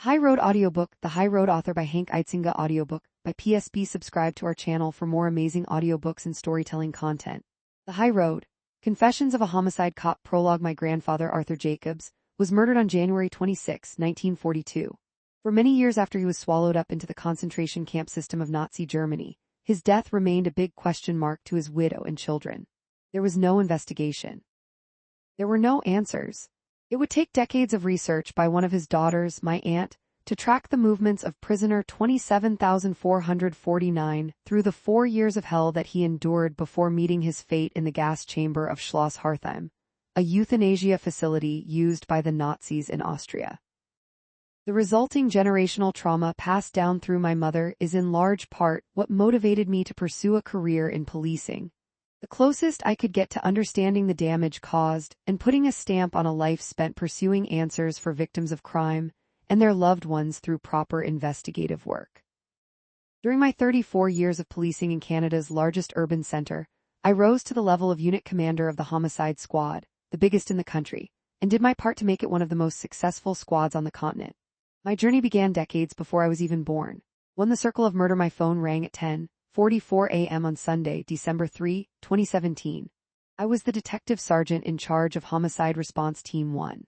High Road Audiobook, The High Road Author by Hank Idsinga Audiobook, by PSP. Subscribe to our channel for more amazing audiobooks and storytelling content. The High Road. Confessions of a Homicide Cop. Prologue. My grandfather, Arthur Jacobs, was murdered on January 26, 1942. For many years after he was swallowed up into the concentration camp system of Nazi Germany, his death remained a big question mark to his widow and children. There was no investigation. There were no answers. It would take decades of research by one of his daughters, my aunt, to track the movements of prisoner 27,449 through the 4 years of hell that he endured before meeting his fate in the gas chamber of Schloss Hartheim, a euthanasia facility used by the Nazis in Austria. The resulting generational trauma passed down through my mother is in large part what motivated me to pursue a career in policing. The closest I could get to understanding the damage caused and putting a stamp on a life spent pursuing answers for victims of crime and their loved ones through proper investigative work. During my 34 years of policing in Canada's largest urban centre, I rose to the level of unit commander of the Homicide Squad, the biggest in the country, and did my part to make it one of the most successful squads on the continent. My journey began decades before I was even born. When the circle of murder, my phone rang at 10:44 a.m. on Sunday, December 3, 2017. I was the detective sergeant in charge of Homicide Response Team 1.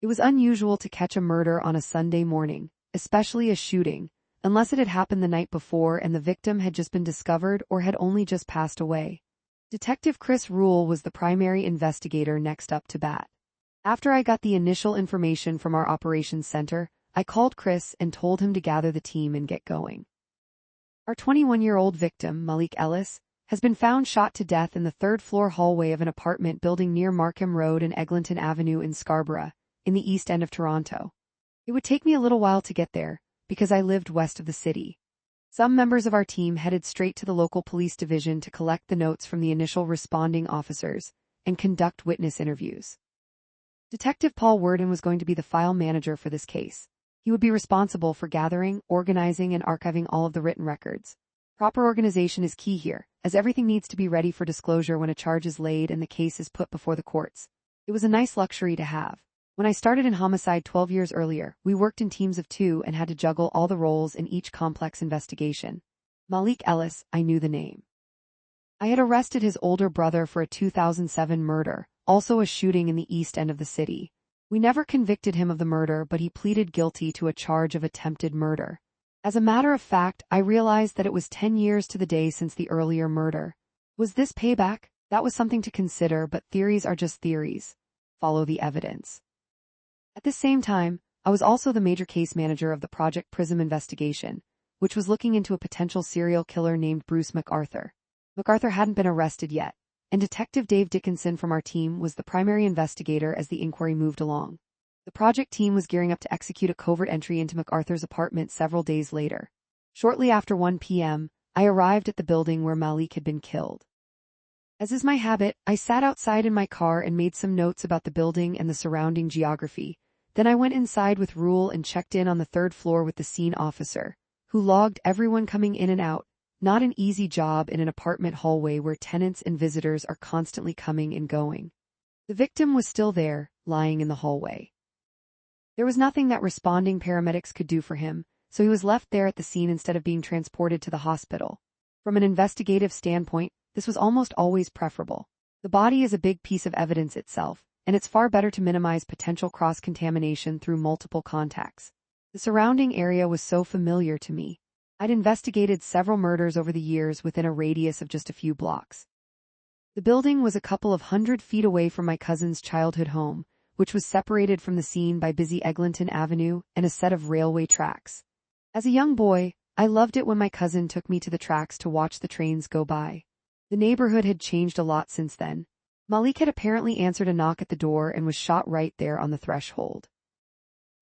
It was unusual to catch a murder on a Sunday morning, especially a shooting, unless it had happened the night before and the victim had just been discovered or had only just passed away. Detective Chris Rule was the primary investigator next up to bat. After I got the initial information from our operations center, I called Chris and told him to gather the team and get going. Our 21-year-old victim, Malik Ellis, has been found shot to death in the third-floor hallway of an apartment building near Markham Road and Eglinton Avenue in Scarborough, in the east end of Toronto. It would take me a little while to get there, because I lived west of the city. Some members of our team headed straight to the local police division to collect the notes from the initial responding officers and conduct witness interviews. Detective Paul Worden was going to be the file manager for this case. He would be responsible for gathering, organizing, and archiving all of the written records. Proper organization is key here, as everything needs to be ready for disclosure when a charge is laid and the case is put before the courts. It was a nice luxury to have. When I started in homicide 12 years earlier, we worked in teams of 2 and had to juggle all the roles in each complex investigation. Malik Ellis, I knew the name. I had arrested his older brother for a 2007 murder, also a shooting in the east end of the city. We never convicted him of the murder, but he pleaded guilty to a charge of attempted murder. As a matter of fact, I realized that it was 10 years to the day since the earlier murder. Was this payback? That was something to consider, but theories are just theories. Follow the evidence. At the same time, I was also the major case manager of the Project Prism investigation, which was looking into a potential serial killer named Bruce MacArthur. MacArthur hadn't been arrested yet, and Detective Dave Dickinson from our team was the primary investigator as the inquiry moved along. The project team was gearing up to execute a covert entry into MacArthur's apartment several days later. Shortly after 1 p.m., I arrived at the building where Malik had been killed. As is my habit, I sat outside in my car and made some notes about the building and the surrounding geography. Then I went inside with Rule and checked in on the 3rd floor with the scene officer, who logged everyone coming in and out. Not an easy job in an apartment hallway where tenants and visitors are constantly coming and going. The victim was still there, lying in the hallway. There was nothing that responding paramedics could do for him, so he was left there at the scene instead of being transported to the hospital. From an investigative standpoint, this was almost always preferable. The body is a big piece of evidence itself, and it's far better to minimize potential cross-contamination through multiple contacts. The surrounding area was so familiar to me. I'd investigated several murders over the years within a radius of just a few blocks. The building was a couple of 100 feet away from my cousin's childhood home, which was separated from the scene by busy Eglinton Avenue and a set of railway tracks. As a young boy, I loved it when my cousin took me to the tracks to watch the trains go by. The neighborhood had changed a lot since then. Malik had apparently answered a knock at the door and was shot right there on the threshold.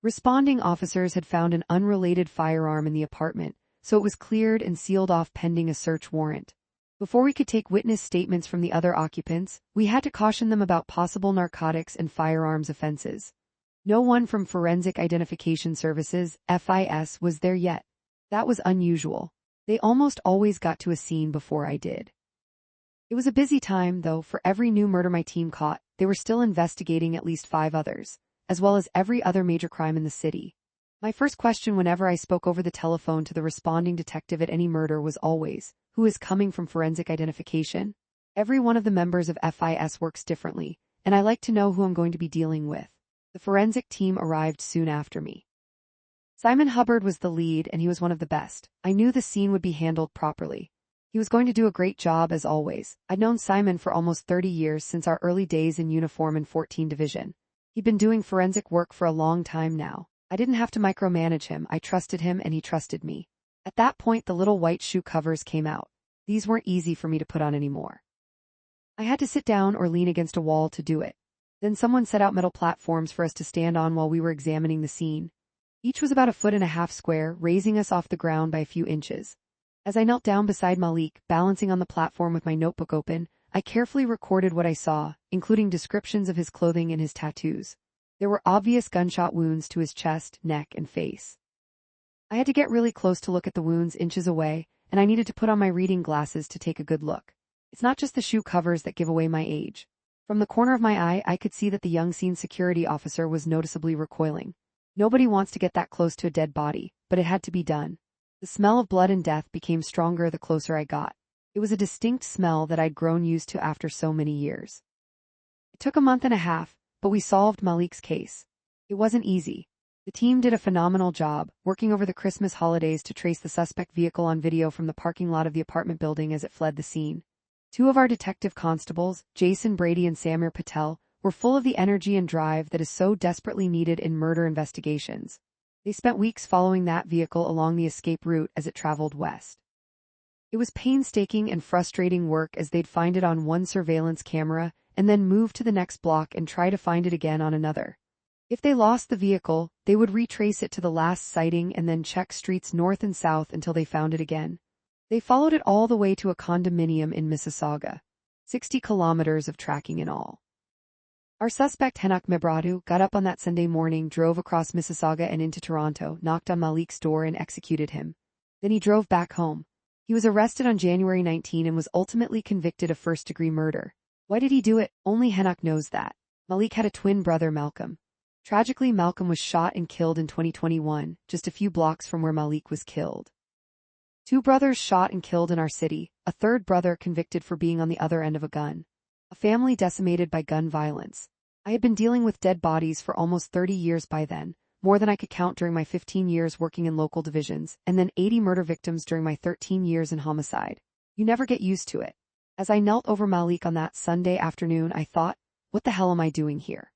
Responding officers had found an unrelated firearm in the apartment, so it was cleared and sealed off pending a search warrant. Before we could take witness statements from the other occupants, we had to caution them about possible narcotics and firearms offenses. No one from Forensic Identification Services, FIS, was there yet. That was unusual. They almost always got to a scene before I did. It was a busy time, though. For every new murder my team caught, they were still investigating at least 5 others, as well as every other major crime in the city. My first question whenever I spoke over the telephone to the responding detective at any murder was always, who is coming from forensic identification? Every one of the members of FIS works differently, and I like to know who I'm going to be dealing with. The forensic team arrived soon after me. Simon Hubbard was the lead, and he was one of the best. I knew the scene would be handled properly. He was going to do a great job as always. I'd known Simon for almost 30 years since our early days in uniform in 14 Division. He'd been doing forensic work for a long time now. I didn't have to micromanage him, I trusted him and he trusted me. At that point the little white shoe covers came out. These weren't easy for me to put on anymore. I had to sit down or lean against a wall to do it. Then someone set out metal platforms for us to stand on while we were examining the scene. Each was about 1.5 feet square, raising us off the ground by a few inches. As I knelt down beside Malik, balancing on the platform with my notebook open, I carefully recorded what I saw, including descriptions of his clothing and his tattoos. There were obvious gunshot wounds to his chest, neck, and face. I had to get really close to look at the wounds inches away, and I needed to put on my reading glasses to take a good look. It's not just the shoe covers that give away my age. From the corner of my eye, I could see that the young scene security officer was noticeably recoiling. Nobody wants to get that close to a dead body, but it had to be done. The smell of blood and death became stronger the closer I got. It was a distinct smell that I'd grown used to after so many years. It took 1.5 months, but we solved Malik's case. It wasn't easy. The team did a phenomenal job, working over the Christmas holidays to trace the suspect vehicle on video from the parking lot of the apartment building as it fled the scene. 2 of our detective constables, Jason Brady and Samir Patel, were full of the energy and drive that is so desperately needed in murder investigations. They spent weeks following that vehicle along the escape route as it traveled west. It was painstaking and frustrating work as they'd find it on one surveillance camera and then move to the next block and try to find it again on another. If they lost the vehicle, they would retrace it to the last sighting and then check streets north and south until they found it again. They followed it all the way to a condominium in Mississauga. 60 kilometers of tracking in all. Our suspect Hank Idsinga got up on that Sunday morning, drove across Mississauga and into Toronto, knocked on Malik's door and executed him. Then he drove back home. He was arrested on January 19 and was ultimately convicted of first-degree murder. Why did he do it? Only Hank knows that. Malik had a twin brother, Malcolm. Tragically, Malcolm was shot and killed in 2021, just a few blocks from where Malik was killed. 2 brothers shot and killed in our city, a third brother convicted for being on the other end of a gun. A family decimated by gun violence. I had been dealing with dead bodies for almost 30 years by then, more than I could count during my 15 years working in local divisions, and then 80 murder victims during my 13 years in homicide. You never get used to it. As I knelt over Malik on that Sunday afternoon, I thought, what the hell am I doing here?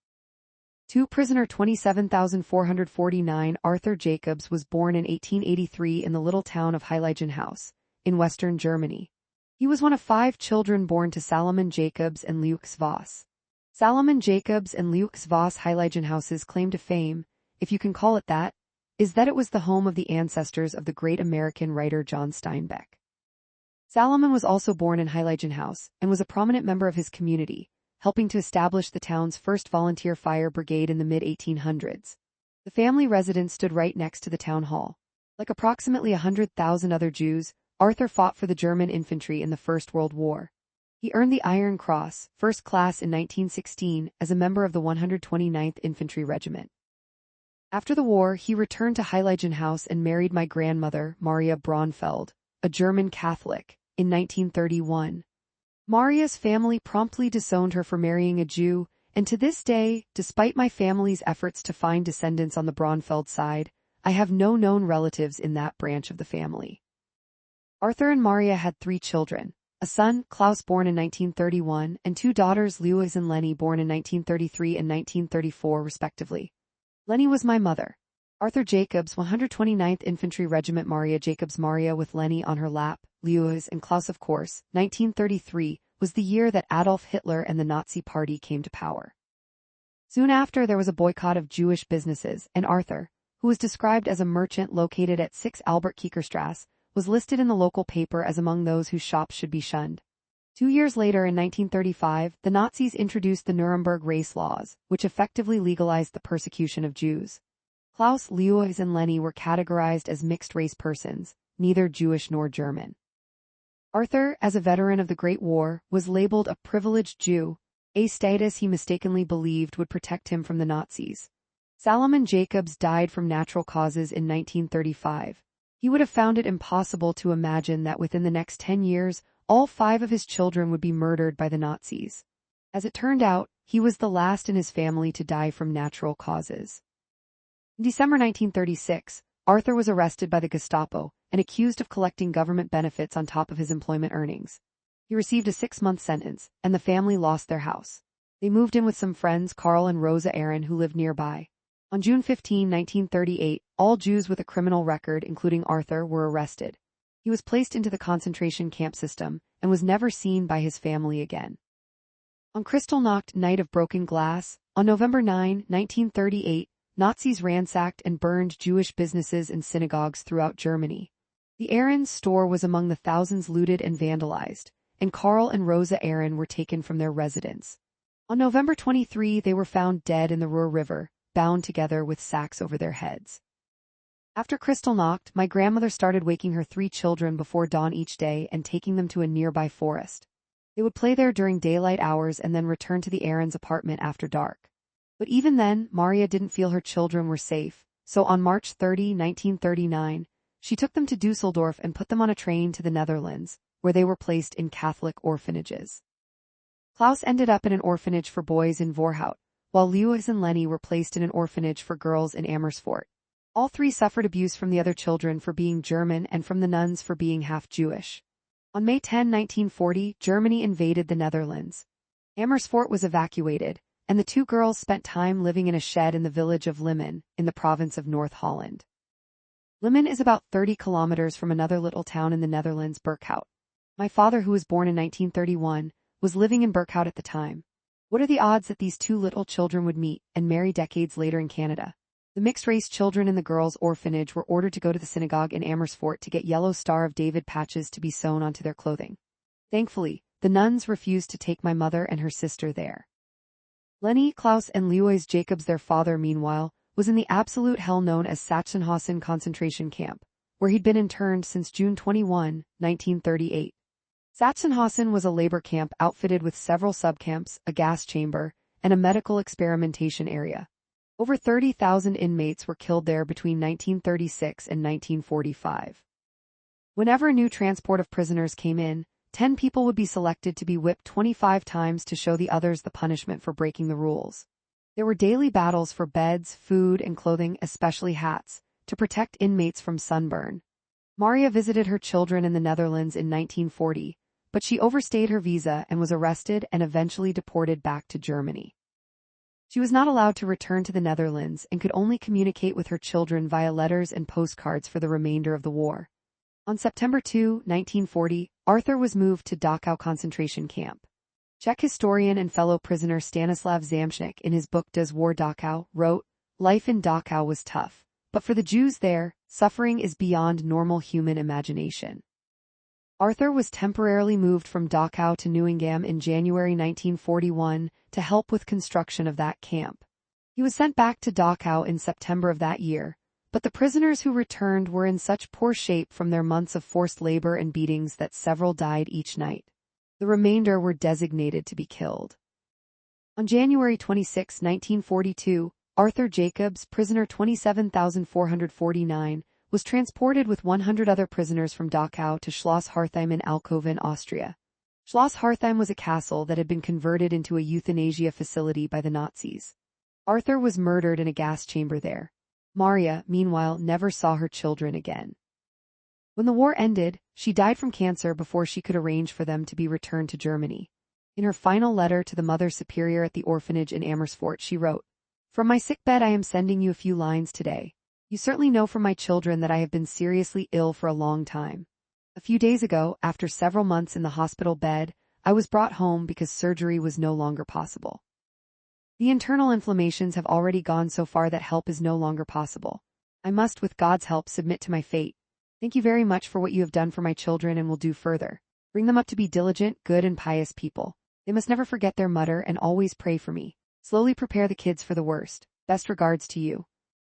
Prisoner 27,449 Arthur Jacobs was born in 1883 in the little town of Heiligenhaus, in western Germany. He was one of 5 children born to Salomon Jacobs and Leux Voss. Salomon Jacobs and Leux Voss Heiligenhaus's claim to fame, if you can call it that, is that it was the home of the ancestors of the great American writer John Steinbeck. Salomon was also born in Heiligenhaus and was a prominent member of his community, helping to establish the town's first volunteer fire brigade in the mid-1800s. The family residence stood right next to the town hall. Like approximately 100,000 other Jews, Arthur fought for the German infantry in the First World War. He earned the Iron Cross, first class in 1916, as a member of the 129th Infantry Regiment. After the war, he returned to Heiligenhaus and married my grandmother, Maria Braunfeld, a German Catholic, in 1931. Maria's family promptly disowned her for marrying a Jew, and to this day, despite my family's efforts to find descendants on the Braunfeld side, I have no known relatives in that branch of the family. Arthur and Maria had 3 children. A son, Klaus, born in 1931, and 2 daughters, Louise and Lenny, born in 1933 and 1934, respectively. Lenny was my mother. Arthur Jacobs, 129th Infantry Regiment, Maria Jacobs. Maria with Lenny on her lap, Louise and Klaus, of course. 1933 was the year that Adolf Hitler and the Nazi Party came to power. Soon after, there was a boycott of Jewish businesses, and Arthur, who was described as a merchant located at 6 Albert Kiekerstrasse, was listed in the local paper as among those whose shops should be shunned. 2 years later, in 1935, the Nazis introduced the Nuremberg race laws, which effectively legalized the persecution of Jews. Klaus, Louise, and Lenny were categorized as mixed-race persons, neither Jewish nor German. Arthur, as a veteran of the Great War, was labeled a privileged Jew, a status he mistakenly believed would protect him from the Nazis. Salomon Jacobs died from natural causes in 1935. He would have found it impossible to imagine that within the next 10 years, all 5 of his children would be murdered by the Nazis. As it turned out, he was the last in his family to die from natural causes. In December 1936, Arthur was arrested by the Gestapo and accused of collecting government benefits on top of his employment earnings. He received a 6-month sentence, and the family lost their house. They moved in with some friends, Carl and Rosa Aaron, who lived nearby. On June 15, 1938, all Jews with a criminal record, including Arthur, were arrested. He was placed into the concentration camp system and was never seen by his family again. On Kristallnacht, Night of Broken Glass, on November 9, 1938, Nazis ransacked and burned Jewish businesses and synagogues throughout Germany. The Aarons' store was among the thousands looted and vandalized, and Carl and Rosa Aaron were taken from their residence. On November 23, they were found dead in the Ruhr River, bound together with sacks over their heads. After Kristallnacht, my grandmother started waking her 3 children before dawn each day and taking them to a nearby forest. They would play there during daylight hours and then return to the Aarons' apartment after dark. But even then, Maria didn't feel her children were safe, so on March 30, 1939, she took them to Dusseldorf and put them on a train to the Netherlands, where they were placed in Catholic orphanages. Klaus ended up in an orphanage for boys in Voorhout, while Lewis and Lenny were placed in an orphanage for girls in Amersfoort. All 3 suffered abuse from the other children for being German and from the nuns for being half Jewish. On May 10, 1940, Germany invaded the Netherlands. Amersfoort was evacuated, and the 2 girls spent time living in a shed in the village of Limmen, in the province of North Holland. Limmen is about 30 kilometers from another little town in the Netherlands, Burkhout. My father, who was born in 1931, was living in Burkhout at the time. What are the odds that these 2 little children would meet and marry decades later in Canada? The mixed-race children in the girls' orphanage were ordered to go to the synagogue in Amersfoort to get yellow Star of David patches to be sewn onto their clothing. Thankfully, the nuns refused to take my mother and her sister there. Lenny, Klaus, and Lewis Jacobs, their father, meanwhile, was in the absolute hell known as Sachsenhausen concentration camp, where he'd been interned since June 21, 1938. Sachsenhausen was a labor camp outfitted with several subcamps, a gas chamber, and a medical experimentation area. Over 30,000 inmates were killed there between 1936 and 1945. Whenever a new transport of prisoners came in, 10 people would be selected to be whipped 25 times to show the others the punishment for breaking the rules. There were daily battles for beds, food, and clothing, especially hats, to protect inmates from sunburn. Maria visited her children in the Netherlands in 1940, but she overstayed her visa and was arrested and eventually deported back to Germany. She was not allowed to return to the Netherlands and could only communicate with her children via letters and postcards for the remainder of the war. On September 2, 1940, Arthur was moved to Dachau concentration camp. Czech historian and fellow prisoner Stanislav Zamchnik, in his book Does War Dachau, wrote, "Life in Dachau was tough, but for the Jews there, suffering is beyond normal human imagination." Arthur was temporarily moved from Dachau to Neuengamme in January 1941 to help with construction of that camp. He was sent back to Dachau in September of that year, but the prisoners who returned were in such poor shape from their months of forced labor and beatings that several died each night. The remainder were designated to be killed. On January 26, 1942, Arthur Jacobs, prisoner 27,449, was transported with 100 other prisoners from Dachau to Schloss Hartheim in Alkoven, Austria. Schloss Hartheim was a castle that had been converted into a euthanasia facility by the Nazis. Arthur was murdered in a gas chamber there. Maria, meanwhile, never saw her children again. When the war ended, she died from cancer before she could arrange for them to be returned to Germany. In her final letter to the Mother Superior at the orphanage in Amersfoort, she wrote, "From my sickbed I am sending you a few lines today. You certainly know from my children that I have been seriously ill for a long time. A few days ago, after several months in the hospital bed, I was brought home because surgery was no longer possible. The internal inflammations have already gone so far that help is no longer possible. I must, with God's help, submit to my fate. Thank you very much for what you have done for my children and will do further. Bring them up to be diligent, good and pious people. They must never forget their mother and always pray for me. Slowly prepare the kids for the worst. Best regards to you."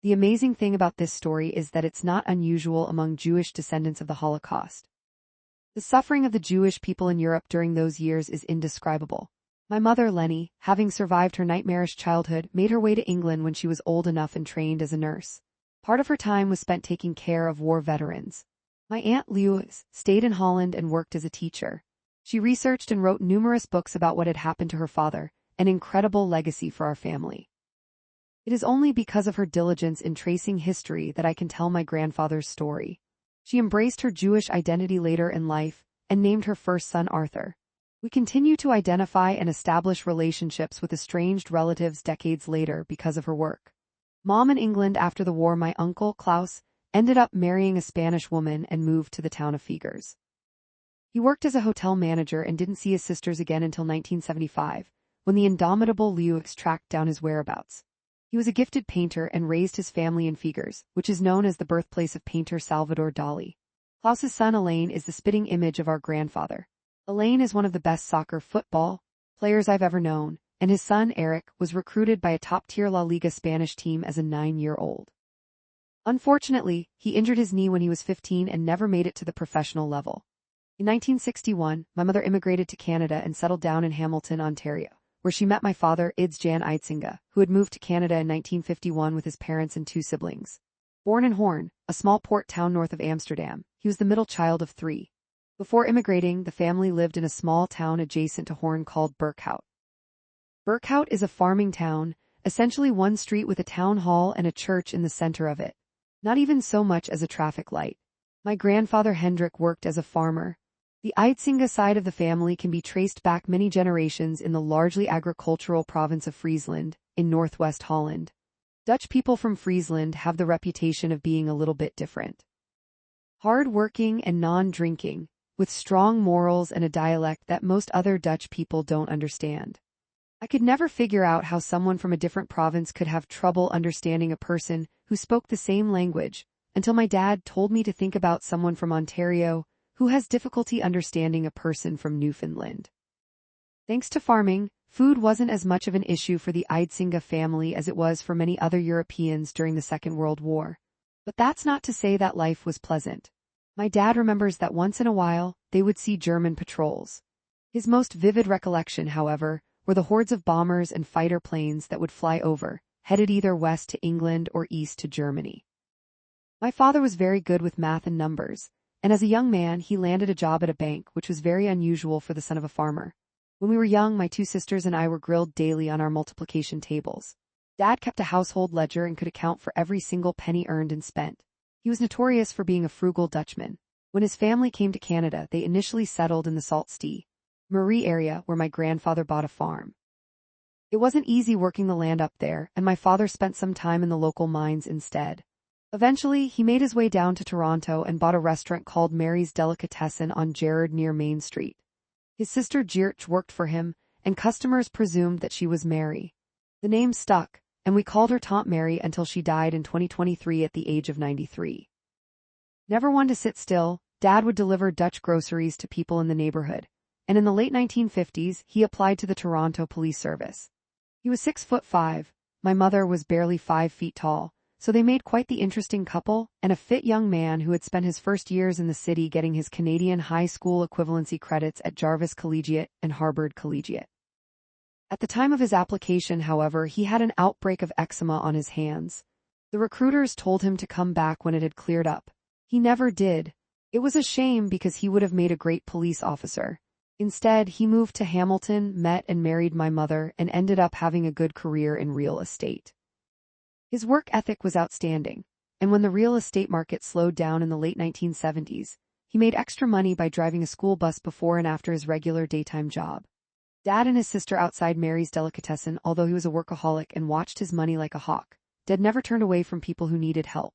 The amazing thing about this story is that it's not unusual among Jewish descendants of the Holocaust. The suffering of the Jewish people in Europe during those years is indescribable. My mother, Lenny, having survived her nightmarish childhood, made her way to England when she was old enough and trained as a nurse. Part of her time was spent taking care of war veterans. My Aunt Lewis stayed in Holland and worked as a teacher. She researched and wrote numerous books about what had happened to her father, an incredible legacy for our family. It is only because of her diligence in tracing history that I can tell my grandfather's story. She embraced her Jewish identity later in life and named her first son Arthur. We continue to identify and establish relationships with estranged relatives decades later because of her work. Mom in England after the war, my uncle, Klaus, ended up marrying a Spanish woman and moved to the town of Figures. He worked as a hotel manager and didn't see his sisters again until 1975, when the indomitable Lewis tracked down his whereabouts. He was a gifted painter and raised his family in Figures, which is known as the birthplace of painter Salvador Dali. Klaus's son Elaine is the spitting image of our grandfather. Elaine is one of the best soccer football players I've ever known, and his son Eric was recruited by a top-tier La Liga Spanish team as a 9-year-old. Unfortunately, he injured his knee when he was 15 and never made it to the professional level. In 1961, my mother immigrated to Canada and settled down in Hamilton, Ontario, where she met my father, Idsinga Audiobook, who had moved to Canada in 1951 with his parents and 2 siblings. Born in Hoorn, a small port town north of Amsterdam, he was the middle child of 3. Before immigrating, the family lived in a small town adjacent to Hoorn called Berkhout. Berkhout is a farming town, essentially one street with a town hall and a church in the center of it. Not even so much as a traffic light. My grandfather Hendrik worked as a farmer. The Idsinga side of the family can be traced back many generations in the largely agricultural province of Friesland, in northwest Holland. Dutch people from Friesland have the reputation of being a little bit different. Hard-working and non-drinking, with strong morals and a dialect that most other Dutch people don't understand. I could never figure out how someone from a different province could have trouble understanding a person who spoke the same language, until my dad told me to think about someone from Ontario who has difficulty understanding a person from Newfoundland. Thanks to farming, food wasn't as much of an issue for the Idsinga family as it was for many other Europeans during the Second World War. But that's not to say that life was pleasant. My dad remembers that once in a while, they would see German patrols. His most vivid recollection, however, were the hordes of bombers and fighter planes that would fly over, headed either west to England or east to Germany. My father was very good with math and numbers, and as a young man he landed a job at a bank, which was very unusual for the son of a farmer. When we were young, my 2 sisters and I were grilled daily on our multiplication tables. Dad kept a household ledger and could account for every single penny earned and spent. He was notorious for being a frugal Dutchman. When his family came to Canada, they initially settled in the Sault Ste. Marie area where my grandfather bought a farm. It wasn't easy working the land up there, and my father spent some time in the local mines instead. Eventually, he made his way down to Toronto and bought a restaurant called Mary's Delicatessen on Gerrard near Main Street. His sister Geertje worked for him, and customers presumed that she was Mary. The name stuck, and we called her Tante Mary until she died in 2023 at the age of 93. Never one to sit still, Dad would deliver Dutch groceries to people in the neighborhood, and in the late 1950s he applied to the Toronto Police Service. He was 6'5", my mother was barely 5 feet tall, so they made quite the interesting couple, and a fit young man who had spent his first years in the city getting his Canadian high school equivalency credits at Jarvis Collegiate and Harvard Collegiate. At the time of his application, however, he had an outbreak of eczema on his hands. The recruiters told him to come back when it had cleared up. He never did. It was a shame because he would have made a great police officer. Instead, he moved to Hamilton, met and married my mother, and ended up having a good career in real estate. His work ethic was outstanding, and when the real estate market slowed down in the late 1970s, he made extra money by driving a school bus before and after his regular daytime job. Dad and his sister outside Mary's Delicatessen, although he was a workaholic and watched his money like a hawk, Dad never turned away from people who needed help.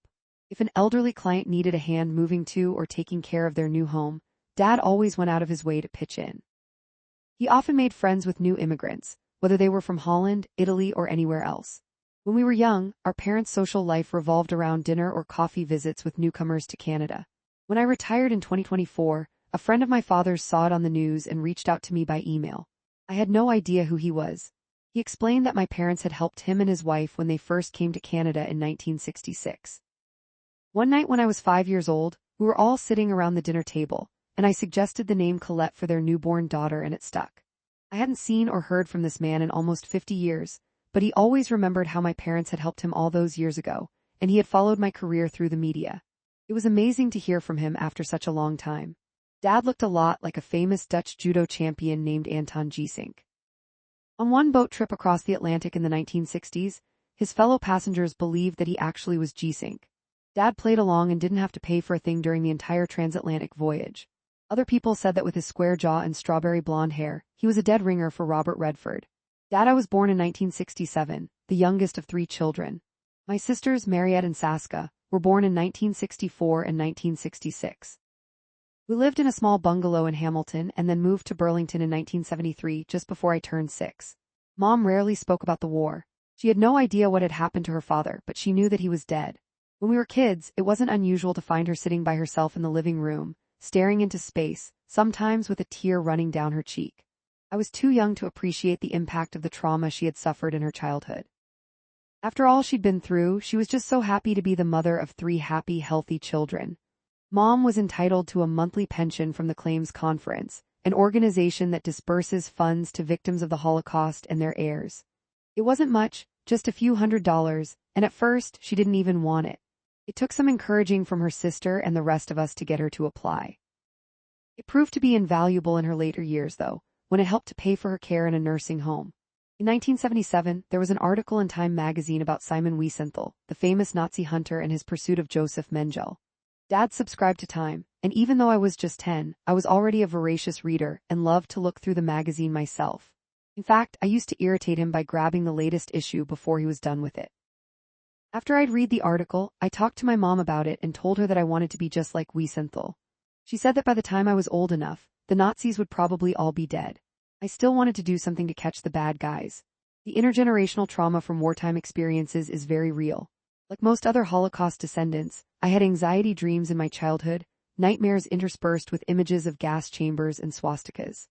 If an elderly client needed a hand moving to or taking care of their new home, Dad always went out of his way to pitch in. He often made friends with new immigrants, whether they were from Holland, Italy, or anywhere else. When we were young, our parents' social life revolved around dinner or coffee visits with newcomers to Canada. When I retired in 2024, a friend of my father's saw it on the news and reached out to me by email. I had no idea who he was. He explained that my parents had helped him and his wife when they first came to Canada in 1966. One night when I was 5 years old, we were all sitting around the dinner table, and I suggested the name Colette for their newborn daughter and it stuck. I hadn't seen or heard from this man in almost 50 years, but he always remembered how my parents had helped him all those years ago, and he had followed my career through the media. It was amazing to hear from him after such a long time. Dad looked a lot like a famous Dutch judo champion named Anton Geesink. On one boat trip across the Atlantic in the 1960s, his fellow passengers believed that he actually was Geesink. Dad played along and didn't have to pay for a thing during the entire transatlantic voyage. Other people said that with his square jaw and strawberry blonde hair, he was a dead ringer for Robert Redford. Dad, I was born in 1967, the youngest of 3 children. My sisters, Mariette and Saska, were born in 1964 and 1966. We lived in a small bungalow in Hamilton and then moved to Burlington in 1973, just before I turned 6. Mom rarely spoke about the war. She had no idea what had happened to her father, but she knew that he was dead. When we were kids, it wasn't unusual to find her sitting by herself in the living room, staring into space, sometimes with a tear running down her cheek. I was too young to appreciate the impact of the trauma she had suffered in her childhood. After all she'd been through, she was just so happy to be the mother of 3 happy, healthy children. Mom was entitled to a monthly pension from the Claims Conference, an organization that disburses funds to victims of the Holocaust and their heirs. It wasn't much, just a few $100s, and at first she didn't even want it. It took some encouraging from her sister and the rest of us to get her to apply. It proved to be invaluable in her later years, though, when it helped to pay for her care in a nursing home. In 1977, there was an article in Time magazine about Simon Wiesenthal, the famous Nazi hunter, and his pursuit of Joseph Mengele. Dad subscribed to Time, and even though I was just 10, I was already a voracious reader and loved to look through the magazine myself. In fact, I used to irritate him by grabbing the latest issue before he was done with it. After I'd read the article, I talked to my mom about it and told her that I wanted to be just like Wiesenthal. She said that by the time I was old enough, the Nazis would probably all be dead. I still wanted to do something to catch the bad guys. The intergenerational trauma from wartime experiences is very real. Like most other Holocaust descendants, I had anxiety dreams in my childhood, nightmares interspersed with images of gas chambers and swastikas.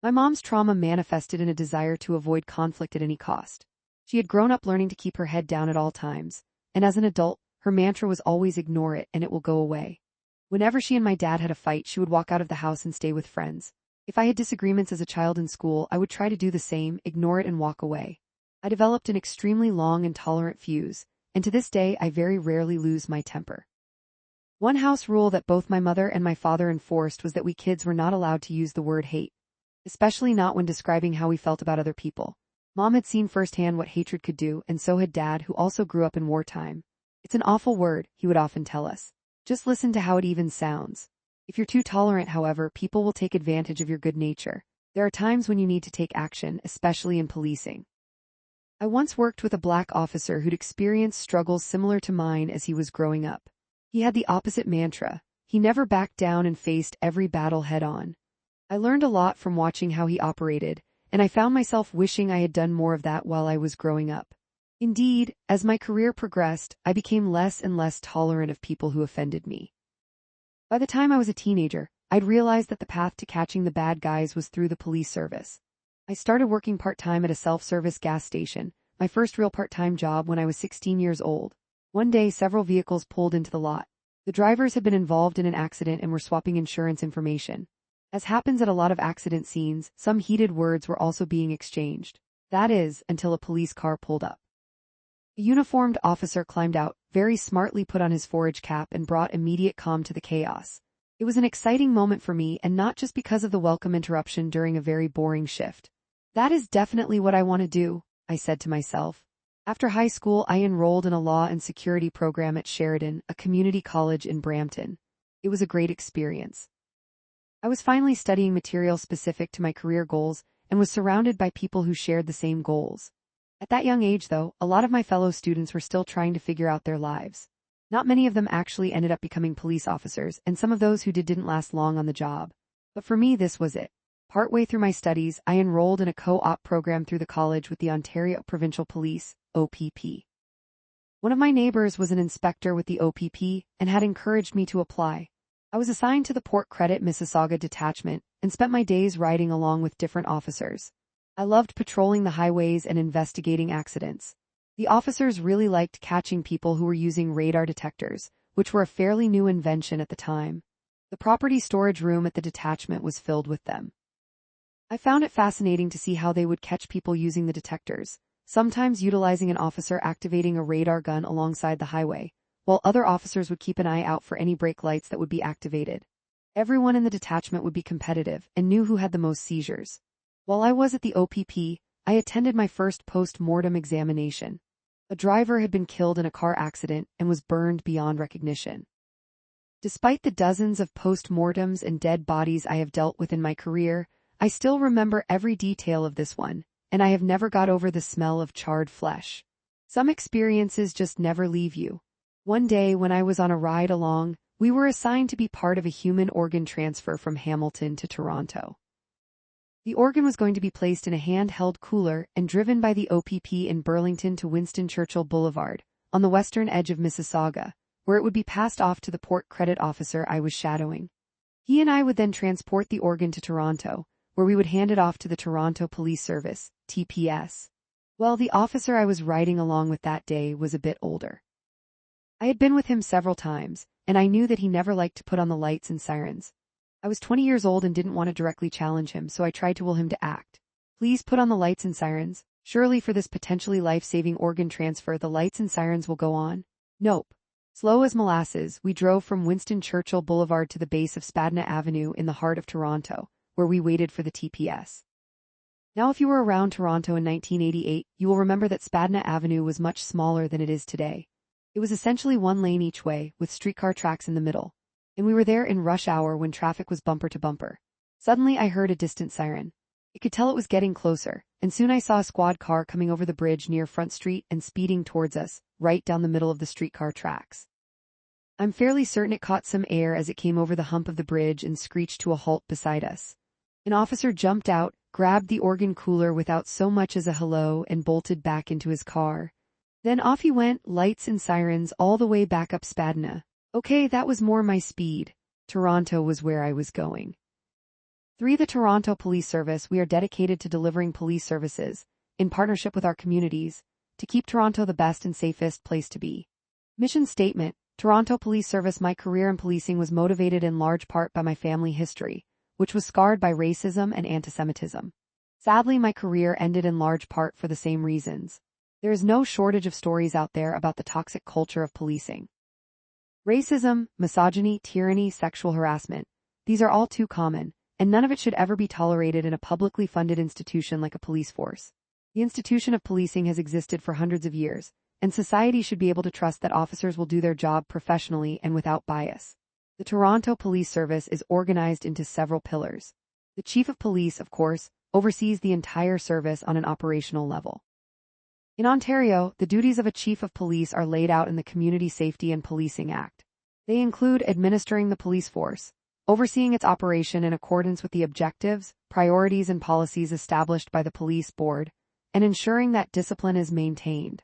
My mom's trauma manifested in a desire to avoid conflict at any cost. She had grown up learning to keep her head down at all times, and as an adult, her mantra was always ignore it and it will go away. Whenever she and my dad had a fight, she would walk out of the house and stay with friends. If I had disagreements as a child in school, I would try to do the same, ignore it and walk away. I developed an extremely long and tolerant fuse, and to this day I very rarely lose my temper. One house rule that both my mother and my father enforced was that we kids were not allowed to use the word hate, especially not when describing how we felt about other people. Mom had seen firsthand what hatred could do, and so had Dad, who also grew up in wartime. It's an awful word, he would often tell us. Just listen to how it even sounds. If you're too tolerant, however, people will take advantage of your good nature. There are times when you need to take action, especially in policing. I once worked with a black officer who'd experienced struggles similar to mine as he was growing up. He had the opposite mantra. He never backed down and faced every battle head-on. I learned a lot from watching how he operated, and I found myself wishing I had done more of that while I was growing up. Indeed, as my career progressed, I became less and less tolerant of people who offended me. By the time I was a teenager, I'd realized that the path to catching the bad guys was through the police service. I started working part-time at a self-service gas station, my first real part-time job, when I was 16 years old. One day, several vehicles pulled into the lot. The drivers had been involved in an accident and were swapping insurance information. As happens at a lot of accident scenes, some heated words were also being exchanged. That is, until a police car pulled up. A uniformed officer climbed out, very smartly put on his forage cap, and brought immediate calm to the chaos. It was an exciting moment for me, and not just because of the welcome interruption during a very boring shift. That is definitely what I want to do, I said to myself. After high school, I enrolled in a law and security program at Sheridan, a community college in Brampton. It was a great experience. I was finally studying material specific to my career goals and was surrounded by people who shared the same goals. At that young age, though, a lot of my fellow students were still trying to figure out their lives. Not many of them actually ended up becoming police officers, and some of those who didn't last long on the job. But for me, this was it. Partway through my studies, I enrolled in a co-op program through the college with the Ontario Provincial Police, OPP. One of my neighbors was an inspector with the OPP and had encouraged me to apply. I was assigned to the Port Credit Mississauga detachment and spent my days riding along with different officers. I loved patrolling the highways and investigating accidents. The officers really liked catching people who were using radar detectors, which were a fairly new invention at the time. The property storage room at the detachment was filled with them. I found it fascinating to see how they would catch people using the detectors, sometimes utilizing an officer activating a radar gun alongside the highway, while other officers would keep an eye out for any brake lights that would be activated. Everyone in the detachment would be competitive and knew who had the most seizures. While I was at the OPP, I attended my first post-mortem examination. A driver had been killed in a car accident and was burned beyond recognition. Despite the dozens of post-mortems and dead bodies I have dealt with in my career, I still remember every detail of this one, and I have never got over the smell of charred flesh. Some experiences just never leave you. One day when I was on a ride along, we were assigned to be part of a human organ transfer from Hamilton to Toronto. The organ was going to be placed in a handheld cooler and driven by the OPP in Burlington to Winston Churchill Boulevard, on the western edge of Mississauga, where it would be passed off to the port credit officer I was shadowing. He and I would then transport the organ to Toronto, where we would hand it off to the Toronto Police Service, TPS. Well, the officer I was riding along with that day was a bit older. I had been with him several times, and I knew that he never liked to put on the lights and sirens. I was 20 years old and didn't want to directly challenge him, so I tried to will him to act. Please put on the lights and sirens. Surely for this potentially life-saving organ transfer the lights and sirens will go on. Nope. Slow as molasses, we drove from Winston Churchill Boulevard to the base of Spadina Avenue in the heart of Toronto, where we waited for the TPS. Now if you were around Toronto in 1988, you will remember that Spadina Avenue was much smaller than it is today. It was essentially one lane each way, with streetcar tracks in the middle. And we were there in rush hour when traffic was bumper to bumper. Suddenly I heard a distant siren. I could tell it was getting closer, and soon I saw a squad car coming over the bridge near Front Street and speeding towards us, right down the middle of the streetcar tracks. I'm fairly certain it caught some air as it came over the hump of the bridge and screeched to a halt beside us. An officer jumped out, grabbed the organ cooler without so much as a hello, and bolted back into his car. Then off he went, lights and sirens all the way back up Spadina. Okay, that was more my speed. Toronto was where I was going. 3. The Toronto Police Service. We are dedicated to delivering police services, in partnership with our communities, to keep Toronto the best and safest place to be. Mission statement: Toronto Police Service. My career in policing was motivated in large part by my family history, which was scarred by racism and antisemitism. Sadly, my career ended in large part for the same reasons. There is no shortage of stories out there about the toxic culture of policing. Racism, misogyny, tyranny, sexual harassment. These are all too common, and none of it should ever be tolerated in a publicly funded institution like a police force. The institution of policing has existed for hundreds of years, and society should be able to trust that officers will do their job professionally and without bias. The Toronto Police Service is organized into several pillars. The Chief of Police, of course, oversees the entire service on an operational level. In Ontario, the duties of a Chief of Police are laid out in the Community Safety and Policing Act. They include administering the police force, overseeing its operation in accordance with the objectives, priorities and policies established by the police board, and ensuring that discipline is maintained.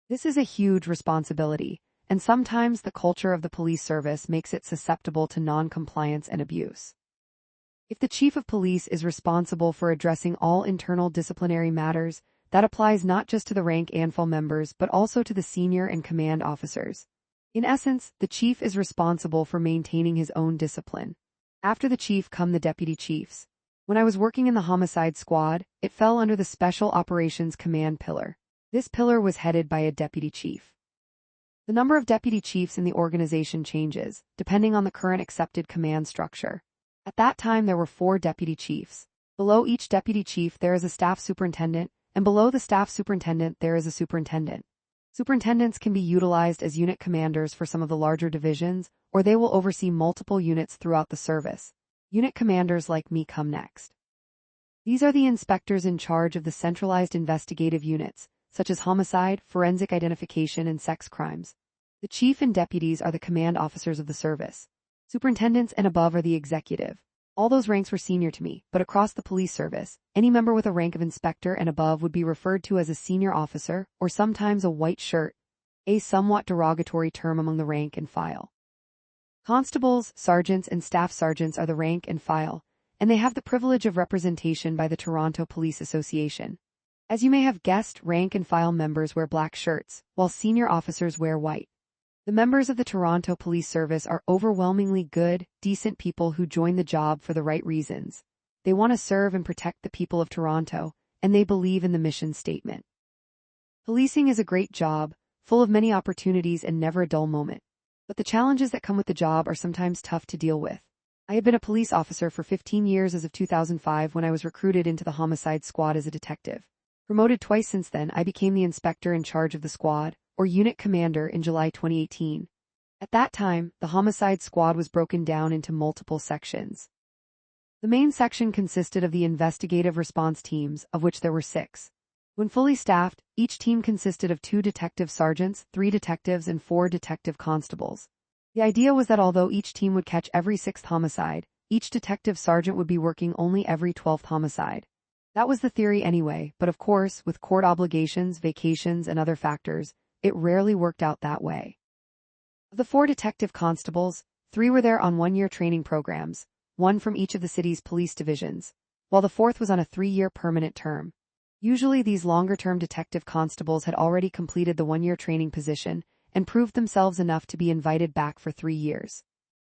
This is a huge responsibility, and sometimes the culture of the police service makes it susceptible to non-compliance and abuse. If the Chief of Police is responsible for addressing all internal disciplinary matters, that applies not just to the rank and file members but also to the senior and command officers. In essence, the chief is responsible for maintaining his own discipline. After the chief come the deputy chiefs. When I was working in the homicide squad, it fell under the Special Operations Command pillar. This pillar was headed by a deputy chief. The number of deputy chiefs in the organization changes, depending on the current accepted command structure. At that time there were 4 deputy chiefs. Below each deputy chief there is a staff superintendent, and below the staff superintendent there is a superintendent. Superintendents can be utilized as unit commanders for some of the larger divisions, or they will oversee multiple units throughout the service. Unit commanders like me come next. These are the inspectors in charge of the centralized investigative units, such as homicide, forensic identification, and sex crimes. The chief and deputies are the command officers of the service. Superintendents and above are the executive. All those ranks were senior to me, but across the police service, any member with a rank of inspector and above would be referred to as a senior officer, or sometimes a white shirt, a somewhat derogatory term among the rank and file. Constables, sergeants, and staff sergeants are the rank and file, and they have the privilege of representation by the Toronto Police Association. As you may have guessed, rank and file members wear black shirts, while senior officers wear white. The members of the Toronto Police Service are overwhelmingly good, decent people who join the job for the right reasons. They want to serve and protect the people of Toronto, and they believe in the mission statement. Policing is a great job, full of many opportunities and never a dull moment. But the challenges that come with the job are sometimes tough to deal with. I had been a police officer for 15 years as of 2005 when I was recruited into the Homicide Squad as a detective. Promoted twice since then, I became the inspector in charge of the squad, or unit commander, in July 2018. At that time, the Homicide Squad was broken down into multiple sections. The main section consisted of the investigative response teams, of which there were 6. When fully staffed, each team consisted of 2 detective sergeants, 3 detectives, and 4 detective constables. The idea was that although each team would catch every 6th homicide, each detective sergeant would be working only every 12th homicide. That was the theory anyway, but of course, with court obligations, vacations, and other factors, it rarely worked out that way. Of the 4 detective constables, 3 were there on 1-year training programs, 1 from each of the city's police divisions, while the 4th was on a 3-year permanent term. Usually these longer-term detective constables had already completed the 1-year training position and proved themselves enough to be invited back for 3 years.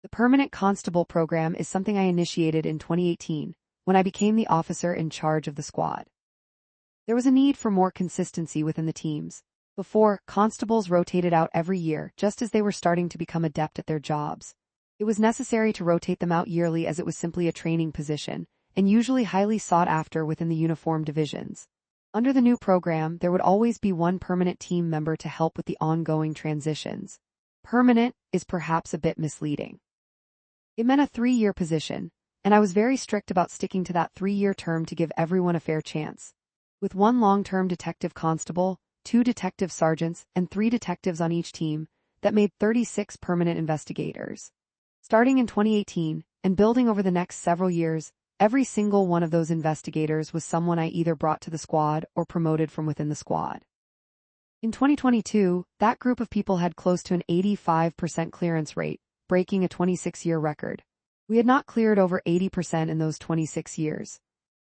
The permanent constable program is something I initiated in 2018, when I became the officer in charge of the squad. There was a need for more consistency within the teams. Before, constables rotated out every year just as they were starting to become adept at their jobs. It was necessary to rotate them out yearly as it was simply a training position, and usually highly sought after within the uniform divisions. Under the new program, there would always be 1 permanent team member to help with the ongoing transitions. Permanent is perhaps a bit misleading. It meant a 3-year position, and I was very strict about sticking to that 3-year term to give everyone a fair chance. With 1 long-term detective constable, 2 detective sergeants, and 3 detectives on each team, that made 36 permanent investigators. Starting in 2018, and building over the next several years, every single one of those investigators was someone I either brought to the squad or promoted from within the squad. In 2022, that group of people had close to an 85% clearance rate, breaking a 26-year record. We had not cleared over 80% in those 26 years.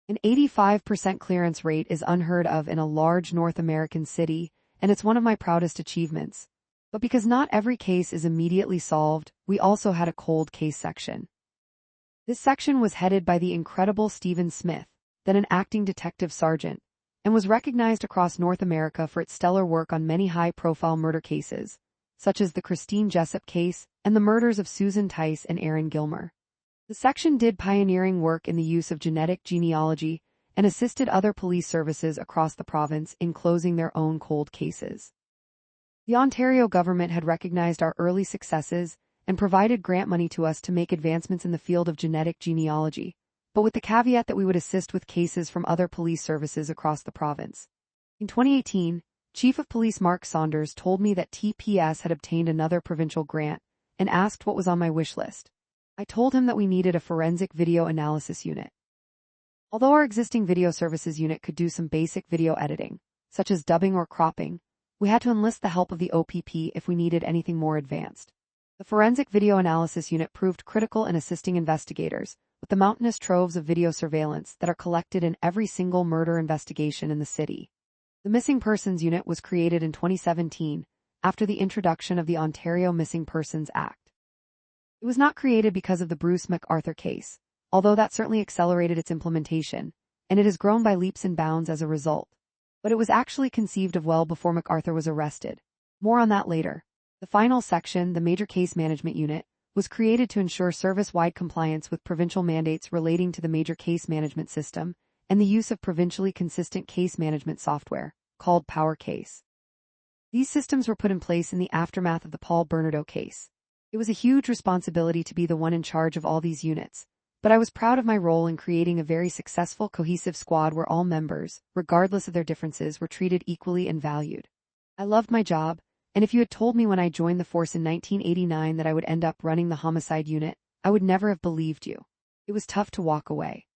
An 85% clearance rate is unheard of in a large North American city, and it's one of my proudest achievements. But because not every case is immediately solved, we also had a cold case section. This section was headed by the incredible Stephen Smith, then an acting detective sergeant, and was recognized across North America for its stellar work on many high-profile murder cases, such as the Christine Jessup case and the murders of Susan Tice and Aaron Gilmer. The section did pioneering work in the use of genetic genealogy and assisted other police services across the province in closing their own cold cases. The Ontario government had recognized our early successes and provided grant money to us to make advancements in the field of genetic genealogy, but with the caveat that we would assist with cases from other police services across the province. In 2018, Chief of Police Mark Saunders told me that TPS had obtained another provincial grant and asked what was on my wish list. I told him that we needed a forensic video analysis unit. Although our existing video services unit could do some basic video editing, such as dubbing or cropping, we had to enlist the help of the OPP if we needed anything more advanced. The Forensic Video Analysis Unit proved critical in assisting investigators with the mountainous troves of video surveillance that are collected in every single murder investigation in the city. The Missing Persons Unit was created in 2017 after the introduction of the Ontario Missing Persons Act. It was not created because of the Bruce MacArthur case, although that certainly accelerated its implementation, and it has grown by leaps and bounds as a result. But it was actually conceived of well before MacArthur was arrested. More on that later. The final section, the Major Case Management Unit, was created to ensure service-wide compliance with provincial mandates relating to the Major Case Management System and the use of provincially consistent case management software, called PowerCase. These systems were put in place in the aftermath of the Paul Bernardo case. It was a huge responsibility to be the one in charge of all these units, but I was proud of my role in creating a very successful, cohesive squad where all members, regardless of their differences, were treated equally and valued. I loved my job, and if you had told me when I joined the force in 1989 that I would end up running the homicide unit, I would never have believed you. It was tough to walk away.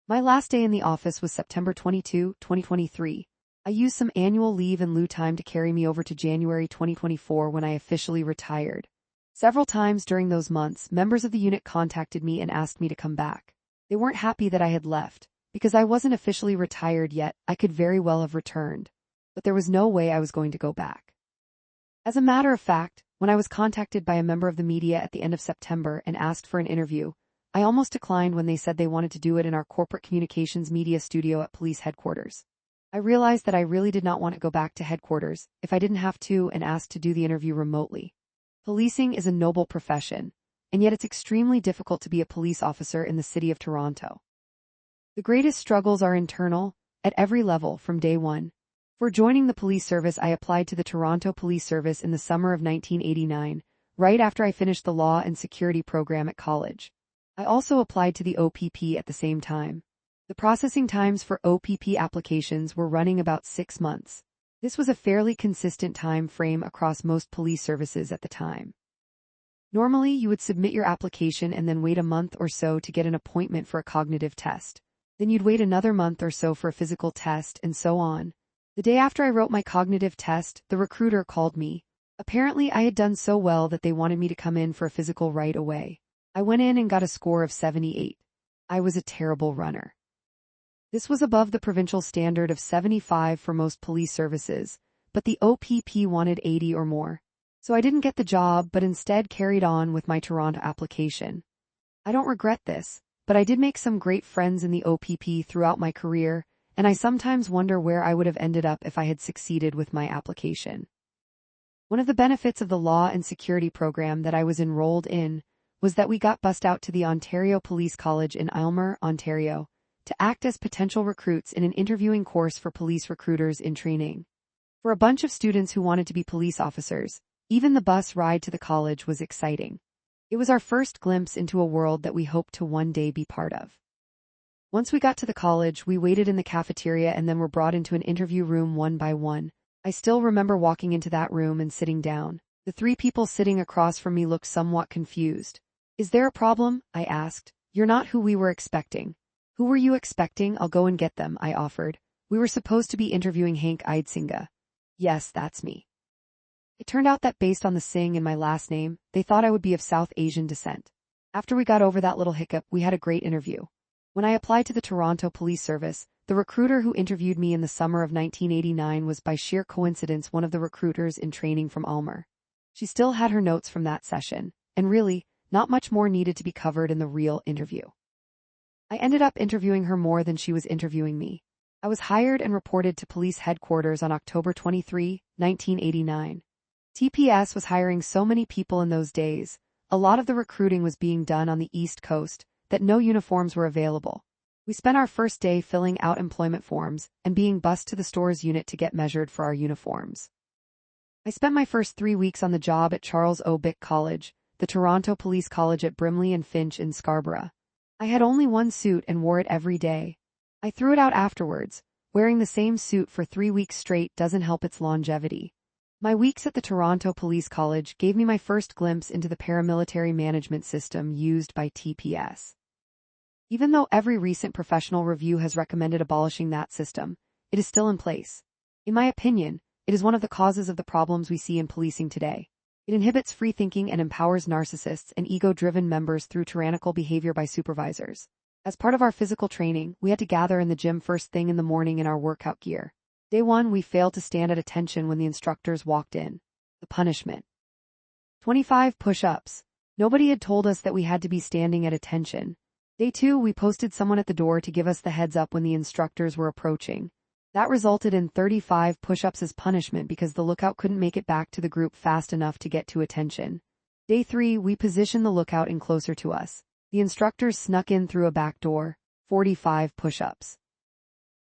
My last day in the office was September 22, 2023. I used some annual leave and lieu time to carry me over to January 2024 when I officially retired. Several times during those months, members of the unit contacted me and asked me to come back. They weren't happy that I had left. Because I wasn't officially retired yet, I could very well have returned. But there was no way I was going to go back. As a matter of fact, when I was contacted by a member of the media at the end of September and asked for an interview, I almost declined when they said they wanted to do it in our corporate communications media studio at police headquarters. I realized that I really did not want to go back to headquarters if I didn't have to, and asked to do the interview remotely. Policing is a noble profession, and yet it's extremely difficult to be a police officer in the city of Toronto. The greatest struggles are internal, at every level from day one. For joining the police service, I applied to the Toronto Police Service in the summer of 1989, right after I finished the Law and Security program at college. I also applied to the OPP at the same time. The processing times for OPP applications were running about 6 months. This was a fairly consistent time frame across most police services at the time. Normally, you would submit your application and then wait a month or so to get an appointment for a cognitive test. Then you'd wait another month or so for a physical test, and so on. The day after I wrote my cognitive test, the recruiter called me. Apparently, I had done so well that they wanted me to come in for a physical right away. I went in and got a score of 78. I was a terrible runner. This was above the provincial standard of 75 for most police services, but the OPP wanted 80 or more. So I didn't get the job, but instead carried on with my Toronto application. I don't regret this, but I did make some great friends in the OPP throughout my career, and I sometimes wonder where I would have ended up if I had succeeded with my application. One of the benefits of the Law and Security program that I was enrolled in was that we got bussed out to the Ontario Police College in Aylmer, Ontario, to act as potential recruits in an interviewing course for police recruiters in training. For a bunch of students who wanted to be police officers, even the bus ride to the college was exciting. It was our first glimpse into a world that we hoped to one day be part of. Once we got to the college, we waited in the cafeteria and then were brought into an interview room one by one. I still remember walking into that room and sitting down. The 3 people sitting across from me looked somewhat confused. "Is there a problem?" I asked. "You're not who we were expecting." "Who were you expecting? I'll go and get them," I offered. "We were supposed to be interviewing Hank Idsinga." "Yes, that's me." It turned out that based on the Singh in my last name, they thought I would be of South Asian descent. After we got over that little hiccup, we had a great interview. When I applied to the Toronto Police Service, the recruiter who interviewed me in the summer of 1989 was by sheer coincidence one of the recruiters in training from Aylmer. She still had her notes from that session, and really, not much more needed to be covered in the real interview. I ended up interviewing her more than she was interviewing me. I was hired and reported to police headquarters on October 23, 1989. TPS was hiring so many people in those days, a lot of the recruiting was being done on the East Coast, that no uniforms were available. We spent our first day filling out employment forms and being bussed to the stores unit to get measured for our uniforms. I spent my first 3 weeks on the job at Charles O. Bick College, the Toronto Police College at Brimley and Finch in Scarborough. I had only one suit and wore it every day. I threw it out afterwards. Wearing the same suit for 3 weeks straight doesn't help its longevity. My weeks at the Toronto Police College gave me my first glimpse into the paramilitary management system used by TPS. Even though every recent professional review has recommended abolishing that system, it is still in place. In my opinion, it is one of the causes of the problems we see in policing today. It inhibits free thinking and empowers narcissists and ego-driven members through tyrannical behavior by supervisors. As part of our physical training, we had to gather in the gym first thing in the morning in our workout gear. Day 1, we failed to stand at attention when the instructors walked in. The punishment: 25 push-ups. Nobody had told us that we had to be standing at attention. Day 2, we posted someone at the door to give us the heads up when the instructors were approaching. That resulted in 35 push-ups as punishment because the lookout couldn't make it back to the group fast enough to get to attention. Day 3, we positioned the lookout in closer to us. The instructors snuck in through a back door. 45 push-ups.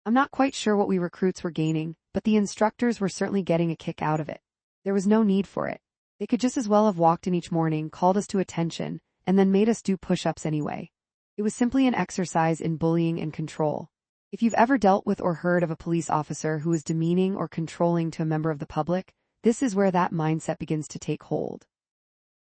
I'm not quite sure what we recruits were gaining, but the instructors were certainly getting a kick out of it. There was no need for it. They could just as well have walked in each morning, called us to attention, and then made us do push-ups anyway. It was simply an exercise in bullying and control. If you've ever dealt with or heard of a police officer who is demeaning or controlling to a member of the public, this is where that mindset begins to take hold.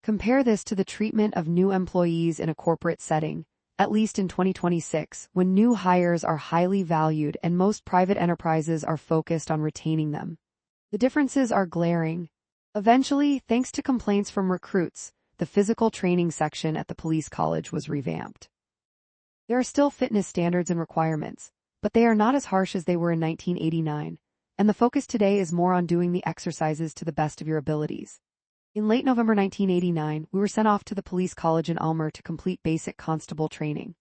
Compare this to the treatment of new employees in a corporate setting, at least in 2026, when new hires are highly valued and most private enterprises are focused on retaining them. The differences are glaring. Eventually, thanks to complaints from recruits, the physical training section at the police college was revamped. There are still fitness standards and requirements, but they are not as harsh as they were in 1989, and the focus today is more on doing the exercises to the best of your abilities. In late November 1989, we were sent off to the police college in Almer to complete basic constable training.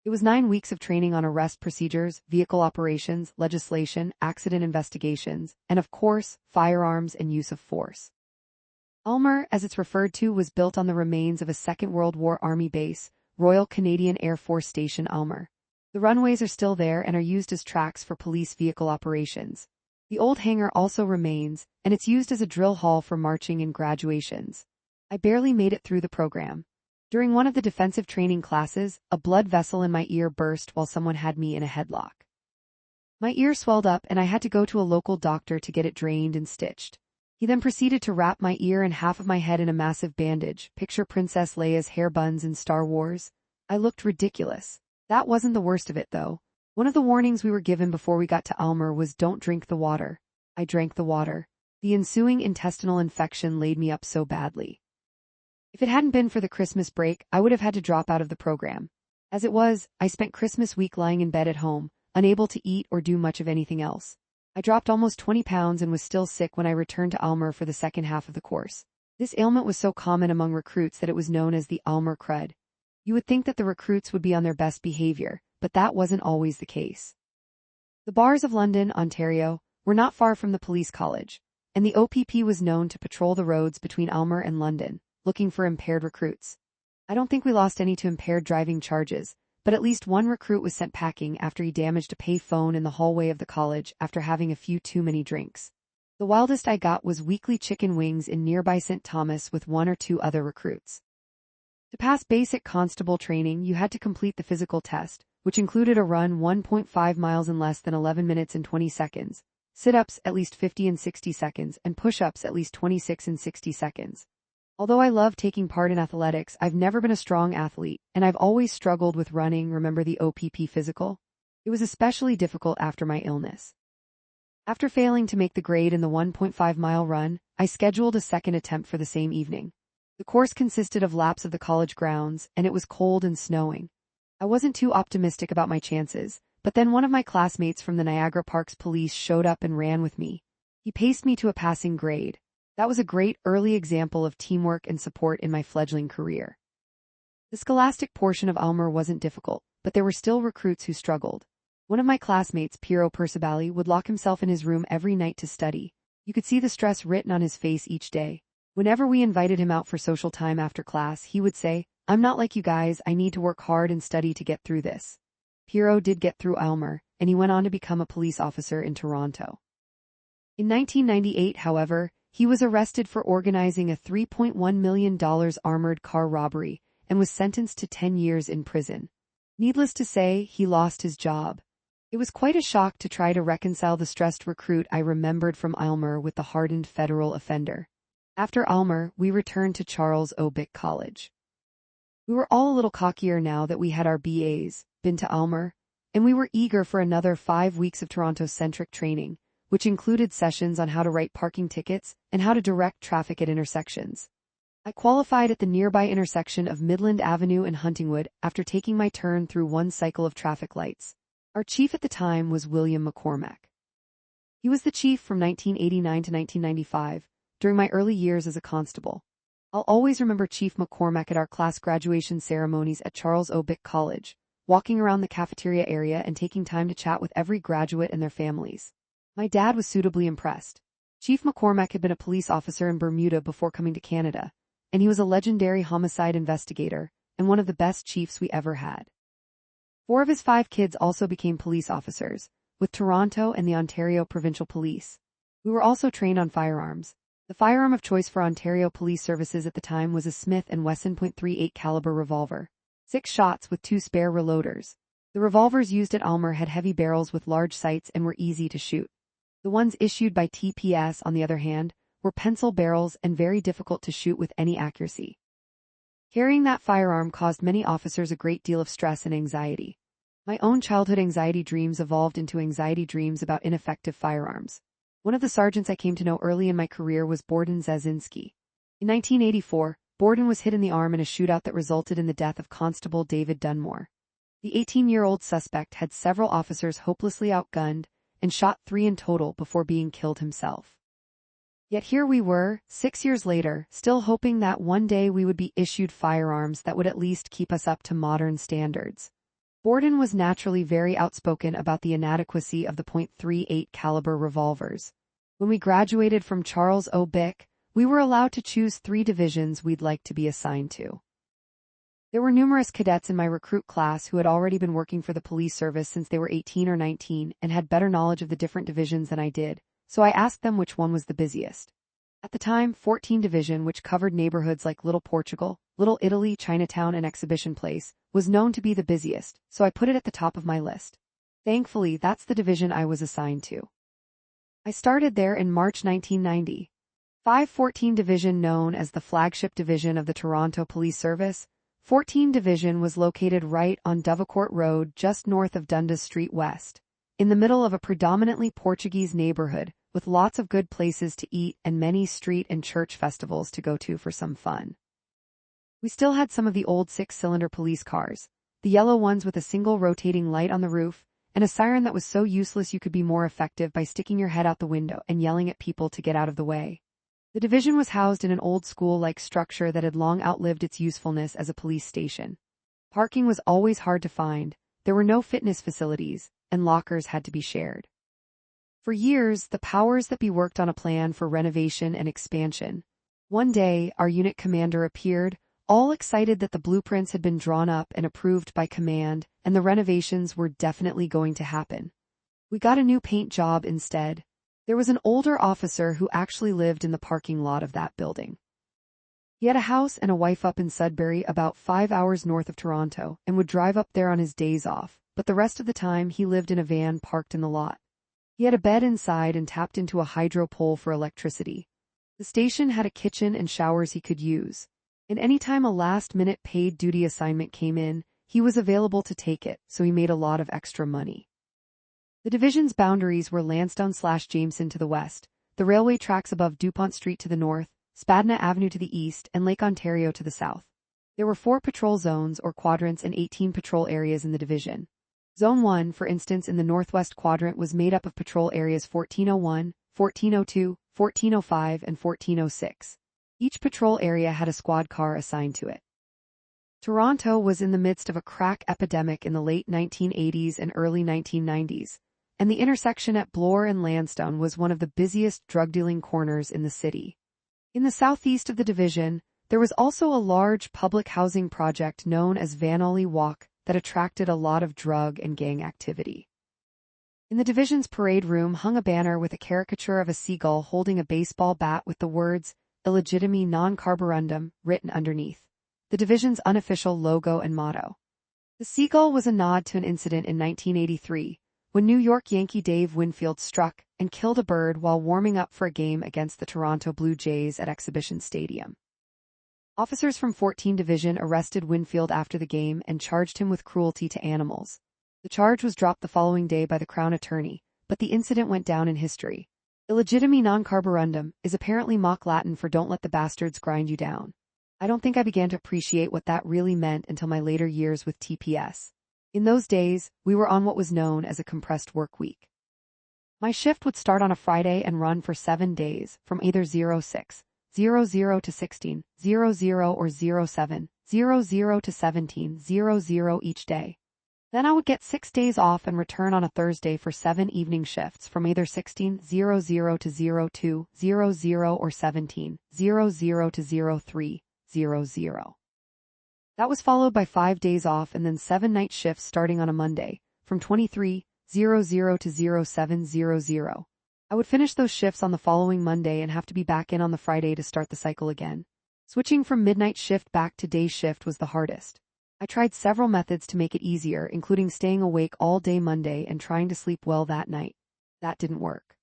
It was 9 weeks of training on arrest procedures, vehicle operations, legislation, accident investigations, and of course, firearms and use of force. Almer, as it's referred to, was built on the remains of a Second World War Army base, Royal Canadian Air Force Station Almer. The runways are still there and are used as tracks for police vehicle operations. The old hangar also remains, and it's used as a drill hall for marching and graduations. I barely made it through the program. During one of the defensive training classes, a blood vessel in my ear burst while someone had me in a headlock. My ear swelled up and I had to go to a local doctor to get it drained and stitched. He then proceeded to wrap my ear and half of my head in a massive bandage. Picture Princess Leia's hair buns in Star Wars. I looked ridiculous. That wasn't the worst of it though. One of the warnings we were given before we got to Almer was don't drink the water. I drank the water. The ensuing intestinal infection laid me up so badly. If it hadn't been for the Christmas break, I would have had to drop out of the program. As it was, I spent Christmas week lying in bed at home, unable to eat or do much of anything else. I dropped almost 20 pounds and was still sick when I returned to Almer for the second half of the course. This ailment was so common among recruits that it was known as the Almer crud. You would think that the recruits would be on their best behavior, but that wasn't always the case. The bars of London, Ontario, were not far from the police college, and the OPP was known to patrol the roads between Almer and London, looking for impaired recruits. I don't think we lost any to impaired driving charges, but at least one recruit was sent packing after he damaged a pay phone in the hallway of the college after having a few too many drinks. The wildest I got was weekly chicken wings in nearby St. Thomas with 1 or 2 other recruits. To pass basic constable training, you had to complete the physical test, which included a run 1.5 miles in less than 11 minutes and 20 seconds, sit-ups at least 50 and 60 seconds, and push-ups at least 26 and 60 seconds. Although I love taking part in athletics, I've never been a strong athlete, and I've always struggled with running. Remember the OPP physical? It was especially difficult after my illness. After failing to make the grade in the 1.5-mile run, I scheduled a second attempt for the same evening. The course consisted of laps of the college grounds, and it was cold and snowing. I wasn't too optimistic about my chances, but then one of my classmates from the Niagara Parks Police showed up and ran with me. He paced me to a passing grade. That was a great early example of teamwork and support in my fledgling career. The scholastic portion of Almer wasn't difficult, but there were still recruits who struggled. One of my classmates, Piero Percivali, would lock himself in his room every night to study. You could see the stress written on his face each day. Whenever we invited him out for social time after class, he would say, "I'm not like you guys, I need to work hard and study to get through this." Piero did get through Almer, and he went on to become a police officer in Toronto. In 1998, however, he was arrested for organizing a $3.1 million armored car robbery and was sentenced to 10 years in prison. Needless to say, he lost his job. It was quite a shock to try to reconcile the stressed recruit I remembered from Almer with the hardened federal offender. After Almer, we returned to Charles Obick College. We were all a little cockier now that we had our BAs, been to Almer, and we were eager for another 5 weeks of Toronto-centric training, which included sessions on how to write parking tickets and how to direct traffic at intersections. I qualified at the nearby intersection of Midland Avenue and Huntingwood after taking my turn through one cycle of traffic lights. Our chief at the time was William McCormack. He was the chief from 1989 to 1995, during my early years as a constable. I'll always remember Chief McCormack at our class graduation ceremonies at Charles Obick College, walking around the cafeteria area and taking time to chat with every graduate and their families. My dad was suitably impressed. Chief McCormack had been a police officer in Bermuda before coming to Canada, and he was a legendary homicide investigator and one of the best chiefs we ever had. 4 of his 5 kids also became police officers, with Toronto and the Ontario Provincial Police. We were also trained on firearms. The firearm of choice for Ontario Police Services at the time was a Smith & Wesson .38 caliber revolver, 6 shots with 2 spare reloaders. The revolvers used at Almer had heavy barrels with large sights and were easy to shoot. The ones issued by TPS, on the other hand, were pencil barrels and very difficult to shoot with any accuracy. Carrying that firearm caused many officers a great deal of stress and anxiety. My own childhood anxiety dreams evolved into anxiety dreams about ineffective firearms. One of the sergeants I came to know early in my career was Borden Zazinski. In 1984, Borden was hit in the arm in a shootout that resulted in the death of Constable David Dunmore. The 18-year-old suspect had several officers hopelessly outgunned and shot 3 in total before being killed himself. Yet here we were, 6 years later, still hoping that one day we would be issued firearms that would at least keep us up to modern standards. Borden was naturally very outspoken about the inadequacy of the .38 caliber revolvers. When we graduated from Charles O. Bick, we were allowed to choose 3 divisions we'd like to be assigned to. There were numerous cadets in my recruit class who had already been working for the police service since they were 18 or 19 and had better knowledge of the different divisions than I did, so I asked them which one was the busiest. At the time, 14 Division, which covered neighborhoods like Little Portugal, Little Italy, Chinatown, and Exhibition Place, was known to be the busiest, so I put it at the top of my list. Thankfully, that's the division I was assigned to. I started there in March 1990. 514 Division, known as the flagship division of the Toronto Police Service, 14 Division was located right on Dovecourt Road just north of Dundas Street West, in the middle of a predominantly Portuguese neighborhood, with lots of good places to eat and many street and church festivals to go to for some fun. We still had some of the old 6-cylinder police cars, the yellow ones with a single rotating light on the roof, and a siren that was so useless you could be more effective by sticking your head out the window and yelling at people to get out of the way. The division was housed in an old school-like structure that had long outlived its usefulness as a police station. Parking was always hard to find, there were no fitness facilities, and lockers had to be shared. For years, the powers that be worked on a plan for renovation and expansion. One day, our unit commander appeared, all excited that the blueprints had been drawn up and approved by command, and the renovations were definitely going to happen. We got a new paint job instead. There was an older officer who actually lived in the parking lot of that building. He had a house and a wife up in Sudbury, about 5 hours north of Toronto, and would drive up there on his days off, but the rest of the time he lived in a van parked in the lot. He had a bed inside and tapped into a hydro pole for electricity. The station had a kitchen and showers he could use, and anytime a last-minute paid duty assignment came in, he was available to take it, so he made a lot of extra money. The division's boundaries were Lansdowne/Jameson to the west, the railway tracks above DuPont Street to the north, Spadina Avenue to the east, and Lake Ontario to the south. There were 4 patrol zones or quadrants and 18 patrol areas in the division. Zone 1, for instance, in the northwest quadrant was made up of patrol areas 1401, 1402, 1405, and 1406. Each patrol area had a squad car assigned to it. Toronto was in the midst of a crack epidemic in the late 1980s and early 1990s, and the intersection at Bloor and Lansdowne was one of the busiest drug-dealing corners in the city. In the southeast of the division, there was also a large public housing project known as Vanolly Walk that attracted a lot of drug and gang activity. In the division's parade room hung a banner with a caricature of a seagull holding a baseball bat with the words, "Illegitimi non carborundum," written underneath, the division's unofficial logo and motto. The seagull was a nod to an incident in 1983, when New York Yankee Dave Winfield struck and killed a bird while warming up for a game against the Toronto Blue Jays at Exhibition Stadium. Officers from 14 Division arrested Winfield after the game and charged him with cruelty to animals. The charge was dropped the following day by the Crown Attorney, but the incident went down in history. Illegitimi non carborundum is apparently mock Latin for "don't let the bastards grind you down." I don't think I began to appreciate what that really meant until my later years with TPS. In those days, we were on what was known as a compressed work week. My shift would start on a Friday and run for 7 days, from either 06:00 to 16:00 or 07:00 to 17:00 each day. Then I would get 6 days off and return on a Thursday for 7 evening shifts from either 16:00 to 02:00 or 17:00 to 03:00. That was followed by 5 days off and then 7 night shifts starting on a Monday, from 23:00 to 07:00. I would finish those shifts on the following Monday and have to be back in on the Friday to start the cycle again. Switching from midnight shift back to day shift was the hardest. I tried several methods to make it easier, including staying awake all day Monday and trying to sleep well that night. That didn't work.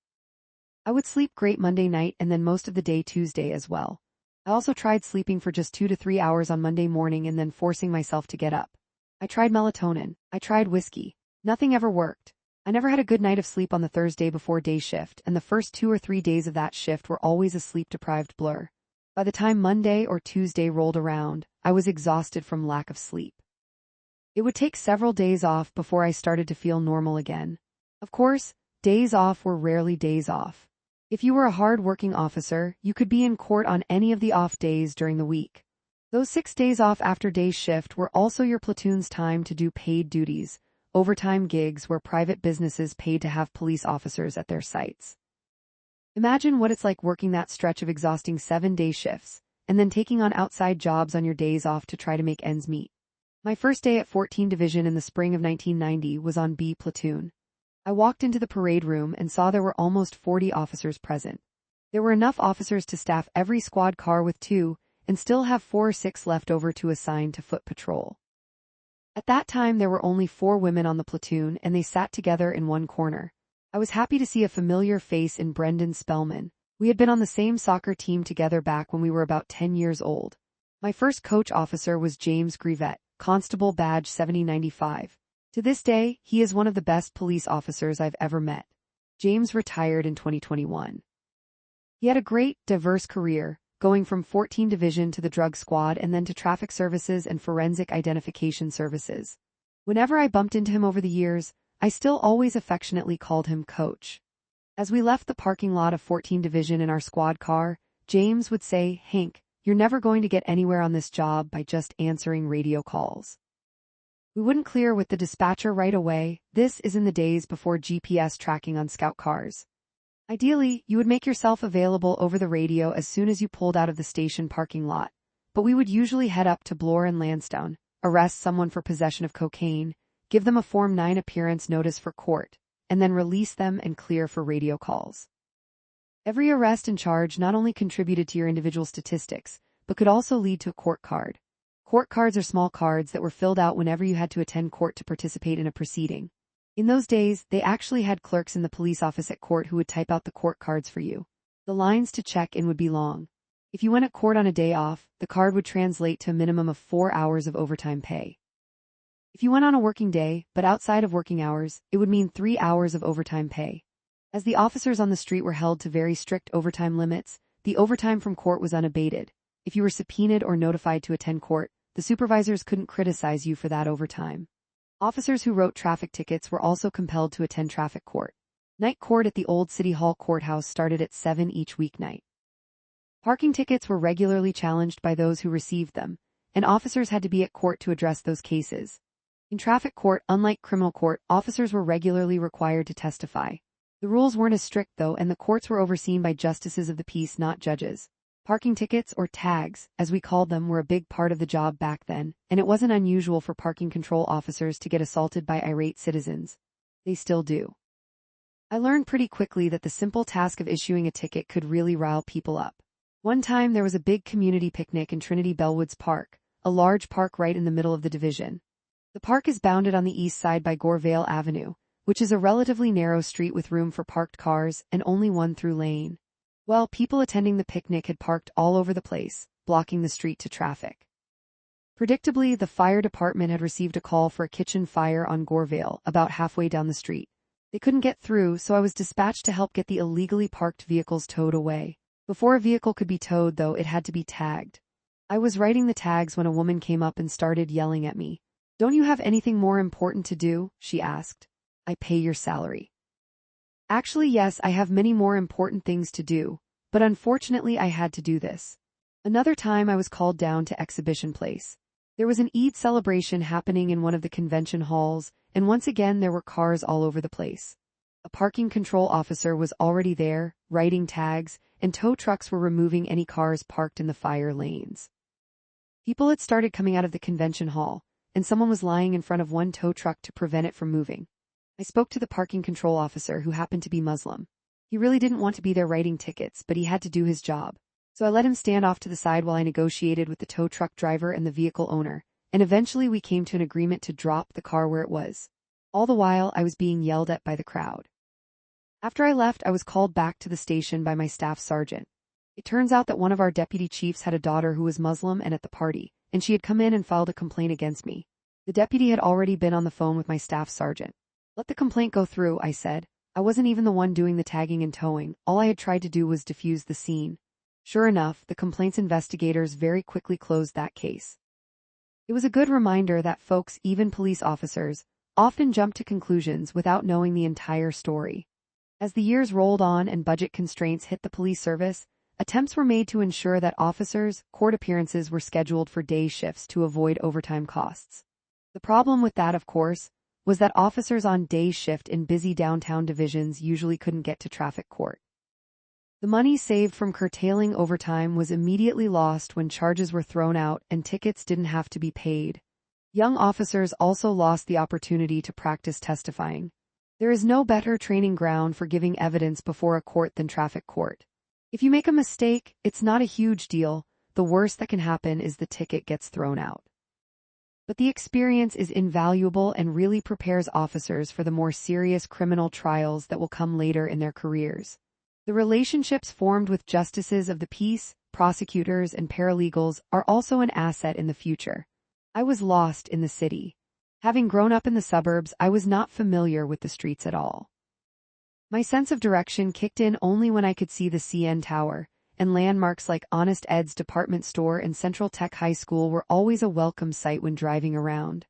I would sleep great Monday night and then most of the day Tuesday as well. I also tried sleeping for just 2 to 3 hours on Monday morning and then forcing myself to get up. I tried melatonin. I tried whiskey. Nothing ever worked. I never had a good night of sleep on the Thursday before day shift, and the first 2 or 3 days of that shift were always a sleep-deprived blur. By the time Monday or Tuesday rolled around, I was exhausted from lack of sleep. It would take several days off before I started to feel normal again. Of course, days off were rarely days off. If you were a hard-working officer, you could be in court on any of the off days during the week. Those 6 days off after day shift were also your platoon's time to do paid duties, overtime gigs where private businesses paid to have police officers at their sites. Imagine what it's like working that stretch of exhausting 7-day shifts, and then taking on outside jobs on your days off to try to make ends meet. My first day at 14 Division in the spring of 1990 was on B Platoon. I walked into the parade room and saw there were almost 40 officers present. There were enough officers to staff every squad car with 2, and still have 4 or 6 left over to assign to foot patrol. At that time there were only 4 women on the platoon and they sat together in one corner. I was happy to see a familiar face in Brendan Spellman. We had been on the same soccer team together back when we were about 10 years old. My first coach officer was James Grivet, Constable Badge 7095. To this day, he is one of the best police officers I've ever met. James retired in 2021. He had a great, diverse career, going from 14 Division to the drug squad and then to traffic services and forensic identification services. Whenever I bumped into him over the years, I still always affectionately called him Coach. As we left the parking lot of 14 Division in our squad car, James would say, "Hank, you're never going to get anywhere on this job by just answering radio calls. We wouldn't clear with the dispatcher right away. This is in the days before GPS tracking on scout cars. Ideally, you would make yourself available over the radio as soon as you pulled out of the station parking lot, but we would usually head up to Bloor and Lansdowne, arrest someone for possession of cocaine, give them a Form 9 appearance notice for court, and then release them and clear for radio calls. Every arrest and charge not only contributed to your individual statistics, but could also lead to a court card. Court cards are small cards that were filled out whenever you had to attend court to participate in a proceeding. In those days, they actually had clerks in the police office at court who would type out the court cards for you. The lines to check in would be long. If you went at court on a day off, the card would translate to a minimum of 4 hours of overtime pay. If you went on a working day, but outside of working hours, it would mean 3 hours of overtime pay. As the officers on the street were held to very strict overtime limits, the overtime from court was unabated. If you were subpoenaed or notified to attend court, the supervisors couldn't criticize you for that overtime. Officers who wrote traffic tickets were also compelled to attend traffic court. Night court at the old City Hall courthouse started at 7 each weeknight. Parking tickets were regularly challenged by those who received them, and officers had to be at court to address those cases. In traffic court, unlike criminal court, officers were regularly required to testify. The rules weren't as strict though, and the courts were overseen by justices of the peace, not judges. Parking tickets, or tags, as we called them, were a big part of the job back then, and it wasn't unusual for parking control officers to get assaulted by irate citizens. They still do. I learned pretty quickly that the simple task of issuing a ticket could really rile people up. One time there was a big community picnic in Trinity Bellwoods Park, a large park right in the middle of the division. The park is bounded on the east side by Gorevale Avenue, which is a relatively narrow street with room for parked cars and only one through lane. Well, people attending the picnic had parked all over the place, blocking the street to traffic. Predictably, the fire department had received a call for a kitchen fire on Gorevale, about halfway down the street. They couldn't get through, so I was dispatched to help get the illegally parked vehicles towed away. Before a vehicle could be towed, though, it had to be tagged. I was writing the tags when a woman came up and started yelling at me. "Don't you have anything more important to do?" she asked. "I pay your salary." Actually, yes, I have many more important things to do, but unfortunately I had to do this. Another time I was called down to Exhibition Place. There was an Eid celebration happening in one of the convention halls, and once again there were cars all over the place. A parking control officer was already there, writing tags, and tow trucks were removing any cars parked in the fire lanes. People had started coming out of the convention hall, and someone was lying in front of one tow truck to prevent it from moving. I spoke to the parking control officer, who happened to be Muslim. He really didn't want to be there writing tickets, but he had to do his job. So I let him stand off to the side while I negotiated with the tow truck driver and the vehicle owner, and eventually we came to an agreement to drop the car where it was. All the while, I was being yelled at by the crowd. After I left, I was called back to the station by my staff sergeant. It turns out that one of our deputy chiefs had a daughter who was Muslim and at the party, and she had come in and filed a complaint against me. The deputy had already been on the phone with my staff sergeant. "Let the complaint go through," I said. I wasn't even the one doing the tagging and towing. All I had tried to do was defuse the scene. Sure enough, the complaints investigators very quickly closed that case. It was a good reminder that folks, even police officers, often jump to conclusions without knowing the entire story. As the years rolled on and budget constraints hit the police service, attempts were made to ensure that officers' court appearances were scheduled for day shifts to avoid overtime costs. The problem with that, of course, was that officers on day shift in busy downtown divisions usually couldn't get to traffic court. The money saved from curtailing overtime was immediately lost when charges were thrown out and tickets didn't have to be paid. Young officers also lost the opportunity to practice testifying. There is no better training ground for giving evidence before a court than traffic court. If you make a mistake, it's not a huge deal. The worst that can happen is the ticket gets thrown out. But the experience is invaluable and really prepares officers for the more serious criminal trials that will come later in their careers. The relationships formed with justices of the peace, prosecutors, and paralegals are also an asset in the future. I was lost in the city. Having grown up in the suburbs, I was not familiar with the streets at all. My sense of direction kicked in only when I could see the CN Tower, and landmarks like Honest Ed's department store and Central Tech High School were always a welcome sight when driving around.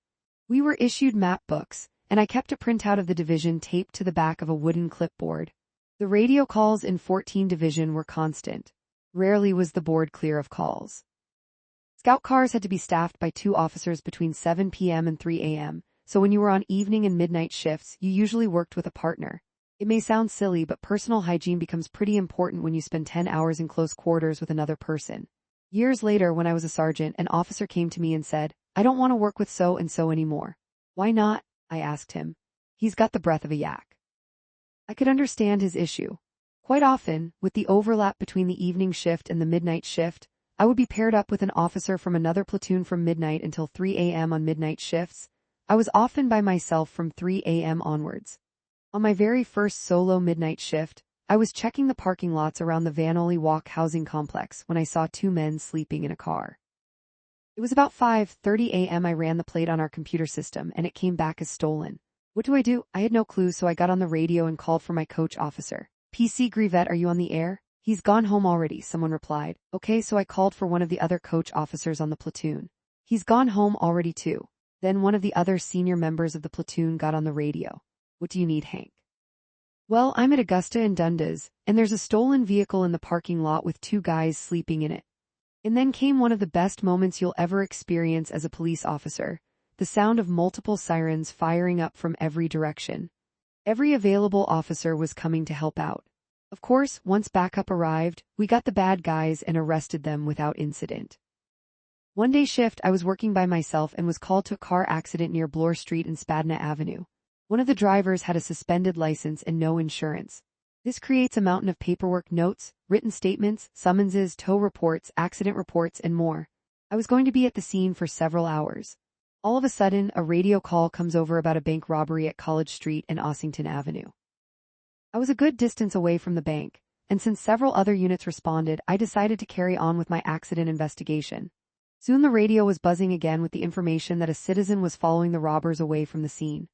We were issued map books, and I kept a printout of the division taped to the back of a wooden clipboard. The radio calls in 14 Division were constant. Rarely was the board clear of calls. Scout cars had to be staffed by 2 officers between 7 p.m. and 3 a.m., so when you were on evening and midnight shifts, you usually worked with a partner. It may sound silly, but personal hygiene becomes pretty important when you spend 10 hours in close quarters with another person. Years later, when I was a sergeant, an officer came to me and said, "I don't want to work with so-and-so anymore." "Why not?" I asked him. "He's got the breath of a yak." I could understand his issue. Quite often, with the overlap between the evening shift and the midnight shift, I would be paired up with an officer from another platoon from midnight until 3 a.m. on midnight shifts. I was often by myself from 3 a.m. onwards. On my very first solo midnight shift, I was checking the parking lots around the Vanoli Walk housing complex when I saw 2 men sleeping in a car. It was about 5:30 a.m. I ran the plate on our computer system and it came back as stolen. What do I do? I had no clue, so I got on the radio and called for my coach officer. "PC Grivet, are you on the air?" "He's gone home already," someone replied. "Okay," so I called for one of the other coach officers on the platoon. "He's gone home already too." Then one of the other senior members of the platoon got on the radio. "What do you need, Hank?" "Well, I'm at Augusta and Dundas, and there's a stolen vehicle in the parking lot with 2 guys sleeping in it." And then came one of the best moments you'll ever experience as a police officer, the sound of multiple sirens firing up from every direction. Every available officer was coming to help out. Of course, once backup arrived, we got the bad guys and arrested them without incident. One day shift, I was working by myself and was called to a car accident near Bloor Street and Spadina Avenue. One of the drivers had a suspended license and no insurance. This creates a mountain of paperwork, notes, written statements, summonses, tow reports, accident reports, and more. I was going to be at the scene for several hours. All of a sudden, a radio call comes over about a bank robbery at College Street and Ossington Avenue. I was a good distance away from the bank, and since several other units responded, I decided to carry on with my accident investigation. Soon the radio was buzzing again with the information that a citizen was following the robbers away from the scene.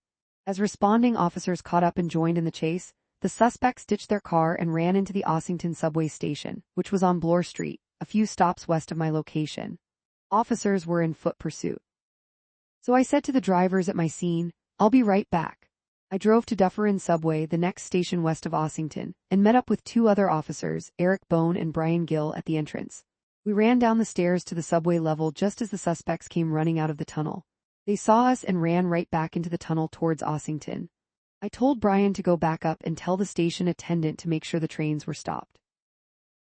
As responding officers caught up and joined in the chase, the suspects ditched their car and ran into the Ossington subway station, which was on Bloor Street, a few stops west of my location. Officers were in foot pursuit. So I said to the drivers at my scene, "I'll be right back." I drove to Dufferin Subway, the next station west of Ossington, and met up with 2 other officers, Eric Bone and Brian Gill, at the entrance. We ran down the stairs to the subway level just as the suspects came running out of the tunnel. They saw us and ran right back into the tunnel towards Ossington. I told Brian to go back up and tell the station attendant to make sure the trains were stopped.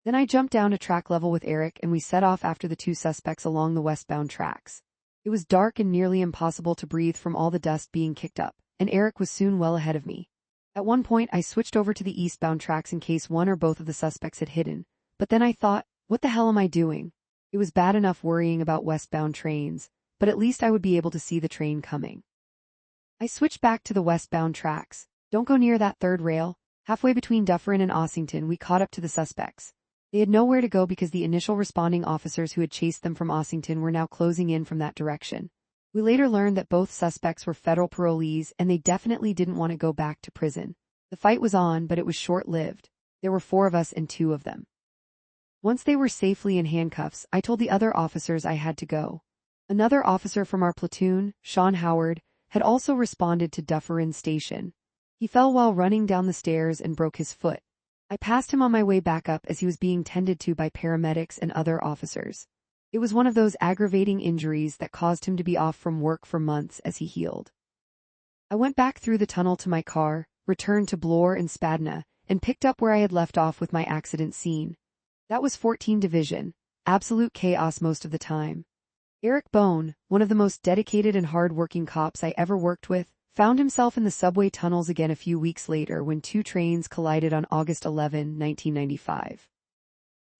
Then I jumped down to track level with Eric and we set off after the 2 suspects along the westbound tracks. It was dark and nearly impossible to breathe from all the dust being kicked up, and Eric was soon well ahead of me. At one point I switched over to the eastbound tracks in case one or both of the suspects had hidden, but then I thought, what the hell am I doing? It was bad enough worrying about westbound trains, but at least I would be able to see the train coming. I switched back to the westbound tracks. "Don't go near that 3rd rail." Halfway between Dufferin and Ossington, we caught up to the suspects. They had nowhere to go because the initial responding officers who had chased them from Ossington were now closing in from that direction. We later learned that both suspects were federal parolees and they definitely didn't want to go back to prison. The fight was on, but it was short-lived. There were 4 of us and 2 of them. Once they were safely in handcuffs, I told the other officers I had to go. Another officer from our platoon, Sean Howard, had also responded to Dufferin Station. He fell while running down the stairs and broke his foot. I passed him on my way back up as he was being tended to by paramedics and other officers. It was one of those aggravating injuries that caused him to be off from work for months as he healed. I went back through the tunnel to my car, returned to Bloor and Spadina, and picked up where I had left off with my accident scene. That was 14 Division, absolute chaos most of the time. Eric Bone, one of the most dedicated and hard-working cops I ever worked with, found himself in the subway tunnels again a few weeks later when two trains collided on August 11, 1995.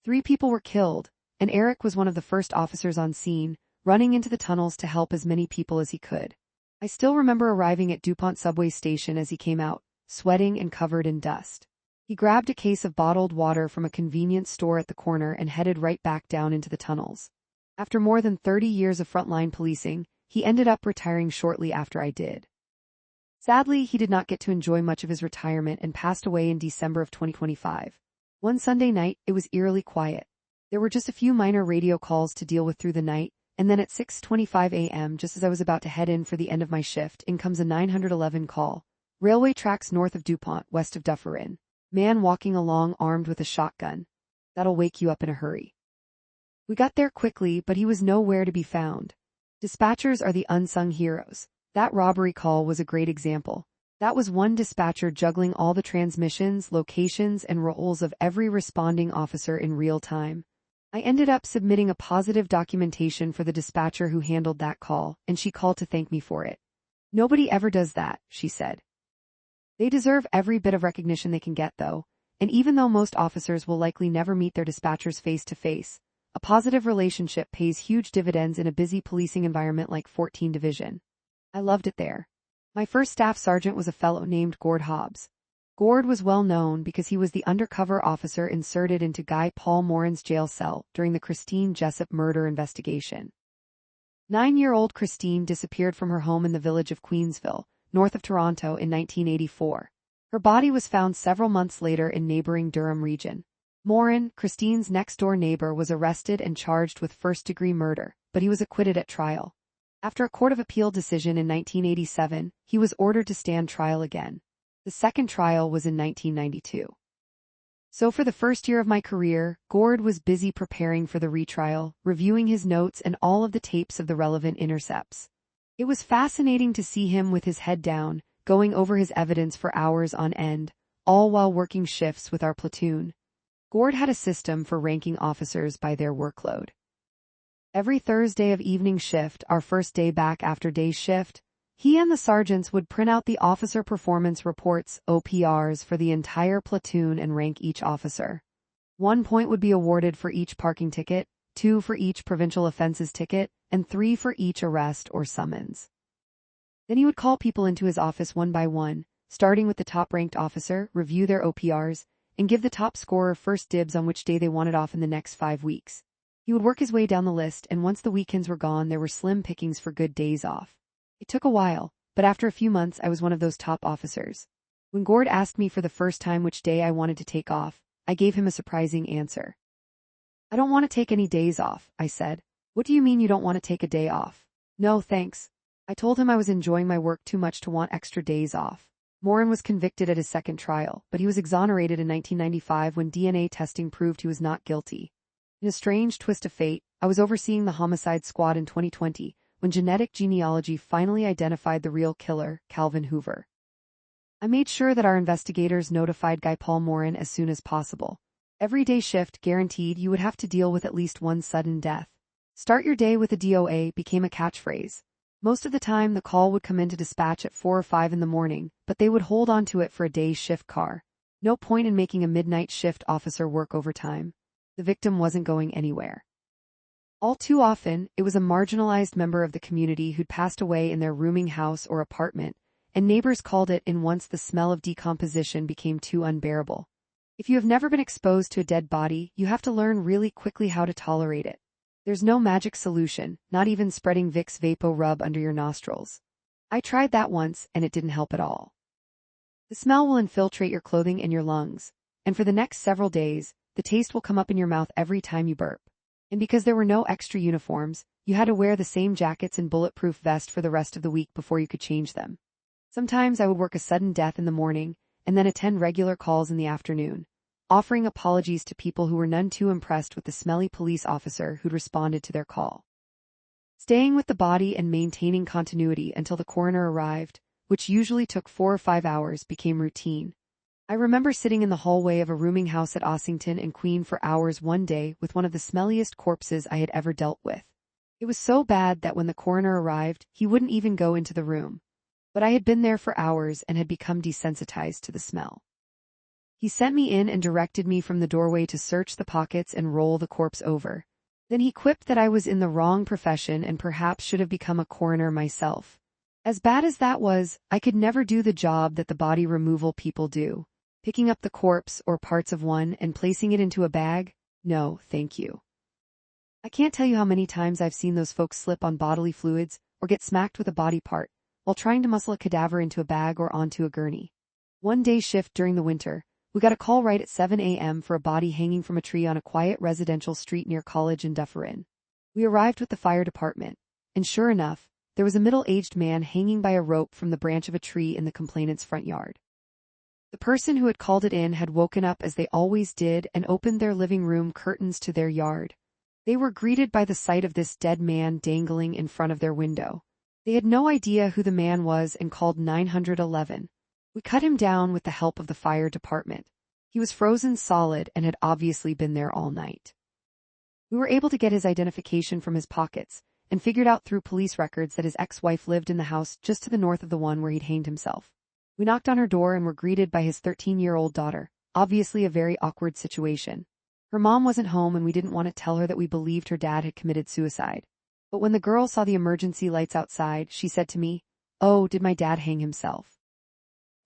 3 people were killed, and Eric was one of the first officers on scene, running into the tunnels to help as many people as he could. I still remember arriving at DuPont subway station as he came out, sweating and covered in dust. He grabbed a case of bottled water from a convenience store at the corner and headed right back down into the tunnels. After more than 30 years of frontline policing, he ended up retiring shortly after I did. Sadly, he did not get to enjoy much of his retirement and passed away in December of 2025. One Sunday night, it was eerily quiet. There were just a few minor radio calls to deal with through the night, and then at 6:25 a.m., just as I was about to head in for the end of my shift, in comes a 911 call. Railway tracks north of DuPont, west of Dufferin. Man walking along armed with a shotgun. That'll wake you up in a hurry. We got there quickly, but he was nowhere to be found. Dispatchers are the unsung heroes. That robbery call was a great example. That was one dispatcher juggling all the transmissions, locations, and roles of every responding officer in real time. I ended up submitting a positive documentation for the dispatcher who handled that call, and she called to thank me for it. Nobody ever does that, she said. They deserve every bit of recognition they can get, though, and even though most officers will likely never meet their dispatchers face to face, a positive relationship pays huge dividends in a busy policing environment like 14 Division. I loved it there. My first staff sergeant was a fellow named Gord Hobbs. Gord was well known because he was the undercover officer inserted into Guy Paul Morin's jail cell during the Christine Jessup murder investigation. 9-year-old Christine disappeared from her home in the village of Queensville, north of Toronto, in 1984. Her body was found several months later in neighboring Durham region. Morin, Christine's next-door neighbor, was arrested and charged with first-degree murder, but he was acquitted at trial. After a Court of Appeal decision in 1987, he was ordered to stand trial again. The second trial was in 1992. So for the first year of my career, Gord was busy preparing for the retrial, reviewing his notes and all of the tapes of the relevant intercepts. It was fascinating to see him with his head down, going over his evidence for hours on end, all while working shifts with our platoon. Gord had a system for ranking officers by their workload. Every Thursday of evening shift, our first day back after day shift, he and the sergeants would print out the officer performance reports, OPRs, for the entire platoon and rank each officer. 1 point would be awarded for each parking ticket, 2 for each provincial offenses ticket, and 3 for each arrest or summons. Then he would call people into his office one by one, starting with the top-ranked officer, review their OPRs, and give the top scorer first dibs on which day they wanted off in the next 5 weeks. He would work his way down the list, and once the weekends were gone, there were slim pickings for good days off. It took a while, but after a few months I was one of those top officers. When Gord asked me for the first time which day I wanted to take off, I gave him a surprising answer. "I don't want to take any days off," I said. "What do you mean you don't want to take a day off?" "No, thanks." I told him I was enjoying my work too much to want extra days off. Morin was convicted at his second trial, but he was exonerated in 1995 when DNA testing proved he was not guilty. In a strange twist of fate, I was overseeing the Homicide Squad in 2020, when genetic genealogy finally identified the real killer, Calvin Hoover. I made sure that our investigators notified Guy Paul Morin as soon as possible. Every day shift guaranteed you would have to deal with at least one sudden death. "Start your day with a DOA" became a catchphrase. Most of the time the call would come into dispatch at 4 or 5 in the morning, but they would hold on to it for a day's shift car. No point in making a midnight shift officer work overtime. The victim wasn't going anywhere. All too often, it was a marginalized member of the community who'd passed away in their rooming house or apartment, and neighbors called it in once the smell of decomposition became too unbearable. If you have never been exposed to a dead body, you have to learn really quickly how to tolerate it. There's no magic solution, not even spreading Vicks Vapo Rub under your nostrils. I tried that once, and it didn't help at all. The smell will infiltrate your clothing and your lungs, and for the next several days, the taste will come up in your mouth every time you burp. And because there were no extra uniforms, you had to wear the same jackets and bulletproof vest for the rest of the week before you could change them. Sometimes I would work a sudden death in the morning and then attend regular calls in the afternoon, offering apologies to people who were none too impressed with the smelly police officer who'd responded to their call. Staying with the body and maintaining continuity until the coroner arrived, which usually took 4 or 5 hours, became routine. I remember sitting in the hallway of a rooming house at Ossington and Queen for hours one day with one of the smelliest corpses I had ever dealt with. It was so bad that when the coroner arrived, he wouldn't even go into the room. But I had been there for hours and had become desensitized to the smell. He sent me in and directed me from the doorway to search the pockets and roll the corpse over. Then he quipped that I was in the wrong profession and perhaps should have become a coroner myself. As bad as that was, I could never do the job that the body removal people do. Picking up the corpse or parts of one and placing it into a bag? No, thank you. I can't tell you how many times I've seen those folks slip on bodily fluids or get smacked with a body part while trying to muscle a cadaver into a bag or onto a gurney. One day shift during the winter, we got a call right at 7 a.m. for a body hanging from a tree on a quiet residential street near College and Dufferin. We arrived with the fire department, and sure enough, there was a middle-aged man hanging by a rope from the branch of a tree in the complainant's front yard. The person who had called it in had woken up as they always did and opened their living room curtains to their yard. They were greeted by the sight of this dead man dangling in front of their window. They had no idea who the man was and called 911. We cut him down with the help of the fire department. He was frozen solid and had obviously been there all night. We were able to get his identification from his pockets and figured out through police records that his ex-wife lived in the house just to the north of the one where he'd hanged himself. We knocked on her door and were greeted by his 13-year-old daughter, obviously a very awkward situation. Her mom wasn't home and we didn't want to tell her that we believed her dad had committed suicide. But when the girl saw the emergency lights outside, she said to me, "Oh, did my dad hang himself?"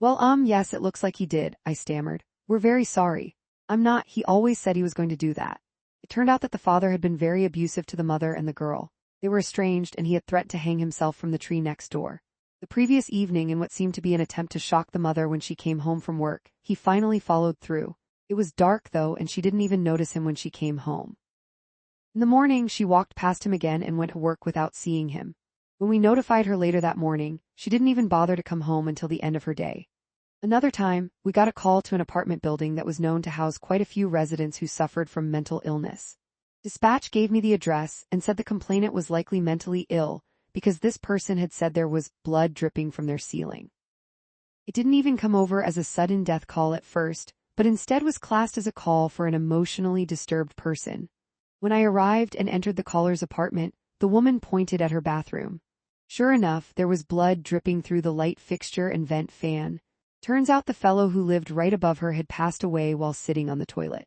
"Well, yes, it looks like he did," I stammered. "We're very sorry." "I'm not, he always said he was going to do that." It turned out that the father had been very abusive to the mother and the girl. They were estranged and he had threatened to hang himself from the tree next door. The previous evening, in what seemed to be an attempt to shock the mother when she came home from work, he finally followed through. It was dark though, and she didn't even notice him when she came home. In the morning, she walked past him again and went to work without seeing him. When we notified her later that morning, she didn't even bother to come home until the end of her day. Another time, we got a call to an apartment building that was known to house quite a few residents who suffered from mental illness. Dispatch gave me the address and said the complainant was likely mentally ill because this person had said there was blood dripping from their ceiling. It didn't even come over as a sudden death call at first, but instead was classed as a call for an emotionally disturbed person. When I arrived and entered the caller's apartment, the woman pointed at her bathroom. Sure enough, there was blood dripping through the light fixture and vent fan. Turns out the fellow who lived right above her had passed away while sitting on the toilet.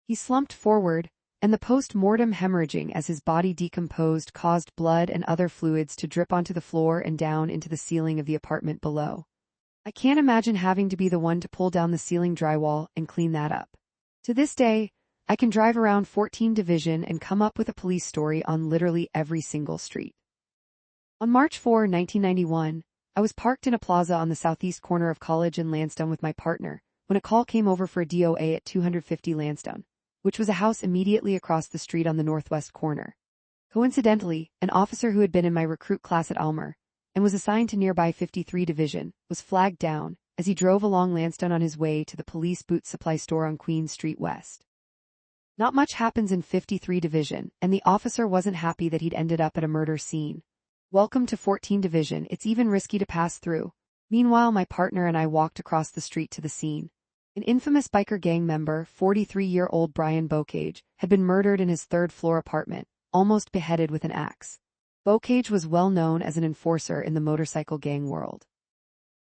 He slumped forward, and the post-mortem hemorrhaging as his body decomposed caused blood and other fluids to drip onto the floor and down into the ceiling of the apartment below. I can't imagine having to be the one to pull down the ceiling drywall and clean that up. To this day, I can drive around 14 Division and come up with a police story on literally every single street. On March 4, 1991, I was parked in a plaza on the southeast corner of College and Lansdowne with my partner when a call came over for a DOA at 250 Lansdowne, which was a house immediately across the street on the northwest corner. Coincidentally, an officer who had been in my recruit class at Almer and was assigned to nearby 53 Division was flagged down as he drove along Lansdowne on his way to the police boot supply store on Queen Street West. Not much happens in 53 Division, and the officer wasn't happy that he'd ended up at a murder scene. "Welcome to 14 Division, it's even risky to pass through." Meanwhile, my partner and I walked across the street to the scene. An infamous biker gang member, 43-year-old Brian Bocage, had been murdered in his third-floor apartment, almost beheaded with an axe. Bocage was well known as an enforcer in the motorcycle gang world.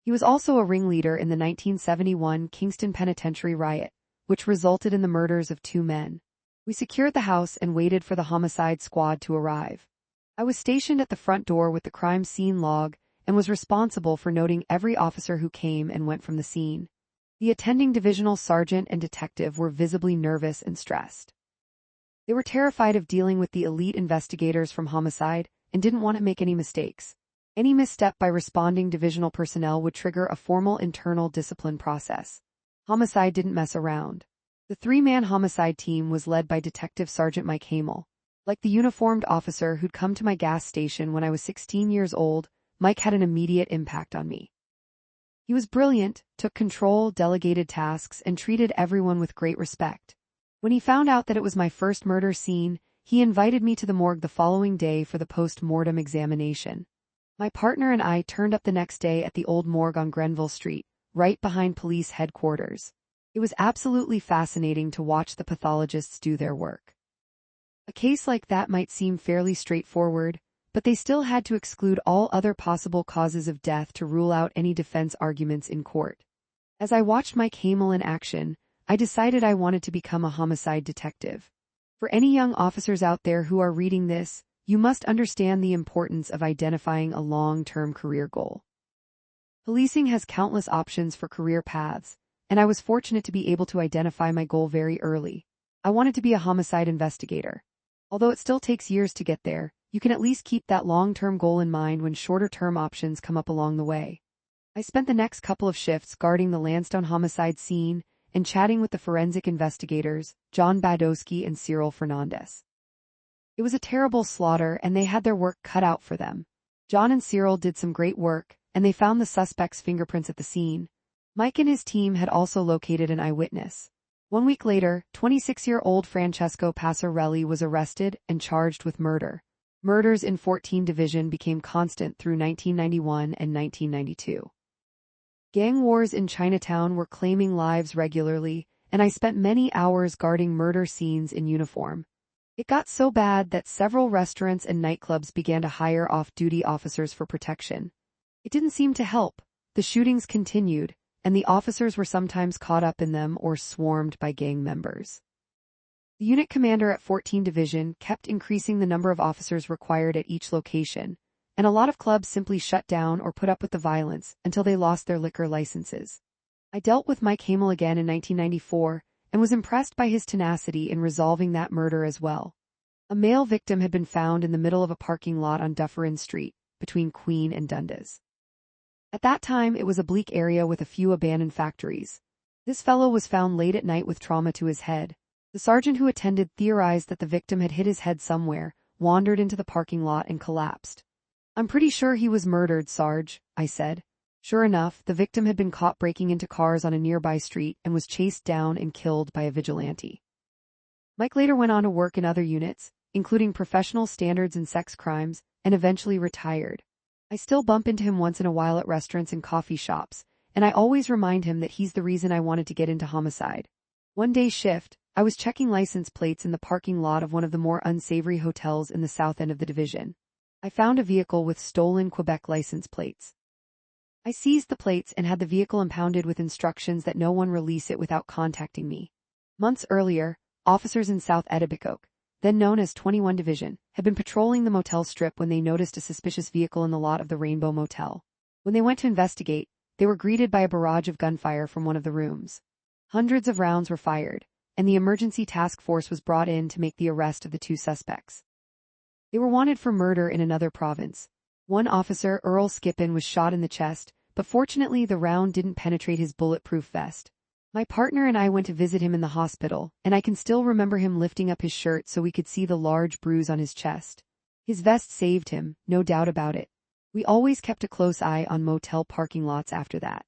He was also a ringleader in the 1971 Kingston Penitentiary riot, which resulted in the murders of 2 men. We secured the house and waited for the homicide squad to arrive. I was stationed at the front door with the crime scene log and was responsible for noting every officer who came and went from the scene. The attending divisional sergeant and detective were visibly nervous and stressed. They were terrified of dealing with the elite investigators from homicide and didn't want to make any mistakes. Any misstep by responding divisional personnel would trigger a formal internal discipline process. Homicide didn't mess around. The 3-man homicide team was led by Detective Sergeant Mike Hamel. Like the uniformed officer who'd come to my gas station when I was 16 years old, Mike had an immediate impact on me. He was brilliant, took control, delegated tasks, and treated everyone with great respect. When he found out that it was my first murder scene, he invited me to the morgue the following day for the post-mortem examination. My partner and I turned up the next day at the old morgue on Grenville Street, right behind police headquarters. It was absolutely fascinating to watch the pathologists do their work. A case like that might seem fairly straightforward, but they still had to exclude all other possible causes of death to rule out any defense arguments in court. As I watched Mike Hamel in action, I decided I wanted to become a homicide detective. For any young officers out there who are reading this, you must understand the importance of identifying a long-term career goal. Policing has countless options for career paths, and I was fortunate to be able to identify my goal very early. I wanted to be a homicide investigator. Although it still takes years to get there, you can at least keep that long-term goal in mind when shorter-term options come up along the way. I spent the next couple of shifts guarding the Lansdowne homicide scene and chatting with the forensic investigators, John Badowski and Cyril Fernandez. It was a terrible slaughter and they had their work cut out for them. John and Cyril did some great work, and they found the suspect's fingerprints at the scene. Mike and his team had also located an eyewitness. 1 week later, 26-year-old Francesco Passarelli was arrested and charged with murder. Murders in 14 Division became constant through 1991 and 1992. Gang wars in Chinatown were claiming lives regularly, and I spent many hours guarding murder scenes in uniform. It got so bad that several restaurants and nightclubs began to hire off-duty officers for protection. It didn't seem to help. The shootings continued, and the officers were sometimes caught up in them or swarmed by gang members. The unit commander at 14 Division kept increasing the number of officers required at each location, and a lot of clubs simply shut down or put up with the violence until they lost their liquor licenses. I dealt with Mike Hamel again in 1994 and was impressed by his tenacity in resolving that murder as well. A male victim had been found in the middle of a parking lot on Dufferin Street, between Queen and Dundas. At that time, it was a bleak area with a few abandoned factories. This fellow was found late at night with trauma to his head. The sergeant who attended theorized that the victim had hit his head somewhere, wandered into the parking lot and collapsed. "I'm pretty sure he was murdered, Sarge," I said. Sure enough, the victim had been caught breaking into cars on a nearby street and was chased down and killed by a vigilante. Mike later went on to work in other units, including professional standards and sex crimes, and eventually retired. I still bump into him once in a while at restaurants and coffee shops, and I always remind him that he's the reason I wanted to get into homicide. One day shift, I was checking license plates in the parking lot of one of the more unsavory hotels in the south end of the division. I found a vehicle with stolen Quebec license plates. I seized the plates and had the vehicle impounded with instructions that no one release it without contacting me. Months earlier, officers in South Etobicoke, then known as 21 Division, had been patrolling the motel strip when they noticed a suspicious vehicle in the lot of the Rainbow Motel. When they went to investigate, they were greeted by a barrage of gunfire from one of the rooms. Hundreds of rounds were fired, and the emergency task force was brought in to make the arrest of the two suspects. They were wanted for murder in another province. One officer, Earl Skippon, was shot in the chest, but fortunately the round didn't penetrate his bulletproof vest. My partner and I went to visit him in the hospital, and I can still remember him lifting up his shirt so we could see the large bruise on his chest. His vest saved him, no doubt about it. We always kept a close eye on motel parking lots after that.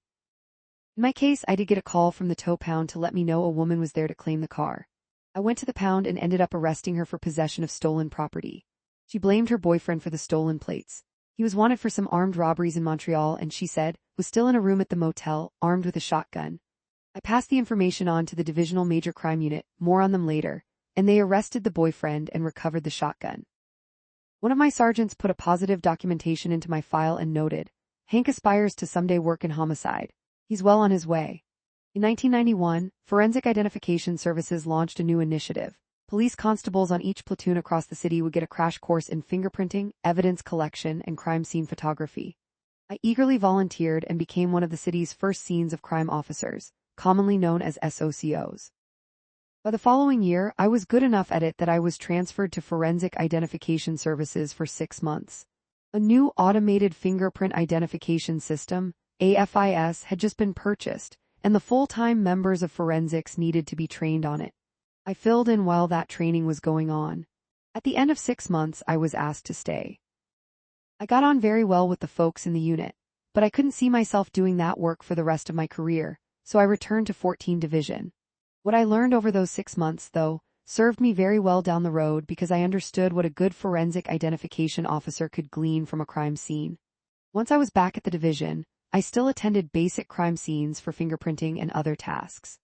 In my case, I did get a call from the tow pound to let me know a woman was there to claim the car. I went to the pound and ended up arresting her for possession of stolen property. She blamed her boyfriend for the stolen plates. He was wanted for some armed robberies in Montreal and, she said, was still in a room at the motel, armed with a shotgun. I passed the information on to the Divisional Major Crime Unit, more on them later, and they arrested the boyfriend and recovered the shotgun. One of my sergeants put a positive documentation into my file and noted, "Hank aspires to someday work in homicide. He's well on his way." In 1991, Forensic Identification Services launched a new initiative. Police constables on each platoon across the city would get a crash course in fingerprinting, evidence collection, and crime scene photography. I eagerly volunteered and became one of the city's first scenes of crime officers, commonly known as SOCOs. By the following year, I was good enough at it that I was transferred to Forensic Identification Services for 6 months. A new automated fingerprint identification system, AFIS, had just been purchased, and the full-time members of forensics needed to be trained on it. I filled in while that training was going on. At the end of 6 months, I was asked to stay. I got on very well with the folks in the unit, but I couldn't see myself doing that work for the rest of my career, so I returned to 14 Division. What I learned over those 6 months, though, served me very well down the road because I understood what a good forensic identification officer could glean from a crime scene. Once I was back at the division, I still attended basic crime scenes for fingerprinting and other tasks.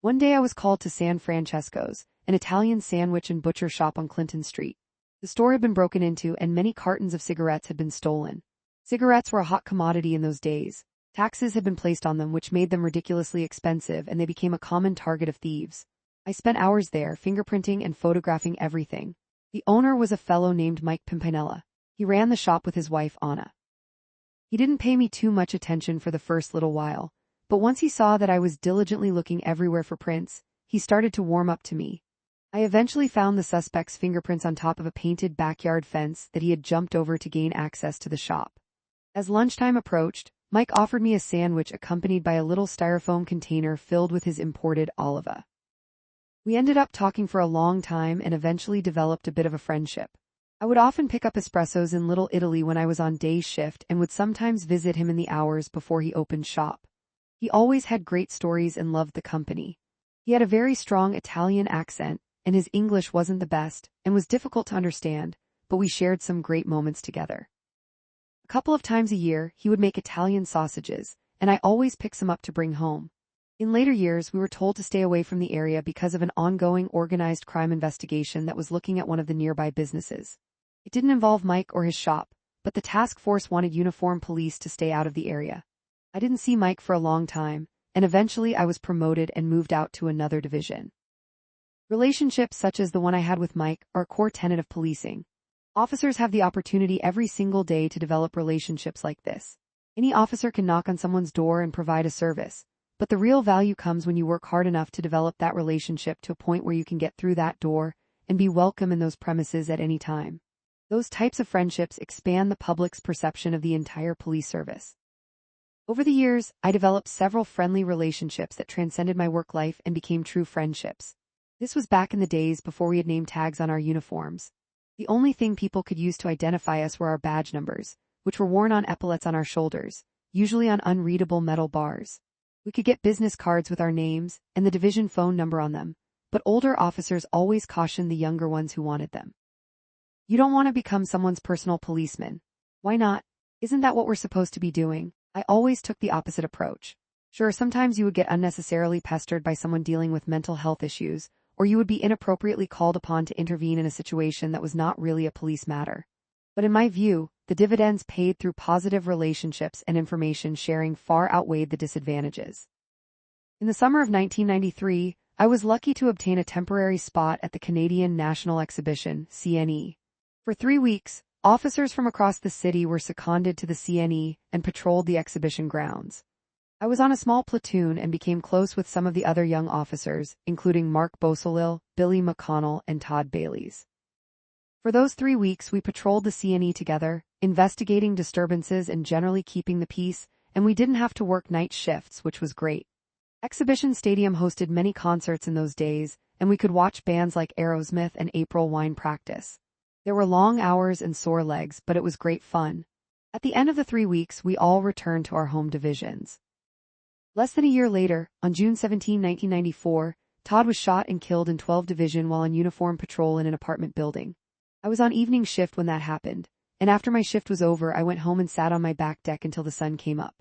One day I was called to San Francesco's, an Italian sandwich and butcher shop on Clinton Street. The store had been broken into and many cartons of cigarettes had been stolen. Cigarettes were a hot commodity in those days. Taxes had been placed on them which made them ridiculously expensive and they became a common target of thieves. I spent hours there fingerprinting and photographing everything. The owner was a fellow named Mike Pimpinella. He ran the shop with his wife Anna. He didn't pay me too much attention for the first little while, but once he saw that I was diligently looking everywhere for prints, he started to warm up to me. I eventually found the suspect's fingerprints on top of a painted backyard fence that he had jumped over to gain access to the shop. As lunchtime approached, Mike offered me a sandwich accompanied by a little styrofoam container filled with his imported oliva. We ended up talking for a long time and eventually developed a bit of a friendship. I would often pick up espressos in Little Italy when I was on day shift and would sometimes visit him in the hours before he opened shop. He always had great stories and loved the company. He had a very strong Italian accent, and his English wasn't the best and was difficult to understand, but we shared some great moments together. A couple of times a year, he would make Italian sausages, and I always picked some up to bring home. In later years, we were told to stay away from the area because of an ongoing organized crime investigation that was looking at one of the nearby businesses. It didn't involve Mike or his shop, but the task force wanted uniformed police to stay out of the area. I didn't see Mike for a long time, and eventually I was promoted and moved out to another division. Relationships such as the one I had with Mike are a core tenet of policing. Officers have the opportunity every single day to develop relationships like this. Any officer can knock on someone's door and provide a service, but the real value comes when you work hard enough to develop that relationship to a point where you can get through that door and be welcome in those premises at any time. Those types of friendships expand the public's perception of the entire police service. Over the years, I developed several friendly relationships that transcended my work life and became true friendships. This was back in the days before we had name tags on our uniforms. The only thing people could use to identify us were our badge numbers, which were worn on epaulets on our shoulders, usually on unreadable metal bars. We could get business cards with our names and the division phone number on them, but older officers always cautioned the younger ones who wanted them. You don't want to become someone's personal policeman. Why not? Isn't that what we're supposed to be doing? I always took the opposite approach. Sure, sometimes you would get unnecessarily pestered by someone dealing with mental health issues, or you would be inappropriately called upon to intervene in a situation that was not really a police matter. But in my view, the dividends paid through positive relationships and information sharing far outweighed the disadvantages. In the summer of 1993, I was lucky to obtain a temporary spot at the Canadian National Exhibition, CNE. For 3 weeks, officers from across the city were seconded to the CNE and patrolled the exhibition grounds. I was on a small platoon and became close with some of the other young officers, including Mark Bosolil, Billy McConnell, and Todd Bailey's. For those 3 weeks we patrolled the CNE together, investigating disturbances and generally keeping the peace, and we didn't have to work night shifts, which was great. Exhibition Stadium hosted many concerts in those days, and we could watch bands like Aerosmith and April Wine practice. There were long hours and sore legs, but it was great fun. At the end of the 3 weeks, we all returned to our home divisions. Less than a year later, on June 17, 1994, Todd was shot and killed in 12 Division while on uniform patrol in an apartment building. I was on evening shift when that happened, and after my shift was over I went home and sat on my back deck until the sun came up.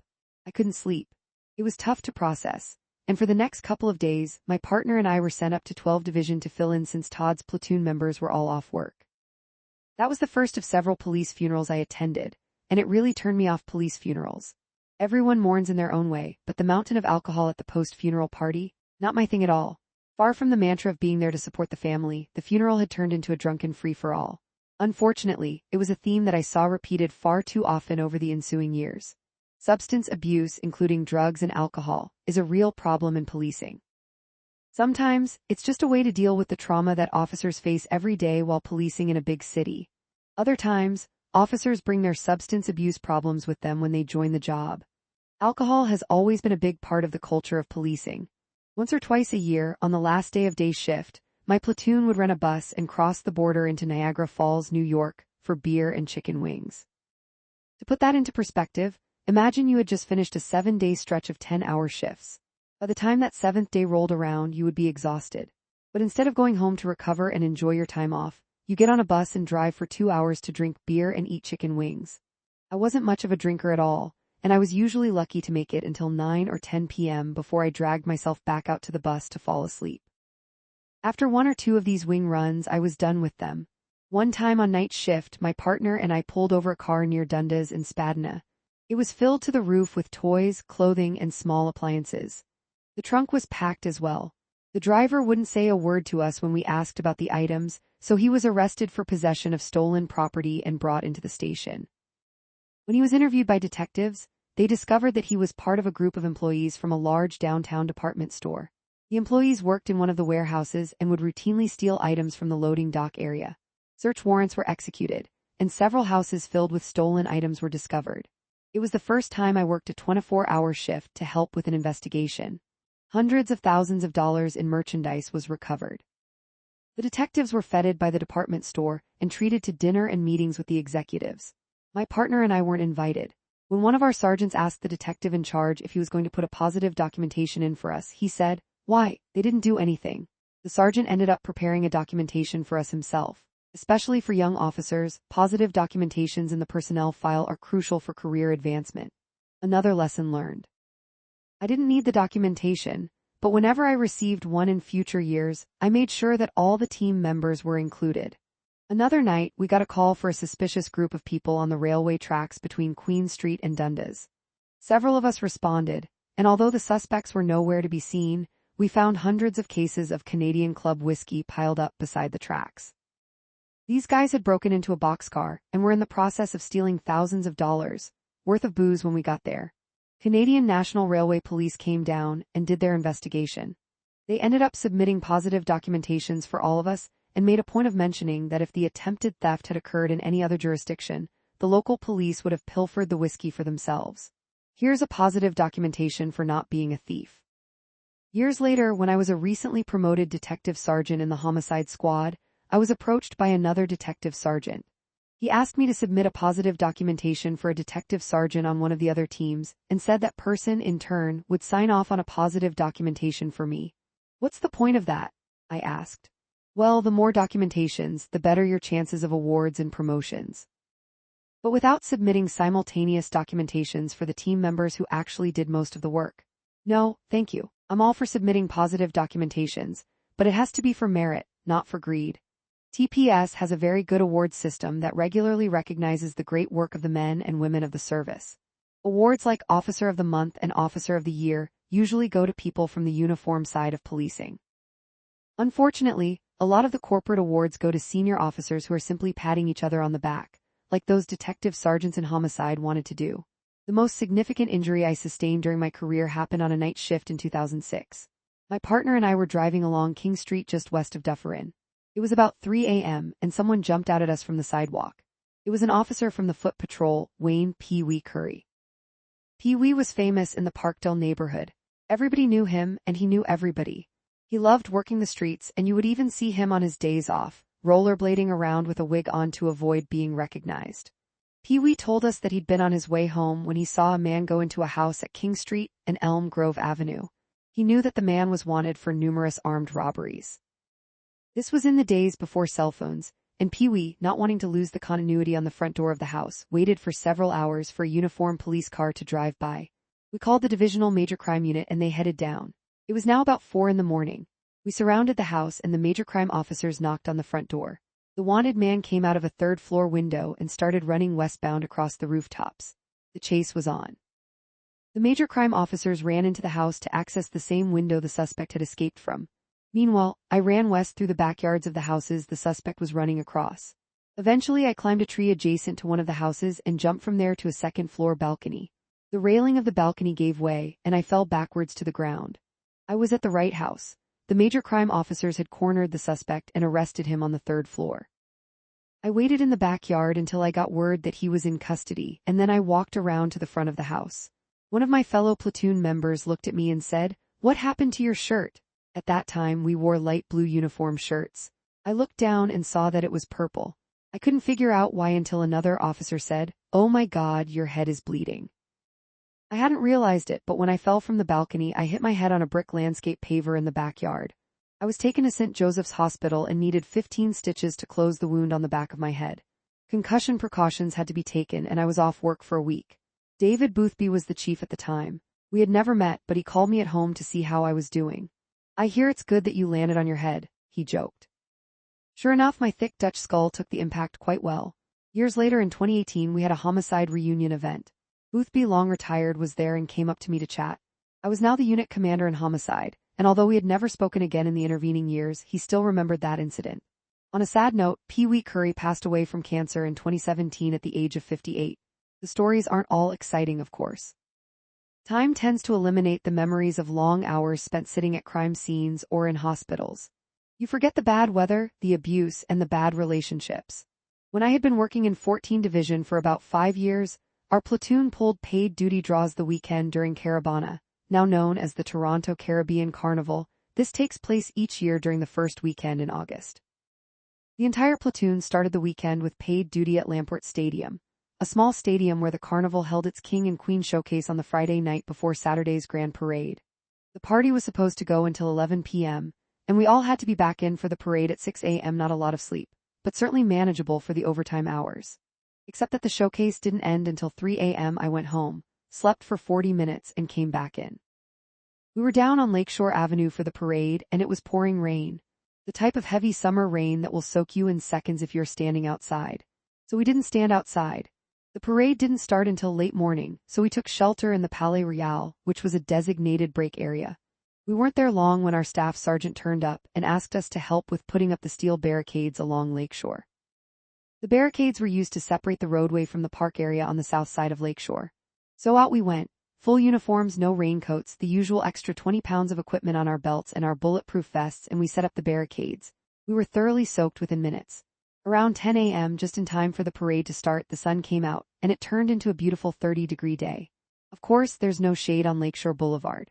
I couldn't sleep. It was tough to process, and for the next couple of days, my partner and I were sent up to 12 Division to fill in since Todd's platoon members were all off work. That was the first of several police funerals I attended, and it really turned me off police funerals. Everyone mourns in their own way, but the mountain of alcohol at the post-funeral party, not my thing at all. Far from the mantra of being there to support the family, the funeral had turned into a drunken free-for-all. Unfortunately, it was a theme that I saw repeated far too often over the ensuing years. Substance abuse, including drugs and alcohol, is a real problem in policing. Sometimes, it's just a way to deal with the trauma that officers face every day while policing in a big city. Other times, officers bring their substance abuse problems with them when they join the job. Alcohol has always been a big part of the culture of policing. Once or twice a year, on the last day of day shift, my platoon would rent a bus and cross the border into Niagara Falls, New York, for beer and chicken wings. To put that into perspective, imagine you had just finished a 7-day stretch of 10-hour shifts. By the time that 7th day rolled around, you would be exhausted. But instead of going home to recover and enjoy your time off, you get on a bus and drive for 2 hours to drink beer and eat chicken wings. I wasn't much of a drinker at all, and I was usually lucky to make it until 9 or 10 p.m. before I dragged myself back out to the bus to fall asleep. After 1 or 2 of these wing runs, I was done with them. One time on night shift, my partner and I pulled over a car near Dundas in Spadina. It was filled to the roof with toys, clothing, and small appliances. The trunk was packed as well. The driver wouldn't say a word to us when we asked about the items, so he was arrested for possession of stolen property and brought into the station. When he was interviewed by detectives, they discovered that he was part of a group of employees from a large downtown department store. The employees worked in one of the warehouses and would routinely steal items from the loading dock area. Search warrants were executed, and several houses filled with stolen items were discovered. It was the first time I worked a 24-hour shift to help with an investigation. Hundreds of thousands of dollars in merchandise was recovered. The detectives were feted by the department store and treated to dinner and meetings with the executives. My partner and I weren't invited. When one of our sergeants asked the detective in charge if he was going to put a positive documentation in for us, he said, "Why, they didn't do anything." The sergeant ended up preparing a documentation for us himself. Especially for young officers, positive documentations in the personnel file are crucial for career advancement. Another lesson learned. I didn't need the documentation, but whenever I received one in future years, I made sure that all the team members were included. Another night, we got a call for a suspicious group of people on the railway tracks between Queen Street and Dundas. Several of us responded, and although the suspects were nowhere to be seen, we found hundreds of cases of Canadian Club whiskey piled up beside the tracks. These guys had broken into a boxcar and were in the process of stealing thousands of dollars worth of booze when we got there. Canadian National Railway Police came down and did their investigation. They ended up submitting positive documentations for all of us and made a point of mentioning that if the attempted theft had occurred in any other jurisdiction, the local police would have pilfered the whiskey for themselves. Here's a positive documentation for not being a thief. Years later, when I was a recently promoted detective sergeant in the homicide squad, I was approached by another detective sergeant. He asked me to submit a positive documentation for a detective sergeant on one of the other teams and said that person, in turn, would sign off on a positive documentation for me. "What's the point of that?" I asked. "Well, the more documentations, the better your chances of awards and promotions." But without submitting simultaneous documentations for the team members who actually did most of the work. No, thank you. I'm all for submitting positive documentations, but it has to be for merit, not for greed. TPS has a very good awards system that regularly recognizes the great work of the men and women of the service. Awards like Officer of the Month and Officer of the Year usually go to people from the uniform side of policing. Unfortunately, a lot of the corporate awards go to senior officers who are simply patting each other on the back, like those detective sergeants in homicide wanted to do. The most significant injury I sustained during my career happened on a night shift in 2006. My partner and I were driving along King Street just west of Dufferin. It was about 3 a.m. and someone jumped out at us from the sidewalk. It was an officer from the Foot Patrol, Wayne Pee Wee Curry. Pee Wee was famous in the Parkdale neighborhood. Everybody knew him, and he knew everybody. He loved working the streets, and you would even see him on his days off, rollerblading around with a wig on to avoid being recognized. Pee Wee told us that he'd been on his way home when he saw a man go into a house at King Street and Elm Grove Avenue. He knew that the man was wanted for numerous armed robberies. This was in the days before cell phones, and Pee Wee, not wanting to lose the continuity on the front door of the house, waited for several hours for a uniformed police car to drive by. We called the Divisional Major Crime Unit and they headed down. It was now about 4 a.m. We surrounded the house and the major crime officers knocked on the front door. The wanted man came out of a third-floor window and started running westbound across the rooftops. The chase was on. The major crime officers ran into the house to access the same window the suspect had escaped from. Meanwhile, I ran west through the backyards of the houses the suspect was running across. Eventually, I climbed a tree adjacent to one of the houses and jumped from there to a second-floor balcony. The railing of the balcony gave way, and I fell backwards to the ground. I was at the right house. The major crime officers had cornered the suspect and arrested him on the 3rd floor. I waited in the backyard until I got word that he was in custody, and then I walked around to the front of the house. One of my fellow platoon members looked at me and said, "What happened to your shirt?" At that time, we wore light blue uniform shirts. I looked down and saw that it was purple. I couldn't figure out why until another officer said, "Oh my God, your head is bleeding." I hadn't realized it, but when I fell from the balcony, I hit my head on a brick landscape paver in the backyard. I was taken to St. Joseph's Hospital and needed 15 stitches to close the wound on the back of my head. Concussion precautions had to be taken and I was off work for a week. David Boothby was the chief at the time. We had never met, but he called me at home to see how I was doing. "I hear it's good that you landed on your head," he joked. Sure enough, my thick Dutch skull took the impact quite well. Years later in 2018, we had a homicide reunion event. Boothby, long retired, was there and came up to me to chat. I was now the unit commander in homicide, and although we had never spoken again in the intervening years, he still remembered that incident. On a sad note, Pee Wee Curry passed away from cancer in 2017 at the age of 58. The stories aren't all exciting, of course. Time tends to eliminate the memories of long hours spent sitting at crime scenes or in hospitals. You forget the bad weather, the abuse, and the bad relationships. When I had been working in 14 Division for about 5 years, our platoon pulled paid duty draws the weekend during Caravana, now known as the Toronto Caribbean Carnival. This takes place each year during the first weekend in August. The entire platoon started the weekend with paid duty at Lamport Stadium, a small stadium where the carnival held its King and Queen showcase on the Friday night before Saturday's grand parade. The party was supposed to go until 11 p.m., and we all had to be back in for the parade at 6 a.m. Not a lot of sleep, but certainly manageable for the overtime hours. Except that the showcase didn't end until 3 a.m. I went home, slept for 40 minutes, and came back in. We were down on Lakeshore Avenue for the parade, and it was pouring rain. The type of heavy summer rain that will soak you in seconds if you're standing outside. So we didn't stand outside. The parade didn't start until late morning, so we took shelter in the Palais Royal, which was a designated break area. We weren't there long when our staff sergeant turned up and asked us to help with putting up the steel barricades along Lakeshore. The barricades were used to separate the roadway from the park area on the south side of Lakeshore. So out we went, full uniforms, no raincoats, the usual extra 20 pounds of equipment on our belts and our bulletproof vests, and we set up the barricades. We were thoroughly soaked within minutes. Around 10 a.m., just in time for the parade to start, the sun came out, and it turned into a beautiful 30-degree day. Of course, there's no shade on Lakeshore Boulevard.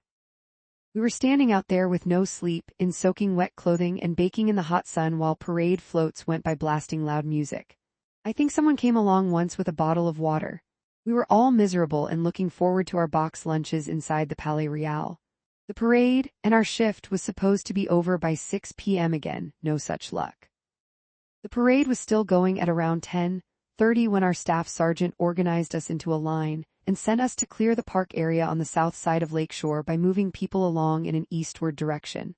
We were standing out there with no sleep, in soaking wet clothing and baking in the hot sun while parade floats went by blasting loud music. I think someone came along once with a bottle of water. We were all miserable and looking forward to our box lunches inside the Palais Royal. The parade and our shift was supposed to be over by 6 p.m. again, no such luck. The parade was still going at around 10:30 when our staff sergeant organized us into a line and sent us to clear the park area on the south side of Lakeshore by moving people along in an eastward direction.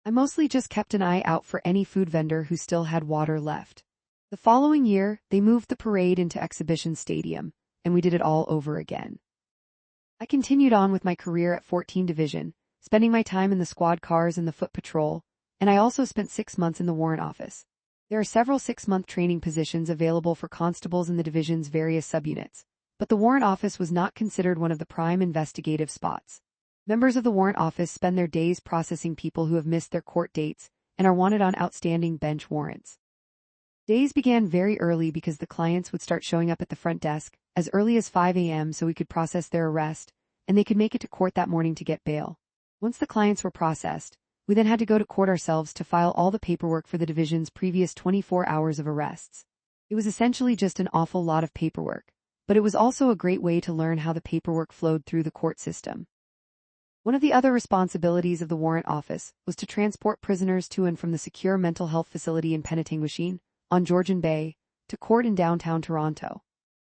I mostly just kept an eye out for any food vendor who still had water left. The following year, they moved the parade into Exhibition Stadium, and we did it all over again. I continued on with my career at 14 Division, spending my time in the squad cars and the foot patrol, and I also spent 6 months in the warrant office. There are several 6-month training positions available for constables in the division's various subunits, but the warrant office was not considered one of the prime investigative spots. Members of the warrant office spend their days processing people who have missed their court dates and are wanted on outstanding bench warrants. Days began very early because the clients would start showing up at the front desk as early as 5 a.m. so we could process their arrest, and they could make it to court that morning to get bail. Once the clients were processed, we then had to go to court ourselves to file all the paperwork for the division's previous 24 hours of arrests. It was essentially just an awful lot of paperwork, but it was also a great way to learn how the paperwork flowed through the court system. One of the other responsibilities of the warrant office was to transport prisoners to and from the secure mental health facility in Penetanguishene, on Georgian Bay, to court in downtown Toronto.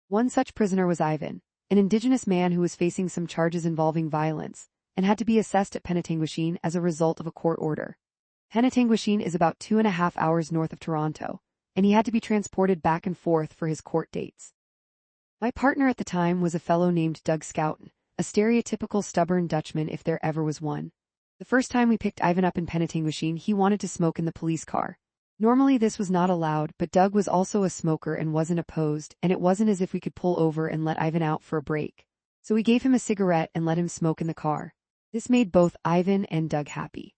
One such prisoner was Ivan, an Indigenous man who was facing some charges involving violence, and had to be assessed at Penetanguishene as a result of a court order. Penetanguishene is about 2.5 hours north of Toronto, and he had to be transported back and forth for his court dates. My partner at the time was a fellow named Doug Scouten, a stereotypical stubborn Dutchman if there ever was one. The first time we picked Ivan up in Penetanguishene, he wanted to smoke in the police car. Normally this was not allowed, but Doug was also a smoker and wasn't opposed, and it wasn't as if we could pull over and let Ivan out for a break. So we gave him a cigarette and let him smoke in the car. This made both Ivan and Doug happy.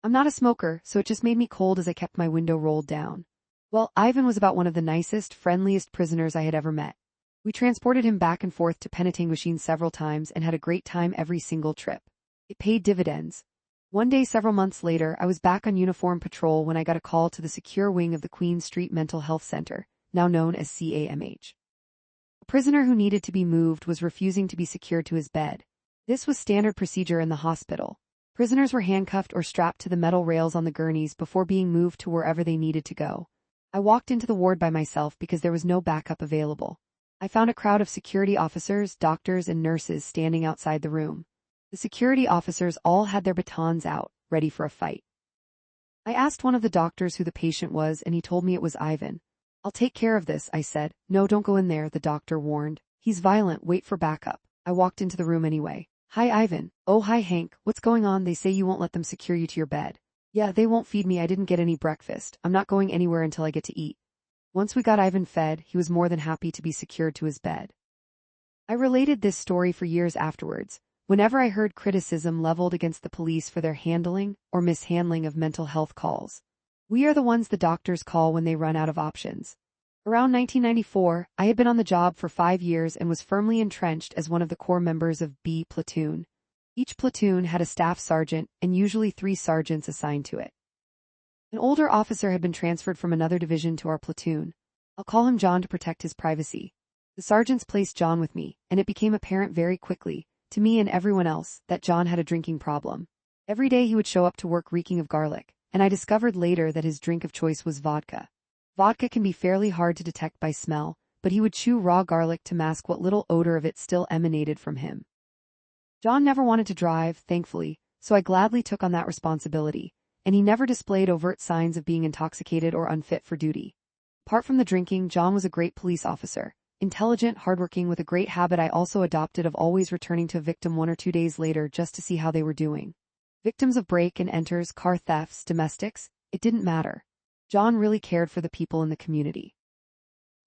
I'm not a smoker, so it just made me cold as I kept my window rolled down. Well, Ivan was about one of the nicest, friendliest prisoners I had ever met. We transported him back and forth to Penetanguishene several times and had a great time every single trip. It paid dividends. One day several months later, I was back on uniform patrol when I got a call to the secure wing of the Queen Street Mental Health Center, now known as CAMH. A prisoner who needed to be moved was refusing to be secured to his bed. This was standard procedure in the hospital. Prisoners were handcuffed or strapped to the metal rails on the gurneys before being moved to wherever they needed to go. I walked into the ward by myself because there was no backup available. I found a crowd of security officers, doctors, and nurses standing outside the room. The security officers all had their batons out, ready for a fight. I asked one of the doctors who the patient was, and he told me it was Ivan. "I'll take care of this," I said. "No, don't go in there," the doctor warned. "He's violent, wait for backup." I walked into the room anyway. "Hi, Ivan." "Oh, hi, Hank. What's going on? They say you won't let them secure you to your bed." "Yeah, they won't feed me. I didn't get any breakfast. I'm not going anywhere until I get to eat." Once we got Ivan fed, he was more than happy to be secured to his bed. I related this story for years afterwards, whenever I heard criticism leveled against the police for their handling or mishandling of mental health calls. We are the ones the doctors call when they run out of options. Around 1994, I had been on the job for 5 years and was firmly entrenched as one of the core members of B platoon. Each platoon had a staff sergeant and usually 3 sergeants assigned to it. An older officer had been transferred from another division to our platoon. I'll call him John to protect his privacy. The sergeants placed John with me, and it became apparent very quickly, to me and everyone else, that John had a drinking problem. Every day he would show up to work reeking of garlic, and I discovered later that his drink of choice was vodka. Vodka can be fairly hard to detect by smell, but he would chew raw garlic to mask what little odor of it still emanated from him. John never wanted to drive, thankfully, so I gladly took on that responsibility, and he never displayed overt signs of being intoxicated or unfit for duty. Apart from the drinking, John was a great police officer, intelligent, hardworking, with a great habit I also adopted of always returning to a victim 1 or 2 days later just to see how they were doing. Victims of break and enters, car thefts, domestics, it didn't matter. John really cared for the people in the community.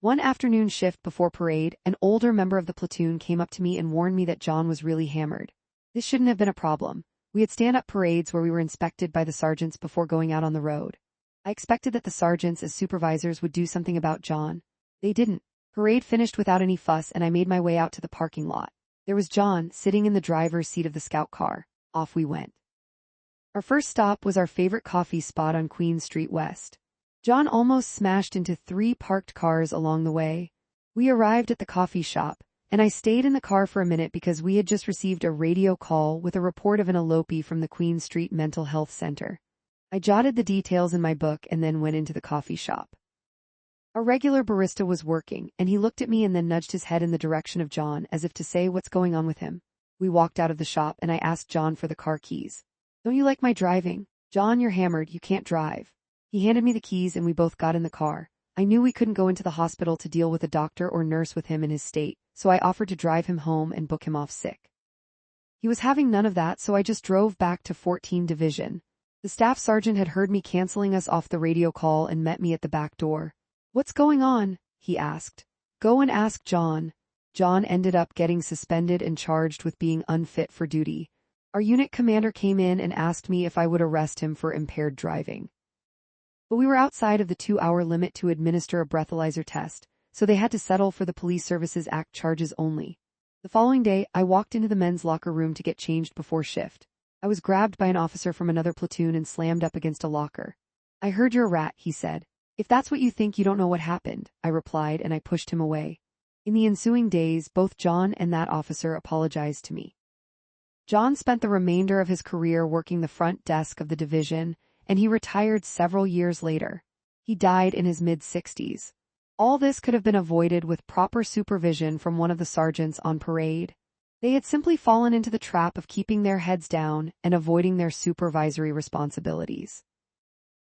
One afternoon shift before parade, an older member of the platoon came up to me and warned me that John was really hammered. This shouldn't have been a problem. We had stand-up parades where we were inspected by the sergeants before going out on the road. I expected that the sergeants as supervisors would do something about John. They didn't. Parade finished without any fuss and I made my way out to the parking lot. There was John, sitting in the driver's seat of the scout car. Off we went. Our first stop was our favorite coffee spot on Queen Street West. John almost smashed into 3 parked cars along the way. We arrived at the coffee shop, and I stayed in the car for a minute because we had just received a radio call with a report of an elopee from the Queen Street Mental Health Center. I jotted the details in my book and then went into the coffee shop. Our regular barista was working, and he looked at me and then nudged his head in the direction of John as if to say, "What's going on with him?" We walked out of the shop and I asked John for the car keys. "Don't you like my driving?" "John, you're hammered, you can't drive." He handed me the keys and we both got in the car. I knew we couldn't go into the hospital to deal with a doctor or nurse with him in his state, so I offered to drive him home and book him off sick. He was having none of that, so I just drove back to 14 Division. The staff sergeant had heard me canceling us off the radio call and met me at the back door. "What's going on?" he asked. "Go and ask John." John ended up getting suspended and charged with being unfit for duty. Our unit commander came in and asked me if I would arrest him for impaired driving. But we were outside of the 2-hour limit to administer a breathalyzer test, so they had to settle for the Police Services Act charges only. The following day, I walked into the men's locker room to get changed before shift. I was grabbed by an officer from another platoon and slammed up against a locker. "I heard you're a rat," he said. "If that's what you think, you don't know what happened," I replied, and I pushed him away. In the ensuing days, both John and that officer apologized to me. John spent the remainder of his career working the front desk of the division, and he retired several years later. He died in his mid-60s. All this could have been avoided with proper supervision from one of the sergeants on parade. They had simply fallen into the trap of keeping their heads down and avoiding their supervisory responsibilities.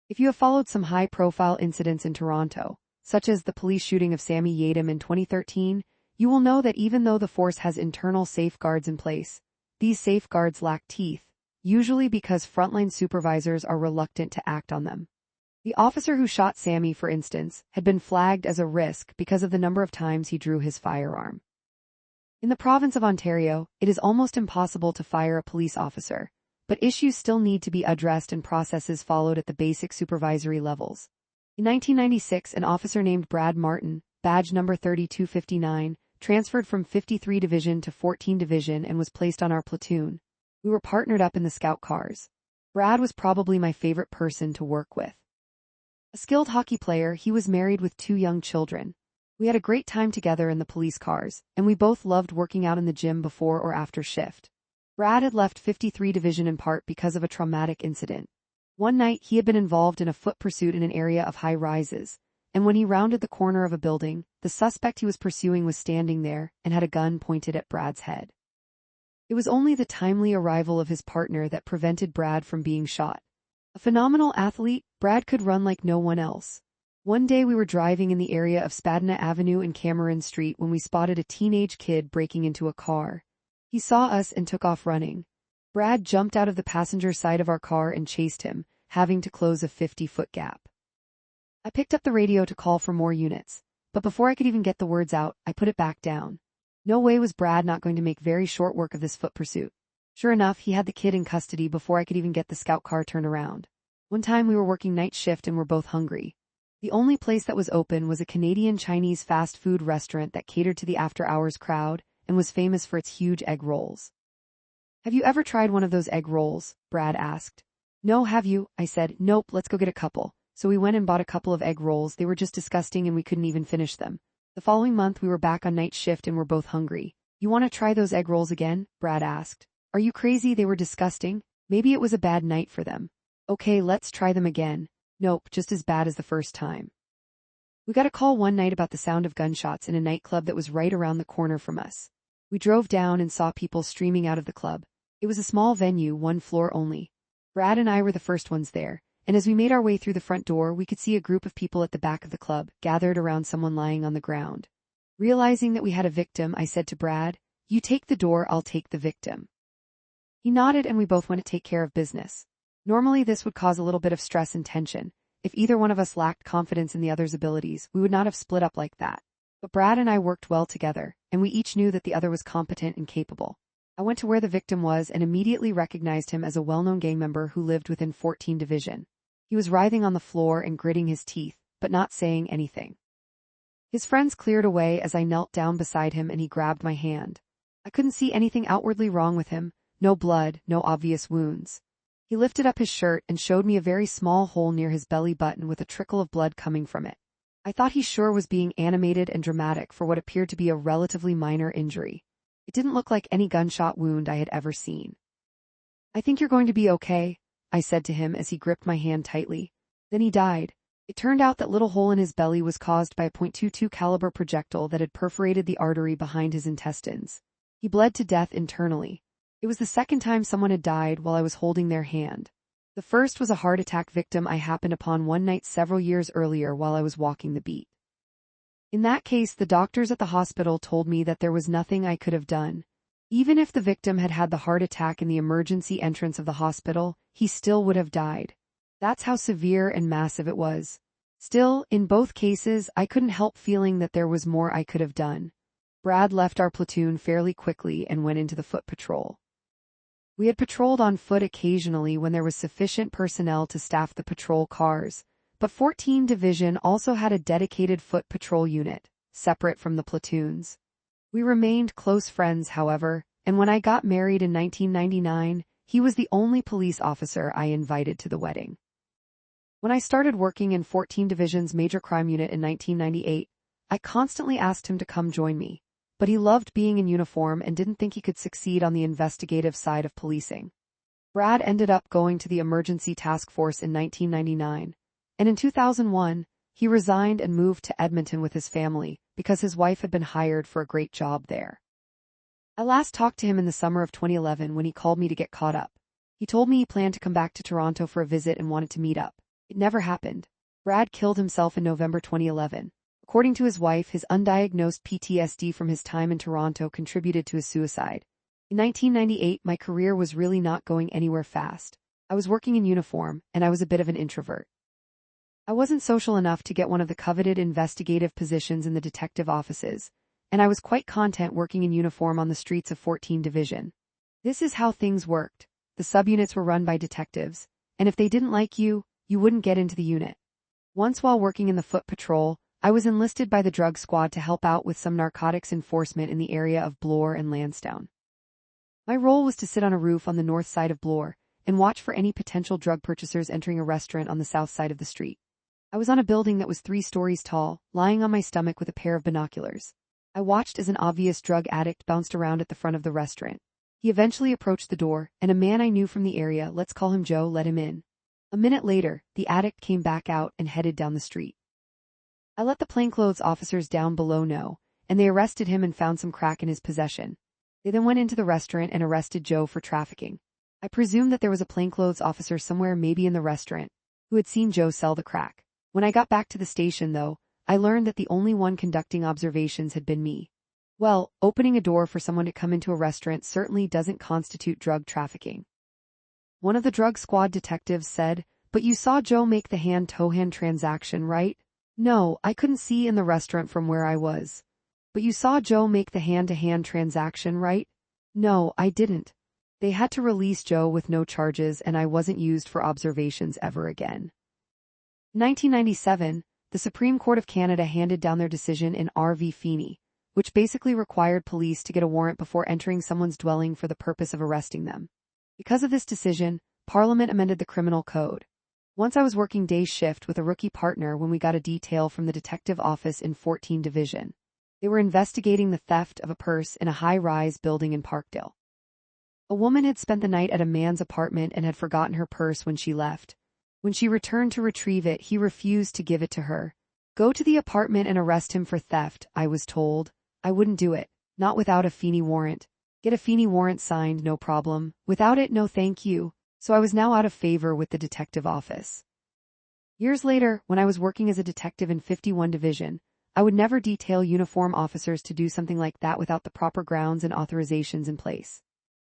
If you have followed some high-profile incidents in Toronto, such as the police shooting of Sammy Yadam in 2013, you will know that even though the force has internal safeguards in place, these safeguards lack teeth, usually because frontline supervisors are reluctant to act on them. The officer who shot Sammy, for instance, had been flagged as a risk because of the number of times he drew his firearm. In the province of Ontario, it is almost impossible to fire a police officer, but issues still need to be addressed and processes followed at the basic supervisory levels. In 1996, an officer named Brad Martin, badge number 3259, transferred from 53 Division to 14 Division and was placed on our platoon. We were partnered up in the scout cars. Brad was probably my favorite person to work with. A skilled hockey player, he was married with 2 young children. We had a great time together in the police cars, and we both loved working out in the gym before or after shift. Brad had left 53 Division in part because of a traumatic incident. One night, he had been involved in a foot pursuit in an area of high rises, and when he rounded the corner of a building, the suspect he was pursuing was standing there and had a gun pointed at Brad's head. It was only the timely arrival of his partner that prevented Brad from being shot. A phenomenal athlete, Brad could run like no one else. One day we were driving in the area of Spadina Avenue and Cameron Street when we spotted a teenage kid breaking into a car. He saw us and took off running. Brad jumped out of the passenger side of our car and chased him, having to close a 50-foot gap. I picked up the radio to call for more units, but before I could even get the words out, I put it back down. No way was Brad not going to make very short work of this foot pursuit. Sure enough, he had the kid in custody before I could even get the scout car turned around. One time we were working night shift and were both hungry. The only place that was open was a Canadian Chinese fast food restaurant that catered to the after-hours crowd and was famous for its huge egg rolls. "Have you ever tried one of those egg rolls?" Brad asked. "No, have you?" I said. "Nope, let's go get a couple." So we went and bought a couple of egg rolls. They were just disgusting and we couldn't even finish them. The following month we were back on night shift and were both hungry. "You want to try those egg rolls again?" Brad asked. "Are you crazy? They were disgusting. Maybe it was a bad night for them." "Okay, let's try them again." "Nope, just as bad as the first time." We got a call one night about the sound of gunshots in a nightclub that was right around the corner from us. We drove down and saw people streaming out of the club. It was a small venue, 1 floor only. Brad and I were the first ones there, and as we made our way through the front door, we could see a group of people at the back of the club, gathered around someone lying on the ground. Realizing that we had a victim, I said to Brad, "You take the door, I'll take the victim." He nodded and we both went to take care of business. Normally this would cause a little bit of stress and tension. If either one of us lacked confidence in the other's abilities, we would not have split up like that. But Brad and I worked well together, and we each knew that the other was competent and capable. I went to where the victim was and immediately recognized him as a well-known gang member who lived within 14 Division. He was writhing on the floor and gritting his teeth, but not saying anything. His friends cleared away as I knelt down beside him and he grabbed my hand. I couldn't see anything outwardly wrong with him, no blood, no obvious wounds. He lifted up his shirt and showed me a very small hole near his belly button with a trickle of blood coming from it. I thought he sure was being animated and dramatic for what appeared to be a relatively minor injury. It didn't look like any gunshot wound I had ever seen. "I think you're going to be okay," I said to him as he gripped my hand tightly. Then he died. It turned out that little hole in his belly was caused by a .22 caliber projectile that had perforated the artery behind his intestines. He bled to death internally. It was the second time someone had died while I was holding their hand. The first was a heart attack victim I happened upon one night several years earlier while I was walking the beat. In that case, the doctors at the hospital told me that there was nothing I could have done. Even if the victim had had the heart attack in the emergency entrance of the hospital, he still would have died. That's how severe and massive it was. Still, in both cases, I couldn't help feeling that there was more I could have done. Brad left our platoon fairly quickly and went into the foot patrol. We had patrolled on foot occasionally when there was sufficient personnel to staff the patrol cars, but 14 Division also had a dedicated foot patrol unit, separate from the platoons. We remained close friends, however, and when I got married in 1999, he was the only police officer I invited to the wedding. When I started working in 14 Division's Major Crime Unit in 1998, I constantly asked him to come join me. But he loved being in uniform and didn't think he could succeed on the investigative side of policing. Brad ended up going to the Emergency Task Force in 1999, and in 2001, he resigned and moved to Edmonton with his family because his wife had been hired for a great job there. I last talked to him in the summer of 2011 when he called me to get caught up. He told me he planned to come back to Toronto for a visit and wanted to meet up. It never happened. Brad killed himself in November 2011. According to his wife, his undiagnosed PTSD from his time in Toronto contributed to his suicide. In 1998, my career was really not going anywhere fast. I was working in uniform, and I was a bit of an introvert. I wasn't social enough to get one of the coveted investigative positions in the detective offices, and I was quite content working in uniform on the streets of 14 Division. This is how things worked. The subunits were run by detectives, and if they didn't like you, you wouldn't get into the unit. Once while working in the foot patrol, I was enlisted by the drug squad to help out with some narcotics enforcement in the area of Bloor and Lansdowne. My role was to sit on a roof on the north side of Bloor and watch for any potential drug purchasers entering a restaurant on the south side of the street. I was on a building that was 3 stories tall, lying on my stomach with a pair of binoculars. I watched as an obvious drug addict bounced around at the front of the restaurant. He eventually approached the door, and a man I knew from the area, let's call him Joe, let him in. A minute later, the addict came back out and headed down the street. I let the plainclothes officers down below know, and they arrested him and found some crack in his possession. They then went into the restaurant and arrested Joe for trafficking. I presume that there was a plainclothes officer somewhere, maybe in the restaurant, who had seen Joe sell the crack. When I got back to the station, though, I learned that the only one conducting observations had been me. Well, opening a door for someone to come into a restaurant certainly doesn't constitute drug trafficking. One of the drug squad detectives said, "But you saw Joe make the hand-to-hand transaction, right?" "No, I couldn't see in the restaurant from where I was." "But you saw Joe make the hand-to-hand transaction, right?" "No, I didn't." They had to release Joe with no charges, and I wasn't used for observations ever again. In 1997, the Supreme Court of Canada handed down their decision in R v Feeney, which basically required police to get a warrant before entering someone's dwelling for the purpose of arresting them. Because of this decision, Parliament amended the criminal code. Once I was working day shift with a rookie partner when we got a detail from the detective office in 14 Division. They were investigating the theft of a purse in a high-rise building in Parkdale. A woman had spent the night at a man's apartment and had forgotten her purse when she left. When she returned to retrieve it, he refused to give it to her. "Go to the apartment and arrest him for theft," I was told. I wouldn't do it. Not without a Feeney warrant. Get a Feeney warrant signed, no problem. Without it, no thank you. So I was now out of favor with the detective office. Years later, when I was working as a detective in 51 Division, I would never detail uniform officers to do something like that without the proper grounds and authorizations in place.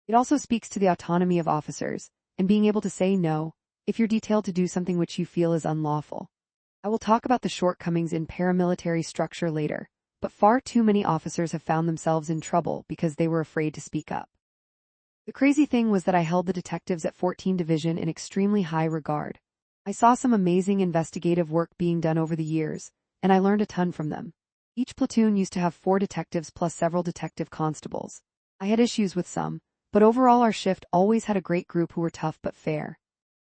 It also speaks to the autonomy of officers, and being able to say no, if you're detailed to do something which you feel is unlawful. I will talk about the shortcomings in paramilitary structure later, but far too many officers have found themselves in trouble because they were afraid to speak up. The crazy thing was that I held the detectives at 14 Division in extremely high regard. I saw some amazing investigative work being done over the years, and I learned a ton from them. Each platoon used to have 4 detectives plus several detective constables. I had issues with some, but overall our shift always had a great group who were tough but fair.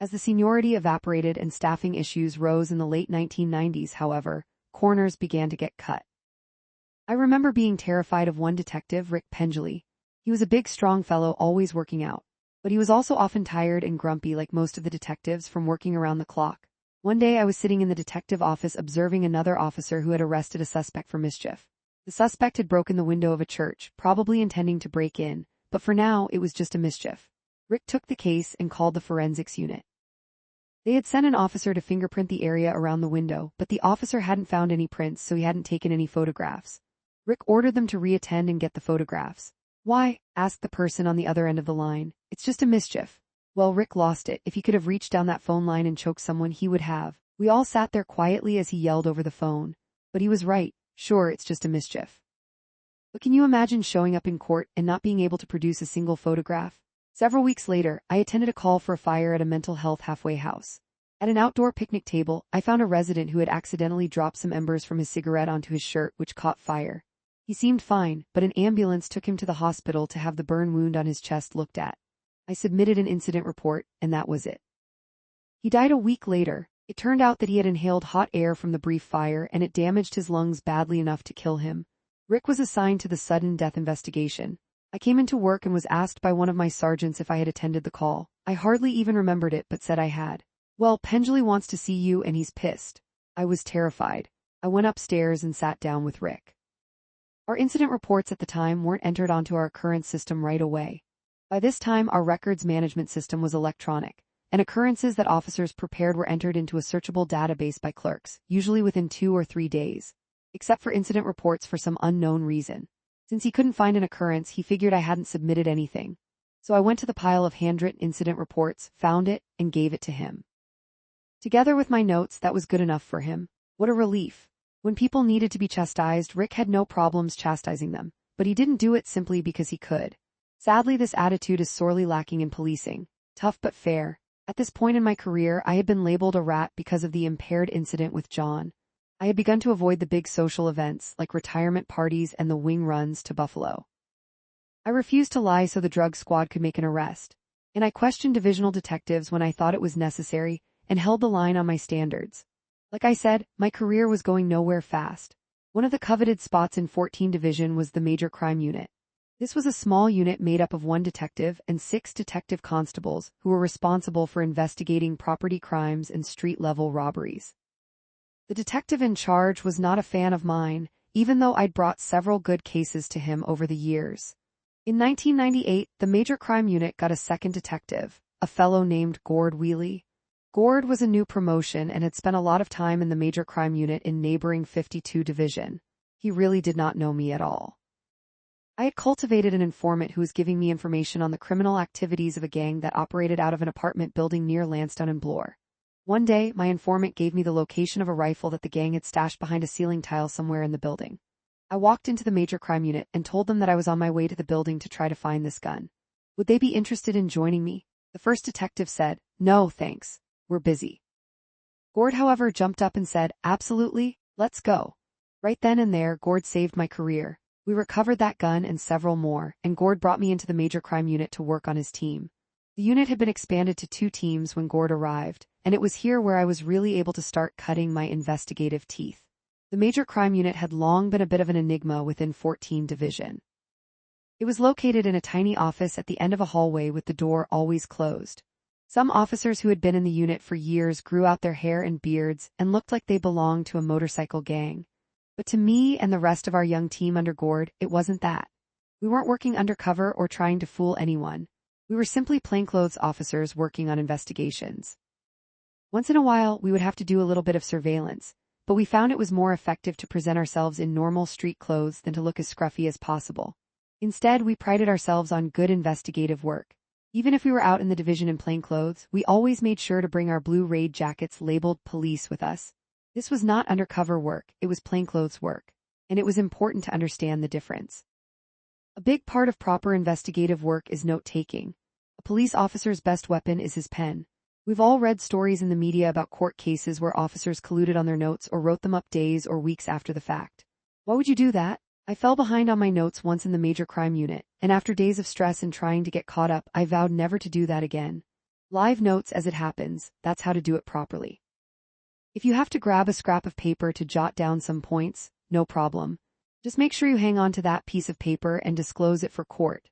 As the seniority evaporated and staffing issues rose in the late 1990s, however, corners began to get cut. I remember being terrified of one detective, Rick Pendley. He was a big, strong fellow always working out, but he was also often tired and grumpy like most of the detectives from working around the clock. One day I was sitting in the detective office observing another officer who had arrested a suspect for mischief. The suspect had broken the window of a church, probably intending to break in, but for now it was just a mischief. Rick took the case and called the forensics unit. They had sent an officer to fingerprint the area around the window, but the officer hadn't found any prints, so he hadn't taken any photographs. Rick ordered them to reattend and get the photographs. "Why?" asked the person on the other end of the line. "It's just a mischief." Well, Rick lost it. If he could have reached down that phone line and choked someone, he would have. We all sat there quietly as he yelled over the phone. But he was right. Sure, it's just a mischief. But can you imagine showing up in court and not being able to produce a single photograph? Several weeks later, I attended a call for a fire at a mental health halfway house. At an outdoor picnic table, I found a resident who had accidentally dropped some embers from his cigarette onto his shirt, which caught fire. He seemed fine, but an ambulance took him to the hospital to have the burn wound on his chest looked at. I submitted an incident report, and that was it. He died a week later. It turned out that he had inhaled hot air from the brief fire, and it damaged his lungs badly enough to kill him. Rick was assigned to the sudden death investigation. I came into work and was asked by one of my sergeants if I had attended the call. I hardly even remembered it, but said I had. "Well, Pendley wants to see you and he's pissed." I was terrified. I went upstairs and sat down with Rick. Our incident reports at the time weren't entered onto our occurrence system right away. By this time, our records management system was electronic, and occurrences that officers prepared were entered into a searchable database by clerks, usually within 2 or 3 days. Except for incident reports for some unknown reason. Since he couldn't find an occurrence, he figured I hadn't submitted anything. So I went to the pile of handwritten incident reports, found it, and gave it to him. Together with my notes, that was good enough for him. What a relief. When people needed to be chastised, Rick had no problems chastising them, but he didn't do it simply because he could. Sadly, this attitude is sorely lacking in policing. Tough but fair. At this point in my career, I had been labeled a rat because of the impaired incident with John. I had begun to avoid the big social events, like retirement parties and the wing runs to Buffalo. I refused to lie so the drug squad could make an arrest. And I questioned divisional detectives when I thought it was necessary, and held the line on my standards. Like I said, my career was going nowhere fast. One of the coveted spots in 14 Division was the Major Crime Unit. This was a small unit made up of 1 detective and 6 detective constables who were responsible for investigating property crimes and street-level robberies. The detective in charge was not a fan of mine, even though I'd brought several good cases to him over the years. In 1998, the Major Crime Unit got a second detective, a fellow named Gord Wheely. Gord was a new promotion and had spent a lot of time in the Major Crime Unit in neighboring 52 Division. He really did not know me at all. I had cultivated an informant who was giving me information on the criminal activities of a gang that operated out of an apartment building near Lansdowne and Bloor. One day, my informant gave me the location of a rifle that the gang had stashed behind a ceiling tile somewhere in the building. I walked into the Major Crime Unit and told them that I was on my way to the building to try to find this gun. Would they be interested in joining me? The first detective said, "No, thanks. We're busy." Gord, however, jumped up and said, "Absolutely, let's go." Right then and there, Gord saved my career. We recovered that gun and several more, and Gord brought me into the Major Crime Unit to work on his team. The unit had been expanded to 2 teams when Gord arrived, and it was here where I was really able to start cutting my investigative teeth. The Major Crime Unit had long been a bit of an enigma within 14 Division. It was located in a tiny office at the end of a hallway with the door always closed. Some officers who had been in the unit for years grew out their hair and beards and looked like they belonged to a motorcycle gang. But to me and the rest of our young team under Gord, it wasn't that. We weren't working undercover or trying to fool anyone. We were simply plainclothes officers working on investigations. Once in a while, we would have to do a little bit of surveillance, but we found it was more effective to present ourselves in normal street clothes than to look as scruffy as possible. Instead, we prided ourselves on good investigative work. Even if we were out in the division in plain clothes, we always made sure to bring our blue raid jackets labeled police with us. This was not undercover work, it was plainclothes work, and it was important to understand the difference. A big part of proper investigative work is note-taking. A police officer's best weapon is his pen. We've all read stories in the media about court cases where officers colluded on their notes or wrote them up days or weeks after the fact. Why would you do that? I fell behind on my notes once in the Major Crime Unit, and after days of stress and trying to get caught up, I vowed never to do that again. Live notes as it happens, that's how to do it properly. If you have to grab a scrap of paper to jot down some points, no problem. Just make sure you hang on to that piece of paper and disclose it for court.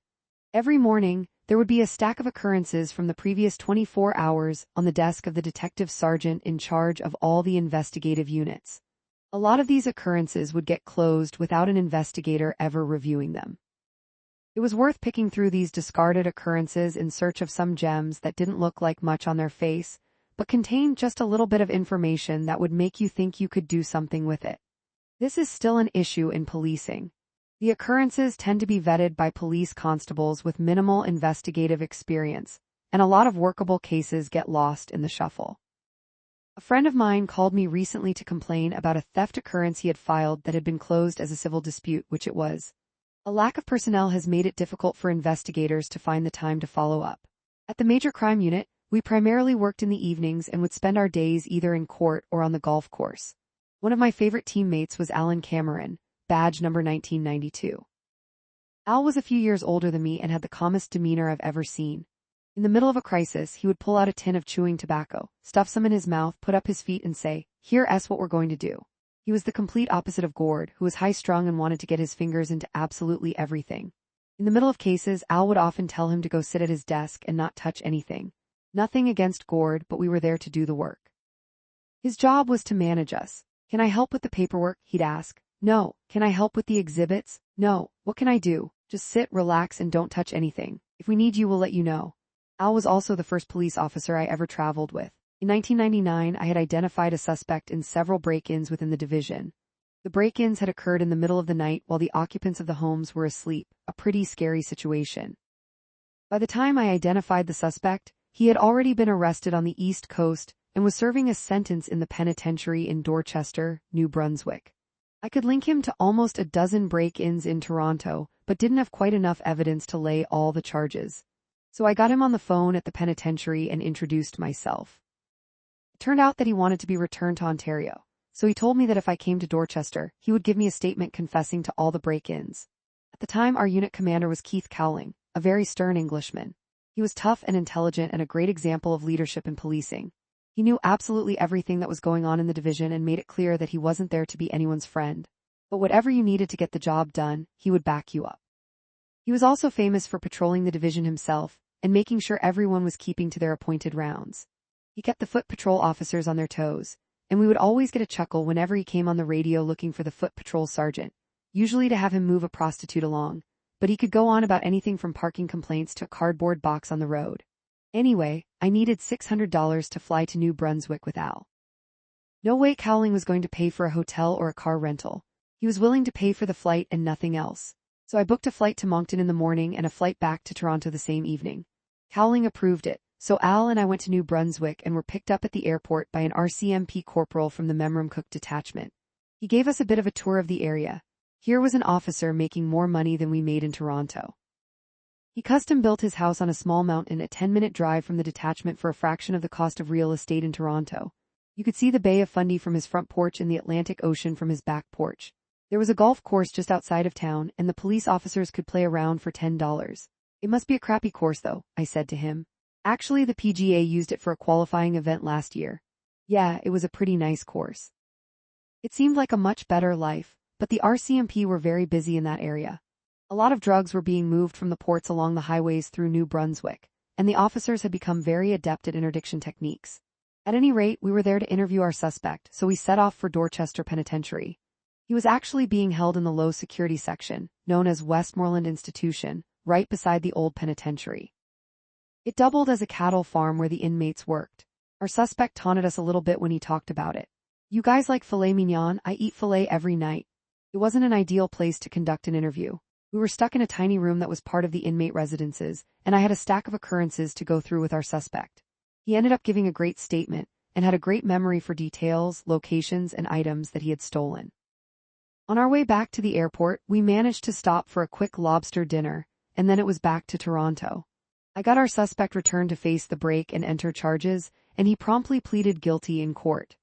Every morning, there would be a stack of occurrences from the previous 24 hours on the desk of the detective sergeant in charge of all the investigative units. A lot of these occurrences would get closed without an investigator ever reviewing them. It was worth picking through these discarded occurrences in search of some gems that didn't look like much on their face, but contained just a little bit of information that would make you think you could do something with it. This is still an issue in policing. The occurrences tend to be vetted by police constables with minimal investigative experience, and a lot of workable cases get lost in the shuffle. A friend of mine called me recently to complain about a theft occurrence he had filed that had been closed as a civil dispute, which it was. A lack of personnel has made it difficult for investigators to find the time to follow up. At the Major Crime Unit, we primarily worked in the evenings and would spend our days either in court or on the golf course. One of my favorite teammates was Alan Cameron, badge number 1992. Al was a few years older than me and had the calmest demeanor I've ever seen. In the middle of a crisis, he would pull out a tin of chewing tobacco, stuff some in his mouth, put up his feet and say, "Here's what we're going to do." He was the complete opposite of Gord, who was high-strung and wanted to get his fingers into absolutely everything. In the middle of cases, Al would often tell him to go sit at his desk and not touch anything. Nothing against Gord, but we were there to do the work. His job was to manage us. "Can I help with the paperwork?" he'd ask. "No." "Can I help with the exhibits?" "No." "What can I do?" "Just sit, relax, and don't touch anything. If we need you, we'll let you know." Al was also the first police officer I ever traveled with. In 1999, I had identified a suspect in several break-ins within the division. The break-ins had occurred in the middle of the night while the occupants of the homes were asleep, a pretty scary situation. By the time I identified the suspect, he had already been arrested on the East Coast and was serving a sentence in the penitentiary in Dorchester, New Brunswick. I could link him to almost a dozen break-ins in Toronto, but didn't have quite enough evidence to lay all the charges. So I got him on the phone at the penitentiary and introduced myself. It turned out that he wanted to be returned to Ontario, so he told me that if I came to Dorchester, he would give me a statement confessing to all the break-ins. At the time, our unit commander was Keith Cowling, a very stern Englishman. He was tough and intelligent and a great example of leadership in policing. He knew absolutely everything that was going on in the division and made it clear that he wasn't there to be anyone's friend. But whatever you needed to get the job done, he would back you up. He was also famous for patrolling the division himself and making sure everyone was keeping to their appointed rounds. He kept the foot patrol officers on their toes, and we would always get a chuckle whenever he came on the radio looking for the foot patrol sergeant, usually to have him move a prostitute along, but he could go on about anything from parking complaints to a cardboard box on the road. Anyway, I needed $600 to fly to New Brunswick with Al. No way Cowling was going to pay for a hotel or a car rental. He was willing to pay for the flight and nothing else. So I booked a flight to Moncton in the morning and a flight back to Toronto the same evening. Cowling approved it, so Al and I went to New Brunswick and were picked up at the airport by an RCMP corporal from the Memramcook detachment. He gave us a bit of a tour of the area. Here was an officer making more money than we made in Toronto. He custom-built his house on a small mountain a 10-minute drive from the detachment for a fraction of the cost of real estate in Toronto. You could see the Bay of Fundy from his front porch and the Atlantic Ocean from his back porch. There was a golf course just outside of town, and the police officers could play around for $10. It must be a crappy course though, I said to him. Actually, the PGA used it for a qualifying event last year. Yeah, it was a pretty nice course. It seemed like a much better life, but the RCMP were very busy in that area. A lot of drugs were being moved from the ports along the highways through New Brunswick, and the officers had become very adept at interdiction techniques. At any rate, we were there to interview our suspect, so we set off for Dorchester Penitentiary. He was actually being held in the low-security section, known as Westmoreland Institution, right beside the old penitentiary. It doubled as a cattle farm where the inmates worked. Our suspect taunted us a little bit when he talked about it. You guys like filet mignon? I eat filet every night. It wasn't an ideal place to conduct an interview. We were stuck in a tiny room that was part of the inmate residences, and I had a stack of occurrences to go through with our suspect. He ended up giving a great statement, and had a great memory for details, locations, and items that he had stolen. On our way back to the airport, we managed to stop for a quick lobster dinner, and then it was back to Toronto. I got our suspect returned to face the break and enter charges, and he promptly pleaded guilty in court.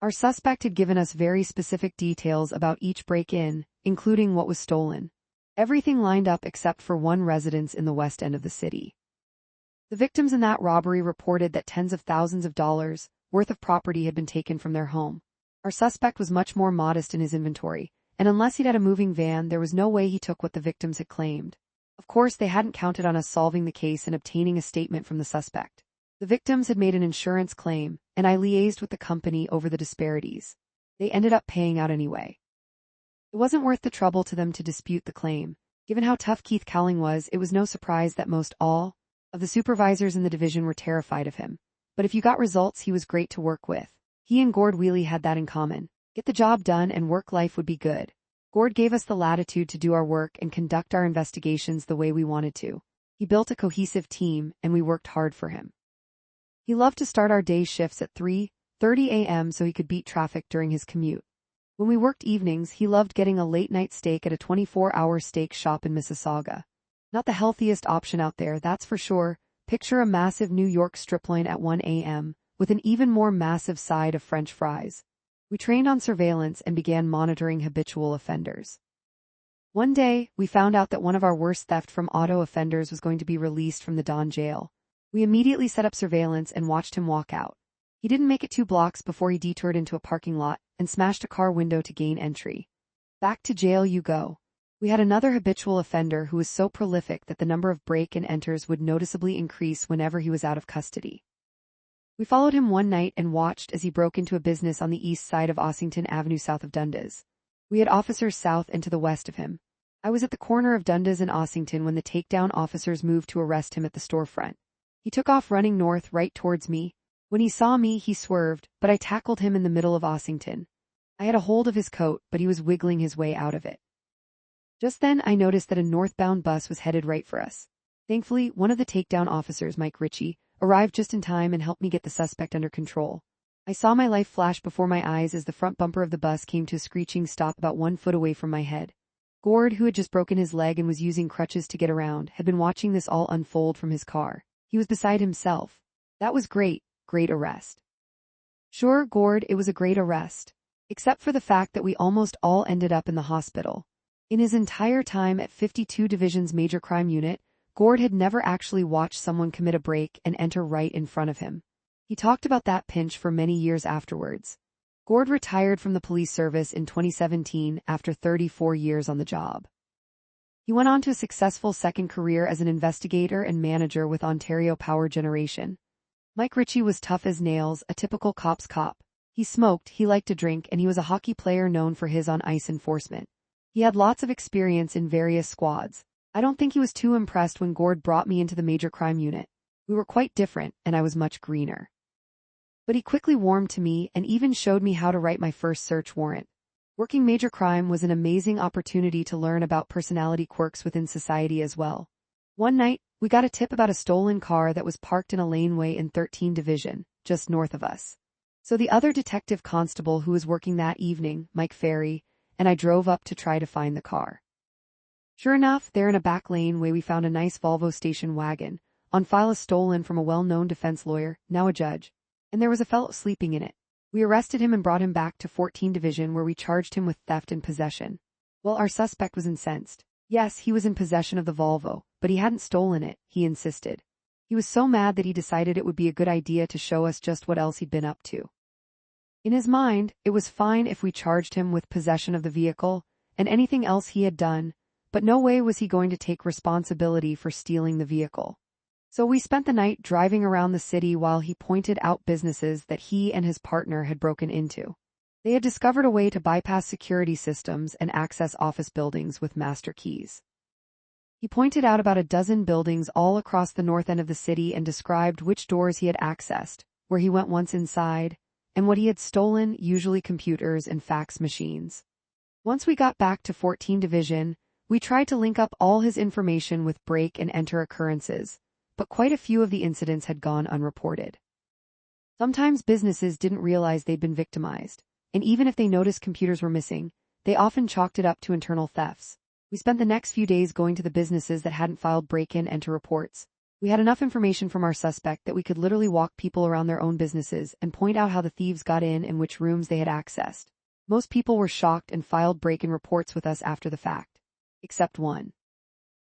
Our suspect had given us very specific details about each break-in, including what was stolen. Everything lined up except for one residence in the west end of the city. The victims in that robbery reported that tens of thousands of dollars worth of property had been taken from their home. Our suspect was much more modest in his inventory, and unless he'd had a moving van, there was no way he took what the victims had claimed. Of course, they hadn't counted on us solving the case and obtaining a statement from the suspect. The victims had made an insurance claim, and I liaised with the company over the disparities. They ended up paying out anyway. It wasn't worth the trouble to them to dispute the claim. Given how tough Keith Cowling was, it was no surprise that most all of the supervisors in the division were terrified of him. But if you got results, he was great to work with. He and Gord Wheely had that in common. Get the job done and work life would be good. Gord gave us the latitude to do our work and conduct our investigations the way we wanted to. He built a cohesive team, and we worked hard for him. He loved to start our day shifts at 3:30 a.m. so he could beat traffic during his commute. When we worked evenings, he loved getting a late-night steak at a 24-hour steak shop in Mississauga. Not the healthiest option out there, that's for sure. Picture a massive New York strip loin at 1 a.m., with an even more massive side of French fries. We trained on surveillance and began monitoring habitual offenders. One day, we found out that one of our worst theft from auto offenders was going to be released from the Don jail. We immediately set up surveillance and watched him walk out. He didn't make it 2 blocks before he detoured into a parking lot and smashed a car window to gain entry. Back to jail you go. We had another habitual offender who was so prolific that the number of break-and-enters would noticeably increase whenever he was out of custody. We followed him one night and watched as he broke into a business on the east side of Ossington Avenue south of Dundas. We had officers south and to the west of him. I was at the corner of Dundas and Ossington when the takedown officers moved to arrest him at the storefront. He took off running north right towards me. When he saw me, he swerved, but I tackled him in the middle of Ossington. I had a hold of his coat, but he was wiggling his way out of it. Just then, I noticed that a northbound bus was headed right for us. Thankfully, one of the takedown officers, Mike Ritchie, arrived just in time and helped me get the suspect under control. I saw my life flash before my eyes as the front bumper of the bus came to a screeching stop about 1 foot away from my head. Gord, who had just broken his leg and was using crutches to get around, had been watching this all unfold from his car. He was beside himself. That was great arrest. Sure, Gord, it was a great arrest. Except for the fact that we almost all ended up in the hospital. In his entire time at 52 Division's Major Crime Unit, Gord had never actually watched someone commit a break and enter right in front of him. He talked about that pinch for many years afterwards. Gord retired from the police service in 2017 after 34 years on the job. He went on to a successful second career as an investigator and manager with Ontario Power Generation. Mike Ritchie was tough as nails, a typical cop's cop. He smoked, he liked to drink, and he was a hockey player known for his on-ice enforcement. He had lots of experience in various squads. I don't think he was too impressed when Gord brought me into the major crime unit. We were quite different, and I was much greener. But he quickly warmed to me and even showed me how to write my first search warrant. Working major crime was an amazing opportunity to learn about personality quirks within society as well. One night, we got a tip about a stolen car that was parked in a laneway in 13 Division, just north of us. So the other detective constable who was working that evening, Mike Ferry, and I drove up to try to find the car. Sure enough, there in a back laneway we found a nice Volvo station wagon, on file as stolen from a well-known defense lawyer, now a judge. And there was a fellow sleeping in it. We arrested him and brought him back to 14 Division where we charged him with theft and possession. Well, our suspect was incensed. Yes, he was in possession of the Volvo, but he hadn't stolen it, he insisted. He was so mad that he decided it would be a good idea to show us just what else he'd been up to. In his mind, it was fine if we charged him with possession of the vehicle and anything else he had done, but no way was he going to take responsibility for stealing the vehicle. So we spent the night driving around the city while he pointed out businesses that he and his partner had broken into. They had discovered a way to bypass security systems and access office buildings with master keys. He pointed out about a dozen buildings all across the north end of the city and described which doors he had accessed, where he went once inside, and what he had stolen, usually computers and fax machines. Once we got back to 14 Division, we tried to link up all his information with break and enter occurrences, but quite a few of the incidents had gone unreported. Sometimes businesses didn't realize they'd been victimized, and even if they noticed computers were missing, they often chalked it up to internal thefts. We spent the next few days going to the businesses that hadn't filed break-in-enter reports. We had enough information from our suspect that we could literally walk people around their own businesses and point out how the thieves got in and which rooms they had accessed. Most people were shocked and filed break-in reports with us after the fact. Except one.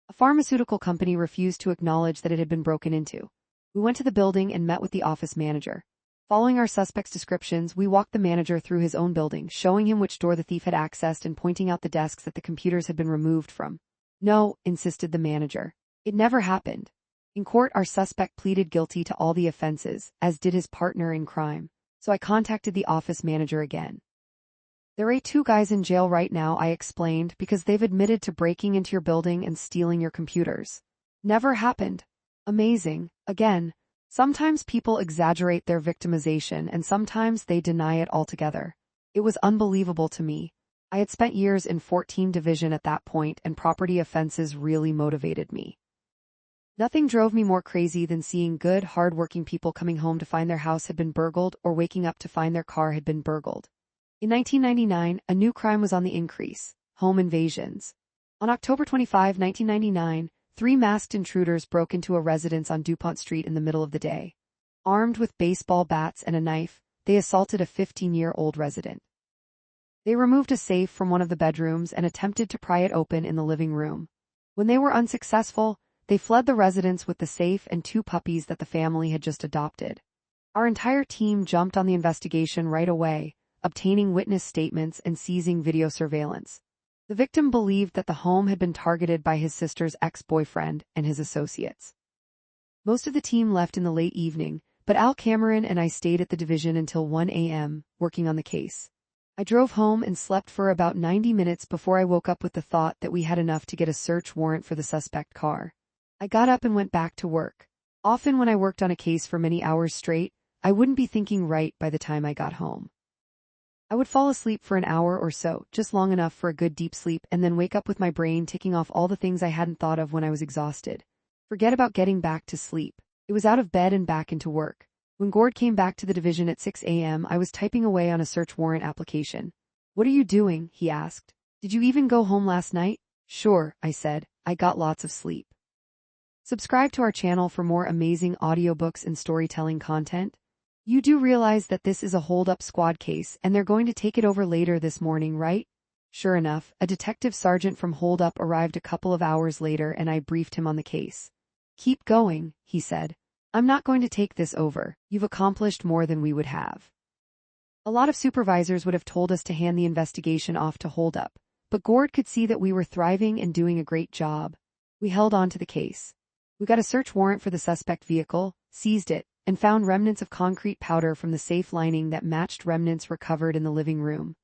A pharmaceutical company refused to acknowledge that it had been broken into. We went to the building and met with the office manager. Following our suspect's descriptions, we walked the manager through his own building, showing him which door the thief had accessed and pointing out the desks that the computers had been removed from. No, insisted the manager. It never happened. In court, our suspect pleaded guilty to all the offenses, as did his partner in crime. So I contacted the office manager again. There are 2 guys in jail right now, I explained, because they've admitted to breaking into your building and stealing your computers. Never happened. Amazing. Again, sometimes people exaggerate their victimization and sometimes they deny it altogether. It was unbelievable to me. I had spent years in 14 Division at that point and property offenses really motivated me. Nothing drove me more crazy than seeing good, hard-working people coming home to find their house had been burgled or waking up to find their car had been burgled. In 1999, a new crime was on the increase: home invasions. On October 25, 1999, 3 masked intruders broke into a residence on DuPont Street in the middle of the day. Armed with baseball bats and a knife, they assaulted a 15-year-old resident. They removed a safe from one of the bedrooms and attempted to pry it open in the living room. When they were unsuccessful, they fled the residence with the safe and 2 puppies that the family had just adopted. Our entire team jumped on the investigation right away, obtaining witness statements and seizing video surveillance. The victim believed that the home had been targeted by his sister's ex-boyfriend and his associates. Most of the team left in the late evening, but Al Cameron and I stayed at the division until 1 a.m., working on the case. I drove home and slept for about 90 minutes before I woke up with the thought that we had enough to get a search warrant for the suspect car. I got up and went back to work. Often when I worked on a case for many hours straight, I wouldn't be thinking right by the time I got home. I would fall asleep for an hour or so, just long enough for a good deep sleep, and then wake up with my brain ticking off all the things I hadn't thought of when I was exhausted. Forget about getting back to sleep. It was out of bed and back into work. When Gord came back to the division at 6 a.m., I was typing away on a search warrant application. "What are you doing?" he asked. "Did you even go home last night?" "Sure," I said. "I got lots of sleep." Subscribe to our channel for more amazing audiobooks and storytelling content. You do realize that this is a hold-up squad case and they're going to take it over later this morning, right? Sure enough, a detective sergeant from Hold Up arrived a couple of hours later and I briefed him on the case. "Keep going," he said. I'm not going to take this over. You've accomplished more than we would have. A lot of supervisors would have told us to hand the investigation off to hold up, but Gord could see that we were thriving and doing a great job. We held on to the case. We got a search warrant for the suspect vehicle, seized it, and found remnants of concrete powder from the safe lining that matched remnants recovered in the living room.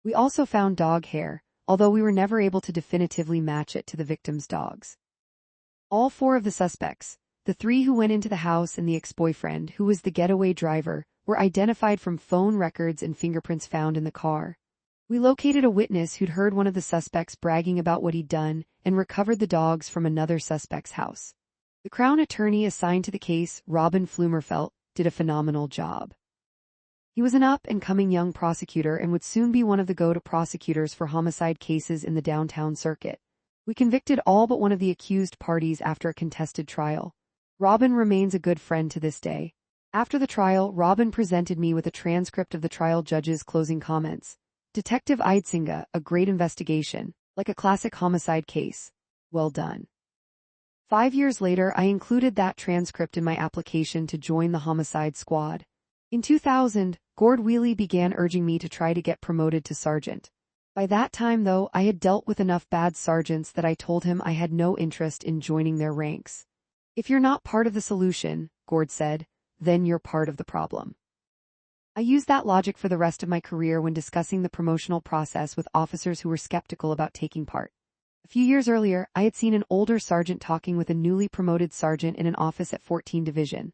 We also found dog hair, although we were never able to definitively match it to the victim's dogs. All 4 of the suspects, the 3 who went into the house and the ex-boyfriend, who was the getaway driver, were identified from phone records and fingerprints found in the car. We located a witness who'd heard one of the suspects bragging about what he'd done and recovered the dogs from another suspect's house. The Crown attorney assigned to the case, Robin Flumerfelt, did a phenomenal job. He was an up-and-coming young prosecutor and would soon be one of the go-to prosecutors for homicide cases in the downtown circuit. We convicted all but one of the accused parties after a contested trial. Robin remains a good friend to this day. After the trial, Robin presented me with a transcript of the trial judge's closing comments. Detective Idsinga, a great investigation, like a classic homicide case. Well done. 5 years later, I included that transcript in my application to join the homicide squad. In 2000, Gord Wheely began urging me to try to get promoted to sergeant. By that time, though, I had dealt with enough bad sergeants that I told him I had no interest in joining their ranks. If you're not part of the solution, Gord said, then you're part of the problem. I used that logic for the rest of my career when discussing the promotional process with officers who were skeptical about taking part. A few years earlier, I had seen an older sergeant talking with a newly promoted sergeant in an office at 14 Division.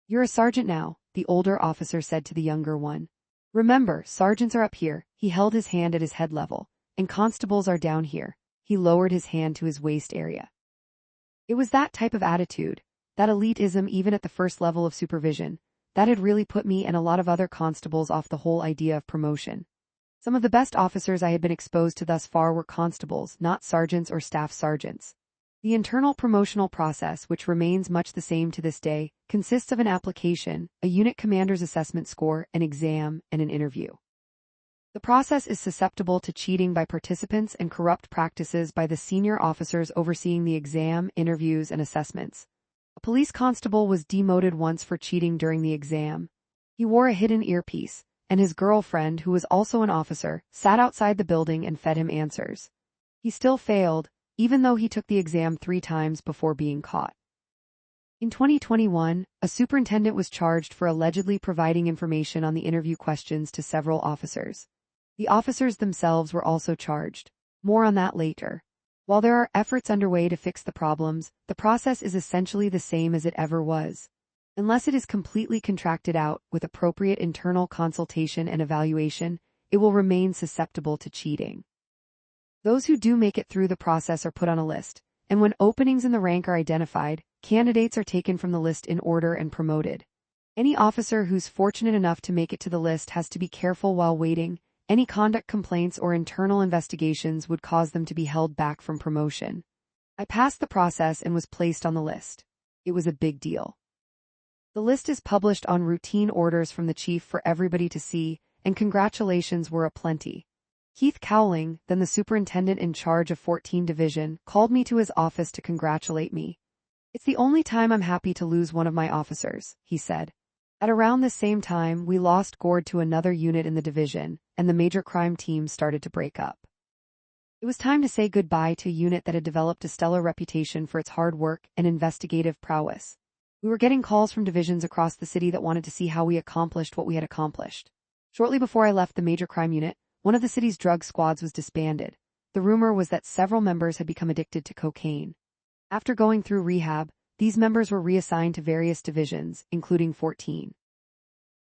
You're a sergeant now, the older officer said to the younger one. Remember, sergeants are up here, he held his hand at his head level, and constables are down here. He lowered his hand to his waist area. It was that type of attitude, that elitism even at the first level of supervision, that had really put me and a lot of other constables off the whole idea of promotion. Some of the best officers I had been exposed to thus far were constables, not sergeants or staff sergeants. The internal promotional process, which remains much the same to this day, consists of an application, a unit commander's assessment score, an exam, and an interview. The process is susceptible to cheating by participants and corrupt practices by the senior officers overseeing the exam, interviews, and assessments. A police constable was demoted once for cheating during the exam. He wore a hidden earpiece, and his girlfriend, who was also an officer, sat outside the building and fed him answers. He still failed, even though he took the exam 3 times before being caught. In 2021, a superintendent was charged for allegedly providing information on the interview questions to several officers. The officers themselves were also charged. More on that later. While there are efforts underway to fix the problems, the process is essentially the same as it ever was. Unless it is completely contracted out with appropriate internal consultation and evaluation, it will remain susceptible to cheating. Those who do make it through the process are put on a list, and when openings in the rank are identified, candidates are taken from the list in order and promoted. Any officer who's fortunate enough to make it to the list has to be careful while waiting. Any conduct complaints or internal investigations would cause them to be held back from promotion. I passed the process and was placed on the list. It was a big deal. The list is published on routine orders from the chief for everybody to see, and congratulations were aplenty. Keith Cowling, then the superintendent in charge of 14 Division, called me to his office to congratulate me. It's the only time I'm happy to lose one of my officers, he said. At around the same time, we lost Gord to another unit in the division, and the major crime team started to break up. It was time to say goodbye to a unit that had developed a stellar reputation for its hard work and investigative prowess. We were getting calls from divisions across the city that wanted to see how we accomplished what we had accomplished. Shortly before I left the major crime unit, one of the city's drug squads was disbanded. The rumor was that several members had become addicted to cocaine. After going through rehab, these members were reassigned to various divisions, including 14.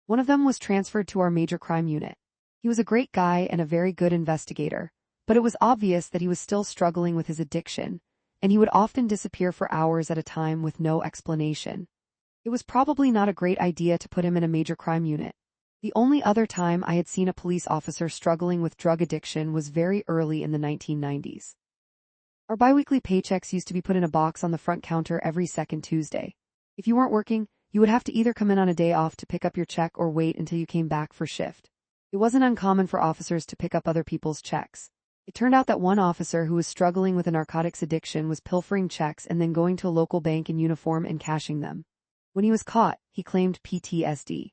One of them was transferred to our major crime unit. He was a great guy and a very good investigator, but it was obvious that he was still struggling with his addiction, and he would often disappear for hours at a time with no explanation. It was probably not a great idea to put him in a major crime unit. The only other time I had seen a police officer struggling with drug addiction was very early in the 1990s. Our biweekly paychecks used to be put in a box on the front counter every second Tuesday. If you weren't working, you would have to either come in on a day off to pick up your check or wait until you came back for shift. It wasn't uncommon for officers to pick up other people's checks. It turned out that one officer who was struggling with a narcotics addiction was pilfering checks and then going to a local bank in uniform and cashing them. When he was caught, he claimed PTSD.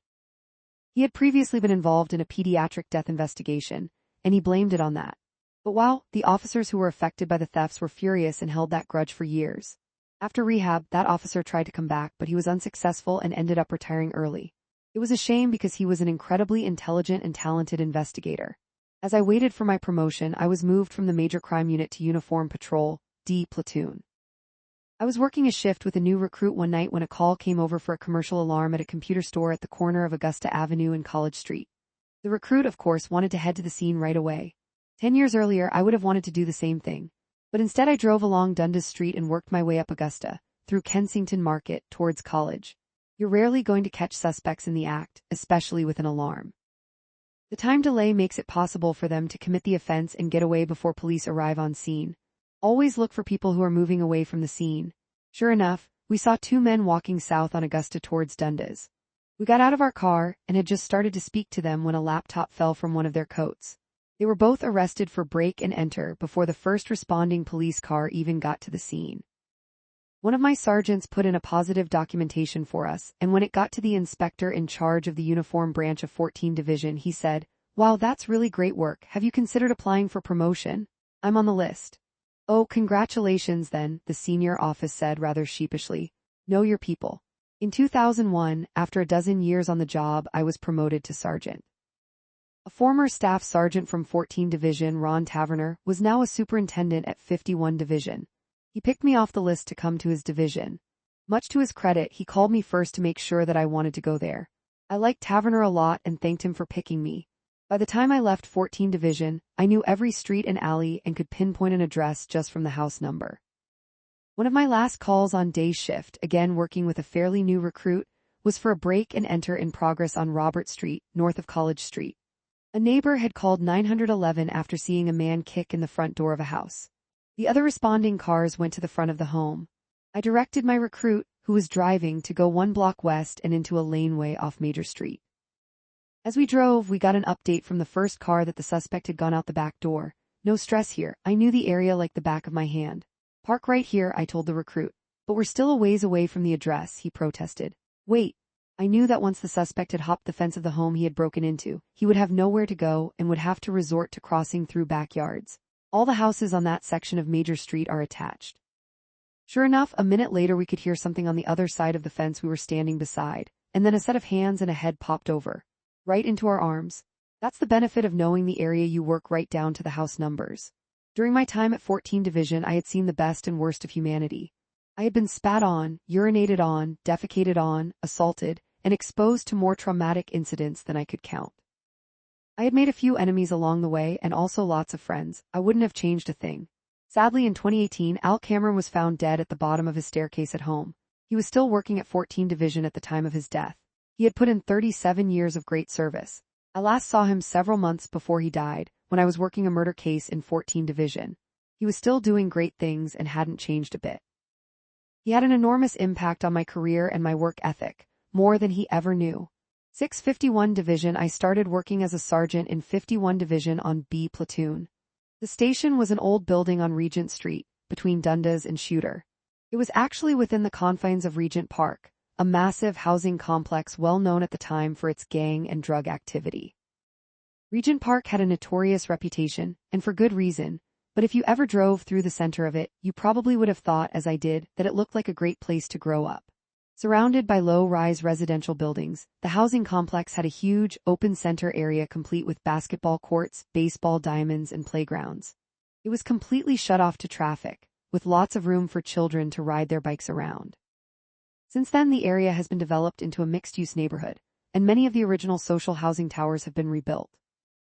He had previously been involved in a pediatric death investigation, and he blamed it on that. But wow, the officers who were affected by the thefts were furious and held that grudge for years. After rehab, that officer tried to come back, but he was unsuccessful and ended up retiring early. It was a shame because he was an incredibly intelligent and talented investigator. As I waited for my promotion, I was moved from the Major Crime Unit to Uniform Patrol, D Platoon. I was working a shift with a new recruit one night when a call came over for a commercial alarm at a computer store at the corner of Augusta Avenue and College Street. The recruit, of course, wanted to head to the scene right away. 10 years earlier, I would have wanted to do the same thing. But instead I drove along Dundas Street and worked my way up Augusta, through Kensington Market, towards College. You're rarely going to catch suspects in the act, especially with an alarm. The time delay makes it possible for them to commit the offense and get away before police arrive on scene. Always look for people who are moving away from the scene. Sure enough, we saw two men walking south on Augusta towards Dundas. We got out of our car and had just started to speak to them when a laptop fell from one of their coats. They were both arrested for break and enter before the first responding police car even got to the scene. One of my sergeants put in a positive documentation for us, and when it got to the inspector in charge of the uniform branch of 14 Division, he said, "Wow, that's really great work. Have you considered applying for promotion? I'm on the list." "Oh, congratulations then," the senior officer said rather sheepishly. "Know your people." In 2001, after a dozen years on the job, I was promoted to sergeant. A former staff sergeant from 14 Division, Ron Taverner, was now a superintendent at 51 Division. He picked me off the list to come to his division. Much to his credit, he called me first to make sure that I wanted to go there. I liked Taverner a lot and thanked him for picking me. By the time I left 14 Division, I knew every street and alley and could pinpoint an address just from the house number. One of my last calls on day shift, again working with a fairly new recruit, was for a break and enter in progress on Robert Street, north of College Street. A neighbor had called 911 after seeing a man kick in the front door of a house. The other responding cars went to the front of the home. I directed my recruit, who was driving, to go 1 block west and into a laneway off Major Street. As we drove, we got an update from the first car that the suspect had gone out the back door. "No stress here, I knew the area like the back of my hand." "Park right here," I told the recruit. "But we're still a ways away from the address," he protested. "Wait." I knew that once the suspect had hopped the fence of the home he had broken into, he would have nowhere to go and would have to resort to crossing through backyards. All the houses on that section of Major Street are attached. Sure enough, a minute later we could hear something on the other side of the fence we were standing beside, and then a set of hands and a head popped over. Right into our arms. That's the benefit of knowing the area you work right down to the house numbers. During my time at 14 Division, I had seen the best and worst of humanity. I had been spat on, urinated on, defecated on, assaulted, and exposed to more traumatic incidents than I could count. I had made a few enemies along the way and also lots of friends. I wouldn't have changed a thing. Sadly, in 2018, Al Cameron was found dead at the bottom of his staircase at home. He was still working at 14 Division at the time of his death. He had put in 37 years of great service. I last saw him several months before he died, when I was working a murder case in 14 Division. He was still doing great things and hadn't changed a bit. He had an enormous impact on my career and my work ethic, more than he ever knew. 651 Division, I started working as a sergeant in 51 Division on B Platoon. The station was an old building on Regent Street, between Dundas and Shooter. It was actually within the confines of Regent Park, a massive housing complex well known at the time for its gang and drug activity. Regent Park had a notorious reputation, and for good reason, but if you ever drove through the center of it, you probably would have thought, as I did, that it looked like a great place to grow up. Surrounded by low-rise residential buildings, the housing complex had a huge, open center area complete with basketball courts, baseball diamonds, and playgrounds. It was completely shut off to traffic, with lots of room for children to ride their bikes around. Since then, the area has been developed into a mixed-use neighborhood, and many of the original social housing towers have been rebuilt.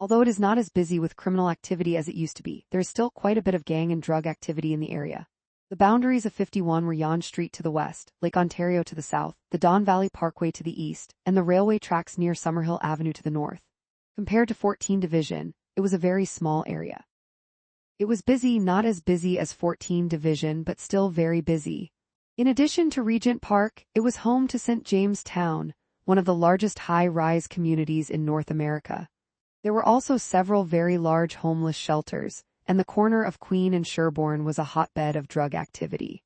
Although it is not as busy with criminal activity as it used to be, there is still quite a bit of gang and drug activity in the area. The boundaries of 51 were Yonge Street to the west, Lake Ontario to the south, the Don Valley Parkway to the east, and the railway tracks near Summerhill Avenue to the north. Compared to 14 Division, it was a very small area. It was busy, not as busy as 14 Division, but still very busy. In addition to Regent Park, it was home to St. James Town, one of the largest high-rise communities in North America. There were also several very large homeless shelters, and the corner of Queen and Sherbourne was a hotbed of drug activity.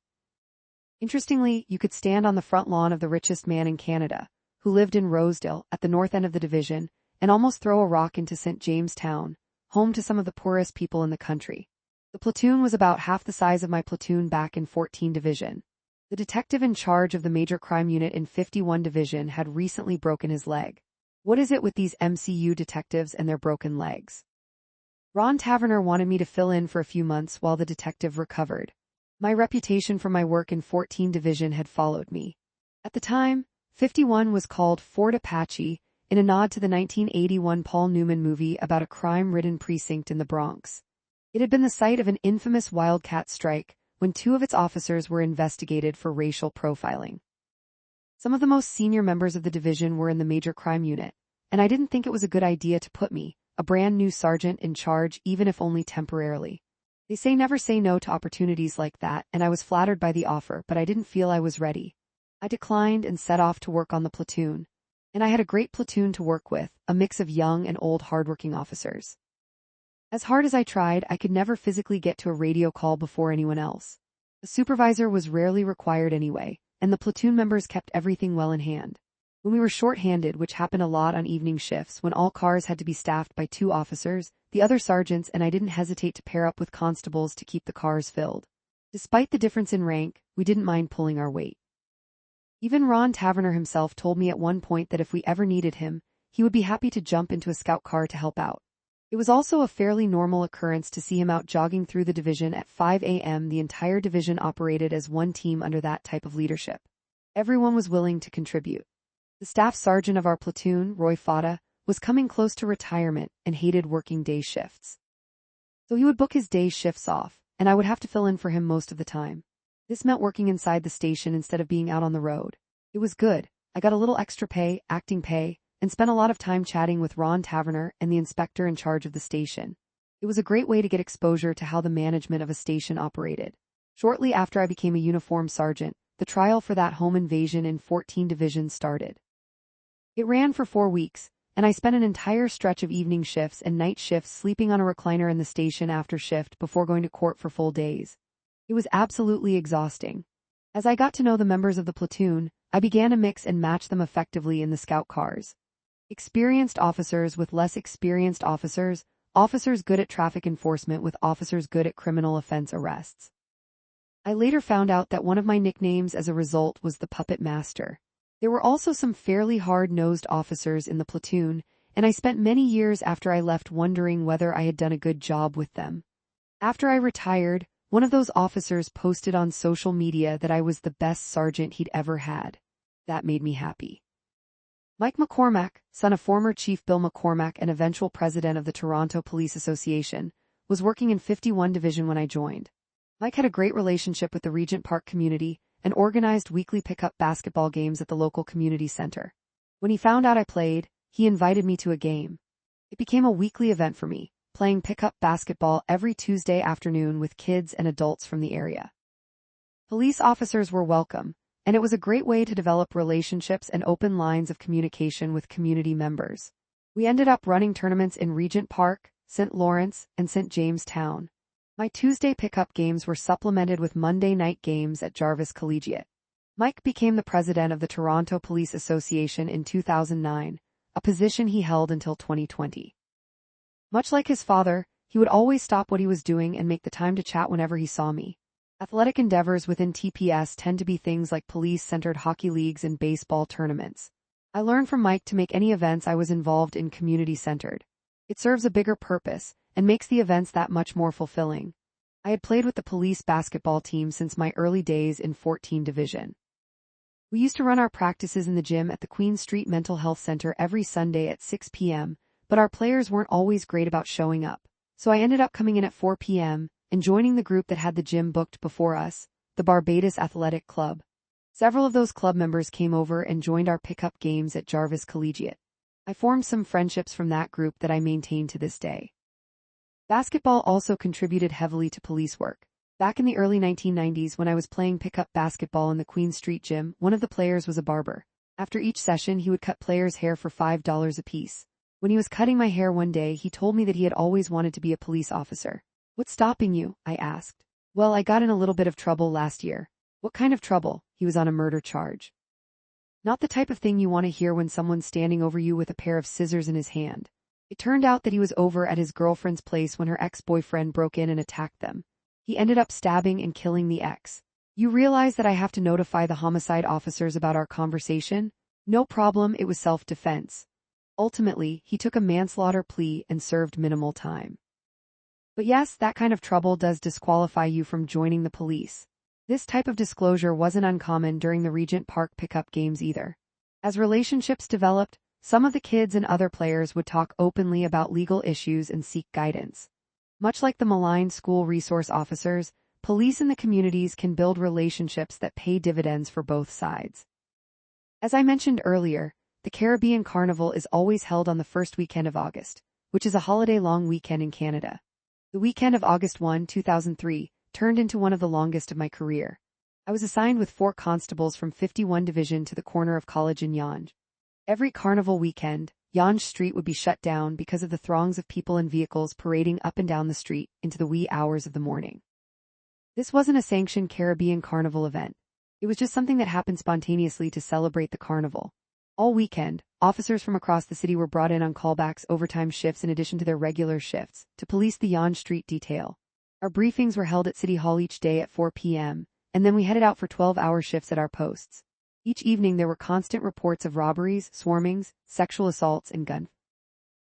Interestingly, you could stand on the front lawn of the richest man in Canada, who lived in Rosedale, at the north end of the division, and almost throw a rock into St. James Town, home to some of the poorest people in the country. The platoon was about half the size of my platoon back in 14 Division. The detective in charge of the major crime unit in 51 Division had recently broken his leg. What is it with these MCU detectives and their broken legs? Ron Taverner wanted me to fill in for a few months while the detective recovered. My reputation for my work in 14 Division had followed me. At the time, 51 was called Fort Apache, in a nod to the 1981 Paul Newman movie about a crime-ridden precinct in the Bronx. It had been the site of an infamous wildcat strike when 2 of its officers were investigated for racial profiling. Some of the most senior members of the division were in the major crime unit, and I didn't think it was a good idea to put me, a brand new sergeant, in charge, even if only temporarily. They say never say no to opportunities like that, and I was flattered by the offer, but I didn't feel I was ready. I declined and set off to work on the platoon. And I had a great platoon to work with, a mix of young and old hardworking officers. As hard as I tried, I could never physically get to a radio call before anyone else. A supervisor was rarely required anyway, and the platoon members kept everything well in hand. When we were short-handed, which happened a lot on evening shifts when all cars had to be staffed by 2 officers, the other sergeants and I didn't hesitate to pair up with constables to keep the cars filled. Despite the difference in rank, we didn't mind pulling our weight. Even Ron Taverner himself told me at one point that if we ever needed him, he would be happy to jump into a scout car to help out. It was also a fairly normal occurrence to see him out jogging through the division at 5 a.m. The entire division operated as one team under that type of leadership. Everyone was willing to contribute. The staff sergeant of our platoon, Roy Fata, was coming close to retirement and hated working day shifts. So he would book his day shifts off, and I would have to fill in for him most of the time. This meant working inside the station instead of being out on the road. It was good. I got a little extra pay, acting pay, and spent a lot of time chatting with Ron Taverner and the inspector in charge of the station. It was a great way to get exposure to how the management of a station operated. Shortly after I became a uniformed sergeant, the trial for that home invasion in 14 Division started. It ran for 4 weeks, and I spent an entire stretch of evening shifts and night shifts sleeping on a recliner in the station after shift before going to court for full days. It was absolutely exhausting. As I got to know the members of the platoon, I began to mix and match them effectively in the scout cars. Experienced officers with less experienced officers, officers good at traffic enforcement with officers good at criminal offense arrests. I later found out that one of my nicknames as a result was the Puppet Master. There were also some fairly hard-nosed officers in the platoon, and I spent many years after I left wondering whether I had done a good job with them. After I retired, one of those officers posted on social media that I was the best sergeant he'd ever had. That made me happy. Mike McCormack, son of former Chief Bill McCormack and eventual president of the Toronto Police Association, was working in 51 Division when I joined. Mike had a great relationship with the Regent Park community and organized weekly pickup basketball games at the local community center. When he found out I played, he invited me to a game. It became a weekly event for me, playing pickup basketball every Tuesday afternoon with kids and adults from the area. Police officers were welcome, and it was a great way to develop relationships and open lines of communication with community members. We ended up running tournaments in Regent Park, St. Lawrence, and St. James Town. My Tuesday pickup games were supplemented with Monday night games at Jarvis Collegiate. Mike became the president of the Toronto Police Association in 2009, a position he held until 2020. Much like his father, he would always stop what he was doing and make the time to chat whenever he saw me. Athletic endeavors within TPS tend to be things like police-centered hockey leagues and baseball tournaments. I learned from Mike to make any events I was involved in community-centered. It serves a bigger purpose and makes the events that much more fulfilling. I had played with the police basketball team since my early days in 14 Division. We used to run our practices in the gym at the Queen Street Mental Health Center every Sunday at 6 p.m., but our players weren't always great about showing up, so I ended up coming in at 4 p.m. and joining the group that had the gym booked before us, the Barbados Athletic Club. Several of those club members came over and joined our pickup games at Jarvis Collegiate. I formed some friendships from that group that I maintain to this day. Basketball also contributed heavily to police work. Back in the early 1990s when I was playing pickup basketball in the Queen Street gym, one of the players was a barber. After each session, he would cut players' hair for $5 apiece. When he was cutting my hair one day, he told me that he had always wanted to be a police officer. "What's stopping you?" I asked. "Well, I got in a little bit of trouble last year. What kind of trouble? He was on a murder charge. Not the type of thing you want to hear when someone's standing over you with a pair of scissors in his hand. It turned out that he was over at his girlfriend's place when her ex-boyfriend broke in and attacked them. He ended up stabbing and killing the ex. You realize that I have to notify the homicide officers about our conversation? No problem, it was self-defense. Ultimately, he took a manslaughter plea and served minimal time. But yes, that kind of trouble does disqualify you from joining the police. This type of disclosure wasn't uncommon during the Regent Park pickup games either. As relationships developed, some of the kids and other players would talk openly about legal issues and seek guidance. Much like the maligned school resource officers, police in the communities can build relationships that pay dividends for both sides. As I mentioned earlier, the Caribbean Carnival is always held on the first weekend of August, which is a holiday-long weekend in Canada. The weekend of August 1, 2003, turned into one of the longest of my career. I was assigned with 4 constables from 51 Division to the corner of College and Yonge. Every carnival weekend, Yonge Street would be shut down because of the throngs of people and vehicles parading up and down the street into the wee hours of the morning. This wasn't a sanctioned Caribbean Carnival event. It was just something that happened spontaneously to celebrate the carnival. All weekend, officers from across the city were brought in on callbacks, overtime shifts in addition to their regular shifts, to police the Yonge Street detail. Our briefings were held at City Hall each day at 4 p.m., and then we headed out for 12-hour shifts at our posts. Each evening there were constant reports of robberies, swarmings, sexual assaults, and gun.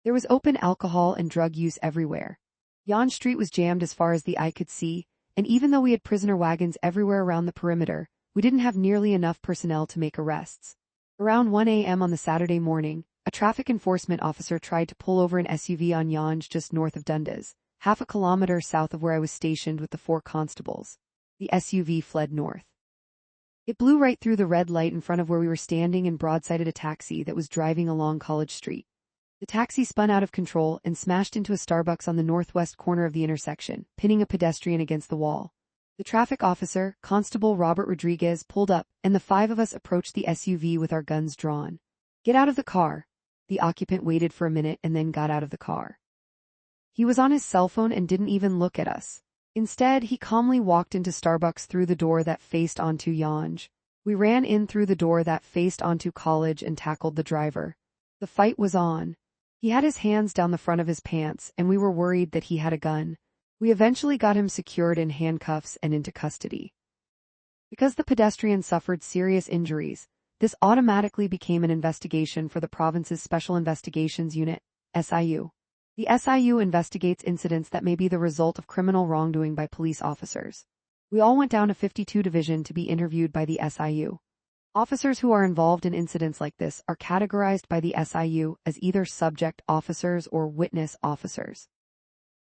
There was open alcohol and drug use everywhere. Yonge Street was jammed as far as the eye could see, and even though we had prisoner wagons everywhere around the perimeter, we didn't have nearly enough personnel to make arrests. Around 1 a.m. on the Saturday morning, a traffic enforcement officer tried to pull over an SUV on Yonge just north of Dundas, half a kilometer south of where I was stationed with the 4 constables. The SUV fled north. It blew right through the red light in front of where we were standing and broadsided a taxi that was driving along College Street. The taxi spun out of control and smashed into a Starbucks on the northwest corner of the intersection, pinning a pedestrian against the wall. The traffic officer, Constable Robert Rodriguez, pulled up, and the 5 of us approached the SUV with our guns drawn. "Get out of the car." The occupant waited for a minute and then got out of the car. He was on his cell phone and didn't even look at us. Instead, he calmly walked into Starbucks through the door that faced onto Yonge. We ran in through the door that faced onto College and tackled the driver. The fight was on. He had his hands down the front of his pants, and we were worried that he had a gun. We eventually got him secured in handcuffs and into custody. Because the pedestrian suffered serious injuries, this automatically became an investigation for the province's Special Investigations Unit, SIU. The SIU investigates incidents that may be the result of criminal wrongdoing by police officers. We all went down to 52 Division to be interviewed by the SIU. Officers who are involved in incidents like this are categorized by the SIU as either subject officers or witness officers.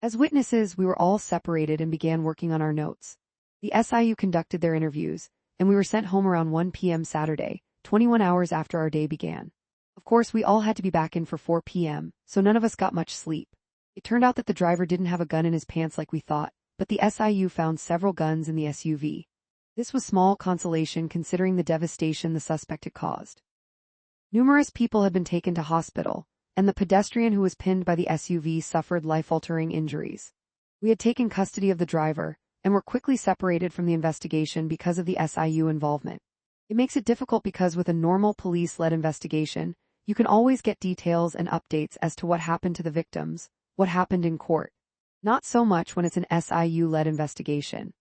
As witnesses, we were all separated and began working on our notes. The SIU conducted their interviews, and we were sent home around 1 p.m. Saturday, 21 hours after our day began. Of course, we all had to be back in for 4 p.m., so none of us got much sleep. It turned out that the driver didn't have a gun in his pants like we thought, but the SIU found several guns in the SUV. This was small consolation considering the devastation the suspect had caused. Numerous people had been taken to hospital, and the pedestrian who was pinned by the SUV suffered life-altering injuries. We had taken custody of the driver, and were quickly separated from the investigation because of the SIU involvement. It makes it difficult because with a normal police-led investigation, you can always get details and updates as to what happened to the victims, what happened in court. Not so much when it's an SIU-led investigation.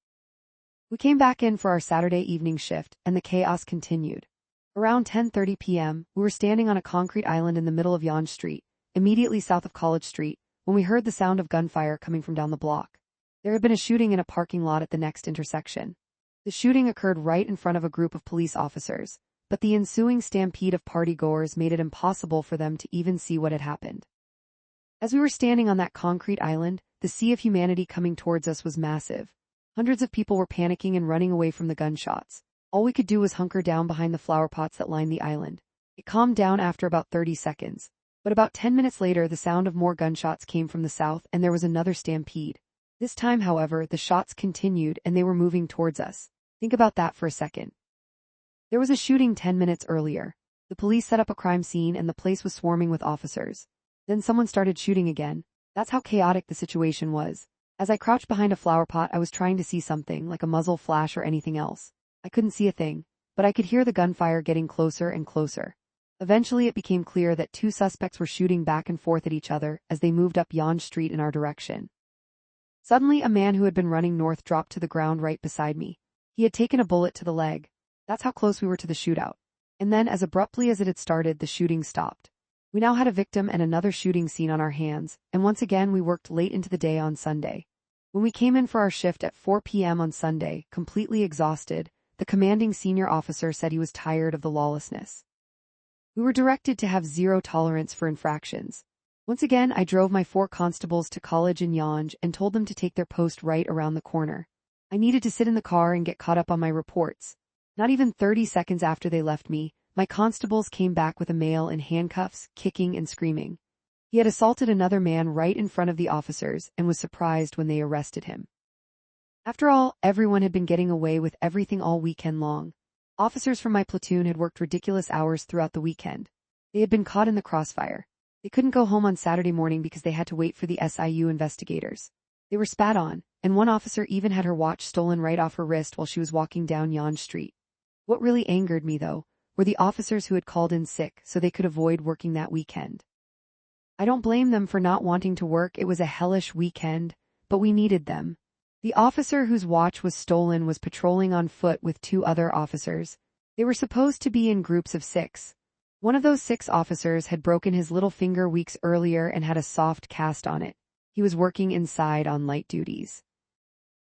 We came back in for our Saturday evening shift, and the chaos continued. Around 10:30 p.m., we were standing on a concrete island in the middle of Yonge Street, immediately south of College Street, when we heard the sound of gunfire coming from down the block. There had been a shooting in a parking lot at the next intersection. The shooting occurred right in front of a group of police officers, but the ensuing stampede of partygoers made it impossible for them to even see what had happened. As we were standing on that concrete island, the sea of humanity coming towards us was massive. Hundreds of people were panicking and running away from the gunshots. All we could do was hunker down behind the flower pots that lined the island. It calmed down after about 30 seconds. But about 10 minutes later, the sound of more gunshots came from the south and there was another stampede. This time, however, the shots continued and they were moving towards us. Think about that for a second. There was a shooting 10 minutes earlier. The police set up a crime scene and the place was swarming with officers. Then someone started shooting again. That's how chaotic the situation was. As I crouched behind a flower pot, I was trying to see something, like a muzzle flash or anything else. I couldn't see a thing, but I could hear the gunfire getting closer and closer. Eventually it became clear that two suspects were shooting back and forth at each other as they moved up Yonge Street in our direction. Suddenly a man who had been running north dropped to the ground right beside me. He had taken a bullet to the leg. That's how close we were to the shootout. And then, as abruptly as it had started, the shooting stopped. We now had a victim and another shooting scene on our hands, and once again we worked late into the day on Sunday. When we came in for our shift at 4 p.m. on Sunday, completely exhausted, the commanding senior officer said he was tired of the lawlessness. We were directed to have zero tolerance for infractions. Once again, I drove my 4 constables to college in Yonge and told them to take their post right around the corner. I needed to sit in the car and get caught up on my reports. Not even 30 seconds after they left me, my constables came back with a male in handcuffs, kicking and screaming. He had assaulted another man right in front of the officers and was surprised when they arrested him. After all, everyone had been getting away with everything all weekend long. Officers from my platoon had worked ridiculous hours throughout the weekend. They had been caught in the crossfire. They couldn't go home on Saturday morning because they had to wait for the SIU investigators. They were spat on, and one officer even had her watch stolen right off her wrist while she was walking down Yonge Street. What really angered me, though, were the officers who had called in sick so they could avoid working that weekend. I don't blame them for not wanting to work. It was a hellish weekend, but we needed them. The officer whose watch was stolen was patrolling on foot with 2 other officers. They were supposed to be in groups of 6. One of those 6 officers had broken his little finger weeks earlier and had a soft cast on it. He was working inside on light duties.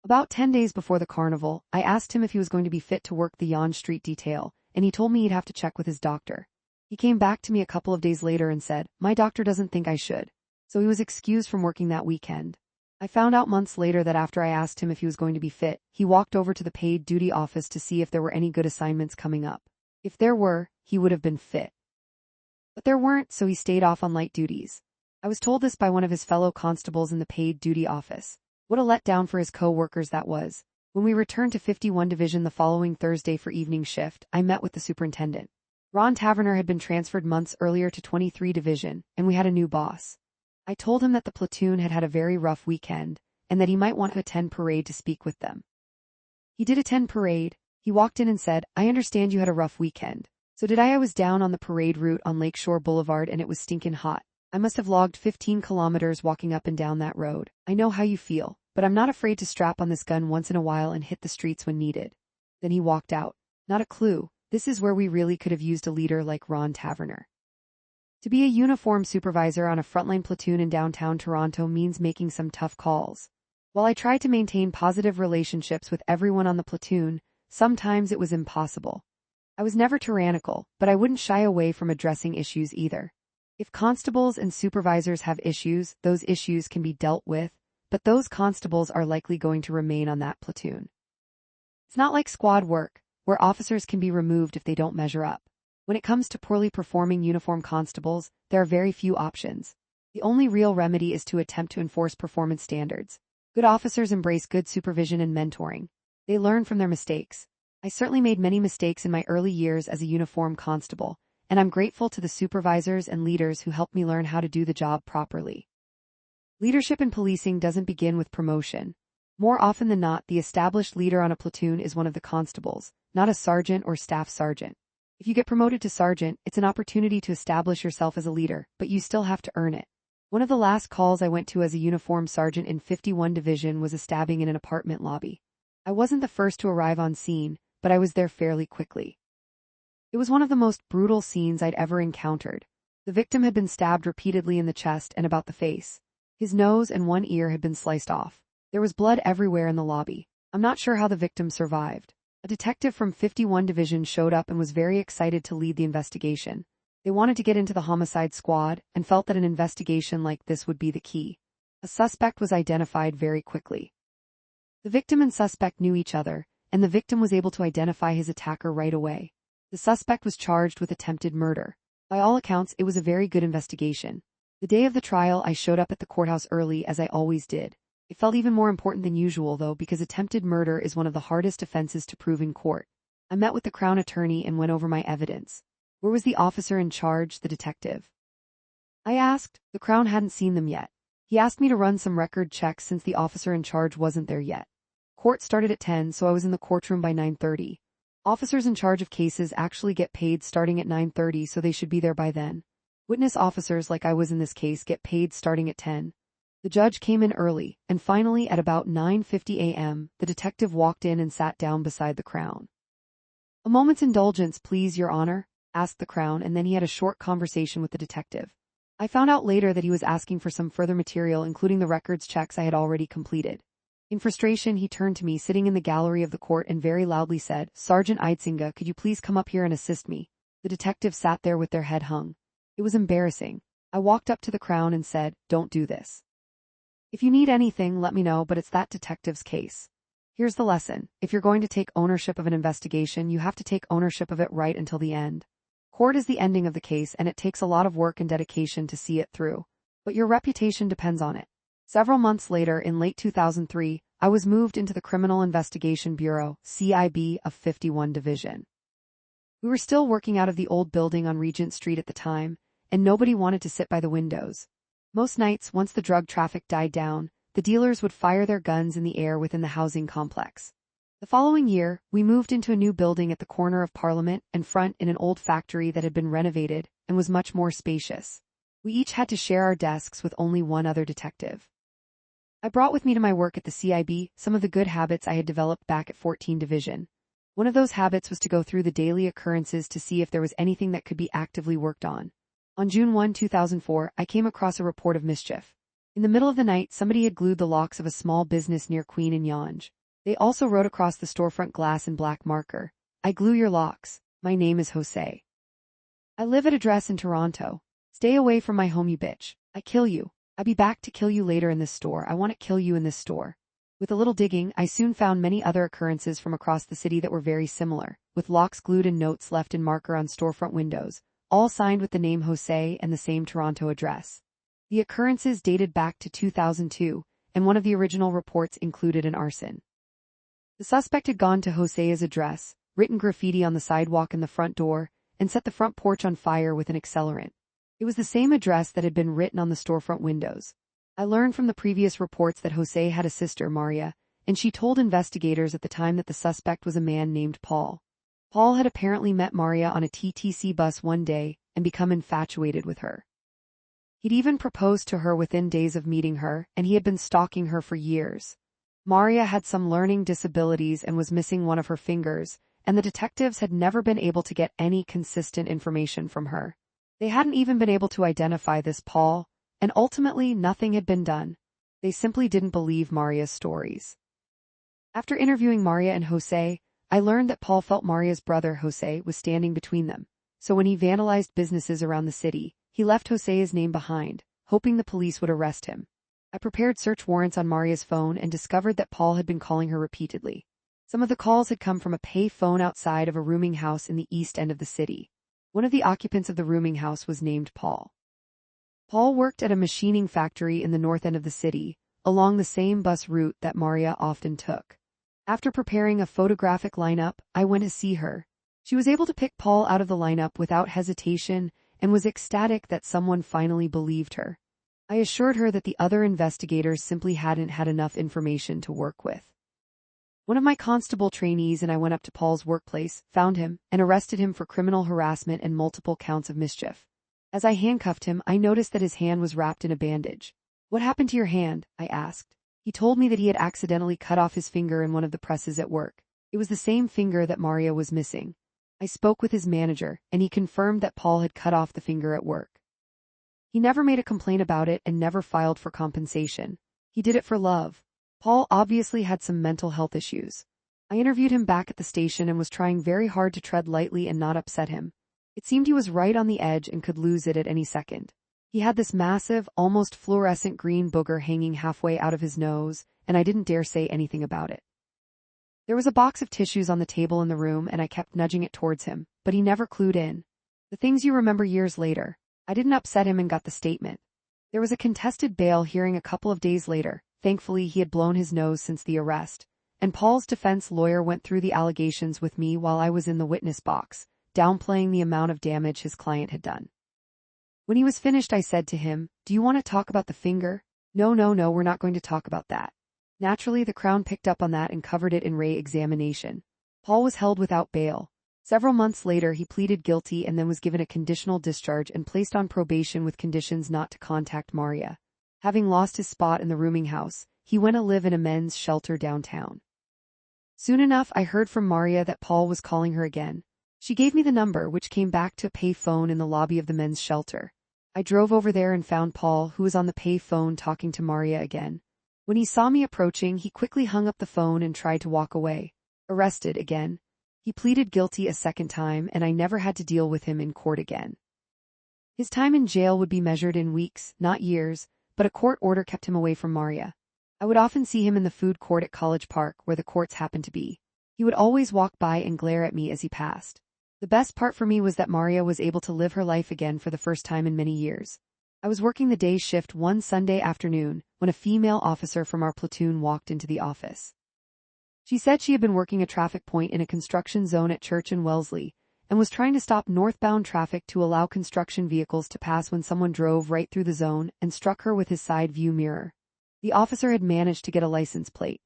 About 10 days before the carnival, I asked him if he was going to be fit to work the Yonge Street detail, and he told me he'd have to check with his doctor. He came back to me a couple of days later and said, "My doctor doesn't think I should." So he was excused from working that weekend. I found out months later that after I asked him if he was going to be fit, he walked over to the paid duty office to see if there were any good assignments coming up. If there were, he would have been fit. But there weren't, so he stayed off on light duties. I was told this by one of his fellow constables in the paid duty office. What a letdown for his co-workers that was. When we returned to 51 Division the following Thursday for evening shift, I met with the superintendent. Ron Taverner had been transferred months earlier to 23 Division, and we had a new boss. I told him that the platoon had had a very rough weekend, and that he might want to attend parade to speak with them. He did attend parade. He walked in and said, "I understand you had a rough weekend." So did I. I was down on the parade route on Lakeshore Boulevard and it was stinking hot. I must have logged 15 kilometers walking up and down that road. I know how you feel, but I'm not afraid to strap on this gun once in a while and hit the streets when needed. Then he walked out. Not a clue. This is where we really could have used a leader like Ron Taverner. To be a uniform supervisor on a frontline platoon in downtown Toronto means making some tough calls. While I tried to maintain positive relationships with everyone on the platoon, sometimes it was impossible. I was never tyrannical, but I wouldn't shy away from addressing issues either. If constables and supervisors have issues, those issues can be dealt with, but those constables are likely going to remain on that platoon. It's not like squad work, where officers can be removed if they don't measure up. When it comes to poorly performing uniform constables, there are very few options. The only real remedy is to attempt to enforce performance standards. Good officers embrace good supervision and mentoring. They learn from their mistakes. I certainly made many mistakes in my early years as a uniform constable, and I'm grateful to the supervisors and leaders who helped me learn how to do the job properly. Leadership in policing doesn't begin with promotion. More often than not, the established leader on a platoon is one of the constables, not a sergeant or staff sergeant. If you get promoted to sergeant, it's an opportunity to establish yourself as a leader, but you still have to earn it. One of the last calls I went to as a uniformed sergeant in 51 Division was a stabbing in an apartment lobby. I wasn't the first to arrive on scene, but I was there fairly quickly. It was one of the most brutal scenes I'd ever encountered. The victim had been stabbed repeatedly in the chest and about the face. His nose and one ear had been sliced off. There was blood everywhere in the lobby. I'm not sure how the victim survived. A detective from 51 Division showed up and was very excited to lead the investigation. They wanted to get into the homicide squad and felt that an investigation like this would be the key. A suspect was identified very quickly. The victim and suspect knew each other, and the victim was able to identify his attacker right away. The suspect was charged with attempted murder. By all accounts, it was a very good investigation. The day of the trial, I showed up at the courthouse early as I always did. It felt even more important than usual, though, because attempted murder is one of the hardest offenses to prove in court. I met with the Crown attorney and went over my evidence. Where was the officer in charge, the detective? I asked. The Crown hadn't seen them yet. He asked me to run some record checks since the officer in charge wasn't there yet. Court started at 10, so I was in the courtroom by 9:30. Officers in charge of cases actually get paid starting at 9:30, so they should be there by then. Witness officers, like I was in this case, get paid starting at 10. The judge came in early, and finally at about 9:50 a.m., the detective walked in and sat down beside the Crown. "A moment's indulgence, please, Your Honor," asked the Crown, and then he had a short conversation with the detective. I found out later that he was asking for some further material, including the records checks I had already completed. In frustration, he turned to me sitting in the gallery of the court and very loudly said, "Sergeant Idsinga, could you please come up here and assist me?" The detectives sat there with their head hung. It was embarrassing. I walked up to the Crown and said, "Don't do this. If you need anything, let me know, but it's that detective's case. Here's the lesson. If you're going to take ownership of an investigation, you have to take ownership of it right until the end. Court is the ending of the case, and it takes a lot of work and dedication to see it through. But your reputation depends on it." Several months later, in late 2003, I was moved into the Criminal Investigation Bureau, CIB, of 51 Division. We were still working out of the old building on Regent Street at the time, and nobody wanted to sit by the windows. Most nights, once the drug traffic died down, the dealers would fire their guns in the air within the housing complex. The following year, we moved into a new building at the corner of Parliament and Front in an old factory that had been renovated and was much more spacious. We each had to share our desks with only one other detective. I brought with me to my work at the CIB some of the good habits I had developed back at 14 Division. One of those habits was to go through the daily occurrences to see if there was anything that could be actively worked on. On June 1, 2004, I came across a report of mischief. In the middle of the night, somebody had glued the locks of a small business near Queen and Yonge. They also wrote across the storefront glass in black marker, "I glue your locks. My name is Jose. I live at address in Toronto. Stay away from my home, you bitch. I kill you. I be back to kill you later in this store. I want to kill you in this store." With a little digging, I soon found many other occurrences from across the city that were very similar, with locks glued and notes left in marker on storefront windows, all signed with the name Jose and the same Toronto address. The occurrences dated back to 2002, and one of the original reports included an arson. The suspect had gone to Jose's address, written graffiti on the sidewalk and the front door, and set the front porch on fire with an accelerant. It was the same address that had been written on the storefront windows. I learned from the previous reports that Jose had a sister, Maria, and she told investigators at the time that the suspect was a man named Paul. Paul had apparently met Maria on a TTC bus one day and become infatuated with her. He'd even proposed to her within days of meeting her, and he had been stalking her for years. Maria had some learning disabilities and was missing one of her fingers, and the detectives had never been able to get any consistent information from her. They hadn't even been able to identify this Paul, and ultimately nothing had been done. They simply didn't believe Maria's stories. After interviewing Maria and Jose, I learned that Paul felt Maria's brother Jose was standing between them, so when he vandalized businesses around the city, he left Jose's name behind, hoping the police would arrest him. I prepared search warrants on Maria's phone and discovered that Paul had been calling her repeatedly. Some of the calls had come from a pay phone outside of a rooming house in the east end of the city. One of the occupants of the rooming house was named Paul. Paul worked at a machining factory in the north end of the city, along the same bus route that Maria often took. After preparing a photographic lineup, I went to see her. She was able to pick Paul out of the lineup without hesitation and was ecstatic that someone finally believed her. I assured her that the other investigators simply hadn't had enough information to work with. One of my constable trainees and I went up to Paul's workplace, found him, and arrested him for criminal harassment and multiple counts of mischief. As I handcuffed him, I noticed that his hand was wrapped in a bandage. "What happened to your hand?" I asked. He told me that he had accidentally cut off his finger in one of the presses at work. It was the same finger that Maria was missing. I spoke with his manager, and he confirmed that Paul had cut off the finger at work. He never made a complaint about it and never filed for compensation. He did it for love. Paul obviously had some mental health issues. I interviewed him back at the station and was trying very hard to tread lightly and not upset him. It seemed he was right on the edge and could lose it at any second. He had this massive, almost fluorescent green booger hanging halfway out of his nose, and I didn't dare say anything about it. There was a box of tissues on the table in the room, and I kept nudging it towards him, but he never clued in. The things you remember years later. I didn't upset him and got the statement. There was a contested bail hearing a couple of days later. Thankfully, he had blown his nose since the arrest, and Paul's defense lawyer went through the allegations with me while I was in the witness box, downplaying the amount of damage his client had done. When he was finished, I said to him, "Do you want to talk about the finger?" No, we're not going to talk about that." Naturally, the Crown picked up on that and covered it in re-examination. Paul was held without bail. Several months later, he pleaded guilty and then was given a conditional discharge and placed on probation with conditions not to contact Maria. Having lost his spot in the rooming house, he went to live in a men's shelter downtown. Soon enough, I heard from Maria that Paul was calling her again. She gave me the number, which came back to a pay phone in the lobby of the men's shelter. I drove over there and found Paul, who was on the pay phone talking to Maria again. When he saw me approaching, he quickly hung up the phone and tried to walk away. Arrested again. He pleaded guilty a second time, and I never had to deal with him in court again. His time in jail would be measured in weeks, not years, but a court order kept him away from Maria. I would often see him in the food court at College Park, where the courts happened to be. He would always walk by and glare at me as he passed. The best part for me was that Maria was able to live her life again for the first time in many years. I was working the day shift one Sunday afternoon when a female officer from our platoon walked into the office. She said she had been working a traffic point in a construction zone at Church and Wellesley and was trying to stop northbound traffic to allow construction vehicles to pass when someone drove right through the zone and struck her with his side view mirror. The officer had managed to get a license plate.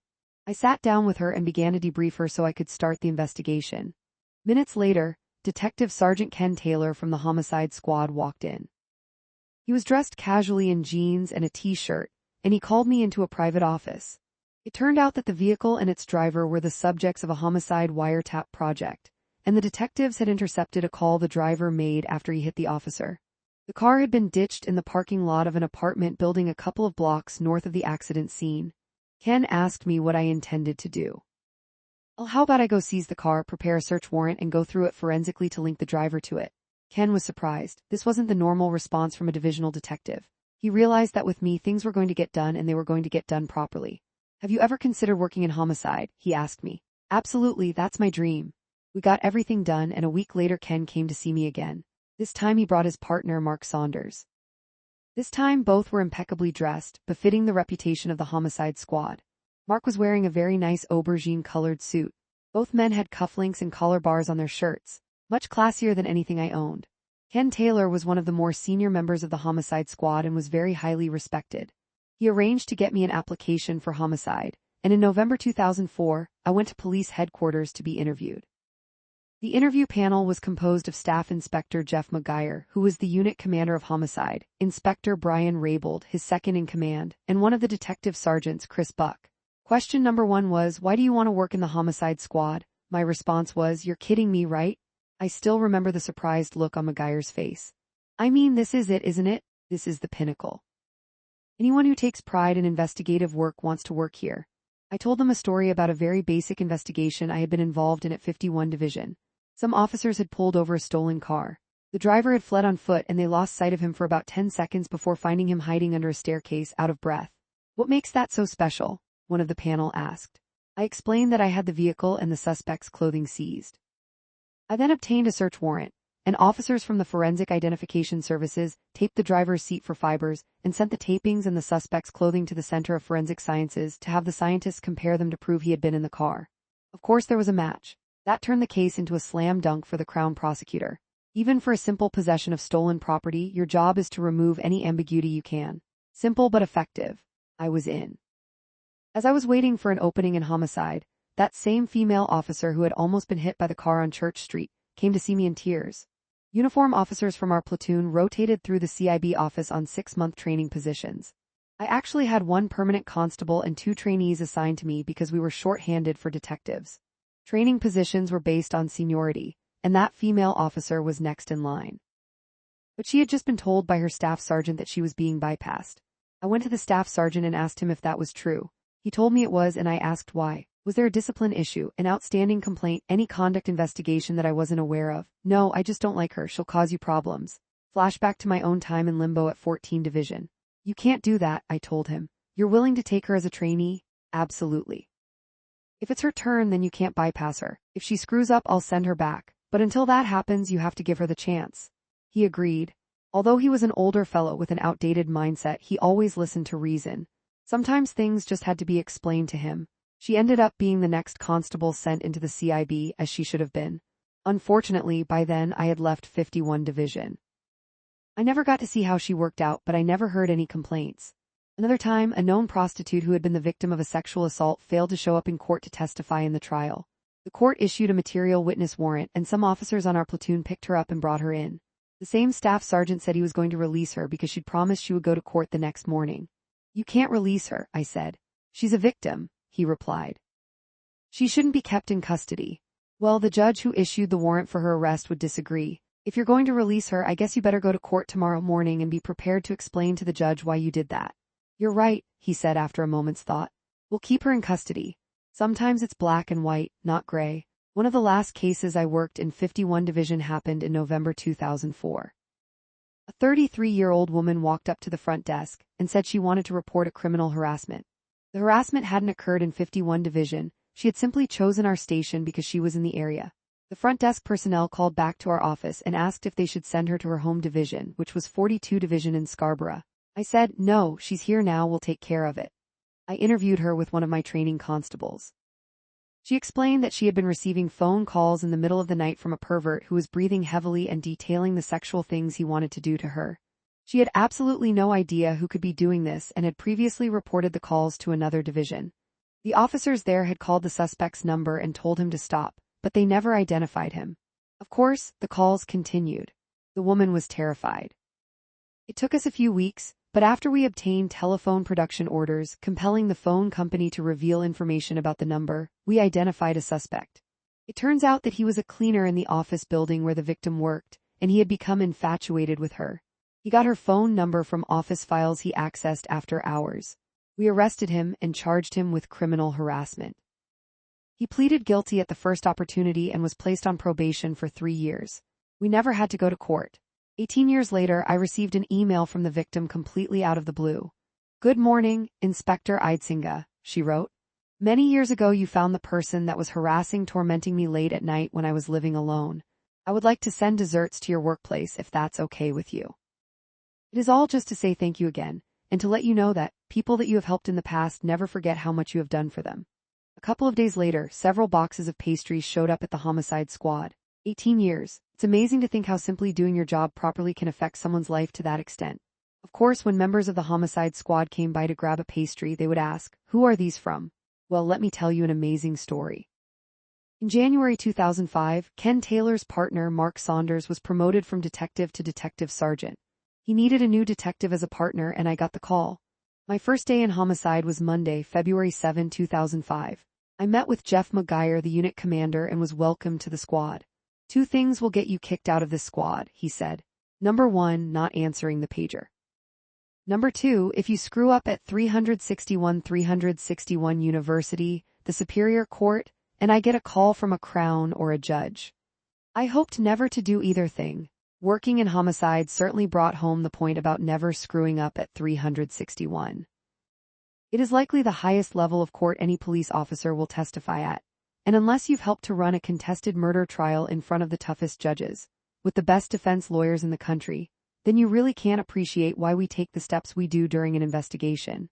I sat down with her and began to debrief her so I could start the investigation. Minutes later, Detective Sergeant Ken Taylor from the Homicide Squad walked in. He was dressed casually in jeans and a t-shirt, and he called me into a private office. It turned out that the vehicle and its driver were the subjects of a homicide wiretap project, and the detectives had intercepted a call the driver made after he hit the officer. The car had been ditched in the parking lot of an apartment building a couple of blocks north of the accident scene. Ken asked me what I intended to do. "Well, how about I go seize the car, prepare a search warrant, and go through it forensically to link the driver to it?" Ken was surprised. This wasn't the normal response from a divisional detective. He realized that with me things were going to get done and they were going to get done properly. "Have you ever considered working in homicide?" he asked me. "Absolutely, that's my dream." We got everything done, and a week later Ken came to see me again. This time he brought his partner, Mark Saunders. This time both were impeccably dressed, befitting the reputation of the Homicide Squad. Mark was wearing a very nice aubergine-colored suit. Both men had cufflinks and collar bars on their shirts, much classier than anything I owned. Ken Taylor was one of the more senior members of the Homicide Squad and was very highly respected. He arranged to get me an application for homicide, and in November 2004, I went to police headquarters to be interviewed. The interview panel was composed of Staff Inspector Jeff McGuire, who was the unit commander of homicide, Inspector Brian Raybould, his second in command, and one of the detective sergeants, Chris Buck. Question number 1 was, "Why do you want to work in the Homicide Squad?" My response was, "You're kidding me, right?" I still remember the surprised look on McGuire's face. "I mean, this is it, isn't it? This is the pinnacle. Anyone who takes pride in investigative work wants to work here." I told them a story about a very basic investigation I had been involved in at 51 Division. Some officers had pulled over a stolen car. The driver had fled on foot and they lost sight of him for about 10 seconds before finding him hiding under a staircase, out of breath. "What makes that so special?" one of the panel asked. I explained that I had the vehicle and the suspect's clothing seized. I then obtained a search warrant, and officers from the Forensic Identification Services taped the driver's seat for fibers and sent the tapings and the suspect's clothing to the Center of Forensic Sciences to have the scientists compare them to prove he had been in the car. Of course there was a match. That turned the case into a slam dunk for the Crown prosecutor. Even for a simple possession of stolen property, your job is to remove any ambiguity you can. Simple but effective. I was in. As I was waiting for an opening in homicide, that same female officer who had almost been hit by the car on Church Street came to see me in tears. Uniform officers from our platoon rotated through the CIB office on 6-month training positions. I actually had 1 permanent constable and 2 trainees assigned to me because we were short-handed for detectives. Training positions were based on seniority, and that female officer was next in line. But she had just been told by her staff sergeant that she was being bypassed. I went to the staff sergeant and asked him if that was true. He told me it was, and I asked why. Was there a discipline issue, an outstanding complaint, any conduct investigation that I wasn't aware of? "No, I just don't like her, she'll cause you problems." Flashback to my own time in limbo at 14 Division. "You can't do that," I told him. "You're willing to take her as a trainee?" "Absolutely. If it's her turn, then you can't bypass her. If she screws up, I'll send her back. But until that happens, you have to give her the chance." He agreed. Although he was an older fellow with an outdated mindset, he always listened to reason. Sometimes things just had to be explained to him. She ended up being the next constable sent into the CIB, as she should have been. Unfortunately, by then I had left 51 Division. I never got to see how she worked out, but I never heard any complaints. Another time, a known prostitute who had been the victim of a sexual assault failed to show up in court to testify in the trial. The court issued a material witness warrant, and some officers on our platoon picked her up and brought her in. The same staff sergeant said he was going to release her because she'd promised she would go to court the next morning. "You can't release her," I said. "She's a victim," he replied. "She shouldn't be kept in custody." Well, the judge who issued the warrant for her arrest would disagree. "If you're going to release her, I guess you better go to court tomorrow morning and be prepared to explain to the judge why you did that." "You're right," he said after a moment's thought. "We'll keep her in custody. Sometimes it's black and white, not gray." One of the last cases I worked in 51 Division happened in November 2004. A 33-year-old woman walked up to the front desk and said she wanted to report a criminal harassment. The harassment hadn't occurred in 51 Division. She had simply chosen our station because she was in the area. The front desk personnel called back to our office and asked if they should send her to her home division, which was 42 Division in Scarborough. I said, "No, she's here now, we'll take care of it." I interviewed her with one of my training constables. She explained that she had been receiving phone calls in the middle of the night from a pervert who was breathing heavily and detailing the sexual things he wanted to do to her. She had absolutely no idea who could be doing this and had previously reported the calls to another division. The officers there had called the suspect's number and told him to stop, but they never identified him. Of course, the calls continued. The woman was terrified. It took us a few weeks, but after we obtained telephone production orders compelling the phone company to reveal information about the number, we identified a suspect. It turns out that he was a cleaner in the office building where the victim worked, and he had become infatuated with her. He got her phone number from office files he accessed after hours. We arrested him and charged him with criminal harassment. He pleaded guilty at the first opportunity and was placed on probation for 3 years. We never had to go to court. 18 years later, I received an email from the victim completely out of the blue. "Good morning, Inspector Idsinga," she wrote. "Many years ago you found the person that was tormenting me late at night when I was living alone. I would like to send desserts to your workplace if that's okay with you. It is all just to say thank you again, and to let you know that people that you have helped in the past never forget how much you have done for them." A couple of days later, several boxes of pastries showed up at the homicide squad. 18 years. It's amazing to think how simply doing your job properly can affect someone's life to that extent. Of course, when members of the homicide squad came by to grab a pastry, they would ask, "Who are these from?" Well, let me tell you an amazing story. In January 2005, Ken Taylor's partner, Mark Saunders, was promoted from detective to detective sergeant. He needed a new detective as a partner, and I got the call. My first day in homicide was Monday, February 7, 2005. I met with Jeff McGuire, the unit commander, and was welcomed to the squad. "Two things will get you kicked out of this squad," he said. "Number 1, not answering the pager. Number 2, if you screw up at 361 University, the Superior Court, and I get a call from a crown or a judge." I hoped never to do either thing. Working in homicide certainly brought home the point about never screwing up at 361. It is likely the highest level of court any police officer will testify at. And unless you've helped to run a contested murder trial in front of the toughest judges, with the best defense lawyers in the country, then you really can't appreciate why we take the steps we do during an investigation.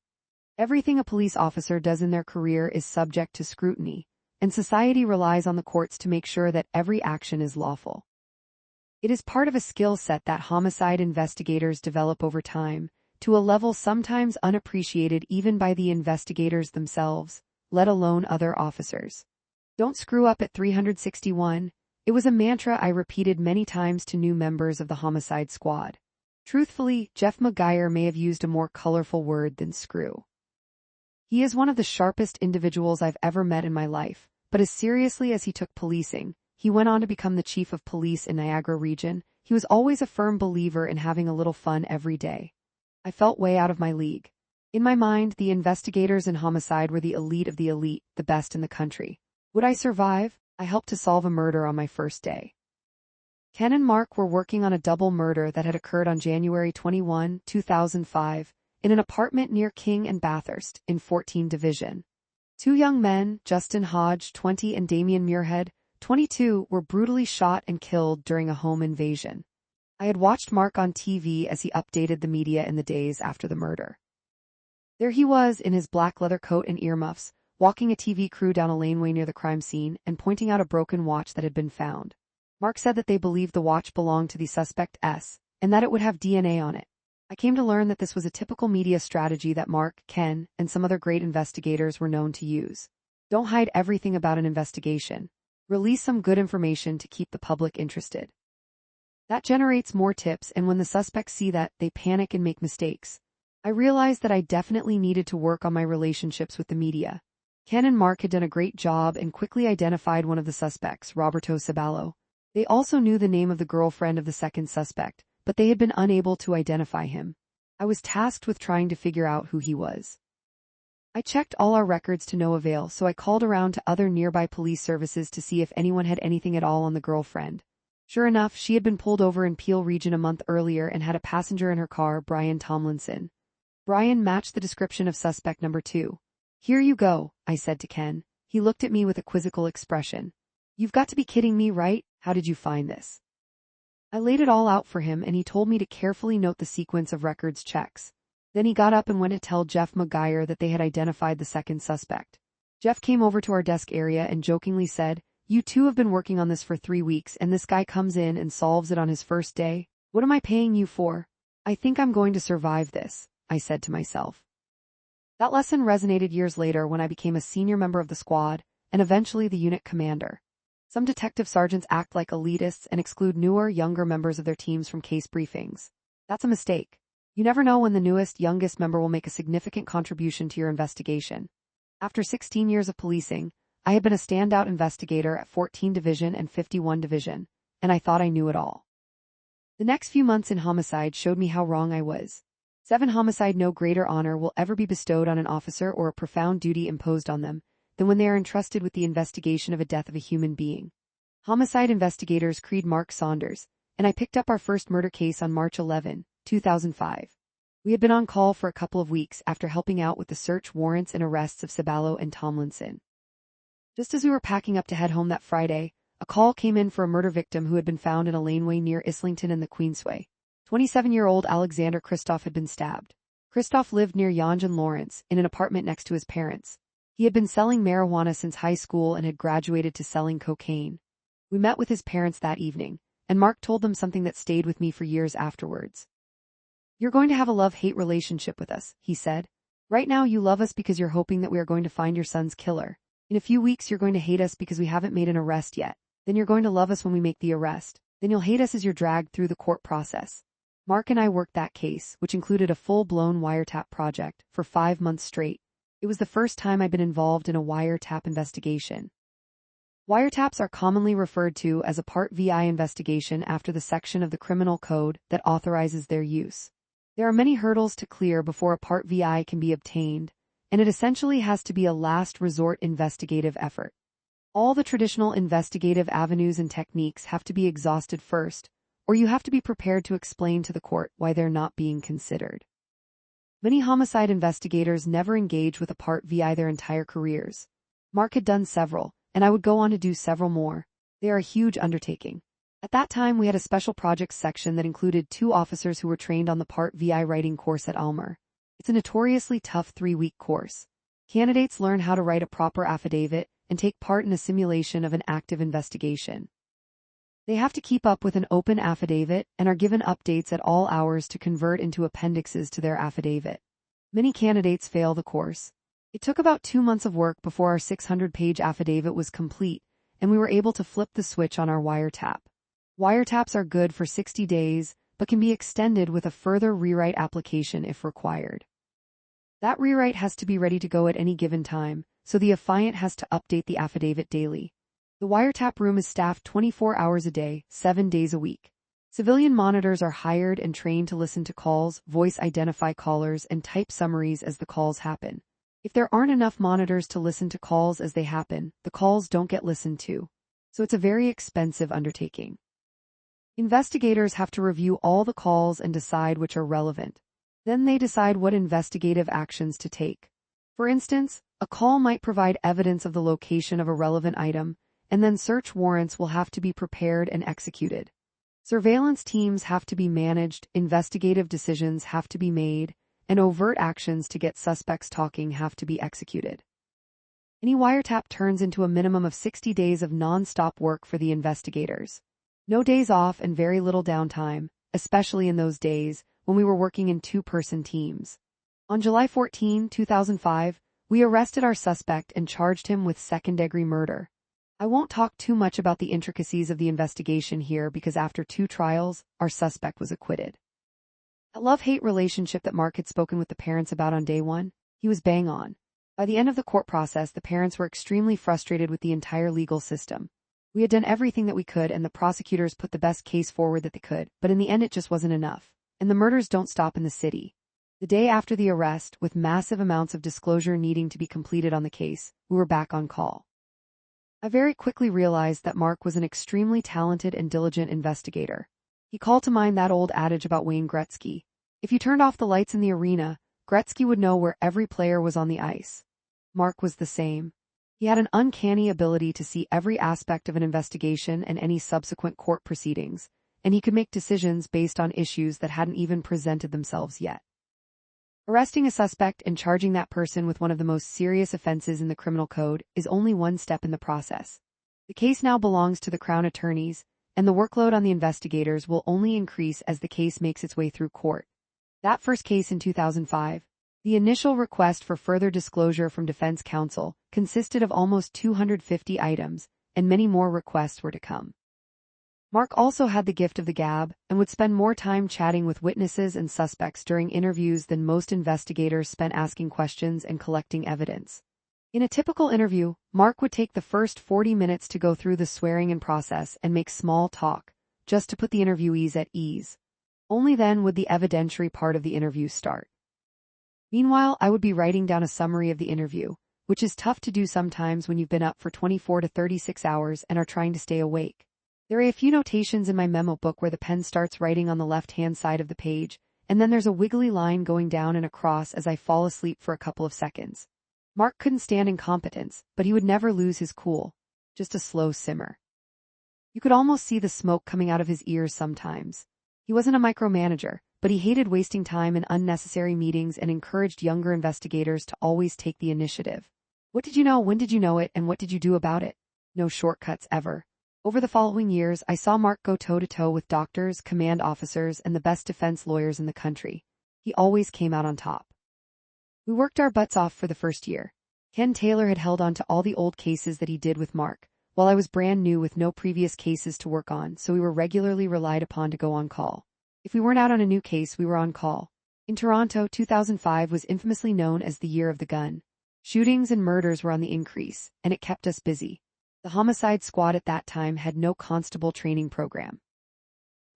Everything a police officer does in their career is subject to scrutiny, and society relies on the courts to make sure that every action is lawful. It is part of a skill set that homicide investigators develop over time, to a level sometimes unappreciated even by the investigators themselves, let alone other officers. Don't screw up at 361. It was a mantra I repeated many times to new members of the homicide squad. Truthfully, Jeff McGuire may have used a more colorful word than screw. He is one of the sharpest individuals I've ever met in my life, but as seriously as he took policing, he went on to become the chief of police in Niagara region. He was always a firm believer in having a little fun every day. I felt way out of my league. In my mind, the investigators in homicide were the elite of the elite, the best in the country. Would I survive? I helped to solve a murder on my first day. Ken and Mark were working on a double murder that had occurred on January 21, 2005, in an apartment near King and Bathurst, in 14 Division. Two young men, Justin Hodge, 20, and Damien Muirhead, 22, were brutally shot and killed during a home invasion. I had watched Mark on TV as he updated the media in the days after the murder. There he was in his black leather coat and earmuffs, walking a TV crew down a laneway near the crime scene and pointing out a broken watch that had been found. Mark said that they believed the watch belonged to the suspect S, and that it would have DNA on it. I came to learn that this was a typical media strategy that Mark, Ken, and some other great investigators were known to use. Don't hide everything about an investigation. Release some good information to keep the public interested. That generates more tips, and when the suspects see that, they panic and make mistakes. I realized that I definitely needed to work on my relationships with the media. Ken and Mark had done a great job and quickly identified one of the suspects, Roberto Ceballo. They also knew the name of the girlfriend of the second suspect, but they had been unable to identify him. I was tasked with trying to figure out who he was. I checked all our records to no avail, so I called around to other nearby police services to see if anyone had anything at all on the girlfriend. Sure enough, she had been pulled over in Peel Region a month earlier and had a passenger in her car, Brian Tomlinson. Brian matched the description of suspect number 2. Here you go, I said to Ken. He looked at me with a quizzical expression. You've got to be kidding me, right? How did you find this? I laid it all out for him, and he told me to carefully note the sequence of records checks. Then he got up and went to tell Jeff McGuire that they had identified the second suspect. Jeff came over to our desk area and jokingly said, "You two have been working on this for 3 weeks, and this guy comes in and solves it on his first day? What am I paying you for?" "I think I'm going to survive this," I said to myself. That lesson resonated years later when I became a senior member of the squad, and eventually the unit commander. Some detective sergeants act like elitists and exclude newer, younger members of their teams from case briefings. That's a mistake. You never know when the newest, youngest member will make a significant contribution to your investigation. After 16 years of policing, I had been a standout investigator at 14 Division and 51 Division, and I thought I knew it all. The next few months in homicide showed me how wrong I was. 7 Homicide. No greater honor will ever be bestowed on an officer or a profound duty imposed on them than when they are entrusted with the investigation of a death of a human being. Homicide investigators Creed Mark Saunders, and I picked up our first murder case on March 11, 2005. We had been on call for a couple of weeks after helping out with the search warrants and arrests of Ceballo and Tomlinson. Just as we were packing up to head home that Friday, a call came in for a murder victim who had been found in a laneway near Islington and the Queensway. 27-year-old Alexander Christoph had been stabbed. Christoph lived near Yonge and Lawrence, in an apartment next to his parents. He had been selling marijuana since high school and had graduated to selling cocaine. We met with his parents that evening, and Mark told them something that stayed with me for years afterwards. "You're going to have a love-hate relationship with us," he said. "Right now you love us because you're hoping that we are going to find your son's killer. In a few weeks you're going to hate us because we haven't made an arrest yet. Then you're going to love us when we make the arrest. Then you'll hate us as you're dragged through the court process." Mark and I worked that case, which included a full-blown wiretap project, for 5 months straight. It was the first time I'd been involved in a wiretap investigation. Wiretaps are commonly referred to as a Part VI investigation after the section of the Criminal Code that authorizes their use. There are many hurdles to clear before a Part VI can be obtained, and it essentially has to be a last resort investigative effort. All the traditional investigative avenues and techniques have to be exhausted first, or you have to be prepared to explain to the court why they're not being considered. Many homicide investigators never engage with a Part VI their entire careers. Mark had done several, and I would go on to do several more. They are a huge undertaking. At that time we had a special projects section that included 2 officers who were trained on the Part VI writing course at Almer. It's a notoriously tough 3-week course. Candidates learn how to write a proper affidavit and take part in a simulation of an active investigation. They have to keep up with an open affidavit and are given updates at all hours to convert into appendixes to their affidavit. Many candidates fail the course. It took about 2 months of work before our 600-page affidavit was complete, and we were able to flip the switch on our wiretap. Wiretaps are good for 60 days, but can be extended with a further rewrite application if required. That rewrite has to be ready to go at any given time, so the affiant has to update the affidavit daily. The wiretap room is staffed 24 hours a day, 7 days a week. Civilian monitors are hired and trained to listen to calls, voice identify callers, and type summaries as the calls happen. If there aren't enough monitors to listen to calls as they happen, the calls don't get listened to. So it's a very expensive undertaking. Investigators have to review all the calls and decide which are relevant. Then they decide what investigative actions to take. For instance, a call might provide evidence of the location of a relevant item, and then search warrants will have to be prepared and executed. Surveillance teams have to be managed, investigative decisions have to be made, and overt actions to get suspects talking have to be executed. Any wiretap turns into a minimum of 60 days of non-stop work for the investigators. No days off and very little downtime, especially in those days when we were working in 2-person teams. On July 14, 2005, we arrested our suspect and charged him with second-degree murder. I won't talk too much about the intricacies of the investigation here because after 2 trials, our suspect was acquitted. That love-hate relationship that Mark had spoken with the parents about on day 1, he was bang on. By the end of the court process, the parents were extremely frustrated with the entire legal system. We had done everything that we could and the prosecutors put the best case forward that they could, but in the end it just wasn't enough. And the murders don't stop in the city. The day after the arrest, with massive amounts of disclosure needing to be completed on the case, we were back on call. I very quickly realized that Mark was an extremely talented and diligent investigator. He called to mind that old adage about Wayne Gretzky. If you turned off the lights in the arena, Gretzky would know where every player was on the ice. Mark was the same. He had an uncanny ability to see every aspect of an investigation and any subsequent court proceedings, and he could make decisions based on issues that hadn't even presented themselves yet. Arresting a suspect and charging that person with one of the most serious offenses in the criminal code is only one step in the process. The case now belongs to the Crown attorneys, and the workload on the investigators will only increase as the case makes its way through court. That first case in 2005, the initial request for further disclosure from defense counsel consisted of almost 250 items, and many more requests were to come. Mark also had the gift of the gab and would spend more time chatting with witnesses and suspects during interviews than most investigators spent asking questions and collecting evidence. In a typical interview, Mark would take the first 40 minutes to go through the swearing-in process and make small talk, just to put the interviewees at ease. Only then would the evidentiary part of the interview start. Meanwhile, I would be writing down a summary of the interview, which is tough to do sometimes when you've been up for 24 to 36 hours and are trying to stay awake. There are a few notations in my memo book where the pen starts writing on the left-hand side of the page, and then there's a wiggly line going down and across as I fall asleep for a couple of seconds. Mark couldn't stand incompetence, but he would never lose his cool. Just a slow simmer. You could almost see the smoke coming out of his ears sometimes. He wasn't a micromanager, but he hated wasting time in unnecessary meetings and encouraged younger investigators to always take the initiative. What did you know, when did you know it, and what did you do about it? No shortcuts ever. Over the following years, I saw Mark go toe-to-toe with doctors, command officers, and the best defense lawyers in the country. He always came out on top. We worked our butts off for the first year. Ken Taylor had held on to all the old cases that he did with Mark, while I was brand new with no previous cases to work on, so we were regularly relied upon to go on call. If we weren't out on a new case, we were on call. In Toronto, 2005 was infamously known as the year of the gun. Shootings and murders were on the increase, and it kept us busy. The homicide squad at that time had no constable training program.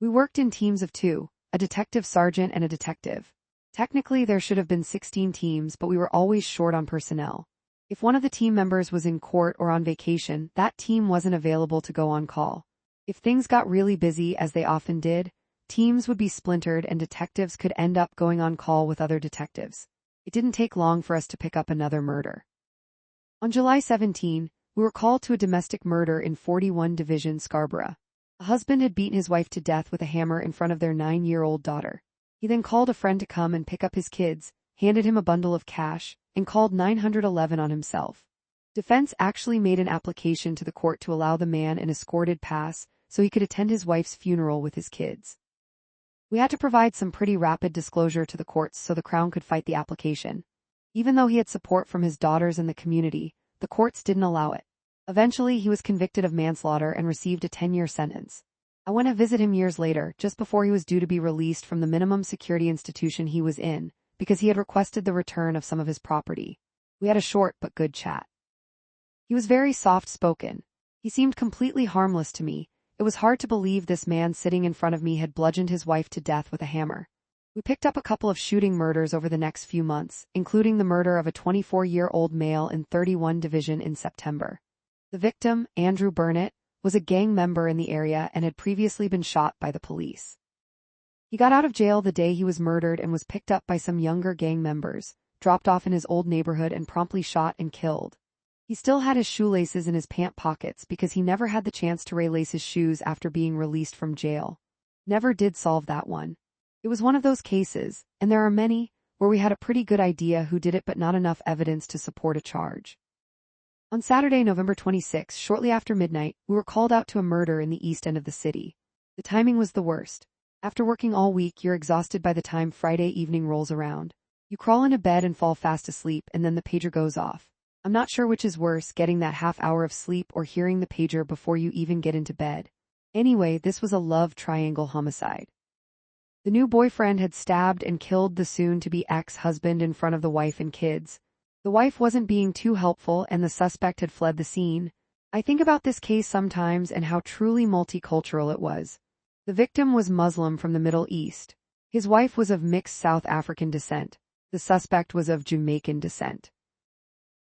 We worked in teams of 2, a detective sergeant and a detective. Technically, there should have been 16 teams, but we were always short on personnel. If one of the team members was in court or on vacation, that team wasn't available to go on call. If things got really busy, as they often did, teams would be splintered and detectives could end up going on call with other detectives. It didn't take long for us to pick up another murder. On July 17, we were called to a domestic murder in 41 Division, Scarborough. A husband had beaten his wife to death with a hammer in front of their 9-year-old daughter. He then called a friend to come and pick up his kids, handed him a bundle of cash, and called 911 on himself. Defense actually made an application to the court to allow the man an escorted pass so he could attend his wife's funeral with his kids. We had to provide some pretty rapid disclosure to the courts so the Crown could fight the application. Even though he had support from his daughters and the community, the courts didn't allow it. Eventually, he was convicted of manslaughter and received a 10-year sentence. I went to visit him years later, just before he was due to be released from the minimum security institution he was in, because he had requested the return of some of his property. We had a short but good chat. He was very soft-spoken. He seemed completely harmless to me. It was hard to believe this man sitting in front of me had bludgeoned his wife to death with a hammer. We picked up a couple of shooting murders over the next few months, including the murder of a 24-year-old male in 31 Division in September. The victim, Andrew Burnett, was a gang member in the area and had previously been shot by the police. He got out of jail the day he was murdered and was picked up by some younger gang members, dropped off in his old neighborhood and promptly shot and killed. He still had his shoelaces in his pant pockets because he never had the chance to relace his shoes after being released from jail. Never did solve that one. It was one of those cases, and there are many, where we had a pretty good idea who did it but not enough evidence to support a charge. On Saturday, November 26, shortly after midnight, we were called out to a murder in the east end of the city. The timing was the worst. After working all week, you're exhausted by the time Friday evening rolls around. You crawl into bed and fall fast asleep, and then the pager goes off. I'm not sure which is worse, getting that half hour of sleep or hearing the pager before you even get into bed. Anyway, this was a love triangle homicide. The new boyfriend had stabbed and killed the soon-to-be ex-husband in front of the wife and kids. The wife wasn't being too helpful and the suspect had fled the scene. I think about this case sometimes and how truly multicultural it was. The victim was Muslim from the Middle East. His wife was of mixed South African descent. The suspect was of Jamaican descent.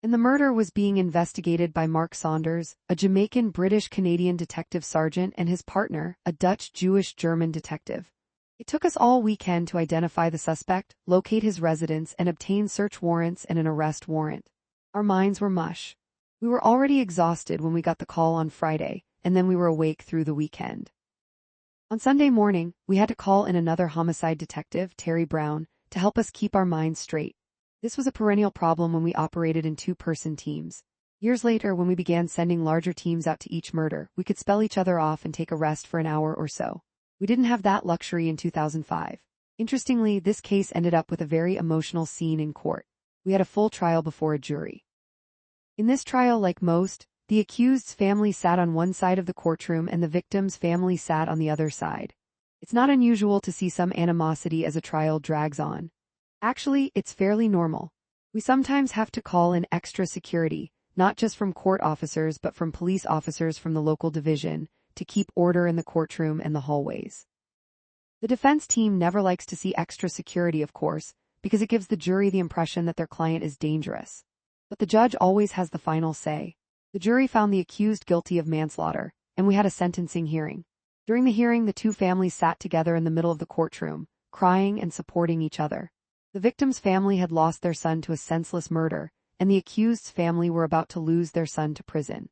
And the murder was being investigated by Mark Saunders, a Jamaican British-Canadian detective sergeant, and his partner, a Dutch Jewish-German detective. It took us all weekend to identify the suspect, locate his residence, and obtain search warrants and an arrest warrant. Our minds were mush. We were already exhausted when we got the call on Friday, and then we were awake through the weekend. On Sunday morning, we had to call in another homicide detective, Terry Brown, to help us keep our minds straight. This was a perennial problem when we operated in two-person teams. Years later, when we began sending larger teams out to each murder, we could spell each other off and take a rest for an hour or so. We didn't have that luxury in 2005. Interestingly, this case ended up with a very emotional scene in court. We had a full trial before a jury. In this trial, like most, the accused's family sat on one side of the courtroom and the victim's family sat on the other side. It's not unusual to see some animosity as a trial drags on. Actually, it's fairly normal. We sometimes have to call in extra security, not just from court officers but from police officers from the local division, to keep order in the courtroom and the hallways. The defense team never likes to see extra security, of course, because it gives the jury the impression that their client is dangerous. But the judge always has the final say. The jury found the accused guilty of manslaughter, and we had a sentencing hearing. During the hearing, the two families sat together in the middle of the courtroom, crying and supporting each other. The victim's family had lost their son to a senseless murder, and the accused's family were about to lose their son to prison.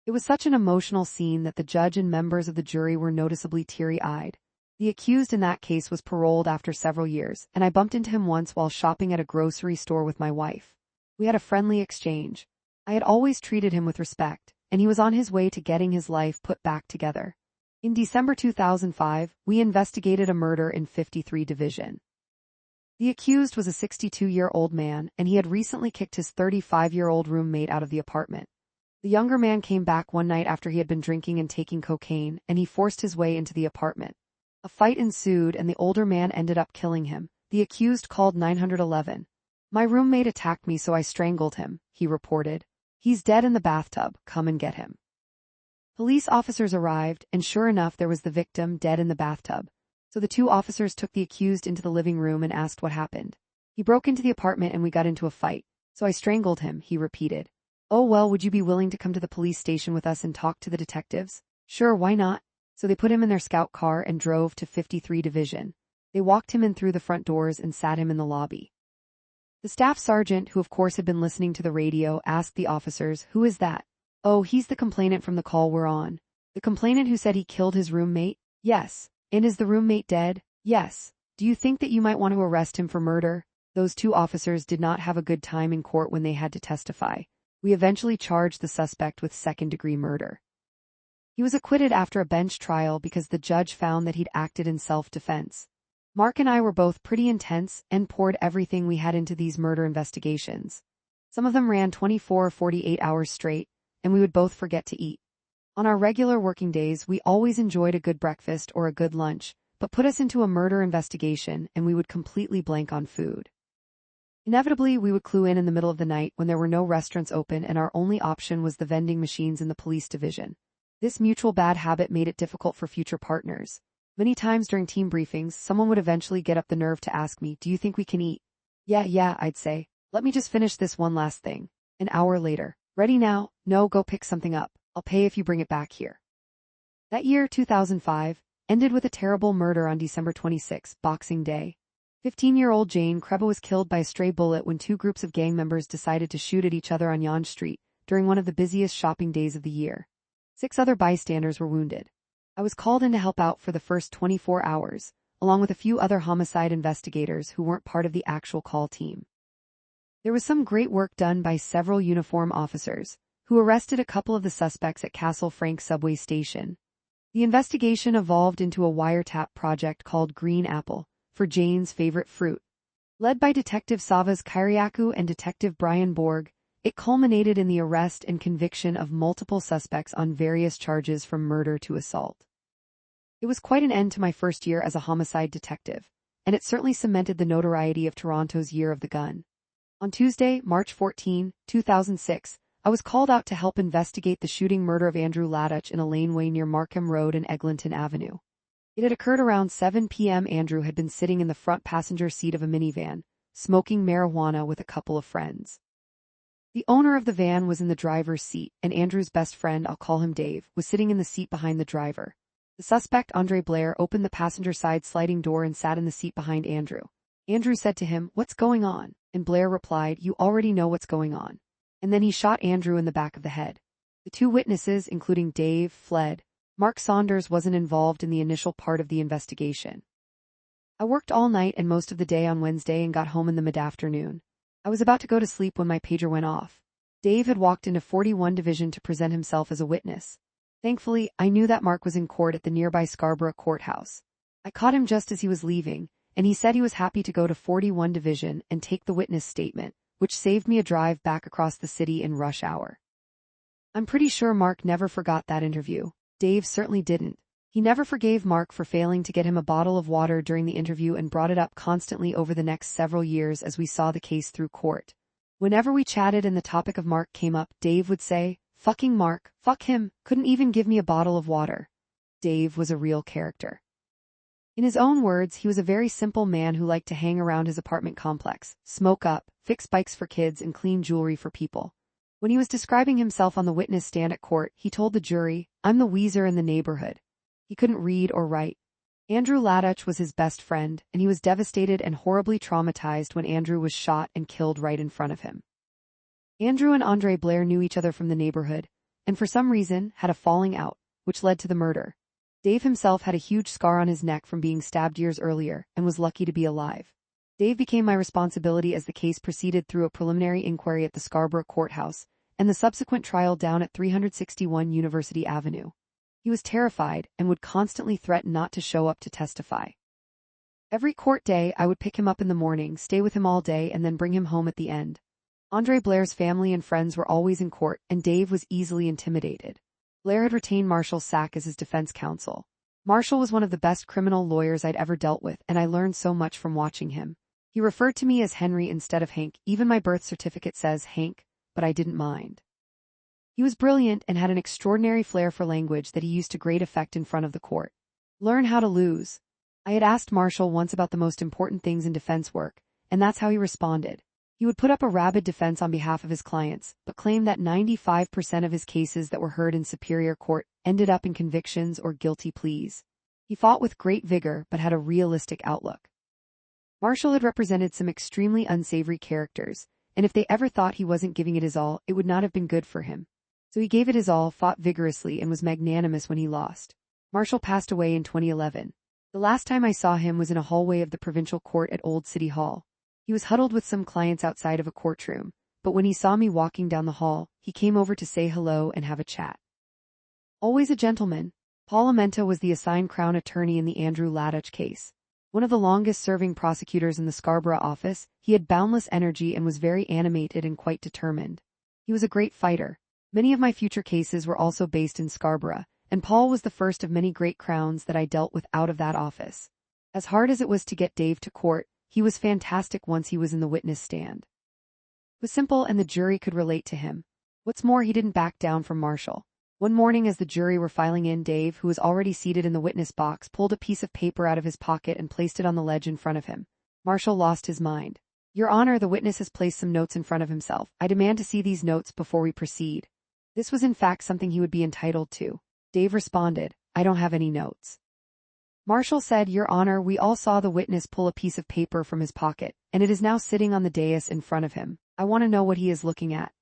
It was such an emotional scene that the judge and members of the jury were noticeably teary-eyed. The accused in that case was paroled after several years, and I bumped into him once while shopping at a grocery store with my wife. We had a friendly exchange. I had always treated him with respect, and he was on his way to getting his life put back together. In December 2005, we investigated a murder in 53 Division. The accused was a 62-year-old man, and he had recently kicked his 35-year-old roommate out of the apartment. The younger man came back one night after he had been drinking and taking cocaine, and he forced his way into the apartment. A fight ensued, and the older man ended up killing him. The accused called 911. "My roommate attacked me, so I strangled him," he reported. "He's dead in the bathtub. Come and get him." Police officers arrived, and sure enough, there was the victim dead in the bathtub. So the two officers took the accused into the living room and asked what happened. "He broke into the apartment and we got into a fight. So I strangled him," he repeated. "Oh well, would you be willing to come to the police station with us and talk to the detectives?" "Sure, why not?" So they put him in their scout car and drove to 53 Division. They walked him in through the front doors and sat him in the lobby. The staff sergeant, who of course had been listening to the radio, asked the officers, "Who is that?" "Oh, he's the complainant from the call we're on." "The complainant who said he killed his roommate?" "Yes." "And is the roommate dead?" "Yes." "Do you think that you might want to arrest him for murder?" Those two officers did not have a good time in court when they had to testify. We eventually charged the suspect with second-degree murder. He was acquitted after a bench trial because the judge found that he'd acted in self-defense. Mark and I were both pretty intense and poured everything we had into these murder investigations. Some of them ran 24 or 48 hours straight, and we would both forget to eat. On our regular working days, we always enjoyed a good breakfast or a good lunch, but put us into a murder investigation and we would completely blank on food. Inevitably, we would clue in the middle of the night when there were no restaurants open and our only option was the vending machines in the police division. This mutual bad habit made it difficult for future partners. Many times during team briefings, someone would eventually get up the nerve to ask me, "Do you think we can eat?" Yeah, I'd say. "Let me just finish this one last thing." An hour later. "Ready now?" "No, go pick something up. I'll pay if you bring it back here." That year, 2005, ended with a terrible murder on December 26, Boxing Day. 15-year-old Jane Kreba was killed by a stray bullet when two groups of gang members decided to shoot at each other on Yonge Street during one of the busiest shopping days of the year. 6 other bystanders were wounded. I was called in to help out for the first 24 hours, along with a few other homicide investigators who weren't part of the actual call team. There was some great work done by several uniform officers, who arrested a couple of the suspects at Castle Frank subway station. The investigation evolved into a wiretap project called Green Apple, for Jane's favorite fruit. Led by Detective Savas Kyriakou and Detective Brian Borg, It culminated in the arrest and conviction of multiple suspects on various charges from murder to assault. It was quite an end to my first year as a homicide detective, and it certainly cemented the notoriety of Toronto's Year of the Gun. On Tuesday, March 14, 2006, I was called out to help investigate the shooting murder of Andrew Ladach in a laneway near Markham Road and Eglinton Avenue. It had occurred around 7 p.m. Andrew had been sitting in the front passenger seat of a minivan, smoking marijuana with a couple of friends. The owner of the van was in the driver's seat, and Andrew's best friend, I'll call him Dave, was sitting in the seat behind the driver. The suspect, Andre Blair, opened the passenger side sliding door and sat in the seat behind Andrew. Andrew said to him, "What's going on?" And Blair replied, "You already know what's going on." And then he shot Andrew in the back of the head. The two witnesses, including Dave, fled. Mark Saunders wasn't involved in the initial part of the investigation. I worked all night and most of the day on Wednesday and got home in the mid-afternoon. I was about to go to sleep when my pager went off. Dave had walked into 41 Division to present himself as a witness. Thankfully, I knew that Mark was in court at the nearby Scarborough courthouse. I caught him just as he was leaving, and he said he was happy to go to 41 Division and take the witness statement, which saved me a drive back across the city in rush hour. I'm pretty sure Mark never forgot that interview. Dave certainly didn't. He never forgave Mark for failing to get him a bottle of water during the interview and brought it up constantly over the next several years as we saw the case through court. Whenever we chatted and the topic of Mark came up, Dave would say, "Fucking Mark, fuck him, couldn't even give me a bottle of water." Dave was a real character. In his own words, he was a very simple man who liked to hang around his apartment complex, smoke up, fix bikes for kids, and clean jewelry for people. When he was describing himself on the witness stand at court, he told the jury, "I'm the Weezer in the neighborhood." He couldn't read or write. Andrew Ladach was his best friend, and he was devastated and horribly traumatized when Andrew was shot and killed right in front of him. Andrew and Andre Blair knew each other from the neighborhood, and for some reason had a falling out, which led to the murder. Dave himself had a huge scar on his neck from being stabbed years earlier, and was lucky to be alive. Dave became my responsibility as the case proceeded through a preliminary inquiry at the Scarborough courthouse, and the subsequent trial down at 361 University Avenue. He was terrified and would constantly threaten not to show up to testify. Every court day, I would pick him up in the morning, stay with him all day, and then bring him home at the end. Andre Blair's family and friends were always in court, and Dave was easily intimidated. Blair had retained Marshall Sack as his defense counsel. Marshall was one of the best criminal lawyers I'd ever dealt with, and I learned so much from watching him. He referred to me as Henry instead of Hank. Even my birth certificate says Hank, but I didn't mind. He was brilliant and had an extraordinary flair for language that he used to great effect in front of the court. Learn how to lose. I had asked Marshall once about the most important things in defense work, and that's how he responded. He would put up a rabid defense on behalf of his clients, but claimed that 95% of his cases that were heard in superior court ended up in convictions or guilty pleas. He fought with great vigor but had a realistic outlook. Marshall had represented some extremely unsavory characters, and if they ever thought he wasn't giving it his all, it would not have been good for him. So he gave it his all, fought vigorously, and was magnanimous when he lost. Marshall passed away in 2011. The last time I saw him was in a hallway of the provincial court at Old City Hall. He was huddled with some clients outside of a courtroom, but when he saw me walking down the hall, he came over to say hello and have a chat. Always a gentleman, Paul Amenta was the assigned Crown attorney in the Andrew Ladach case. One of the longest-serving prosecutors in the Scarborough office, he had boundless energy and was very animated and quite determined. He was a great fighter. Many of my future cases were also based in Scarborough, and Paul was the first of many great crowns that I dealt with out of that office. As hard as it was to get Dave to court, he was fantastic once he was in the witness stand. It was simple and the jury could relate to him. What's more, he didn't back down from Marshall. One morning as the jury were filing in, Dave, who was already seated in the witness box, pulled a piece of paper out of his pocket and placed it on the ledge in front of him. Marshall lost his mind. "Your Honor, the witness has placed some notes in front of himself. I demand to see these notes before we proceed." This was in fact something he would be entitled to. Dave responded, "I don't have any notes." Marshall said, "Your Honor, we all saw the witness pull a piece of paper from his pocket, and it is now sitting on the dais in front of him. I want to know what he is looking at."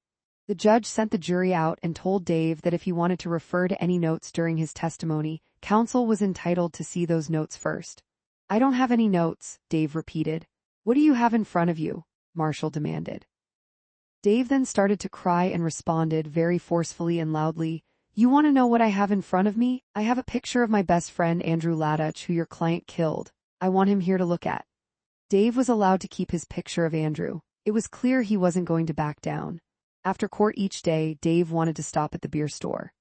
The judge sent the jury out and told Dave that if he wanted to refer to any notes during his testimony, counsel was entitled to see those notes first. "I don't have any notes," Dave repeated. "What do you have in front of you?" Marshall demanded. Dave then started to cry and responded very forcefully and loudly, "You want to know what I have in front of me? I have a picture of my best friend Andrew Ladach, who your client killed. I want him here to look at." Dave was allowed to keep his picture of Andrew. It was clear he wasn't going to back down. After court each day, Dave wanted to stop at the beer store.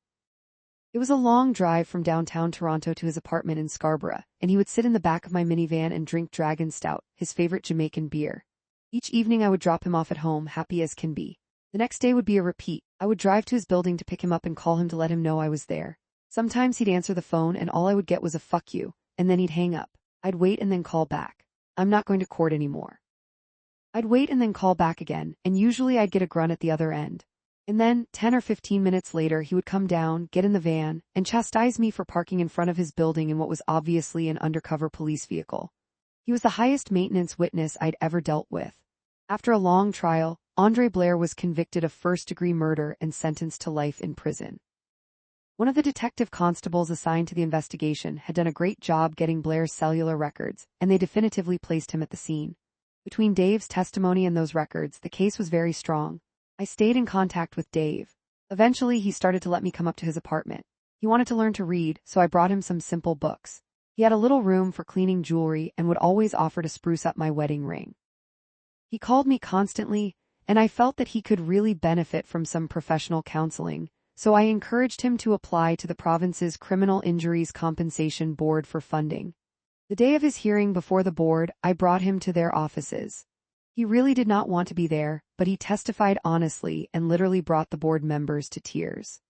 It was a long drive from downtown Toronto to his apartment in Scarborough, and he would sit in the back of my minivan and drink Dragon Stout, his favorite Jamaican beer. Each evening I would drop him off at home, happy as can be. The next day would be a repeat. I would drive to his building to pick him up and call him to let him know I was there. Sometimes he'd answer the phone and all I would get was a "fuck you," and then he'd hang up. I'd wait and then call back. "I'm not going to court anymore." I'd wait and then call back again, and usually I'd get a grunt at the other end. And then, 10 or 15 minutes later, he would come down, get in the van, and chastise me for parking in front of his building in what was obviously an undercover police vehicle. He was the highest maintenance witness I'd ever dealt with. After a long trial, Andre Blair was convicted of first-degree murder and sentenced to life in prison. One of the detective constables assigned to the investigation had done a great job getting Blair's cellular records, and they definitively placed him at the scene. Between Dave's testimony and those records, the case was very strong. I stayed in contact with Dave. Eventually, he started to let me come up to his apartment. He wanted to learn to read, so I brought him some simple books. He had a little room for cleaning jewelry and would always offer to spruce up my wedding ring. He called me constantly, and I felt that he could really benefit from some professional counseling, so I encouraged him to apply to the province's Criminal Injuries Compensation Board for funding. The day of his hearing before the board, I brought him to their offices. He really did not want to be there, but he testified honestly and literally brought the board members to tears.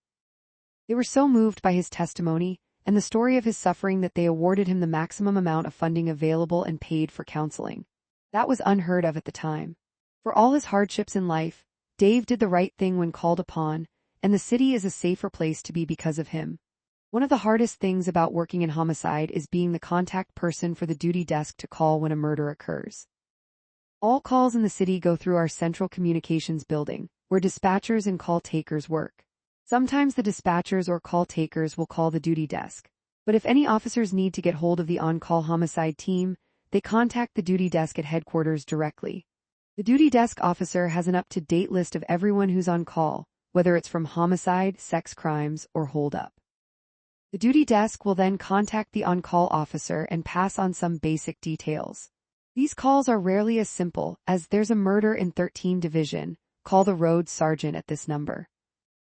They were so moved by his testimony and the story of his suffering that they awarded him the maximum amount of funding available and paid for counseling. That was unheard of at the time. For all his hardships in life, Dave did the right thing when called upon, and the city is a safer place to be because of him. One of the hardest things about working in homicide is being the contact person for the duty desk to call when a murder occurs. All calls in the city go through our central communications building, where dispatchers and call takers work. Sometimes the dispatchers or call takers will call the duty desk, but if any officers need to get hold of the on-call homicide team, they contact the duty desk at headquarters directly. The duty desk officer has an up-to-date list of everyone who's on call, whether it's from homicide, sex crimes, or hold-up. The duty desk will then contact the on-call officer and pass on some basic details. These calls are rarely as simple as "there's a murder in 13 Division, call the road sergeant at this number."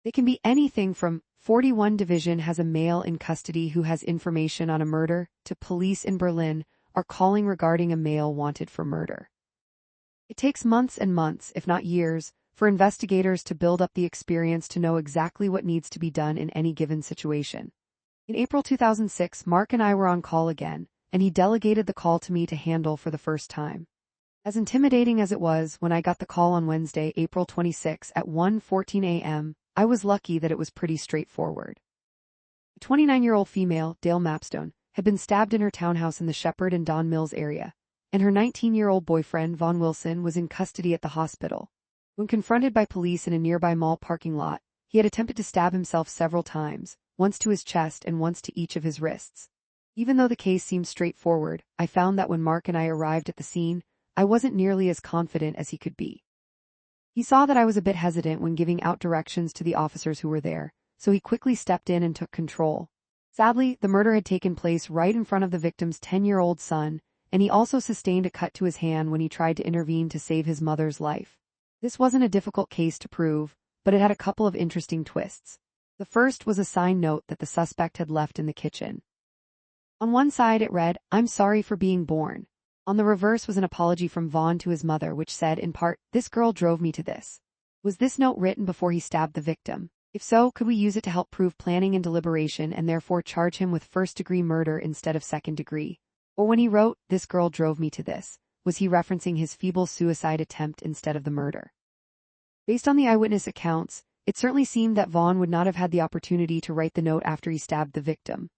They can be anything from 41 Division has a male in custody who has information on a murder to police in Berlin are calling regarding a male wanted for murder. It takes months and months, if not years, for investigators to build up the experience to know exactly what needs to be done in any given situation. In April 2006, Mark and I were on call again, and he delegated the call to me to handle for the first time. As intimidating as it was when I got the call on Wednesday, April 26 at 1:14 a.m., I was lucky that it was pretty straightforward. A 29-year-old female, Dale Mapstone, had been stabbed in her townhouse in the Shepherd and Don Mills area, and her 19-year-old boyfriend, Vaughn Wilson, was in custody at the hospital. When confronted by police in a nearby mall parking lot, he had attempted to stab himself several times, once to his chest and once to each of his wrists. Even though the case seemed straightforward, I found that when Mark and I arrived at the scene, I wasn't nearly as confident as he could be. He saw that I was a bit hesitant when giving out directions to the officers who were there, so he quickly stepped in and took control. Sadly, the murder had taken place right in front of the victim's 10-year-old son, and he also sustained a cut to his hand when he tried to intervene to save his mother's life. This wasn't a difficult case to prove, but it had a couple of interesting twists. The first was a signed note that the suspect had left in the kitchen. On one side it read, "I'm sorry for being born." On the reverse was an apology from Vaughn to his mother which said, in part, "This girl drove me to this." Was this note written before he stabbed the victim? If so, could we use it to help prove planning and deliberation and therefore charge him with first-degree murder instead of second-degree? Or when he wrote, "This girl drove me to this," was he referencing his feeble suicide attempt instead of the murder? Based on the eyewitness accounts, it certainly seemed that Vaughn would not have had the opportunity to write the note after he stabbed the victim.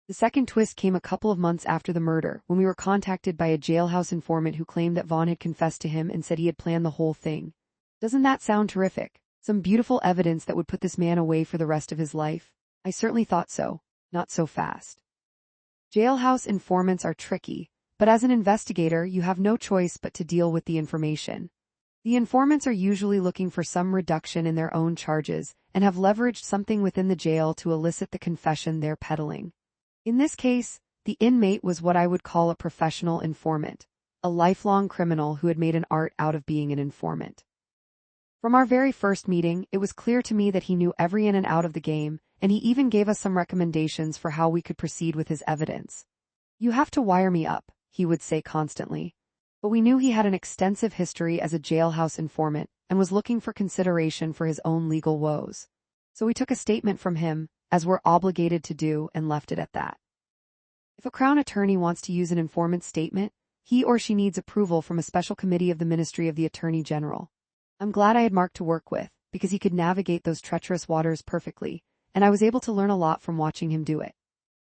The second twist came a couple of months after the murder, when we were contacted by a jailhouse informant who claimed that Vaughn had confessed to him and said he had planned the whole thing. Doesn't that sound terrific? Some beautiful evidence that would put this man away for the rest of his life? I certainly thought so. Not so fast. Jailhouse informants are tricky, but as an investigator, you have no choice but to deal with the information. The informants are usually looking for some reduction in their own charges and have leveraged something within the jail to elicit the confession they're peddling. In this case, the inmate was what I would call a professional informant, a lifelong criminal who had made an art out of being an informant. From our very first meeting, it was clear to me that he knew every in and out of the game, and he even gave us some recommendations for how we could proceed with his evidence. "You have to wire me up," he would say constantly. But we knew he had an extensive history as a jailhouse informant and was looking for consideration for his own legal woes. So we took a statement from him, as we're obligated to do, and left it at that. If a Crown attorney wants to use an informant's statement, he or she needs approval from a special committee of the Ministry of the Attorney General. I'm glad I had Mark to work with, because he could navigate those treacherous waters perfectly, and I was able to learn a lot from watching him do it.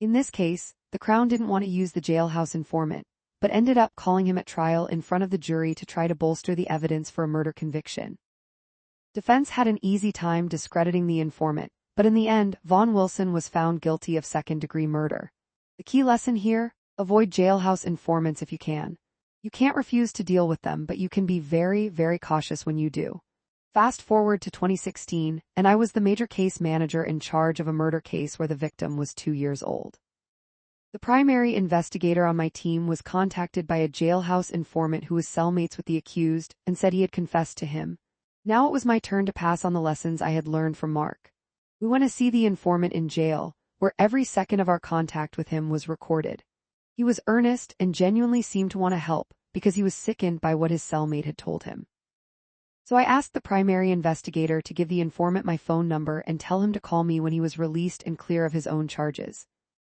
In this case, the Crown didn't want to use the jailhouse informant, but ended up calling him at trial in front of the jury to try to bolster the evidence for a murder conviction. Defense had an easy time discrediting the informant, but in the end, Vaughn Wilson was found guilty of second-degree murder. The key lesson here? Avoid jailhouse informants if you can. You can't refuse to deal with them, but you can be very, very cautious when you do. Fast forward to 2016, and I was the major case manager in charge of a murder case where the victim was 2 years old. The primary investigator on my team was contacted by a jailhouse informant who was cellmates with the accused and said he had confessed to him. Now it was my turn to pass on the lessons I had learned from Mark. We went to see the informant in jail, where every second of our contact with him was recorded. He was earnest and genuinely seemed to want to help because he was sickened by what his cellmate had told him. So I asked the primary investigator to give the informant my phone number and tell him to call me when he was released and clear of his own charges.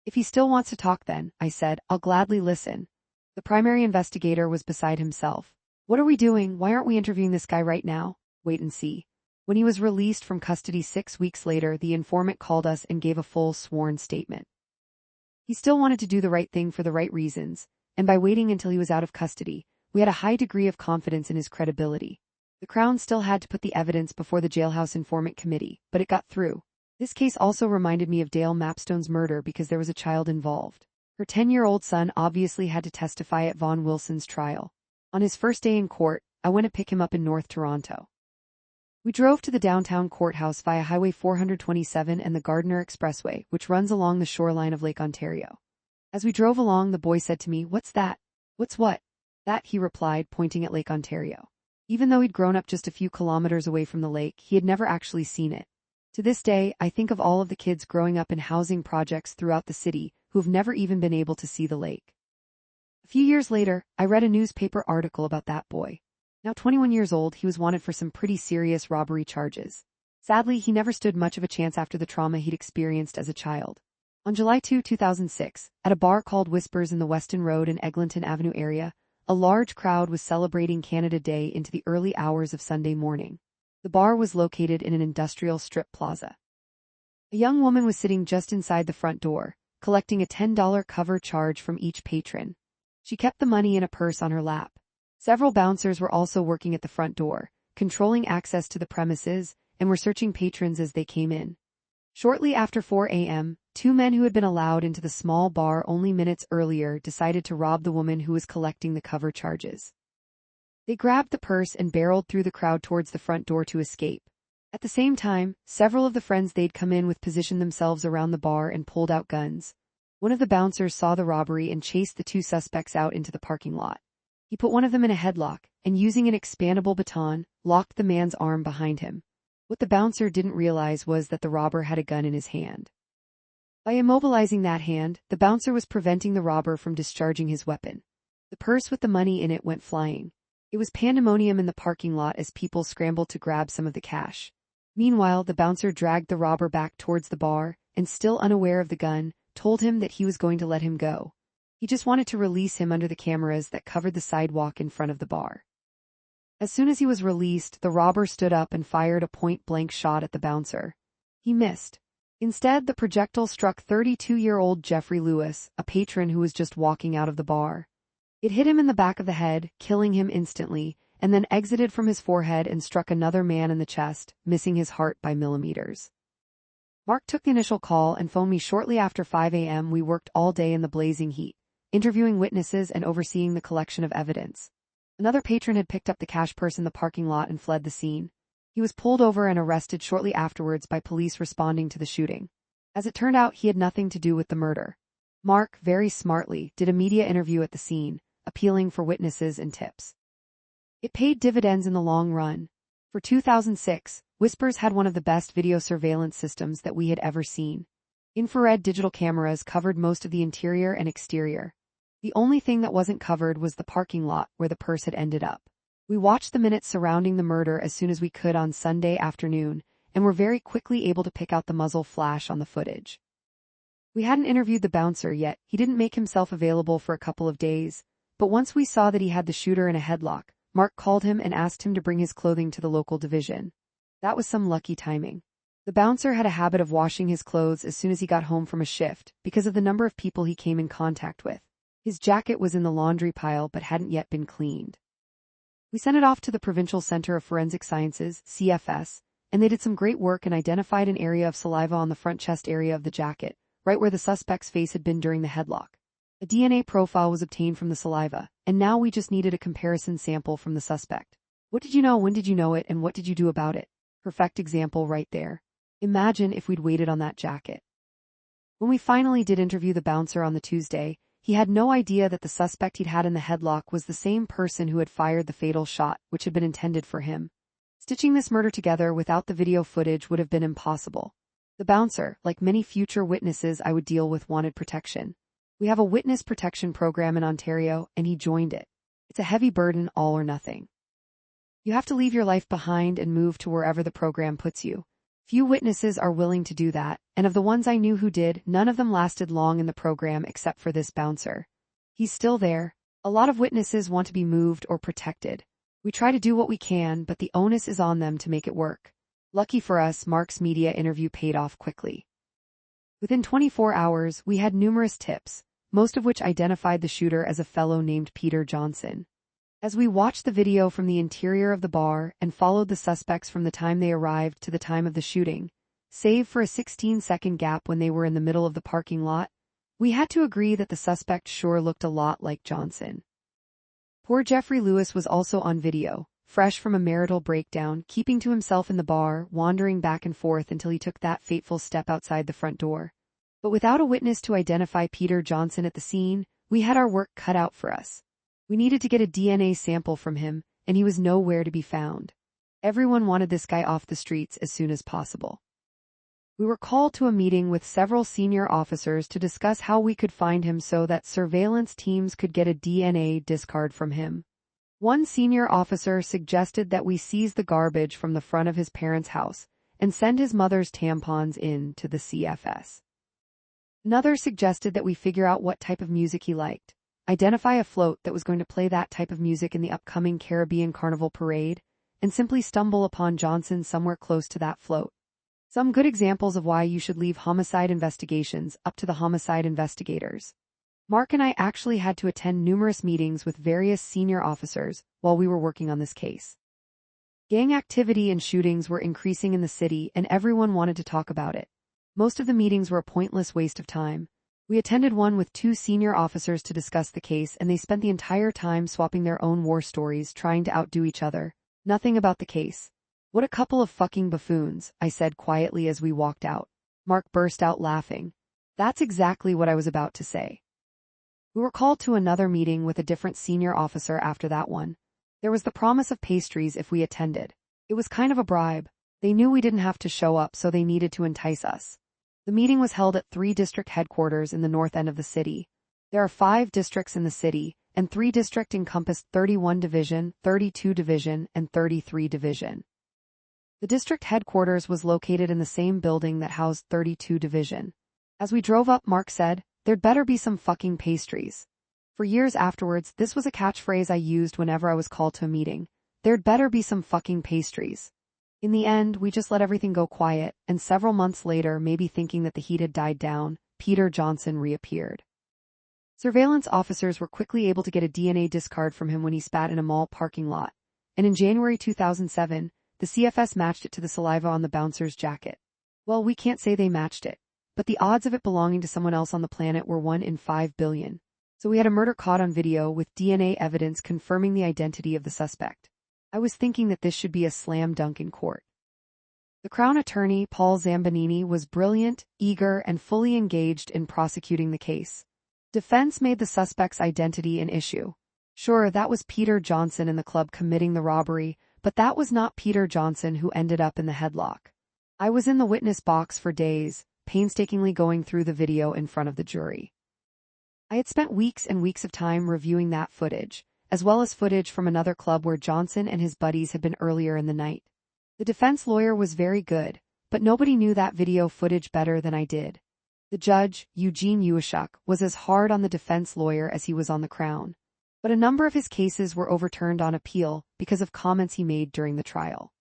"If he still wants to talk then," I said, "I'll gladly listen." The primary investigator was beside himself. "What are we doing? Why aren't we interviewing this guy right now? Wait and see." When he was released from custody 6 weeks later, the informant called us and gave a full sworn statement. He still wanted to do the right thing for the right reasons, and by waiting until he was out of custody, we had a high degree of confidence in his credibility. The Crown still had to put the evidence before the Jailhouse Informant Committee, but it got through. This case also reminded me of Dale Mapstone's murder because there was a child involved. Her 10-year-old son obviously had to testify at Vaughn Wilson's trial. On his first day in court, I went to pick him up in North Toronto. We drove to the downtown courthouse via Highway 427 and the Gardiner Expressway, which runs along the shoreline of Lake Ontario. As we drove along, the boy said to me, "What's that?" "What's what?" "That," he replied, pointing at Lake Ontario. Even though he'd grown up just a few kilometers away from the lake, he had never actually seen it. To this day, I think of all of the kids growing up in housing projects throughout the city who have never even been able to see the lake. A few years later, I read a newspaper article about that boy. Now 21 years old, he was wanted for some pretty serious robbery charges. Sadly, he never stood much of a chance after the trauma he'd experienced as a child. On July 2, 2006, at a bar called Whispers in the Weston Road and Eglinton Avenue area, a large crowd was celebrating Canada Day into the early hours of Sunday morning. The bar was located in an industrial strip plaza. A young woman was sitting just inside the front door, collecting a $10 cover charge from each patron. She kept the money in a purse on her lap. Several bouncers were also working at the front door, controlling access to the premises, and were searching patrons as they came in. Shortly after 4 a.m., 2 men who had been allowed into the small bar only minutes earlier decided to rob the woman who was collecting the cover charges. They grabbed the purse and barreled through the crowd towards the front door to escape. At the same time, several of the friends they'd come in with positioned themselves around the bar and pulled out guns. One of the bouncers saw the robbery and chased the 2 suspects out into the parking lot. He put one of them in a headlock and, using an expandable baton, locked the man's arm behind him. What the bouncer didn't realize was that the robber had a gun in his hand. By immobilizing that hand, the bouncer was preventing the robber from discharging his weapon. The purse with the money in it went flying. It was pandemonium in the parking lot as people scrambled to grab some of the cash. Meanwhile, the bouncer dragged the robber back towards the bar and, still unaware of the gun, told him that he was going to let him go. He just wanted to release him under the cameras that covered the sidewalk in front of the bar. As soon as he was released, the robber stood up and fired a point-blank shot at the bouncer. He missed. Instead, the projectile struck 32-year-old Jeffrey Lewis, a patron who was just walking out of the bar. It hit him in the back of the head, killing him instantly, and then exited from his forehead and struck another man in the chest, missing his heart by millimeters. Mark took the initial call and phoned me shortly after 5 a.m. We worked all day in the blazing heat, interviewing witnesses and overseeing the collection of evidence. Another patron had picked up the cash purse in the parking lot and fled the scene. He was pulled over and arrested shortly afterwards by police responding to the shooting. As it turned out, he had nothing to do with the murder. Mark, very smartly, did a media interview at the scene, appealing for witnesses and tips. It paid dividends in the long run. For 2006, Whispers had one of the best video surveillance systems that we had ever seen. Infrared digital cameras covered most of the interior and exterior. The only thing that wasn't covered was the parking lot where the purse had ended up. We watched the minutes surrounding the murder as soon as we could on Sunday afternoon, and were very quickly able to pick out the muzzle flash on the footage. We hadn't interviewed the bouncer yet. He didn't make himself available for a couple of days, but once we saw that he had the shooter in a headlock, Mark called him and asked him to bring his clothing to the local division. That was some lucky timing. The bouncer had a habit of washing his clothes as soon as he got home from a shift because of the number of people he came in contact with. His jacket was in the laundry pile but hadn't yet been cleaned. We sent it off to the Provincial Center of Forensic Sciences, CFS, and they did some great work and identified an area of saliva on the front chest area of the jacket, right where the suspect's face had been during the headlock. A DNA profile was obtained from the saliva, and now we just needed a comparison sample from the suspect. What did you know, when did you know it, and what did you do about it? Perfect example right there. Imagine if we'd waited on that jacket. When we finally did interview the bouncer on the Tuesday, he had no idea that the suspect he'd had in the headlock was the same person who had fired the fatal shot, which had been intended for him. Stitching this murder together without the video footage would have been impossible. The bouncer, like many future witnesses I would deal with, wanted protection. We have a witness protection program in Ontario, and he joined it. It's a heavy burden, all or nothing. You have to leave your life behind and move to wherever the program puts you. Few witnesses are willing to do that, and of the ones I knew who did, none of them lasted long in the program except for this bouncer. He's still there. A lot of witnesses want to be moved or protected. We try to do what we can, but the onus is on them to make it work. Lucky for us, Mark's media interview paid off quickly. Within 24 hours, we had numerous tips, most of which identified the shooter as a fellow named Peter Johnson. As we watched the video from the interior of the bar and followed the suspects from the time they arrived to the time of the shooting, save for a 16-second gap when they were in the middle of the parking lot, we had to agree that the suspect sure looked a lot like Johnson. Poor Jeffrey Lewis was also on video, fresh from a marital breakdown, keeping to himself in the bar, wandering back and forth until he took that fateful step outside the front door. But without a witness to identify Peter Johnson at the scene, we had our work cut out for us. We needed to get a DNA sample from him, and he was nowhere to be found. Everyone wanted this guy off the streets as soon as possible. We were called to a meeting with several senior officers to discuss how we could find him so that surveillance teams could get a DNA discard from him. One senior officer suggested that we seize the garbage from the front of his parents' house and send his mother's tampons in to the CFS. Another suggested that we figure out what type of music he liked, identify a float that was going to play that type of music in the upcoming Caribbean Carnival parade, and simply stumble upon Johnson somewhere close to that float. Some good examples of why you should leave homicide investigations up to the homicide investigators. Mark and I actually had to attend numerous meetings with various senior officers while we were working on this case. Gang activity and shootings were increasing in the city, and everyone wanted to talk about it. Most of the meetings were a pointless waste of time. We attended one with 2 senior officers to discuss the case, and they spent the entire time swapping their own war stories, trying to outdo each other. Nothing about the case. What a couple of fucking buffoons, I said quietly as we walked out. Mark burst out laughing. That's exactly what I was about to say. We were called to another meeting with a different senior officer after that one. There was the promise of pastries if we attended. It was kind of a bribe. They knew we didn't have to show up, so they needed to entice us. The meeting was held at 3 district headquarters in the north end of the city. There are 5 districts in the city, and 3 districts encompassed 31 Division, 32 Division, and 33 Division. The district headquarters was located in the same building that housed 32 Division. As we drove up, Mark said, "There'd better be some fucking pastries." For years afterwards, this was a catchphrase I used whenever I was called to a meeting. There'd better be some fucking pastries. In the end, we just let everything go quiet, and several months later, maybe thinking that the heat had died down, Peter Johnson reappeared. Surveillance officers were quickly able to get a DNA discard from him when he spat in a mall parking lot, and in January 2007, the CFS matched it to the saliva on the bouncer's jacket. Well, we can't say they matched it, but the odds of it belonging to someone else on the planet were 1 in 5 billion. So we had a murder caught on video with DNA evidence confirming the identity of the suspect. I was thinking that this should be a slam dunk in court. The Crown Attorney, Paul Zambanini, was brilliant, eager, and fully engaged in prosecuting the case. Defense made the suspect's identity an issue. Sure, that was Peter Johnson in the club committing the robbery, But that was not Peter Johnson who ended up in the headlock. I was in the witness box for days, painstakingly going through the video in front of the jury. I had spent weeks and weeks of time reviewing that footage, as well as footage from another club where Johnson and his buddies had been earlier in the night. The defense lawyer was very good, but nobody knew that video footage better than I did. The judge, Eugene Uishuk, was as hard on the defense lawyer as he was on the Crown. But a number of his cases were overturned on appeal because of comments he made during the trial.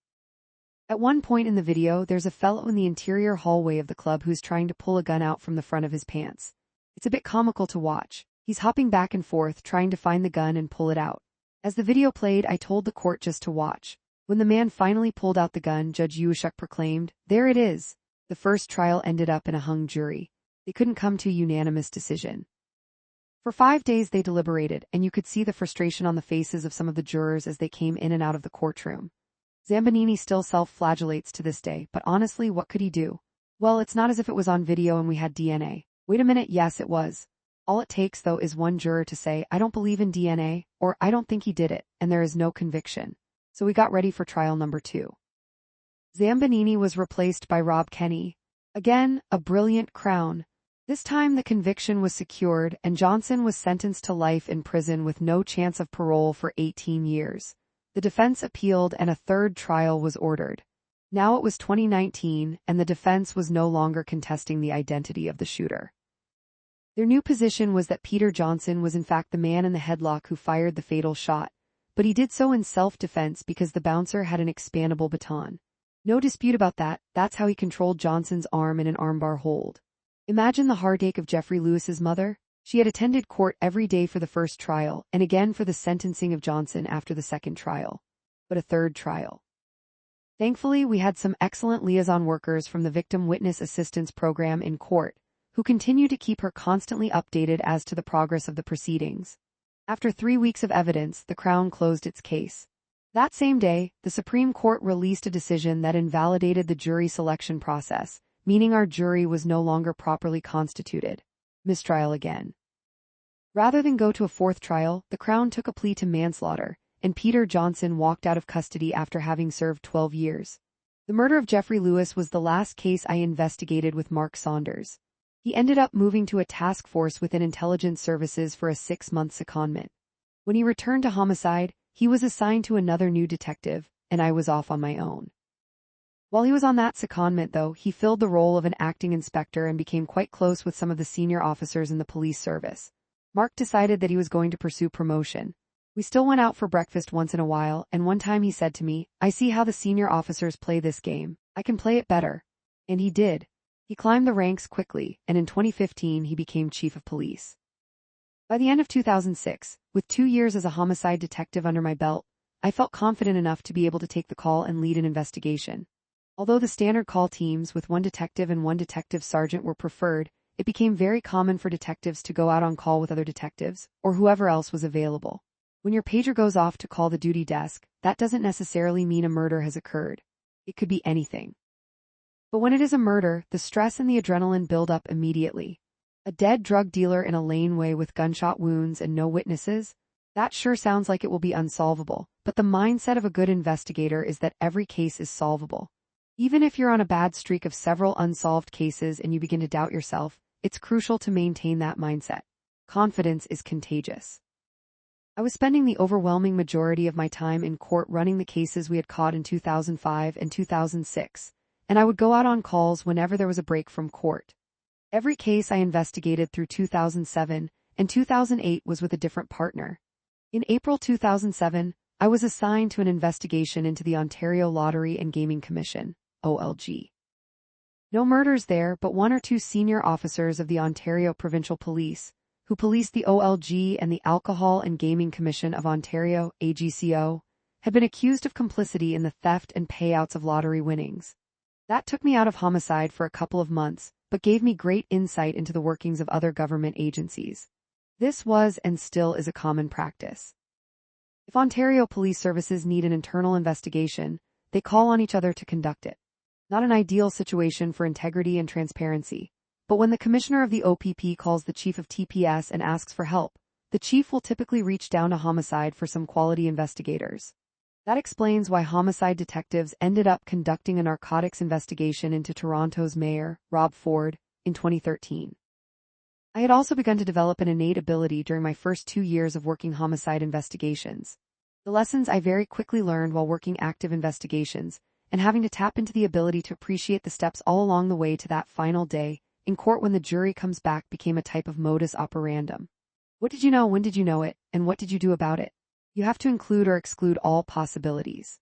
At one point in the video, there's a fellow in the interior hallway of the club who's trying to pull a gun out from the front of his pants. It's a bit comical to watch. He's hopping back and forth trying to find the gun and pull it out. As the video played, I told the court just to watch. When the man finally pulled out the gun, Judge Uishuk proclaimed, "There it is." The first trial ended up in a hung jury. They couldn't come to a unanimous decision. For 5 days they deliberated, and you could see the frustration on the faces of some of the jurors as they came in and out of the courtroom. Zambonini still self-flagellates to this day, but honestly, what could he do? Well, it's not as if it was on video and we had DNA. Wait a minute, yes it was. All it takes, though, is one juror to say, "I don't believe in DNA," or "I don't think he did it," and there is no conviction. So we got ready for trial number 2. Zambonini was replaced by Rob Kenny. Again, a brilliant Crown. This time the conviction was secured, and Johnson was sentenced to life in prison with no chance of parole for 18 years. The defense appealed and a third trial was ordered. Now it was 2019, and the defense was no longer contesting the identity of the shooter. Their new position was that Peter Johnson was in fact the man in the headlock who fired the fatal shot, but he did so in self-defense because the bouncer had an expandable baton. No dispute about that, that's how he controlled Johnson's arm in an armbar hold. Imagine the heartache of Jeffrey Lewis's mother. She had attended court every day for the first trial, and again for the sentencing of Johnson after the second trial. But a third trial. Thankfully, we had some excellent liaison workers from the Victim Witness Assistance Program in court, who continue to keep her constantly updated as to the progress of the proceedings. After 3 weeks of evidence, the Crown closed its case. That same day, the Supreme Court released a decision that invalidated the jury selection process, meaning our jury was no longer properly constituted. Mistrial again. Rather than go to a fourth trial, the Crown took a plea to manslaughter, and Peter Johnson walked out of custody after having served 12 years. The murder of Jeffrey Lewis was the last case I investigated with Mark Saunders. He ended up moving to a task force within intelligence services for a 6-month secondment. When he returned to Homicide, he was assigned to another new detective, and I was off on my own. While he was on that secondment, though, he filled the role of an acting inspector and became quite close with some of the senior officers in the police service. Mark decided that he was going to pursue promotion. We still went out for breakfast once in a while, and one time he said to me, "I see how the senior officers play this game. I can play it better." And he did. He climbed the ranks quickly, and in 2015 he became chief of police. By the end of 2006, with 2 years as a homicide detective under my belt, I felt confident enough to be able to take the call and lead an investigation. Although the standard call teams with one detective and one detective sergeant were preferred, it became very common for detectives to go out on call with other detectives, or whoever else was available. When your pager goes off to call the duty desk, that doesn't necessarily mean a murder has occurred. It could be anything. But when it is a murder, the stress and the adrenaline build up immediately. A dead drug dealer in a laneway with gunshot wounds and no witnesses? That sure sounds like it will be unsolvable, but the mindset of a good investigator is that every case is solvable. Even if you're on a bad streak of several unsolved cases and you begin to doubt yourself, it's crucial to maintain that mindset. Confidence is contagious. I was spending the overwhelming majority of my time in court running the cases we had caught in 2005 and 2006, and I would go out on calls whenever there was a break from court. Every case I investigated through 2007 and 2008 was with a different partner. In April 2007, I was assigned to an investigation into the Ontario Lottery and Gaming Commission, OLG. No murders there, but 1 or 2 senior officers of the Ontario Provincial Police, who policed the OLG and the Alcohol and Gaming Commission of Ontario, AGCO, had been accused of complicity in the theft and payouts of lottery winnings. That took me out of homicide for a couple of months, but gave me great insight into the workings of other government agencies. This was and still is a common practice. If Ontario Police Services need an internal investigation, they call on each other to conduct it. Not an ideal situation for integrity and transparency, but when the commissioner of the OPP calls the chief of TPS and asks for help, the chief will typically reach down to homicide for some quality investigators. That explains why homicide detectives ended up conducting a narcotics investigation into Toronto's mayor, Rob Ford, in 2013. I had also begun to develop an innate ability during my first 2 years of working homicide investigations. The lessons I very quickly learned while working active investigations, and having to tap into the ability to appreciate the steps all along the way to that final day, in court when the jury comes back, became a type of modus operandum. What did you know, when did you know it, and what did you do about it? You have to include or exclude all possibilities.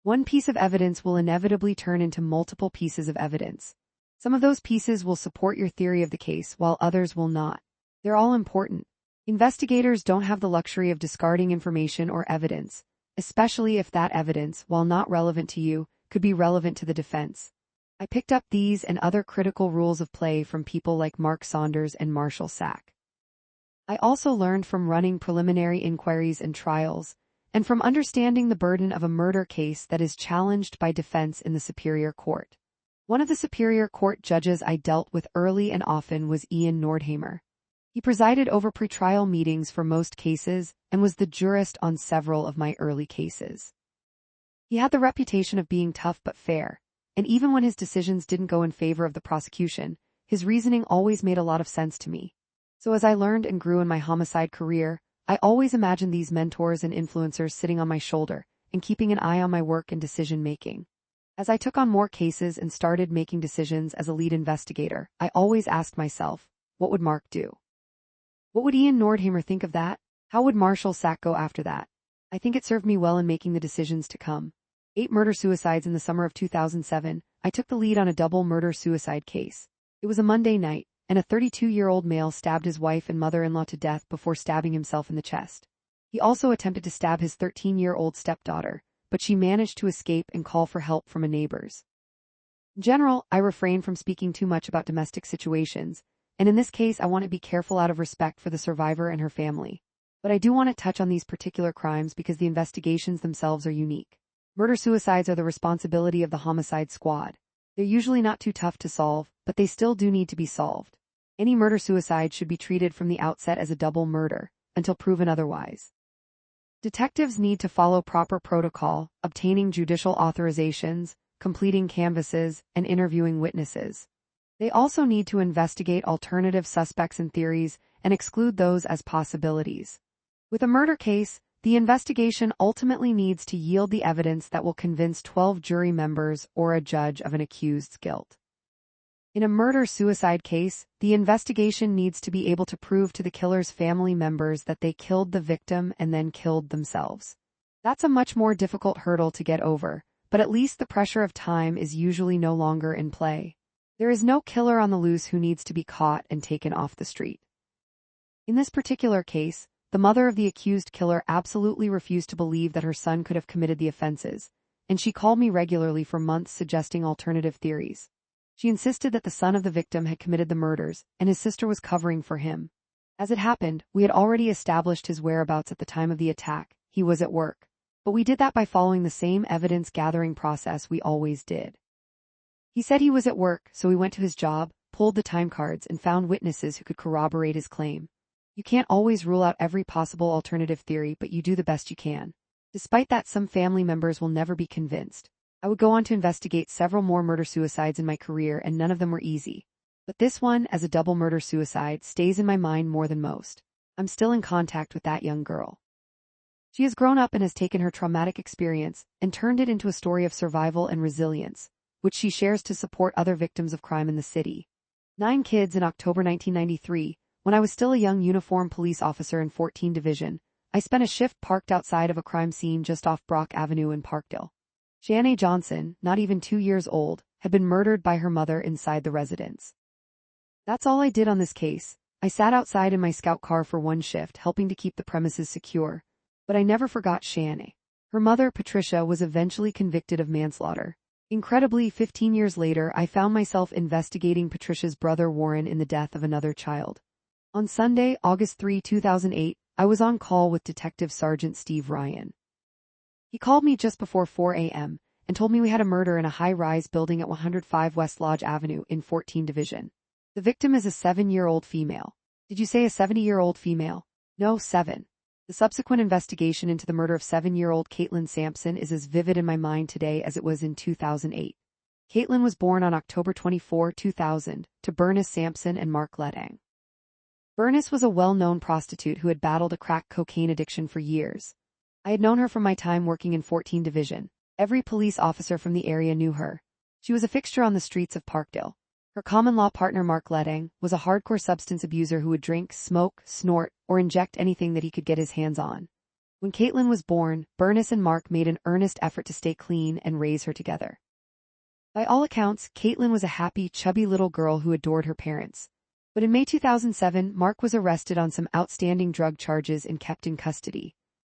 One piece of evidence will inevitably turn into multiple pieces of evidence. Some of those pieces will support your theory of the case, while others will not. They're all important. Investigators don't have the luxury of discarding information or evidence, especially if that evidence, while not relevant to you, could be relevant to the defense. I picked up these and other critical rules of play from people like Mark Saunders and Marshall Sack. I also learned from running preliminary inquiries and trials, and from understanding the burden of a murder case that is challenged by defense in the Superior Court. One of the Superior Court judges I dealt with early and often was Ian Nordhamer. He presided over pretrial meetings for most cases and was the jurist on several of my early cases. He had the reputation of being tough but fair, and even when his decisions didn't go in favor of the prosecution, his reasoning always made a lot of sense to me. So as I learned and grew in my homicide career, I always imagined these mentors and influencers sitting on my shoulder and keeping an eye on my work and decision-making. As I took on more cases and started making decisions as a lead investigator, I always asked myself, what would Mark do? What would Ian Nordhamer think of that? How would Marshall Sack go after that? I think it served me well in making the decisions to come. 8 murder-suicides in the summer of 2007, I took the lead on a double murder-suicide case. It was a Monday night, and a 32-year-old male stabbed his wife and mother-in-law to death before stabbing himself in the chest. He also attempted to stab his 13-year-old stepdaughter, but she managed to escape and call for help from a neighbor's. In general, I refrain from speaking too much about domestic situations, and in this case I want to be careful out of respect for the survivor and her family. But I do want to touch on these particular crimes because the investigations themselves are unique. Murder-suicides are the responsibility of the homicide squad. They're usually not too tough to solve, but they still do need to be solved. Any murder-suicide should be treated from the outset as a double murder, until proven otherwise. Detectives need to follow proper protocol, obtaining judicial authorizations, completing canvasses, and interviewing witnesses. They also need to investigate alternative suspects and theories and exclude those as possibilities. With a murder case, the investigation ultimately needs to yield the evidence that will convince 12 jury members or a judge of an accused's guilt. In a murder-suicide case, the investigation needs to be able to prove to the killer's family members that they killed the victim and then killed themselves. That's a much more difficult hurdle to get over, but at least the pressure of time is usually no longer in play. There is no killer on the loose who needs to be caught and taken off the street. In this particular case, the mother of the accused killer absolutely refused to believe that her son could have committed the offenses, and she called me regularly for months suggesting alternative theories. She insisted that the son of the victim had committed the murders, and his sister was covering for him. As it happened, we had already established his whereabouts at the time of the attack. He was at work. But we did that by following the same evidence-gathering process we always did. He said he was at work, so we went to his job, pulled the time cards, and found witnesses who could corroborate his claim. You can't always rule out every possible alternative theory, but you do the best you can. Despite that, some family members will never be convinced. I would go on to investigate several more murder-suicides in my career, and none of them were easy. But this one, as a double murder-suicide, stays in my mind more than most. I'm still in contact with that young girl. She has grown up and has taken her traumatic experience and turned it into a story of survival and resilience, which she shares to support other victims of crime in the city. 9 kids in October 1993, when I was still a young uniformed police officer in 14 Division, I spent a shift parked outside of a crime scene just off Brock Avenue in Parkdale. Shannae Johnson, not even 2 years old, had been murdered by her mother inside the residence. That's all I did on this case. I sat outside in my scout car for one shift, helping to keep the premises secure. But I never forgot Shannae. Her mother, Patricia, was eventually convicted of manslaughter. Incredibly, 15 years later, I found myself investigating Patricia's brother Warren in the death of another child. On Sunday, August 3, 2008, I was on call with Detective Sergeant Steve Ryan. He called me just before 4 a.m. and told me we had a murder in a high-rise building at 105 West Lodge Avenue in 14 Division. The victim is a 7-year-old female. Did you say a 70-year-old female? No, 7. The subsequent investigation into the murder of 7-year-old Caitlin Sampson is as vivid in my mind today as it was in 2008. Caitlin was born on October 24, 2000, to Bernice Sampson and Mark Ledang. Bernice was a well-known prostitute who had battled a crack cocaine addiction for years. I had known her from my time working in 14 Division. Every police officer from the area knew her. She was a fixture on the streets of Parkdale. Her common-law partner Mark Ledang was a hardcore substance abuser who would drink, smoke, snort, or inject anything that he could get his hands on. When Caitlin was born, Bernice and Mark made an earnest effort to stay clean and raise her together. By all accounts, Caitlin was a happy, chubby little girl who adored her parents. But in May 2007, Mark was arrested on some outstanding drug charges and kept in custody.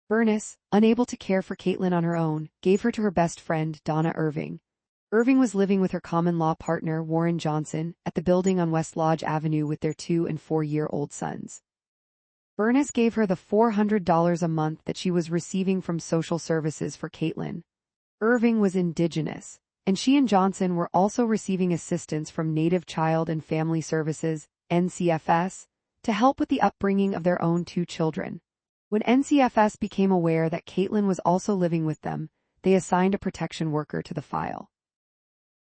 Bernice, unable to care for Caitlin on her own, gave her to her best friend, Donna Irving. Irving was living with her common-law partner, Warren Johnson, at the building on West Lodge Avenue with their 2- and 4-year-old sons. Bernice gave her the $400 a month that she was receiving from social services for Caitlin. Irving was Indigenous, and she and Johnson were also receiving assistance from Native Child and Family Services, NCFS, to help with the upbringing of their own 2 children. When NCFS became aware that Caitlin was also living with them, they assigned a protection worker to the file.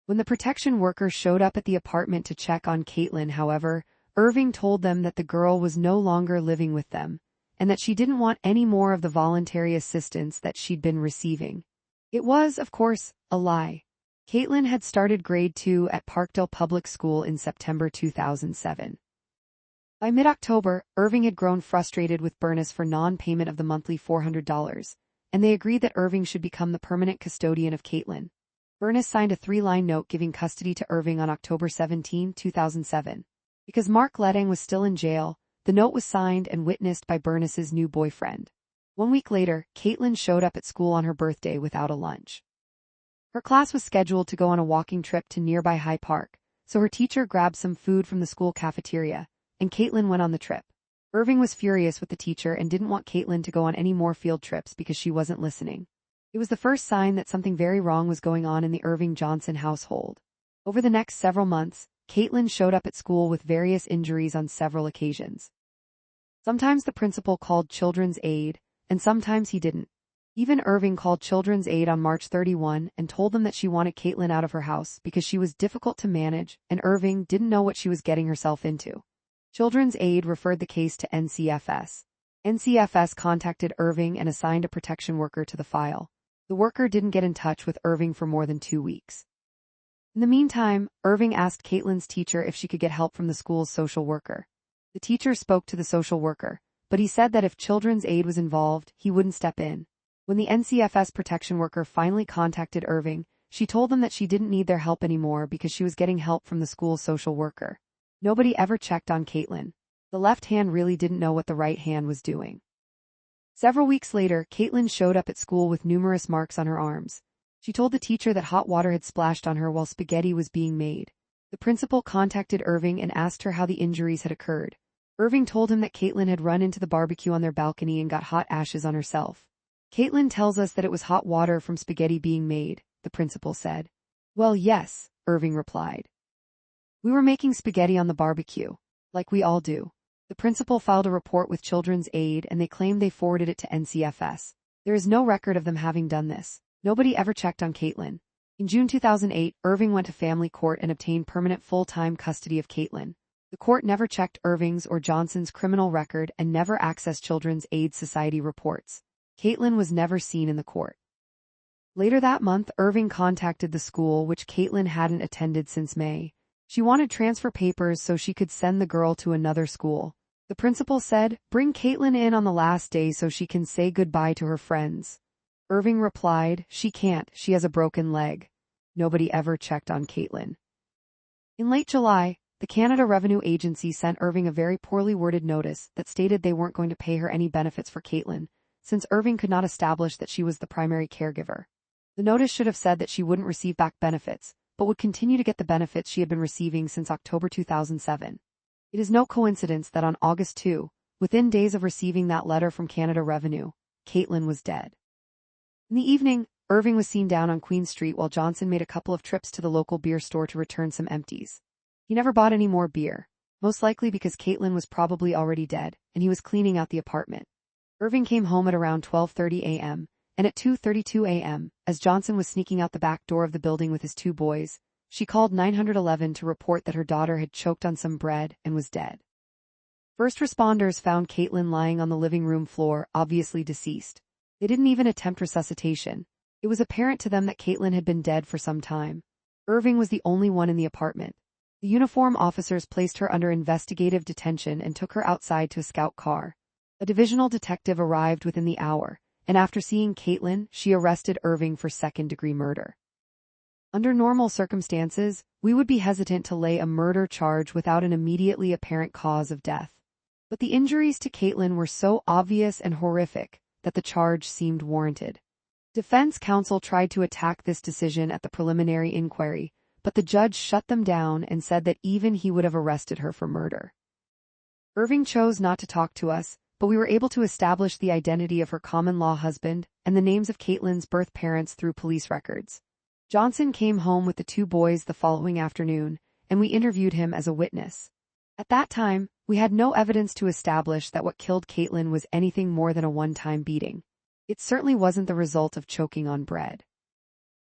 When the protection worker showed up at the apartment to check on Caitlin, however, Irving told them that the girl was no longer living with them, and that she didn't want any more of the voluntary assistance that she'd been receiving. It was, of course, a lie. Caitlin had started grade 2 at Parkdale Public School in September 2007. By mid-October, Irving had grown frustrated with Bernice for non-payment of the monthly $400, and they agreed that Irving should become the permanent custodian of Caitlin. Bernice signed a 3-line note giving custody to Irving on October 17, 2007. Because Mark Ledang was still in jail, the note was signed and witnessed by Bernice's new boyfriend. 1 week later, Caitlin showed up at school on her birthday without a lunch. Her class was scheduled to go on a walking trip to nearby High Park, so her teacher grabbed some food from the school cafeteria, and Caitlin went on the trip. Irving was furious with the teacher and didn't want Caitlin to go on any more field trips because she wasn't listening. It was the first sign that something very wrong was going on in the Irving-Johnson household. Over the next several months, Caitlin showed up at school with various injuries on several occasions. Sometimes the principal called Children's Aid, and sometimes he didn't. Even Irving called Children's Aid on March 31 and told them that she wanted Caitlin out of her house because she was difficult to manage, and Irving didn't know what she was getting herself into. Children's Aid referred the case to NCFS. NCFS contacted Irving and assigned a protection worker to the file. The worker didn't get in touch with Irving for more than 2 weeks. In the meantime, Irving asked Caitlin's teacher if she could get help from the school's social worker. The teacher spoke to the social worker, but he said that if Children's Aid was involved, he wouldn't step in. When the NCFS protection worker finally contacted Irving, she told them that she didn't need their help anymore because she was getting help from the school's social worker. Nobody ever checked on Caitlin. The left hand really didn't know what the right hand was doing. Several weeks later, Caitlin showed up at school with numerous marks on her arms. She told the teacher that hot water had splashed on her while spaghetti was being made. The principal contacted Irving and asked her how the injuries had occurred. Irving told him that Caitlin had run into the barbecue on their balcony and got hot ashes on herself. Caitlin tells us that it was hot water from spaghetti being made, the principal said. Well, yes, Irving replied. We were making spaghetti on the barbecue, like we all do. The principal filed a report with Children's Aid and they claimed they forwarded it to NCFS. There is no record of them having done this. Nobody ever checked on Caitlin. In June 2008, Irving went to family court and obtained permanent full-time custody of Caitlin. The court never checked Irving's or Johnson's criminal record and never accessed Children's Aid Society reports. Caitlin was never seen in the court. Later that month, Irving contacted the school, which Caitlin hadn't attended since May. She wanted transfer papers so she could send the girl to another school. The principal said, "Bring Caitlin in on the last day so she can say goodbye to her friends." Irving replied, "She can't, she has a broken leg." Nobody ever checked on Caitlin. In late July, the Canada Revenue Agency sent Irving a very poorly worded notice that stated they weren't going to pay her any benefits for Caitlin, since Irving could not establish that she was the primary caregiver. The notice should have said that she wouldn't receive back benefits, but would continue to get the benefits she had been receiving since October 2007. It is no coincidence that on August 2, within days of receiving that letter from Canada Revenue, Caitlin was dead. In the evening, Irving was seen down on Queen Street while Johnson made a couple of trips to the local beer store to return some empties. He never bought any more beer, most likely because Caitlin was probably already dead, and he was cleaning out the apartment. Irving came home at around 12:30 a.m., and at 2:32 a.m., as Johnson was sneaking out the back door of the building with his two boys, she called 911 to report that her daughter had choked on some bread and was dead. First responders found Caitlin lying on the living room floor, obviously deceased. They didn't even attempt resuscitation. It was apparent to them that Caitlin had been dead for some time. Irving was the only one in the apartment. The uniform officers placed her under investigative detention and took her outside to a scout car. A divisional detective arrived within the hour, and after seeing Caitlin, she arrested Irving for second-degree murder. Under normal circumstances, we would be hesitant to lay a murder charge without an immediately apparent cause of death. But the injuries to Caitlin were so obvious and horrific that the charge seemed warranted. Defense counsel tried to attack this decision at the preliminary inquiry, but the judge shut them down and said that even he would have arrested her for murder. Irving chose not to talk to us, but we were able to establish the identity of her common-law husband and the names of Caitlin's birth parents through police records. Johnson came home with the two boys the following afternoon, and we interviewed him as a witness. At that time, we had no evidence to establish that what killed Caitlin was anything more than a one-time beating. It certainly wasn't the result of choking on bread.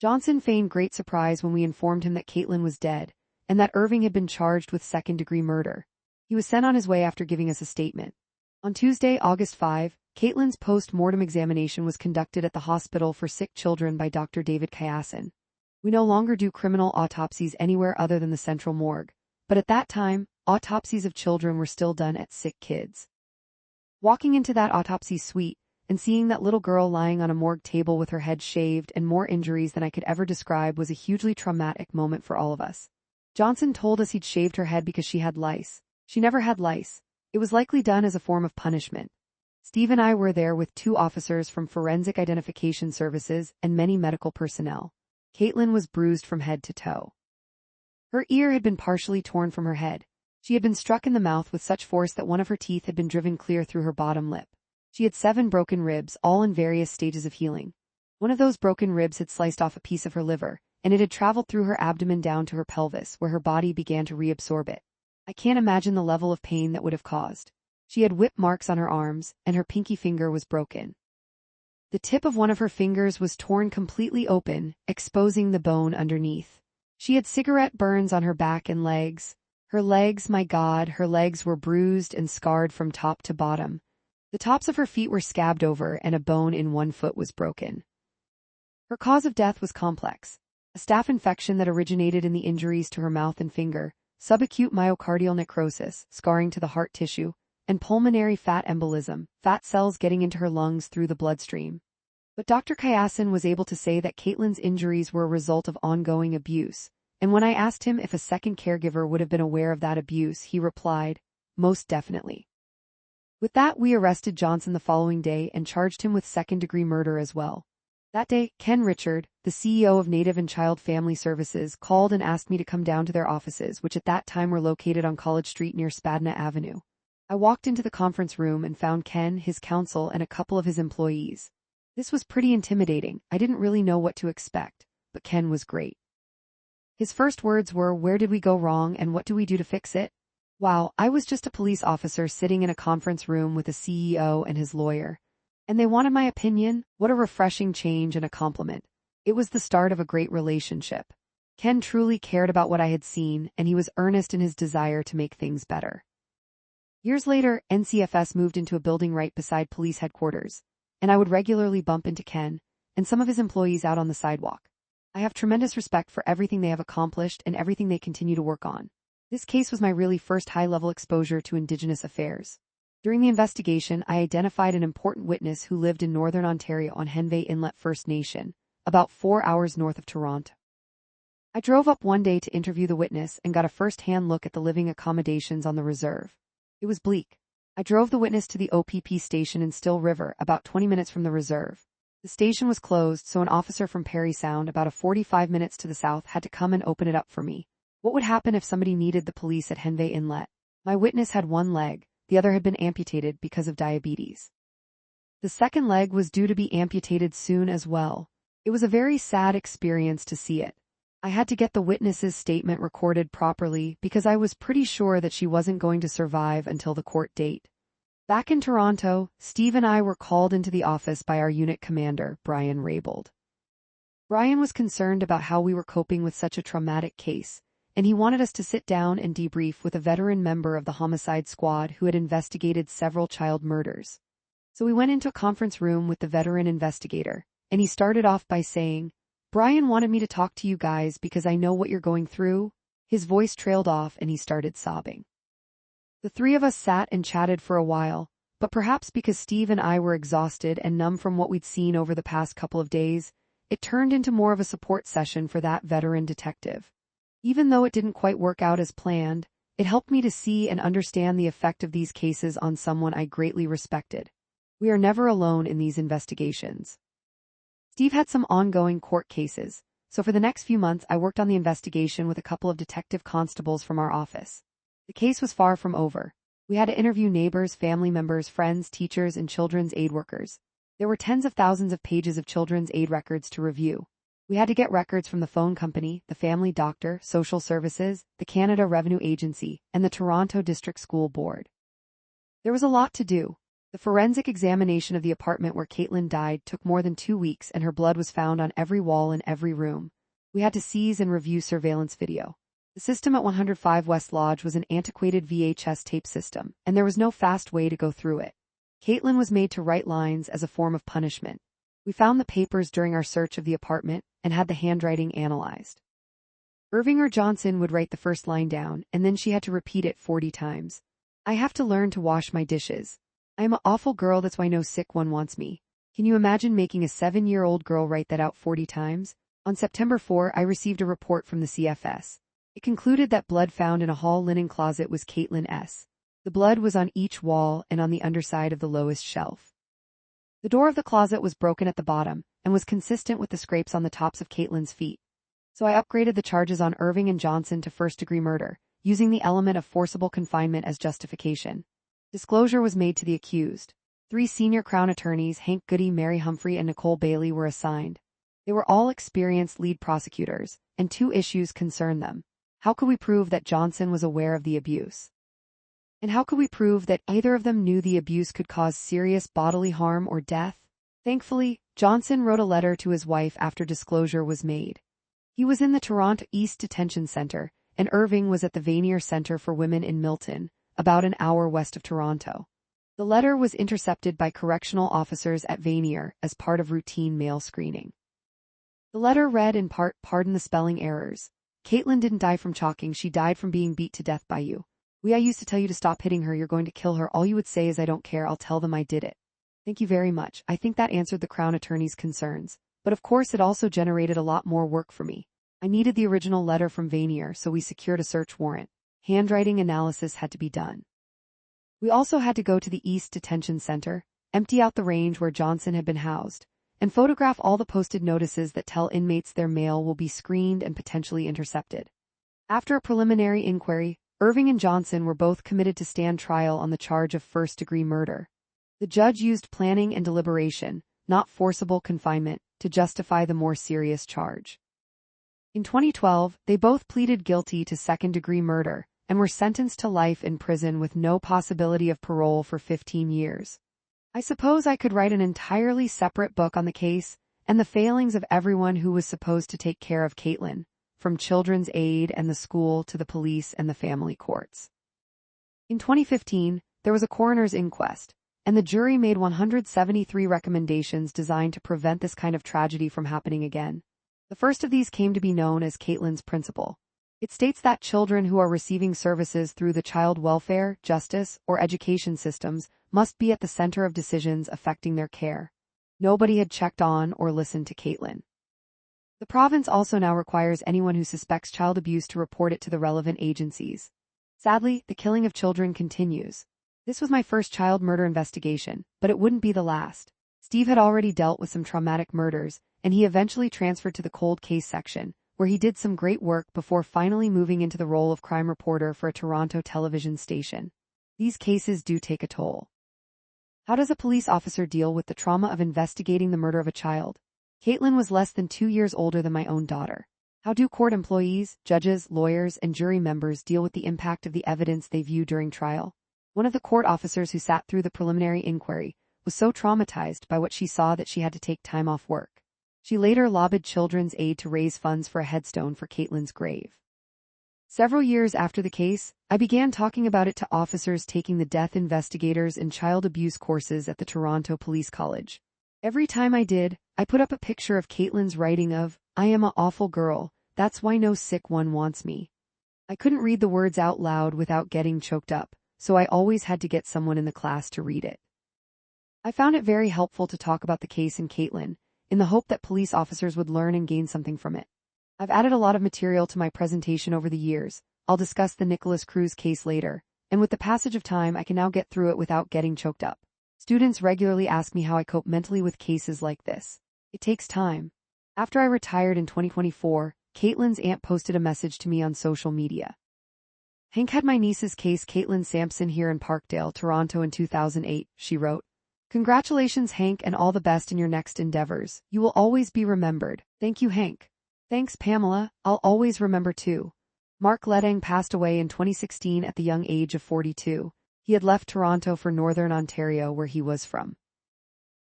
Johnson feigned great surprise when we informed him that Caitlin was dead, and that Irving had been charged with second-degree murder. He was sent on his way after giving us a statement. On Tuesday, August 5, Caitlin's post-mortem examination was conducted at the Hospital for Sick Children by Dr. David Kyasin. We no longer do criminal autopsies anywhere other than the central morgue, but at that time, autopsies of children were still done at sick kids. Walking into that autopsy suite and seeing that little girl lying on a morgue table with her head shaved and more injuries than I could ever describe was a hugely traumatic moment for all of us. Johnson told us he'd shaved her head because she had lice. She never had lice. It was likely done as a form of punishment. Steve and I were there with two officers from Forensic Identification Services and many medical personnel. Caitlin was bruised from head to toe. Her ear had been partially torn from her head. She had been struck in the mouth with such force that one of her teeth had been driven clear through her bottom lip. She had 7 broken ribs, all in various stages of healing. One of those broken ribs had sliced off a piece of her liver, and it had traveled through her abdomen down to her pelvis, where her body began to reabsorb it. I can't imagine the level of pain that would have caused. She had whip marks on her arms, and her pinky finger was broken. The tip of one of her fingers was torn completely open, exposing the bone underneath. She had cigarette burns on her back and legs. Her legs, my God, her legs were bruised and scarred from top to bottom. The tops of her feet were scabbed over, and a bone in one foot was broken. Her cause of death was complex. A staph infection that originated in the injuries to her mouth and finger, subacute myocardial necrosis, scarring to the heart tissue, and pulmonary fat embolism, fat cells getting into her lungs through the bloodstream. But Dr. Kyasin was able to say that Caitlin's injuries were a result of ongoing abuse, and when I asked him if a second caregiver would have been aware of that abuse, he replied, "Most definitely." With that, we arrested Johnson the following day and charged him with second-degree murder as well. That day, Ken Richard, the CEO of Native and Child Family Services, called and asked me to come down to their offices, which at that time were located on College Street near Spadina Avenue. I walked into the conference room and found Ken, his counsel, and a couple of his employees. This was pretty intimidating. I didn't really know what to expect, but Ken was great. His first words were, "Where did we go wrong and what do we do to fix it?" Wow, I was just a police officer sitting in a conference room with a CEO and his lawyer. And they wanted my opinion? What a refreshing change and a compliment. It was the start of a great relationship. Ken truly cared about what I had seen, and he was earnest in his desire to make things better. Years later, NCFS moved into a building right beside police headquarters, and I would regularly bump into Ken and some of his employees out on the sidewalk. I have tremendous respect for everything they have accomplished and everything they continue to work on. This case was my really first high-level exposure to Indigenous affairs. During the investigation, I identified an important witness who lived in northern Ontario on Henvey Inlet First Nation, about 4 hours north of Toronto. I drove up one day to interview the witness and got a first-hand look at the living accommodations on the reserve. It was bleak. I drove the witness to the OPP station in Still River, about 20 minutes from the reserve. The station was closed, so an officer from Parry Sound, about 45 minutes to the south, had to come and open it up for me. What would happen if somebody needed the police at Henvey Inlet? My witness had one leg. The other had been amputated because of diabetes. The second leg was due to be amputated soon as well. It was a very sad experience to see it. I had to get the witness's statement recorded properly because I was pretty sure that she wasn't going to survive until the court date. Back in Toronto, Steve and I were called into the office by our unit commander, Brian Raybould. Brian was concerned about how we were coping with such a traumatic case, and he wanted us to sit down and debrief with a veteran member of the homicide squad who had investigated several child murders. So we went into a conference room with the veteran investigator, and he started off by saying, "Brian wanted me to talk to you guys because I know what you're going through." His voice trailed off and he started sobbing. The three of us sat and chatted for a while, but perhaps because Steve and I were exhausted and numb from what we'd seen over the past couple of days, it turned into more of a support session for that veteran detective. Even though it didn't quite work out as planned, it helped me to see and understand the effect of these cases on someone I greatly respected. We are never alone in these investigations. Steve had some ongoing court cases, so for the next few months I worked on the investigation with a couple of detective constables from our office. The case was far from over. We had to interview neighbors, family members, friends, teachers, and children's aid workers. There were tens of thousands of pages of children's aid records to review. We had to get records from the phone company, the family doctor, social services, the Canada Revenue Agency, and the Toronto District School Board. There was a lot to do. The forensic examination of the apartment where Caitlin died took more than 2 weeks, and her blood was found on every wall in every room. We had to seize and review surveillance video. The system at 105 West Lodge was an antiquated VHS tape system, and there was no fast way to go through it. Caitlin was made to write lines as a form of punishment. We found the papers during our search of the apartment and had the handwriting analyzed. Irving or Johnson would write the first line down, and then she had to repeat it 40 times. "I have to learn to wash my dishes. I am an awful girl, that's why no sick one wants me." Can you imagine making a 7-year-old girl write that out 40 times? On September 4, I received a report from the CFS. It concluded that blood found in a hall linen closet was Caitlin S. The blood was on each wall and on the underside of the lowest shelf. The door of the closet was broken at the bottom and was consistent with the scrapes on the tops of Caitlin's feet. So I upgraded the charges on Irving and Johnson to first-degree murder, using the element of forcible confinement as justification. Disclosure was made to the accused. 3 senior Crown attorneys, Hank Goody, Mary Humphrey, and Nicole Bailey, were assigned. They were all experienced lead prosecutors, and 2 issues concerned them. How could we prove that Johnson was aware of the abuse? And how could we prove that either of them knew the abuse could cause serious bodily harm or death? Thankfully, Johnson wrote a letter to his wife after disclosure was made. He was in the Toronto East Detention Centre, and Irving was at the Vanier Centre for Women in Milton, about an hour west of Toronto. The letter was intercepted by correctional officers at Vanier as part of routine mail screening. The letter read in part, "Pardon the spelling errors. Caitlin didn't die from chalking, she died from being beat to death by you. I used to tell you to stop hitting her, you're going to kill her. All you would say is I don't care, I'll tell them I did it. Thank you very much." I think that answered the Crown attorney's concerns, but of course it also generated a lot more work for me. I needed the original letter from Vanier, so we secured a search warrant. Handwriting analysis had to be done. We also had to go to the East Detention Center, empty out the range where Johnson had been housed, and photograph all the posted notices that tell inmates their mail will be screened and potentially intercepted. After a preliminary inquiry, Irving and Johnson were both committed to stand trial on the charge of first-degree murder. The judge used planning and deliberation, not forcible confinement, to justify the more serious charge. In 2012, they both pleaded guilty to second-degree murder and were sentenced to life in prison with no possibility of parole for 15 years. I suppose I could write an entirely separate book on the case and the failings of everyone who was supposed to take care of Caitlin, from children's aid and the school to the police and the family courts. In 2015, there was a coroner's inquest, and the jury made 173 recommendations designed to prevent this kind of tragedy from happening again. The first of these came to be known as Caitlin's Principle. It states that children who are receiving services through the child welfare, justice, or education systems must be at the center of decisions affecting their care. Nobody had checked on or listened to Caitlin. The province also now requires anyone who suspects child abuse to report it to the relevant agencies. Sadly, the killing of children continues. This was my first child murder investigation, but it wouldn't be the last. Steve had already dealt with some traumatic murders, and he eventually transferred to the cold case section, where he did some great work before finally moving into the role of crime reporter for a Toronto television station. These cases do take a toll. How does a police officer deal with the trauma of investigating the murder of a child? Caitlin was less than 2 years older than my own daughter. How do court employees, judges, lawyers, and jury members deal with the impact of the evidence they view during trial? One of the court officers who sat through the preliminary inquiry was so traumatized by what she saw that she had to take time off work. She later lobbied Children's Aid to raise funds for a headstone for Caitlin's grave. Several years after the case, I began talking about it to officers taking the death investigators and child abuse courses at the Toronto Police College. Every time I did, I put up a picture of Caitlin's writing of, "I am a awful girl, that's why no sick one wants me." I couldn't read the words out loud without getting choked up, so I always had to get someone in the class to read it. I found it very helpful to talk about the case and Caitlin, in the hope that police officers would learn and gain something from it. I've added a lot of material to my presentation over the years. I'll discuss the Nicholas Cruz case later, and with the passage of time I can now get through it without getting choked up. Students regularly ask me how I cope mentally with cases like this. It takes time. After I retired in 2024, Caitlin's aunt posted a message to me on social media. "Hank had my niece's case Caitlin Sampson here in Parkdale, Toronto in 2008, she wrote. "Congratulations, Hank, and all the best in your next endeavors. You will always be remembered. Thank you, Hank." "Thanks, Pamela. I'll always remember too." Mark Ledang passed away in 2016 at the young age of 42. He had left Toronto for Northern Ontario, where he was from.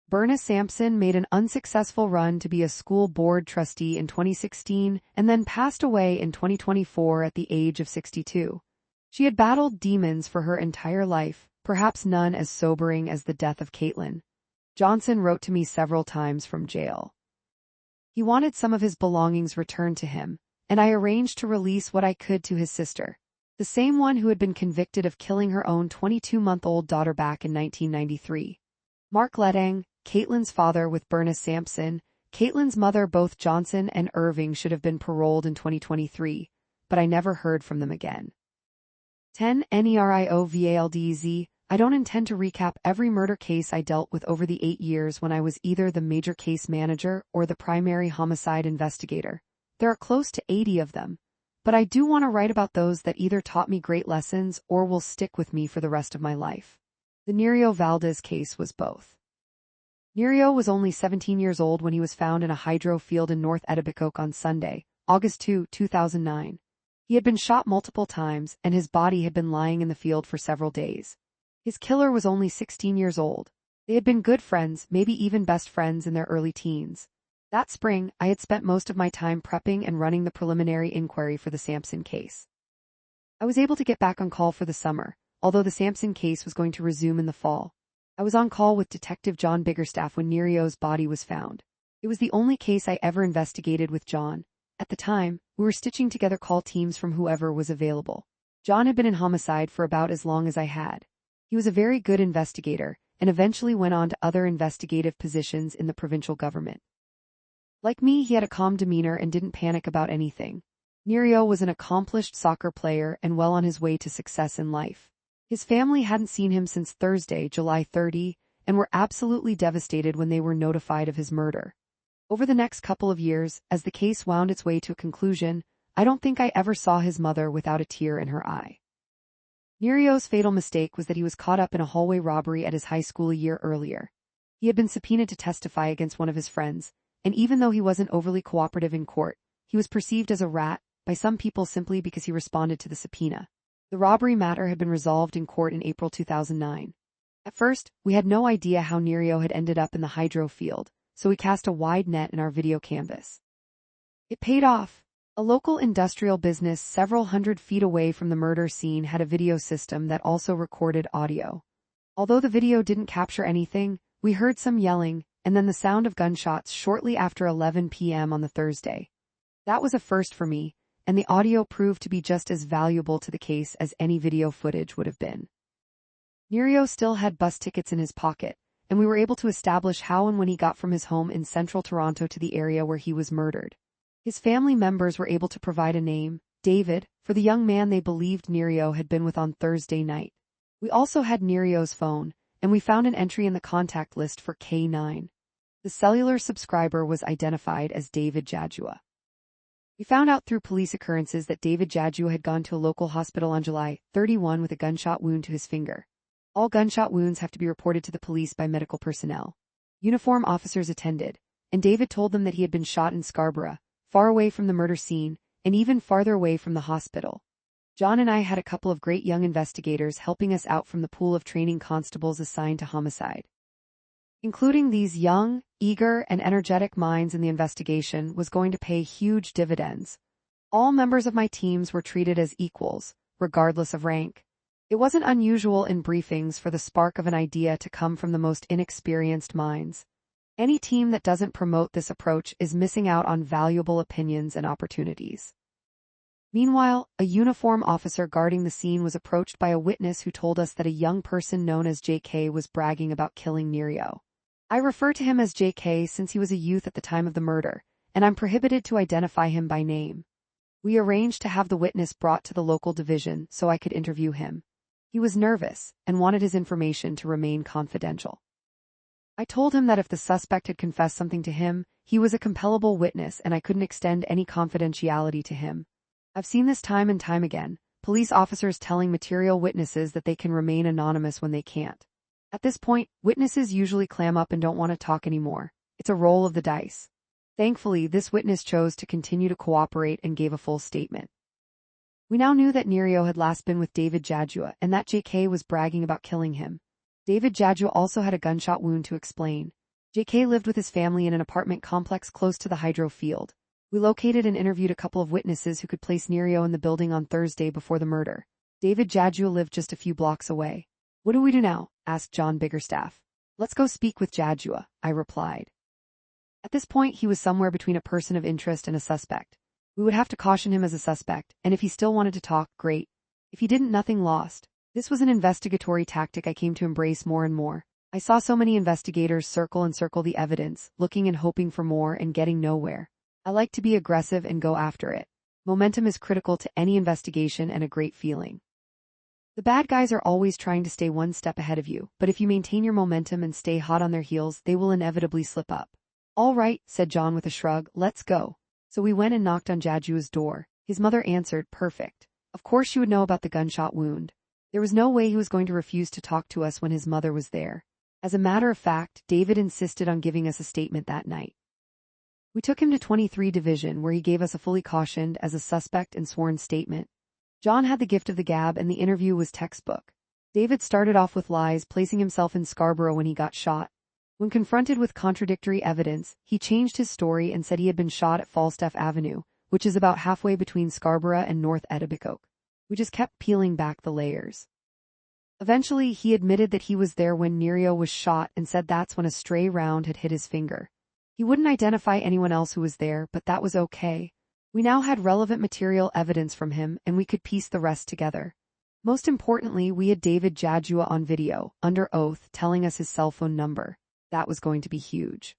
Bernice Sampson made an unsuccessful run to be a school board trustee in 2016 and then passed away in 2024 at the age of 62. She had battled demons for her entire life, perhaps none as sobering as the death of Caitlin. Johnson wrote to me several times from jail. He wanted some of his belongings returned to him, and I arranged to release what I could to his sister, the same one who had been convicted of killing her own 22-month-old daughter back in 1993. Mark Ledang, Caitlin's father with Bernice Sampson, Caitlin's mother, both Johnson and Irving should have been paroled in 2023, but I never heard from them again. 10 NERIOVALDZ. I don't intend to recap every murder case I dealt with over the 8 years when I was either the major case manager or the primary homicide investigator. There are close to 80 of them, but I do want to write about those that either taught me great lessons or will stick with me for the rest of my life. The Nerio Valdez case was both. Nerio was only 17 years old when he was found in a hydro field in North Etobicoke on Sunday, August 2, 2009. He had been shot multiple times and his body had been lying in the field for several days. His killer was only 16 years old. They had been good friends, maybe even best friends in their early teens. That spring, I had spent most of my time prepping and running the preliminary inquiry for the Sampson case. I was able to get back on call for the summer, although the Sampson case was going to resume in the fall. I was on call with Detective John Biggerstaff when Nerio's body was found. It was the only case I ever investigated with John. At the time, we were stitching together call teams from whoever was available. John had been in homicide for about as long as I had. He was a very good investigator, and eventually went on to other investigative positions in the provincial government. Like me, he had a calm demeanor and didn't panic about anything. Nerio was an accomplished soccer player and well on his way to success in life. His family hadn't seen him since Thursday, July 30, and were absolutely devastated when they were notified of his murder. Over the next couple of years, as the case wound its way to a conclusion, I don't think I ever saw his mother without a tear in her eye. Nerio's fatal mistake was that he was caught up in a hallway robbery at his high school a year earlier. He had been subpoenaed to testify against one of his friends, and even though he wasn't overly cooperative in court, he was perceived as a rat by some people simply because he responded to the subpoena. The robbery matter had been resolved in court in April 2009. At first, we had no idea how Nerio had ended up in the hydro field, so we cast a wide net in our video canvas. It paid off. A local industrial business several hundred feet away from the murder scene had a video system that also recorded audio. Although the video didn't capture anything, we heard some yelling, and then the sound of gunshots shortly after 11 p.m. on the Thursday. That was a first for me, and the audio proved to be just as valuable to the case as any video footage would have been. Nerio still had bus tickets in his pocket, and we were able to establish how and when he got from his home in central Toronto to the area where he was murdered. His family members were able to provide a name, David, for the young man they believed Nerio had been with on Thursday night. We also had Nerio's phone, and we found an entry in the contact list for K9. The cellular subscriber was identified as David Jadjua. We found out through police occurrences that David Jadjua had gone to a local hospital on July 31 with a gunshot wound to his finger. All gunshot wounds have to be reported to the police by medical personnel. Uniform officers attended, and David told them that he had been shot in Scarborough, far away from the murder scene, and even farther away from the hospital. John and I had a couple of great young investigators helping us out from the pool of training constables assigned to homicide. Including these young, eager, and energetic minds in the investigation was going to pay huge dividends. All members of my teams were treated as equals, regardless of rank. It wasn't unusual in briefings for the spark of an idea to come from the most inexperienced minds. Any team that doesn't promote this approach is missing out on valuable opinions and opportunities. Meanwhile, a uniformed officer guarding the scene was approached by a witness who told us that a young person known as JK was bragging about killing Nerio. I refer to him as JK since he was a youth at the time of the murder, and I'm prohibited to identify him by name. We arranged to have the witness brought to the local division so I could interview him. He was nervous and wanted his information to remain confidential. I told him that if the suspect had confessed something to him, he was a compellable witness and I couldn't extend any confidentiality to him. I've seen this time and time again, police officers telling material witnesses that they can remain anonymous when they can't. At this point, witnesses usually clam up and don't want to talk anymore. It's a roll of the dice. Thankfully, this witness chose to continue to cooperate and gave a full statement. We now knew that Nerio had last been with David Jadua and that JK was bragging about killing him. David Jadua also had a gunshot wound to explain. JK lived with his family in an apartment complex close to the hydro field. We located and interviewed a couple of witnesses who could place Nerio in the building on Thursday before the murder. David Jadua lived just a few blocks away. "What do we do now?" asked John Biggerstaff. "Let's go speak with Jadua," I replied. At this point, he was somewhere between a person of interest and a suspect. We would have to caution him as a suspect, and if he still wanted to talk, great. If he didn't, nothing lost. This was an investigatory tactic I came to embrace more and more. I saw so many investigators circle and circle the evidence, looking and hoping for more and getting nowhere. I like to be aggressive and go after it. Momentum is critical to any investigation and a great feeling. The bad guys are always trying to stay one step ahead of you, but if you maintain your momentum and stay hot on their heels, they will inevitably slip up. "All right," said John with a shrug, "let's go." So we went and knocked on Jadua's door. His mother answered, perfect. Of course she would know about the gunshot wound. There was no way he was going to refuse to talk to us when his mother was there. As a matter of fact, David insisted on giving us a statement that night. We took him to 23 Division where he gave us a fully cautioned as a suspect and sworn statement. John had the gift of the gab and the interview was textbook. David started off with lies, placing himself in Scarborough when he got shot. When confronted with contradictory evidence, he changed his story and said he had been shot at Falstaff Avenue, which is about halfway between Scarborough and North Etobicoke. We just kept peeling back the layers. Eventually, he admitted that he was there when Nerio was shot and said that's when a stray round had hit his finger. He wouldn't identify anyone else who was there, but that was okay. We now had relevant material evidence from him, and we could piece the rest together. Most importantly, we had David Jadua on video, under oath, telling us his cell phone number. That was going to be huge.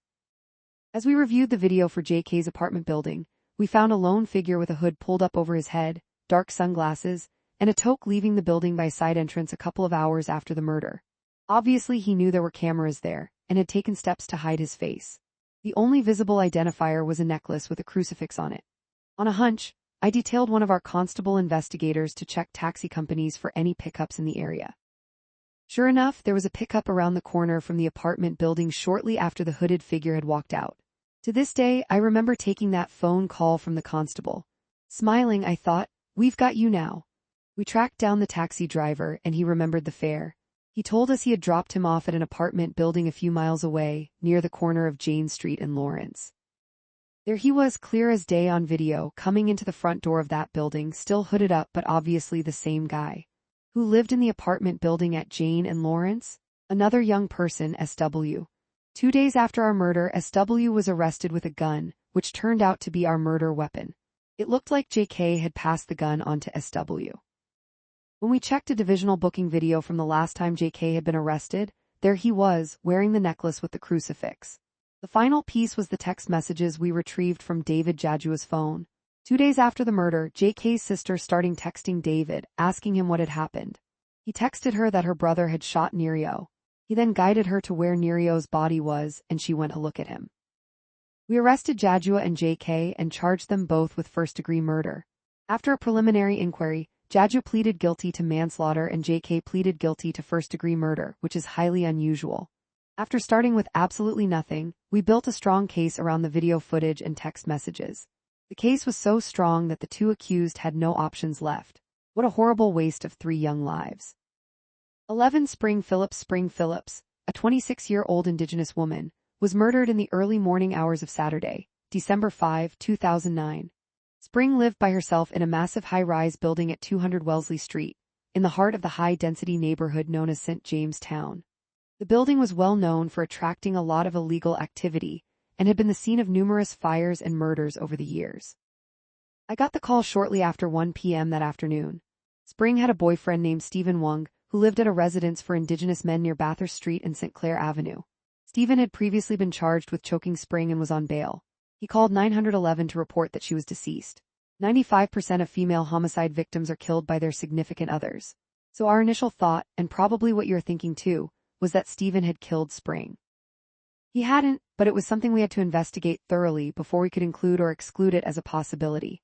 As we reviewed the video for JK's apartment building, we found a lone figure with a hood pulled up over his head, dark sunglasses, and a toque leaving the building by side entrance a couple of hours after the murder. Obviously, he knew there were cameras there, and had taken steps to hide his face. The only visible identifier was a necklace with a crucifix on it. On a hunch, I detailed one of our constable investigators to check taxi companies for any pickups in the area. Sure enough, there was a pickup around the corner from the apartment building shortly after the hooded figure had walked out. To this day, I remember taking that phone call from the constable. Smiling, I thought, "We've got you now." We tracked down the taxi driver, and he remembered the fare. He told us he had dropped him off at an apartment building a few miles away, near the corner of Jane Street and Lawrence. There he was, clear as day on video, coming into the front door of that building, still hooded up but obviously the same guy. Who lived in the apartment building at Jane and Lawrence? Another young person, SW. 2 days after our murder, SW was arrested with a gun, which turned out to be our murder weapon. It looked like JK had passed the gun on to SW. When we checked a divisional booking video from the last time JK had been arrested, there he was, wearing the necklace with the crucifix. The final piece was the text messages we retrieved from David Jadua's phone. 2 days after the murder, JK's sister started texting David, asking him what had happened. He texted her that her brother had shot Nerio. He then guided her to where Nerio's body was, and she went to look at him. We arrested Jadua and JK and charged them both with first-degree murder. After a preliminary inquiry, Jadua pleaded guilty to manslaughter and JK pleaded guilty to first-degree murder, which is highly unusual. After starting with absolutely nothing, we built a strong case around the video footage and text messages. The case was so strong that the two accused had no options left. What a horrible waste of 3 young lives. 11 Spring Phillips, a 26-year-old Indigenous woman, was murdered in the early morning hours of Saturday, December 5, 2009. Spring lived by herself in a massive high-rise building at 200 Wellesley Street, in the heart of the high-density neighborhood known as St. James Town. The building was well known for attracting a lot of illegal activity and had been the scene of numerous fires and murders over the years. I got the call shortly after 1 p.m. that afternoon. Spring had a boyfriend named Stephen Wung, who lived at a residence for Indigenous men near Bathurst Street and St. Clair Avenue. Stephen had previously been charged with choking Spring and was on bail. He called 911 to report that she was deceased. 95% of female homicide victims are killed by their significant others. So our initial thought, and probably what you're thinking too, was that Stephen had killed Spring. He hadn't, but it was something we had to investigate thoroughly before we could include or exclude it as a possibility.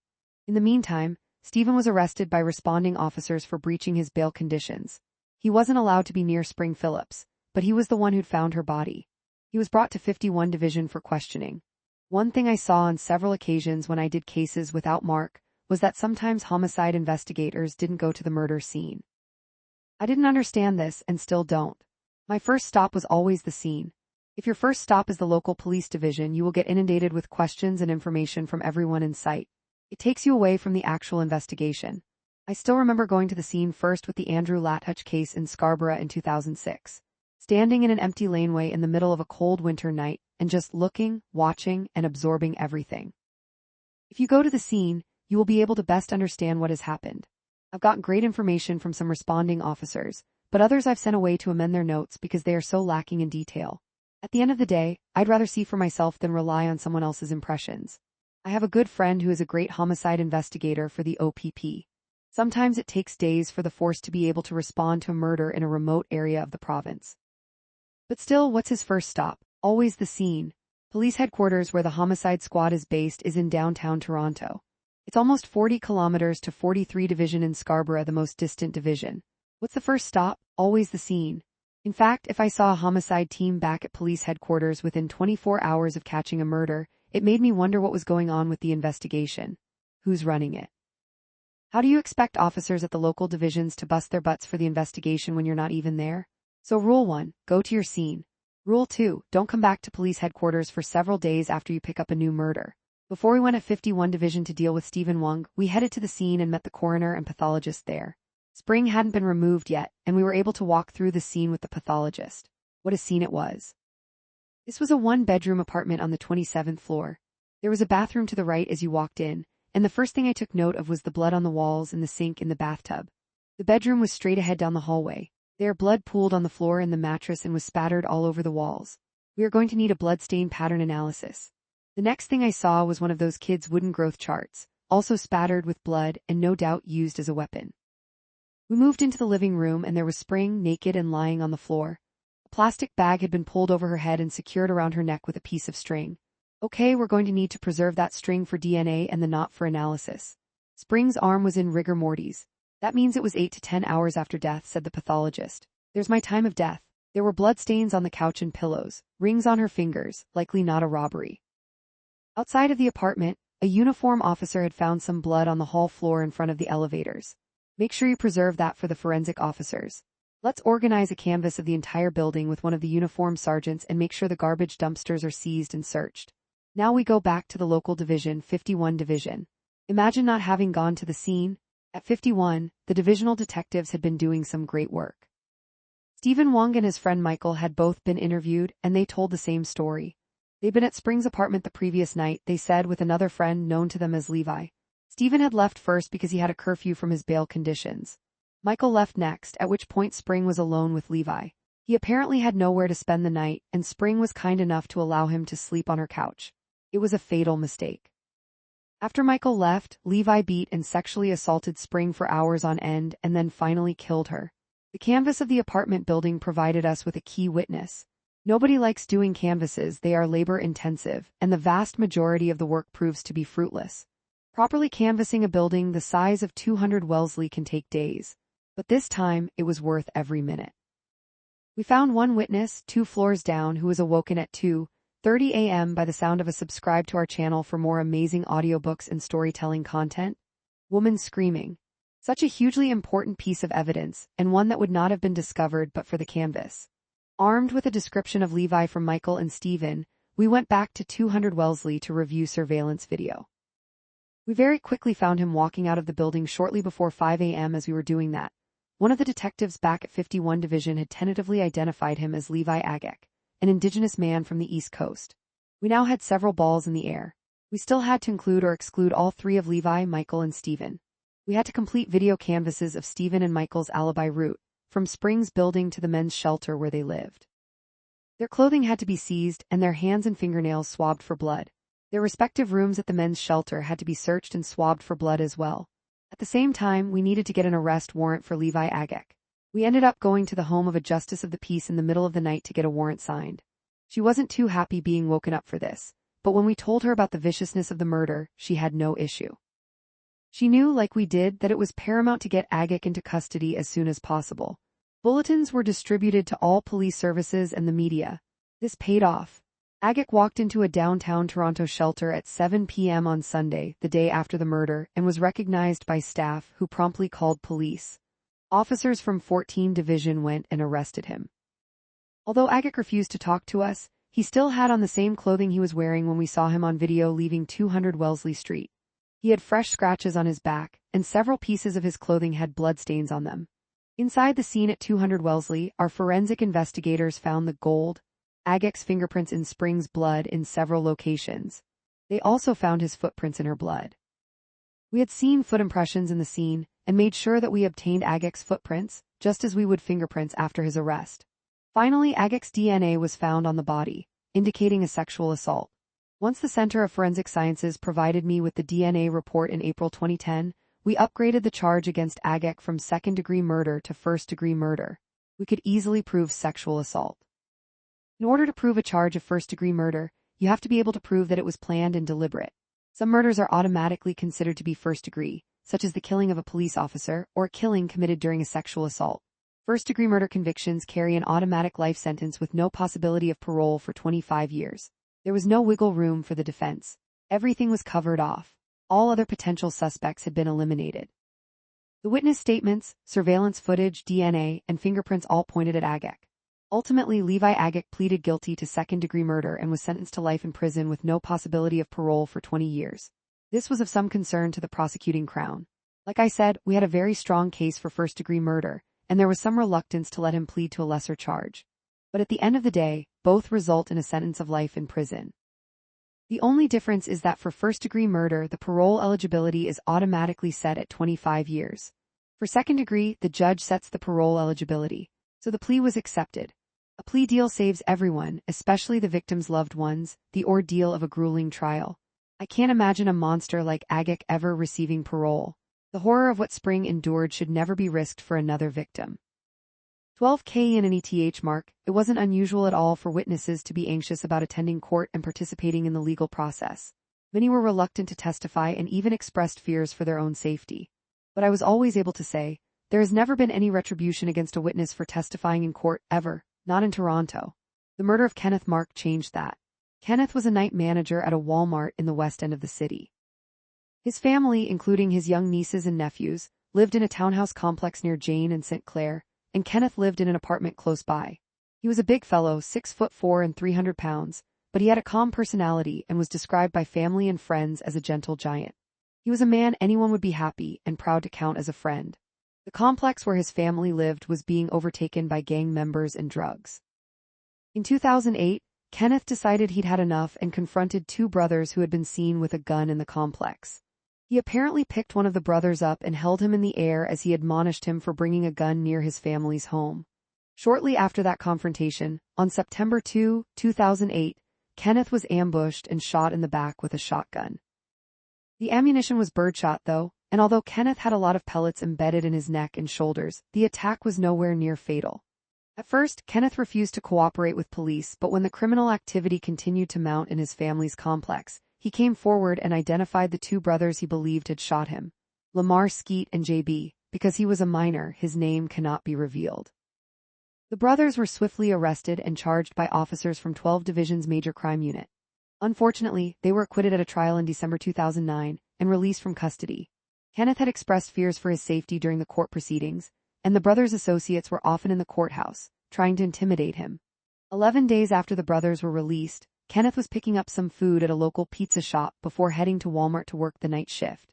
In the meantime, Stephen was arrested by responding officers for breaching his bail conditions. He wasn't allowed to be near Spring Phillips, but he was the one who'd found her body. He was brought to 51 Division for questioning. One thing I saw on several occasions when I did cases without Mark was that sometimes homicide investigators didn't go to the murder scene. I didn't understand this and still don't. My first stop was always the scene. If your first stop is the local police division, you will get inundated with questions and information from everyone in sight. It takes you away from the actual investigation. I still remember going to the scene first with the Andrew Latouch case in Scarborough in 2006. Standing in an empty laneway in the middle of a cold winter night and just looking, watching, and absorbing everything. If you go to the scene, you will be able to best understand what has happened. I've got great information from some responding officers, but others I've sent away to amend their notes because they are so lacking in detail. At the end of the day, I'd rather see for myself than rely on someone else's impressions. I have a good friend who is a great homicide investigator for the OPP. Sometimes it takes days for the force to be able to respond to a murder in a remote area of the province. But still, what's his first stop? Always the scene. Police headquarters where the homicide squad is based is in downtown Toronto. It's almost 40 kilometers to 43 Division in Scarborough, the most distant division. What's the first stop? Always the scene. In fact, if I saw a homicide team back at police headquarters within 24 hours of catching a murder, it made me wonder what was going on with the investigation. Who's running it? How do you expect officers at the local divisions to bust their butts for the investigation when you're not even there? So Rule 1, go to your scene. Rule 2, don't come back to police headquarters for several days after you pick up a new murder. Before we went at 51 Division to deal with Stephen Wung, we headed to the scene and met the coroner and pathologist there. Spring hadn't been removed yet, and we were able to walk through the scene with the pathologist. What a scene it was. This was a 1-bedroom apartment on the 27th floor. There was a bathroom to the right as you walked in, and the first thing I took note of was the blood on the walls and the sink in the bathtub. The bedroom was straight ahead down the hallway. There, blood pooled on the floor and the mattress and was spattered all over the walls. We are going to need a bloodstain pattern analysis. The next thing I saw was one of those kids' wooden growth charts, also spattered with blood and no doubt used as a weapon. We moved into the living room and there was Spring, naked and lying on the floor. A plastic bag had been pulled over her head and secured around her neck with a piece of string. Okay, we're going to need to preserve that string for DNA and the knot for analysis. Spring's arm was in rigor mortis. That means it was 8 to 10 hours after death, said the pathologist. There's my time of death. There were bloodstains on the couch and pillows, rings on her fingers, likely not a robbery. Outside of the apartment, a uniform officer had found some blood on the hall floor in front of the elevators. Make sure you preserve that for the forensic officers. Let's organize a canvass of the entire building with one of the uniformed sergeants and make sure the garbage dumpsters are seized and searched. Now we go back to the local division, 51 Division. Imagine not having gone to the scene. At 51, the divisional detectives had been doing some great work. Stephen Wung and his friend Michael had both been interviewed, and they told the same story. They'd been at Spring's apartment the previous night, they said, with another friend known to them as Levi. Stephen had left first because he had a curfew from his bail conditions. Michael left next, at which point Spring was alone with Levi. He apparently had nowhere to spend the night, and Spring was kind enough to allow him to sleep on her couch. It was a fatal mistake. After Michael left, Levi beat and sexually assaulted Spring for hours on end and then finally killed her. The canvas of the apartment building provided us with a key witness. Nobody likes doing canvases, they are labor-intensive, and the vast majority of the work proves to be fruitless. Properly canvassing a building the size of 200 Wellesley can take days, but this time it was worth every minute. We found one witness, 2 floors down, who was awoken at 2:30 a.m. by the sound of a subscribe to our channel for more amazing audiobooks and storytelling content. Woman screaming. Such a hugely important piece of evidence, and one that would not have been discovered but for the canvas. Armed with a description of Levi from Michael and Stephen, we went back to 200 Wellesley to review surveillance video. We very quickly found him walking out of the building shortly before 5 a.m. As we were doing that, one of the detectives back at 51 Division had tentatively identified him as Levi Agek, an indigenous man from the East Coast. We now had several balls in the air. We still had to include or exclude all three of Levi, Michael, and Stephen. We had to complete video canvases of Stephen and Michael's alibi route, from Springs building to the men's shelter where they lived. Their clothing had to be seized and their hands and fingernails swabbed for blood. Their respective rooms at the men's shelter had to be searched and swabbed for blood as well. At the same time, we needed to get an arrest warrant for Levi Agek. We ended up going to the home of a justice of the peace in the middle of the night to get a warrant signed. She wasn't too happy being woken up for this, but when we told her about the viciousness of the murder, she had no issue. She knew, like we did, that it was paramount to get Agek into custody as soon as possible. Bulletins were distributed to all police services and the media. This paid off. Agek walked into a downtown Toronto shelter at 7 p.m. on Sunday, the day after the murder, and was recognized by staff who promptly called police. Officers from 14 Division went and arrested him. Although Agek refused to talk to us, he still had on the same clothing he was wearing when we saw him on video leaving 200 Wellesley Street. He had fresh scratches on his back, and several pieces of his clothing had bloodstains on them. Inside the scene at 200 Wellesley, our forensic investigators found the gold, Agek's fingerprints in Spring's blood in several locations. They also found his footprints in her blood. We had seen foot impressions in the scene, and made sure that we obtained Agek's footprints, just as we would fingerprints after his arrest. Finally, Agek's DNA was found on the body, indicating a sexual assault. Once the Center of Forensic Sciences provided me with the DNA report in April 2010, we upgraded the charge against Agek from second-degree murder to first-degree murder. We could easily prove sexual assault. In order to prove a charge of first-degree murder, you have to be able to prove that it was planned and deliberate. Some murders are automatically considered to be first-degree, such as the killing of a police officer or a killing committed during a sexual assault. First-degree murder convictions carry an automatic life sentence with no possibility of parole for 25 years. There was no wiggle room for the defense. Everything was covered off. All other potential suspects had been eliminated. The witness statements, surveillance footage, DNA, and fingerprints all pointed at Agek. Ultimately, Levi Agek pleaded guilty to second-degree murder and was sentenced to life in prison with no possibility of parole for 20 years. This was of some concern to the prosecuting Crown. Like I said, we had a very strong case for first-degree murder, and there was some reluctance to let him plead to a lesser charge. But at the end of the day, both result in a sentence of life in prison. The only difference is that for first-degree murder, the parole eligibility is automatically set at 25 years. For second-degree, the judge sets the parole eligibility. So the plea was accepted. A plea deal saves everyone, especially the victim's loved ones, the ordeal of a grueling trial. I can't imagine a monster like Agek ever receiving parole. The horror of what Spring endured should never be risked for another victim. 12K in an ETH mark, it wasn't unusual at all for witnesses to be anxious about attending court and participating in the legal process. Many were reluctant to testify and even expressed fears for their own safety. But I was always able to say, there has never been any retribution against a witness for testifying in court, ever, not in Toronto. The murder of Kenneth Mark changed that. Kenneth was a night manager at a Walmart in the west end of the city. His family, including his young nieces and nephews, lived in a townhouse complex near Jane and St. Clair, and Kenneth lived in an apartment close by. He was a big fellow, 6'4" and 300 pounds, but he had a calm personality and was described by family and friends as a gentle giant. He was a man anyone would be happy and proud to count as a friend. The complex where his family lived was being overtaken by gang members and drugs. In 2008, Kenneth decided he'd had enough and confronted two brothers who had been seen with a gun in the complex. He apparently picked one of the brothers up and held him in the air as he admonished him for bringing a gun near his family's home. Shortly after that confrontation, on September 2, 2008, Kenneth was ambushed and shot in the back with a shotgun. The ammunition was birdshot though, and although Kenneth had a lot of pellets embedded in his neck and shoulders, the attack was nowhere near fatal. At first, Kenneth refused to cooperate with police, but when the criminal activity continued to mount in his family's complex, he came forward and identified the two brothers he believed had shot him, Lamar Skeet and JB. Because he was a minor, his name cannot be revealed. The brothers were swiftly arrested and charged by officers from 12 Division's Major Crime Unit. Unfortunately, they were acquitted at a trial in December 2009 and released from custody. Kenneth had expressed fears for his safety during the court proceedings, and the brothers' associates were often in the courthouse, trying to intimidate him. 11 days after the brothers were released, Kenneth was picking up some food at a local pizza shop before heading to Walmart to work the night shift.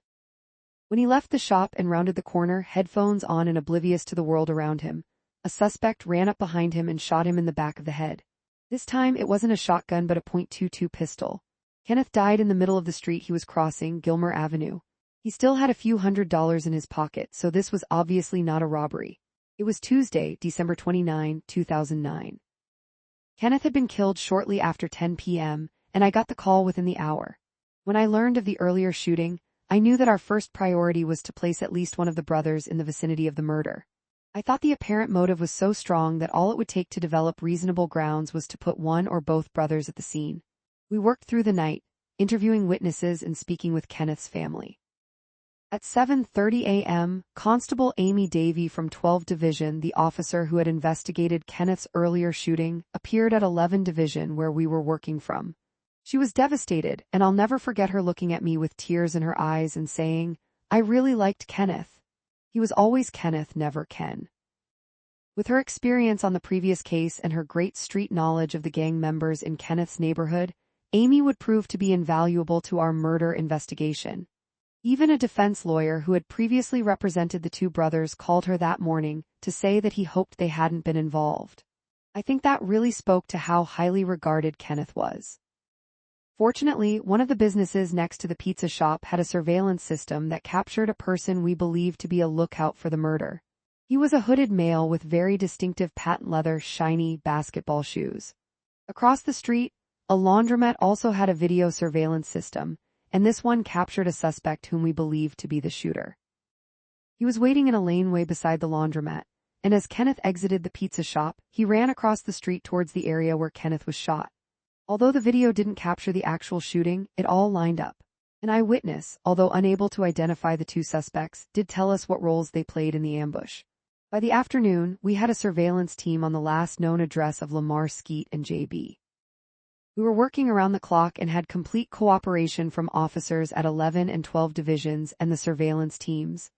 When he left the shop and rounded the corner, headphones on and oblivious to the world around him, a suspect ran up behind him and shot him in the back of the head. This time, it wasn't a shotgun but a .22 pistol. Kenneth died in the middle of the street he was crossing, Gilmer Avenue. He still had a few $100s in his pocket, so this was obviously not a robbery. It was Tuesday, December 29, 2009. Kenneth had been killed shortly after 10 p.m., and I got the call within the hour. When I learned of the earlier shooting, I knew that our first priority was to place at least one of the brothers in the vicinity of the murder. I thought the apparent motive was so strong that all it would take to develop reasonable grounds was to put one or both brothers at the scene. We worked through the night, interviewing witnesses and speaking with Kenneth's family. At 7:30 a.m., Constable Amy Davey from 12 Division, the officer who had investigated Kenneth's earlier shooting, appeared at 11 Division where we were working from. She was devastated, and I'll never forget her looking at me with tears in her eyes and saying, "I really liked Kenneth. He was always Kenneth, never Ken." With her experience on the previous case and her great street knowledge of the gang members in Kenneth's neighborhood, Amy would prove to be invaluable to our murder investigation. Even a defense lawyer who had previously represented the two brothers called her that morning to say that he hoped they hadn't been involved. I think that really spoke to how highly regarded Kenneth was. Fortunately, one of the businesses next to the pizza shop had a surveillance system that captured a person we believed to be a lookout for the murder. He was a hooded male with very distinctive patent leather, shiny basketball shoes. Across the street, a laundromat also had a video surveillance system, and this one captured a suspect whom we believed to be the shooter. He was waiting in a laneway beside the laundromat, and as Kenneth exited the pizza shop, he ran across the street towards the area where Kenneth was shot. Although the video didn't capture the actual shooting, it all lined up. An eyewitness, although unable to identify the two suspects, did tell us what roles they played in the ambush. By the afternoon, we had a surveillance team on the last known address of Lamar Skeet and J.B. We were working around the clock and had complete cooperation from officers at 11 and 12 divisions and the surveillance teams.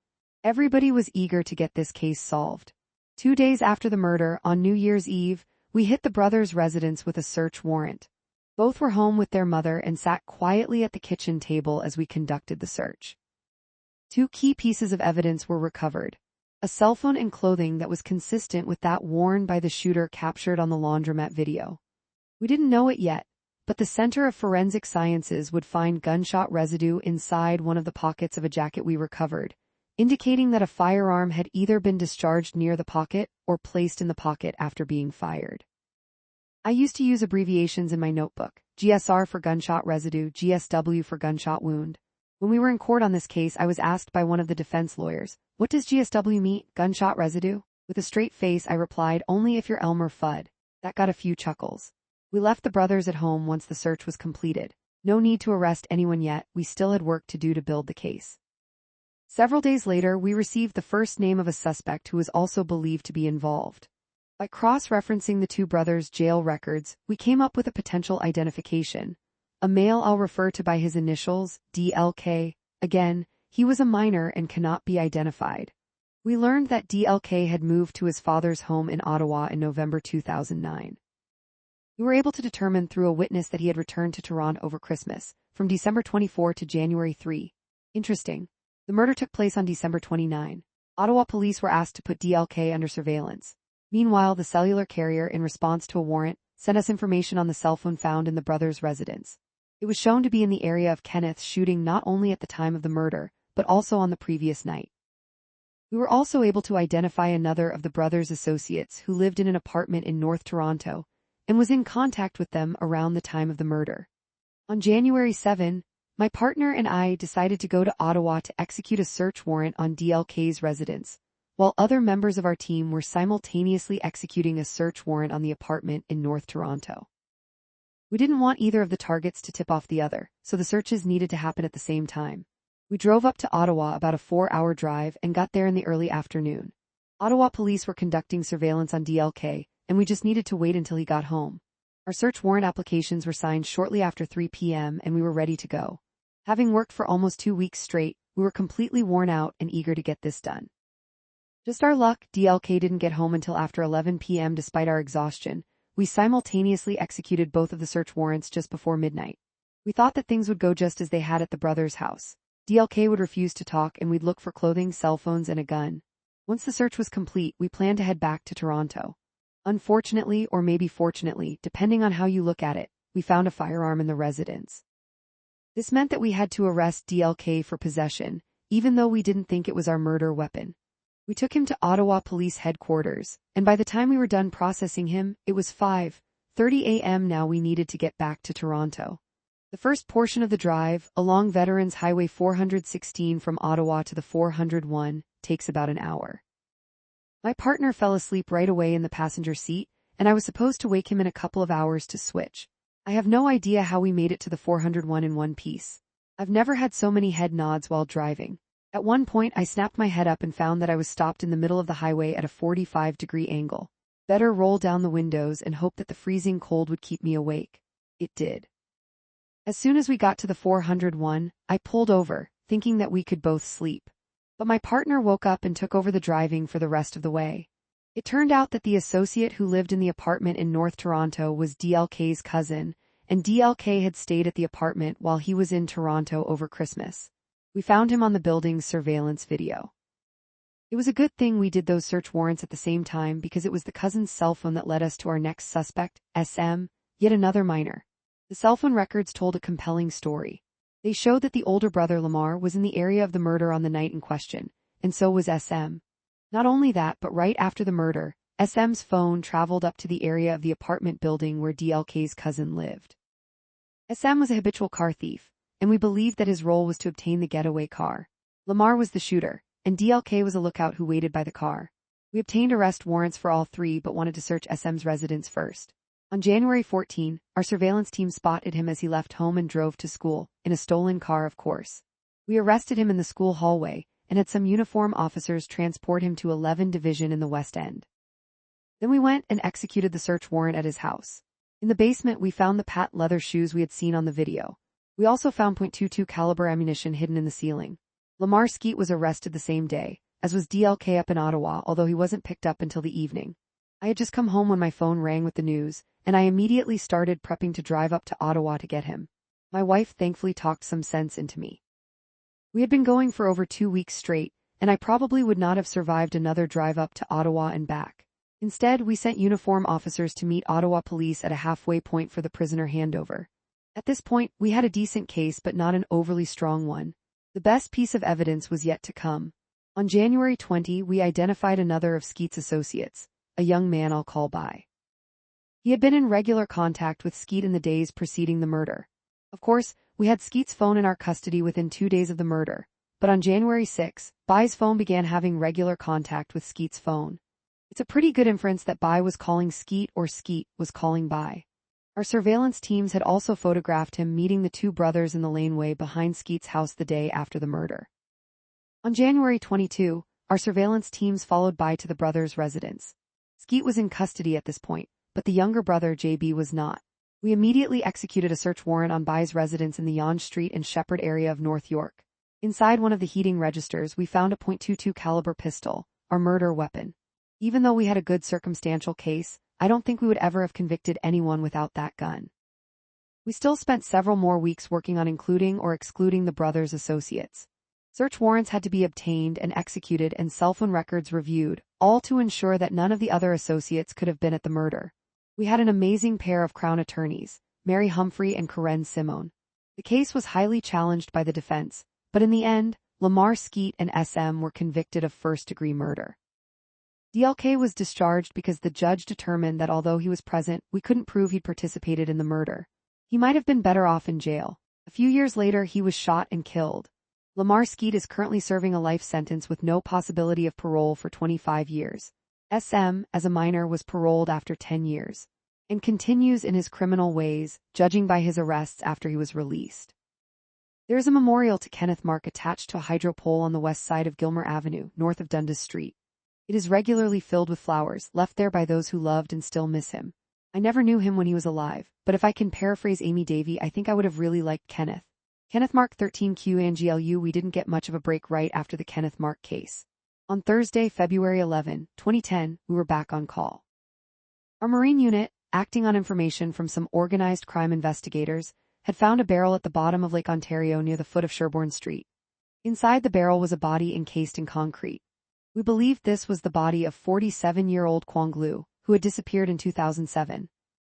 Everybody was eager to get this case solved. 2 days after the murder, on New Year's Eve, we hit the brothers' residence with a search warrant. Both were home with their mother and sat quietly at the kitchen table as we conducted the search. 2 key pieces of evidence were recovered: a cell phone and clothing that was consistent with that worn by the shooter captured on the laundromat video. We didn't know it yet, but the Center of Forensic Sciences would find gunshot residue inside one of the pockets of a jacket we recovered, indicating that a firearm had either been discharged near the pocket or placed in the pocket after being fired. I used to use abbreviations in my notebook: GSR for gunshot residue, GSW for gunshot wound. When we were in court on this case, I was asked by one of the defense lawyers, "What does GSW mean, gunshot residue?" With a straight face, I replied, "Only if you're Elmer Fudd." That got a few chuckles. We left the brothers at home once the search was completed. No need to arrest anyone yet, we still had work to do to build the case. Several days later, we received the first name of a suspect who was also believed to be involved. By cross-referencing the two brothers' jail records, we came up with a potential identification. A male I'll refer to by his initials, DLK. Again, he was a minor and cannot be identified. We learned that DLK had moved to his father's home in Ottawa in November 2009. We were able to determine through a witness that he had returned to Toronto over Christmas, from December 24 to January 3. Interesting. The murder took place on December 29. Ottawa police were asked to put DLK under surveillance. Meanwhile, the cellular carrier, in response to a warrant, sent us information on the cell phone found in the brothers' residence. It was shown to be in the area of Kenneth's shooting not only at the time of the murder, but also on the previous night. We were also able to identify another of the brothers' associates who lived in an apartment in North Toronto and was in contact with them around the time of the murder. On January 7, my partner and I decided to go to Ottawa to execute a search warrant on DLK's residence, while other members of our team were simultaneously executing a search warrant on the apartment in North Toronto. We didn't want either of the targets to tip off the other, so the searches needed to happen at the same time. We drove up to Ottawa, about a 4-hour drive, and got there in the early afternoon. Ottawa police were conducting surveillance on DLK, and we just needed to wait until he got home. Our search warrant applications were signed shortly after 3 p.m. and we were ready to go. Having worked for almost 2 weeks straight, We were completely worn out and eager to get this done. Just our luck, DLK didn't get home until after 11 p.m. Despite our exhaustion, we simultaneously executed both of the search warrants just before midnight. We thought that things would go just as they had at the brothers' house. DLK would refuse to talk and we'd look for clothing, cell phones, and a gun. Once the search was complete, we planned to head back to Toronto. Unfortunately, or maybe fortunately, depending on how you look at it, we found a firearm in the residence. This meant that we had to arrest DLK for possession, even though we didn't think it was our murder weapon. We took him to Ottawa Police Headquarters, and by the time we were done processing him, it was 5:30 a.m. Now we needed to get back to Toronto. The first portion of the drive, along Veterans Highway 416 from Ottawa to the 401, takes about an hour. My partner fell asleep right away in the passenger seat, and I was supposed to wake him in a couple of hours to switch. I have no idea how we made it to the 401 in one piece. I've never had so many head nods while driving. At one point I snapped my head up and found that I was stopped in the middle of the highway at a 45-degree angle. Better roll down the windows and hope that the freezing cold would keep me awake. It did. As soon as we got to the 401, I pulled over, thinking that we could both sleep. But my partner woke up and took over the driving for the rest of the way. It turned out that the associate who lived in the apartment in North Toronto was DLK's cousin, and DLK had stayed at the apartment while he was in Toronto over Christmas. We found him on the building's surveillance video. It was a good thing we did those search warrants at the same time because it was the cousin's cell phone that led us to our next suspect, SM, yet another minor. The cell phone records told a compelling story. They showed that the older brother Lamar was in the area of the murder on the night in question, and so was SM. Not only that, but right after the murder, SM's phone traveled up to the area of the apartment building where DLK's cousin lived. SM was a habitual car thief, and we believed that his role was to obtain the getaway car. Lamar was the shooter, and DLK was a lookout who waited by the car. We obtained arrest warrants for all three but wanted to search SM's residence first. On January 14, our surveillance team spotted him as he left home and drove to school, in a stolen car of course. We arrested him in the school hallway, and had some uniform officers transport him to 11 Division in the West End. Then we went and executed the search warrant at his house. In the basement we found the patent leather shoes we had seen on the video. We also found .22 caliber ammunition hidden in the ceiling. Lamar Skeet was arrested the same day, as was DLK up in Ottawa, although he wasn't picked up until the evening. I had just come home when my phone rang with the news, and I immediately started prepping to drive up to Ottawa to get him. My wife thankfully talked some sense into me. We had been going for over 2 weeks straight, and I probably would not have survived another drive up to Ottawa and back. Instead, we sent uniform officers to meet Ottawa police at a halfway point for the prisoner handover. At this point, we had a decent case but not an overly strong one. The best piece of evidence was yet to come. On January 20, we identified another of Skeet's associates, a young man I'll call By. He had been in regular contact with Skeet in the days preceding the murder. Of course, we had Skeet's phone in our custody within 2 days of the murder, but on January 6, By's phone began having regular contact with Skeet's phone. It's a pretty good inference that By was calling Skeet or Skeet was calling By. Our surveillance teams had also photographed him meeting the two brothers in the laneway behind Skeet's house the day after the murder. On January 22, our surveillance teams followed By to the brothers' residence. Skeet was in custody at this point, but the younger brother JB was not. We immediately executed a search warrant on By's residence in the Yonge Street and Shepherd area of North York. Inside one of the heating registers we found a .22 caliber pistol, our murder weapon. Even though we had a good circumstantial case, I don't think we would ever have convicted anyone without that gun. We still spent several more weeks working on including or excluding the brothers' associates. Search warrants had to be obtained and executed and cell phone records reviewed, all to ensure that none of the other associates could have been at the murder. We had an amazing pair of Crown attorneys, Mary Humphrey and Karen Simone. The case was highly challenged by the defense, but in the end, Lamar Skeet and SM were convicted of first-degree murder. DLK was discharged because the judge determined that although he was present, we couldn't prove he'd participated in the murder. He might have been better off in jail. A few years later, he was shot and killed. Lamar Skeet is currently serving a life sentence with no possibility of parole for 25 years. SM, as a minor, was paroled after 10 years, and continues in his criminal ways, judging by his arrests after he was released. There is a memorial to Kenneth Mark attached to a hydro pole on the west side of Gilmer Avenue, north of Dundas Street. It is regularly filled with flowers, left there by those who loved and still miss him. I never knew him when he was alive, but if I can paraphrase Amy Davey, I think I would have really liked Kenneth. Kenneth Mark 13Q Anglu. We didn't get much of a break right after the Kenneth Mark case. On Thursday, February 11, 2010, we were back on call. Our Marine unit, acting on information from some organized crime investigators, had found a barrel at the bottom of Lake Ontario near the foot of Sherbourne Street. Inside the barrel was a body encased in concrete. We believed this was the body of 47-year-old Quang Lu, who had disappeared in 2007.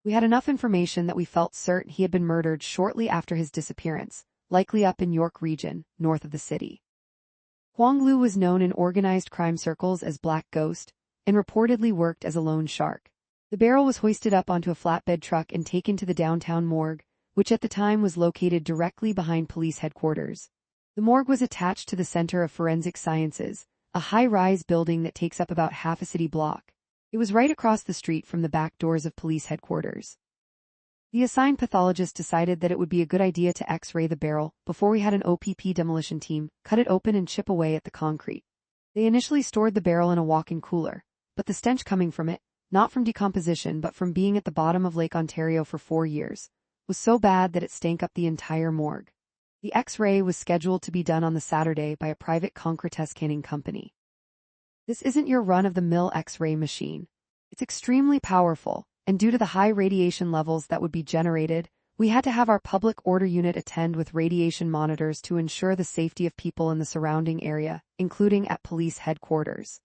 We had enough information that we felt certain he had been murdered shortly after his disappearance, likely up in York Region, north of the city. Quang Lu was known in organized crime circles as Black Ghost, and reportedly worked as a loan shark. The barrel was hoisted up onto a flatbed truck and taken to the downtown morgue, which at the time was located directly behind police headquarters. The morgue was attached to the Center of Forensic Sciences, a high-rise building that takes up about half a city block. It was right across the street from the back doors of police headquarters. The assigned pathologist decided that it would be a good idea to X-ray the barrel before we had an OPP demolition team cut it open and chip away at the concrete. They initially stored the barrel in a walk-in cooler, but the stench coming from it, not from decomposition but from being at the bottom of Lake Ontario for 4 years, was so bad that it stank up the entire morgue. The X-ray was scheduled to be done on the Saturday by a private concrete scanning company. This isn't your run-of-the-mill X-ray machine. It's extremely powerful, and due to the high radiation levels that would be generated, we had to have our public order unit attend with radiation monitors to ensure the safety of people in the surrounding area, including at police headquarters.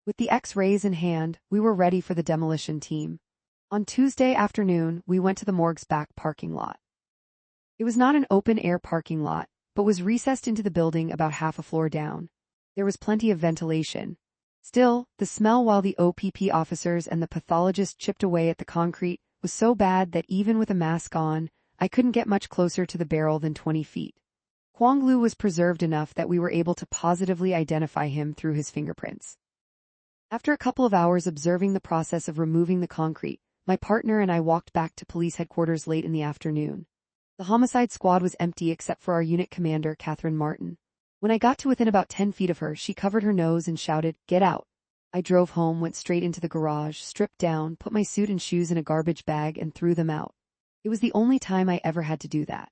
With the X-rays in hand, we were ready for the demolition team. On Tuesday afternoon, we went to the morgue's back parking lot. It was not an open-air parking lot, but was recessed into the building about half a floor down. There was plenty of ventilation. Still, the smell while the OPP officers and the pathologist chipped away at the concrete was so bad that even with a mask on, I couldn't get much closer to the barrel than 20 feet. Quang Lu was preserved enough that we were able to positively identify him through his fingerprints. After a couple of hours observing the process of removing the concrete, my partner and I walked back to police headquarters late in the afternoon. The homicide squad was empty except for our unit commander, Catherine Martin. When I got to within about 10 feet of her, she covered her nose and shouted, "Get out." I drove home, went straight into the garage, stripped down, put my suit and shoes in a garbage bag and threw them out. It was the only time I ever had to do that.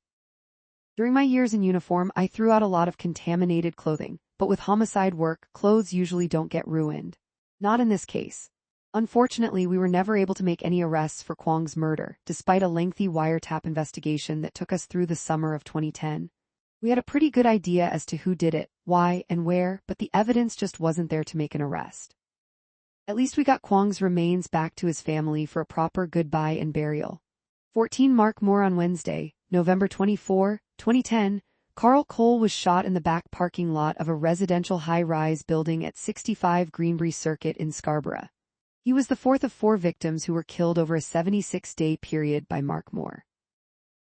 During my years in uniform, I threw out a lot of contaminated clothing, but with homicide work, clothes usually don't get ruined. Not in this case. Unfortunately, we were never able to make any arrests for Quang's murder, despite a lengthy wiretap investigation that took us through the summer of 2010. We had a pretty good idea as to who did it, why, and where, but the evidence just wasn't there to make an arrest. At least we got Quang's remains back to his family for a proper goodbye and burial. 14 Mark Moore. On Wednesday, November 24, 2010, Carl Cole was shot in the back parking lot of a residential high-rise building at 65 Greenbury Circuit in Scarborough. He was the fourth of 4 victims who were killed over a 76-day period by Mark Moore.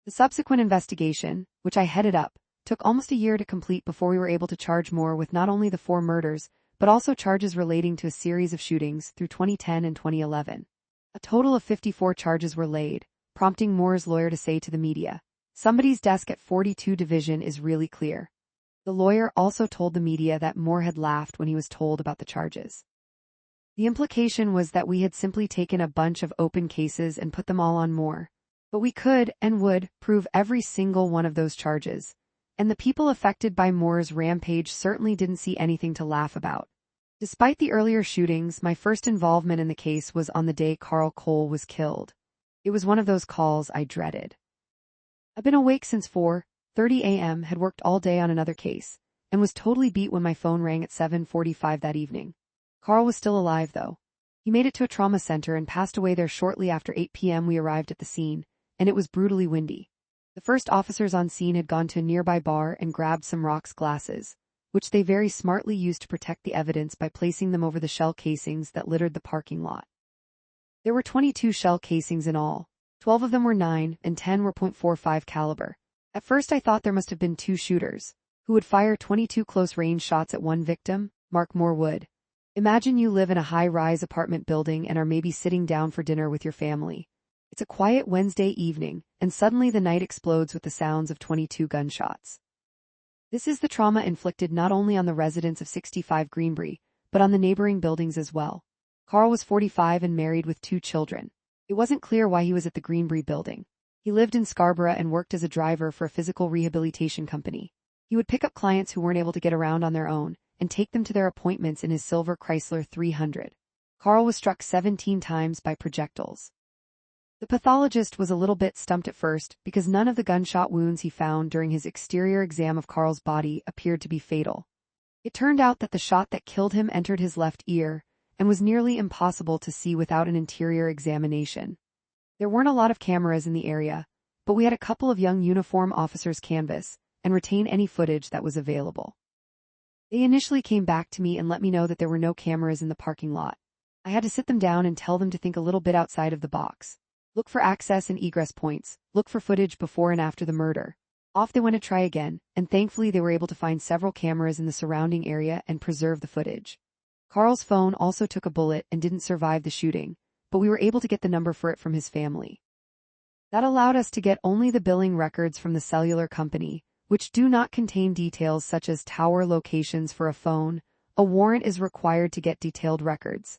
The subsequent investigation, which I headed up, took almost a year to complete before we were able to charge Moore with not only the 4 murders, but also charges relating to a series of shootings through 2010 and 2011. A total of 54 charges were laid, prompting Moore's lawyer to say to the media, "Somebody's desk at 42 Division is really clear." The lawyer also told the media that Moore had laughed when he was told about the charges. The implication was that we had simply taken a bunch of open cases and put them all on Moore. But we could, and would, prove every single one of those charges. And the people affected by Moore's rampage certainly didn't see anything to laugh about. Despite the earlier shootings, my first involvement in the case was on the day Carl Cole was killed. It was one of those calls I dreaded. I've been awake since 4:30 a.m., had worked all day on another case, and was totally beat when my phone rang at 7:45 that evening. Carl was still alive, though. He made it to a trauma center and passed away there shortly after 8 p.m. We arrived at the scene, and it was brutally windy. The first officers on scene had gone to a nearby bar and grabbed some rocks glasses, which they very smartly used to protect the evidence by placing them over the shell casings that littered the parking lot. There were 22 shell casings in all. 12 of them were 9 and 10 were .45 caliber. At first I thought there must have been 2 shooters, who would fire 22 close-range shots at one victim. Mark Moore would. Imagine you live in a high-rise apartment building and are maybe sitting down for dinner with your family. It's a quiet Wednesday evening, and suddenly the night explodes with the sounds of 22 gunshots. This is the trauma inflicted not only on the residents of 65 Greenbury, but on the neighboring buildings as well. Carl was 45 and married with 2 children. It wasn't clear why he was at the Greenbury building. He lived in Scarborough and worked as a driver for a physical rehabilitation company. He would pick up clients who weren't able to get around on their own and take them to their appointments in his silver Chrysler 300. Carl was struck 17 times by projectiles. The pathologist was a little bit stumped at first because none of the gunshot wounds he found during his exterior exam of Carl's body appeared to be fatal. It turned out that the shot that killed him entered his left ear and was nearly impossible to see without an interior examination. There weren't a lot of cameras in the area, but we had a couple of young uniform officers canvass and retain any footage that was available. They initially came back to me and let me know that there were no cameras in the parking lot. I had to sit them down and tell them to think a little bit outside of the box. Look for access and egress points, look for footage before and after the murder. Off they went to try again, and thankfully they were able to find several cameras in the surrounding area and preserve the footage. Carl's phone also took a bullet and didn't survive the shooting, but we were able to get the number for it from his family. That allowed us to get only the billing records from the cellular company, which do not contain details such as tower locations for a phone. A warrant is required to get detailed records.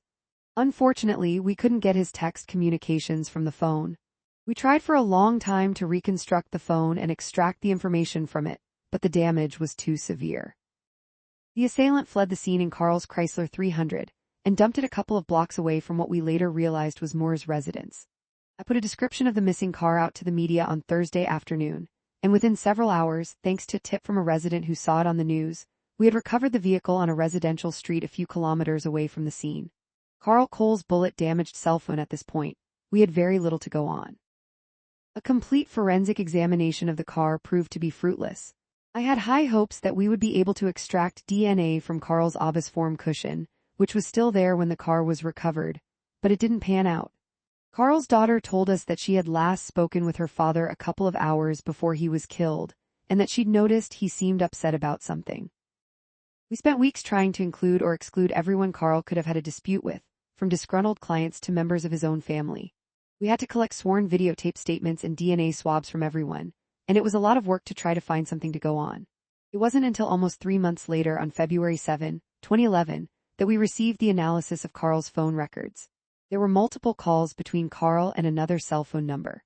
Unfortunately, we couldn't get his text communications from the phone. We tried for a long time to reconstruct the phone and extract the information from it, but the damage was too severe. The assailant fled the scene in Carl's Chrysler 300 and dumped it a couple of blocks away from what we later realized was Moore's residence. I put a description of the missing car out to the media on Thursday afternoon, and within several hours, thanks to a tip from a resident who saw it on the news, we had recovered the vehicle on a residential street a few kilometers away from the scene. Carl Cole's bullet-damaged cell phone at this point, we had very little to go on. A complete forensic examination of the car proved to be fruitless. I had high hopes that we would be able to extract DNA from Carl's obus-form cushion, which was still there when the car was recovered, but it didn't pan out. Carl's daughter told us that she had last spoken with her father a couple of hours before he was killed, and that she'd noticed he seemed upset about something. We spent weeks trying to include or exclude everyone Carl could have had a dispute with, from disgruntled clients to members of his own family. We had to collect sworn videotape statements and DNA swabs from everyone, and it was a lot of work to try to find something to go on. It wasn't until almost 3 months later, on February 7, 2011, that we received the analysis of Carl's phone records. There were multiple calls between Carl and another cell phone number.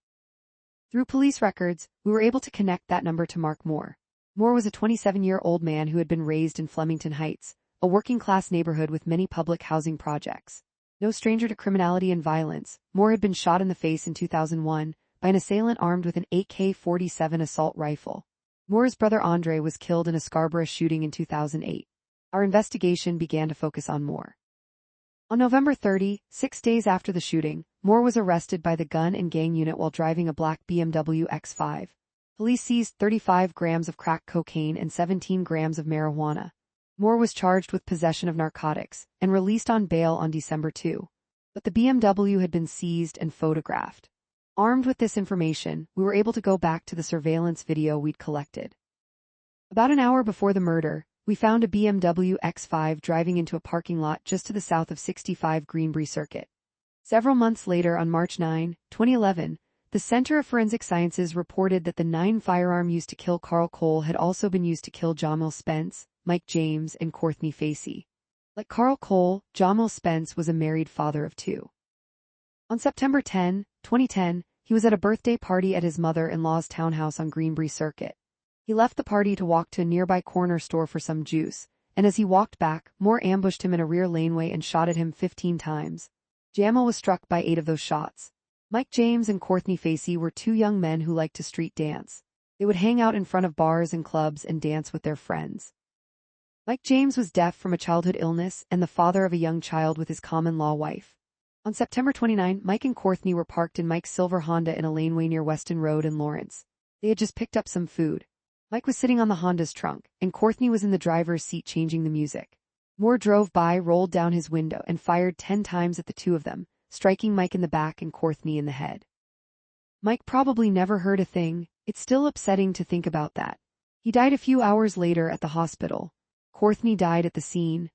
Through police records, we were able to connect that number to Mark Moore. Moore was a 27-year-old man who had been raised in Flemington Heights, a working-class neighborhood with many public housing projects. No stranger to criminality and violence, Moore had been shot in the face in 2001 by an assailant armed with an AK-47 assault rifle. Moore's brother Andre was killed in a Scarborough shooting in 2008. Our investigation began to focus on Moore. On November 30, 6 days after the shooting, Moore was arrested by the Gun and Gang Unit while driving a black BMW X5. Police seized 35 grams of crack cocaine and 17 grams of marijuana. Moore was charged with possession of narcotics and released on bail on December 2. But the BMW had been seized and photographed. Armed with this information, we were able to go back to the surveillance video we'd collected. About an hour before the murder, we found a BMW X5 driving into a parking lot just to the south of 65 Greenbury Circuit. Several months later, on March 9, 2011, the Center of Forensic Sciences reported that the 9 firearm used to kill Carl Cole had also been used to kill Jamil Spence, Mike James, and Courtney Facey. Like Carl Cole, Jamil Spence was a married father of 2. On September 10, 2010, he was at a birthday party at his mother-in-law's townhouse on Greenbury Circuit. He left the party to walk to a nearby corner store for some juice, and as he walked back, Moore ambushed him in a rear laneway and shot at him 15 times. Jamil was struck by 8 of those shots. Mike James and Courtney Facey were 2 young men who liked to street dance. They would hang out in front of bars and clubs and dance with their friends. Mike James was deaf from a childhood illness and the father of a young child with his common-law wife. On September 29, Mike and Courtney were parked in Mike's silver Honda in a laneway near Weston Road in Lawrence. They had just picked up some food. Mike was sitting on the Honda's trunk, and Courtney was in the driver's seat changing the music. Moore drove by, rolled down his window, and fired 10 times at the 2 of them, striking Mike in the back and Courtney in the head. Mike probably never heard a thing. It's still upsetting to think about that. He died a few hours later at the hospital. Courtney died at the scene.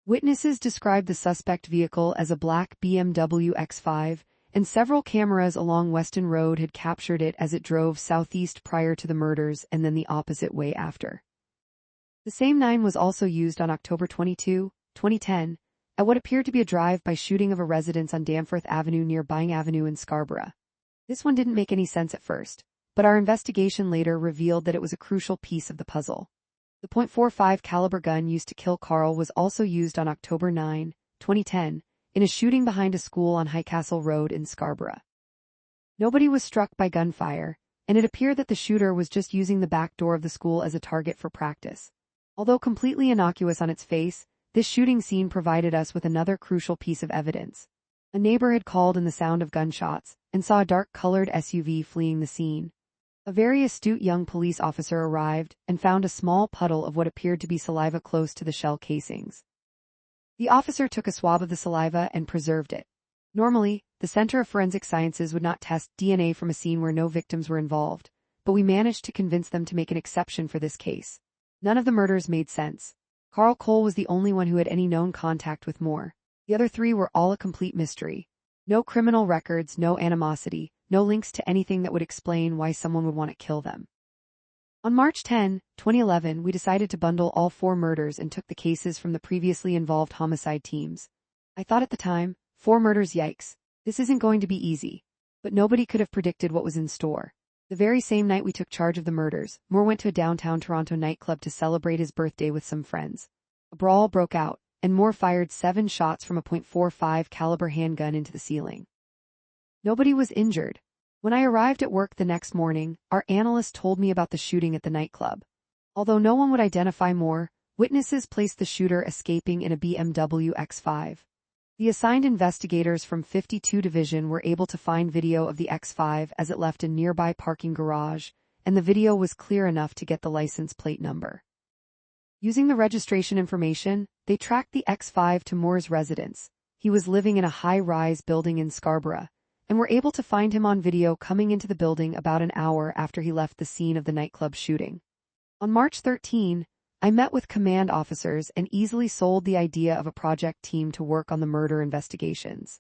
Witnesses described the suspect vehicle as a black BMW X5, and several cameras along Weston Road had captured it as it drove southeast prior to the murders and then the opposite way after. The same 9 was also used on October 22, 2010, at what appeared to be a drive-by shooting of a residence on Danforth Avenue near Byng Avenue in Scarborough. This one didn't make any sense at first, but our investigation later revealed that it was a crucial piece of the puzzle. The .45 caliber gun used to kill Carl was also used on October 9, 2010, in a shooting behind a school on Highcastle Road in Scarborough. Nobody was struck by gunfire, and it appeared that the shooter was just using the back door of the school as a target for practice. Although completely innocuous on its face, this shooting scene provided us with another crucial piece of evidence. A neighbor had called in the sound of gunshots and saw a dark-colored SUV fleeing the scene. A very astute young police officer arrived and found a small puddle of what appeared to be saliva close to the shell casings. The officer took a swab of the saliva and preserved it. Normally, the Center of Forensic Sciences would not test DNA from a scene where no victims were involved, but we managed to convince them to make an exception for this case. None of the murders made sense. Carl Cole was the only one who had any known contact with Moore. The other three were all a complete mystery. No criminal records, no animosity, no links to anything that would explain why someone would want to kill them. On March 10, 2011, we decided to bundle all 4 murders and took the cases from the previously involved homicide teams. I thought at the time, 4 murders, yikes. This isn't going to be easy. But nobody could have predicted what was in store. The very same night we took charge of the murders, Moore went to a downtown Toronto nightclub to celebrate his birthday with some friends. A brawl broke out, and Moore fired 7 shots from a .45 caliber handgun into the ceiling. Nobody was injured. When I arrived at work the next morning, our analyst told me about the shooting at the nightclub. Although no one would identify Moore, witnesses placed the shooter escaping in a BMW X5. The assigned investigators from 52 Division were able to find video of the X5 as it left a nearby parking garage, and the video was clear enough to get the license plate number. Using the registration information, they tracked the X5 to Moore's residence. He was living in a high-rise building in Scarborough, and were able to find him on video coming into the building about an hour after he left the scene of the nightclub shooting. On March 13, I met with command officers and easily sold the idea of a project team to work on the murder investigations.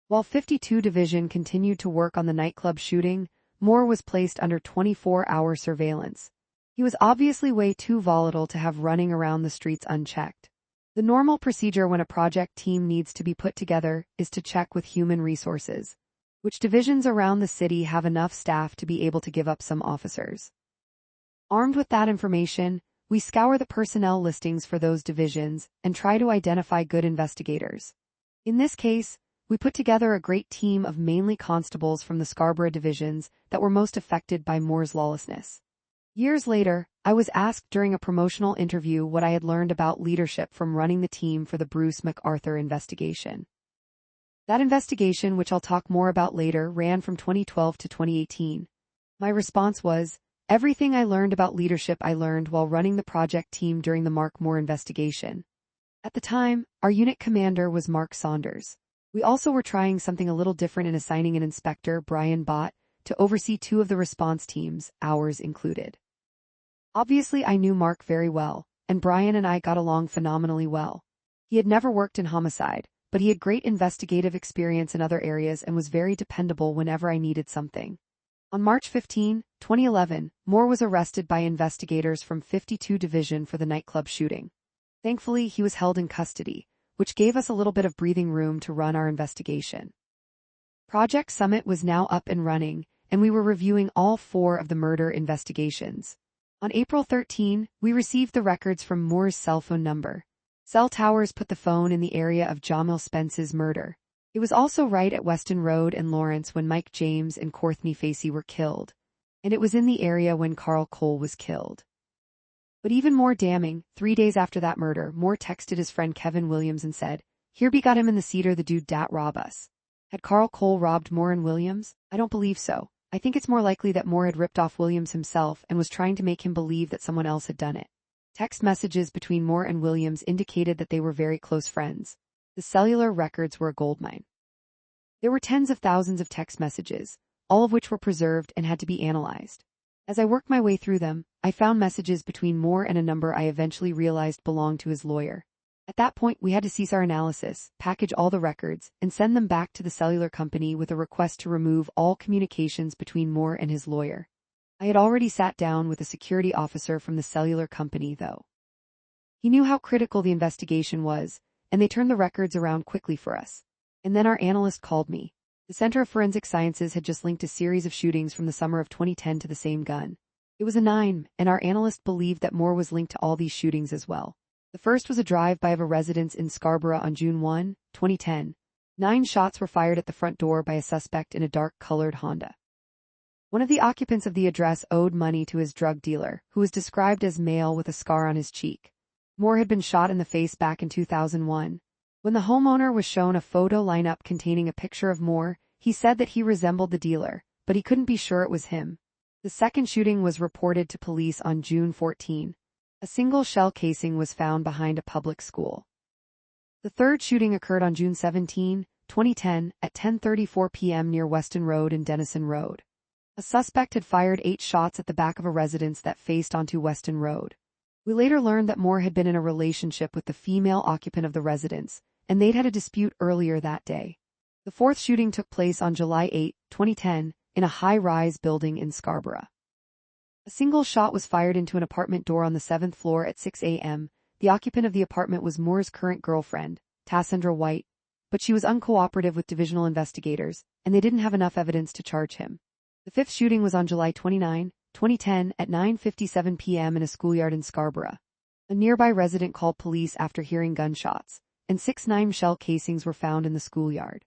While 52 Division continued to work on the nightclub shooting, Moore was placed under 24-hour surveillance. He was obviously way too volatile to have running around the streets unchecked. The normal procedure when a project team needs to be put together is to check with human resources, which divisions around the city have enough staff to be able to give up some officers. Armed with that information, we scour the personnel listings for those divisions and try to identify good investigators. In this case, we put together a great team of mainly constables from the Scarborough divisions that were most affected by Moore's lawlessness. Years later, I was asked during a promotional interview what I had learned about leadership from running the team for the Bruce MacArthur investigation. That investigation, which I'll talk more about later, ran from 2012 to 2018. My response was, everything I learned about leadership I learned while running the project team during the Mark Moore investigation. At the time, our unit commander was Mark Saunders. We also were trying something a little different in assigning an inspector, Brian Bott, to oversee 2 of the response teams, ours included. Obviously, I knew Mark very well, and Brian and I got along phenomenally well. He had never worked in homicide, but he had great investigative experience in other areas and was very dependable whenever I needed something. On March 15, 2011, Moore was arrested by investigators from 52 Division for the nightclub shooting. Thankfully, he was held in custody, which gave us a little bit of breathing room to run our investigation. Project Summit was now up and running, and we were reviewing all 4 of the murder investigations. On April 13, we received the records from Moore's cell phone number. Cell towers put the phone in the area of Jamil Spence's murder. It was also right at Weston Road and Lawrence when Mike James and Courtney Facey were killed, and it was in the area when Carl Cole was killed. But even more damning, 3 days after that murder, Moore texted his friend Kevin Williams and said, "Here we got him in the cedar, the dude dat rob us." Had Carl Cole robbed Moore and Williams? I don't believe so. I think it's more likely that Moore had ripped off Williams himself and was trying to make him believe that someone else had done it. Text messages between Moore and Williams indicated that they were very close friends. The cellular records were a goldmine. There were tens of thousands of text messages, all of which were preserved and had to be analyzed. As I worked my way through them, I found messages between Moore and a number I eventually realized belonged to his lawyer. At that point, we had to cease our analysis, package all the records, and send them back to the cellular company with a request to remove all communications between Moore and his lawyer. I had already sat down with a security officer from the cellular company, though. He knew how critical the investigation was, and they turned the records around quickly for us. And then our analyst called me. The Center of Forensic Sciences had just linked a series of shootings from the summer of 2010 to the same gun. It was a 9, and our analyst believed that more was linked to all these shootings as well. The first was a drive-by of a residence in Scarborough on June 1, 2010. 9 shots were fired at the front door by a suspect in a dark-colored Honda. One of the occupants of the address owed money to his drug dealer, who was described as male with a scar on his cheek. Moore had been shot in the face back in 2001. When the homeowner was shown a photo lineup containing a picture of Moore, he said that he resembled the dealer, but he couldn't be sure it was him. The second shooting was reported to police on June 14. A single shell casing was found behind a public school. The third shooting occurred on June 17, 2010, at 10:34 p.m. near Weston Road and Denison Road. A suspect had fired 8 shots at the back of a residence that faced onto Weston Road. We later learned that Moore had been in a relationship with the female occupant of the residence, and they'd had a dispute earlier that day. The fourth shooting took place on July 8, 2010, in a high-rise building in Scarborough. A single shot was fired into an apartment door on the 7th floor at 6 a.m. The occupant of the apartment was Moore's current girlfriend, Tassandra White, but she was uncooperative with divisional investigators, and they didn't have enough evidence to charge him. The fifth shooting was on July 29, 2010, at 9:57 p.m. in a schoolyard in Scarborough. A nearby resident called police after hearing gunshots, and 6 9-shell casings were found in the schoolyard.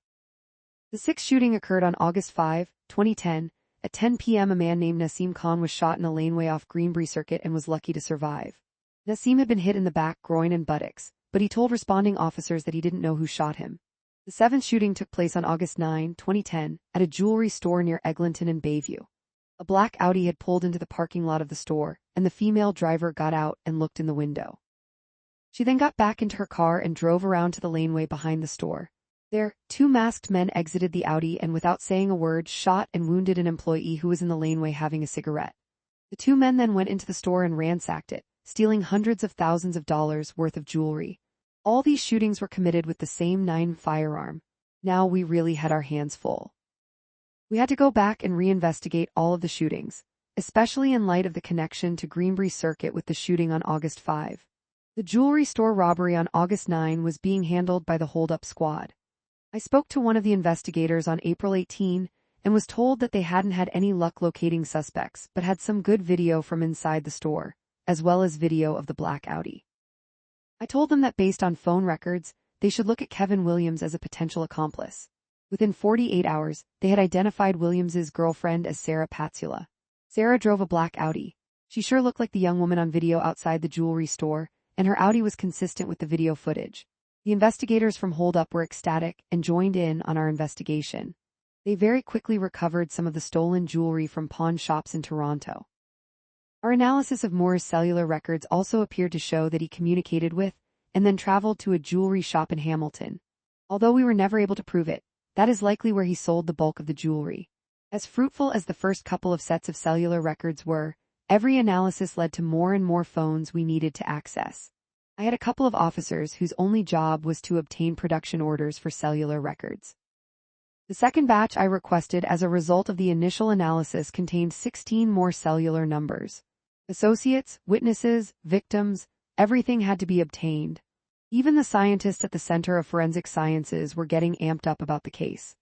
The sixth shooting occurred on August 5, 2010. At 10 p.m. a man named Nasim Khan was shot in a laneway off Greenbury Circuit and was lucky to survive. Nasim had been hit in the back, groin and buttocks, but he told responding officers that he didn't know who shot him. The seventh shooting took place on August 9, 2010, at a jewelry store near Eglinton and Bayview. A black Audi had pulled into the parking lot of the store, and the female driver got out and looked in the window. She then got back into her car and drove around to the laneway behind the store. There, 2 masked men exited the Audi and without saying a word shot and wounded an employee who was in the laneway having a cigarette. The 2 men then went into the store and ransacked it, stealing hundreds of thousands of dollars worth of jewelry. All these shootings were committed with the same 9 firearm. Now we really had our hands full. We had to go back and reinvestigate all of the shootings, especially in light of the connection to Greenbury Circuit with the shooting on August 5. The jewelry store robbery on August 9 was being handled by the hold-up squad. I spoke to one of the investigators on April 18 and was told that they hadn't had any luck locating suspects but had some good video from inside the store, as well as video of the black Audi. I told them that based on phone records, they should look at Kevin Williams as a potential accomplice. Within 48 hours, they had identified Williams's girlfriend as Sarah Patsula. Sarah drove a black Audi. She sure looked like the young woman on video outside the jewelry store, and her Audi was consistent with the video footage. The investigators from Hold Up were ecstatic and joined in on our investigation. They very quickly recovered some of the stolen jewelry from pawn shops in Toronto. Our analysis of Moore's cellular records also appeared to show that he communicated with and then traveled to a jewelry shop in Hamilton. Although we were never able to prove it, that is likely where he sold the bulk of the jewelry. As fruitful as the first couple of sets of cellular records were, every analysis led to more and more phones we needed to access. I had a couple of officers whose only job was to obtain production orders for cellular records. The second batch I requested as a result of the initial analysis contained 16 more cellular numbers. Associates, witnesses, victims, everything had to be obtained. Even the scientists at the Center of Forensic Sciences were getting amped up about the case.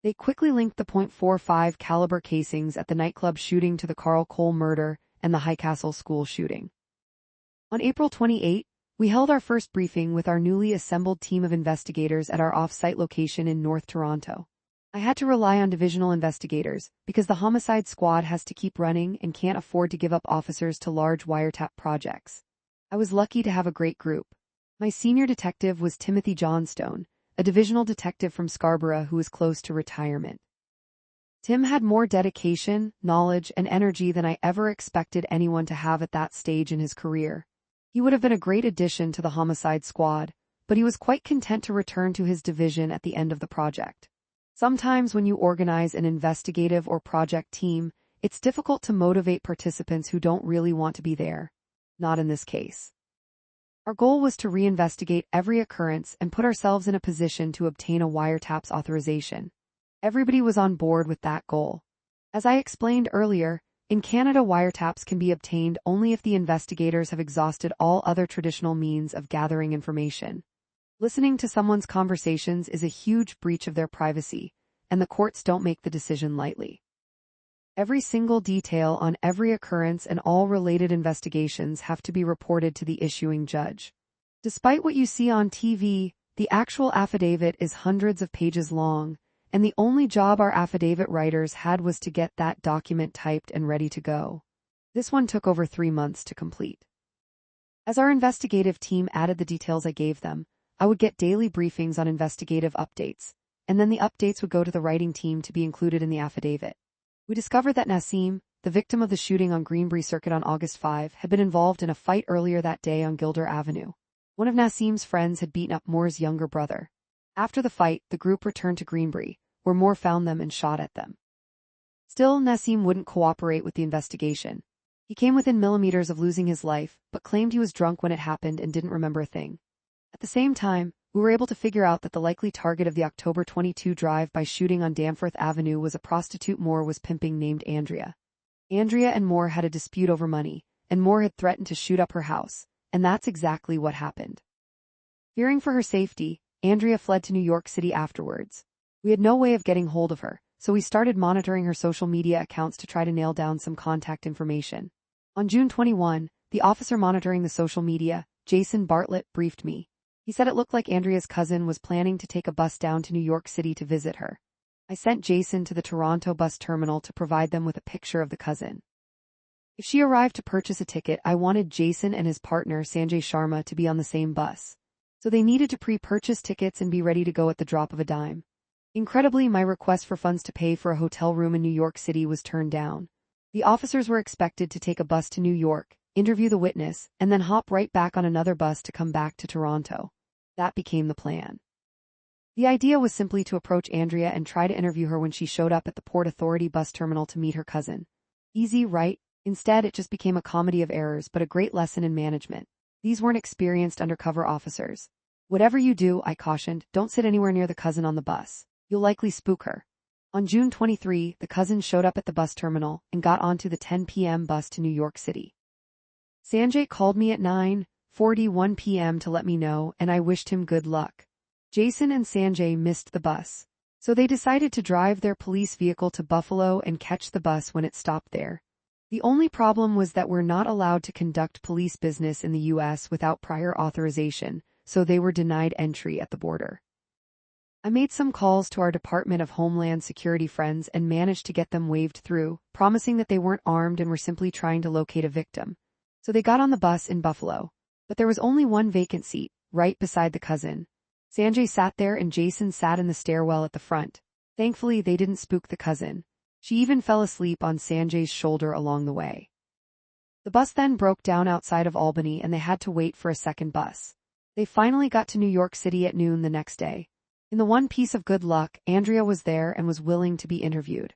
They quickly linked the .45 caliber casings at the nightclub shooting to the Carl Cole murder and the Highcastle school shooting. On April 28, we held our first briefing with our newly assembled team of investigators at our off-site location in North Toronto. I had to rely on divisional investigators because the homicide squad has to keep running and can't afford to give up officers to large wiretap projects. I was lucky to have a great group. My senior detective was Timothy Johnstone, a divisional detective from Scarborough who was close to retirement. Tim had more dedication, knowledge, and energy than I ever expected anyone to have at that stage in his career. He would have been a great addition to the homicide squad, but he was quite content to return to his division at the end of the project. Sometimes when you organize an investigative or project team, it's difficult to motivate participants who don't really want to be there. Not in this case. Our goal was to reinvestigate every occurrence and put ourselves in a position to obtain a wiretaps authorization. Everybody was on board with that goal. As I explained earlier, in Canada wiretaps can be obtained only if the investigators have exhausted all other traditional means of gathering information. Listening to someone's conversations is a huge breach of their privacy, and the courts don't make the decision lightly. Every single detail on every occurrence and all related investigations have to be reported to the issuing judge. Despite what you see on TV, the actual affidavit is hundreds of pages long, and the only job our affidavit writers had was to get that document typed and ready to go. This one took over 3 months to complete. As our investigative team added the details I gave them, I would get daily briefings on investigative updates, and then the updates would go to the writing team to be included in the affidavit. We discovered that Nassim, the victim of the shooting on Greenbury Circuit on August 5, had been involved in a fight earlier that day on Gilder Avenue. One of Nassim's friends had beaten up Moore's younger brother. After the fight, the group returned to Greenbury, where Moore found them and shot at them. Still, Nassim wouldn't cooperate with the investigation. He came within millimeters of losing his life, but claimed he was drunk when it happened and didn't remember a thing. At the same time, we were able to figure out that the likely target of the October 22 drive-by shooting on Danforth Avenue was a prostitute Moore was pimping named Andrea. Andrea and Moore had a dispute over money, and Moore had threatened to shoot up her house, and that's exactly what happened. Fearing for her safety, Andrea fled to New York City afterwards. We had no way of getting hold of her, so we started monitoring her social media accounts to try to nail down some contact information. On June 21, the officer monitoring the social media, Jason Bartlett, briefed me. He said it looked like Andrea's cousin was planning to take a bus down to New York City to visit her. I sent Jason to the Toronto bus terminal to provide them with a picture of the cousin. If she arrived to purchase a ticket, I wanted Jason and his partner Sanjay Sharma to be on the same bus. So they needed to pre-purchase tickets and be ready to go at the drop of a dime. Incredibly, my request for funds to pay for a hotel room in New York City was turned down. The officers were expected to take a bus to New York, interview the witness, and then hop right back on another bus to come back to Toronto. That became the plan. The idea was simply to approach Andrea and try to interview her when she showed up at the Port Authority bus terminal to meet her cousin. Easy, right? Instead, it just became a comedy of errors, but a great lesson in management. These weren't experienced undercover officers. Whatever you do, I cautioned, don't sit anywhere near the cousin on the bus. You'll likely spook her. On June 23, the cousin showed up at the bus terminal and got onto the 10 p.m. bus to New York City. Sanjay called me at 9:41 p.m. to let me know, and I wished him good luck. Jason and Sanjay missed the bus, so they decided to drive their police vehicle to Buffalo and catch the bus when it stopped there. The only problem was that we're not allowed to conduct police business in the U.S. without prior authorization, so they were denied entry at the border. I made some calls to our Department of Homeland Security friends and managed to get them waved through, promising that they weren't armed and were simply trying to locate a victim. So they got on the bus in Buffalo. But there was only one vacant seat, right beside the cousin. Sanjay sat there and Jason sat in the stairwell at the front. Thankfully, they didn't spook the cousin. She even fell asleep on Sanjay's shoulder along the way. The bus then broke down outside of Albany and they had to wait for a second bus. They finally got to New York City at noon the next day. In the one piece of good luck, Andrea was there and was willing to be interviewed.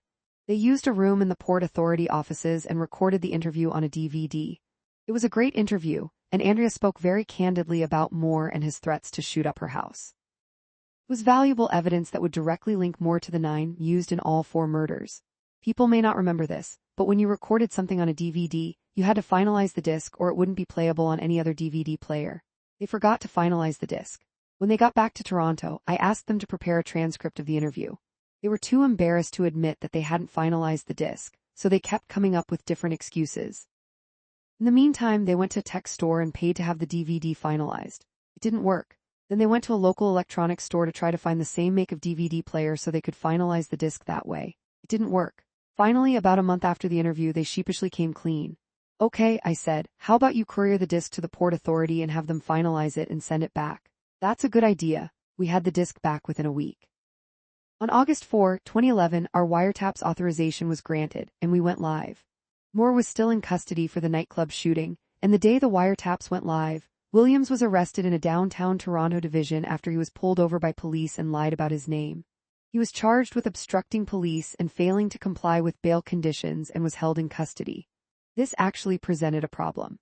They used a room in the Port Authority offices and recorded the interview on a DVD. It was a great interview, and Andrea spoke very candidly about Moore and his threats to shoot up her house. It was valuable evidence that would directly link Moore to the 9 used in all 4 murders. People may not remember this, but when you recorded something on a DVD, you had to finalize the disc or it wouldn't be playable on any other DVD player. They forgot to finalize the disc. When they got back to Toronto, I asked them to prepare a transcript of the interview. They were too embarrassed to admit that they hadn't finalized the disc, so they kept coming up with different excuses. In the meantime, they went to a tech store and paid to have the DVD finalized. It didn't work. Then they went to a local electronics store to try to find the same make of DVD player so they could finalize the disc that way. It didn't work. Finally, about a month after the interview, they sheepishly came clean. Okay, I said, how about you courier the disc to the Port Authority and have them finalize it and send it back? That's a good idea. We had the disc back within a week. On August 4, 2011, our wiretaps authorization was granted, and we went live. Moore was still in custody for the nightclub shooting, and the day the wiretaps went live, Williams was arrested in a downtown Toronto division after he was pulled over by police and lied about his name. He was charged with obstructing police and failing to comply with bail conditions and was held in custody. This actually presented a problem.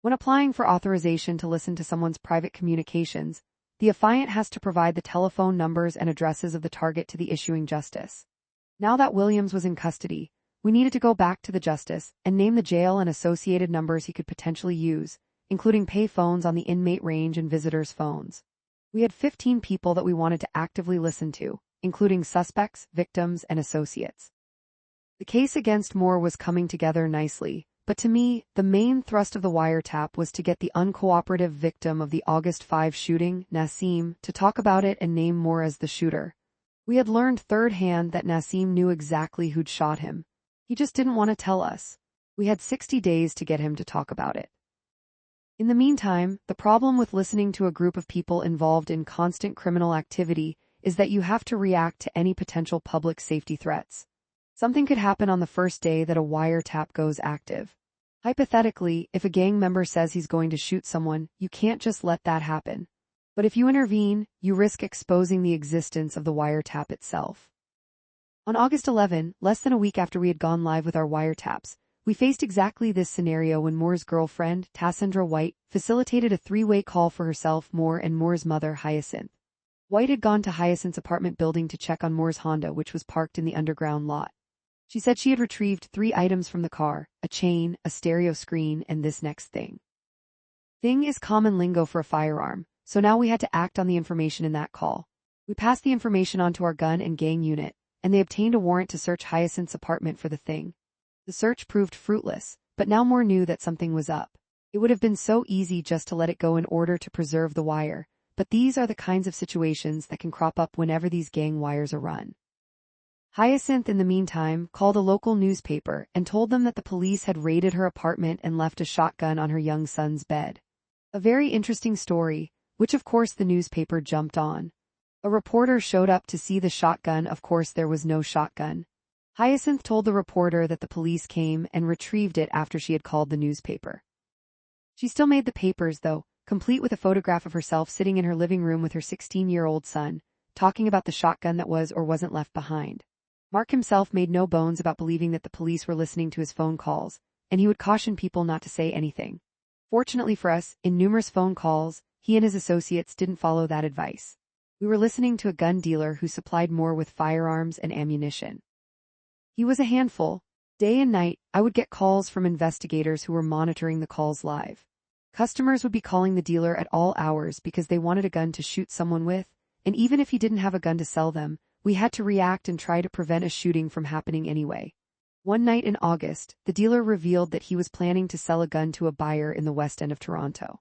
When applying for authorization to listen to someone's private communications, the affiant has to provide the telephone numbers and addresses of the target to the issuing justice. Now that Williams was in custody, we needed to go back to the justice and name the jail and associated numbers he could potentially use, including pay phones on the inmate range and visitors' phones. We had 15 people that we wanted to actively listen to, including suspects, victims, and associates. The case against Moore was coming together nicely, but to me, the main thrust of the wiretap was to get the uncooperative victim of the August 5 shooting, Nassim, to talk about it and name Moore as the shooter. We had learned third-hand that Nassim knew exactly who'd shot him. He just didn't want to tell us. We had 60 days to get him to talk about it. In the meantime, the problem with listening to a group of people involved in constant criminal activity is that you have to react to any potential public safety threats. Something could happen on the first day that a wiretap goes active. Hypothetically, if a gang member says he's going to shoot someone, you can't just let that happen. But if you intervene, you risk exposing the existence of the wiretap itself. On August 11, less than a week after we had gone live with our wiretaps, we faced exactly this scenario when Moore's girlfriend, Tassandra White, facilitated a three-way call for herself, Moore, and Moore's mother, Hyacinth. White had gone to Hyacinth's apartment building to check on Moore's Honda, which was parked in the underground lot. She said she had retrieved 3 items from the car: a chain, a stereo screen, and this next thing. Thing is common lingo for a firearm, so now we had to act on the information in that call. We passed the information on to our gun and gang unit, and they obtained a warrant to search Hyacinth's apartment for the thing. The search proved fruitless, but now Moore knew that something was up. It would have been so easy just to let it go in order to preserve the wire, but these are the kinds of situations that can crop up whenever these gang wires are run. Hyacinth, in the meantime, called a local newspaper and told them that the police had raided her apartment and left a shotgun on her young son's bed. A very interesting story, which of course the newspaper jumped on. A reporter showed up to see the shotgun. Of course there was no shotgun. Hyacinth told the reporter that the police came and retrieved it after she had called the newspaper. She still made the papers, though, complete with a photograph of herself sitting in her living room with her 16-year-old son, talking about the shotgun that was or wasn't left behind. Mark himself made no bones about believing that the police were listening to his phone calls, and he would caution people not to say anything. Fortunately for us, in numerous phone calls, he and his associates didn't follow that advice. We were listening to a gun dealer who supplied Moore with firearms and ammunition. He was a handful. Day and night, I would get calls from investigators who were monitoring the calls live. Customers would be calling the dealer at all hours because they wanted a gun to shoot someone with, and even if he didn't have a gun to sell them, we had to react and try to prevent a shooting from happening anyway. One night in August, the dealer revealed that he was planning to sell a gun to a buyer in the West End of Toronto.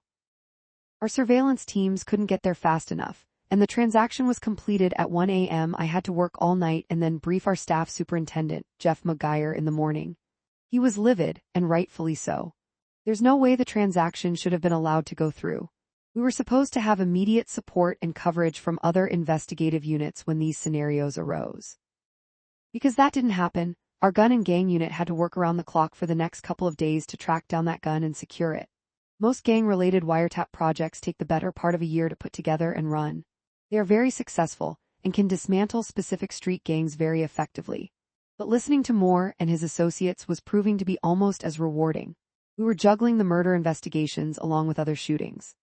Our surveillance teams couldn't get there fast enough, and the transaction was completed at 1 a.m. I had to work all night and then brief our staff superintendent, Jeff McGuire, in the morning. He was livid, and rightfully so. There's no way the transaction should have been allowed to go through. We were supposed to have immediate support and coverage from other investigative units when these scenarios arose. Because that didn't happen, our gun and gang unit had to work around the clock for the next couple of days to track down that gun and secure it. Most gang-related wiretap projects take the better part of a year to put together and run. They are very successful and can dismantle specific street gangs very effectively. But listening to Moore and his associates was proving to be almost as rewarding. We were juggling the murder investigations along with other shootings.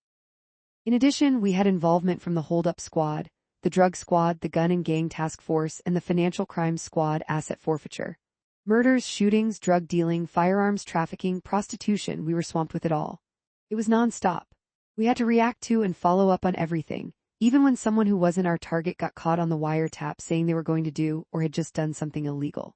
In addition, we had involvement from the hold-up squad, the drug squad, the gun and gang task force, and the financial crimes squad asset forfeiture. Murders, shootings, drug dealing, firearms trafficking, prostitution, we were swamped with it all. It was non-stop. We had to react to and follow up on everything, even when someone who wasn't our target got caught on the wiretap saying they were going to do or had just done something illegal.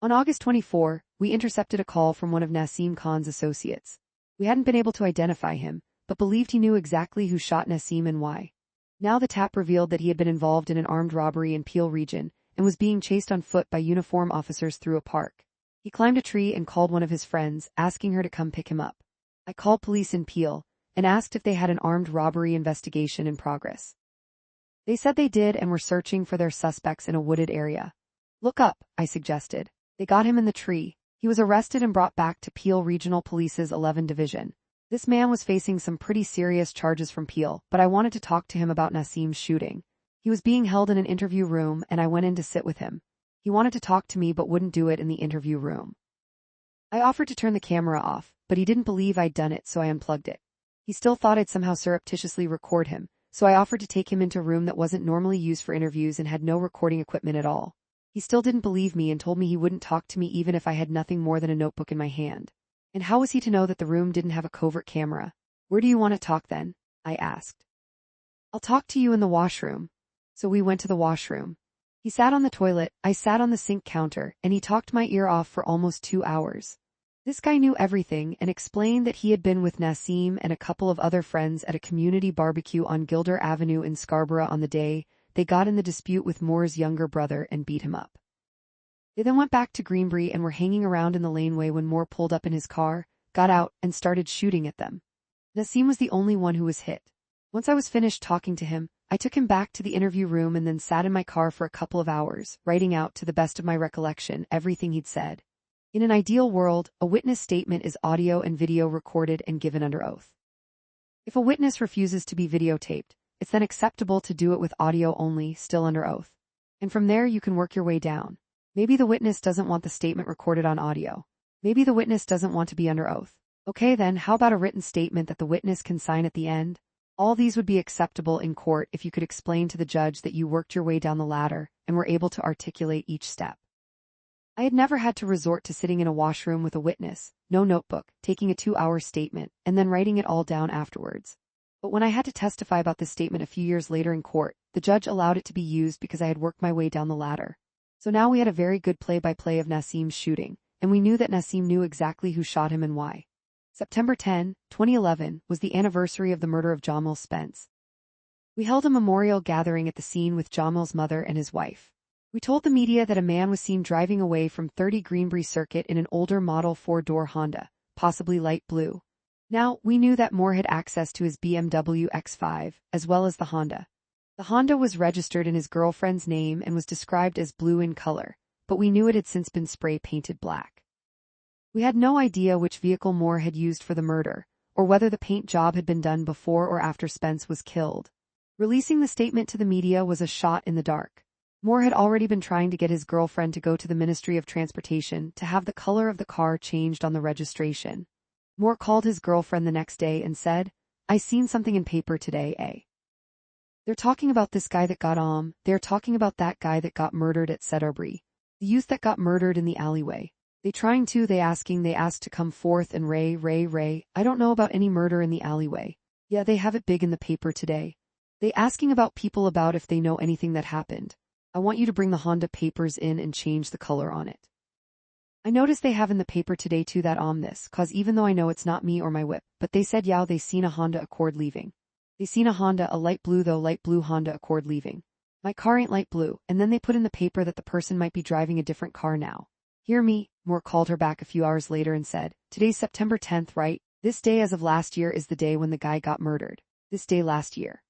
On August 24, we intercepted a call from one of Nassim Khan's associates. We hadn't been able to identify him, but believed he knew exactly who shot Nassim and why. Now the tap revealed that he had been involved in an armed robbery in Peel region and was being chased on foot by uniform officers through a park. He climbed a tree and called one of his friends, asking her to come pick him up. I called police in Peel and asked if they had an armed robbery investigation in progress. They said they did and were searching for their suspects in a wooded area. Look up, I suggested. They got him in the tree. He was arrested and brought back to Peel Regional Police's 11 Division. This man was facing some pretty serious charges from Peel, but I wanted to talk to him about Nassim's shooting. He was being held in an interview room and I went in to sit with him. He wanted to talk to me but wouldn't do it in the interview room. I offered to turn the camera off, but he didn't believe I'd done it, so I unplugged it. He still thought I'd somehow surreptitiously record him, so I offered to take him into a room that wasn't normally used for interviews and had no recording equipment at all. He still didn't believe me and told me he wouldn't talk to me even if I had nothing more than a notebook in my hand. And how was he to know that the room didn't have a covert camera? Where do you want to talk then? I asked. I'll talk to you in the washroom. So we went to the washroom. He sat on the toilet, I sat on the sink counter, and he talked my ear off for almost 2 hours. This guy knew everything and explained that he had been with Nassim and a couple of other friends at a community barbecue on Gilder Avenue in Scarborough on the day they got in the dispute with Moore's younger brother and beat him up. They then went back to Greenbury and were hanging around in the laneway when Moore pulled up in his car, got out, and started shooting at them. Nassim was the only one who was hit. Once I was finished talking to him, I took him back to the interview room and then sat in my car for a couple of hours, writing out, to the best of my recollection, everything he'd said. In an ideal world, a witness statement is audio and video recorded and given under oath. If a witness refuses to be videotaped, it's then acceptable to do it with audio only, still under oath. And from there you can work your way down. Maybe the witness doesn't want the statement recorded on audio. Maybe the witness doesn't want to be under oath. Okay then, how about a written statement that the witness can sign at the end? All these would be acceptable in court if you could explain to the judge that you worked your way down the ladder and were able to articulate each step. I had never had to resort to sitting in a washroom with a witness, no notebook, taking a 2-hour statement, and then writing it all down afterwards. But when I had to testify about this statement a few years later in court, the judge allowed it to be used because I had worked my way down the ladder. So now we had a very good play-by-play of Nassim's shooting, and we knew that Nassim knew exactly who shot him and why. September 10, 2011, was the anniversary of the murder of Jamil Spence. We held a memorial gathering at the scene with Jamil's mother and his wife. We told the media that a man was seen driving away from 30 Greenbury Circuit in an older model 4-door Honda, possibly light blue. Now, we knew that Moore had access to his BMW X5, as well as the Honda. The Honda was registered in his girlfriend's name and was described as blue in color, but we knew it had since been spray-painted black. We had no idea which vehicle Moore had used for the murder, or whether the paint job had been done before or after Spence was killed. Releasing the statement to the media was a shot in the dark. Moore had already been trying to get his girlfriend to go to the Ministry of Transportation to have the color of the car changed on the registration. Moore called his girlfriend the next day and said, "I seen something in paper today, eh? They're talking about this guy that got they're talking about that guy that got murdered at Seddarbury. The youth that got murdered in the alleyway. They asked to come forth and Ray, I don't know about any murder in the alleyway. Yeah, they have it big in the paper today. They asking about people about if they know anything that happened. I want you to bring the Honda papers in and change the color on it. I noticed they have in the paper today too that this, cause even though I know it's not me or my whip, but they said they seen a Honda Accord leaving. They seen a Honda, a light blue Honda Accord leaving. My car ain't light blue, and then they put in the paper that the person might be driving a different car now. Hear me?" Moore called her back a few hours later and said, "Today's September 10th, right? This day as of last year is the day when the guy got murdered. This day last year."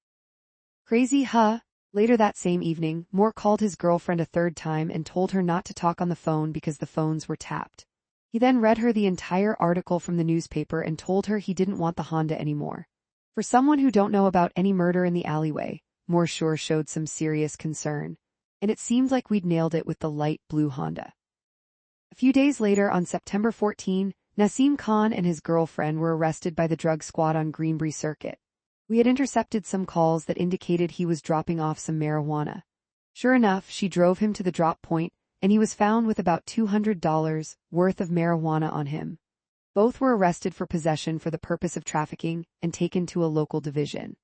Crazy, huh? Later that same evening, Moore called his girlfriend a third time and told her not to talk on the phone because the phones were tapped. He then read her the entire article from the newspaper and told her he didn't want the Honda anymore. For someone who don't know about any murder in the alleyway, Moore sure showed some serious concern. And it seemed like we'd nailed it with the light blue Honda. A few days later, on September 14, Nassim Khan and his girlfriend were arrested by the drug squad on Greenbury Circuit. We had intercepted some calls that indicated he was dropping off some marijuana. Sure enough, she drove him to the drop point, and he was found with about $200 worth of marijuana on him. Both were arrested for possession for the purpose of trafficking and taken to a local division.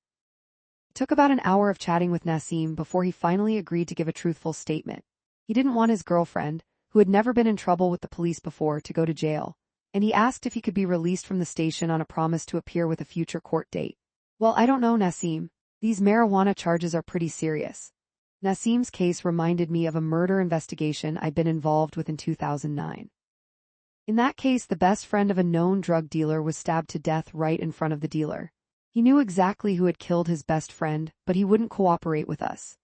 It took about an hour of chatting with Nassim before he finally agreed to give a truthful statement. He didn't want his girlfriend, who had never been in trouble with the police before, to go to jail, and he asked if he could be released from the station on a promise to appear with a future court date. "Well, I don't know, Nassim. These marijuana charges are pretty serious." Nassim's case reminded me of a murder investigation I'd been involved with in 2009. In that case, the best friend of a known drug dealer was stabbed to death right in front of the dealer. He knew exactly who had killed his best friend, but he wouldn't cooperate with us.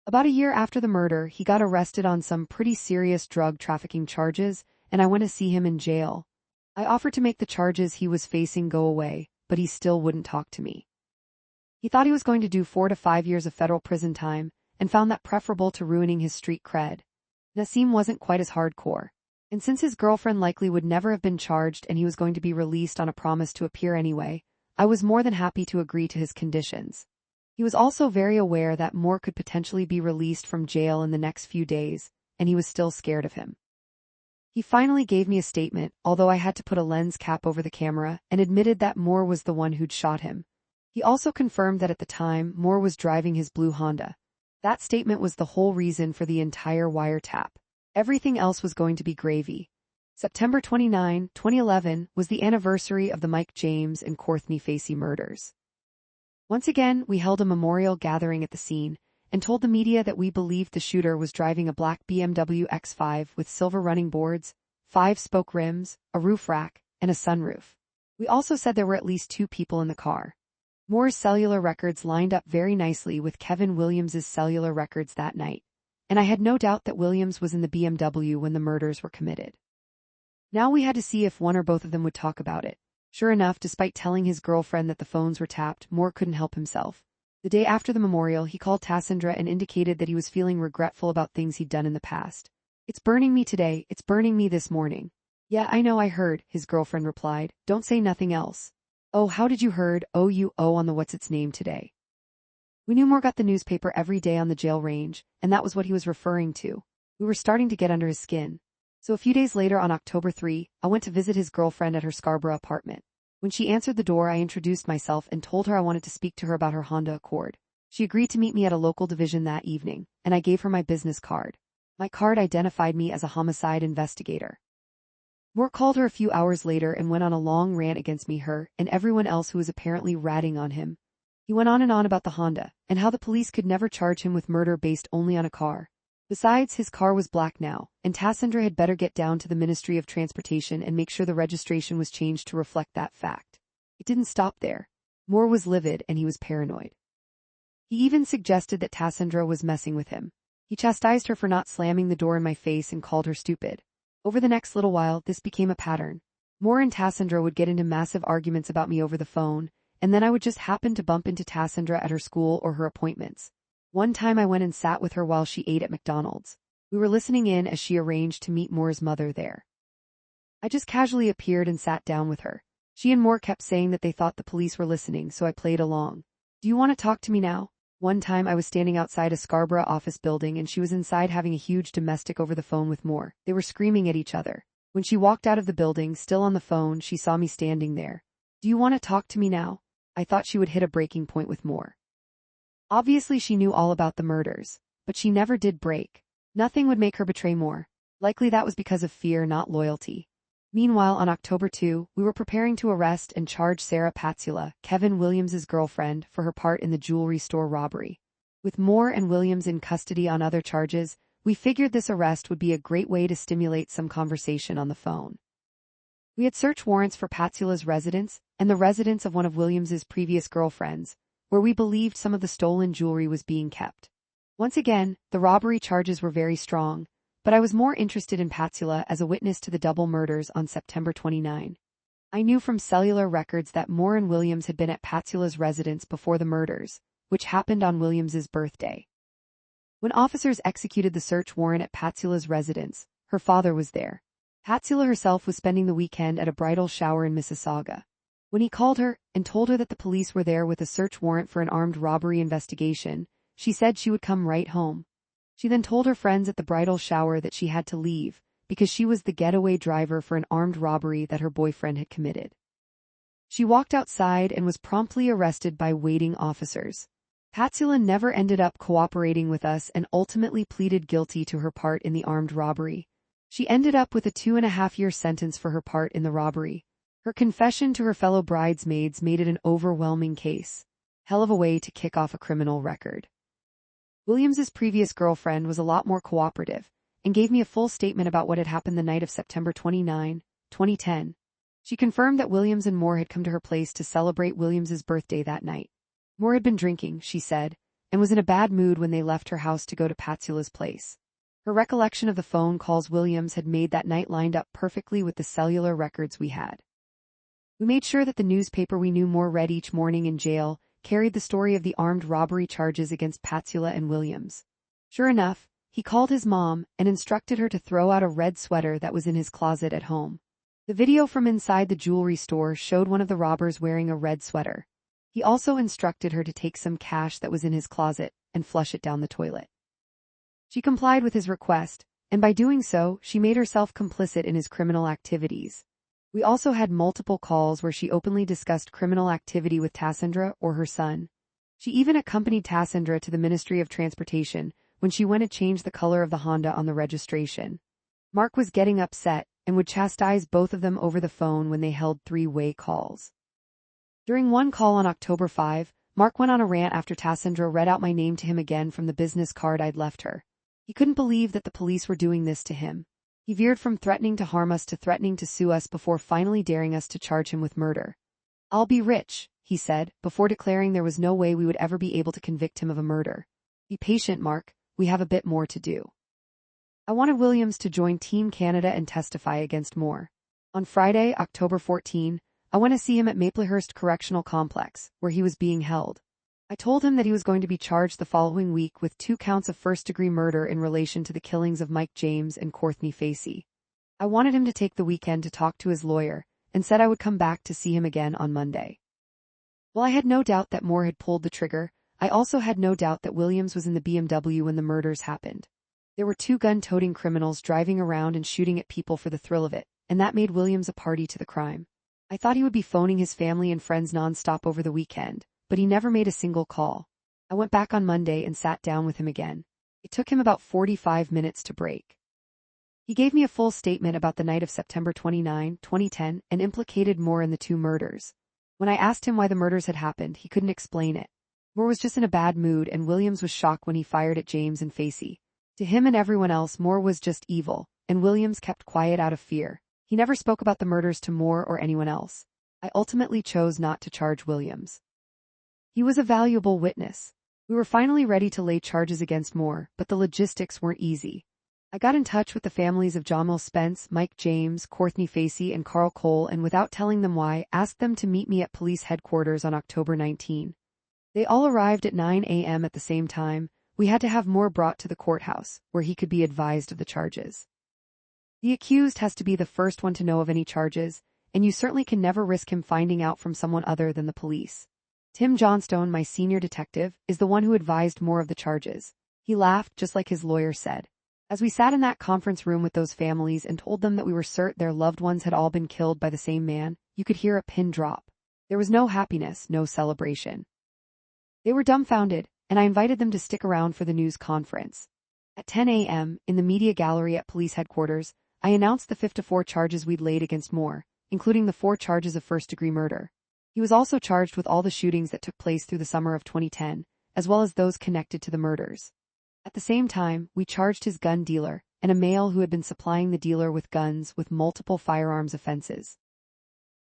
About a year after the murder, he got arrested on some pretty serious drug trafficking charges, and I went to see him in jail. I offered to make the charges he was facing go away, but he still wouldn't talk to me. He thought he was going to do 4 to 5 years of federal prison time, and found that preferable to ruining his street cred. Nassim wasn't quite as hardcore, and since his girlfriend likely would never have been charged and he was going to be released on a promise to appear anyway, I was more than happy to agree to his conditions. He was also very aware that Moore could potentially be released from jail in the next few days, and he was still scared of him. He finally gave me a statement, although I had to put a lens cap over the camera, and admitted that Moore was the one who'd shot him. He also confirmed that at the time, Moore was driving his blue Honda. That statement was the whole reason for the entire wiretap. Everything else was going to be gravy. September 29, 2011 was the anniversary of the Mike James and Courtney Facey murders. Once again, we held a memorial gathering at the scene and told the media that we believed the shooter was driving a black BMW X5 with silver running boards, 5-spoke rims, a roof rack, and a sunroof. We also said there were at least 2 people in the car. Moore's cellular records lined up very nicely with Kevin Williams's cellular records that night, and I had no doubt that Williams was in the BMW when the murders were committed. Now we had to see if one or both of them would talk about it. Sure enough, despite telling his girlfriend that the phones were tapped, Moore couldn't help himself. The day after the memorial, he called Tassandra and indicated that he was feeling regretful about things he'd done in the past. "It's burning me today, it's burning me this morning." "Yeah, I know, I heard," his girlfriend replied. "Don't say nothing else." "Oh, how did you heard? Oh, you owe on the what's-its-name today." We knew Moore got the newspaper every day on the jail range, and that was what he was referring to. We were starting to get under his skin. So a few days later on October 3, I went to visit his girlfriend at her Scarborough apartment. When she answered the door, I introduced myself and told her I wanted to speak to her about her Honda Accord. She agreed to meet me at a local division that evening, and I gave her my business card. My card identified me as a homicide investigator. Moore called her a few hours later and went on a long rant against me, her, and everyone else who was apparently ratting on him. He went on and on about the Honda, and how the police could never charge him with murder based only on a car. Besides, his car was black now, and Tassandra had better get down to the Ministry of Transportation and make sure the registration was changed to reflect that fact. It didn't stop there. Moore was livid and he was paranoid. He even suggested that Tassandra was messing with him. He chastised her for not slamming the door in my face and called her stupid. Over the next little while, this became a pattern. Moore and Tassandra would get into massive arguments about me over the phone, and then I would just happen to bump into Tassandra at her school or her appointments. One time I went and sat with her while she ate at McDonald's. We were listening in as she arranged to meet Moore's mother there. I just casually appeared and sat down with her. She and Moore kept saying that they thought the police were listening, so I played along. "Do you want to talk to me now?" One time I was standing outside a Scarborough office building and she was inside having a huge domestic over the phone with Moore. They were screaming at each other. When she walked out of the building, still on the phone, she saw me standing there. "Do you want to talk to me now?" I thought she would hit a breaking point with Moore. Obviously she knew all about the murders, but she never did break. Nothing would make her betray Moore. Likely that was because of fear, not loyalty. Meanwhile, on October 2, we were preparing to arrest and charge Sarah Patsula, Kevin Williams's girlfriend, for her part in the jewelry store robbery. With Moore and Williams in custody on other charges, we figured this arrest would be a great way to stimulate some conversation on the phone. We had search warrants for Patsula's residence and the residence of one of Williams's previous girlfriends, where we believed some of the stolen jewelry was being kept. Once again, the robbery charges were very strong, but I was more interested in Patsula as a witness to the double murders on September 29. I knew from cellular records that Moore and Williams had been at Patsula's residence before the murders, which happened on Williams's birthday. When officers executed the search warrant at Patsula's residence, her father was there. Patsula herself was spending the weekend at a bridal shower in Mississauga. When he called her and told her that the police were there with a search warrant for an armed robbery investigation, she said she would come right home. She then told her friends at the bridal shower that she had to leave because she was the getaway driver for an armed robbery that her boyfriend had committed. She walked outside and was promptly arrested by waiting officers. Patsula never ended up cooperating with us and ultimately pleaded guilty to her part in the armed robbery. She ended up with a 2.5-year sentence for her part in the robbery. Her confession to her fellow bridesmaids made it an overwhelming case. Hell of a way to kick off a criminal record. Williams's previous girlfriend was a lot more cooperative and gave me a full statement about what had happened the night of September 29, 2010. She confirmed that Williams and Moore had come to her place to celebrate Williams's birthday that night. Moore had been drinking, she said, and was in a bad mood when they left her house to go to Patsula's place. Her recollection of the phone calls Williams had made that night lined up perfectly with the cellular records we had. We made sure that the newspaper we knew Moore read each morning in jail carried the story of the armed robbery charges against Patsula and Williams. Sure enough, he called his mom and instructed her to throw out a red sweater that was in his closet at home. The video from inside the jewelry store showed one of the robbers wearing a red sweater. He also instructed her to take some cash that was in his closet and flush it down the toilet. She complied with his request, and by doing so, she made herself complicit in his criminal activities. We also had multiple calls where she openly discussed criminal activity with Tassandra or her son. She even accompanied Idsinga to the Ministry of Transportation when she went to change the color of the Honda on the registration. Mark was getting upset and would chastise both of them over the phone when they held three-way calls. During one call on October 5, Mark went on a rant after Idsinga read out my name to him again from the business card I'd left her. He couldn't believe that the police were doing this to him. He veered from threatening to harm us to threatening to sue us before finally daring us to charge him with murder. "I'll be rich," he said, before declaring there was no way we would ever be able to convict him of a murder. "Be patient, Mark, we have a bit more to do." I wanted Williams to join Team Canada and testify against Moore. On Friday, October 14, I went to see him at Maplehurst Correctional Complex, where he was being held. I told him that he was going to be charged the following week with 2 counts of first-degree murder in relation to the killings of Mike James and Courtney Facey. I wanted him to take the weekend to talk to his lawyer, and said I would come back to see him again on Monday. While I had no doubt that Moore had pulled the trigger, I also had no doubt that Williams was in the BMW when the murders happened. There were 2 gun-toting criminals driving around and shooting at people for the thrill of it, and that made Williams a party to the crime. I thought he would be phoning his family and friends non-stop over the weekend, but he never made a single call. I went back on Monday and sat down with him again. It took him about 45 minutes to break. He gave me a full statement about the night of September 29, 2010, and implicated Moore in the 2 murders. When I asked him why the murders had happened, he couldn't explain it. Moore was just in a bad mood, and Williams was shocked when he fired at James and Facey. To him and everyone else, Moore was just evil, and Williams kept quiet out of fear. He never spoke about the murders to Moore or anyone else. I ultimately chose not to charge Williams. He was a valuable witness. We were finally ready to lay charges against Moore, but the logistics weren't easy. I got in touch with the families of Jamil Spence, Mike James, Courtney Facey, and Carl Cole, and without telling them why, asked them to meet me at police headquarters on October 19. They all arrived at 9 a.m. at the same time. We had to have Moore brought to the courthouse, where he could be advised of the charges. The accused has to be the first one to know of any charges, and you certainly can never risk him finding out from someone other than the police. Tim Johnstone, my senior detective, is the one who advised Moore of the charges. He laughed just like his lawyer said. As we sat in that conference room with those families and told them that we were certain their loved ones had all been killed by the same man, you could hear a pin drop. There was no happiness, no celebration. They were dumbfounded, and I invited them to stick around for the news conference. At 10 a.m., in the media gallery at police headquarters, I announced the 54 charges we'd laid against Moore, including the 4 charges of first-degree murder. He was also charged with all the shootings that took place through the summer of 2010, as well as those connected to the murders. At the same time, we charged his gun dealer, and a male who had been supplying the dealer with guns with multiple firearms offenses.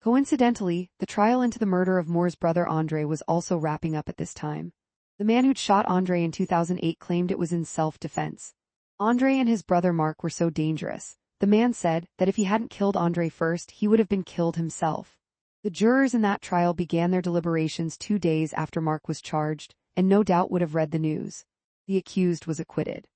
Coincidentally, the trial into the murder of Moore's brother Andre was also wrapping up at this time. The man who'd shot Andre in 2008 claimed it was in self-defense. Andre and his brother Mark were so dangerous. The man said that if he hadn't killed Andre first, he would have been killed himself. The jurors in that trial began their deliberations 2 days after Mark was charged, and no doubt would have read the news. The accused was acquitted.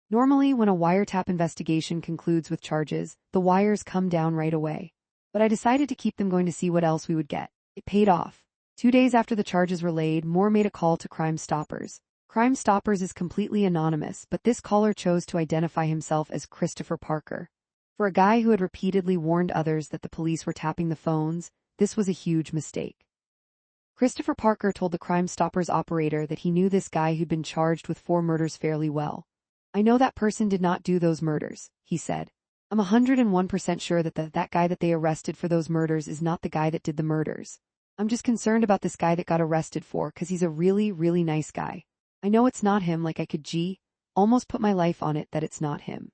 Normally, when a wiretap investigation concludes with charges, the wires come down right away. But I decided to keep them going to see what else we would get. It paid off. 2 days after the charges were laid, Moore made a call to Crime Stoppers. Crime Stoppers is completely anonymous, but this caller chose to identify himself as Christopher Parker. For a guy who had repeatedly warned others that the police were tapping the phones, this was a huge mistake. Christopher Parker told the Crime Stoppers operator that he knew this guy who'd been charged with 4 murders fairly well. "I know that person did not do those murders," he said. "I'm 101% sure that that guy that they arrested for those murders is not the guy that did the murders. I'm just concerned about this guy that got arrested for because he's a really, really nice guy. I know it's not him, like I could almost put my life on it that it's not him."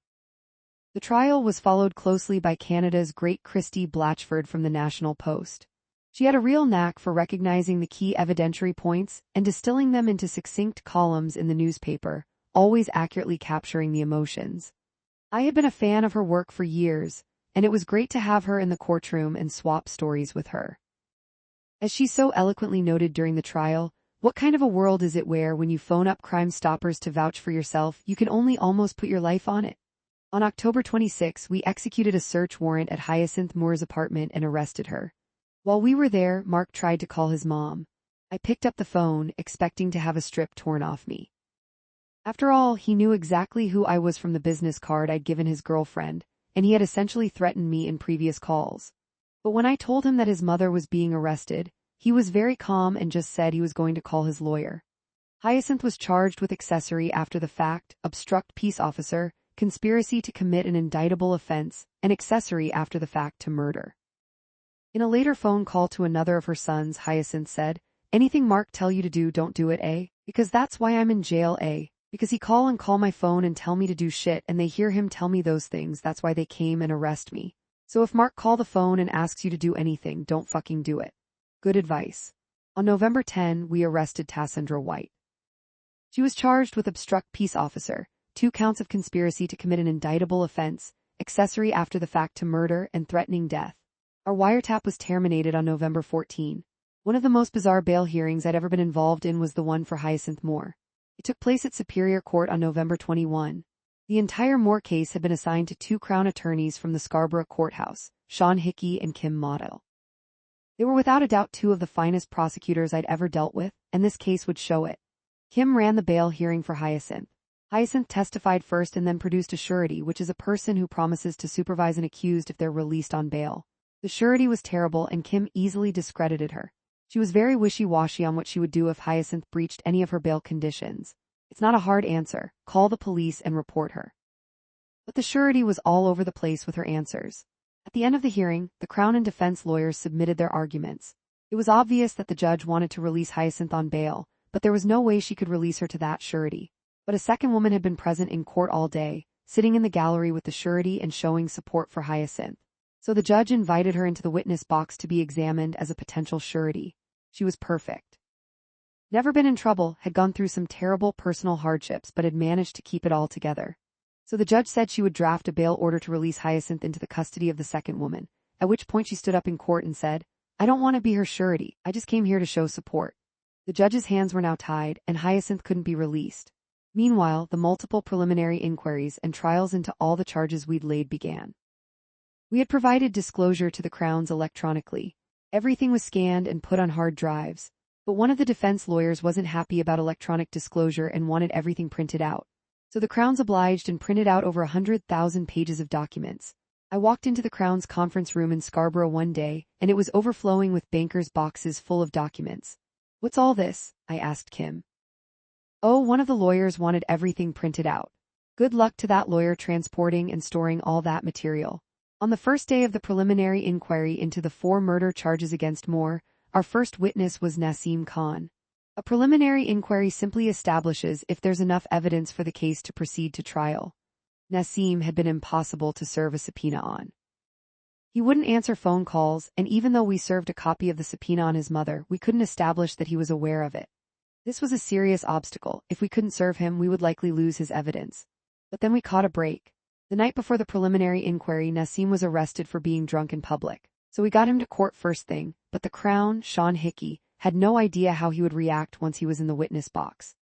The trial was followed closely by Canada's great Christy Blatchford from the National Post. She had a real knack for recognizing the key evidentiary points and distilling them into succinct columns in the newspaper, always accurately capturing the emotions. I had been a fan of her work for years, and it was great to have her in the courtroom and swap stories with her. As she so eloquently noted during the trial, what kind of a world is it where, when you phone up Crime Stoppers to vouch for yourself, you can only almost put your life on it? On October 26, we executed a search warrant at Hyacinth Moore's apartment and arrested her. While we were there, Mark tried to call his mom. I picked up the phone, expecting to have a strip torn off me. After all, he knew exactly who I was from the business card I'd given his girlfriend, and he had essentially threatened me in previous calls. But when I told him that his mother was being arrested, He was very calm and just said he was going to call his lawyer. Hyacinth was charged with accessory after the fact, obstruct peace officer, conspiracy to commit an indictable offense, and accessory after the fact to murder. In a later phone call to another of her sons, Hyacinth said, "Anything Mark tell you to do, don't do it, eh? Because that's why I'm in jail, eh? Because he call my phone and tell me to do shit and they hear him tell me those things, that's why they came and arrest me. So if Mark call the phone and asks you to do anything, don't fucking do it." Good advice. On November 10, we arrested Tassandra White. She was charged with obstruct peace officer, 2 counts of conspiracy to commit an indictable offense, accessory after the fact to murder, and threatening death. Our wiretap was terminated on November 14. One of the most bizarre bail hearings I'd ever been involved in was the one for Hyacinth Moore. It took place at Superior Court on November 21. The entire Moore case had been assigned to 2 Crown attorneys from the Scarborough Courthouse, Sean Hickey and Kim Modell. They were without a doubt 2 of the finest prosecutors I'd ever dealt with, and this case would show it. Kim ran the bail hearing for Hyacinth. Hyacinth testified first and then produced a surety, which is a person who promises to supervise an accused if they're released on bail. The surety was terrible and Kim easily discredited her. She was very wishy-washy on what she would do if Hyacinth breached any of her bail conditions. It's not a hard answer, call the police and report her. But the surety was all over the place with her answers. At the end of the hearing, the Crown and defense lawyers submitted their arguments. It was obvious that the judge wanted to release Hyacinth on bail, but there was no way she could release her to that surety. But a second woman had been present in court all day, sitting in the gallery with the surety and showing support for Hyacinth. So the judge invited her into the witness box to be examined as a potential surety. She was perfect. Never been in trouble, had gone through some terrible personal hardships but had managed to keep it all together. So the judge said she would draft a bail order to release Hyacinth into the custody of the second woman, at which point she stood up in court and said, "I don't want to be her surety, I just came here to show support." The judge's hands were now tied, and Hyacinth couldn't be released. Meanwhile, the multiple preliminary inquiries and trials into all the charges we'd laid began. We had provided disclosure to the Crowns electronically. Everything was scanned and put on hard drives, but one of the defense lawyers wasn't happy about electronic disclosure and wanted everything printed out. So the Crowns obliged and printed out over 100,000 pages of documents. I walked into the Crown's conference room in Scarborough one day, and it was overflowing with bankers' boxes full of documents. "What's all this?" I asked Kim. "Oh, one of the lawyers wanted everything printed out. Good luck to that lawyer transporting and storing all that material." On the first day of the preliminary inquiry into the 4 murder charges against Moore, our first witness was Nasim Khan. A preliminary inquiry simply establishes if there's enough evidence for the case to proceed to trial. Nasim had been impossible to serve a subpoena on. He wouldn't answer phone calls, and even though we served a copy of the subpoena on his mother, we couldn't establish that he was aware of it. This was a serious obstacle. If we couldn't serve him, we would likely lose his evidence. But then we caught a break. The night before the preliminary inquiry, Nasim was arrested for being drunk in public. So we got him to court first thing, but the Crown, Sean Hickey, had no idea how he would react once he was in the witness box.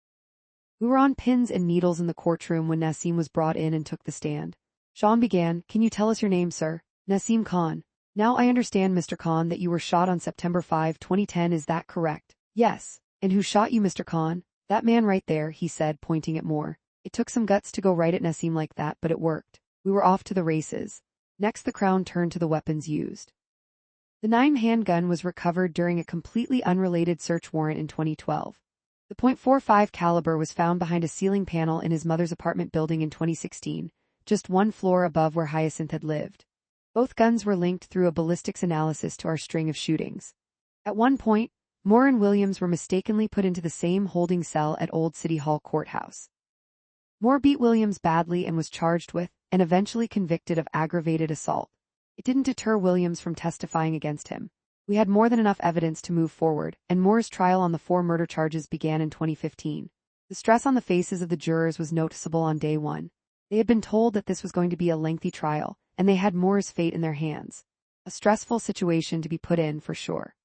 We were on pins and needles in the courtroom when Nasim was brought in and took the stand. Sean began, "Can you tell us your name, sir?" "Nasim Khan." "Now I understand, Mr. Khan, that you were shot on September 5, 2010, is that correct?" "Yes." "And who shot you, Mr. Khan?" "That man right there," he said, pointing at Moore. It took some guts to go right at Nasim like that, but it worked. We were off to the races. Next the Crown turned to the weapons used. The 9 handgun was recovered during a completely unrelated search warrant in 2012. The .45 caliber was found behind a ceiling panel in his mother's apartment building in 2016, just 1 floor above where Hyacinth had lived. Both guns were linked through a ballistics analysis to our string of shootings. At one point, Moore and Williams were mistakenly put into the same holding cell at Old City Hall Courthouse. Moore beat Williams badly and was charged with, and eventually convicted of aggravated assault. It didn't deter Williams from testifying against him. We had more than enough evidence to move forward, and Moore's trial on the 4 murder charges began in 2015. The stress on the faces of the jurors was noticeable on day 1. They had been told that this was going to be a lengthy trial, and they had Moore's fate in their hands. A stressful situation to be put in for sure.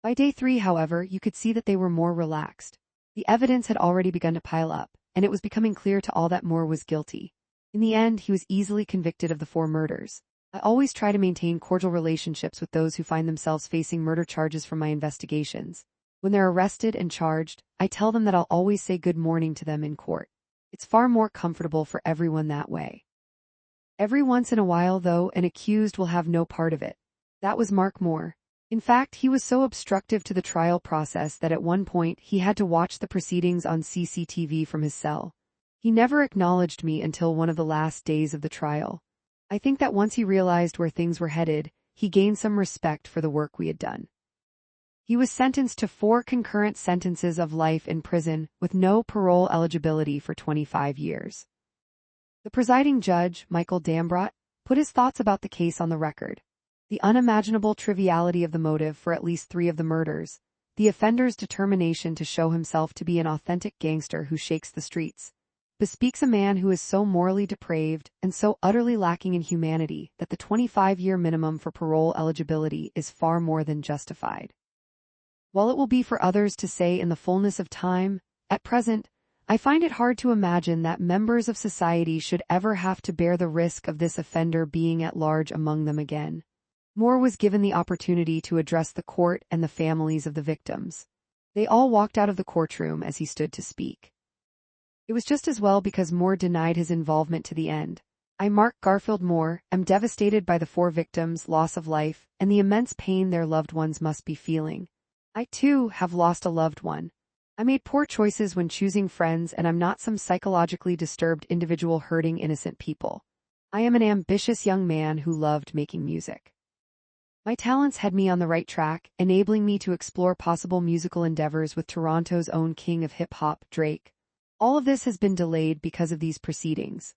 By day 3, however, you could see that they were more relaxed. The evidence had already begun to pile up, and it was becoming clear to all that Moore was guilty. In the end, he was easily convicted of the 4 murders. I always try to maintain cordial relationships with those who find themselves facing murder charges from my investigations. When they're arrested and charged, I tell them that I'll always say good morning to them in court. It's far more comfortable for everyone that way. Every once in a while, though, an accused will have no part of it. That was Mark Moore. In fact, he was so obstructive to the trial process that at one point he had to watch the proceedings on CCTV from his cell. He never acknowledged me until one of the last days of the trial. I think that once he realized where things were headed, he gained some respect for the work we had done. He was sentenced to 4 concurrent sentences of life in prison with no parole eligibility for 25 years. The presiding judge, Michael Dambrot, put his thoughts about the case on the record. The unimaginable triviality of the motive for at least 3 of the murders, the offender's determination to show himself to be an authentic gangster who shakes the streets, bespeaks a man who is so morally depraved and so utterly lacking in humanity that the 25-year minimum for parole eligibility is far more than justified. While it will be for others to say in the fullness of time, at present, I find it hard to imagine that members of society should ever have to bear the risk of this offender being at large among them again. Moore was given the opportunity to address the court and the families of the victims. They all walked out of the courtroom as he stood to speak. It was just as well because Moore denied his involvement to the end. I, Mark Garfield Moore, am devastated by the 4 victims' loss of life and the immense pain their loved ones must be feeling. I, too, have lost a loved one. I made poor choices when choosing friends, and I'm not some psychologically disturbed individual hurting innocent people. I am an ambitious young man who loved making music. My talents had me on the right track, enabling me to explore possible musical endeavors with Toronto's own king of hip-hop, Drake. All of this has been delayed because of these proceedings.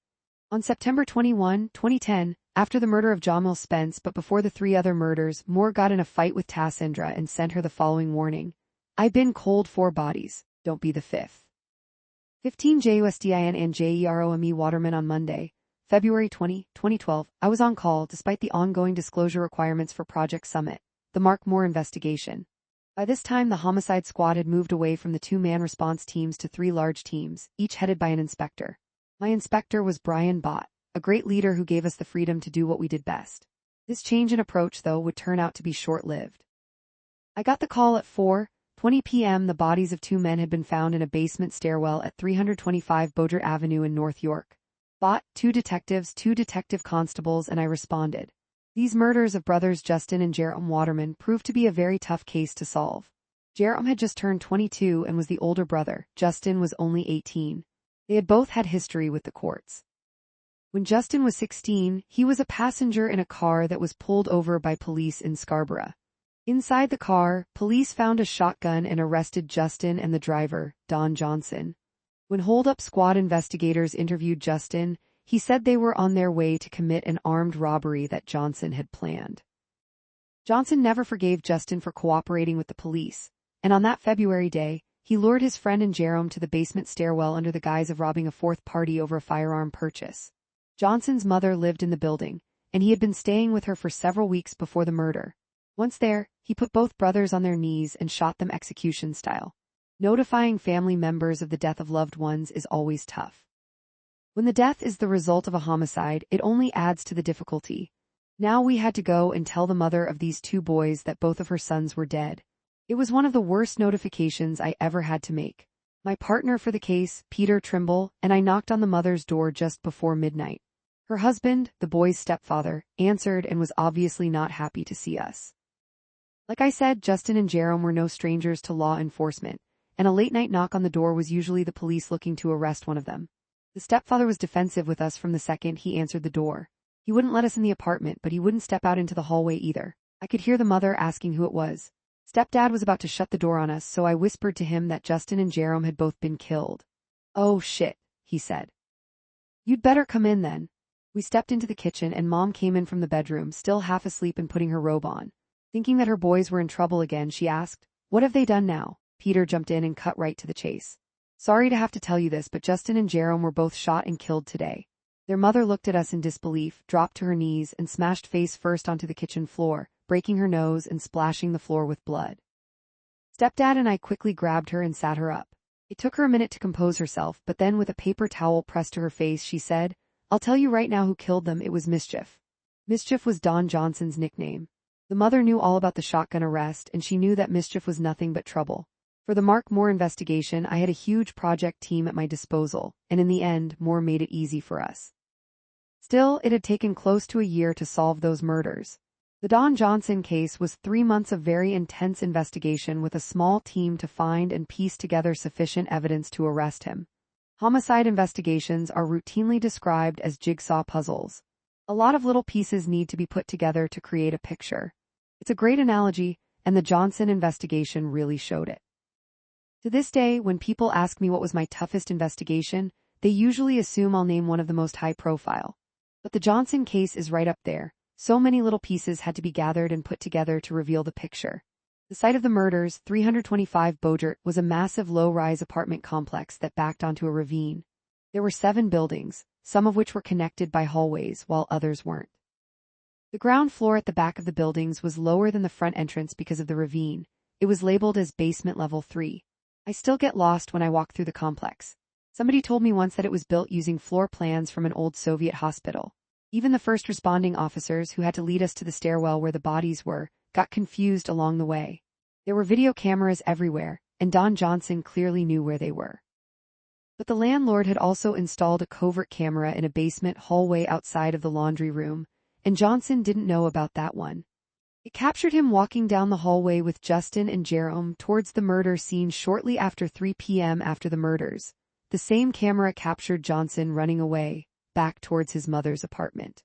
On September 21, 2010, after the murder of Jamil Spence but before the 3 other murders, Moore got in a fight with Tassindra and sent her the following warning. I been cold 4 bodies, don't be the 5th. 15 JUSDIN and JEROME Waterman. On Monday, February 20, 2012, I was on call despite the ongoing disclosure requirements for Project Summit, the Mark Moore investigation. By this time, the homicide squad had moved away from the 2-man response teams to 3 large teams, each headed by an inspector. My inspector was Brian Bott, a great leader who gave us the freedom to do what we did best. This change in approach, though, would turn out to be short-lived. I got the call at 4:20 p.m. The bodies of 2 men had been found in a basement stairwell at 325 Beaudry Avenue in North York. Bott, 2 detectives, 2 detective constables, and I responded. These murders of brothers Justin and Jerome Waterman proved to be a very tough case to solve. Jerome had just turned 22 and was the older brother. Justin was only 18. They had both had history with the courts. When Justin was 16, he was a passenger in a car that was pulled over by police in Scarborough. Inside the car, police found a shotgun and arrested Justin and the driver, Don Johnson. When hold-up squad investigators interviewed Justin, he said they were on their way to commit an armed robbery that Johnson had planned. Johnson never forgave Justin for cooperating with the police, and on that February day, he lured his friend and Jerome to the basement stairwell under the guise of robbing a 4th party over a firearm purchase. Johnson's mother lived in the building, and he had been staying with her for several weeks before the murder. Once there, he put both brothers on their knees and shot them execution style. Notifying family members of the death of loved ones is always tough. When the death is the result of a homicide, it only adds to the difficulty. Now we had to go and tell the mother of these 2 boys that both of her sons were dead. It was one of the worst notifications I ever had to make. My partner for the case, Peter Trimble, and I knocked on the mother's door just before midnight. Her husband, the boy's stepfather, answered and was obviously not happy to see us. Like I said, Justin and Jerome were no strangers to law enforcement, and a late-night knock on the door was usually the police looking to arrest one of them. The stepfather was defensive with us from the second he answered the door. He wouldn't let us in the apartment, but he wouldn't step out into the hallway either. I could hear the mother asking who it was. Stepdad was about to shut the door on us, so I whispered to him that Justin and Jerome had both been killed. Oh shit, he said. You'd better come in then. We stepped into the kitchen and Mom came in from the bedroom, still half asleep and putting her robe on. Thinking that her boys were in trouble again, she asked, "What have they done now?" Peter jumped in and cut right to the chase. "Sorry to have to tell you this, but Justin and Jerome were both shot and killed today." Their mother looked at us in disbelief, dropped to her knees, and smashed face first onto the kitchen floor, breaking her nose and splashing the floor with blood. Stepdad and I quickly grabbed her and sat her up. It took her a minute to compose herself, but then with a paper towel pressed to her face, she said, "I'll tell you right now who killed them. It was Mischief." Mischief was Don Johnson's nickname. The mother knew all about the shotgun arrest, and she knew that Mischief was nothing but trouble. For the Mark Moore investigation, I had a huge project team at my disposal, and in the end, Moore made it easy for us. Still, it had taken close to a year to solve those murders. The Don Johnson case was 3 months of very intense investigation with a small team to find and piece together sufficient evidence to arrest him. Homicide investigations are routinely described as jigsaw puzzles. A lot of little pieces need to be put together to create a picture. It's a great analogy, and the Johnson investigation really showed it. To this day, when people ask me what was my toughest investigation, they usually assume I'll name one of the most high-profile. But the Johnson case is right up there. So many little pieces had to be gathered and put together to reveal the picture. The site of the murders, 325 Beaudert, was a massive low-rise apartment complex that backed onto a ravine. There were 7 buildings, some of which were connected by hallways while others weren't. The ground floor at the back of the buildings was lower than the front entrance because of the ravine. It was labeled as basement level 3. I still get lost when I walk through the complex. Somebody told me once that it was built using floor plans from an old Soviet hospital. Even the first responding officers who had to lead us to the stairwell where the bodies were got confused along the way. There were video cameras everywhere, and Don Johnson clearly knew where they were. But the landlord had also installed a covert camera in a basement hallway outside of the laundry room, and Johnson didn't know about that one. It captured him walking down the hallway with Justin and Jerome towards the murder scene shortly after 3 p.m. after the murders. The same camera captured Johnson running away, back towards his mother's apartment.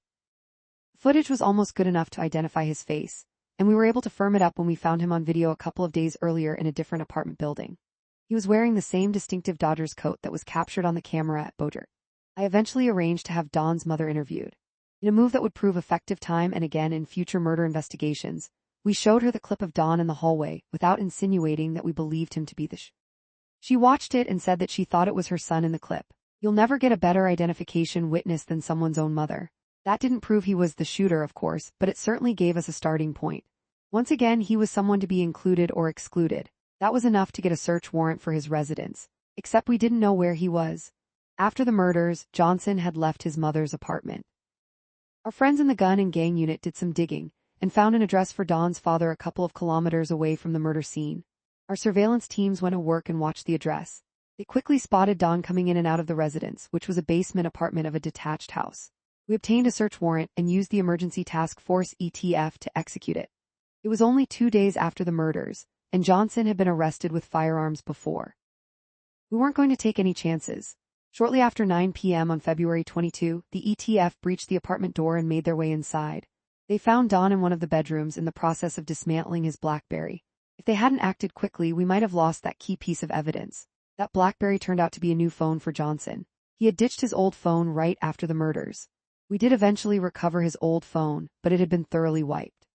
The footage was almost good enough to identify his face, and we were able to firm it up when we found him on video a couple of days earlier in a different apartment building. He was wearing the same distinctive Dodgers coat that was captured on the camera at Beaudert. I eventually arranged to have Don's mother interviewed. In a move that would prove effective time and again in future murder investigations, we showed her the clip of Don in the hallway without insinuating that we believed him to be the She watched it and said that she thought it was her son in the clip. You'll never get a better identification witness than someone's own mother. That didn't prove he was the shooter, of course, but it certainly gave us a starting point. Once again, he was someone to be included or excluded. That was enough to get a search warrant for his residence, except we didn't know where he was. After the murders, Johnson had left his mother's apartment. Our friends in the gun and gang unit did some digging and found an address for Don's father a couple of kilometers away from the murder scene. Our surveillance teams went to work and watched the address. They quickly spotted Don coming in and out of the residence, which was a basement apartment of a detached house. We obtained a search warrant and used the Emergency Task Force ETF to execute it. It was only 2 days after the murders, and Johnson had been arrested with firearms before. We weren't going to take any chances. Shortly after 9 p.m. on February 22, the ETF breached the apartment door and made their way inside. They found Don in one of the bedrooms in the process of dismantling his BlackBerry. If they hadn't acted quickly, we might have lost that key piece of evidence. That BlackBerry turned out to be a new phone for Johnson. He had ditched his old phone right after the murders. We did eventually recover his old phone, but it had been thoroughly wiped.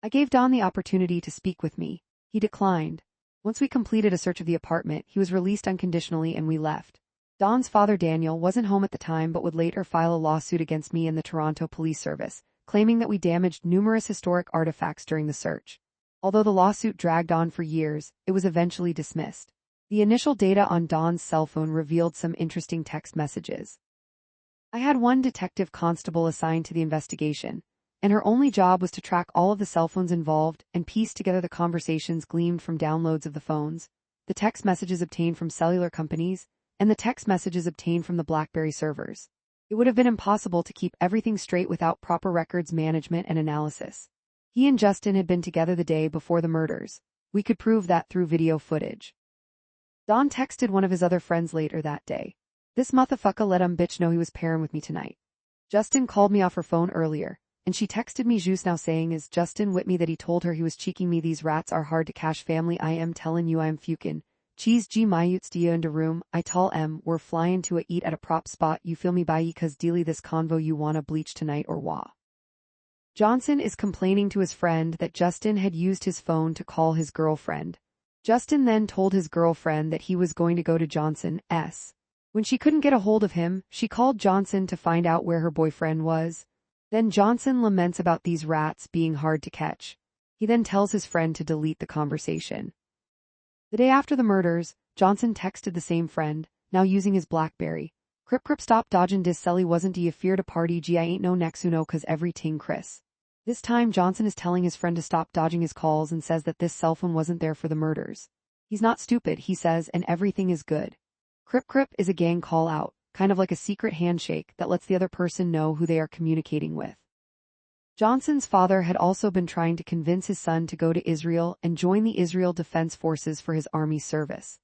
I gave Don the opportunity to speak with me. He declined. Once we completed a search of the apartment, he was released unconditionally and we left. Don's father, Daniel, wasn't home at the time but would later file a lawsuit against me and the Toronto Police Service, claiming that we damaged numerous historic artifacts during the search. Although the lawsuit dragged on for years, it was eventually dismissed. The initial data on Don's cell phone revealed some interesting text messages. I had one detective constable assigned to the investigation, and her only job was to track all of the cell phones involved and piece together the conversations gleaned from downloads of the phones, the text messages obtained from cellular companies, and the text messages obtained from the BlackBerry servers. It would have been impossible to keep everything straight without proper records management and analysis. He and Justin had been together the day before the murders. We could prove that through video footage. Don texted one of his other friends later that day. This motherfucker let bitch know he was pairing with me tonight. Justin called me off her phone earlier, and she texted me just now saying is Justin with me that he told her he was cheeking me. These rats are hard to cash family. I am telling you I am fukin'. Cheese G mayutes to you in the room. I tell we're flying to a eat at a prop spot. You feel me by ye cause dealy this convo you wanna bleach tonight or wah. Johnson is complaining to his friend that Justin had used his phone to call his girlfriend. Justin then told his girlfriend that he was going to go to Johnson's. When she couldn't get a hold of him, she called Johnson to find out where her boyfriend was. Then Johnson laments about these rats being hard to catch. He then tells his friend to delete the conversation. The day after the murders, Johnson texted the same friend, now using his BlackBerry. Crip stop dodgin' dis celly wasn't do you fear to party G I ain't no nexuno cause everything Chris. This time Johnson is telling his friend to stop dodging his calls and says that this cell phone wasn't there for the murders. He's not stupid, he says, and everything is good. Crip is a gang call out, kind of like a secret handshake that lets the other person know who they are communicating with. Johnson's father had also been trying to convince his son to go to Israel and join the Israel Defense Forces for his army service.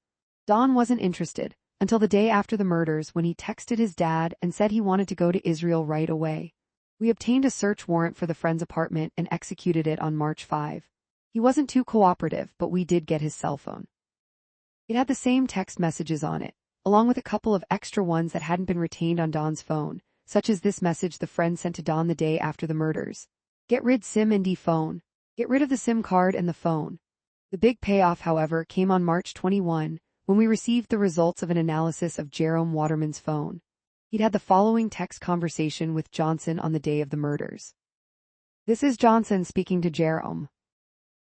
Don wasn't interested until the day after the murders when he texted his dad and said he wanted to go to Israel right away. We obtained a search warrant for the friend's apartment and executed it on March 5. He wasn't too cooperative, but we did get his cell phone. It had the same text messages on it, along with a couple of extra ones that hadn't been retained on Don's phone, such as this message the friend sent to Don the day after the murders. Get rid SIM and D phone. Get rid of the SIM card and the phone. The big payoff, however, came on March 21, when we received the results of an analysis of Jerome Waterman's phone. He'd had the following text conversation with Johnson on the day of the murders. This is Johnson speaking to Jerome.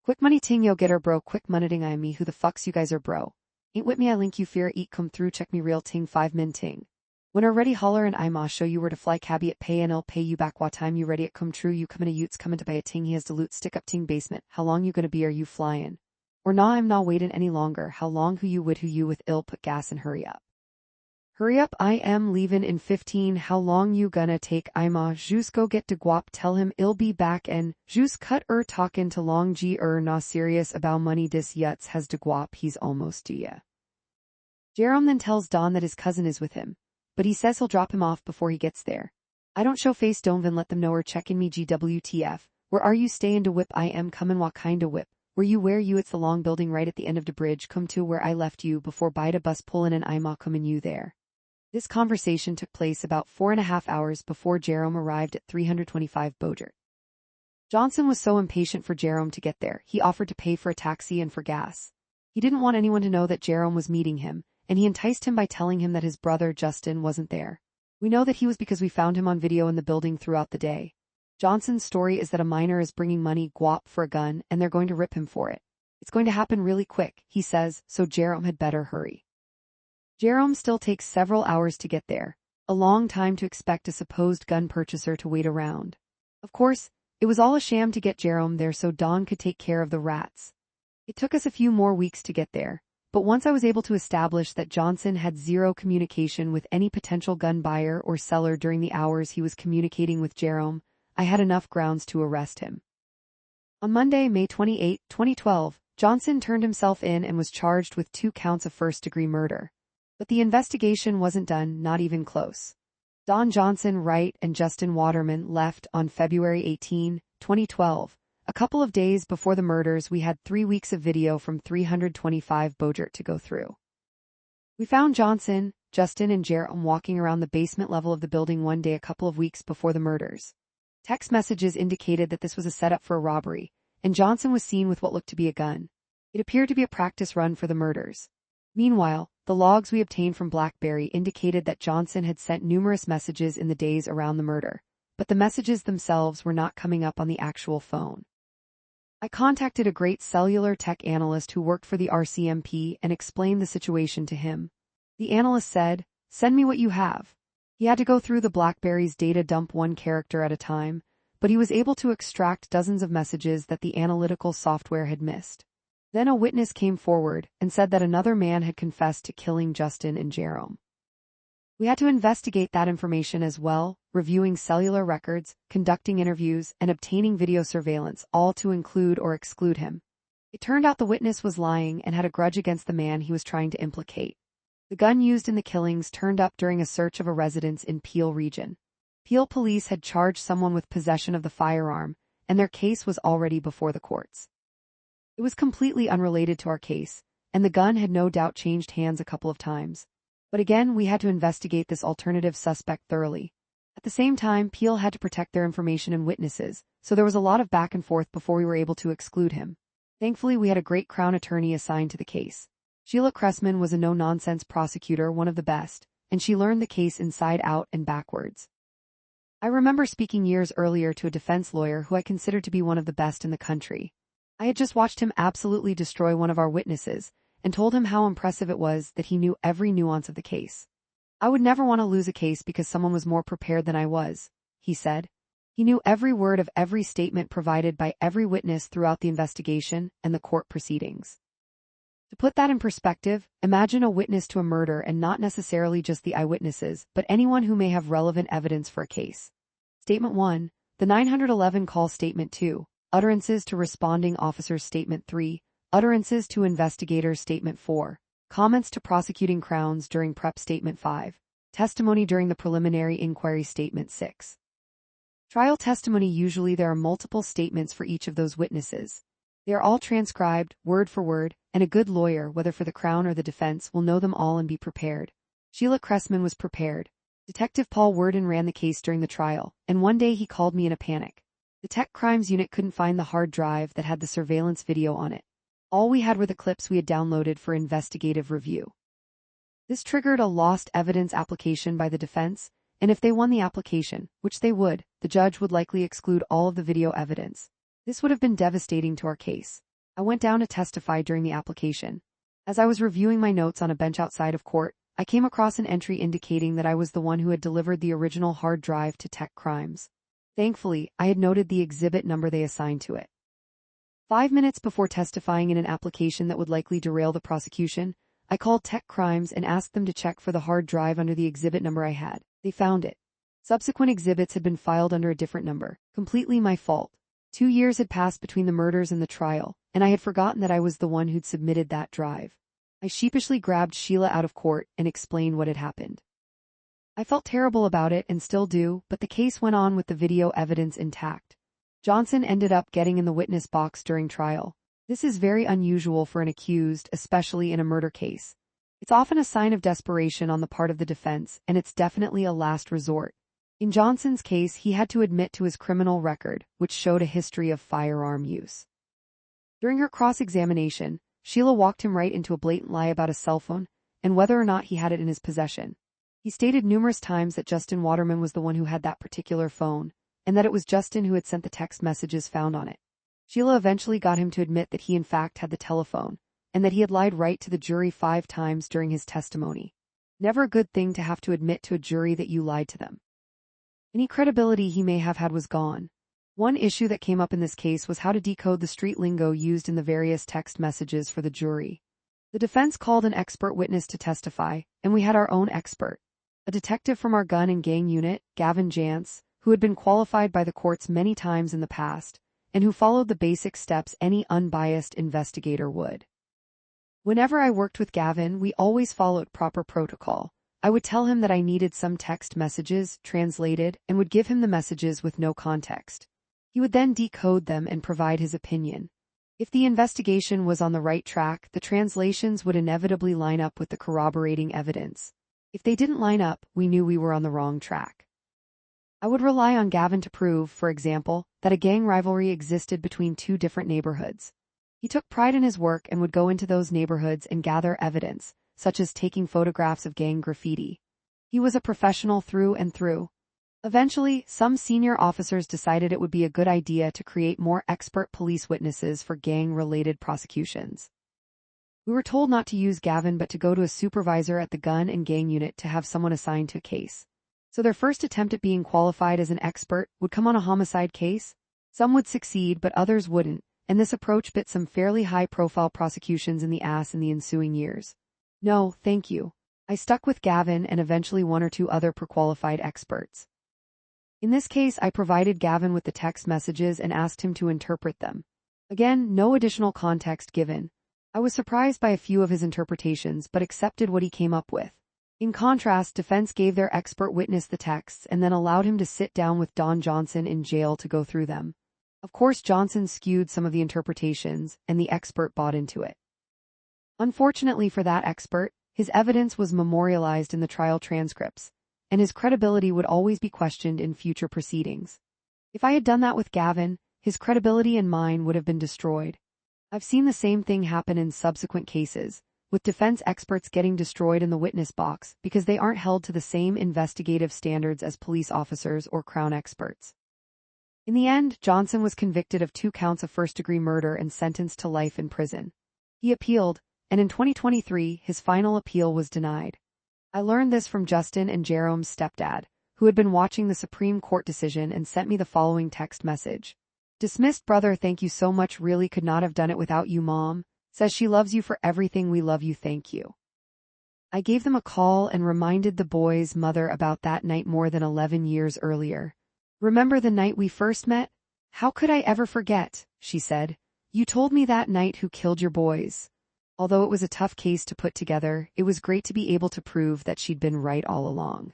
Quick money ting yo getter bro, quick money ting I me, who the fucks you guys are bro. Ain't with me I link you fear eat come through check me real ting 5 min ting. When are ready holler and I'ma show you where to fly cabbie at pay and I'll pay you back what time you ready it come true you come in a utes coming to buy a ting he has to loot stick up ting basement, how long you gonna be are you flying? Or nah I'm not waiting any longer, how long who you with ill put gas and hurry up. Hurry up I am leaving in 15 how long you gonna take I'ma just go get de guap tell him ill be back and just cut talkin to long g nah serious about money dis yuts has de guap he's almost to ya. Jerome then tells Don that his cousin is with him, but he says he'll drop him off before he gets there. I don't show face don't even let them know or checkin me GWTF, where are you stayin' to whip I am comin' what kinda whip, where you it's the long building right at the end of the bridge come to where I left you before by de bus pullin' and I'ma comin' you there. This conversation took place about 4.5 hours before Jerome arrived at 325 Beaudert. Johnson was so impatient for Jerome to get there, he offered to pay for a taxi and for gas. He didn't want anyone to know that Jerome was meeting him, and he enticed him by telling him that his brother Justin wasn't there. We know that he was because we found him on video in the building throughout the day. Johnson's story is that a miner is bringing money guap for a gun and they're going to rip him for it. It's going to happen really quick, he says, so Jerome had better hurry. Jerome still takes several hours to get there, a long time to expect a supposed gun purchaser to wait around. Of course, it was all a sham to get Jerome there so Don could take care of the rats. It took us a few more weeks to get there, but once I was able to establish that Johnson had zero communication with any potential gun buyer or seller during the hours he was communicating with Jerome, I had enough grounds to arrest him. On Monday, May 28, 2012, Johnson turned himself in and was charged with 2 counts of first-degree murder. But the investigation wasn't done, not even close. Don Johnson Wright and Justin Waterman left on February 18, 2012. A couple of days before the murders we had 3 weeks of video from 325 Beaudert to go through. We found Johnson, Justin and Jerome walking around the basement level of the building one day a couple of weeks before the murders. Text messages indicated that this was a setup for a robbery, and Johnson was seen with what looked to be a gun. It appeared to be a practice run for the murders. Meanwhile, the logs we obtained from BlackBerry indicated that Johnson had sent numerous messages in the days around the murder, but the messages themselves were not coming up on the actual phone. I contacted a great cellular tech analyst who worked for the RCMP and explained the situation to him. The analyst said, "Send me what you have." He had to go through the BlackBerry's data dump one character at a time, but he was able to extract dozens of messages that the analytical software had missed. Then a witness came forward and said that another man had confessed to killing Justin and Jerome. We had to investigate that information as well, reviewing cellular records, conducting interviews, and obtaining video surveillance, all to include or exclude him. It turned out the witness was lying and had a grudge against the man he was trying to implicate. The gun used in the killings turned up during a search of a residence in Peel region. Peel police had charged someone with possession of the firearm, and their case was already before the courts. It was completely unrelated to our case, and the gun had no doubt changed hands a couple of times. But again, we had to investigate this alternative suspect thoroughly. At the same time, Peel had to protect their information and witnesses, so there was a lot of back and forth before we were able to exclude him. Thankfully, we had a great Crown attorney assigned to the case. Sheila Cressman was a no-nonsense prosecutor, one of the best, and she learned the case inside out and backwards. I remember speaking years earlier to a defense lawyer who I considered to be one of the best in the country. I had just watched him absolutely destroy one of our witnesses, and told him how impressive it was that he knew every nuance of the case. I would never want to lose a case because someone was more prepared than I was, he said. He knew every word of every statement provided by every witness throughout the investigation and the court proceedings. To put that in perspective, imagine a witness to a murder and not necessarily just the eyewitnesses, but anyone who may have relevant evidence for a case. Statement 1. The 911 call statement 2, utterances to responding officers statement 3, utterances to investigators statement 4, comments to prosecuting crowns during prep statement 5, testimony during the preliminary inquiry statement 6. Trial testimony. Usually there are multiple statements for each of those witnesses. They are all transcribed, word for word, and a good lawyer, whether for the Crown or the defense, will know them all and be prepared. Sheila Cressman was prepared. Detective Paul Worden ran the case during the trial, and one day he called me in a panic. The Tech Crimes Unit couldn't find the hard drive that had the surveillance video on it. All we had were the clips we had downloaded for investigative review. This triggered a lost evidence application by the defense, and if they won the application, which they would, the judge would likely exclude all of the video evidence. This would have been devastating to our case. I went down to testify during the application. As I was reviewing my notes on a bench outside of court, I came across an entry indicating that I was the one who had delivered the original hard drive to Tech Crimes. Thankfully, I had noted the exhibit number they assigned to it. 5 minutes before testifying in an application that would likely derail the prosecution, I called Tech Crimes and asked them to check for the hard drive under the exhibit number I had. They found it. Subsequent exhibits had been filed under a different number. Completely my fault. 2 years had passed between the murders and the trial, and I had forgotten that I was the one who'd submitted that drive. I sheepishly grabbed Sheila out of court and explained what had happened. I felt terrible about it and still do, but the case went on with the video evidence intact. Johnson ended up getting in the witness box during trial. This is very unusual for an accused, especially in a murder case. It's often a sign of desperation on the part of the defense, and it's definitely a last resort. In Johnson's case, he had to admit to his criminal record, which showed a history of firearm use. During her cross-examination, Sheila walked him right into a blatant lie about a cell phone and whether or not he had it in his possession. He stated numerous times that Justin Waterman was the one who had that particular phone, and that it was Justin who had sent the text messages found on it. Sheila eventually got him to admit that he in fact had the telephone, and that he had lied right to the jury 5 times during his testimony. Never a good thing to have to admit to a jury that you lied to them. Any credibility he may have had was gone. One issue that came up in this case was how to decode the street lingo used in the various text messages for the jury. The defense called an expert witness to testify, and we had our own expert. A detective from our gun and gang unit, Gavin Jantz, who had been qualified by the courts many times in the past, and who followed the basic steps any unbiased investigator would. Whenever I worked with Gavin, we always followed proper protocol. I would tell him that I needed some text messages translated and would give him the messages with no context. He would then decode them and provide his opinion. If the investigation was on the right track, the translations would inevitably line up with the corroborating evidence. If they didn't line up, we knew we were on the wrong track. I would rely on Gavin to prove, for example, that a gang rivalry existed between 2 different neighborhoods. He took pride in his work and would go into those neighborhoods and gather evidence, such as taking photographs of gang graffiti. He was a professional through and through. Eventually, some senior officers decided it would be a good idea to create more expert police witnesses for gang-related prosecutions. We were told not to use Gavin but to go to a supervisor at the gun and gang unit to have someone assigned to a case. So their first attempt at being qualified as an expert would come on a homicide case. Some would succeed but others wouldn't, and this approach bit some fairly high-profile prosecutions in the ass in the ensuing years. No, thank you. I stuck with Gavin and eventually 1 or 2 other pre-qualified experts. In this case, I provided Gavin with the text messages and asked him to interpret them. Again, no additional context given. I was surprised by a few of his interpretations but accepted what he came up with. In contrast, defense gave their expert witness the texts and then allowed him to sit down with Don Johnson in jail to go through them. Of course, Johnson skewed some of the interpretations, and the expert bought into it. Unfortunately for that expert, his evidence was memorialized in the trial transcripts, and his credibility would always be questioned in future proceedings. If I had done that with Gavin, his credibility and mine would have been destroyed. I've seen the same thing happen in subsequent cases, with defense experts getting destroyed in the witness box because they aren't held to the same investigative standards as police officers or Crown experts. In the end, Johnson was convicted of 2 counts of first-degree murder and sentenced to life in prison. He appealed, and in 2023, his final appeal was denied. I learned this from Justin and Jerome's stepdad, who had been watching the Supreme Court decision and sent me the following text message. Dismissed brother, thank you so much, really could not have done it without you, mom. Says she loves you for everything, we love you, thank you. I gave them a call and reminded the boy's mother about that night more than 11 years earlier. "Remember the night we first met? How could I ever forget?" she said. "You told me that night who killed your boys." Although it was a tough case to put together, it was great to be able to prove that she'd been right all along.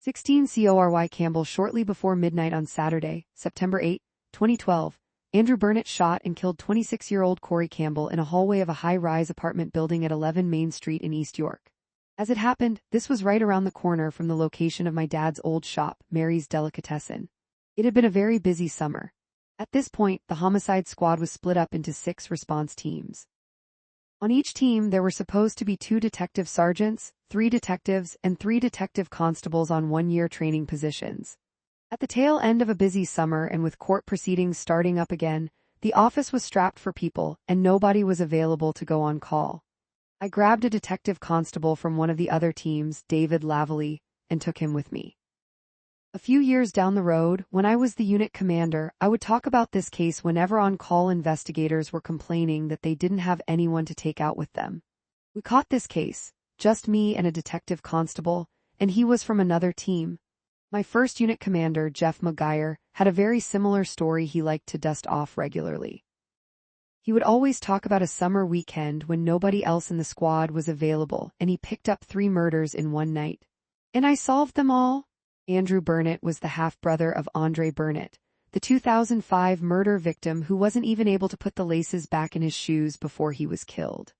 16 Cory Campbell. Shortly before midnight on Saturday, September 8, 2012, Andrew Burnett shot and killed 26-year-old Corey Campbell in a hallway of a high-rise apartment building at 11 Main Street in East York. As it happened, this was right around the corner from the location of my dad's old shop, Mary's Delicatessen. It had been a very busy summer. At this point, the homicide squad was split up into 6 response teams. On each team there were supposed to be 2 detective sergeants, 3 detectives, and 3 detective constables on 1-year training positions. At the tail end of a busy summer and with court proceedings starting up again, the office was strapped for people and nobody was available to go on call. I grabbed a detective constable from one of the other teams, David Lavallee, and took him with me. A few years down the road, when I was the unit commander, I would talk about this case whenever on-call investigators were complaining that they didn't have anyone to take out with them. We caught this case, just me and a detective constable, and he was from another team. My first unit commander, Jeff McGuire, had a very similar story he liked to dust off regularly. He would always talk about a summer weekend when nobody else in the squad was available and he picked up 3 murders in one night. "And I solved them all?" Andrew Burnett was the half-brother of Andre Burnett, the 2005 murder victim who wasn't even able to put the laces back in his shoes before he was killed.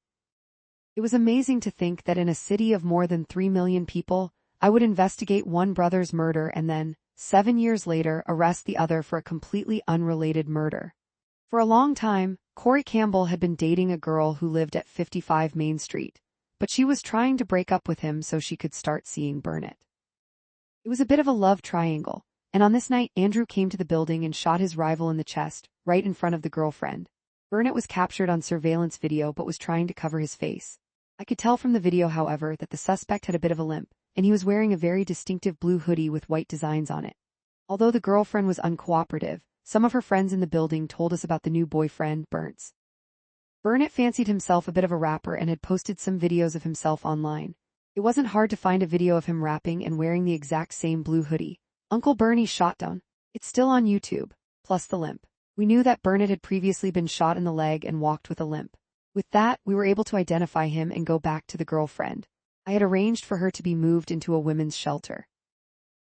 It was amazing to think that in a city of more than 3 million people, I would investigate one brother's murder and then, 7 years later, arrest the other for a completely unrelated murder. For a long time, Corey Campbell had been dating a girl who lived at 55 Main Street, but she was trying to break up with him so she could start seeing Burnett. It was a bit of a love triangle, and on this night Andrew came to the building and shot his rival in the chest, right in front of the girlfriend. Burnett was captured on surveillance video but was trying to cover his face. I could tell from the video, however, that the suspect had a bit of a limp, and he was wearing a very distinctive blue hoodie with white designs on it. Although the girlfriend was uncooperative, some of her friends in the building told us about the new boyfriend, Burns. Burnett fancied himself a bit of a rapper and had posted some videos of himself online. It wasn't hard to find a video of him rapping and wearing the exact same blue hoodie. Uncle Bernie shot down. It's still on YouTube, plus the limp. We knew that Burnett had previously been shot in the leg and walked with a limp. With that, we were able to identify him and go back to the girlfriend. I had arranged for her to be moved into a women's shelter.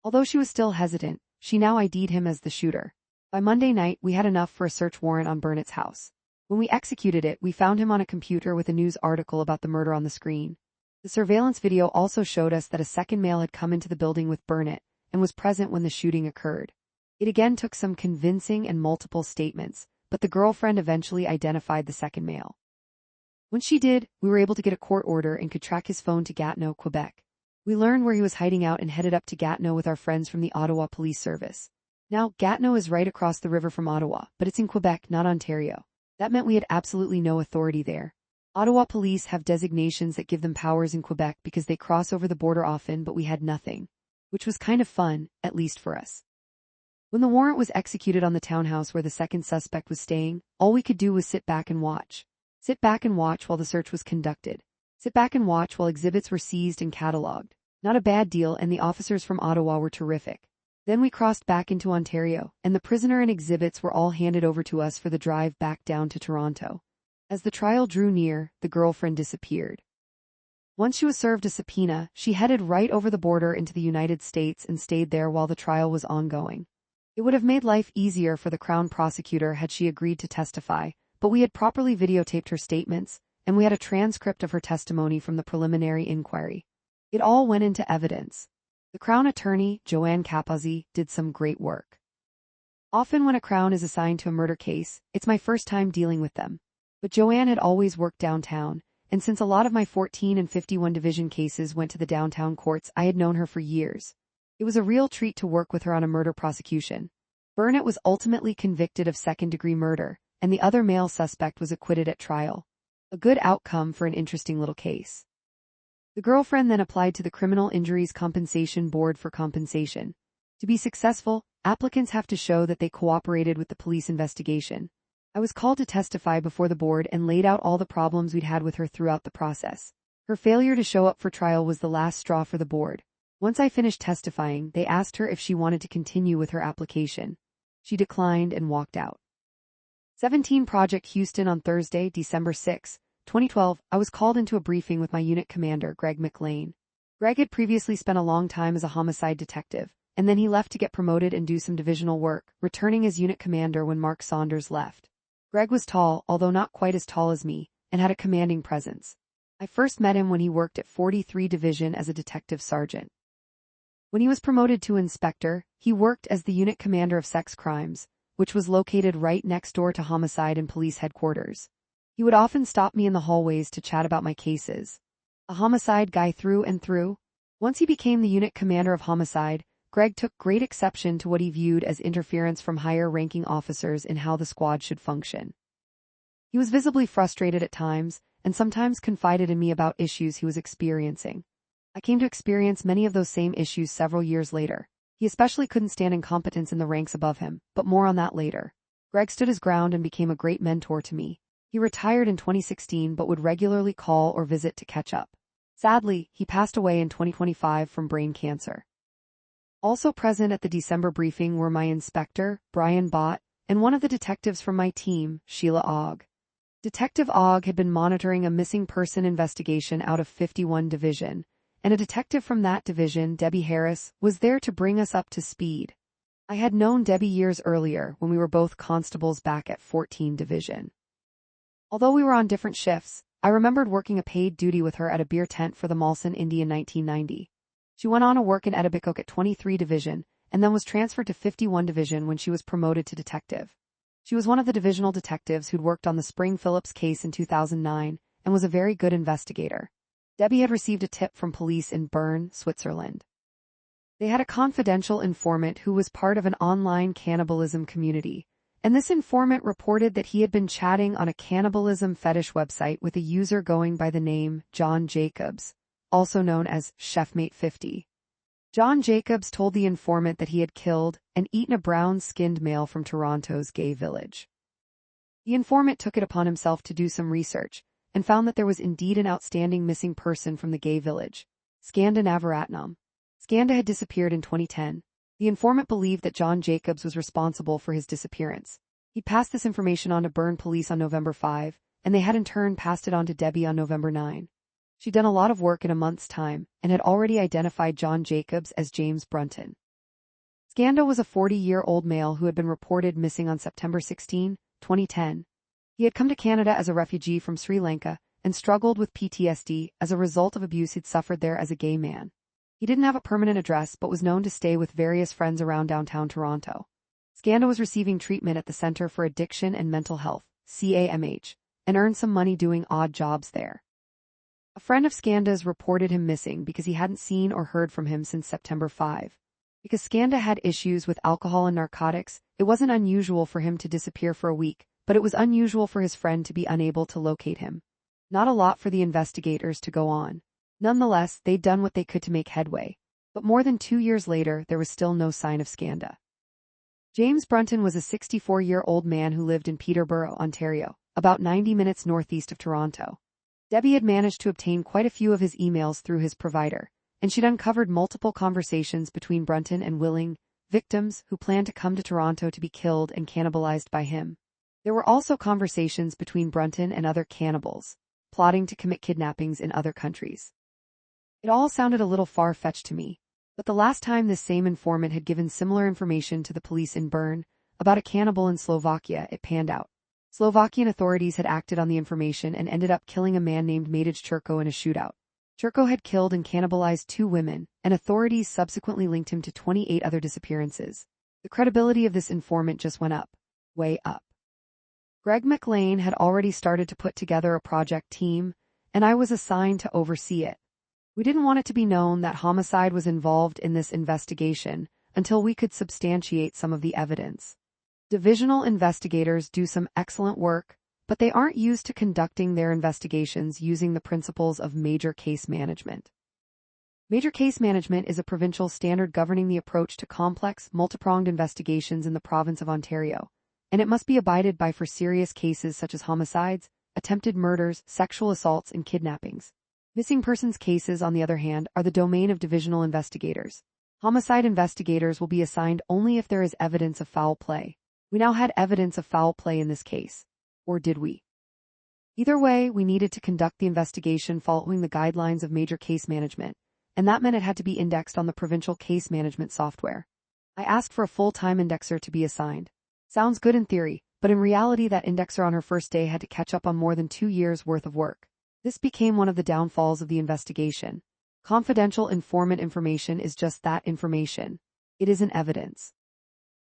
Although she was still hesitant, she now ID'd him as the shooter. By Monday night, we had enough for a search warrant on Burnett's house. When we executed it, we found him on a computer with a news article about the murder on the screen. The surveillance video also showed us that a second male had come into the building with Burnett and was present when the shooting occurred. It again took some convincing and multiple statements, but the girlfriend eventually identified the second male. When she did, we were able to get a court order and could track his phone to Gatineau, Quebec. We learned where he was hiding out and headed up to Gatineau with our friends from the Ottawa Police Service. Now, Gatineau is right across the river from Ottawa, but it's in Quebec, not Ontario. That meant we had absolutely no authority there. Ottawa police have designations that give them powers in Quebec because they cross over the border often, but we had nothing. Which was kind of fun, at least for us. When the warrant was executed on the townhouse where the second suspect was staying, all we could do was sit back and watch. Sit back and watch while the search was conducted. Sit back and watch while exhibits were seized and catalogued. Not a bad deal, and the officers from Ottawa were terrific. Then we crossed back into Ontario, and the prisoner and exhibits were all handed over to us for the drive back down to Toronto. As the trial drew near, the girlfriend disappeared. Once she was served a subpoena, she headed right over the border into the United States and stayed there while the trial was ongoing. It would have made life easier for the Crown prosecutor had she agreed to testify, but we had properly videotaped her statements, and we had a transcript of her testimony from the preliminary inquiry. It all went into evidence. The Crown attorney, Joanne Capozzi, did some great work. Often when a Crown is assigned to a murder case, it's my first time dealing with them. But Joanne had always worked downtown, and since a lot of my 14 and 51 division cases went to the downtown courts, I had known her for years. It was a real treat to work with her on a murder prosecution. Burnett was ultimately convicted of second-degree murder, and the other male suspect was acquitted at trial. A good outcome for an interesting little case. The girlfriend then applied to the Criminal Injuries Compensation Board for compensation. To be successful, applicants have to show that they cooperated with the police investigation. I was called to testify before the board and laid out all the problems we'd had with her throughout the process. Her failure to show up for trial was the last straw for the board. Once I finished testifying, they asked her if she wanted to continue with her application. She declined and walked out. 17 Project Houston. On Thursday, December 6, 2012, I was called into a briefing with my unit commander, Greg McLean. Greg had previously spent a long time as a homicide detective, and then he left to get promoted and do some divisional work, returning as unit commander when Mark Saunders left. Greg was tall, although not quite as tall as me, and had a commanding presence. I first met him when he worked at 43 Division as a detective sergeant. When he was promoted to inspector, he worked as the unit commander of sex crimes, which was located right next door to homicide and police headquarters. He would often stop me in the hallways to chat about my cases. A homicide guy through and through. Once he became the unit commander of homicide, Greg took great exception to what he viewed as interference from higher-ranking officers in how the squad should function. He was visibly frustrated at times, and sometimes confided in me about issues he was experiencing. I came to experience many of those same issues several years later. He especially couldn't stand incompetence in the ranks above him, but more on that later. Greg stood his ground and became a great mentor to me. He retired in 2016 but would regularly call or visit to catch up. Sadly, he passed away in 2025 from brain cancer. Also present at the December briefing were my inspector, Brian Bott, and one of the detectives from my team, Sheila Ogg. Detective Ogg had been monitoring a missing person investigation out of 51 Division, and a detective from that division, Debbie Harris, was there to bring us up to speed. I had known Debbie years earlier when we were both constables back at 14 Division. Although we were on different shifts, I remembered working a paid duty with her at a beer tent for the Malson Indy in 1990. She went on to work in Etobicoke at 23 Division, and then was transferred to 51 Division when she was promoted to detective. She was one of the divisional detectives who'd worked on the Spring Phillips case in 2009, and was a very good investigator. Debbie had received a tip from police in Bern, Switzerland. They had a confidential informant who was part of an online cannibalism community, and this informant reported that he had been chatting on a cannibalism fetish website with a user going by the name John Jacobs, also known as Chefmate50. John Jacobs told the informant that he had killed and eaten a brown-skinned male from Toronto's gay village. The informant took it upon himself to do some research, and found that there was indeed an outstanding missing person from the gay village, Skanda Navaratnam. Skanda had disappeared in 2010. The informant believed that John Jacobs was responsible for his disappearance. He passed this information on to Bern Police on November 5, and they had in turn passed it on to Debbie on November 9. She'd done a lot of work in a month's time, and had already identified John Jacobs as James Brunton. Skanda was a 40-year-old male who had been reported missing on September 16, 2010. He had come to Canada as a refugee from Sri Lanka, and struggled with PTSD as a result of abuse he'd suffered there as a gay man. He didn't have a permanent address but was known to stay with various friends around downtown Toronto. Skanda was receiving treatment at the Centre for Addiction and Mental Health, CAMH, and earned some money doing odd jobs there. A friend of Skanda's reported him missing because he hadn't seen or heard from him since September 5. Because Skanda had issues with alcohol and narcotics, it wasn't unusual for him to disappear for a week, but it was unusual for his friend to be unable to locate him. Not a lot for the investigators to go on. Nonetheless, they'd done what they could to make headway. But more than 2 years later, there was still no sign of Skanda. James Brunton was a 64-year-old man who lived in Peterborough, Ontario, about 90 minutes northeast of Toronto. Debbie had managed to obtain quite a few of his emails through his provider, and she'd uncovered multiple conversations between Brunton and willing victims who planned to come to Toronto to be killed and cannibalized by him. There were also conversations between Brunton and other cannibals, plotting to commit kidnappings in other countries. It all sounded a little far-fetched to me, but the last time this same informant had given similar information to the police in Bern about a cannibal in Slovakia, it panned out. Slovakian authorities had acted on the information and ended up killing a man named Matej Churko in a shootout. Churko had killed and cannibalized 2 women, and authorities subsequently linked him to 28 other disappearances. The credibility of this informant just went up. Way up. Greg McLean had already started to put together a project team, and I was assigned to oversee it. We didn't want it to be known that homicide was involved in this investigation until we could substantiate some of the evidence. Divisional investigators do some excellent work, but they aren't used to conducting their investigations using the principles of major case management. Major case management is a provincial standard governing the approach to complex, multipronged investigations in the province of Ontario, and it must be abided by for serious cases such as homicides, attempted murders, sexual assaults, and kidnappings. Missing persons cases, on the other hand, are the domain of divisional investigators. Homicide investigators will be assigned only if there is evidence of foul play. We now had evidence of foul play in this case. Or did we? Either way, we needed to conduct the investigation following the guidelines of major case management, and that meant it had to be indexed on the provincial case management software. I asked for a full-time indexer to be assigned. Sounds good in theory, but in reality that indexer on her first day had to catch up on more than 2 years' worth of work. This became one of the downfalls of the investigation. Confidential informant information is just that, information. It isn't evidence.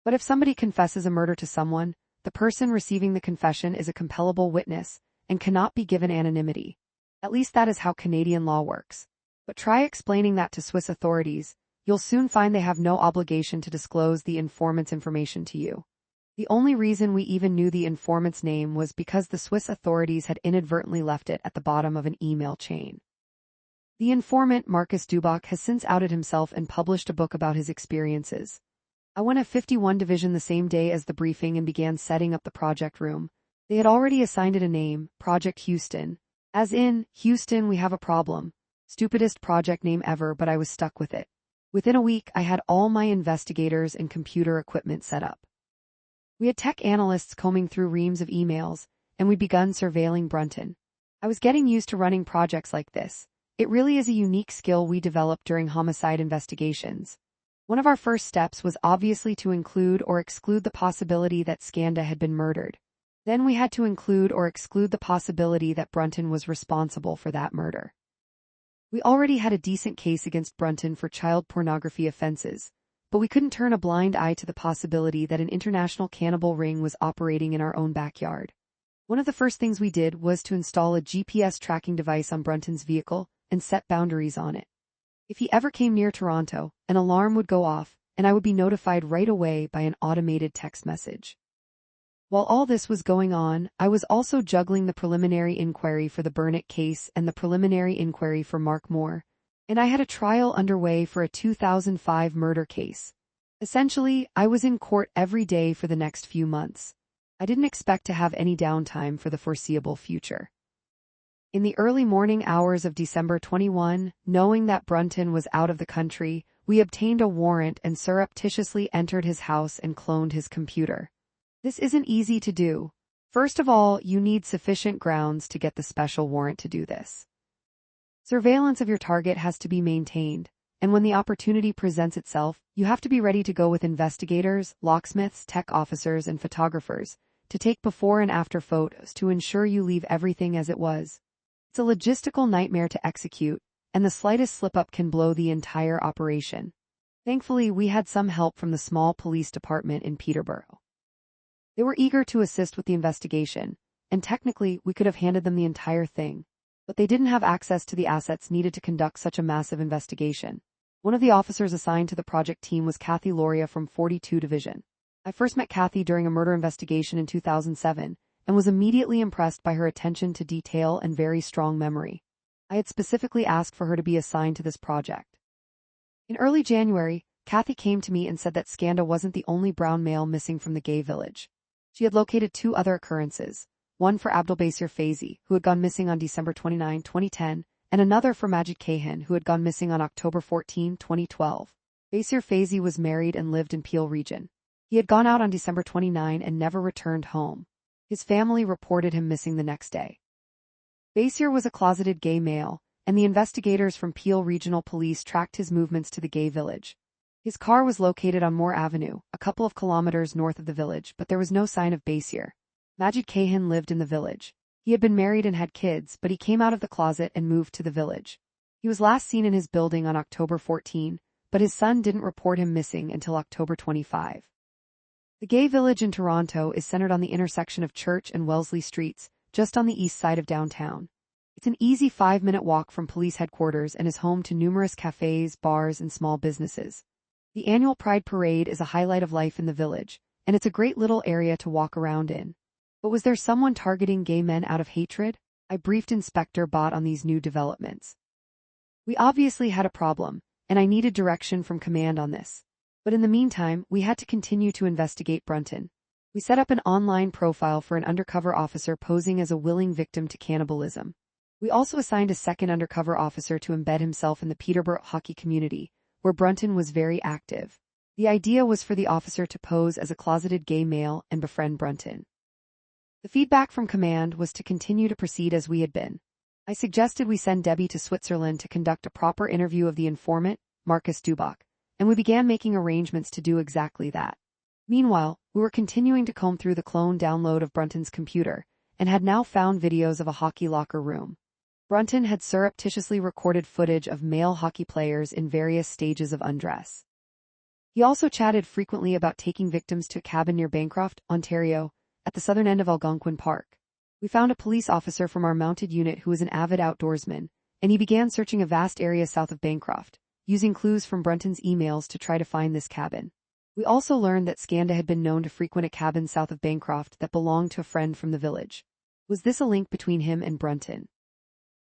But if somebody confesses a murder to someone, the person receiving the confession is a compellable witness and cannot be given anonymity. At least that is how Canadian law works. But try explaining that to Swiss authorities, you'll soon find they have no obligation to disclose the informant's information to you. The only reason we even knew the informant's name was because the Swiss authorities had inadvertently left it at the bottom of an email chain. The informant, Marcus Dubach, has since outed himself and published a book about his experiences. I went at 51 Division the same day as the briefing and began setting up the project room. They had already assigned it a name, Project Houston. As in, Houston, we have a problem. Stupidest project name ever, but I was stuck with it. Within a week, I had all my investigators and computer equipment set up. We had tech analysts combing through reams of emails, and we'd begun surveilling Brunton. I was getting used to running projects like this. It really is a unique skill we developed during homicide investigations. One of our first steps was obviously to include or exclude the possibility that Skanda had been murdered. Then we had to include or exclude the possibility that Brunton was responsible for that murder. We already had a decent case against Brunton for child pornography offenses, but we couldn't turn a blind eye to the possibility that an international cannibal ring was operating in our own backyard. One of the first things we did was to install a GPS tracking device on Brunton's vehicle and set boundaries on it. If he ever came near Toronto, an alarm would go off, and I would be notified right away by an automated text message. While all this was going on, I was also juggling the preliminary inquiry for the Burnett case and the preliminary inquiry for Mark Moore, and I had a trial underway for a 2005 murder case. Essentially, I was in court every day for the next few months. I didn't expect to have any downtime for the foreseeable future. In the early morning hours of December 21, knowing that Brunton was out of the country, we obtained a warrant and surreptitiously entered his house and cloned his computer. This isn't easy to do. First of all, you need sufficient grounds to get the special warrant to do this. Surveillance of your target has to be maintained, and when the opportunity presents itself, you have to be ready to go with investigators, locksmiths, tech officers, and photographers to take before and after photos to ensure you leave everything as it was. It's a logistical nightmare to execute, and the slightest slip-up can blow the entire operation. Thankfully, we had some help from the small police department in Peterborough. They were eager to assist with the investigation, and technically, we could have handed them the entire thing. But they didn't have access to the assets needed to conduct such a massive investigation. One of the officers assigned to the project team was Kathy Loria from 42 Division. I first met Kathy during a murder investigation in 2007, and was immediately impressed by her attention to detail and very strong memory. I had specifically asked for her to be assigned to this project. In early January, Kathy came to me and said that Skanda wasn't the only brown male missing from the gay village. She had located 2 other occurrences, one for Abdelbasir Faizi, who had gone missing on December 29, 2010, and another for Majid Kahan, who had gone missing on October 14, 2012. Basir Faizi was married and lived in Peel region. He had gone out on December 29 and never returned home. His family reported him missing the next day. Basir was a closeted gay male, and the investigators from Peel Regional Police tracked his movements to the gay village. His car was located on Moore Avenue, a couple of kilometers north of the village, but there was no sign of Basir. Majid Kahan lived in the village. He had been married and had kids, but he came out of the closet and moved to the village. He was last seen in his building on October 14, but his son didn't report him missing until October 25. The gay village in Toronto is centered on the intersection of Church and Wellesley Streets, just on the east side of downtown. It's an easy 5-minute walk from police headquarters and is home to numerous cafes, bars, and small businesses. The annual Pride Parade is a highlight of life in the village, and it's a great little area to walk around in. But was there someone targeting gay men out of hatred? I briefed Inspector Bott on these new developments. We obviously had a problem, and I needed direction from command on this. But in the meantime, we had to continue to investigate Brunton. We set up an online profile for an undercover officer posing as a willing victim to cannibalism. We also assigned a second undercover officer to embed himself in the Peterborough hockey community, where Brunton was very active. The idea was for the officer to pose as a closeted gay male and befriend Brunton. The feedback from command was to continue to proceed as we had been. I suggested we send Debbie to Switzerland to conduct a proper interview of the informant, Marcus Dubach, and we began making arrangements to do exactly that. Meanwhile, we were continuing to comb through the clone download of Brunton's computer, and had now found videos of a hockey locker room. Brunton had surreptitiously recorded footage of male hockey players in various stages of undress. He also chatted frequently about taking victims to a cabin near Bancroft, Ontario, at the southern end of Algonquin Park. We found a police officer from our mounted unit who was an avid outdoorsman, and he began searching a vast area south of Bancroft, using clues from Brunton's emails to try to find this cabin. We also learned that Skanda had been known to frequent a cabin south of Bancroft that belonged to a friend from the village. Was this a link between him and Brunton?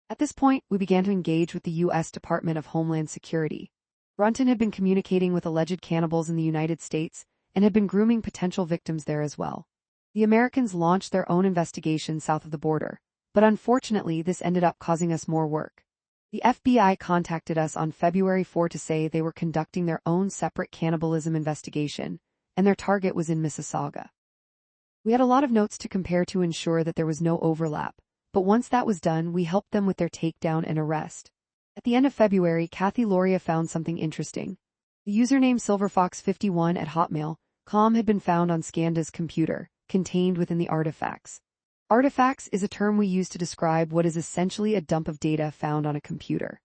At this point, we began to engage with the U.S. Department of Homeland Security. Brunton had been communicating with alleged cannibals in the United States and had been grooming potential victims there as well. The Americans launched their own investigation south of the border, but unfortunately this ended up causing us more work. The FBI contacted us on February 4 to say they were conducting their own separate cannibalism investigation, and their target was in Mississauga. We had a lot of notes to compare to ensure that there was no overlap, but once that was done, we helped them with their takedown and arrest. At the end of February, Kathy Loria found something interesting. The username SilverFox51 at Hotmail.com had been found on Skanda's computer, contained within the artifacts. Artifacts is a term we use to describe what is essentially a dump of data found on a computer.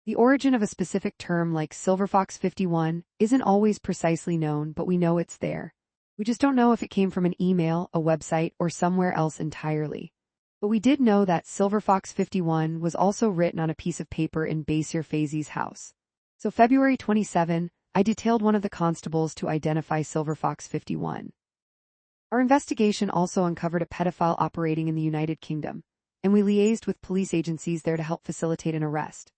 The origin of a specific term like SilverFox51 isn't always precisely known, but we know it's there. We just don't know if it came from an email, a website, or somewhere else entirely. But we did know that SilverFox51 was also written on a piece of paper in Basir Faizi's house. So February 27, I detailed one of the constables to identify SilverFox51. Our investigation also uncovered a pedophile operating in the United Kingdom, and we liaised with police agencies there to help facilitate an arrest.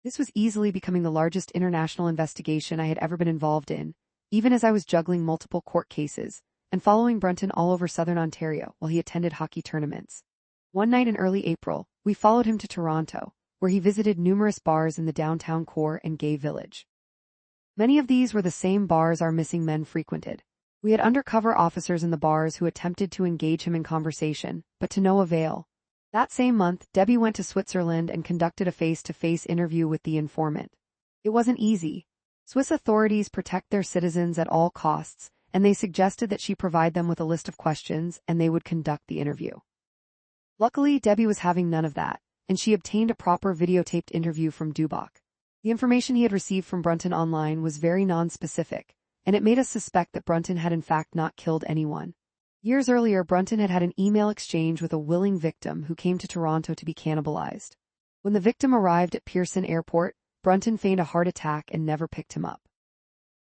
This was easily becoming the largest international investigation I had ever been involved in, even as I was juggling multiple court cases and following Brunton all over southern Ontario while he attended hockey tournaments. One night in early April, we followed him to Toronto, where he visited numerous bars in the downtown core and gay village. Many of these were the same bars our missing men frequented. We had undercover officers in the bars who attempted to engage him in conversation, but to no avail. That same month, Debbie went to Switzerland and conducted a face-to-face interview with the informant. It wasn't easy. Swiss authorities protect their citizens at all costs, and they suggested that she provide them with a list of questions and they would conduct the interview. Luckily, Debbie was having none of that, and she obtained a proper videotaped interview from Dubach. The information he had received from Brunton online was very non-specific, and it made us suspect that Brunton had in fact not killed anyone. Years earlier, Brunton had had an email exchange with a willing victim who came to Toronto to be cannibalized. When the victim arrived at Pearson Airport, Brunton feigned a heart attack and never picked him up.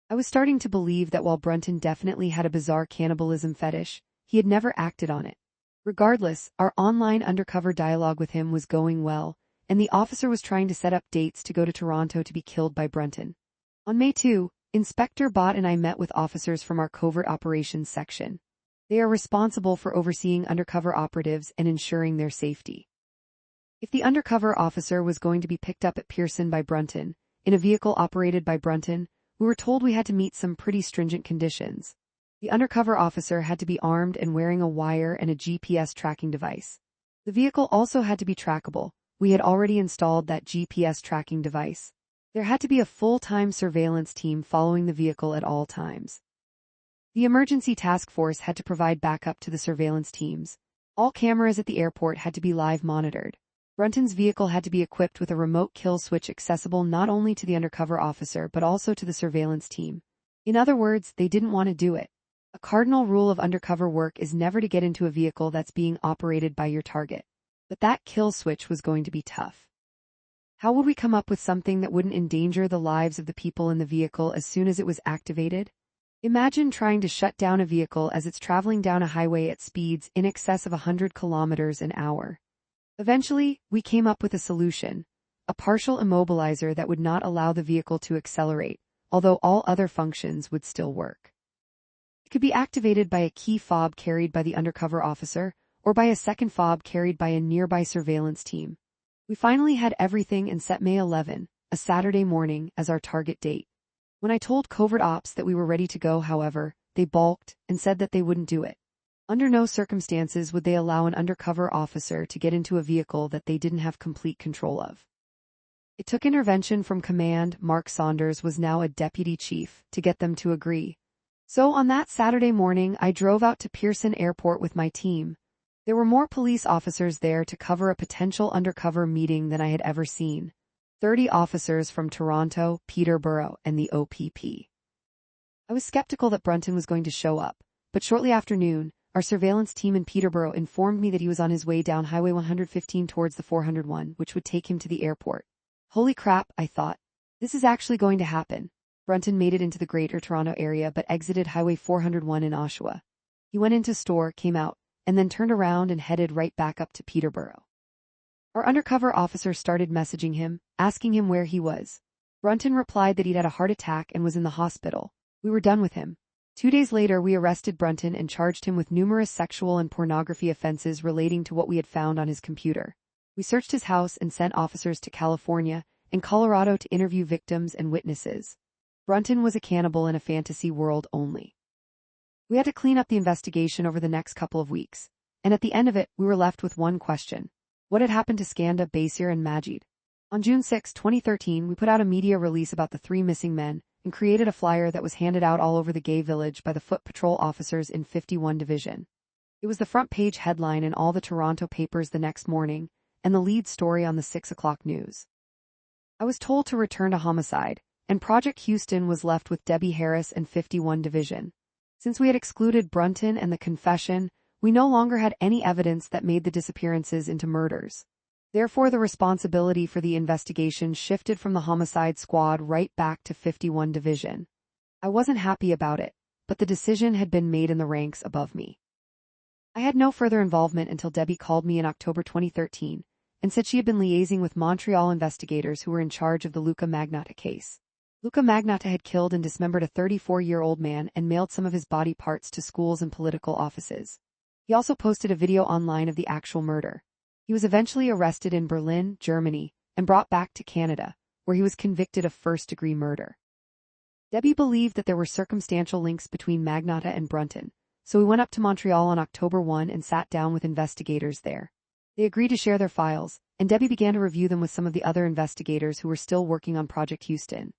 I was starting to believe that while Brunton definitely had a bizarre cannibalism fetish, he had never acted on it. Regardless, our online undercover dialogue with him was going well, and the officer was trying to set up dates to go to Toronto to be killed by Brunton. On May 2, Inspector Bott and I met with officers from our covert operations section. They are responsible for overseeing undercover operatives and ensuring their safety. If the undercover officer was going to be picked up at Pearson by Brunton, in a vehicle operated by Brunton, we were told we had to meet some pretty stringent conditions. The undercover officer had to be armed and wearing a wire and a GPS tracking device. The vehicle also had to be trackable. We had already installed that GPS tracking device. There had to be a full-time surveillance team following the vehicle at all times. The emergency task force had to provide backup to the surveillance teams. All cameras at the airport had to be live monitored. Brunton's vehicle had to be equipped with a remote kill switch accessible not only to the undercover officer but also to the surveillance team. In other words, they didn't want to do it. A cardinal rule of undercover work is never to get into a vehicle that's being operated by your target. But that kill switch was going to be tough. How would we come up with something that wouldn't endanger the lives of the people in the vehicle as soon as it was activated? Imagine trying to shut down a vehicle as it's traveling down a highway at speeds in excess of 100 kilometers an hour. Eventually, we came up with a solution, a partial immobilizer that would not allow the vehicle to accelerate, although all other functions would still work. It could be activated by a key fob carried by the undercover officer, or by a second fob carried by a nearby surveillance team. We finally had everything and set May 11, a Saturday morning, as our target date. When I told Covert Ops that we were ready to go, however, they balked and said that they wouldn't do it. Under no circumstances would they allow an undercover officer to get into a vehicle that they didn't have complete control of. It took intervention from command. Mark Saunders was now a deputy chief, to get them to agree. So on that Saturday morning, I drove out to Pearson Airport with my team. There were more police officers there to cover a potential undercover meeting than I had ever seen. 30 officers from Toronto, Peterborough, and the OPP. I was skeptical that Brunton was going to show up, but shortly after noon, our surveillance team in Peterborough informed me that he was on his way down Highway 115 towards the 401, which would take him to the airport. Holy crap, I thought. This is actually going to happen. Brunton made it into the Greater Toronto area but exited Highway 401 in Oshawa. He went into store, came out, and then turned around and headed right back up to Peterborough. Our undercover officer started messaging him, asking him where he was. Brunton replied that he'd had a heart attack and was in the hospital. We were done with him. 2 days later, we arrested Brunton and charged him with numerous sexual and pornography offenses relating to what we had found on his computer. We searched his house and sent officers to California and Colorado to interview victims and witnesses. Brunton was a cannibal in a fantasy world only. We had to clean up the investigation over the next couple of weeks, and at the end of it, we were left with one question. What had happened to Skanda, Basir, and Majid? On June 6, 2013, we put out a media release about the 3 missing men and created a flyer that was handed out all over the gay village by the Foot Patrol officers in 51 Division. It was the front page headline in all the Toronto papers the next morning, and the lead story on the 6 o'clock news. I was told to return to Homicide, and Project Houston was left with Debbie Harris and 51 Division. Since we had excluded Brunton and the confession, we no longer had any evidence that made the disappearances into murders. Therefore, the responsibility for the investigation shifted from the Homicide Squad right back to 51 Division. I wasn't happy about it, but the decision had been made in the ranks above me. I had no further involvement until Debbie called me in October 2013 and said she had been liaising with Montreal investigators who were in charge of the Luca Magnotta case. Luca Magnotta had killed and dismembered a 34-year-old man and mailed some of his body parts to schools and political offices. He also posted a video online of the actual murder. He was eventually arrested in Berlin, Germany, and brought back to Canada, where he was convicted of first-degree murder. Debbie believed that there were circumstantial links between Magnotta and Brunton, so we went up to Montreal on October 1 and sat down with investigators there. They agreed to share their files, and Debbie began to review them with some of the other investigators who were still working on Project Houston.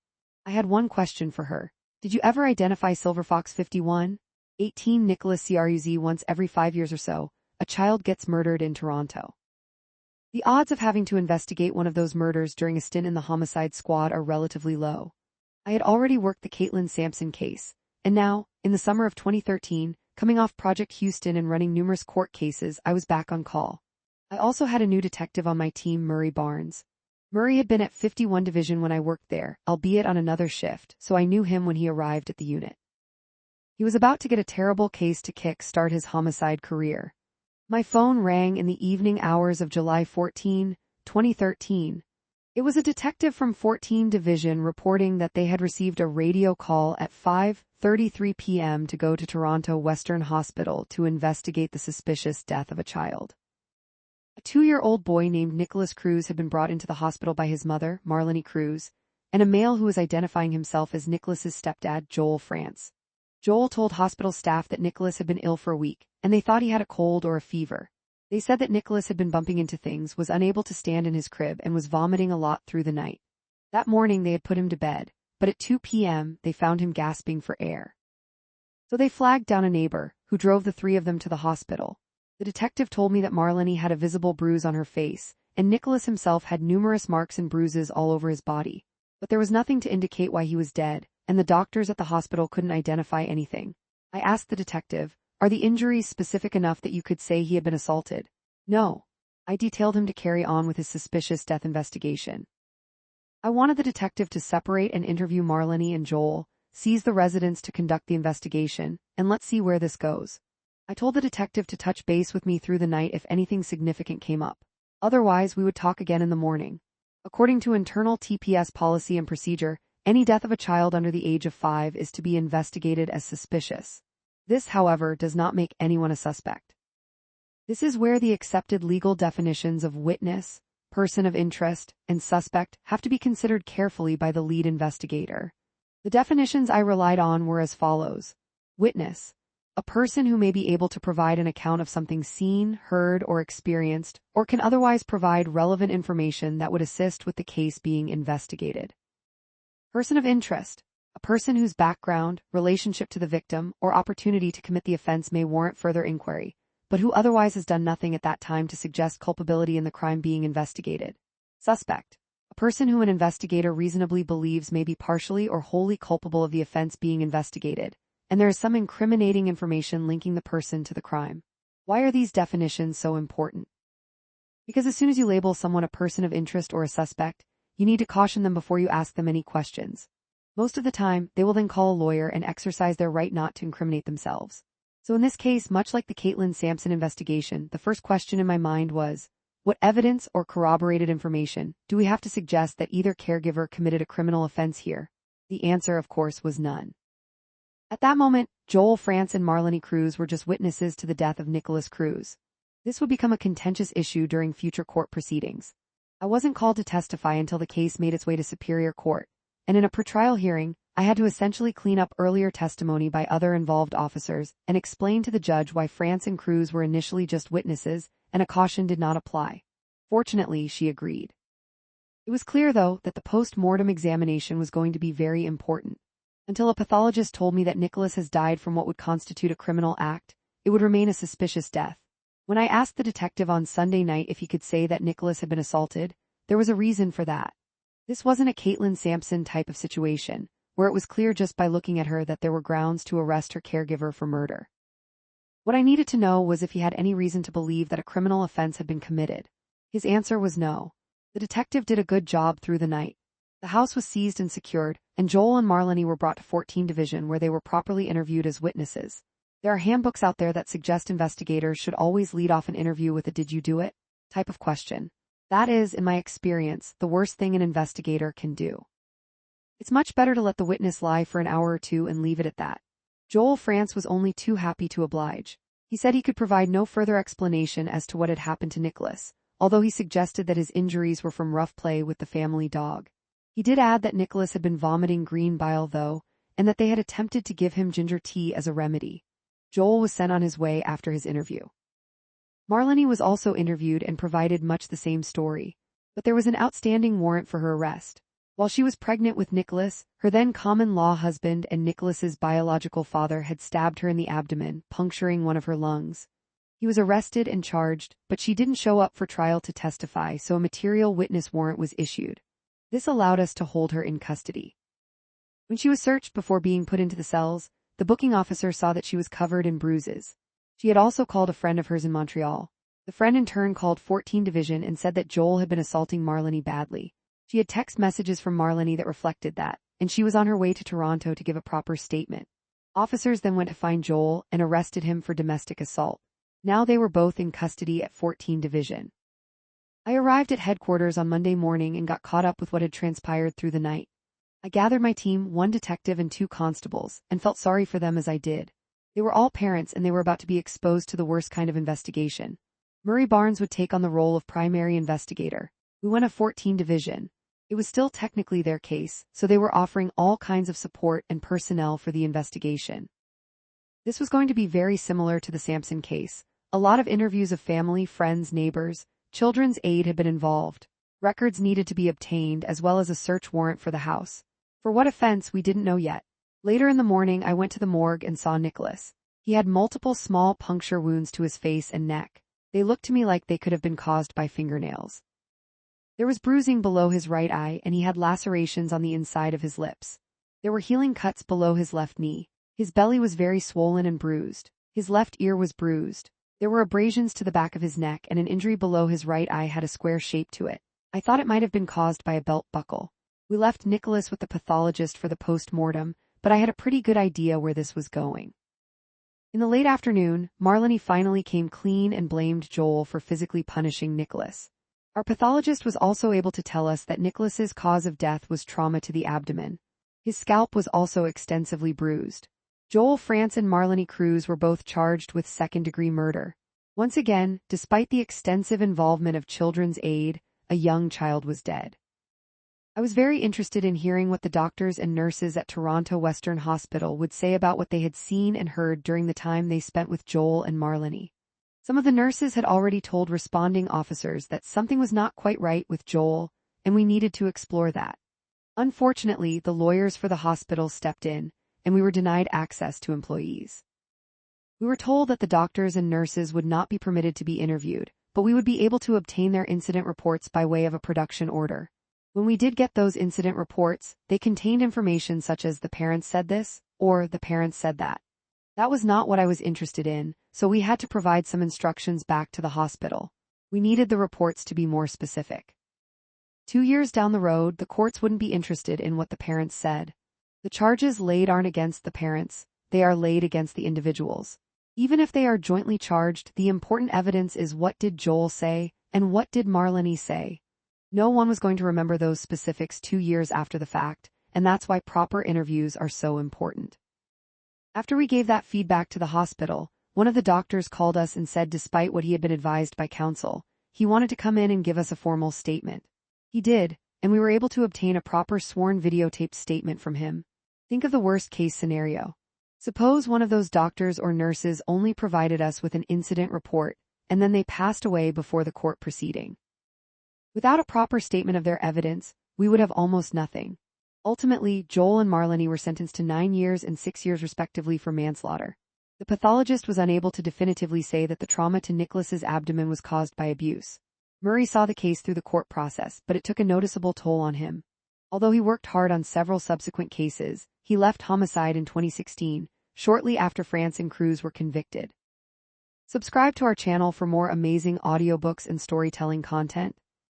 I had one question for her. Did you ever identify Silver Fox 51? 18 Nicholas Cruz. Once every 5 years or so, a child gets murdered in Toronto. The odds of having to investigate one of those murders during a stint in the Homicide Squad are relatively low. I had already worked the Caitlin Sampson case, and now, in the summer of 2013, coming off Project Houston and running numerous court cases, I was back on call. I also had a new detective on my team, Murray Barnes. Murray had been at 51 Division when I worked there, albeit on another shift, so I knew him when he arrived at the unit. He was about to get a terrible case to kick-start his homicide career. My phone rang in the evening hours of July 14, 2013. It was a detective from 14 Division reporting that they had received a radio call at 5:33 p.m. to go to Toronto Western Hospital to investigate the suspicious death of a child. A 2-year-old boy named Nicholas Cruz had been brought into the hospital by his mother, Marlene Cruz, and a male who was identifying himself as Nicholas's stepdad, Joel France. Joel told hospital staff that Nicholas had been ill for a week, and they thought he had a cold or a fever. They said that Nicholas had been bumping into things, was unable to stand in his crib, and was vomiting a lot through the night. That morning they had put him to bed, but at 2 p.m. they found him gasping for air. So they flagged down a neighbor, who drove the 3 of them to the hospital. The detective told me that Marlene had a visible bruise on her face, and Nicholas himself had numerous marks and bruises all over his body. But there was nothing to indicate why he was dead, and the doctors at the hospital couldn't identify anything. I asked the detective, "Are the injuries specific enough that you could say he had been assaulted?" "No." I detailed him to carry on with his suspicious death investigation. I wanted the detective to separate and interview Marlene and Joel, seize the residence to conduct the investigation, and let's see where this goes. I told the detective to touch base with me through the night if anything significant came up. Otherwise, we would talk again in the morning. According to internal TPS policy and procedure, any death of a child under the age of 5 is to be investigated as suspicious. This, however, does not make anyone a suspect. This is where the accepted legal definitions of witness, person of interest, and suspect have to be considered carefully by the lead investigator. The definitions I relied on were as follows. Witness, a person who may be able to provide an account of something seen, heard, or experienced, or can otherwise provide relevant information that would assist with the case being investigated. Person of interest, a person whose background, relationship to the victim, or opportunity to commit the offense may warrant further inquiry, but who otherwise has done nothing at that time to suggest culpability in the crime being investigated. Suspect, a person who an investigator reasonably believes may be partially or wholly culpable of the offense being investigated, and there is some incriminating information linking the person to the crime. Why are these definitions so important? Because as soon as you label someone a person of interest or a suspect, you need to caution them before you ask them any questions. Most of the time, they will then call a lawyer and exercise their right not to incriminate themselves. So in this case, much like the Caitlin Sampson investigation, the first question in my mind was, what evidence or corroborated information do we have to suggest that either caregiver committed a criminal offense here? The answer, of course, was none. At that moment, Joel France and Marlene Cruz were just witnesses to the death of Nicholas Cruz. This would become a contentious issue during future court proceedings. I wasn't called to testify until the case made its way to Superior Court, and in a pretrial hearing, I had to essentially clean up earlier testimony by other involved officers and explain to the judge why France and Cruz were initially just witnesses and a caution did not apply. Fortunately, she agreed. It was clear, though, that the post-mortem examination was going to be very important. Until a pathologist told me that Nicholas has died from what would constitute a criminal act, it would remain a suspicious death. When I asked the detective on Sunday night if he could say that Nicholas had been assaulted, there was a reason for that. This wasn't a Caitlin Sampson type of situation, where it was clear just by looking at her that there were grounds to arrest her caregiver for murder. What I needed to know was if he had any reason to believe that a criminal offense had been committed. His answer was no. The detective did a good job through the night. The house was seized and secured, and Joel and Marlene were brought to 14 Division where they were properly interviewed as witnesses. There are handbooks out there that suggest investigators should always lead off an interview with a "did you do it?" type of question. That is, in my experience, the worst thing an investigator can do. It's much better to let the witness lie for an hour or two and leave it at that. Joel France was only too happy to oblige. He said he could provide no further explanation as to what had happened to Nicholas, although he suggested that his injuries were from rough play with the family dog. He did add that Nicholas had been vomiting green bile, though, and that they had attempted to give him ginger tea as a remedy. Joel was sent on his way after his interview. Marlene was also interviewed and provided much the same story, but there was an outstanding warrant for her arrest. While she was pregnant with Nicholas, her then common-law husband and Nicholas's biological father had stabbed her in the abdomen, puncturing one of her lungs. He was arrested and charged, but she didn't show up for trial to testify, so a material witness warrant was issued. This allowed us to hold her in custody. When she was searched before being put into the cells, the booking officer saw that she was covered in bruises. She had also called a friend of hers in Montreal. The friend in turn called 14 Division and said that Joel had been assaulting Marlene badly. She had text messages from Marlene that reflected that, and she was on her way to Toronto to give a proper statement. Officers then went to find Joel and arrested him for domestic assault. Now they were both in custody at 14 Division. I arrived at headquarters on Monday morning and got caught up with what had transpired through the night. I gathered my team, 1 detective and 2 constables, and felt sorry for them as I did. They were all parents and they were about to be exposed to the worst kind of investigation. Murray Barnes would take on the role of primary investigator. We went to 14 Division. It was still technically their case, so they were offering all kinds of support and personnel for the investigation. This was going to be very similar to the Sampson case. A lot of interviews of family, friends, neighbors, children's aid had been involved. Records needed to be obtained as well as a search warrant for the house. For what offense, we didn't know yet. Later in the morning, I went to the morgue and saw Nicholas. He had multiple small puncture wounds to his face and neck. They looked to me like they could have been caused by fingernails. There was bruising below his right eye and he had lacerations on the inside of his lips. There were healing cuts below his left knee. His belly was very swollen and bruised. His left ear was bruised. There were abrasions to the back of his neck and an injury below his right eye had a square shape to it. I thought it might have been caused by a belt buckle. We left Nicholas with the pathologist for the post-mortem, but I had a pretty good idea where this was going. In the late afternoon, Marlene finally came clean and blamed Joel for physically punishing Nicholas. Our pathologist was also able to tell us that Nicholas's cause of death was trauma to the abdomen. His scalp was also extensively bruised. Joel France and Marlene Cruz were both charged with second-degree murder. Once again, despite the extensive involvement of Children's Aid, a young child was dead. I was very interested in hearing what the doctors and nurses at Toronto Western Hospital would say about what they had seen and heard during the time they spent with Joel and Marlene. Some of the nurses had already told responding officers that something was not quite right with Joel, and we needed to explore that. Unfortunately, the lawyers for the hospital stepped in, and we were denied access to employees. We were told that the doctors and nurses would not be permitted to be interviewed, but we would be able to obtain their incident reports by way of a production order. When we did get those incident reports, they contained information such as the parents said this, or the parents said that. That was not what I was interested in, so we had to provide some instructions back to the hospital. We needed the reports to be more specific. 2 years down the road, the courts wouldn't be interested in what the parents said. The charges laid aren't against the parents, they are laid against the individuals. Even if they are jointly charged, the important evidence is what did Joel say, and what did Marlene say. No one was going to remember those specifics 2 years after the fact, and that's why proper interviews are so important. After we gave that feedback to the hospital, one of the doctors called us and said despite what he had been advised by counsel, he wanted to come in and give us a formal statement. He did, and we were able to obtain a proper sworn videotaped statement from him. Think of the worst-case scenario. Suppose one of those doctors or nurses only provided us with an incident report, and then they passed away before the court proceeding. Without a proper statement of their evidence, we would have almost nothing. Ultimately, Joel and Marlene were sentenced to 9 years and 6 years respectively for manslaughter. The pathologist was unable to definitively say that the trauma to Nicholas's abdomen was caused by abuse. Murray saw the case through the court process, but it took a noticeable toll on him. Although he worked hard on several subsequent cases, he left Homicide in 2016, shortly after France and Cruz were convicted. Subscribe to our channel for more amazing audiobooks and storytelling content.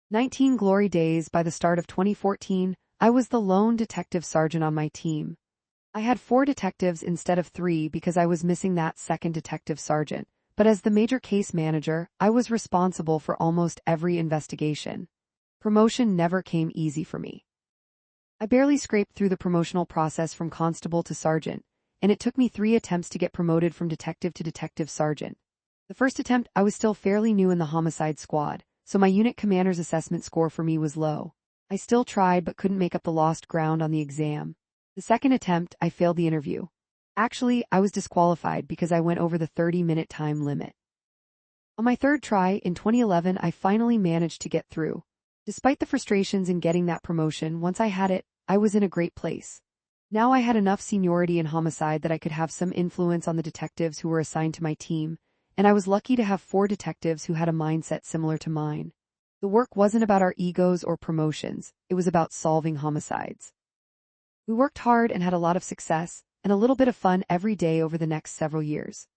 19 Glory Days. By the start of 2014, I was the lone detective sergeant on my team. I had 4 detectives instead of 3 because I was missing that second detective sergeant, but as the major case manager, I was responsible for almost every investigation. Promotion never came easy for me. I barely scraped through the promotional process from constable to sergeant, and it took me 3 attempts to get promoted from detective to detective sergeant. The first attempt, I was still fairly new in the homicide squad, so my unit commander's assessment score for me was low. I still tried but couldn't make up the lost ground on the exam. The second attempt, I failed the interview. Actually, I was disqualified because I went over the 30-minute time limit. On my third try, in 2011, I finally managed to get through. Despite the frustrations in getting that promotion, once I had it, I was in a great place. Now I had enough seniority in homicide that I could have some influence on the detectives who were assigned to my team, and I was lucky to have 4 detectives who had a mindset similar to mine. The work wasn't about our egos or promotions, it was about solving homicides. We worked hard and had a lot of success, and a little bit of fun every day over the next several years.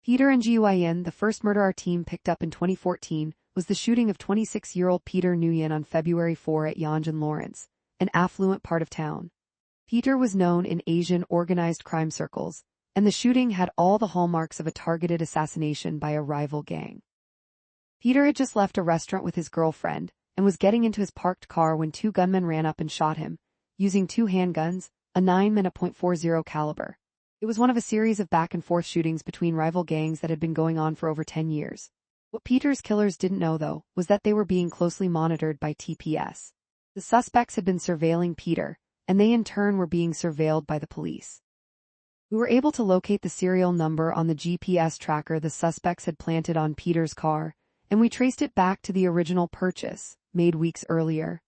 Peter and Nguyen, the first murder our team picked up in 2014, was the shooting of 26-year-old Peter Nguyen on February 4 at Yonge & Lawrence, an affluent part of town. Peter was known in Asian organized crime circles, and the shooting had all the hallmarks of a targeted assassination by a rival gang. Peter had just left a restaurant with his girlfriend and was getting into his parked car when 2 gunmen ran up and shot him, using 2 handguns, a 9 and a .40 caliber. It was one of a series of back-and-forth shootings between rival gangs that had been going on for over 10 years. What Peter's killers didn't know, though, was that they were being closely monitored by TPS. The suspects had been surveilling Peter, and they in turn were being surveilled by the police. We were able to locate the serial number on the GPS tracker the suspects had planted on Peter's car, and we traced it back to the original purchase, made weeks earlier.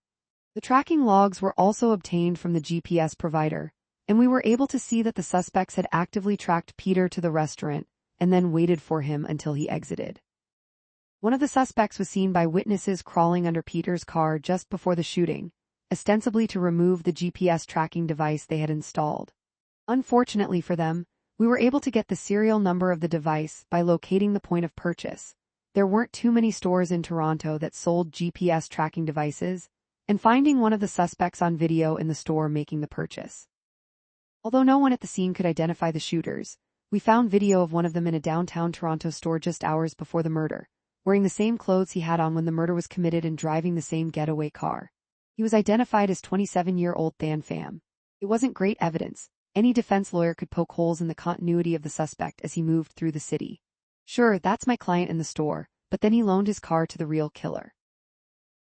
The tracking logs were also obtained from the GPS provider, and we were able to see that the suspects had actively tracked Peter to the restaurant and then waited for him until he exited. One of the suspects was seen by witnesses crawling under Peter's car just before the shooting, ostensibly to remove the GPS tracking device they had installed. Unfortunately for them, we were able to get the serial number of the device by locating the point of purchase. There weren't too many stores in Toronto that sold GPS tracking devices, and finding one of the suspects on video in the store making the purchase. Although no one at the scene could identify the shooters, we found video of one of them in a downtown Toronto store just hours before the murder, wearing the same clothes he had on when the murder was committed and driving the same getaway car. He was identified as 27-year-old Than Pham. It wasn't great evidence. Any defense lawyer could poke holes in the continuity of the suspect as he moved through the city. Sure, that's my client in the store, but then he loaned his car to the real killer.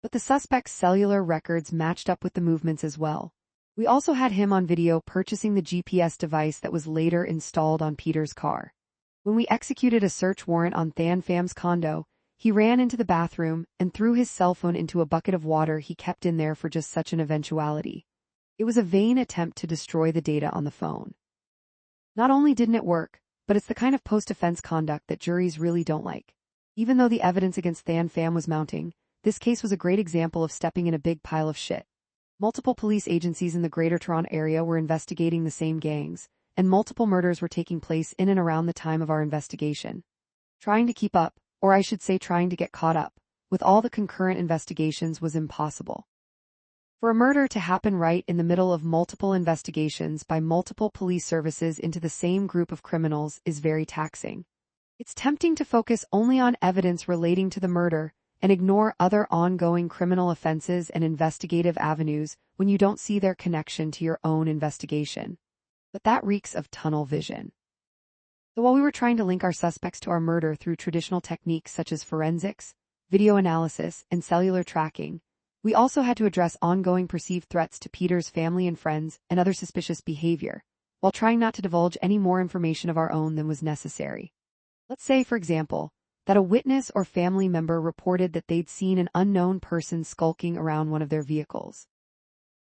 But the suspect's cellular records matched up with the movements as well. We also had him on video purchasing the GPS device that was later installed on Peter's car. When we executed a search warrant on Than Pham's condo, he ran into the bathroom and threw his cell phone into a bucket of water he kept in there for just such an eventuality. It was a vain attempt to destroy the data on the phone. Not only didn't it work, but it's the kind of post-offense conduct that juries really don't like. Even though the evidence against Than Pham was mounting, this case was a great example of stepping in a big pile of shit. Multiple police agencies in the Greater Toronto area were investigating the same gangs, and multiple murders were taking place in and around the time of our investigation. Trying to keep up, or I should say trying to get caught up, with all the concurrent investigations was impossible. For a murder to happen right in the middle of multiple investigations by multiple police services into the same group of criminals is very taxing. It's tempting to focus only on evidence relating to the murder and ignore other ongoing criminal offenses and investigative avenues when you don't see their connection to your own investigation. But that reeks of tunnel vision. So while we were trying to link our suspects to our murder through traditional techniques such as forensics, video analysis, and cellular tracking, we also had to address ongoing perceived threats to Peter's family and friends and other suspicious behavior, while trying not to divulge any more information of our own than was necessary. Let's say, for example, that a witness or family member reported that they'd seen an unknown person skulking around one of their vehicles.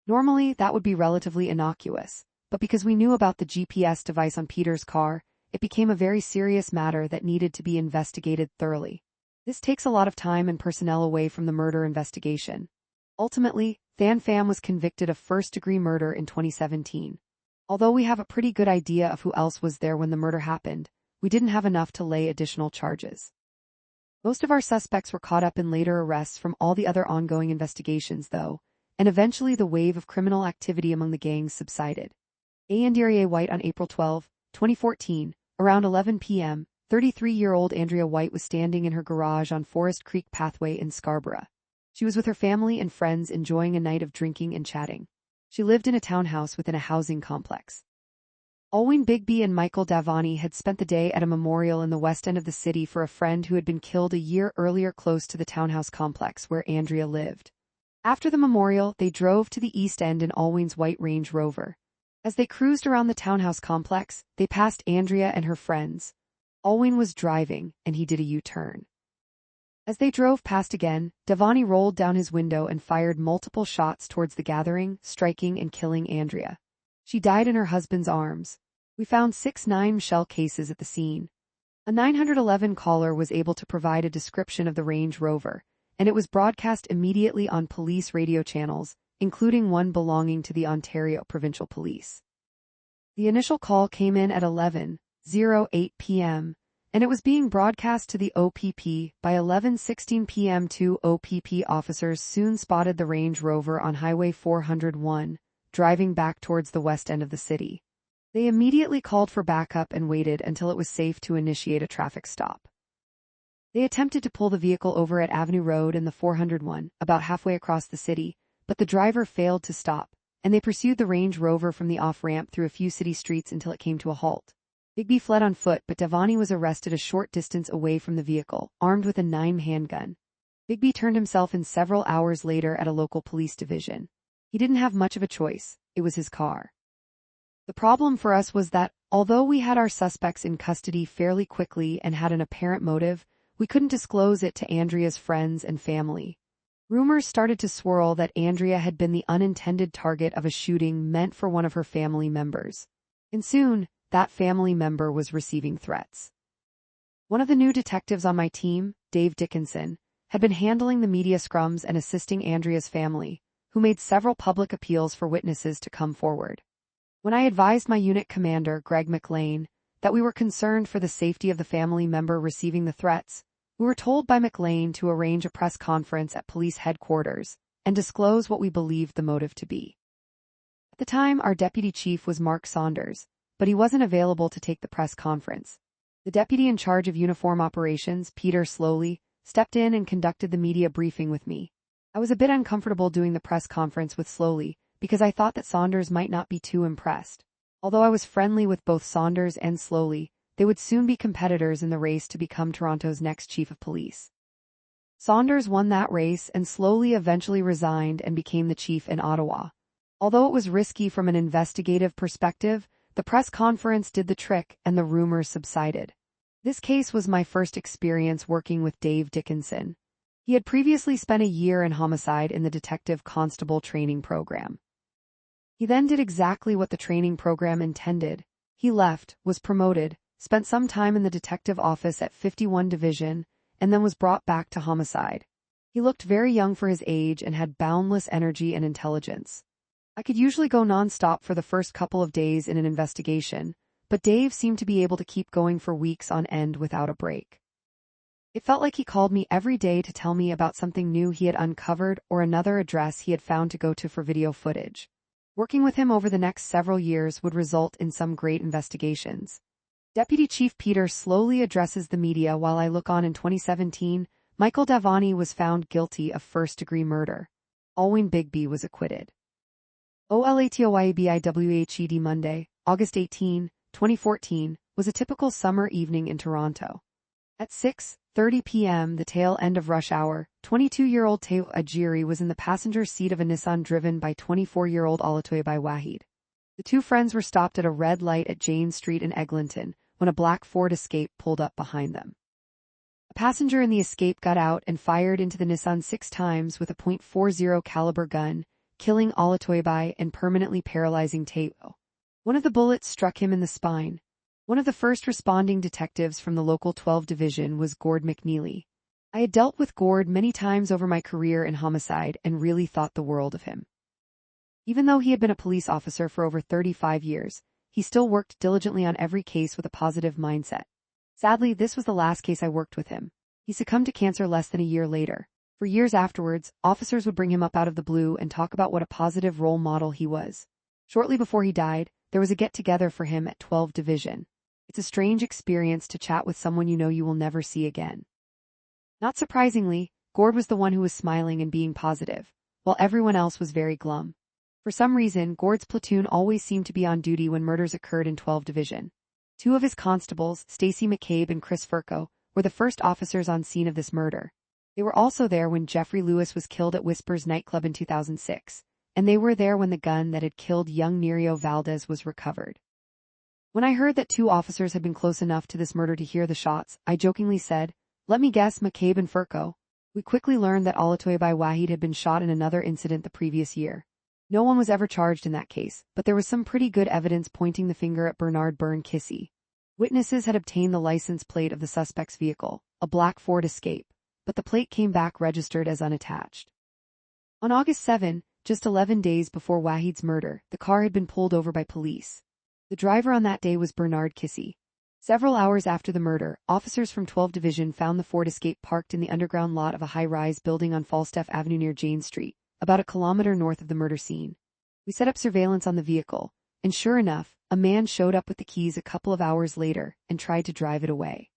Normally, that would be relatively innocuous, but because we knew about the GPS device on Peter's car, it became a very serious matter that needed to be investigated thoroughly. This takes a lot of time and personnel away from the murder investigation. Ultimately, Than Pham was convicted of first-degree murder in 2017. Although we have a pretty good idea of who else was there when the murder happened, we didn't have enough to lay additional charges. Most of our suspects were caught up in later arrests from all the other ongoing investigations, though, and eventually the wave of criminal activity among the gangs subsided. Andrea White on April 12, 2014, around 11 p.m., 33-year-old Andrea White was standing in her garage on Forest Creek Pathway in Scarborough. She was with her family and friends enjoying a night of drinking and chatting. She lived in a townhouse within a housing complex. Alwyn Bigby and Michael Davani had spent the day at a memorial in the west end of the city for a friend who had been killed a year earlier close to the townhouse complex where Andrea lived. After the memorial, they drove to the east end in Alwyn's white Range Rover. As they cruised around the townhouse complex, they passed Andrea and her friends. Alwyn was driving, and he did a U-turn. As they drove past again, Davani rolled down his window and fired multiple shots towards the gathering, striking and killing Andrea. She died in her husband's arms. We found 6 9 shell cases at the scene. A 911 caller was able to provide a description of the Range Rover, and it was broadcast immediately on police radio channels, including one belonging to the Ontario Provincial Police. The initial call came in at 11:08 p.m., and it was being broadcast to the OPP by 11:16 p.m. Two OPP officers soon spotted the Range Rover on Highway 401, driving back towards the west end of the city. They immediately called for backup and waited until it was safe to initiate a traffic stop. They attempted to pull the vehicle over at Avenue Road and the 401, about halfway across the city, but the driver failed to stop, and they pursued the Range Rover from the off-ramp through a few city streets until it came to a halt. Bigby fled on foot, but Davani was arrested a short distance away from the vehicle, armed with a 9 handgun. Bigby turned himself in several hours later at a local police division. He didn't have much of a choice. It was his car. The problem for us was that, although we had our suspects in custody fairly quickly and had an apparent motive, we couldn't disclose it to Andrea's friends and family. Rumors started to swirl that Andrea had been the unintended target of a shooting meant for one of her family members. And soon, that family member was receiving threats. One of the new detectives on my team, Dave Dickinson, had been handling the media scrums and assisting Andrea's family, who made several public appeals for witnesses to come forward. When I advised my unit commander, Greg McLean, that we were concerned for the safety of the family member receiving the threats, we were told by McLean to arrange a press conference at police headquarters and disclose what we believed the motive to be. At the time, our deputy chief was Mark Saunders, but he wasn't available to take the press conference. The deputy in charge of uniform operations, Peter Slowly, stepped in and conducted the media briefing with me. I was a bit uncomfortable doing the press conference with Slowly because I thought that Saunders might not be too impressed. Although I was friendly with both Saunders and Slowly, they would soon be competitors in the race to become Toronto's next chief of police. Saunders won that race and slowly eventually resigned and became the chief in Ottawa. Although it was risky from an investigative perspective, the press conference did the trick and the rumors subsided. This case was my first experience working with Dave Dickinson. He had previously spent a year in homicide in the detective constable training program. He then did exactly what the training program intended. He left, was promoted, spent some time in the detective office at 51 Division, and then was brought back to homicide. He looked very young for his age and had boundless energy and intelligence. I could usually go non-stop for the first couple of days in an investigation, but Dave seemed to be able to keep going for weeks on end without a break. It felt like he called me every day to tell me about something new he had uncovered or another address he had found to go to for video footage. Working with him over the next several years would result in some great investigations. Deputy Chief Peter slowly addresses the media while I look on. In 2017, Michael Davani was found guilty of first-degree murder. Alwyn Bigby was acquitted. OLATOYBIWHED Monday, August 18, 2014, was a typical summer evening in Toronto. At 6:30 p.m., the tail end of rush hour, 22-year-old Teo Ajiri was in the passenger seat of a Nissan driven by 24-year-old Olatoybai Wahid. The two friends were stopped at a red light at Jane Street in Eglinton when a black Ford Escape pulled up behind them. A passenger in the Escape got out and fired into the Nissan 6 times with a .40 caliber gun, killing Olatoybai and permanently paralyzing Teo. One of the bullets struck him in the spine. One of the first responding detectives from the local 12 Division was Gord McNeely. I had dealt with Gord many times over my career in homicide and really thought the world of him. Even though he had been a police officer for over 35 years, he still worked diligently on every case with a positive mindset. Sadly, this was the last case I worked with him. He succumbed to cancer less than a year later. For years afterwards, officers would bring him up out of the blue and talk about what a positive role model he was. Shortly before he died, there was a get-together for him at 12 Division. It's a strange experience to chat with someone you know you will never see again. Not surprisingly, Gord was the one who was smiling and being positive, while everyone else was very glum. For some reason, Gord's platoon always seemed to be on duty when murders occurred in 12 Division. Two of his constables, Stacey McCabe and Chris Furco, were the first officers on scene of this murder. They were also there when Jeffrey Lewis was killed at Whispers nightclub in 2006, and they were there when the gun that had killed young Nerio Valdez was recovered. When I heard that two officers had been close enough to this murder to hear the shots, I jokingly said, "Let me guess, McCabe and Furco." We quickly learned that Olatoybai Wahid had been shot in another incident the previous year. No one was ever charged in that case, but there was some pretty good evidence pointing the finger at Bernard Byrne Kissy. Witnesses had obtained the license plate of the suspect's vehicle, a black Ford Escape, but the plate came back registered as unattached. On August 7, just 11 days before Wahid's murder, the car had been pulled over by police. The driver on that day was Bernard Kissy. Several hours after the murder, officers from 12 Division found the Ford Escape parked in the underground lot of a high-rise building on Falstaff Avenue near Jane Street, about a kilometer north of the murder scene. We set up surveillance on the vehicle, and sure enough, a man showed up with the keys a couple of hours later and tried to drive it away.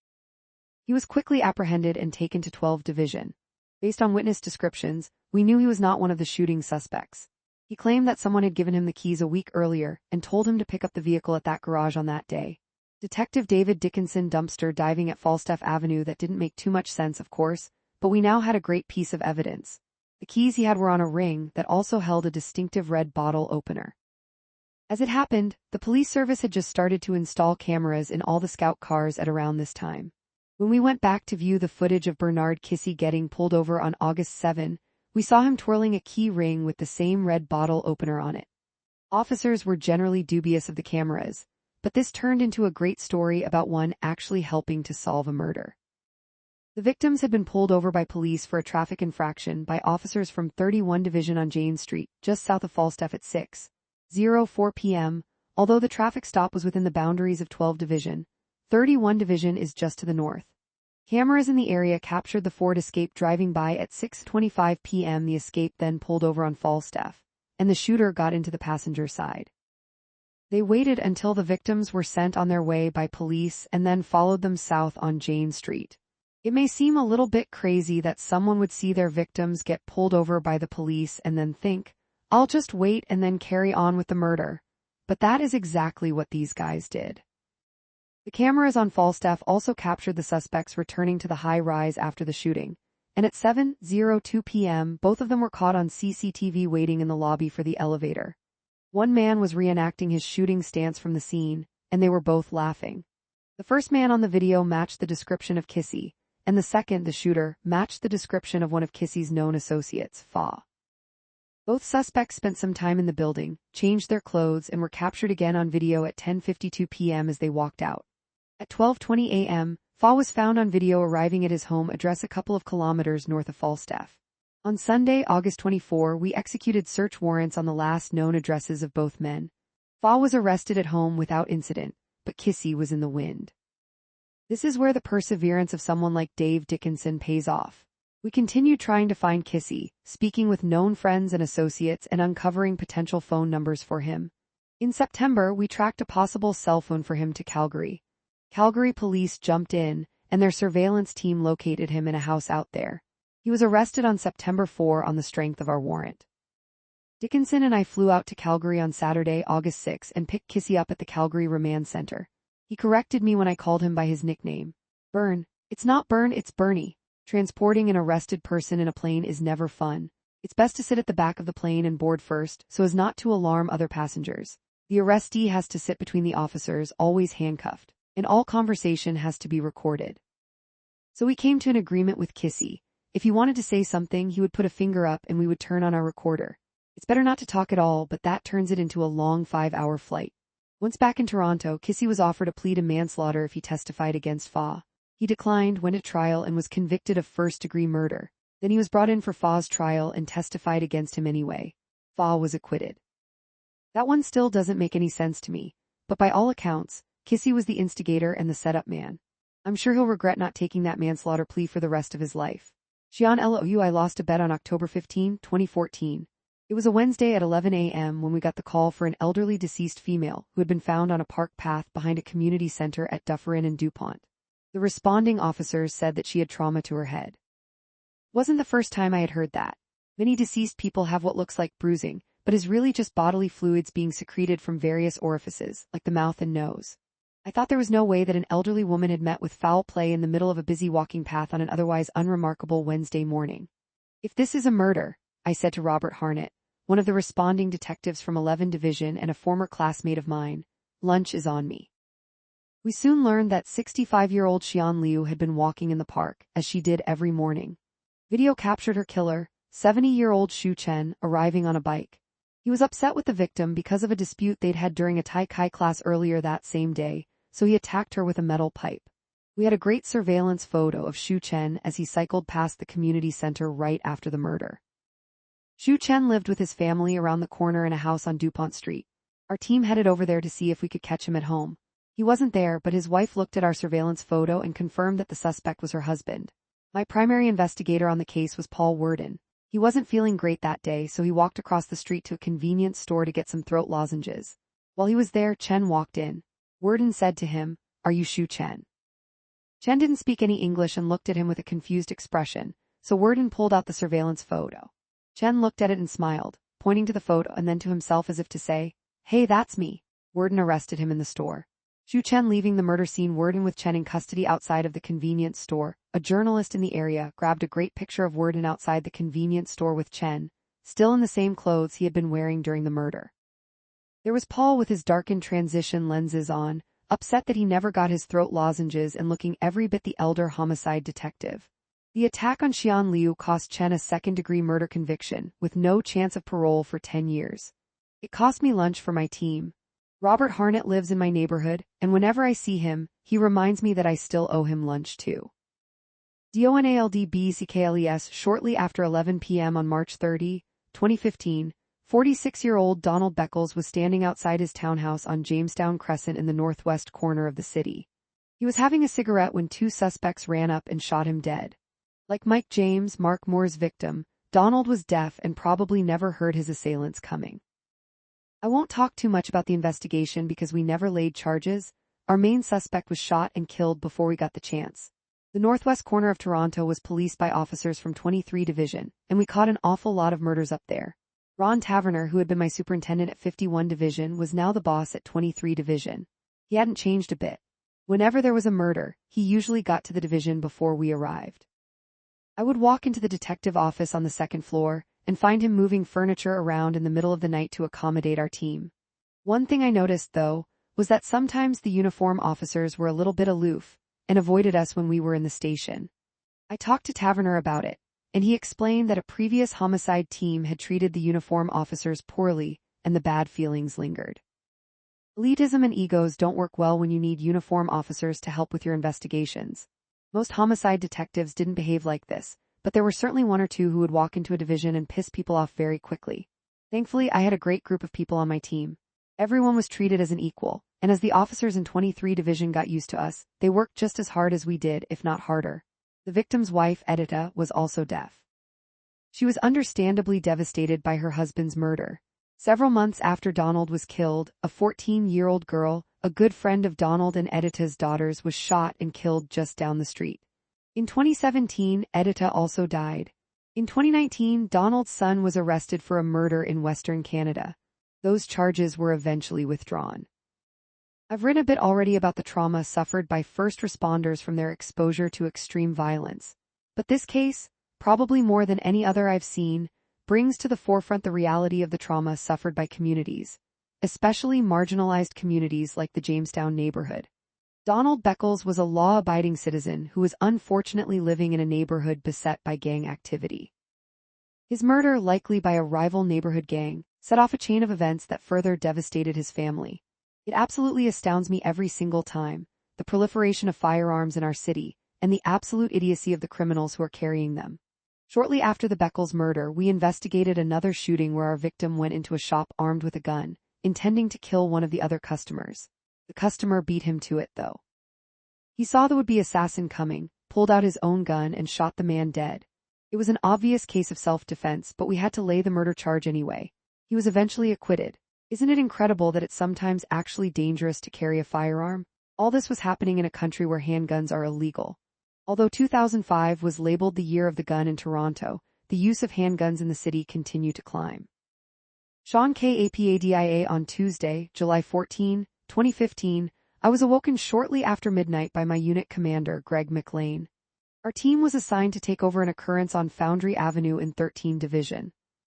He was quickly apprehended and taken to 12 Division. Based on witness descriptions, we knew he was not one of the shooting suspects. He claimed that someone had given him the keys a week earlier and told him to pick up the vehicle at that garage on that day. Detective David Dickinson dumpster diving at Falstaff Avenue that didn't make too much sense, of course, but we now had a great piece of evidence. The keys he had were on a ring that also held a distinctive red bottle opener. As it happened, the police service had just started to install cameras in all the scout cars at around this time. When we went back to view the footage of Bernard Kissy getting pulled over on August 7, we saw him twirling a key ring with the same red bottle opener on it. Officers were generally dubious of the cameras, but this turned into a great story about one actually helping to solve a murder. The victims had been pulled over by police for a traffic infraction by officers from 31 Division on Jane Street, just south of Falstaff at 6:04 p.m., although the traffic stop was within the boundaries of 12 Division. 31 Division is just to the north. Cameras in the area captured the Ford Escape driving by at 6:25 p.m. The Escape then pulled over on Falstaff, and the shooter got into the passenger side. They waited until the victims were sent on their way by police and then followed them south on Jane Street. It may seem a little bit crazy that someone would see their victims get pulled over by the police and then think, "I'll just wait and then carry on with the murder." But that is exactly what these guys did. The cameras on Falstaff also captured the suspects returning to the high rise after the shooting, and at 7:02 p.m. both of them were caught on CCTV waiting in the lobby for the elevator. One man was reenacting his shooting stance from the scene, and they were both laughing. The first man on the video matched the description of Kissy, and the second, the shooter, matched the description of one of Kissy's known associates, Fa. Both suspects spent some time in the building, changed their clothes, and were captured again on video at 10:52 p.m. as they walked out. At 12:20 a.m., Fa was found on video arriving at his home address a couple of kilometers north of Falstaff. On Sunday, August 24, we executed search warrants on the last known addresses of both men. Fa was arrested at home without incident, but Kissy was in the wind. This is where the perseverance of someone like Dave Dickinson pays off. We continued trying to find Kissy, speaking with known friends and associates and uncovering potential phone numbers for him. In September, we tracked a possible cell phone for him to Calgary. Calgary police jumped in, and their surveillance team located him in a house out there. He was arrested on September 4 on the strength of our warrant. Dickinson and I flew out to Calgary on Saturday, August 6, and picked Kissy up at the Calgary Remand Center. He corrected me when I called him by his nickname. Bern. It's not Bern, it's Bernie. Transporting an arrested person in a plane is never fun. It's best to sit at the back of the plane and board first, so as not to alarm other passengers. The arrestee has to sit between the officers, always handcuffed, and all conversation has to be recorded. So we came to an agreement with Kissy. If he wanted to say something, he would put a finger up and we would turn on our recorder. It's better not to talk at all, but that turns it into a long 5-hour flight. Once back in Toronto, Kissy was offered a plea to manslaughter if he testified against Fa. He declined, went to trial, and was convicted of first-degree murder. Then he was brought in for Fa's trial and testified against him anyway. Fa was acquitted. That one still doesn't make any sense to me, but by all accounts, Kissy was the instigator and the setup man. I'm sure he'll regret not taking that manslaughter plea for the rest of his life. Xian Lou, I lost a bet on October 15, 2014. It was a Wednesday at 11 a.m. when we got the call for an elderly deceased female who had been found on a park path behind a community center at Dufferin and DuPont. The responding officers said that she had trauma to her head. Wasn't the first time I had heard that. Many deceased people have what looks like bruising, but is really just bodily fluids being secreted from various orifices, like the mouth and nose. I thought there was no way that an elderly woman had met with foul play in the middle of a busy walking path on an otherwise unremarkable Wednesday morning. If this is a murder, I said to Robert Harnett, one of the responding detectives from 11 Division and a former classmate of mine, lunch is on me. We soon learned that 65-year-old Xian Liu had been walking in the park, as she did every morning. Video captured her killer, 70-year-old Xu Chen, arriving on a bike. He was upset with the victim because of a dispute they'd had during a Tai Chi class earlier that same day, so he attacked her with a metal pipe. We had a great surveillance photo of Xu Chen as he cycled past the community center right after the murder. Xu Chen lived with his family around the corner in a house on DuPont Street. Our team headed over there to see if we could catch him at home. He wasn't there, but his wife looked at our surveillance photo and confirmed that the suspect was her husband. My primary investigator on the case was Paul Worden. He wasn't feeling great that day, so he walked across the street to a convenience store to get some throat lozenges. While he was there, Chen walked in. Worden said to him, "Are you Xu Chen?" Chen didn't speak any English and looked at him with a confused expression, so Worden pulled out the surveillance photo. Chen looked at it and smiled, pointing to the photo and then to himself as if to say, "Hey, that's me." Worden arrested him in the store. Xu Chen leaving the murder scene, Worden with Chen in custody outside of the convenience store. A journalist in the area grabbed a great picture of Worden outside the convenience store with Chen, still in the same clothes he had been wearing during the murder. There was Paul with his darkened transition lenses on, upset that he never got his throat lozenges and looking every bit the elder homicide detective. The attack on Xian Liu cost Chen a second-degree murder conviction, with no chance of parole for 10 years. It cost me lunch for my team. Robert Harnett lives in my neighborhood, and whenever I see him, he reminds me that I still owe him lunch too. DONALDBCKLES shortly after 11 p.m. on March 30, 2015, 46-year-old Donald Beckles was standing outside his townhouse on Jamestown Crescent in the northwest corner of the city. He was having a cigarette when two suspects ran up and shot him dead. Like Mike James, Mark Moore's victim, Donald was deaf and probably never heard his assailants coming. I won't talk too much about the investigation because we never laid charges. Our main suspect was shot and killed before we got the chance. The northwest corner of Toronto was policed by officers from 23 Division, and we caught an awful lot of murders up there. Ron Taverner, who had been my superintendent at 51 Division, was now the boss at 23 Division. He hadn't changed a bit. Whenever there was a murder, he usually got to the division before we arrived. I would walk into the detective office on the second floor and find him moving furniture around in the middle of the night to accommodate our team. One thing I noticed, though, was that sometimes the uniform officers were a little bit aloof and avoided us when we were in the station. I talked to Taverner about it, and he explained that a previous homicide team had treated the uniform officers poorly, and the bad feelings lingered. Elitism and egos don't work well when you need uniform officers to help with your investigations. Most homicide detectives didn't behave like this, but there were certainly one or two who would walk into a division and piss people off very quickly. Thankfully, I had a great group of people on my team. Everyone was treated as an equal, and as the officers in 23 Division got used to us, they worked just as hard as we did, if not harder. The victim's wife, Edita, was also deaf. She was understandably devastated by her husband's murder. Several months after Donald was killed, a 14-year-old girl, a good friend of Donald and Edita's daughters, was shot and killed just down the street. In 2017, Edita also died. In 2019, Donald's son was arrested for a murder in Western Canada. Those charges were eventually withdrawn. I've written a bit already about the trauma suffered by first responders from their exposure to extreme violence. But this case, probably more than any other I've seen, brings to the forefront the reality of the trauma suffered by communities, especially marginalized communities like the Jamestown neighborhood. Donald Beckles was a law-abiding citizen who was unfortunately living in a neighborhood beset by gang activity. His murder, likely by a rival neighborhood gang, set off a chain of events that further devastated his family. It absolutely astounds me every single time, the proliferation of firearms in our city, and the absolute idiocy of the criminals who are carrying them. Shortly after the Beckles murder, we investigated another shooting where our victim went into a shop armed with a gun, intending to kill one of the other customers. The customer beat him to it, though. He saw the would-be assassin coming, pulled out his own gun, and shot the man dead. It was an obvious case of self-defense, but we had to lay the murder charge anyway. He was eventually acquitted. Isn't it incredible that it's sometimes actually dangerous to carry a firearm? All this was happening in a country where handguns are illegal. Although 2005 was labeled the year of the gun in Toronto, the use of handguns in the city continued to climb. Sean K. APADIA on Tuesday, July 14, 2015, I was awoken shortly after midnight by my unit commander, Greg McLean. Our team was assigned to take over an occurrence on Foundry Avenue in 13 Division.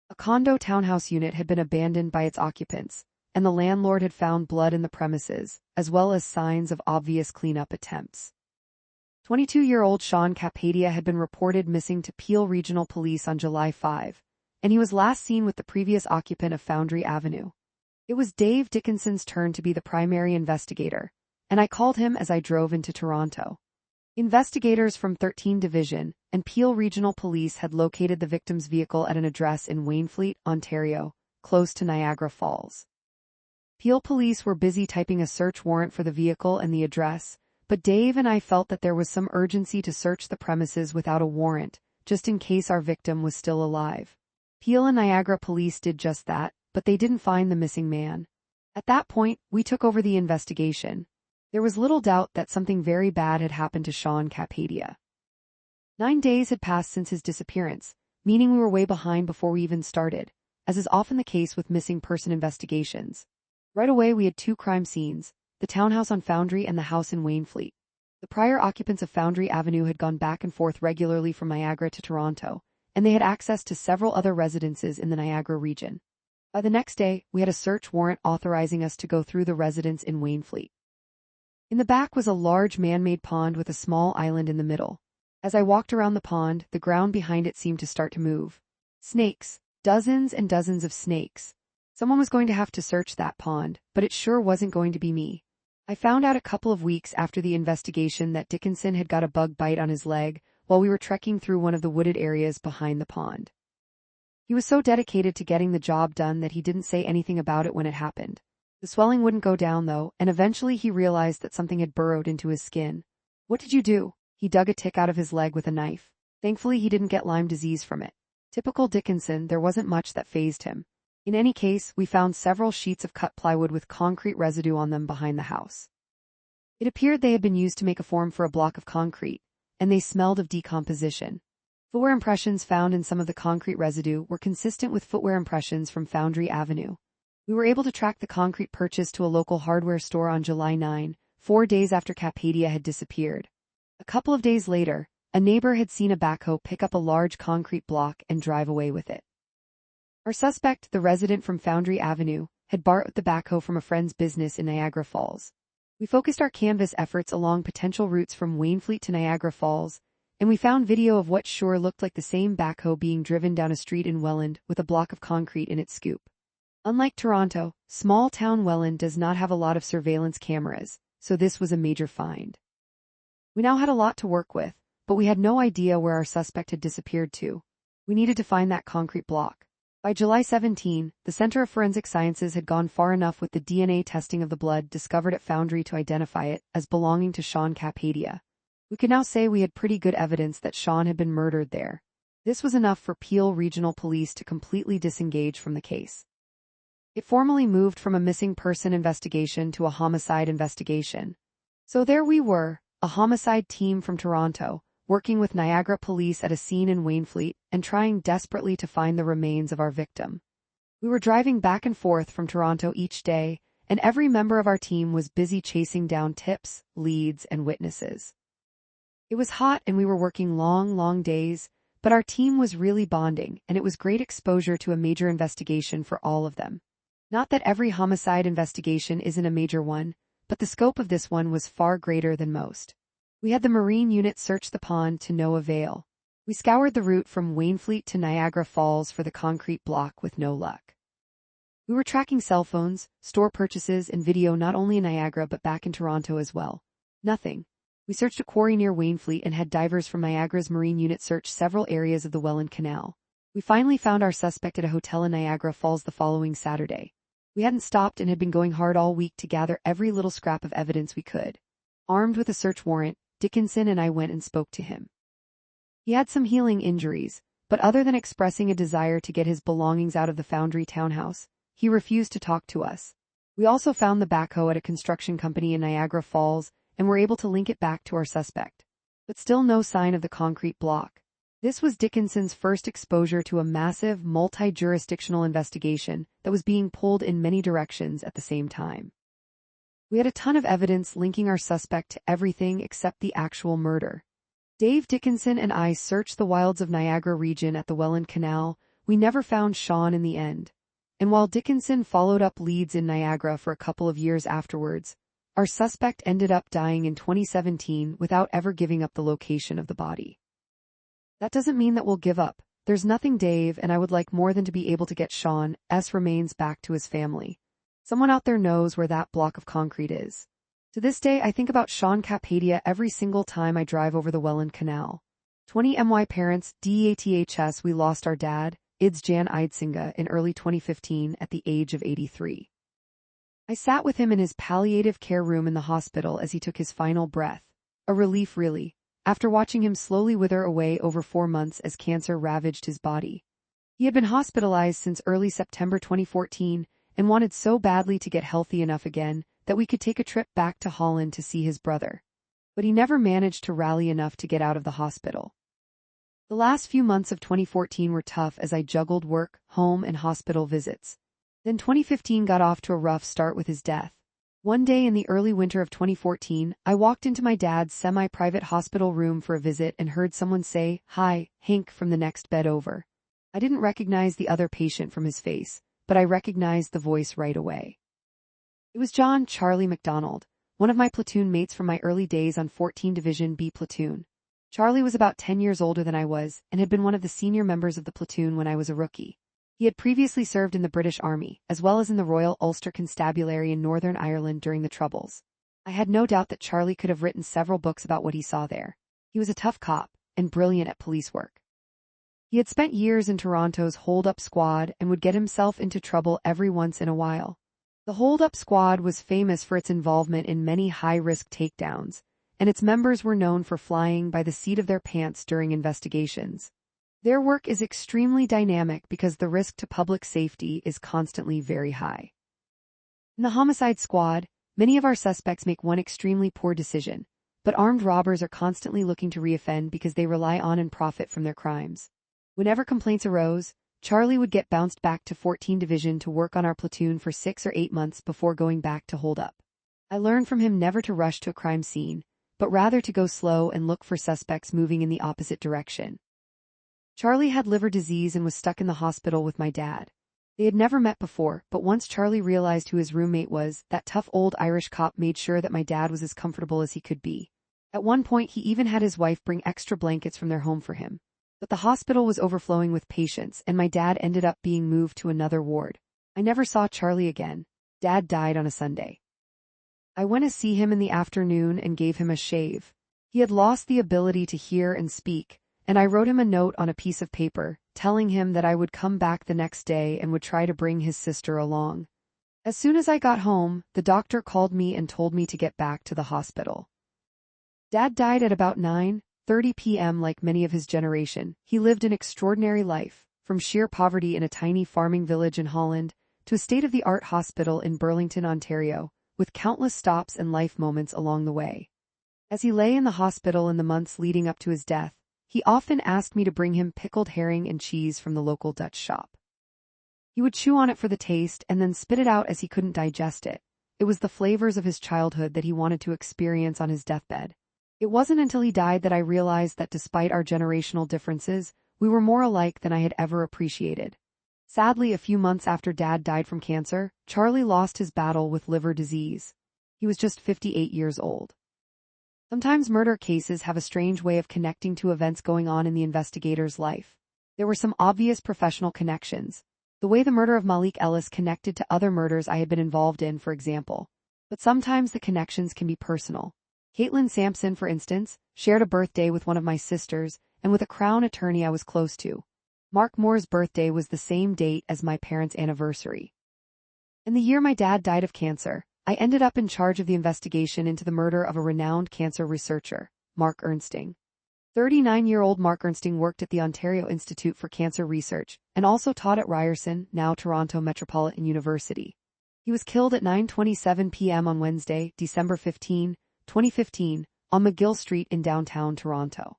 A condo townhouse unit had been abandoned by its occupants, and the landlord had found blood in the premises, as well as signs of obvious cleanup attempts. 22-year-old Sean Capadia had been reported missing to Peel Regional Police on July 5, and he was last seen with the previous occupant of Foundry Avenue. It was Dave Dickinson's turn to be the primary investigator, and I called him as I drove into Toronto. Investigators from 13 Division and Peel Regional Police had located the victim's vehicle at an address in Wainfleet, Ontario, close to Niagara Falls. Peel Police were busy typing a search warrant for the vehicle and the address, but Dave and I felt that there was some urgency to search the premises without a warrant, just in case our victim was still alive. Peel and Niagara Police did just that, but they didn't find the missing man. At that point, we took over the investigation. There was little doubt that something very bad had happened to Sean Capadia. 9 days had passed since his disappearance, meaning we were way behind before we even started, as is often the case with missing person investigations. Right away we had 2 crime scenes, the townhouse on Foundry and the house in Wainfleet. The prior occupants of Foundry Avenue had gone back and forth regularly from Niagara to Toronto, and they had access to several other residences in the Niagara region. By the next day, we had a search warrant authorizing us to go through the residence in Wainfleet. In the back was a large man-made pond with a small island in the middle. As I walked around the pond, the ground behind it seemed to start to move. Snakes. Dozens and dozens of snakes. Someone was going to have to search that pond, but it sure wasn't going to be me. I found out a couple of weeks after the investigation that Dickinson had got a bug bite on his leg while we were trekking through one of the wooded areas behind the pond. He was so dedicated to getting the job done that he didn't say anything about it when it happened. The swelling wouldn't go down, though, and eventually he realized that something had burrowed into his skin. "What did you do?" He dug a tick out of his leg with a knife. Thankfully, he didn't get Lyme disease from it. Typical Dickinson, there wasn't much that fazed him. In any case, we found several sheets of cut plywood with concrete residue on them behind the house. It appeared they had been used to make a form for a block of concrete, and they smelled of decomposition. Footwear impressions found in some of the concrete residue were consistent with footwear impressions from Foundry Avenue. We were able to track the concrete purchase to a local hardware store on July 9, 4 days after Capadia had disappeared. A couple of days later, a neighbor had seen a backhoe pick up a large concrete block and drive away with it. Our suspect, the resident from Foundry Avenue, had borrowed the backhoe from a friend's business in Niagara Falls. We focused our canvas efforts along potential routes from Waynflete to Niagara Falls, and we found video of what sure looked like the same backhoe being driven down a street in Welland with a block of concrete in its scoop. Unlike Toronto, small-town Welland does not have a lot of surveillance cameras, so this was a major find. We now had a lot to work with, but we had no idea where our suspect had disappeared to. We needed to find that concrete block. By July 17, the Center of Forensic Sciences had gone far enough with the DNA testing of the blood discovered at Foundry to identify it as belonging to Sean Capadia. We could now say we had pretty good evidence that Sean had been murdered there. This was enough for Peel Regional Police to completely disengage from the case. It formally moved from a missing person investigation to a homicide investigation. So there we were, a homicide team from Toronto, working with Niagara Police at a scene in Waynflete and trying desperately to find the remains of our victim. We were driving back and forth from Toronto each day, and every member of our team was busy chasing down tips, leads, and witnesses. It was hot and we were working long days, but our team was really bonding, and it was great exposure to a major investigation for all of them. Not that every homicide investigation isn't a major one, but the scope of this one was far greater than most. We had the Marine unit search the pond to no avail. We scoured the route from Waynflete to Niagara Falls for the concrete block with no luck. We were tracking cell phones, store purchases, and video not only in Niagara but back in Toronto as well. Nothing. We searched a quarry near Waynflete and had divers from Niagara's Marine unit search several areas of the Welland Canal. We finally found our suspect at a hotel in Niagara Falls the following Saturday. We hadn't stopped and had been going hard all week to gather every little scrap of evidence we could. Armed with a search warrant, Dickinson and I went and spoke to him. He had some healing injuries, but other than expressing a desire to get his belongings out of the Foundry townhouse, he refused to talk to us. We also found the backhoe at a construction company in Niagara Falls and were able to link it back to our suspect. But still no sign of the concrete block. This was Dickinson's first exposure to a massive, multi-jurisdictional investigation that was being pulled in many directions at the same time. We had a ton of evidence linking our suspect to everything except the actual murder. Dave Dickinson and I searched the wilds of Niagara region at the Welland Canal. We never found Sean in the end. And while Dickinson followed up leads in Niagara for a couple of years afterwards, our suspect ended up dying in 2017 without ever giving up the location of the body. That doesn't mean that we'll give up. There's nothing Dave and I would like more than to be able to get Sean's remains back to his family. Someone out there knows where that block of concrete is. To this day, I think about Sean Capadia every single time I drive over the Welland Canal. 20 my parents, DATHS, we lost our dad, Idsinga Audiobook, in early 2015 at the age of 83. I sat with him in his palliative care room in the hospital as he took his final breath. A relief really, after watching him slowly wither away over 4 months as cancer ravaged his body. He had been hospitalized since early September 2014 and wanted so badly to get healthy enough again that we could take a trip back to Holland to see his brother. But he never managed to rally enough to get out of the hospital. The last few months of 2014 were tough as I juggled work, home, and hospital visits. Then 2015 got off to a rough start with his death. One day in the early winter of 2014, I walked into my dad's semi-private hospital room for a visit and heard someone say, "Hi, Hank," from the next bed over. I didn't recognize the other patient from his face, but I recognized the voice right away. It was John Charlie MacDonald, one of my platoon mates from my early days on 14 Division B platoon. Charlie was about 10 years older than I was and had been one of the senior members of the platoon when I was a rookie. He had previously served in the British Army, as well as in the Royal Ulster Constabulary in Northern Ireland during the Troubles. I had no doubt that Charlie could have written several books about what he saw there. He was a tough cop and brilliant at police work. He had spent years in Toronto's hold-up squad and would get himself into trouble every once in a while. The hold-up squad was famous for its involvement in many high-risk takedowns, and its members were known for flying by the seat of their pants during investigations. Their work is extremely dynamic because the risk to public safety is constantly very high. In the homicide squad, many of our suspects make one extremely poor decision, but armed robbers are constantly looking to reoffend because they rely on and profit from their crimes. Whenever complaints arose, Charlie would get bounced back to 14 Division to work on our platoon for 6 or 8 months before going back to hold up. I learned from him never to rush to a crime scene, but rather to go slow and look for suspects moving in the opposite direction. Charlie had liver disease and was stuck in the hospital with my dad. They had never met before, but once Charlie realized who his roommate was, that tough old Irish cop made sure that my dad was as comfortable as he could be. At one point he even had his wife bring extra blankets from their home for him. But the hospital was overflowing with patients, and my dad ended up being moved to another ward. I never saw Charlie again. Dad died on a Sunday. I went to see him in the afternoon and gave him a shave. He had lost the ability to hear and speak, and I wrote him a note on a piece of paper, telling him that I would come back the next day and would try to bring his sister along. As soon as I got home, the doctor called me and told me to get back to the hospital. Dad died at about 9:30 p.m. Like many of his generation. He lived an extraordinary life, from sheer poverty in a tiny farming village in Holland to a state-of-the-art hospital in Burlington, Ontario, with countless stops and life moments along the way. As he lay in the hospital in the months leading up to his death, he often asked me to bring him pickled herring and cheese from the local Dutch shop. He would chew on it for the taste and then spit it out as he couldn't digest it. It was the flavors of his childhood that he wanted to experience on his deathbed. It wasn't until he died that I realized that despite our generational differences, we were more alike than I had ever appreciated. Sadly, a few months after Dad died from cancer, Charlie lost his battle with liver disease. He was just 58 years old. Sometimes murder cases have a strange way of connecting to events going on in the investigator's life. There were some obvious professional connections. The way the murder of Malik Ellis connected to other murders I had been involved in, for example. But sometimes the connections can be personal. Caitlin Sampson, for instance, shared a birthday with one of my sisters and with a Crown attorney I was close to. Mark Moore's birthday was the same date as my parents' anniversary. In the year my dad died of cancer, I ended up in charge of the investigation into the murder of a renowned cancer researcher, Mark Ernsting. 39-year-old Mark Ernsting worked at the Ontario Institute for Cancer Research and also taught at Ryerson, now Toronto Metropolitan University. He was killed at 9:27 p.m. on Wednesday, December 15, 2015, on McGill Street in downtown Toronto.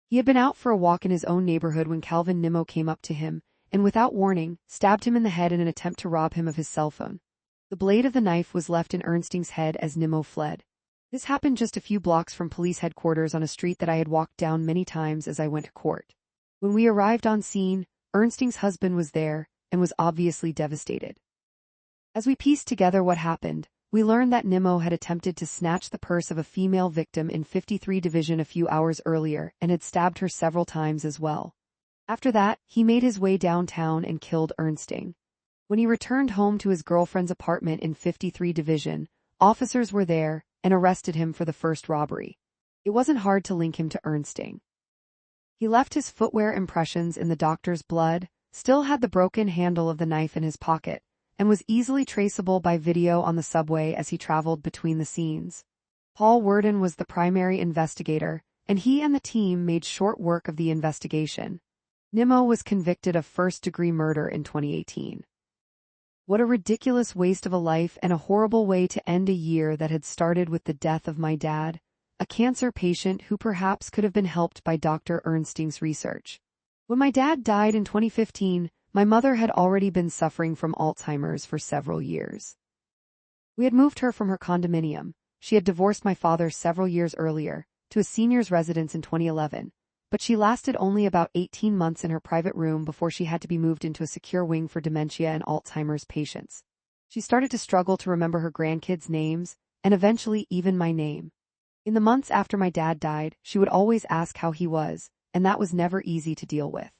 He had been out for a walk in his own neighborhood when Calvin Nimmo came up to him and, without warning, stabbed him in the head in an attempt to rob him of his cell phone. The blade of the knife was left in Ernsting's head as Nimmo fled. This happened just a few blocks from police headquarters on a street that I had walked down many times as I went to court. When we arrived on scene, Ernsting's husband was there and was obviously devastated. As we pieced together what happened, we learned that Nimmo had attempted to snatch the purse of a female victim in 53 Division a few hours earlier and had stabbed her several times as well. After that, he made his way downtown and killed Ernsting. When he returned home to his girlfriend's apartment in 53 Division, officers were there and arrested him for the first robbery. It wasn't hard to link him to Ernsting. He left his footwear impressions in the doctor's blood, still had the broken handle of the knife in his pocket, and was easily traceable by video on the subway as he traveled between the scenes. Paul Worden was the primary investigator, and he and the team made short work of the investigation. Nimmo was convicted of first-degree murder in 2018. What a ridiculous waste of a life and a horrible way to end a year that had started with the death of my dad, a cancer patient who perhaps could have been helped by Dr. Ernsting's research. When my dad died in 2015, my mother had already been suffering from Alzheimer's for several years. We had moved her from her condominium. She had divorced my father several years earlier, to a senior's residence in 2011, but she lasted only about 18 months in her private room before she had to be moved into a secure wing for dementia and Alzheimer's patients. She started to struggle to remember her grandkids' names, and eventually even my name. In the months after my dad died, she would always ask how he was, and that was never easy to deal with.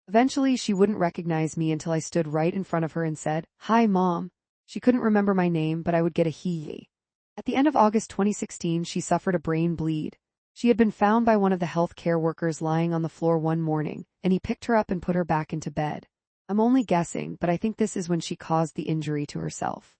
Eventually, she wouldn't recognize me until I stood right in front of her and said, "Hi, Mom." She couldn't remember my name, but I would get a hee. At the end of August 2016, she suffered a brain bleed. She had been found by one of the health care workers lying on the floor one morning, and he picked her up and put her back into bed. I'm only guessing, but I think this is when she caused the injury to herself.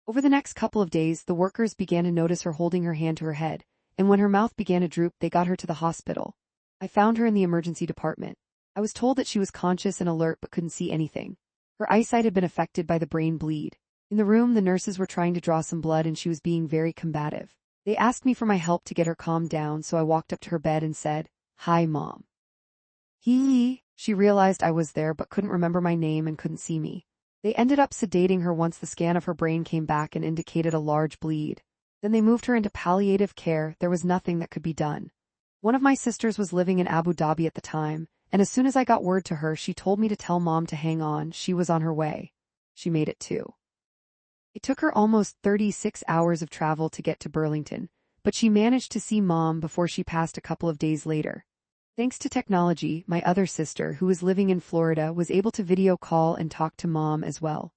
Over the next couple of days, the workers began to notice her holding her hand to her head, and when her mouth began to droop, they got her to the hospital. I found her in the emergency department. I was told that she was conscious and alert but couldn't see anything. Her eyesight had been affected by the brain bleed. In the room, the nurses were trying to draw some blood and she was being very combative. They asked me for my help to get her calmed down, so I walked up to her bed and said, "Hi, Mom." She realized I was there but couldn't remember my name and couldn't see me. They ended up sedating her once the scan of her brain came back and indicated a large bleed. Then they moved her into palliative care. There was nothing that could be done. One of my sisters was living in Abu Dhabi at the time, and as soon as I got word to her, she told me to tell Mom to hang on. She was on her way. She made it too. It took her almost 36 hours of travel to get to Burlington, but she managed to see Mom before she passed a couple of days later. Thanks to technology, my other sister, who was living in Florida, was able to video call and talk to Mom as well.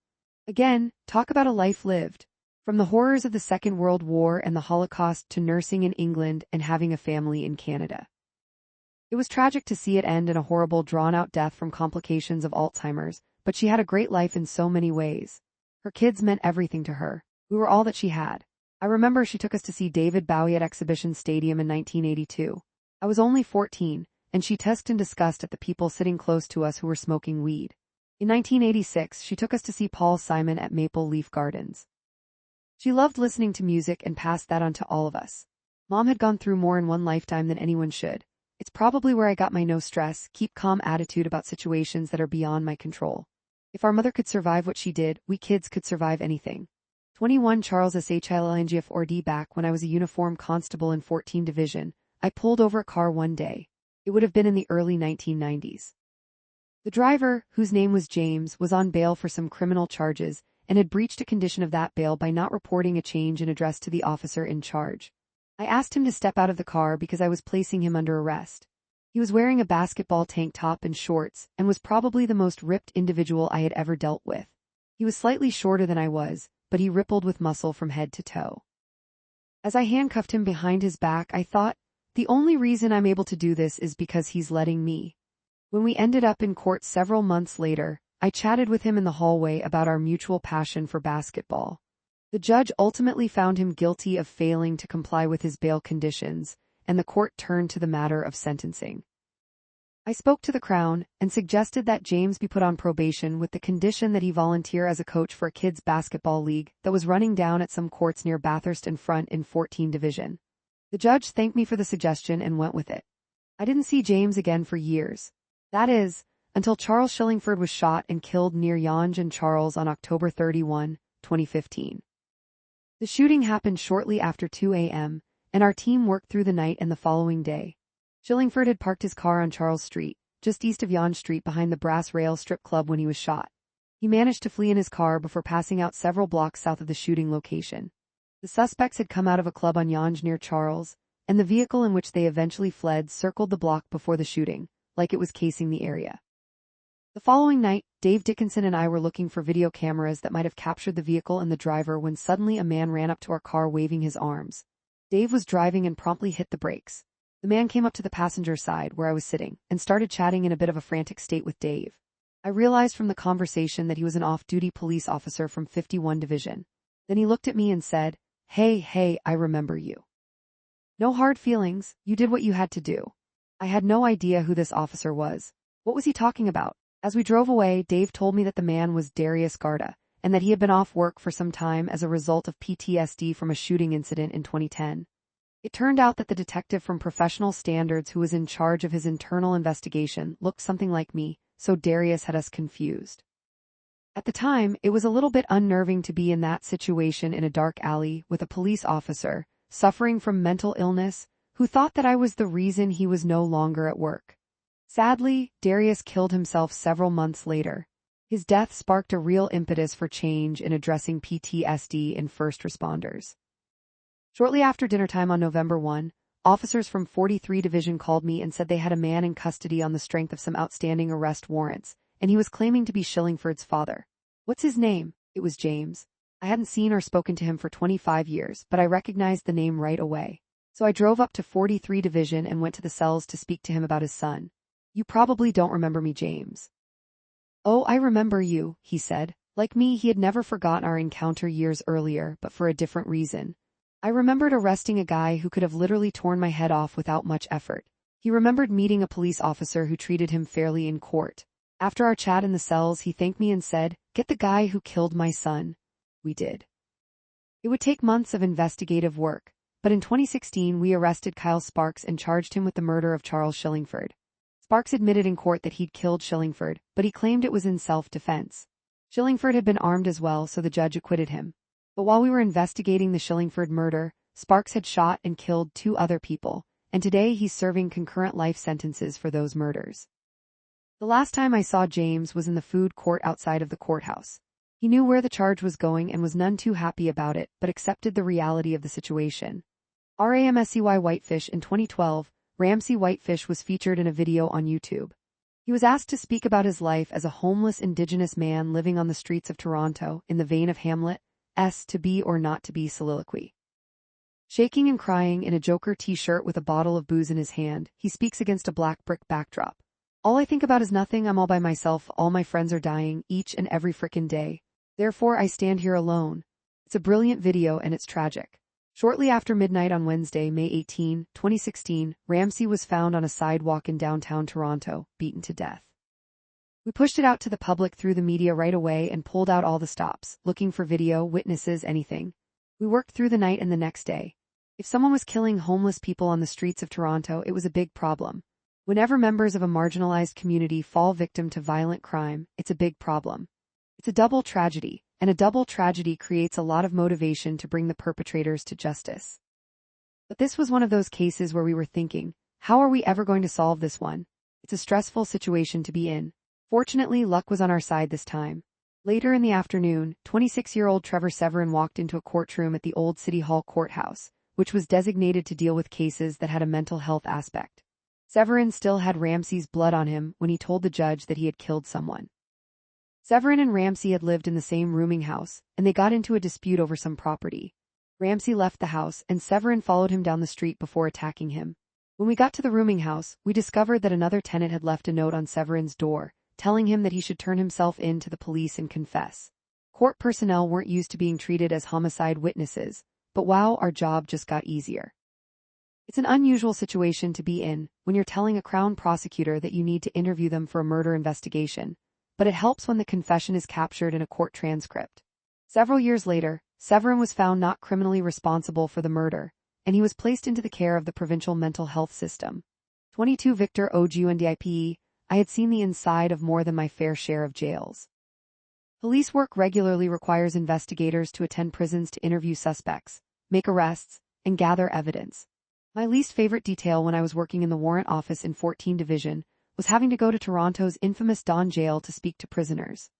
Again, talk about a life lived. From the horrors of the Second World War and the Holocaust to nursing in England and having a family in Canada. It was tragic to see it end in a horrible, drawn-out death from complications of Alzheimer's, but she had a great life in so many ways. Her kids meant everything to her. We were all that she had. I remember she took us to see David Bowie at Exhibition Stadium in 1982. I was only 14, and she tusked and disgusted at the people sitting close to us who were smoking weed. In 1986, she took us to see Paul Simon at Maple Leaf Gardens. She loved listening to music and passed that on to all of us. Mom had gone through more in one lifetime than anyone should. It's probably where I got my no stress, keep calm attitude about situations that are beyond my control. If our mother could survive what she did, we kids could survive anything. 21 Charles Shilingf Ord back when I was a uniformed constable in 14 Division, I pulled over a car one day. It would have been in the early 1990s. The driver, whose name was James, was on bail for some criminal charges and had breached a condition of that bail by not reporting a change in address to the officer in charge. I asked him to step out of the car because I was placing him under arrest. He was wearing a basketball tank top and shorts and was probably the most ripped individual I had ever dealt with. He was slightly shorter than I was, but he rippled with muscle from head to toe. As I handcuffed him behind his back, I thought, the only reason I'm able to do this is because he's letting me. When we ended up in court several months later, I chatted with him in the hallway about our mutual passion for basketball. The judge ultimately found him guilty of failing to comply with his bail conditions, and the court turned to the matter of sentencing. I spoke to the Crown and suggested that James be put on probation with the condition that he volunteer as a coach for a kids' basketball league that was running down at some courts near Bathurst and Front in 14 Division. The judge thanked me for the suggestion and went with it. I didn't see James again for years. That is, until Charles Shillingford was shot and killed near Yonge and Charles on October 31, 2015. The shooting happened shortly after 2 a.m., and our team worked through the night and the following day. Shillingford had parked his car on Charles Street, just east of Yonge Street behind the Brass Rail Strip Club when he was shot. He managed to flee in his car before passing out several blocks south of the shooting location. The suspects had come out of a club on Yonge near Charles, and the vehicle in which they eventually fled circled the block before the shooting, like it was casing the area. The following night, Dave Dickinson and I were looking for video cameras that might have captured the vehicle and the driver when suddenly a man ran up to our car waving his arms. Dave was driving and promptly hit the brakes. The man came up to the passenger side where I was sitting and started chatting in a bit of a frantic state with Dave. I realized from the conversation that he was an off-duty police officer from 51 Division. Then he looked at me and said, Hey, I remember you. No hard feelings, you did what you had to do. I had no idea who this officer was. What was he talking about? As we drove away, Dave told me that the man was Darius Garda, and that he had been off work for some time as a result of PTSD from a shooting incident in 2010. It turned out that the detective from Professional Standards who was in charge of his internal investigation looked something like me, so Darius had us confused. At the time, it was a little bit unnerving to be in that situation in a dark alley with a police officer, suffering from mental illness, who thought that I was the reason he was no longer at work. Sadly, Darius killed himself several months later. His death sparked a real impetus for change in addressing PTSD in first responders. Shortly after dinner time on November 1, officers from 43 Division called me and said they had a man in custody on the strength of some outstanding arrest warrants, and he was claiming to be Shillingford's father. What's his name? It was James. I hadn't seen or spoken to him for 25 years, but I recognized the name right away. So I drove up to 43 Division and went to the cells to speak to him about his son. You probably don't remember me, James. Oh, I remember you, he said. Like me, he had never forgotten our encounter years earlier, but for a different reason. I remembered arresting a guy who could have literally torn my head off without much effort. He remembered meeting a police officer who treated him fairly in court. After our chat in the cells, he thanked me and said, "Get the guy who killed my son." We did. It would take months of investigative work, but in 2016 we arrested Kyle Sparks and charged him with the murder of Charles Shillingford. Sparks admitted in court that he'd killed Shillingford, but he claimed it was in self-defense. Shillingford had been armed as well, so the judge acquitted him. But while we were investigating the Shillingford murder, Sparks had shot and killed 2 other people, and today he's serving concurrent life sentences for those murders. The last time I saw James was in the food court outside of the courthouse. He knew where the charge was going and was none too happy about it, but accepted the reality of the situation. Ramsey Whitefish. In 2012, Ramsey Whitefish was featured in a video on YouTube. He was asked to speak about his life as a homeless Indigenous man living on the streets of Toronto in the vein of Hamlet's to be or not to be soliloquy. Shaking and crying in a Joker t-shirt with a bottle of booze in his hand, he speaks against a black brick backdrop. All I think about is nothing, I'm all by myself, all my friends are dying, each and every frickin' day. Therefore I stand here alone. It's a brilliant video and it's tragic. Shortly after midnight on Wednesday, May 18, 2016, Ramsey was found on a sidewalk in downtown Toronto, beaten to death. We pushed it out to the public through the media right away and pulled out all the stops, looking for video, witnesses, anything. We worked through the night and the next day. If someone was killing homeless people on the streets of Toronto, it was a big problem. Whenever members of a marginalized community fall victim to violent crime, it's a big problem. It's a double tragedy, and a double tragedy creates a lot of motivation to bring the perpetrators to justice. But this was one of those cases where we were thinking, how are we ever going to solve this one? It's a stressful situation to be in. Fortunately, luck was on our side this time. Later in the afternoon, 26-year-old Trevor Severin walked into a courtroom at the old City Hall courthouse, which was designated to deal with cases that had a mental health aspect. Severin still had Ramsey's blood on him when he told the judge that he had killed someone. Severin and Ramsey had lived in the same rooming house, and they got into a dispute over some property. Ramsey left the house, and Severin followed him down the street before attacking him. When we got to the rooming house, we discovered that another tenant had left a note on Severin's door, telling him that he should turn himself in to the police and confess. Court personnel weren't used to being treated as homicide witnesses, but wow, our job just got easier. It's an unusual situation to be in when you're telling a Crown prosecutor that you need to interview them for a murder investigation, but it helps when the confession is captured in a court transcript. Several years later, Severin was found not criminally responsible for the murder, and he was placed into the care of the provincial mental health system. 22 Victor Ogundip. I had seen the inside of more than my fair share of jails. Police work regularly requires investigators to attend prisons to interview suspects, make arrests, and gather evidence. My least favorite detail when I was working in the warrant office in 14 Division was having to go to Toronto's infamous Don Jail to speak to prisoners.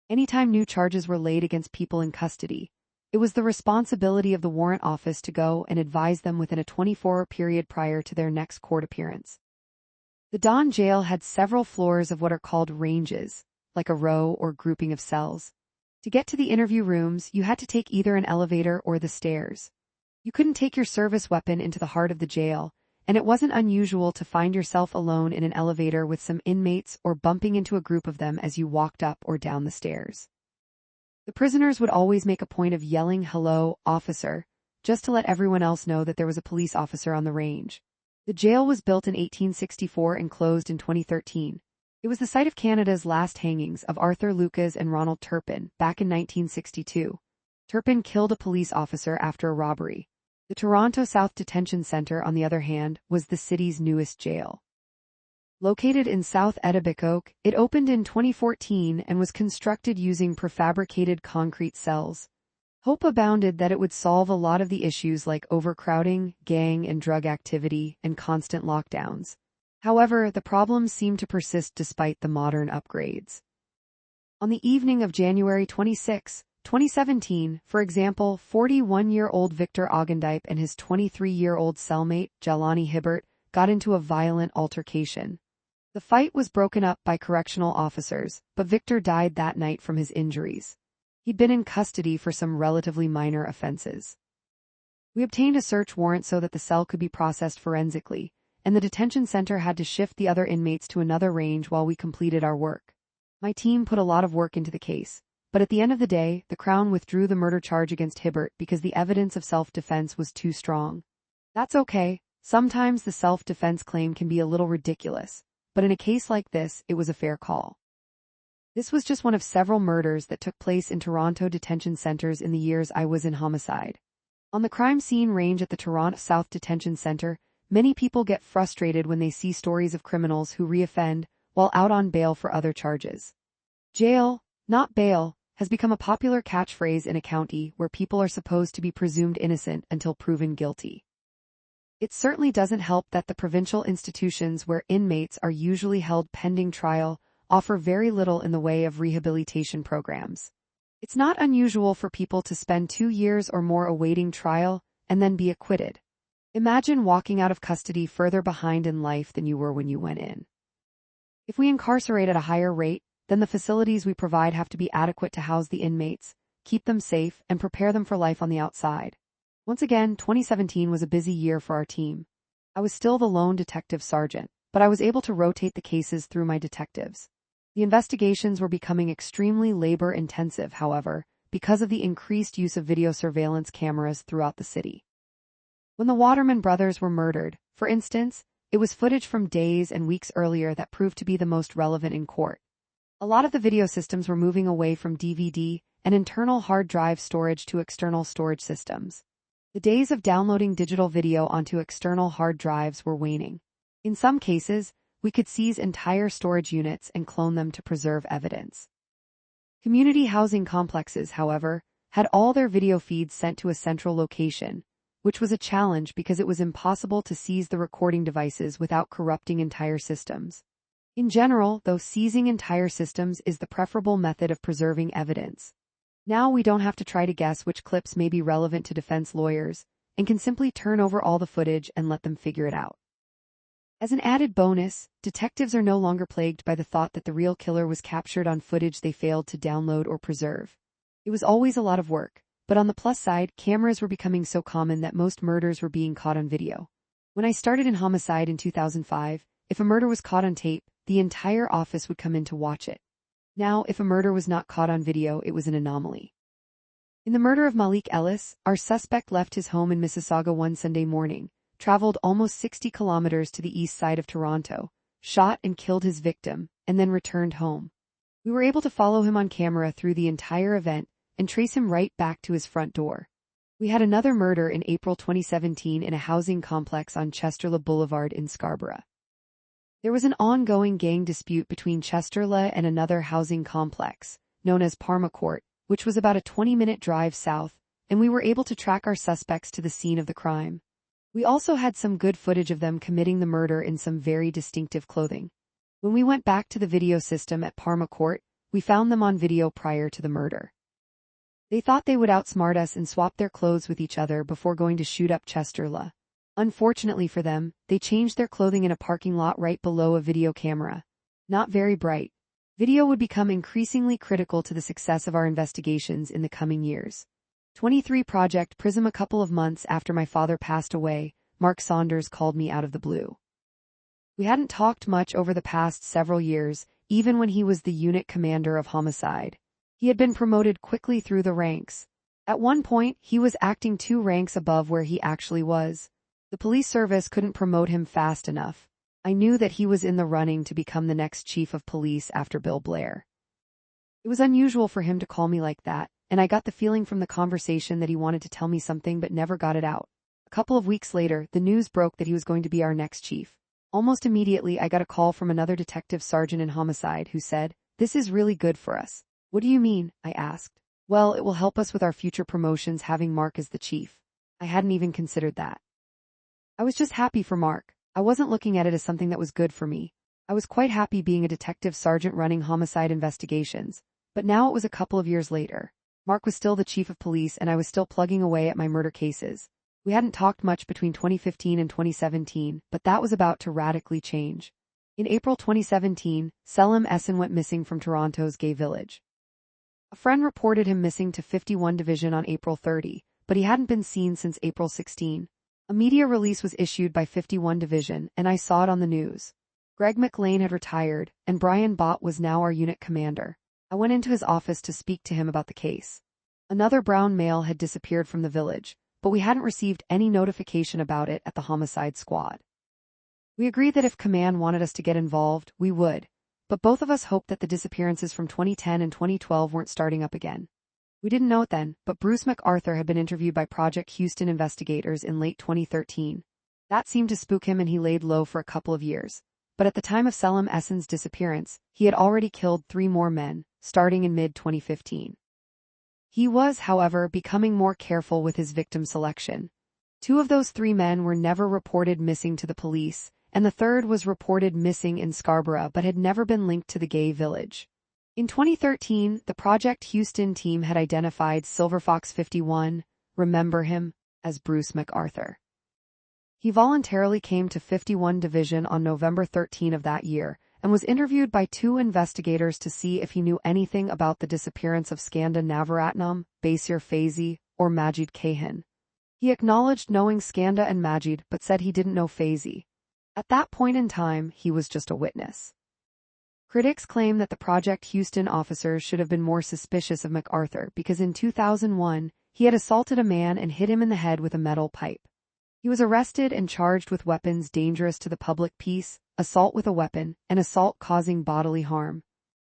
Anytime new charges were laid against people in custody, it was the responsibility of the warrant office to go and advise them within a 24-hour period prior to their next court appearance. The Don Jail had several floors of what are called ranges, like a row or grouping of cells. To get to the interview rooms, you had to take either an elevator or the stairs. You couldn't take your service weapon into the heart of the jail, and it wasn't unusual to find yourself alone in an elevator with some inmates or bumping into a group of them as you walked up or down the stairs. The prisoners would always make a point of yelling, "Hello, officer," just to let everyone else know that there was a police officer on the range. The jail was built in 1864 and closed in 2013. It was the site of Canada's last hangings of Arthur Lucas and Ronald Turpin back in 1962. Turpin killed a police officer after a robbery. The Toronto South Detention Centre, on the other hand, was the city's newest jail. Located in South Etobicoke, it opened in 2014 and was constructed using prefabricated concrete cells. Hope abounded that it would solve a lot of the issues like overcrowding, gang and drug activity, and constant lockdowns. However, the problems seemed to persist despite the modern upgrades. On the evening of January 26, 2017, for example, 41-year-old Victor Ogundip and his 23-year-old cellmate, Jelani Hibbert, got into a violent altercation. The fight was broken up by correctional officers, but Victor died that night from his injuries. He'd been in custody for some relatively minor offenses. We obtained a search warrant so that the cell could be processed forensically, and the detention center had to shift the other inmates to another range while we completed our work. My team put a lot of work into the case, but at the end of the day, the Crown withdrew the murder charge against Hibbert because the evidence of self-defense was too strong. That's okay. Sometimes the self-defense claim can be a little ridiculous, but in a case like this, it was a fair call. This was just one of several murders that took place in Toronto detention centers in the years I was in homicide. On the crime scene range at the Toronto South Detention Center, many people get frustrated when they see stories of criminals who reoffend while out on bail for other charges. Jail, not bail, has become a popular catchphrase in a county where people are supposed to be presumed innocent until proven guilty. It certainly doesn't help that the provincial institutions where inmates are usually held pending trial offer very little in the way of rehabilitation programs. It's not unusual for people to spend 2 years or more awaiting trial and then be acquitted. Imagine walking out of custody further behind in life than you were when you went in. If we incarcerate at a higher rate, then the facilities we provide have to be adequate to house the inmates, keep them safe, and prepare them for life on the outside. Once again, 2017 was a busy year for our team. I was still the lone detective sergeant, but I was able to rotate the cases through my detectives. The investigations were becoming extremely labor-intensive, however, because of the increased use of video surveillance cameras throughout the city. When the Waterman brothers were murdered, for instance, it was footage from days and weeks earlier that proved to be the most relevant in court. A lot of the video systems were moving away from DVD and internal hard drive storage to external storage systems. The days of downloading digital video onto external hard drives were waning. In some cases, we could seize entire storage units and clone them to preserve evidence. Community housing complexes, however, had all their video feeds sent to a central location, which was a challenge because it was impossible to seize the recording devices without corrupting entire systems. In general, though, seizing entire systems is the preferable method of preserving evidence. Now we don't have to try to guess which clips may be relevant to defense lawyers, and can simply turn over all the footage and let them figure it out. As an added bonus, detectives are no longer plagued by the thought that the real killer was captured on footage they failed to download or preserve. It was always a lot of work, but on the plus side, cameras were becoming so common that most murders were being caught on video. When I started in Homicide in 2005, if a murder was caught on tape, the entire office would come in to watch it. Now, if a murder was not caught on video, it was an anomaly. In the murder of Malik Ellis, our suspect left his home in Mississauga one Sunday morning, traveled almost 60 kilometers to the east side of Toronto, shot and killed his victim, and then returned home. We were able to follow him on camera through the entire event and trace him right back to his front door. We had another murder in April 2017 in a housing complex on Chesterla Boulevard in Scarborough. There was an ongoing gang dispute between Chesterla and another housing complex, known as Parma Court, which was about a 20-minute drive south, and we were able to track our suspects to the scene of the crime. We also had some good footage of them committing the murder in some very distinctive clothing. When we went back to the video system at Parma Court, we found them on video prior to the murder. They thought they would outsmart us and swap their clothes with each other before going to shoot up Chesterla. Unfortunately for them, they changed their clothing in a parking lot right below a video camera. Not very bright. Video would become increasingly critical to the success of our investigations in the coming years. 23 Project Prism. A couple of months after my father passed away, Mark Saunders called me out of the blue. We hadn't talked much over the past several years, even when he was the unit commander of Homicide. He had been promoted quickly through the ranks. At one point, he was acting 2 ranks above where he actually was. The police service couldn't promote him fast enough. I knew that he was in the running to become the next chief of police after Bill Blair. It was unusual for him to call me like that, and I got the feeling from the conversation that he wanted to tell me something but never got it out. A couple of weeks later, the news broke that he was going to be our next chief. Almost immediately, I got a call from another detective sergeant in Homicide who said, "This is really good for us." "What do you mean?" I asked. "Well, it will help us with our future promotions having Mark as the chief." I hadn't even considered that. I was just happy for Mark. I wasn't looking at it as something that was good for me. I was quite happy being a detective sergeant running homicide investigations, but now it was a couple of years later. Mark was still the chief of police and I was still plugging away at my murder cases. We hadn't talked much between 2015 and 2017, but that was about to radically change. In April 2017, Selim Essen went missing from Toronto's Gay Village. A friend reported him missing to 51 Division on April 30, but he hadn't been seen since April 16. A media release was issued by 51 Division, and I saw it on the news. Greg McLean had retired, and Brian Bott was now our unit commander. I went into his office to speak to him about the case. Another brown male had disappeared from the village, but we hadn't received any notification about it at the homicide squad. We agreed that if command wanted us to get involved, we would, but both of us hoped that the disappearances from 2010 and 2012 weren't starting up again. We didn't know it then, but Bruce MacArthur had been interviewed by Project Houston investigators in late 2013. That seemed to spook him and he laid low for a couple of years. But at the time of Selim Essen's disappearance, he had already killed 3 more men, starting in mid-2015. He was, however, becoming more careful with his victim selection. 2 of those 3 men were never reported missing to the police, and the third was reported missing in Scarborough but had never been linked to the gay village. In 2013, the Project Houston team had identified Silverfox 51, remember him, as Bruce MacArthur. He voluntarily came to 51 Division on November 13 of that year and was interviewed by 2 investigators to see if he knew anything about the disappearance of Skanda Navaratnam, Basir Faizi, or Majid Kahan. He acknowledged knowing Skanda and Majid but said he didn't know Faizi. At that point in time, he was just a witness. Critics claim that the Project Houston officers should have been more suspicious of MacArthur because in 2001, he had assaulted a man and hit him in the head with a metal pipe. He was arrested and charged with weapons dangerous to the public peace, assault with a weapon, and assault causing bodily harm.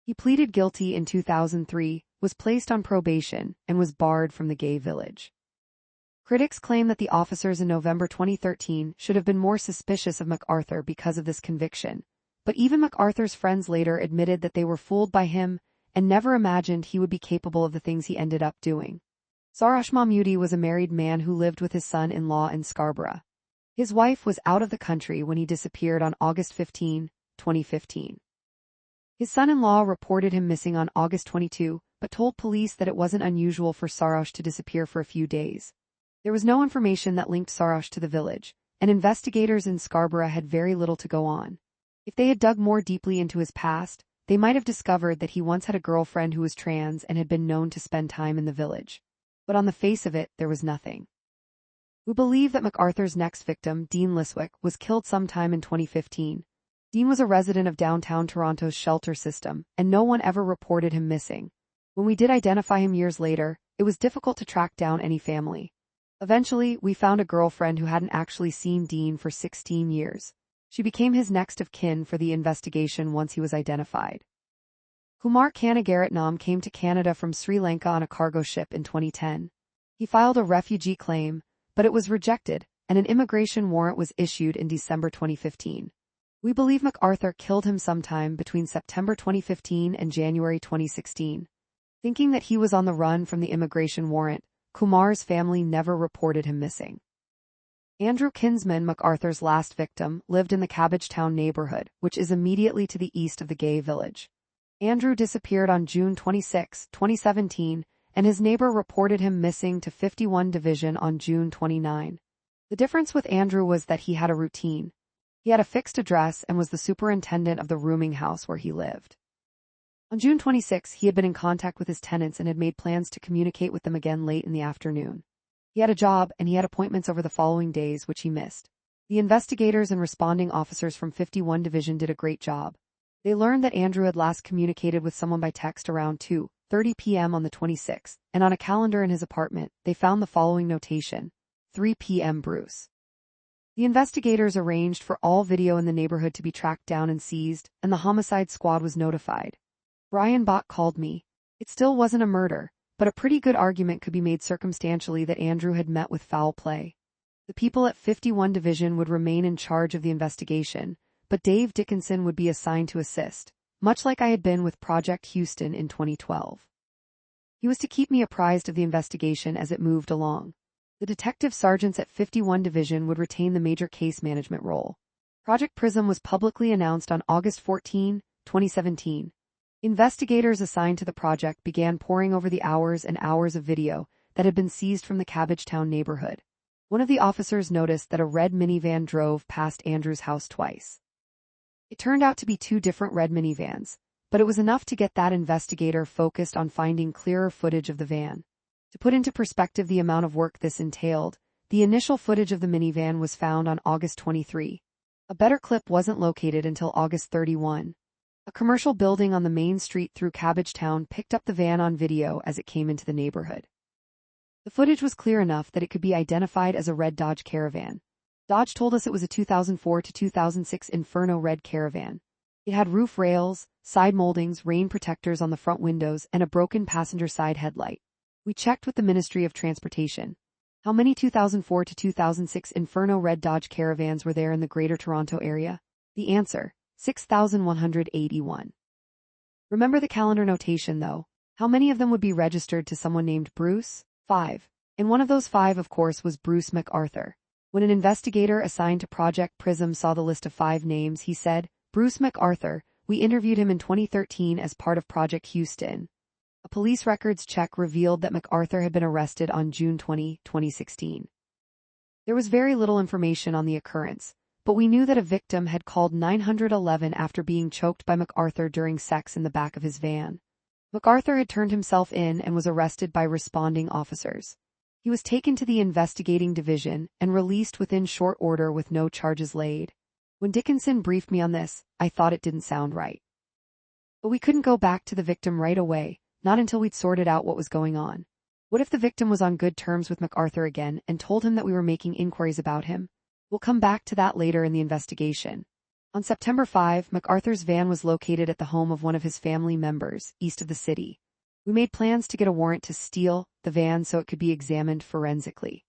He pleaded guilty in 2003, was placed on probation, and was barred from the gay village. Critics claim that the officers in November 2013 should have been more suspicious of MacArthur because of this conviction, but even MacArthur's friends later admitted that they were fooled by him and never imagined he would be capable of the things he ended up doing. Sarash Mahmoudi was a married man who lived with his son-in-law in Scarborough. His wife was out of the country when he disappeared on August 15, 2015. His son-in-law reported him missing on August 22, but told police that it wasn't unusual for Sarash to disappear for a few days. There was no information that linked Sarash to the village, and investigators in Scarborough had very little to go on. If they had dug more deeply into his past, they might have discovered that he once had a girlfriend who was trans and had been known to spend time in the village. But on the face of it, there was nothing. We believe that MacArthur's next victim, Dean Liswick, was killed sometime in 2015. Dean was a resident of downtown Toronto's shelter system, and no one ever reported him missing. When we did identify him years later, it was difficult to track down any family. Eventually, we found a girlfriend who hadn't actually seen Dean for 16 years. She became his next of kin for the investigation once he was identified. Kumar Kanagaratnam came to Canada from Sri Lanka on a cargo ship in 2010. He filed a refugee claim, but it was rejected, and an immigration warrant was issued in December 2015. We believe MacArthur killed him sometime between September 2015 and January 2016. Thinking that he was on the run from the immigration warrant, Kumar's family never reported him missing. Andrew Kinsman, MacArthur's last victim, lived in the Cabbagetown neighborhood, which is immediately to the east of the gay village. Andrew disappeared on June 26, 2017, and his neighbor reported him missing to 51 Division on June 29. The difference with Andrew was that he had a routine. He had a fixed address and was the superintendent of the rooming house where he lived. On June 26, he had been in contact with his tenants and had made plans to communicate with them again late in the afternoon. He had a job and he had appointments over the following days, which he missed. The investigators and responding officers from 51 Division did a great job. They learned that Andrew had last communicated with someone by text around 2:30 p.m. on the 26th, and on a calendar in his apartment, they found the following notation: 3 p.m. Bruce. The investigators arranged for all video in the neighborhood to be tracked down and seized, and the homicide squad was notified. Brian Bott called me. It still wasn't a murder, but a pretty good argument could be made circumstantially that Andrew had met with foul play. The people at 51 Division would remain in charge of the investigation, but Dave Dickinson would be assigned to assist, much like I had been with Project Houston in 2012. He was to keep me apprised of the investigation as it moved along. The detective sergeants at 51 Division would retain the major case management role. Project Prism was publicly announced on August 14, 2017. Investigators assigned to the project began poring over the hours and hours of video that had been seized from the Cabbagetown neighborhood. One of the officers noticed that a red minivan drove past Andrew's house twice. It turned out to be 2 different red minivans, but it was enough to get that investigator focused on finding clearer footage of the van. To put into perspective the amount of work this entailed, the initial footage of the minivan was found on August 23. A better clip wasn't located until August 31. A commercial building on the main street through Cabbagetown picked up the van on video as it came into the neighborhood. The footage was clear enough that it could be identified as a red Dodge Caravan. Dodge told us it was a 2004 to 2006 Inferno red Caravan. It had roof rails, side moldings, rain protectors on the front windows, and a broken passenger side headlight. We checked with the Ministry of Transportation. How many 2004 to 2006 Inferno red Dodge Caravans were there in the Greater Toronto area? The answer: 6,181. Remember the calendar notation though. How many of them would be registered to someone named Bruce? 5. And one of those 5, of course, was Bruce MacArthur. When an investigator assigned to Project Prism saw the list of 5 names, he said, "Bruce MacArthur, we interviewed him in 2013 as part of Project Houston." A police records check revealed that MacArthur had been arrested on June 20, 2016. There was very little information on the occurrence, but we knew that a victim had called 911 after being choked by MacArthur during sex in the back of his van. MacArthur had turned himself in and was arrested by responding officers. He was taken to the investigating division and released within short order with no charges laid. When Dickinson briefed me on this, I thought it didn't sound right. But we couldn't go back to the victim right away, not until we'd sorted out what was going on. What if the victim was on good terms with MacArthur again and told him that we were making inquiries about him? We'll come back to that later in the investigation. On September 5, MacArthur's van was located at the home of one of his family members, east of the city. We made plans to get a warrant to steal the van so it could be examined forensically.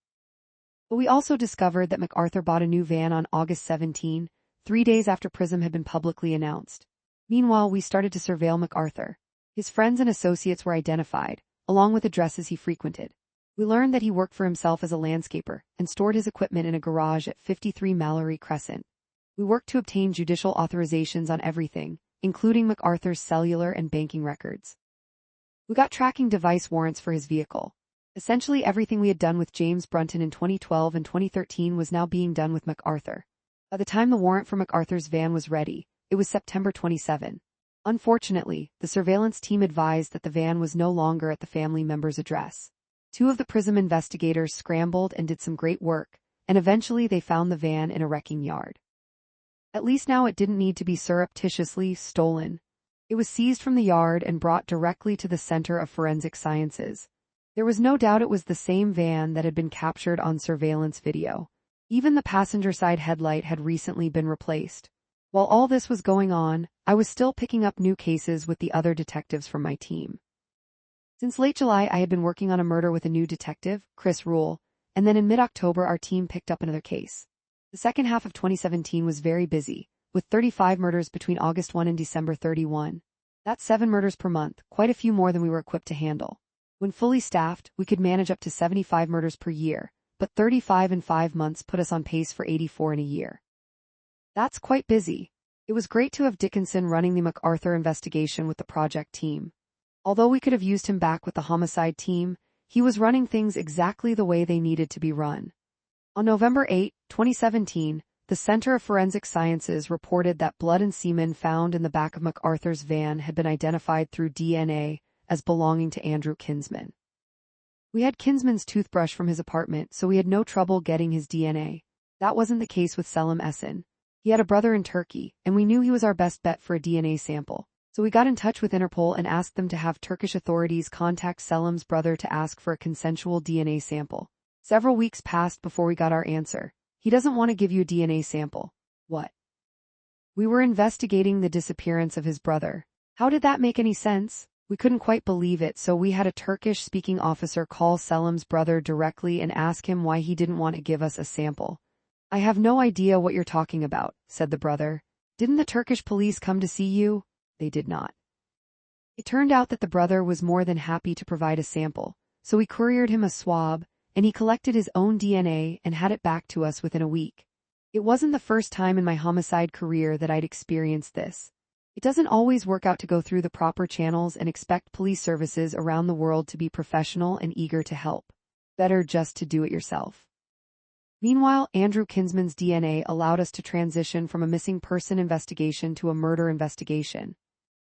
But we also discovered that MacArthur bought a new van on August 17, 3 days after Prism had been publicly announced. Meanwhile, we started to surveil MacArthur. His friends and associates were identified, along with addresses he frequented. We learned that he worked for himself as a landscaper and stored his equipment in a garage at 53 Mallory Crescent. We worked to obtain judicial authorizations on everything, including MacArthur's cellular and banking records. We got tracking device warrants for his vehicle. Essentially everything we had done with James Brunton in 2012 and 2013 was now being done with MacArthur. By the time the warrant for MacArthur's van was ready, it was September 27. Unfortunately, the surveillance team advised that the van was no longer at the family member's address. 2 of the Prism investigators scrambled and did some great work, and eventually they found the van in a wrecking yard. At least now it didn't need to be surreptitiously stolen. It was seized from the yard and brought directly to the Center of Forensic Sciences. There was no doubt it was the same van that had been captured on surveillance video. Even the passenger side headlight had recently been replaced. While all this was going on, I was still picking up new cases with the other detectives from my team. Since late July, I had been working on a murder with a new detective, Chris Rule, and then in mid-October our team picked up another case. The second half of 2017 was very busy, with 35 murders between August 1 and December 31. That's 7 murders per month, quite a few more than we were equipped to handle. When fully staffed, we could manage up to 75 murders per year, but 35 in 5 months put us on pace for 84 in a year. That's quite busy. It was great to have Dickinson running the MacArthur investigation with the project team. Although we could have used him back with the homicide team, he was running things exactly the way they needed to be run. On November 8, 2017, the Center of Forensic Sciences reported that blood and semen found in the back of MacArthur's van had been identified through DNA as belonging to Andrew Kinsman. We had Kinsman's toothbrush from his apartment, so we had no trouble getting his DNA. That wasn't the case with Selim Essen. He had a brother in Turkey, and we knew he was our best bet for a DNA sample. So we got in touch with Interpol and asked them to have Turkish authorities contact Selim's brother to ask for a consensual DNA sample. Several weeks passed before we got our answer. He doesn't want to give you a DNA sample. What? We were investigating the disappearance of his brother. How did that make any sense? We couldn't quite believe it, so we had a Turkish-speaking officer call Selim's brother directly and ask him why he didn't want to give us a sample. "I have no idea what you're talking about," said the brother. "Didn't the Turkish police come to see you?" They did not. It turned out that the brother was more than happy to provide a sample, so we couriered him a swab, and he collected his own DNA and had it back to us within a week. It wasn't the first time in my homicide career that I'd experienced this. It doesn't always work out to go through the proper channels and expect police services around the world to be professional and eager to help. Better just to do it yourself. Meanwhile, Andrew Kinsman's DNA allowed us to transition from a missing person investigation to a murder investigation.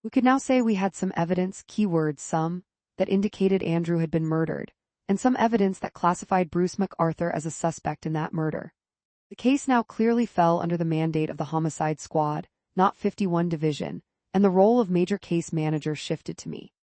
We could now say we had some evidence, keywords some, that indicated Andrew had been murdered, and some evidence that classified Bruce MacArthur as a suspect in that murder. The case now clearly fell under the mandate of the Homicide Squad, not 51 Division, and the role of major case manager shifted to me.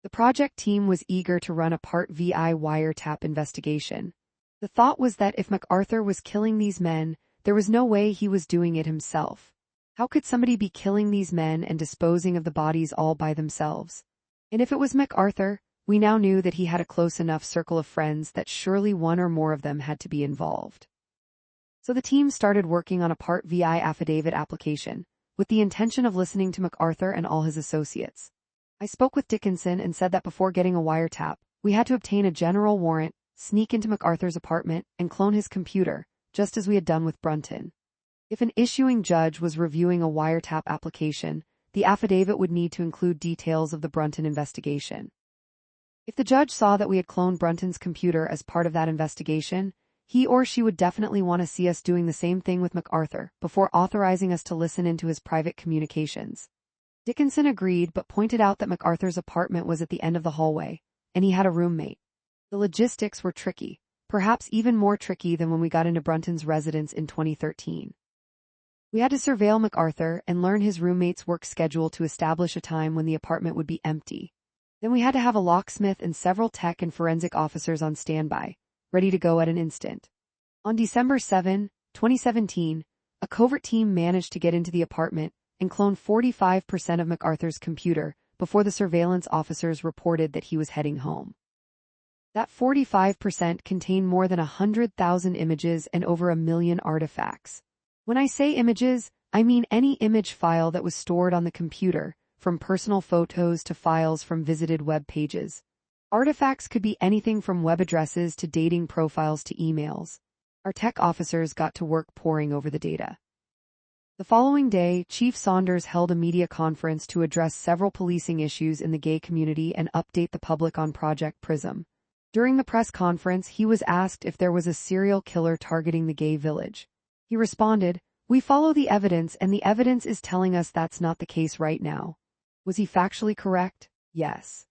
The project team was eager to run a Part VI wiretap investigation. The thought was that if MacArthur was killing these men, there was no way he was doing it himself. How could somebody be killing these men and disposing of the bodies all by themselves? And if it was MacArthur, we now knew that he had a close enough circle of friends that surely one or more of them had to be involved. So the team started working on a Part VI affidavit application, with the intention of listening to MacArthur and all his associates. I spoke with Dickinson and said that before getting a wiretap, we had to obtain a general warrant, sneak into MacArthur's apartment, and clone his computer, just as we had done with Brunton. If an issuing judge was reviewing a wiretap application, the affidavit would need to include details of the Brunton investigation. If the judge saw that we had cloned Brunton's computer as part of that investigation, he or she would definitely want to see us doing the same thing with MacArthur before authorizing us to listen into his private communications. Dickinson agreed but pointed out that MacArthur's apartment was at the end of the hallway, and he had a roommate. The logistics were tricky, perhaps even more tricky than when we got into Brunton's residence in 2013. We had to surveil MacArthur and learn his roommate's work schedule to establish a time when the apartment would be empty. Then we had to have a locksmith and several tech and forensic officers on standby, ready to go at an instant. On December 7, 2017, a covert team managed to get into the apartment and clone 45% of MacArthur's computer before the surveillance officers reported that he was heading home. That 45% contained more than 100,000 images and over 1 million artifacts. When I say images, I mean any image file that was stored on the computer, from personal photos to files from visited web pages. Artifacts could be anything from web addresses to dating profiles to emails. Our tech officers got to work poring over the data. The following day, Chief Saunders held a media conference to address several policing issues in the gay community and update the public on Project Prism. During the press conference, he was asked if there was a serial killer targeting the gay village. He responded, "We follow the evidence and the evidence is telling us that's not the case right now." Was he factually correct? Yes.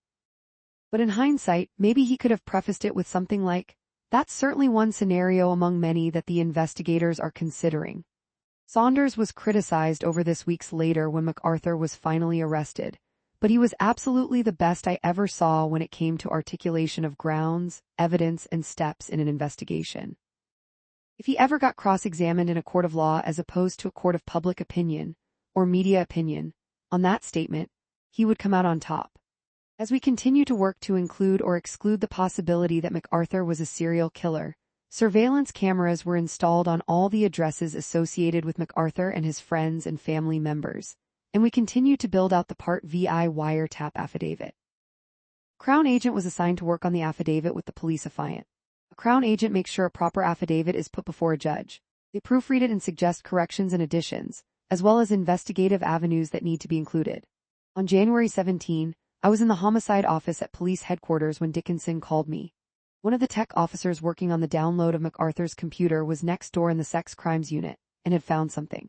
But in hindsight, maybe he could have prefaced it with something like, "That's certainly one scenario among many that the investigators are considering." Saunders was criticized over this weeks later when MacArthur was finally arrested, but he was absolutely the best I ever saw when it came to articulation of grounds, evidence, and steps in an investigation. If he ever got cross-examined in a court of law as opposed to a court of public opinion, or media opinion, on that statement, he would come out on top. As we continue to work to include or exclude the possibility that MacArthur was a serial killer, surveillance cameras were installed on all the addresses associated with MacArthur and his friends and family members, and we continue to build out the Part VI wiretap affidavit. Crown agent was assigned to work on the affidavit with the police affiant. A Crown agent makes sure a proper affidavit is put before a judge. They proofread it and suggest corrections and additions, as well as investigative avenues that need to be included. On January 17, I was in the homicide office at police headquarters when Dickinson called me. One of the tech officers working on the download of MacArthur's computer was next door in the sex crimes unit and had found something.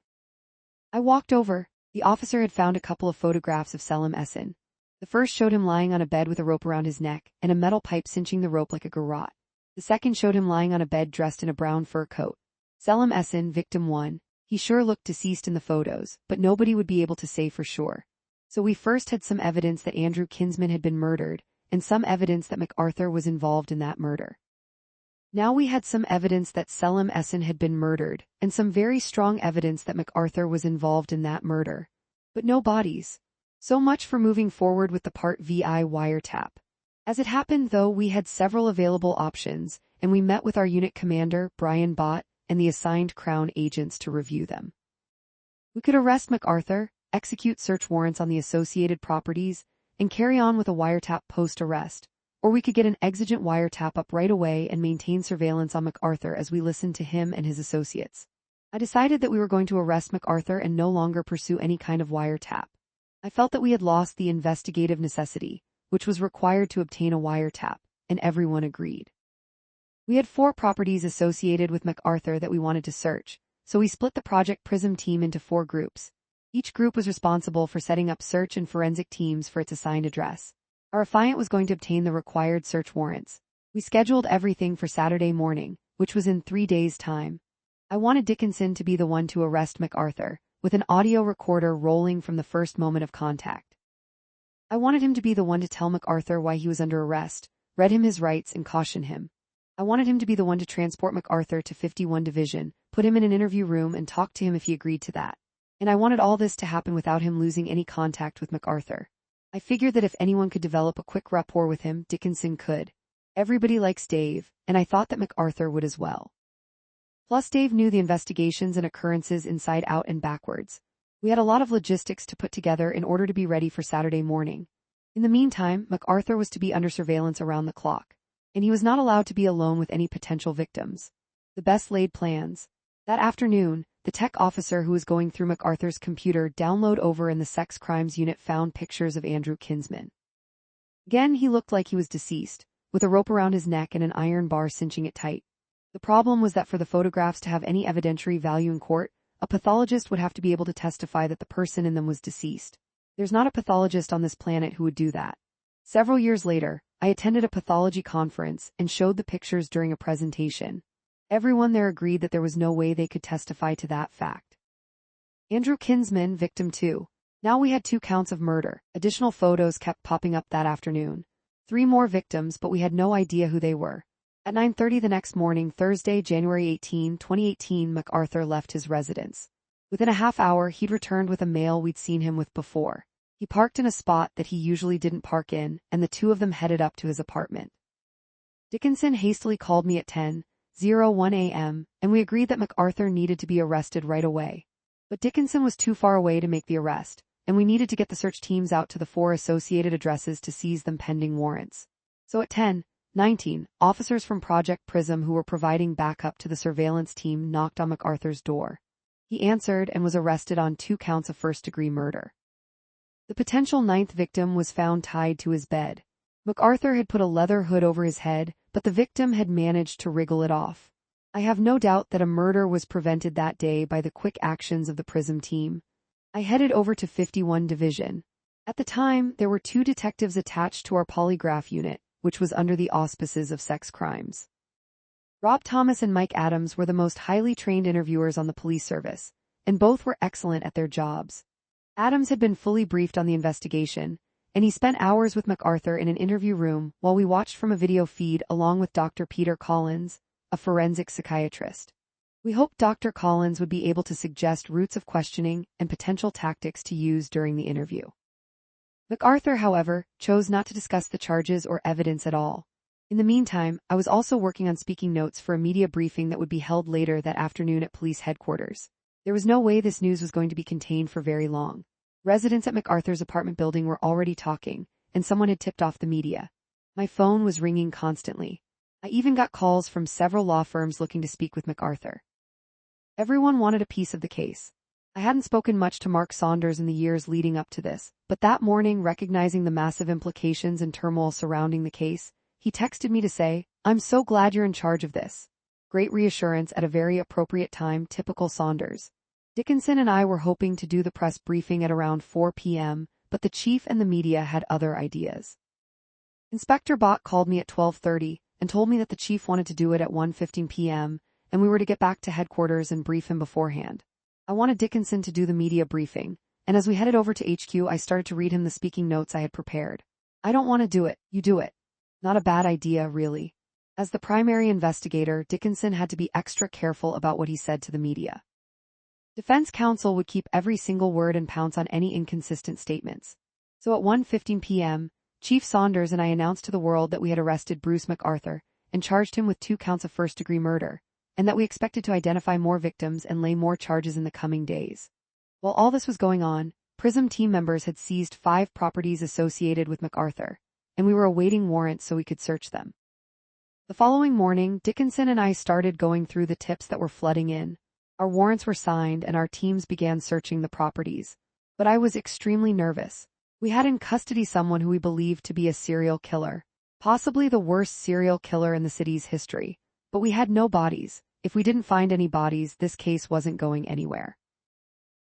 I walked over. The officer had found a couple of photographs of Selim Essin. The first showed him lying on a bed with a rope around his neck and a metal pipe cinching the rope like a garrote. The second showed him lying on a bed dressed in a brown fur coat. Selim Essin, victim 1. He sure looked deceased in the photos, but nobody would be able to say for sure. So we first had some evidence that Andrew Kinsman had been murdered, and some evidence that MacArthur was involved in that murder. Now we had some evidence that Selim Essin had been murdered, and some very strong evidence that MacArthur was involved in that murder. But no bodies. So much for moving forward with the Part VI wiretap. As it happened, though, we had several available options, and we met with our unit commander, Brian Bott, and the assigned Crown agents to review them. We could arrest MacArthur, execute search warrants on the associated properties, and carry on with a wiretap post-arrest, or we could get an exigent wiretap up right away and maintain surveillance on MacArthur as we listened to him and his associates. I decided that we were going to arrest MacArthur and no longer pursue any kind of wiretap. I felt that we had lost the investigative necessity, which was required to obtain a wiretap, and everyone agreed. We had 4 properties associated with MacArthur that we wanted to search, so we split the Project Prism team into 4 groups. Each group was responsible for setting up search and forensic teams for its assigned address. Our affiant was going to obtain the required search warrants. We scheduled everything for Saturday morning, which was in 3 days' time. I wanted Dickinson to be the one to arrest MacArthur, with an audio recorder rolling from the first moment of contact. I wanted him to be the one to tell MacArthur why he was under arrest, read him his rights, and caution him. I wanted him to be the one to transport MacArthur to 51 Division, put him in an interview room, and talk to him if he agreed to that. And I wanted all this to happen without him losing any contact with MacArthur. I figured that if anyone could develop a quick rapport with him, Dickinson could. Everybody likes Dave, and I thought that MacArthur would as well. Plus, Dave knew the investigations and occurrences inside out and backwards. We had a lot of logistics to put together in order to be ready for Saturday morning. In the meantime, MacArthur was to be under surveillance around the clock, and he was not allowed to be alone with any potential victims. The best laid plans. That afternoon, the tech officer who was going through MacArthur's computer download over in the sex crimes unit found pictures of Andrew Kinsman. Again, he looked like he was deceased, with a rope around his neck and an iron bar cinching it tight. The problem was that for the photographs to have any evidentiary value in court, a pathologist would have to be able to testify that the person in them was deceased. There's not a pathologist on this planet who would do that. Several years later, I attended a pathology conference and showed the pictures during a presentation. Everyone there agreed that there was no way they could testify to that fact. Andrew Kinsman, victim 2. Now we had 2 counts of murder. Additional photos kept popping up that afternoon. 3 more victims, but we had no idea who they were. At 9:30 the next morning, Thursday, January 18, 2018, MacArthur left his residence. Within a half hour, he'd returned with a male we'd seen him with before. He parked in a spot that he usually didn't park in, and the 2 of them headed up to his apartment. Dickinson hastily called me at 10:01 a.m., and we agreed that MacArthur needed to be arrested right away. But Dickinson was too far away to make the arrest, and we needed to get the search teams out to the 4 associated addresses to seize them pending warrants. So at 10:19, officers from Project Prism who were providing backup to the surveillance team knocked on MacArthur's door. He answered and was arrested on 2 counts of first-degree murder. The potential 9th victim was found tied to his bed. MacArthur had put a leather hood over his head, but the victim had managed to wriggle it off. I have no doubt that a murder was prevented that day by the quick actions of the Prism team. I headed over to 51 Division. At the time, there were 2 detectives attached to our polygraph unit, which was under the auspices of sex crimes. Rob Thomas and Mike Adams were the most highly trained interviewers on the police service, and both were excellent at their jobs. Adams had been fully briefed on the investigation, and he spent hours with MacArthur in an interview room while we watched from a video feed along with Dr. Peter Collins, a forensic psychiatrist. We hoped Dr. Collins would be able to suggest routes of questioning and potential tactics to use during the interview. MacArthur, however, chose not to discuss the charges or evidence at all. In the meantime, I was also working on speaking notes for a media briefing that would be held later that afternoon at police headquarters. There was no way this news was going to be contained for very long. Residents at MacArthur's apartment building were already talking, and someone had tipped off the media. My phone was ringing constantly. I even got calls from several law firms looking to speak with MacArthur. Everyone wanted a piece of the case. I hadn't spoken much to Mark Saunders in the years leading up to this, but that morning, recognizing the massive implications and turmoil surrounding the case, he texted me to say, "I'm so glad you're in charge of this." Great reassurance at a very appropriate time, typical Saunders. Dickinson and I were hoping to do the press briefing at around 4 p.m., but the chief and the media had other ideas. Inspector Bott called me at 12:30 and told me that the chief wanted to do it at 1:15 p.m., and we were to get back to headquarters and brief him beforehand. I wanted Dickinson to do the media briefing, and as we headed over to HQ, I started to read him the speaking notes I had prepared. "I don't want to do it, you do it." Not a bad idea, really. As the primary investigator, Dickinson had to be extra careful about what he said to the media. Defense counsel would keep every single word and pounce on any inconsistent statements. So at 1:15 p.m., Chief Saunders and I announced to the world that we had arrested Bruce MacArthur and charged him with 2 counts of first-degree murder, and that we expected to identify more victims and lay more charges in the coming days. While all this was going on, Prism team members had seized 5 properties associated with MacArthur, and we were awaiting warrants so we could search them. The following morning, Dickinson and I started going through the tips that were flooding in. Our warrants were signed and our teams began searching the properties. But I was extremely nervous. We had in custody someone who we believed to be a serial killer, possibly the worst serial killer in the city's history. But we had no bodies. If we didn't find any bodies, this case wasn't going anywhere.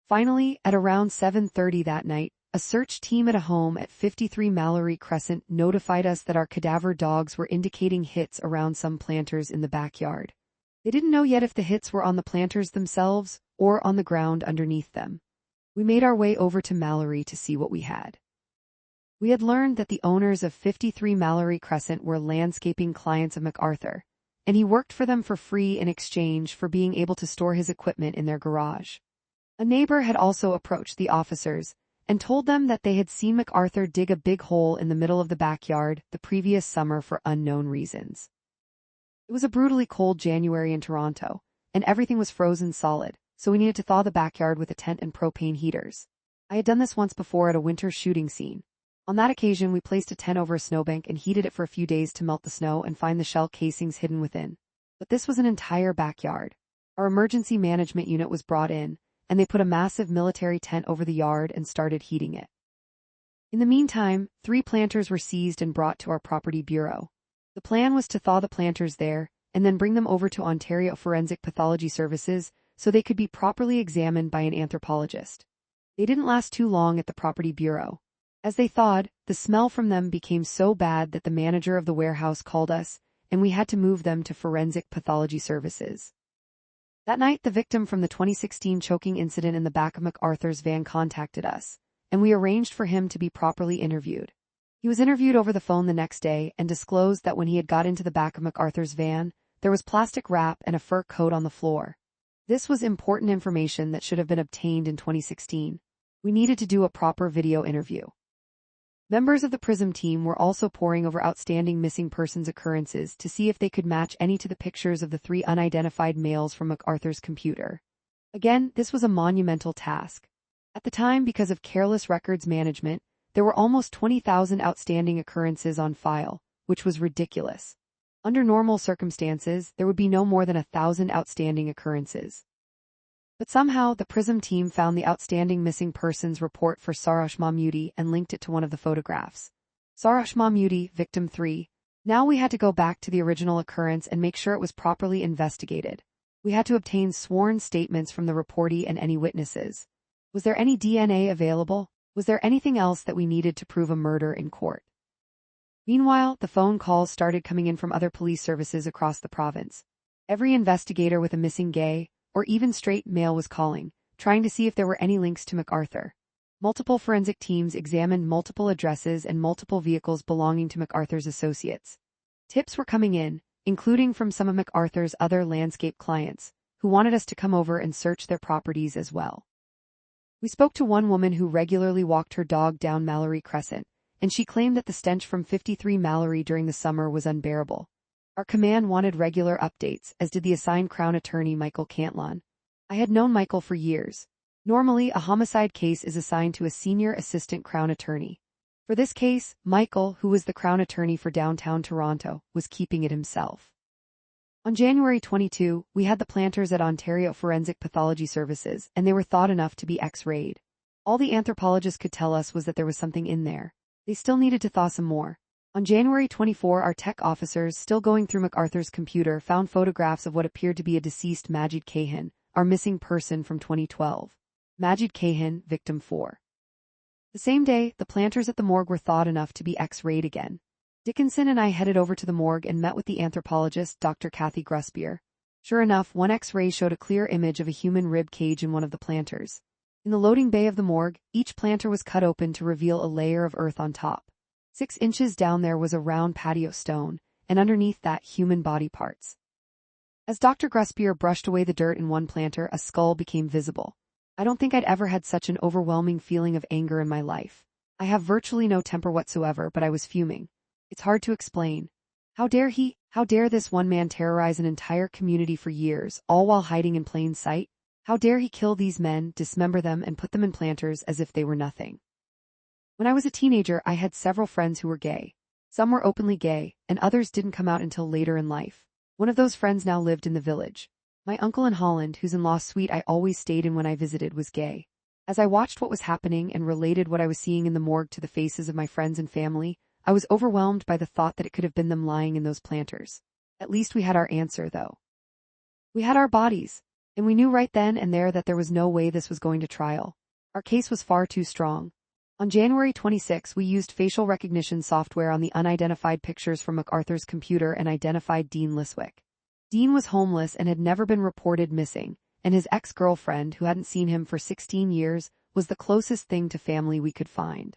Finally, at around 7:30 that night, a search team at a home at 53 Mallory Crescent notified us that our cadaver dogs were indicating hits around some planters in the backyard. They didn't know yet if the hits were on the planters themselves or on the ground underneath them. We made our way over to Mallory to see what we had. We had learned that the owners of 53 Mallory Crescent were landscaping clients of MacArthur, and he worked for them for free in exchange for being able to store his equipment in their garage. A neighbor had also approached the officers and told them that they had seen MacArthur dig a big hole in the middle of the backyard the previous summer for unknown reasons. It was a brutally cold January in Toronto, and everything was frozen solid, so we needed to thaw the backyard with a tent and propane heaters. I had done this once before at a winter shooting scene. On that occasion, we placed a tent over a snowbank and heated it for a few days to melt the snow and find the shell casings hidden within. But this was an entire backyard. Our emergency management unit was brought in, and they put a massive military tent over the yard and started heating it. In the meantime, 3 planters were seized and brought to our property bureau. The plan was to thaw the planters there, and then bring them over to Ontario Forensic Pathology Services so they could be properly examined by an anthropologist. They didn't last too long at the property bureau. As they thawed, the smell from them became so bad that the manager of the warehouse called us, and we had to move them to Forensic Pathology Services. That night, the victim from the 2016 choking incident in the back of MacArthur's van contacted us, and we arranged for him to be properly interviewed. He was interviewed over the phone the next day and disclosed that when he had got into the back of MacArthur's van, there was plastic wrap and a fur coat on the floor. This was important information that should have been obtained in 2016. We needed to do a proper video interview. Members of the PRISM team were also poring over outstanding missing persons occurrences to see if they could match any to the pictures of the 3 unidentified males from MacArthur's computer. Again, this was a monumental task. At the time, because of careless records management, there were almost 20,000 outstanding occurrences on file, which was ridiculous. Under normal circumstances, there would be no more than 1,000 outstanding occurrences. But somehow, the PRISM team found the outstanding missing persons report for Sarash Mahmoudi and linked it to one of the photographs. Sarash Mahmoudi, victim 3. Now we had to go back to the original occurrence and make sure it was properly investigated. We had to obtain sworn statements from the reportee and any witnesses. Was there any DNA available? Was there anything else that we needed to prove a murder in court? Meanwhile, the phone calls started coming in from other police services across the province. Every investigator with a missing gay, or even straight male was calling, trying to see if there were any links to MacArthur. Multiple forensic teams examined multiple addresses and multiple vehicles belonging to MacArthur's associates. Tips were coming in, including from some of MacArthur's other landscape clients, who wanted us to come over and search their properties as well. We spoke to one woman who regularly walked her dog down Mallory Crescent, and she claimed that the stench from 53 Mallory during the summer was unbearable. Our command wanted regular updates, as did the assigned Crown Attorney Michael Cantlon. I had known Michael for years. Normally, a homicide case is assigned to a senior assistant Crown Attorney. For this case, Michael, who was the Crown Attorney for downtown Toronto, was keeping it himself. On January 22, we had the planters at Ontario Forensic Pathology Services, and they were thawed enough to be X-rayed. All the anthropologists could tell us was that there was something in there. They still needed to thaw some more. On January 24, our tech officers, still going through MacArthur's computer, found photographs of what appeared to be a deceased Majid Kahan, our missing person from 2012. Majid Kahan, victim 4. The same day, the planters at the morgue were thawed enough to be X-rayed again. Dickinson and I headed over to the morgue and met with the anthropologist, Dr. Kathy Gruspier. Sure enough, one X-ray showed a clear image of a human rib cage in one of the planters. In the loading bay of the morgue, each planter was cut open to reveal a layer of earth on top. 6 inches down there was a round patio stone, and underneath that, human body parts. As Dr. Gruspier brushed away the dirt in one planter, a skull became visible. I don't think I'd ever had such an overwhelming feeling of anger in my life. I have virtually no temper whatsoever, but I was fuming. It's hard to explain. How dare this one man terrorize an entire community for years, all while hiding in plain sight? How dare he kill these men, dismember them, and put them in planters as if they were nothing? When I was a teenager, I had several friends who were gay. Some were openly gay, and others didn't come out until later in life. One of those friends now lived in the village. My uncle in Holland, whose in-law suite I always stayed in when I visited, was gay. As I watched what was happening and related what I was seeing in the morgue to the faces of my friends and family, I was overwhelmed by the thought that it could have been them lying in those planters. At least we had our answer, though. We had our bodies, and we knew right then and there that there was no way this was going to trial. Our case was far too strong. On January 26, we used facial recognition software on the unidentified pictures from MacArthur's computer and identified Dean Liswick. Dean was homeless and had never been reported missing, and his ex-girlfriend, who hadn't seen him for 16 years, was the closest thing to family we could find.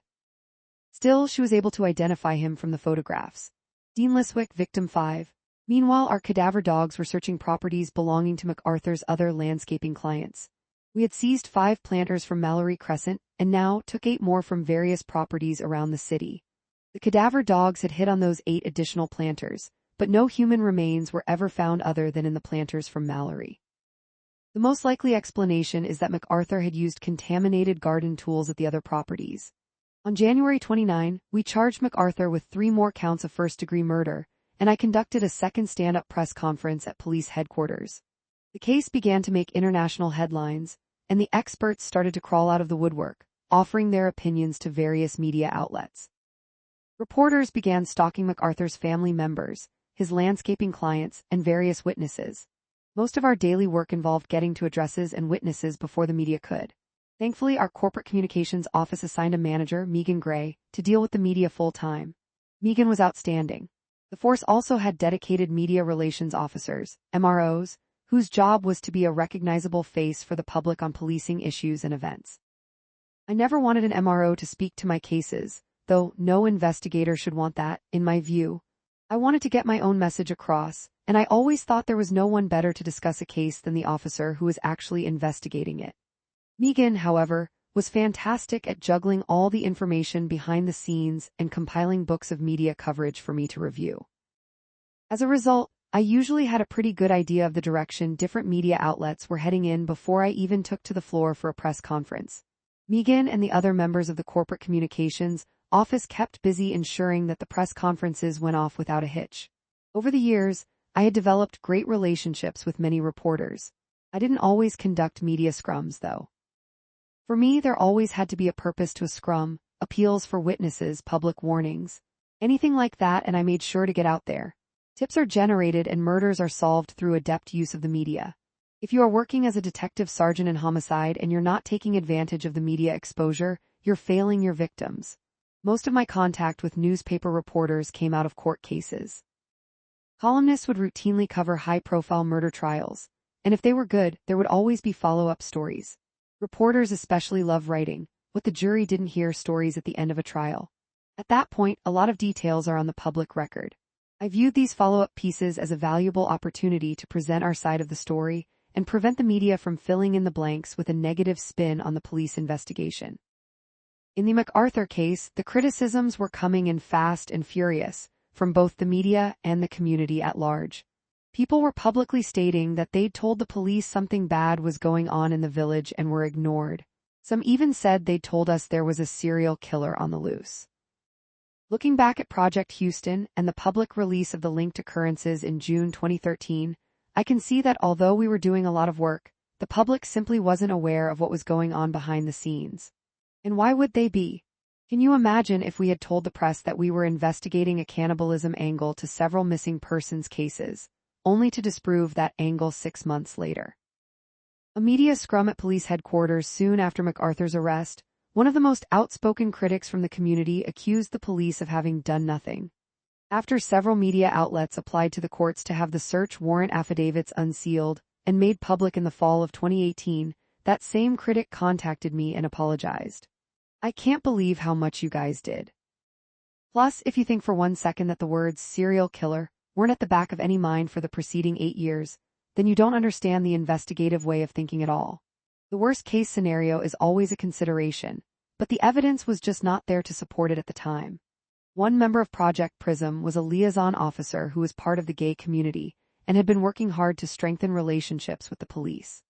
Still, she was able to identify him from the photographs. Dean Liswick, victim 5. Meanwhile, our cadaver dogs were searching properties belonging to MacArthur's other landscaping clients. We had seized 5 planters from Mallory Crescent, and now took 8 more from various properties around the city. The cadaver dogs had hit on those 8 additional planters, but no human remains were ever found other than in the planters from Mallory. The most likely explanation is that MacArthur had used contaminated garden tools at the other properties. On January 29, we charged MacArthur with 3 more counts of first-degree murder, and I conducted a second stand-up press conference at police headquarters. The case began to make international headlines, and the experts started to crawl out of the woodwork, offering their opinions to various media outlets. Reporters began stalking MacArthur's family members, his landscaping clients, and various witnesses. Most of our daily work involved getting to addresses and witnesses before the media could. Thankfully, our corporate communications office assigned a manager, Megan Gray, to deal with the media full-time. Megan was outstanding. The force also had dedicated media relations officers, MROs, whose job was to be a recognizable face for the public on policing issues and events. I never wanted an MRO to speak to my cases, though no investigator should want that, in my view. I wanted to get my own message across, and I always thought there was no one better to discuss a case than the officer who was actually investigating it. Megan, however, was fantastic at juggling all the information behind the scenes and compiling books of media coverage for me to review. As a result, I usually had a pretty good idea of the direction different media outlets were heading in before I even took to the floor for a press conference. Megan and the other members of the corporate communications office kept busy ensuring that the press conferences went off without a hitch. Over the years, I had developed great relationships with many reporters. I didn't always conduct media scrums, though. For me, there always had to be a purpose to a scrum, appeals for witnesses, public warnings, anything like that, and I made sure to get out there. Tips are generated and murders are solved through adept use of the media. If you are working as a detective sergeant in homicide and you're not taking advantage of the media exposure, you're failing your victims. Most of my contact with newspaper reporters came out of court cases. Columnists would routinely cover high-profile murder trials, and if they were good, there would always be follow-up stories. Reporters especially love writing what the jury didn't hear stories at the end of a trial. At that point, a lot of details are on the public record. I viewed these follow-up pieces as a valuable opportunity to present our side of the story and prevent the media from filling in the blanks with a negative spin on the police investigation. In the MacArthur case, the criticisms were coming in fast and furious, from both the media and the community at large. People were publicly stating that they'd told the police something bad was going on in the village and were ignored. Some even said they'd told us there was a serial killer on the loose. Looking back at Project Houston and the public release of the linked occurrences in June 2013, I can see that although we were doing a lot of work, the public simply wasn't aware of what was going on behind the scenes. And why would they be? Can you imagine if we had told the press that we were investigating a cannibalism angle to several missing persons cases, only to disprove that angle 6 months later? A media scrum at police headquarters soon after MacArthur's arrest, one of the most outspoken critics from the community accused the police of having done nothing. After several media outlets applied to the courts to have the search warrant affidavits unsealed and made public in the fall of 2018, that same critic contacted me and apologized. I can't believe how much you guys did. Plus, if you think for 1 second that the words serial killer weren't at the back of any mind for the preceding 8 years, then you don't understand the investigative way of thinking at all. The worst-case scenario is always a consideration, but the evidence was just not there to support it at the time. One member of Project Prism was a liaison officer who was part of the gay community and had been working hard to strengthen relationships with the police.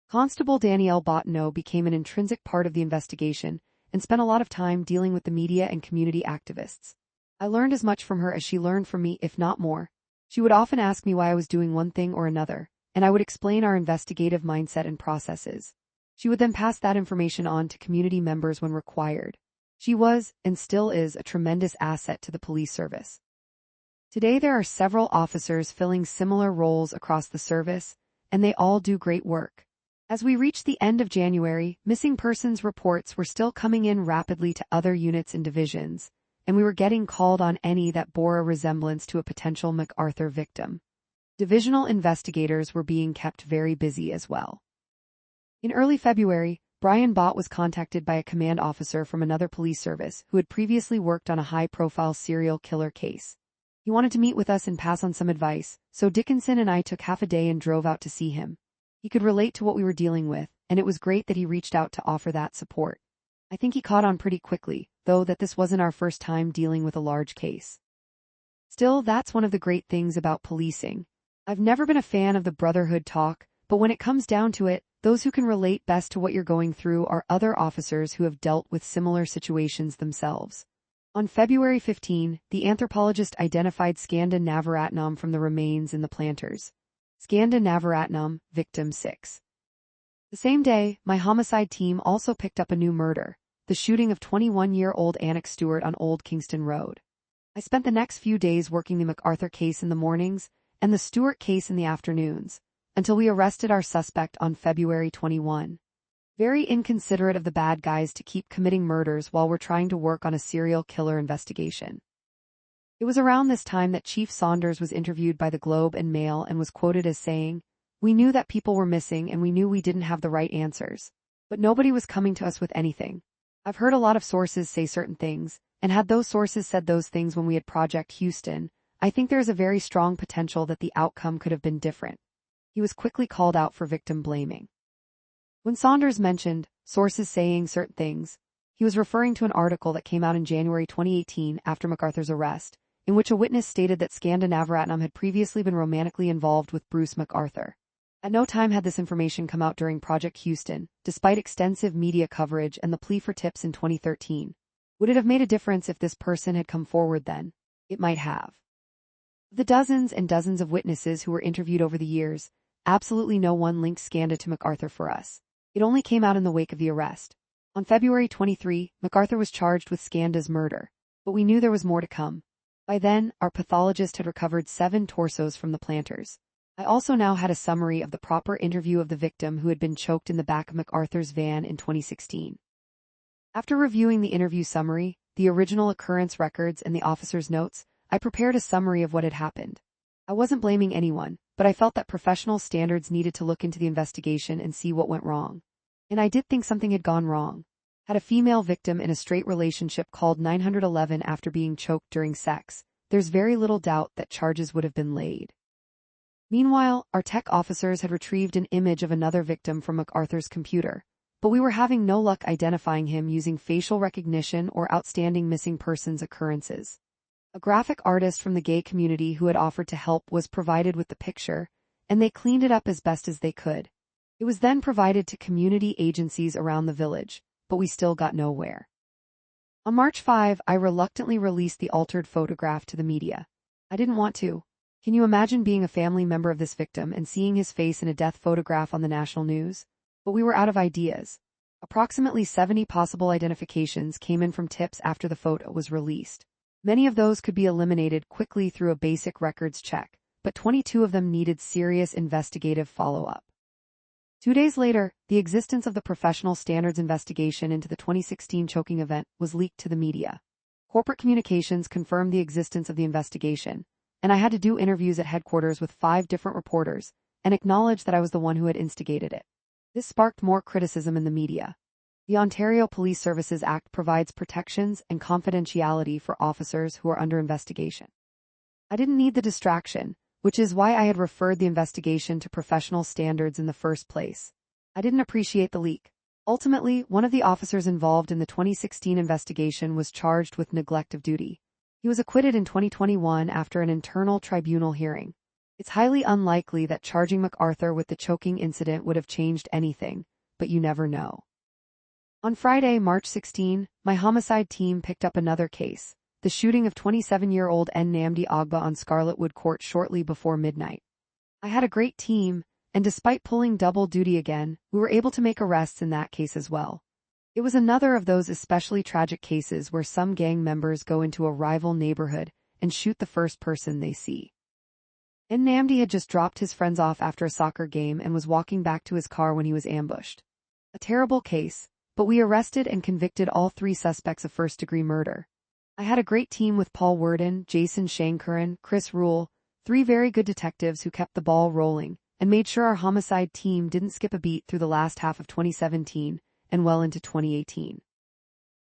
Constable Danielle Bottineau became an intrinsic part of the investigation and spent a lot of time dealing with the media and community activists. I learned as much from her as she learned from me, if not more. She would often ask me why I was doing one thing or another, and I would explain our investigative mindset and processes. She would then pass that information on to community members when required. She was, and still is, a tremendous asset to the police service. Today there are several officers filling similar roles across the service, and they all do great work. As we reached the end of January, missing persons reports were still coming in rapidly to other units and divisions, and we were getting called on any that bore a resemblance to a potential MacArthur victim. Divisional investigators were being kept very busy as well. In early February, Brian Bott was contacted by a command officer from another police service who had previously worked on a high-profile serial killer case. He wanted to meet with us and pass on some advice, so Dickinson and I took half a day and drove out to see him. He could relate to what we were dealing with, and it was great that he reached out to offer that support. I think he caught on pretty quickly, though, that this wasn't our first time dealing with a large case. Still, that's one of the great things about policing. I've never been a fan of the brotherhood talk, but when it comes down to it, Those who can relate best to what you're going through are other officers who have dealt with similar situations themselves. On February 15, the anthropologist identified Skanda Navaratnam from the remains in the planters. Skanda Navaratnam, victim 6. The same day, my homicide team also picked up a new murder, the shooting of 21-year-old Anik Stewart on Old Kingston Road. I spent the next few days working the MacArthur case in the mornings and the Stewart case in the afternoons, until we arrested our suspect on February 21. Very inconsiderate of the bad guys to keep committing murders while we're trying to work on a serial killer investigation. It was around this time that Chief Saunders was interviewed by the Globe and Mail and was quoted as saying, "We knew that people were missing and we knew we didn't have the right answers. But nobody was coming to us with anything. I've heard a lot of sources say certain things, and had those sources said those things when we had Project Houston, I think there is a very strong potential that the outcome could have been different." He was quickly called out for victim blaming. When Saunders mentioned sources saying certain things, he was referring to an article that came out in January 2018 after MacArthur's arrest, in which a witness stated that Skanda Navaratnam had previously been romantically involved with Bruce MacArthur. At no time had this information come out during Project Houston, despite extensive media coverage and the plea for tips in 2013. Would it have made a difference if this person had come forward then? It might have. Of the dozens and dozens of witnesses who were interviewed over the years, absolutely no one linked Skanda to MacArthur for us. It only came out in the wake of the arrest. On February 23, MacArthur was charged with Skanda's murder, but we knew there was more to come. By then, our pathologist had recovered 7 torsos from the planters. I also now had a summary of the proper interview of the victim who had been choked in the back of MacArthur's van in 2016. After reviewing the interview summary, the original occurrence records and the officer's notes, I prepared a summary of what had happened. I wasn't blaming anyone, but I felt that professional standards needed to look into the investigation and see what went wrong. And I did think something had gone wrong. Had a female victim in a straight relationship called 911 after being choked during sex, there's very little doubt that charges would have been laid. Meanwhile, our tech officers had retrieved an image of another victim from MacArthur's computer, but we were having no luck identifying him using facial recognition or outstanding missing persons occurrences. A graphic artist from the gay community who had offered to help was provided with the picture, and they cleaned it up as best as they could. It was then provided to community agencies around the village, but we still got nowhere. On March 5, I reluctantly released the altered photograph to the media. I didn't want to. Can you imagine being a family member of this victim and seeing his face in a death photograph on the national news? But we were out of ideas. Approximately 70 possible identifications came in from tips after the photo was released. Many of those could be eliminated quickly through a basic records check, but 22 of them needed serious investigative follow-up. 2 days later, the existence of the professional standards investigation into the 2016 choking event was leaked to the media. Corporate communications confirmed the existence of the investigation, and I had to do interviews at headquarters with 5 different reporters and acknowledge that I was the one who had instigated it. This sparked more criticism in the media. The Ontario Police Services Act provides protections and confidentiality for officers who are under investigation. I didn't need the distraction, which is why I had referred the investigation to professional standards in the first place. I didn't appreciate the leak. Ultimately, one of the officers involved in the 2016 investigation was charged with neglect of duty. He was acquitted in 2021 after an internal tribunal hearing. It's highly unlikely that charging MacArthur with the choking incident would have changed anything, but you never know. On Friday, March 16, my homicide team picked up another case, the shooting of 27-year-old Nnamdi Agba on Scarletwood Court shortly before midnight. I had a great team, and despite pulling double duty again, we were able to make arrests in that case as well. It was another of those especially tragic cases where some gang members go into a rival neighborhood and shoot the first person they see. Nnamdi had just dropped his friends off after a soccer game and was walking back to his car when he was ambushed. A terrible case, but we arrested and convicted all 3 suspects of first-degree murder. I had a great team with Paul Worden, Jason Shankaran, Chris Rule, 3 very good detectives who kept the ball rolling and made sure our homicide team didn't skip a beat through the last half of 2017 and well into 2018.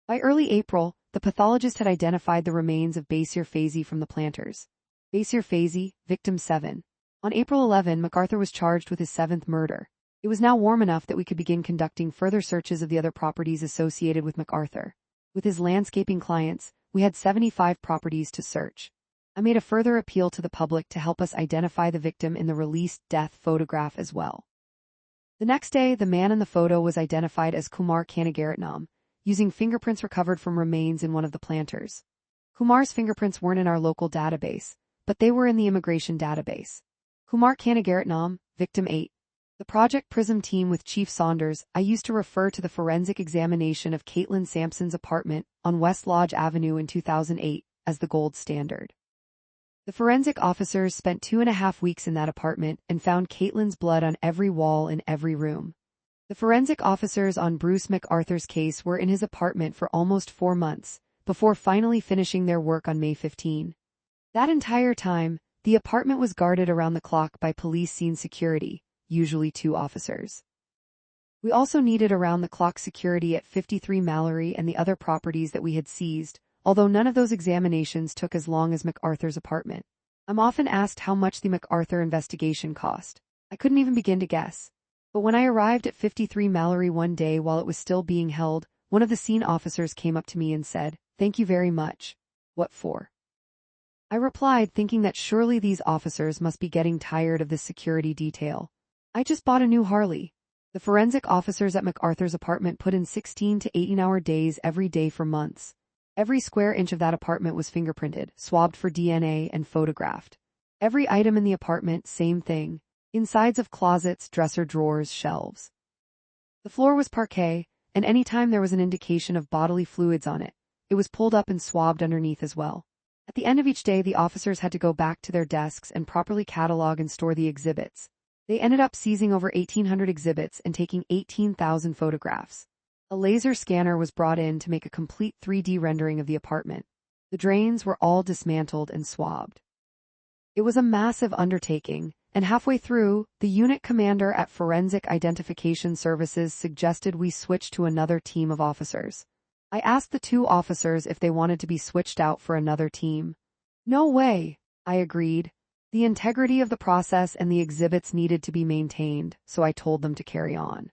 By early April, the pathologist had identified the remains of Basir Faizi from the planters. Basir Faizi, victim 7. On April 11, MacArthur was charged with his 7th murder. It was now warm enough that we could begin conducting further searches of the other properties associated with MacArthur. With his landscaping clients, we had 75 properties to search. I made a further appeal to the public to help us identify the victim in the released death photograph as well. The next day, the man in the photo was identified as Kumar Kanigaratnam, using fingerprints recovered from remains in one of the planters. Kumar's fingerprints weren't in our local database, but they were in the immigration database. Kumar Kanigaratnam, Victim 8. The Project Prism team with Chief Saunders, I used to refer to the forensic examination of Caitlin Sampson's apartment on West Lodge Avenue in 2008 as the gold standard. The forensic officers spent 2.5 weeks in that apartment and found Caitlin's blood on every wall in every room. The forensic officers on Bruce MacArthur's case were in his apartment for almost 4 months, before finally finishing their work on May 15. That entire time, the apartment was guarded around the clock by police scene security, usually 2 officers. We also needed around-the-clock security at 53 Mallory and the other properties that we had seized, although none of those examinations took as long as MacArthur's apartment. I'm often asked how much the MacArthur investigation cost. I couldn't even begin to guess. But when I arrived at 53 Mallory one day while it was still being held, one of the scene officers came up to me and said, "Thank you very much." "What for?" I replied, thinking that surely these officers must be getting tired of this security detail. "I just bought a new Harley." The forensic officers at MacArthur's apartment put in 16 to 18-hour days every day for months. Every square inch of that apartment was fingerprinted, swabbed for DNA, and photographed. Every item in the apartment, same thing. Insides of closets, dresser drawers, shelves. The floor was parquet, and any time there was an indication of bodily fluids on it, it was pulled up and swabbed underneath as well. At the end of each day, the officers had to go back to their desks and properly catalog and store the exhibits. They ended up seizing over 1,800 exhibits and taking 18,000 photographs. A laser scanner was brought in to make a complete 3D rendering of the apartment. The drains were all dismantled and swabbed. It was a massive undertaking, and halfway through, the unit commander at Forensic Identification Services suggested we switch to another team of officers. I asked the 2 officers if they wanted to be switched out for another team. "No way," I agreed. The integrity of the process and the exhibits needed to be maintained, so I told them to carry on.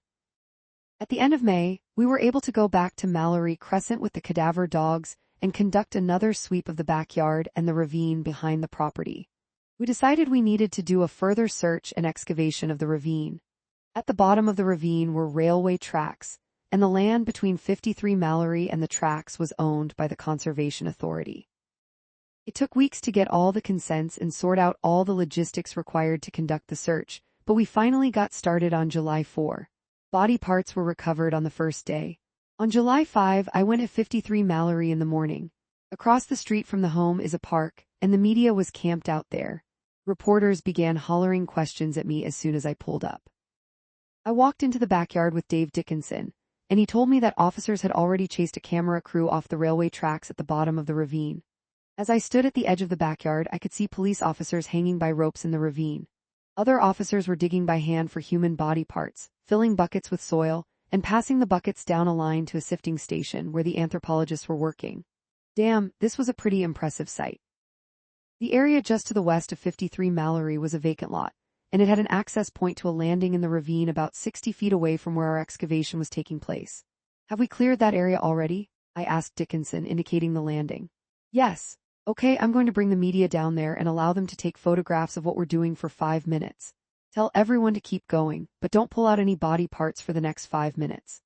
At the end of May, we were able to go back to Mallory Crescent with the cadaver dogs and conduct another sweep of the backyard and the ravine behind the property. We decided we needed to do a further search and excavation of the ravine. At the bottom of the ravine were railway tracks, and the land between 53 Mallory and the tracks was owned by the Conservation Authority. It took weeks to get all the consents and sort out all the logistics required to conduct the search, but we finally got started on July 4. Body parts were recovered on the first day. On July 5, I went at 53 Mallory in the morning. Across the street from the home is a park, and the media was camped out there. Reporters began hollering questions at me as soon as I pulled up. I walked into the backyard with Dave Dickinson, and he told me that officers had already chased a camera crew off the railway tracks at the bottom of the ravine. As I stood at the edge of the backyard, I could see police officers hanging by ropes in the ravine. Other officers were digging by hand for human body parts, filling buckets with soil, and passing the buckets down a line to a sifting station where the anthropologists were working. Damn, this was a pretty impressive sight. The area just to the west of 53 Mallory was a vacant lot, and it had an access point to a landing in the ravine about 60 feet away from where our excavation was taking place. "Have we cleared that area already?" I asked Dickinson, indicating the landing. "Yes. Okay, I'm going to bring the media down there and allow them to take photographs of what we're doing for 5 minutes. Tell everyone to keep going, but don't pull out any body parts for the next 5 minutes."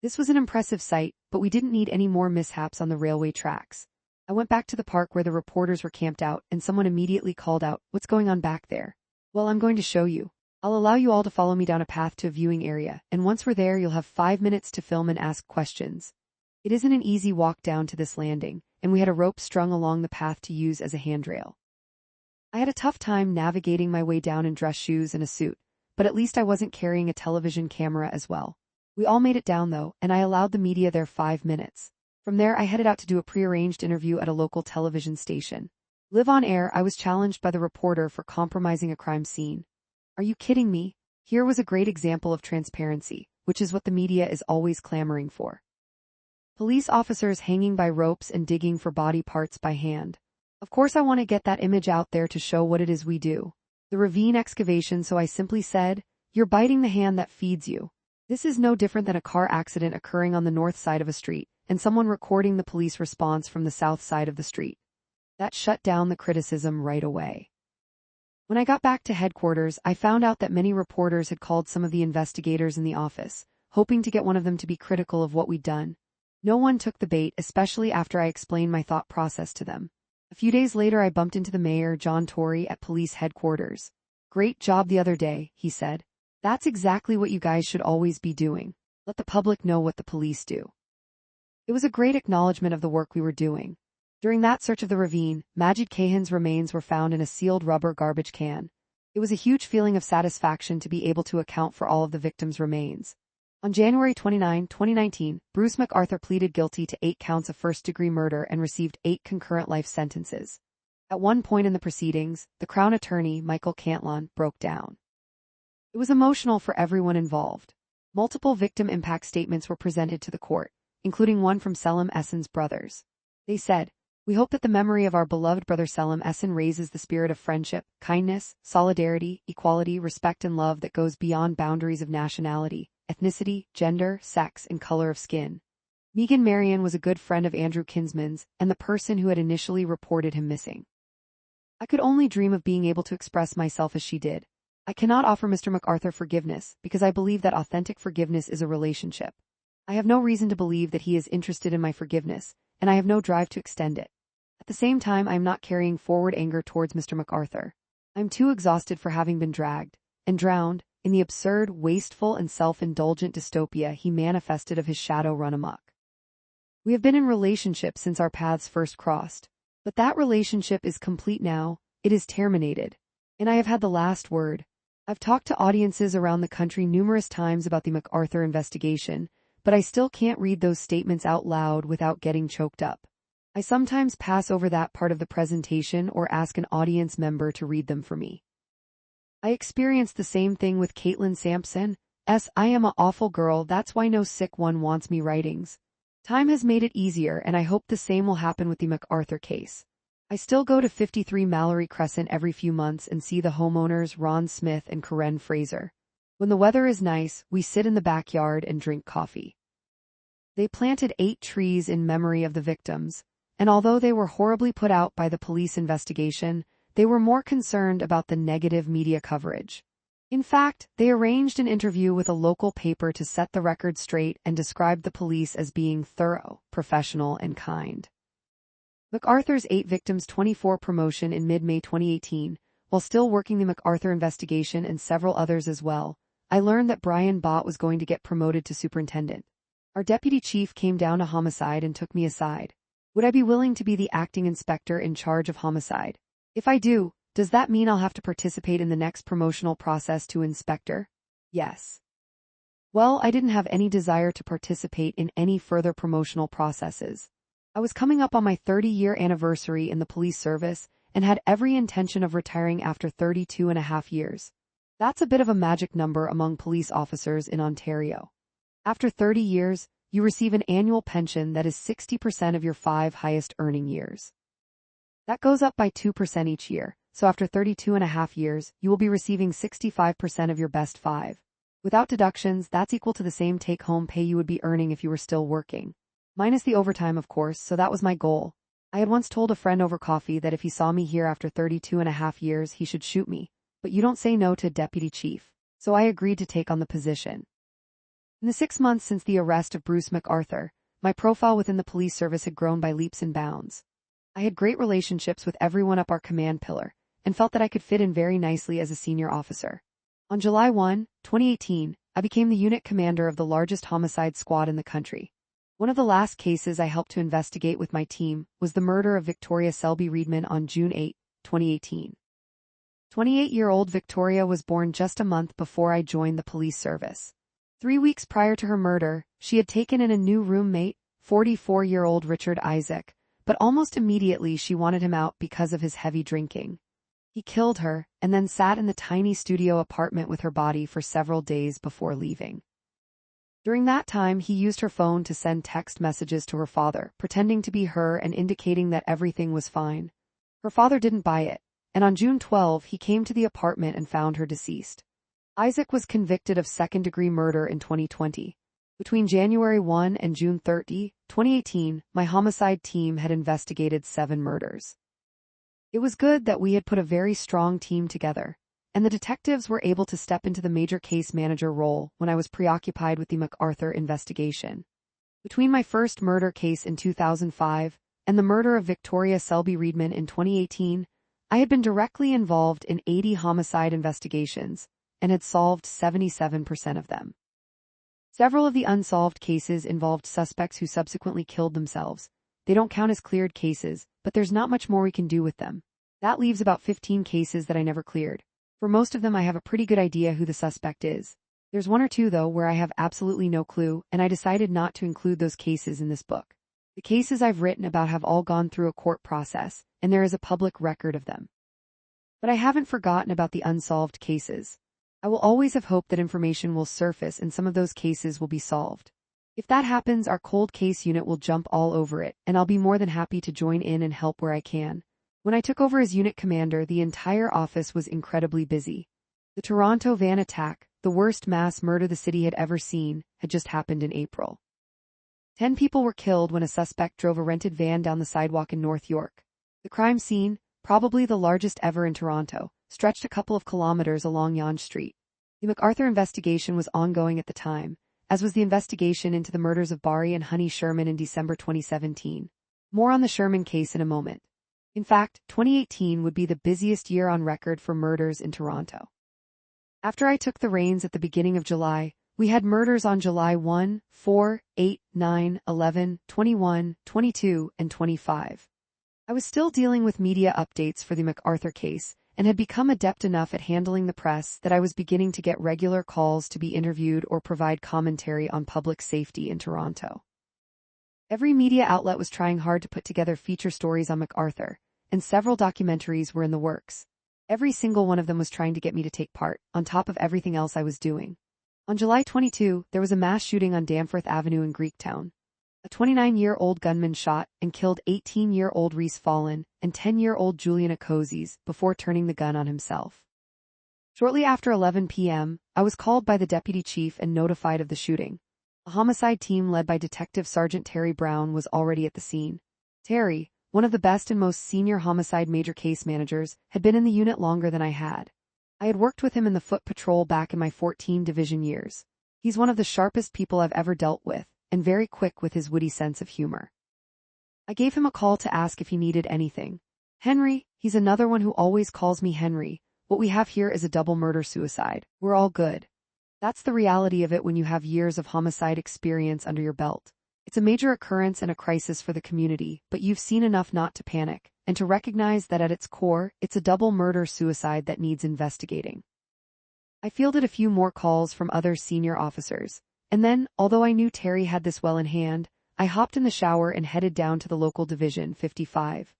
This was an impressive sight, but we didn't need any more mishaps on the railway tracks. I went back to the park where the reporters were camped out, and someone immediately called out, "What's going on back there?" "Well, I'm going to show you. I'll allow you all to follow me down a path to a viewing area, and once we're there, you'll have 5 minutes to film and ask questions." It isn't an easy walk down to this landing, and we had a rope strung along the path to use as a handrail. I had a tough time navigating my way down in dress shoes and a suit, but at least I wasn't carrying a television camera as well. We all made it down though, and I allowed the media their 5 minutes. From there, I headed out to do a prearranged interview at a local television station. Live on air, I was challenged by the reporter for compromising a crime scene. Are you kidding me? Here was a great example of transparency, which is what the media is always clamoring for. Police officers hanging by ropes and digging for body parts by hand. Of course I want to get that image out there to show what it is we do. The ravine excavation, so I simply said, "You're biting the hand that feeds you." This is no different than a car accident occurring on the north side of a street, and someone recording the police response from the south side of the street. That shut down the criticism right away. When I got back to headquarters, I found out that many reporters had called some of the investigators in the office, hoping to get one of them to be critical of what we'd done. No one took the bait, especially after I explained my thought process to them. A few days later, I bumped into the mayor, John Tory, at police headquarters. "Great job the other day," he said. "That's exactly what you guys should always be doing. Let the public know what the police do." It was a great acknowledgement of the work we were doing. During that search of the ravine, Majid Kahan's remains were found in a sealed rubber garbage can. It was a huge feeling of satisfaction to be able to account for all of the victims' remains. On January 29, 2019, Bruce MacArthur pleaded guilty to 8 counts of first-degree murder and received 8 concurrent life sentences. At one point in the proceedings, the Crown Attorney, Michael Cantlon, broke down. It was emotional for everyone involved. Multiple victim impact statements were presented to the court, including one from Selim Essen's brothers. They said, "We hope that the memory of our beloved brother Selim Essen raises the spirit of friendship, kindness, solidarity, equality, respect and love that goes beyond boundaries of nationality, ethnicity, gender, sex, and color of skin." Megan Marion was a good friend of Andrew Kinsman's and the person who had initially reported him missing. "I could only dream of being able to express myself as she did. I cannot offer Mr. MacArthur forgiveness because I believe that authentic forgiveness is a relationship. I have no reason to believe that he is interested in my forgiveness, and I have no drive to extend it. At the same time, I am not carrying forward anger towards Mr. MacArthur. I am too exhausted for having been dragged and drowned in the absurd, wasteful, and self-indulgent dystopia he manifested of his shadow run amok. We have been in relationship since our paths first crossed, but that relationship is complete now. It is terminated, and I have had the last word. I've talked to audiences around the country numerous times about the MacArthur investigation, but I still can't read those statements out loud without getting choked up. I sometimes pass over that part of the presentation or ask an audience member to read them for me. I experienced the same thing with Caitlin Sampson. I am a awful girl, that's why no sick one wants me writings. Time has made it easier, and I hope the same will happen with the MacArthur case. I still go to 53 Mallory Crescent every few months and see the homeowners Ron Smith and Karen Fraser. When the weather is nice, we sit in the backyard and drink coffee. They planted 8 trees in memory of the victims, and although they were horribly put out by the police investigation, they were more concerned about the negative media coverage. In fact, they arranged an interview with a local paper to set the record straight and described the police as being thorough, professional, and kind. MacArthur's 8 Victims 24 promotion in mid-May 2018, while still working the MacArthur investigation and several others as well, I learned that Brian Bott was going to get promoted to superintendent. Our deputy chief came down to Homicide and took me aside. Would I be willing to be the acting inspector in charge of Homicide? If I do, does that mean I'll have to participate in the next promotional process to inspector? Yes. Well, I didn't have any desire to participate in any further promotional processes. I was coming up on my 30-year anniversary in the police service and had every intention of retiring after 32.5 years. That's a bit of a magic number among police officers in Ontario. After 30 years, you receive an annual pension that is 60% of your 5 highest earning years. That goes up by 2% each year, so after 32.5 years, you will be receiving 65% of your best 5. Without deductions, that's equal to the same take-home pay you would be earning if you were still working. Minus the overtime, of course, so that was my goal. I had once told a friend over coffee that if he saw me here after 32.5 years, he should shoot me. But you don't say no to a deputy chief, so I agreed to take on the position. In the 6 months since the arrest of Bruce MacArthur, my profile within the police service had grown by leaps and bounds. I had great relationships with everyone up our command pillar, and felt that I could fit in very nicely as a senior officer. On July 1, 2018, I became the unit commander of the largest homicide squad in the country. One of the last cases I helped to investigate with my team was the murder of Victoria Selby Reedman on June 8, 2018. 28-year-old Victoria was born just a month before I joined the police service. 3 weeks prior to her murder, she had taken in a new roommate, 44-year-old Richard Isaac, but almost immediately she wanted him out because of his heavy drinking. He killed her and then sat in the tiny studio apartment with her body for several days before leaving. During that time, he used her phone to send text messages to her father, pretending to be her and indicating that everything was fine. Her father didn't buy it, and on June 12, he came to the apartment and found her deceased. Isaac was convicted of second-degree murder in 2020. Between January 1 and June 30, 2018, my homicide team had investigated 7 murders. It was good that we had put a very strong team together, and the detectives were able to step into the major case manager role when I was preoccupied with the MacArthur investigation. Between my first murder case in 2005 and the murder of Victoria Selby Reedman in 2018, I had been directly involved in 80 homicide investigations and had solved 77% of them. Several of the unsolved cases involved suspects who subsequently killed themselves. They don't count as cleared cases, but there's not much more we can do with them. That leaves about 15 cases that I never cleared. For most of them I have a pretty good idea who the suspect is. There's one or two though where I have absolutely no clue, and I decided not to include those cases in this book. The cases I've written about have all gone through a court process, and there is a public record of them. But I haven't forgotten about the unsolved cases. I will always have hope that information will surface and some of those cases will be solved. If that happens, our cold case unit will jump all over it, and I'll be more than happy to join in and help where I can. When I took over as unit commander, the entire office was incredibly busy. The Toronto van attack, the worst mass murder the city had ever seen, had just happened in April. 10 people were killed when a suspect drove a rented van down the sidewalk in North York. The crime scene, probably the largest ever in Toronto, stretched a couple of kilometers along Yonge Street. The MacArthur investigation was ongoing at the time, as was the investigation into the murders of Barry and Honey Sherman in December 2017. More on the Sherman case in a moment. In fact, 2018 would be the busiest year on record for murders in Toronto. After I took the reins at the beginning of July, we had murders on July 1, 4, 8, 9, 11, 21, 22, and 25. I was still dealing with media updates for the MacArthur case, and had become adept enough at handling the press that I was beginning to get regular calls to be interviewed or provide commentary on public safety in Toronto. Every media outlet was trying hard to put together feature stories on MacArthur, and several documentaries were in the works. Every single one of them was trying to get me to take part, on top of everything else I was doing. On July 22, there was a mass shooting on Danforth Avenue in Greektown. A 29-year-old gunman shot and killed 18-year-old Reese Fallon and 10-year-old Julian Akoses before turning the gun on himself. Shortly after 11 p.m., I was called by the deputy chief and notified of the shooting. A homicide team led by Detective Sergeant Terry Brown was already at the scene. Terry, one of the best and most senior homicide major case managers, had been in the unit longer than I had. I had worked with him in the Foot Patrol back in my 14 division years. He's one of the sharpest people I've ever dealt with, and very quick with his witty sense of humor. I gave him a call to ask if he needed anything. Henry, he's another one who always calls me Henry. What we have here is a double murder-suicide. We're all good. That's the reality of it when you have years of homicide experience under your belt. It's a major occurrence and a crisis for the community, but you've seen enough not to panic, and to recognize that at its core, it's a double murder-suicide that needs investigating. I fielded a few more calls from other senior officers. And then, although I knew Terry had this well in hand, I hopped in the shower and headed down to the local Division 55.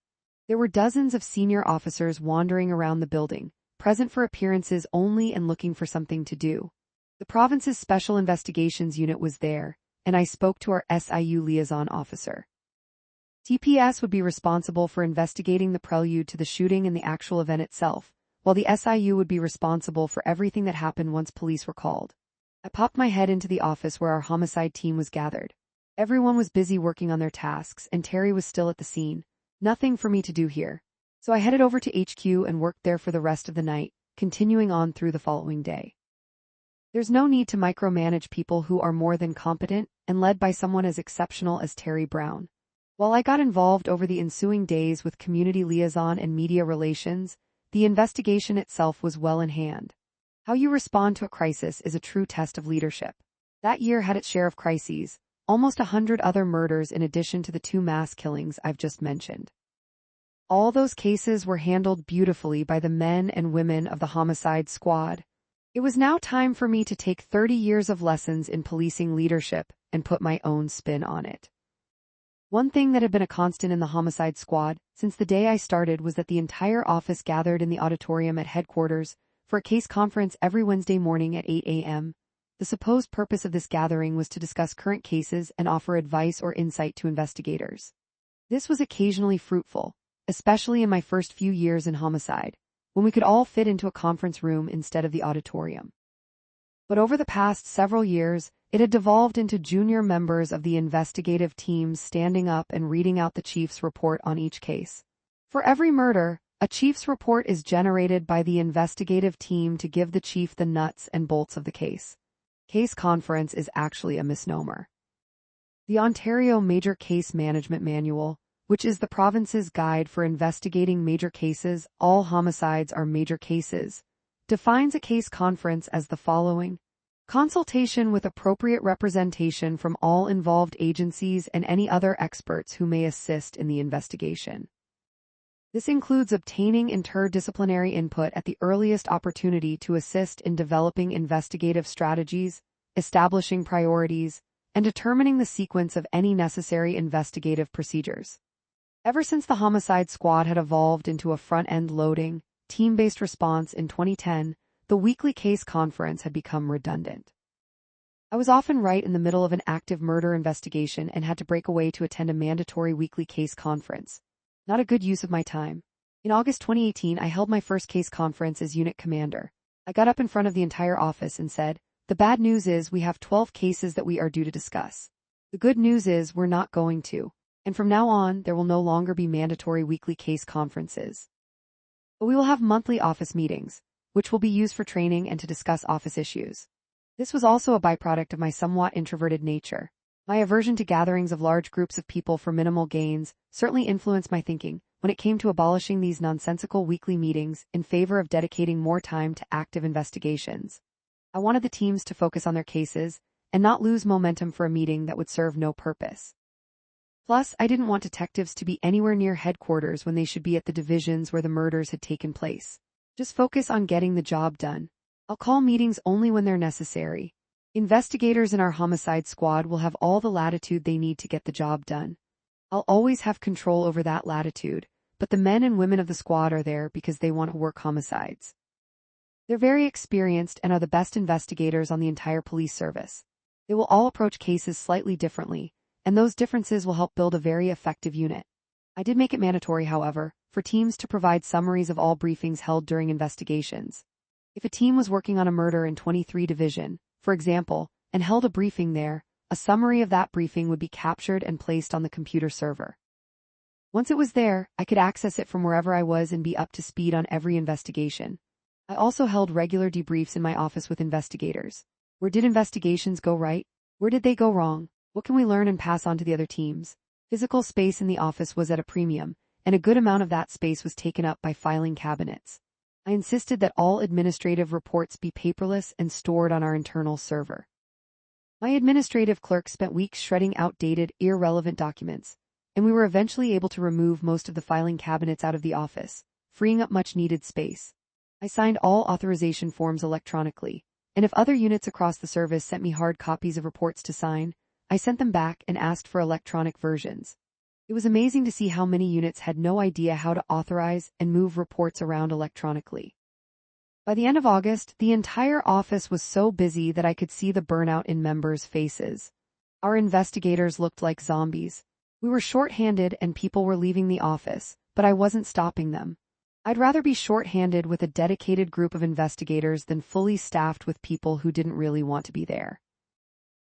There were dozens of senior officers wandering around the building, present for appearances only and looking for something to do. The province's Special Investigations Unit was there, and I spoke to our SIU liaison officer. TPS would be responsible for investigating the prelude to the shooting and the actual event itself, while the SIU would be responsible for everything that happened once police were called. I popped my head into the office where our homicide team was gathered. Everyone was busy working on their tasks, and Terry was still at the scene. Nothing for me to do here. So I headed over to HQ and worked there for the rest of the night, continuing on through the following day. There's no need to micromanage people who are more than competent and led by someone as exceptional as Terry Brown. While I got involved over the ensuing days with community liaison and media relations, the investigation itself was well in hand. How you respond to a crisis is a true test of leadership. That year had its share of crises, almost 100 other murders in addition to the 2 mass killings I've just mentioned. All those cases were handled beautifully by the men and women of the homicide squad. It was now time for me to take 30 years of lessons in policing leadership and put my own spin on it. One thing that had been a constant in the homicide squad since the day I started was that the entire office gathered in the auditorium at headquarters for a case conference every Wednesday morning at 8 a.m. The supposed purpose of this gathering was to discuss current cases and offer advice or insight to investigators. This was occasionally fruitful, especially in my first few years in homicide, when we could all fit into a conference room instead of the auditorium. But over the past several years, it had devolved into junior members of the investigative teams standing up and reading out the chief's report on each case. For every murder, A chief's report is generated by the investigative team to give the chief the nuts and bolts of the case. Case conference is actually a misnomer. The Ontario Major Case Management Manual, which is the province's guide for investigating major cases, all homicides are major cases, defines a case conference as the following: consultation with appropriate representation from all involved agencies and any other experts who may assist in the investigation. This includes obtaining interdisciplinary input at the earliest opportunity to assist in developing investigative strategies, establishing priorities, and determining the sequence of any necessary investigative procedures. Ever since the Homicide Squad had evolved into a front-end loading, team-based response in 2010, the weekly case conference had become redundant. I was often right in the middle of an active murder investigation and had to break away to attend a mandatory weekly case conference. Not a good use of my time. In August 2018, I held my first case conference as unit commander. I got up in front of the entire office and said, "The bad news is we have 12 cases that we are due to discuss. The good news is we're not going to, and from now on, there will no longer be mandatory weekly case conferences. But we will have monthly office meetings, which will be used for training and to discuss office issues." This was also a byproduct of my somewhat introverted nature. My aversion to gatherings of large groups of people for minimal gains certainly influenced my thinking when it came to abolishing these nonsensical weekly meetings in favor of dedicating more time to active investigations. I wanted the teams to focus on their cases and not lose momentum for a meeting that would serve no purpose. Plus, I didn't want detectives to be anywhere near headquarters when they should be at the divisions where the murders had taken place. Just focus on getting the job done. I'll call meetings only when they're necessary. Investigators in our homicide squad will have all the latitude they need to get the job done. I'll always have control over that latitude, but the men and women of the squad are there because they want to work homicides. They're very experienced and are the best investigators on the entire police service. They will all approach cases slightly differently, and those differences will help build a very effective unit. I did make it mandatory, however, for teams to provide summaries of all briefings held during investigations. If a team was working on a murder in 23 Division, for example, and held a briefing there, a summary of that briefing would be captured and placed on the computer server. Once it was there, I could access it from wherever I was and be up to speed on every investigation. I also held regular debriefs in my office with investigators. Where did investigations go right? Where did they go wrong? What can we learn and pass on to the other teams? Physical space in the office was at a premium, and a good amount of that space was taken up by filing cabinets. I insisted that all administrative reports be paperless and stored on our internal server. My administrative clerk spent weeks shredding outdated, irrelevant documents, and we were eventually able to remove most of the filing cabinets out of the office, freeing up much-needed space. I signed all authorization forms electronically, and if other units across the service sent me hard copies of reports to sign, I sent them back and asked for electronic versions. It was amazing to see how many units had no idea how to authorize and move reports around electronically. By the end of August, the entire office was so busy that I could see the burnout in members' faces. Our investigators looked like zombies. We were short-handed and people were leaving the office, but I wasn't stopping them. I'd rather be short-handed with a dedicated group of investigators than fully staffed with people who didn't really want to be there.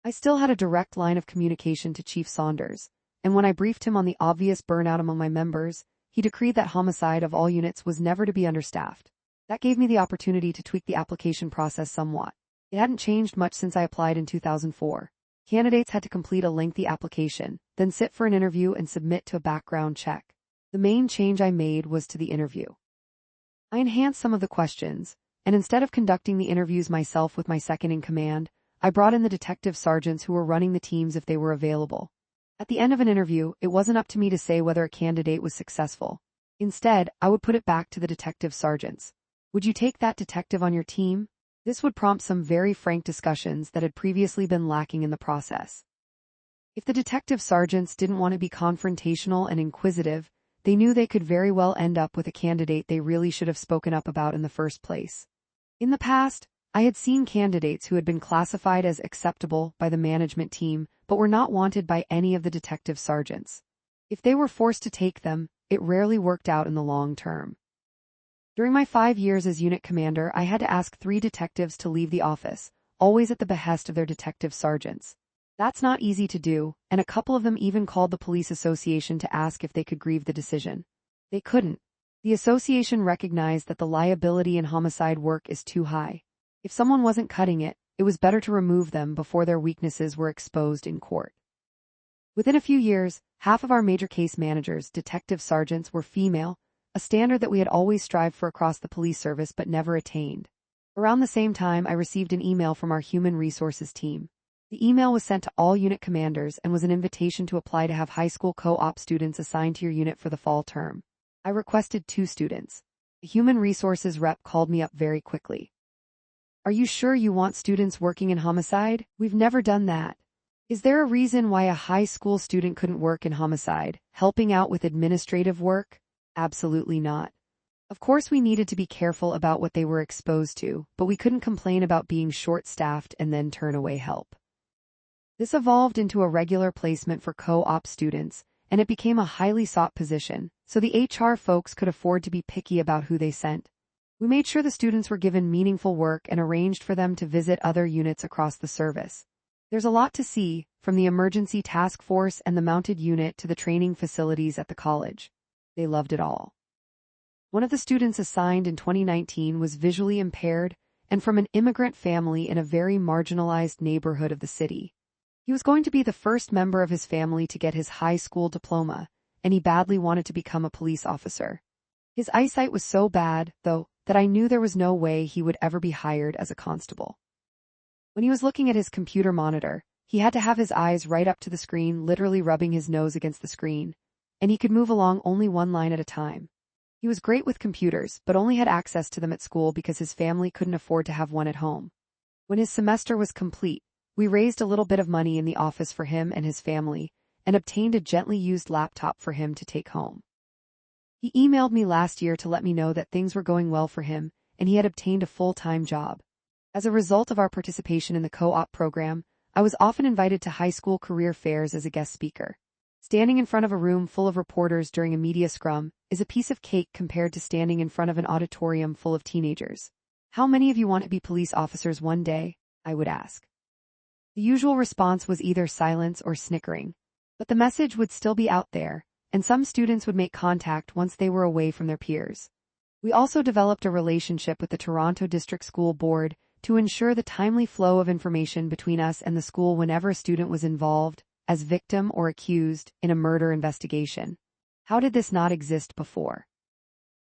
I still had a direct line of communication to Chief Saunders, and when I briefed him on the obvious burnout among my members, he decreed that homicide of all units was never to be understaffed. That gave me the opportunity to tweak the application process somewhat. It hadn't changed much since I applied in 2004. Candidates had to complete a lengthy application, then sit for an interview and submit to a background check. The main change I made was to the interview. I enhanced some of the questions, and instead of conducting the interviews myself with my second-in-command, I brought in the detective sergeants who were running the teams if they were available. At the end of an interview, it wasn't up to me to say whether a candidate was successful. Instead, I would put it back to the detective sergeants. Would you take that detective on your team? This would prompt some very frank discussions that had previously been lacking in the process. If the detective sergeants didn't want to be confrontational and inquisitive, they knew they could very well end up with a candidate they really should have spoken up about in the first place. In the past, I had seen candidates who had been classified as acceptable by the management team but were not wanted by any of the detective sergeants. If they were forced to take them, it rarely worked out in the long term. During my 5 years as unit commander, I had to ask 3 detectives to leave the office, always at the behest of their detective sergeants. That's not easy to do, and a couple of them even called the police association to ask if they could grieve the decision. They couldn't. The association recognized that the liability in homicide work is too high. If someone wasn't cutting it, it was better to remove them before their weaknesses were exposed in court. Within a few years, half of our major case managers, detective sergeants, were female, a standard that we had always strived for across the police service but never attained. Around the same time, I received an email from our human resources team. The email was sent to all unit commanders and was an invitation to apply to have high school co-op students assigned to your unit for the fall term. I requested 2 students. The human resources rep called me up very quickly. "Are you sure you want students working in homicide? We've never done that. Is there a reason why a high school student couldn't work in homicide, helping out with administrative work?" Absolutely not. Of course we needed to be careful about what they were exposed to, but we couldn't complain about being short-staffed and then turn away help. This evolved into a regular placement for co-op students, and it became a highly sought position, so the HR folks could afford to be picky about who they sent. We made sure the students were given meaningful work and arranged for them to visit other units across the service. There's a lot to see, from the emergency task force and the mounted unit to the training facilities at the college. They loved it all. One of the students assigned in 2019 was visually impaired and from an immigrant family in a very marginalized neighborhood of the city. He was going to be the first member of his family to get his high school diploma, and he badly wanted to become a police officer. His eyesight was so bad, though, that I knew there was no way he would ever be hired as a constable. When he was looking at his computer monitor, he had to have his eyes right up to the screen, literally rubbing his nose against the screen, and he could move along only one line at a time. He was great with computers, but only had access to them at school because his family couldn't afford to have one at home. When his semester was complete, we raised a little bit of money in the office for him and his family, and obtained a gently used laptop for him to take home. He emailed me last year to let me know that things were going well for him, and he had obtained a full-time job. As a result of our participation in the co-op program, I was often invited to high school career fairs as a guest speaker. Standing in front of a room full of reporters during a media scrum is a piece of cake compared to standing in front of an auditorium full of teenagers. "How many of you want to be police officers one day?" I would ask. The usual response was either silence or snickering. But the message would still be out there, and some students would make contact once they were away from their peers. We also developed a relationship with the Toronto District School Board to ensure the timely flow of information between us and the school whenever a student was involved, as victim or accused, in a murder investigation. How did this not exist before?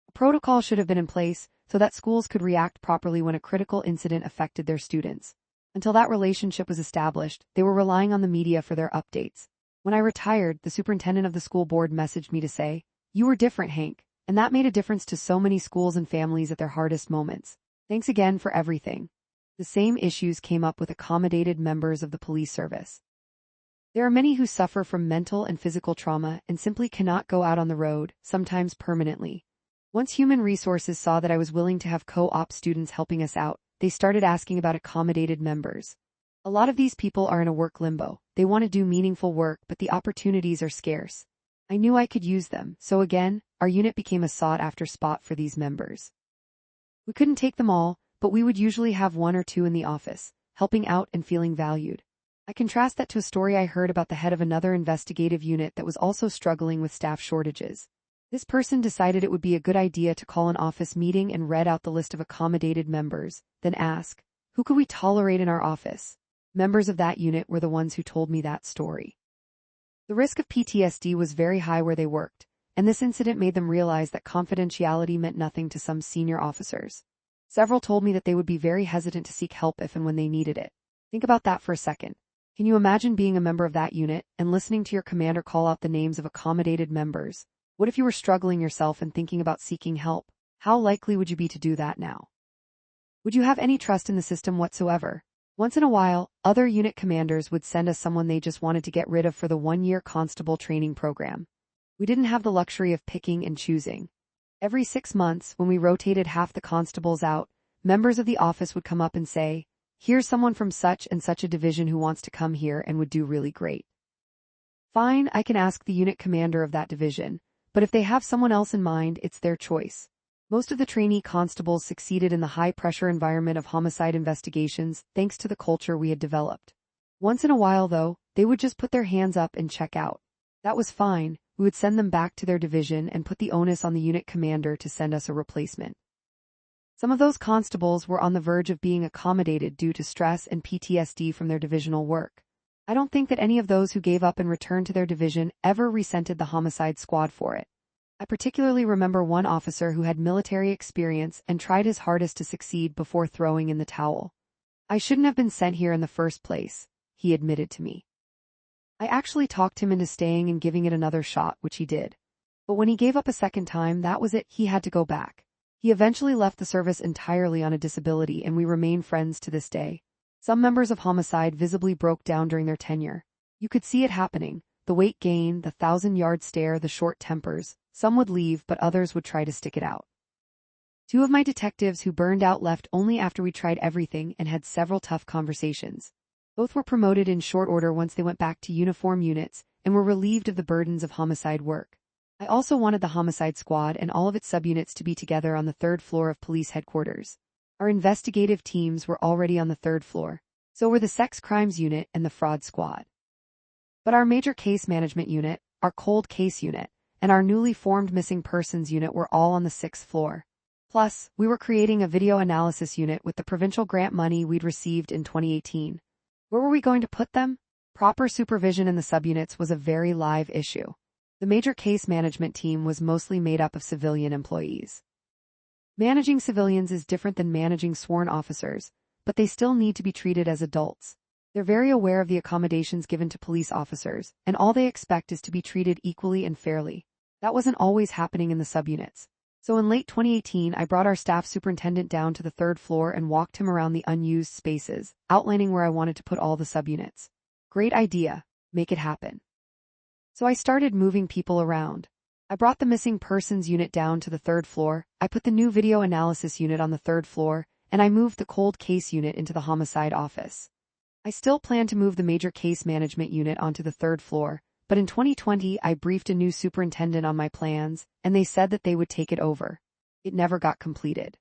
A protocol should have been in place so that schools could react properly when a critical incident affected their students. Until that relationship was established, they were relying on the media for their updates. When I retired, the superintendent of the school board messaged me to say, "You were different, Hank, and that made a difference to so many schools and families at their hardest moments. Thanks again for everything." The same issues came up with accommodated members of the police service. There are many who suffer from mental and physical trauma and simply cannot go out on the road, sometimes permanently. Once human resources saw that I was willing to have co-op students helping us out, they started asking about accommodated members. A lot of these people are in a work limbo. They want to do meaningful work, but the opportunities are scarce. I knew I could use them, so again, our unit became a sought-after spot for these members. We couldn't take them all, but we would usually have 1 or 2 in the office, helping out and feeling valued. I contrast that to a story I heard about the head of another investigative unit that was also struggling with staff shortages. This person decided it would be a good idea to call an office meeting and read out the list of accommodated members, then ask, "Who could we tolerate in our office?" Members of that unit were the ones who told me that story. The risk of PTSD was very high where they worked, and this incident made them realize that confidentiality meant nothing to some senior officers. Several told me that they would be very hesitant to seek help if and when they needed it. Think about that for a second. Can you imagine being a member of that unit and listening to your commander call out the names of accommodated members? What if you were struggling yourself and thinking about seeking help? How likely would you be to do that now? Would you have any trust in the system whatsoever? Once in a while, other unit commanders would send us someone they just wanted to get rid of for the 1-year constable training program. We didn't have the luxury of picking and choosing. Every 6 months, when we rotated half the constables out, members of the office would come up and say, "Here's someone from such and such a division who wants to come here and would do really great." Fine, I can ask the unit commander of that division, but if they have someone else in mind, it's their choice. Most of the trainee constables succeeded in the high-pressure environment of homicide investigations thanks to the culture we had developed. Once in a while, though, they would just put their hands up and check out. That was fine. we would send them back to their division and put the onus on the unit commander to send us a replacement. Some of those constables were on the verge of being accommodated due to stress and PTSD from their divisional work. I don't think that any of those who gave up and returned to their division ever resented the homicide squad for it. I particularly remember one officer who had military experience and tried his hardest to succeed before throwing in the towel. I shouldn't have been sent here in the first place, he admitted to me. I actually talked him into staying and giving it another shot, which he did. But when he gave up a second time, that was it, he had to go back. He eventually left the service entirely on a disability, and we remain friends to this day. Some members of Homicide visibly broke down during their tenure. You could see it happening, the weight gain, the 1,000-yard stare, the short tempers. Some would leave, but others would try to stick it out. Two of my detectives who burned out left only after we tried everything and had several tough conversations. Both were promoted in short order once they went back to uniform units and were relieved of the burdens of homicide work. I also wanted the homicide squad and all of its subunits to be together on the third floor of police headquarters. Our investigative teams were already on the third floor. So were the sex crimes unit and the fraud squad. But our major case management unit, our cold case unit, and our newly formed missing persons unit were all on the 6th floor. Plus, we were creating a video analysis unit with the provincial grant money we'd received in 2018. Where were we going to put them? Proper supervision in the subunits was a very live issue. The major case management team was mostly made up of civilian employees. Managing civilians is different than managing sworn officers, but they still need to be treated as adults. They're very aware of the accommodations given to police officers, and all they expect is to be treated equally and fairly. That wasn't always happening in the subunits. So in late 2018, I brought our staff superintendent down to the 3rd floor and walked him around the unused spaces, outlining where I wanted to put all the subunits. Great idea. Make it happen. So I started moving people around. I brought the missing persons unit down to the 3rd floor, I put the new video analysis unit on the 3rd floor, and I moved the cold case unit into the homicide office. I still plan to move the major case management unit onto the 3rd floor, but in 2020 I briefed a new superintendent on my plans, and they said that they would take it over. It never got completed.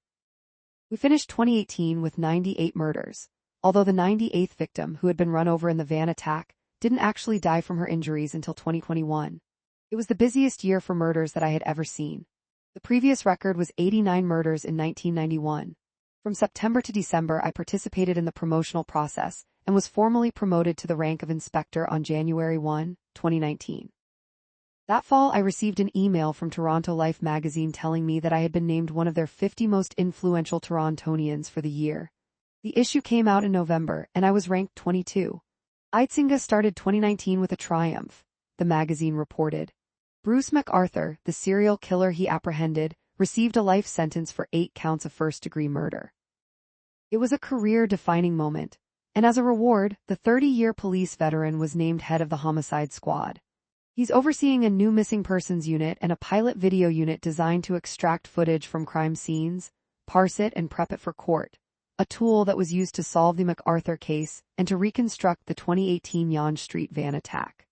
We finished 2018 with 98 murders, although the 98th victim, who had been run over in the van attack, didn't actually die from her injuries until 2021. It was the busiest year for murders that I had ever seen. The previous record was 89 murders in 1991. From September to December, I participated in the promotional process and was formally promoted to the rank of inspector on January 1, 2019. That fall, I received an email from Toronto Life magazine telling me that I had been named one of their 50 most influential Torontonians for the year. The issue came out in November, and I was ranked 22. Idsinga started 2019 with a triumph, the magazine reported. Bruce MacArthur, the serial killer he apprehended, received a life sentence for 8 counts of first-degree murder. It was a career-defining moment, and as a reward, the 30-year police veteran was named head of the homicide squad. He's overseeing a new missing persons unit and a pilot video unit designed to extract footage from crime scenes, parse it, and prep it for court, a tool that was used to solve the MacArthur case and to reconstruct the 2018 Yonge Street van attack.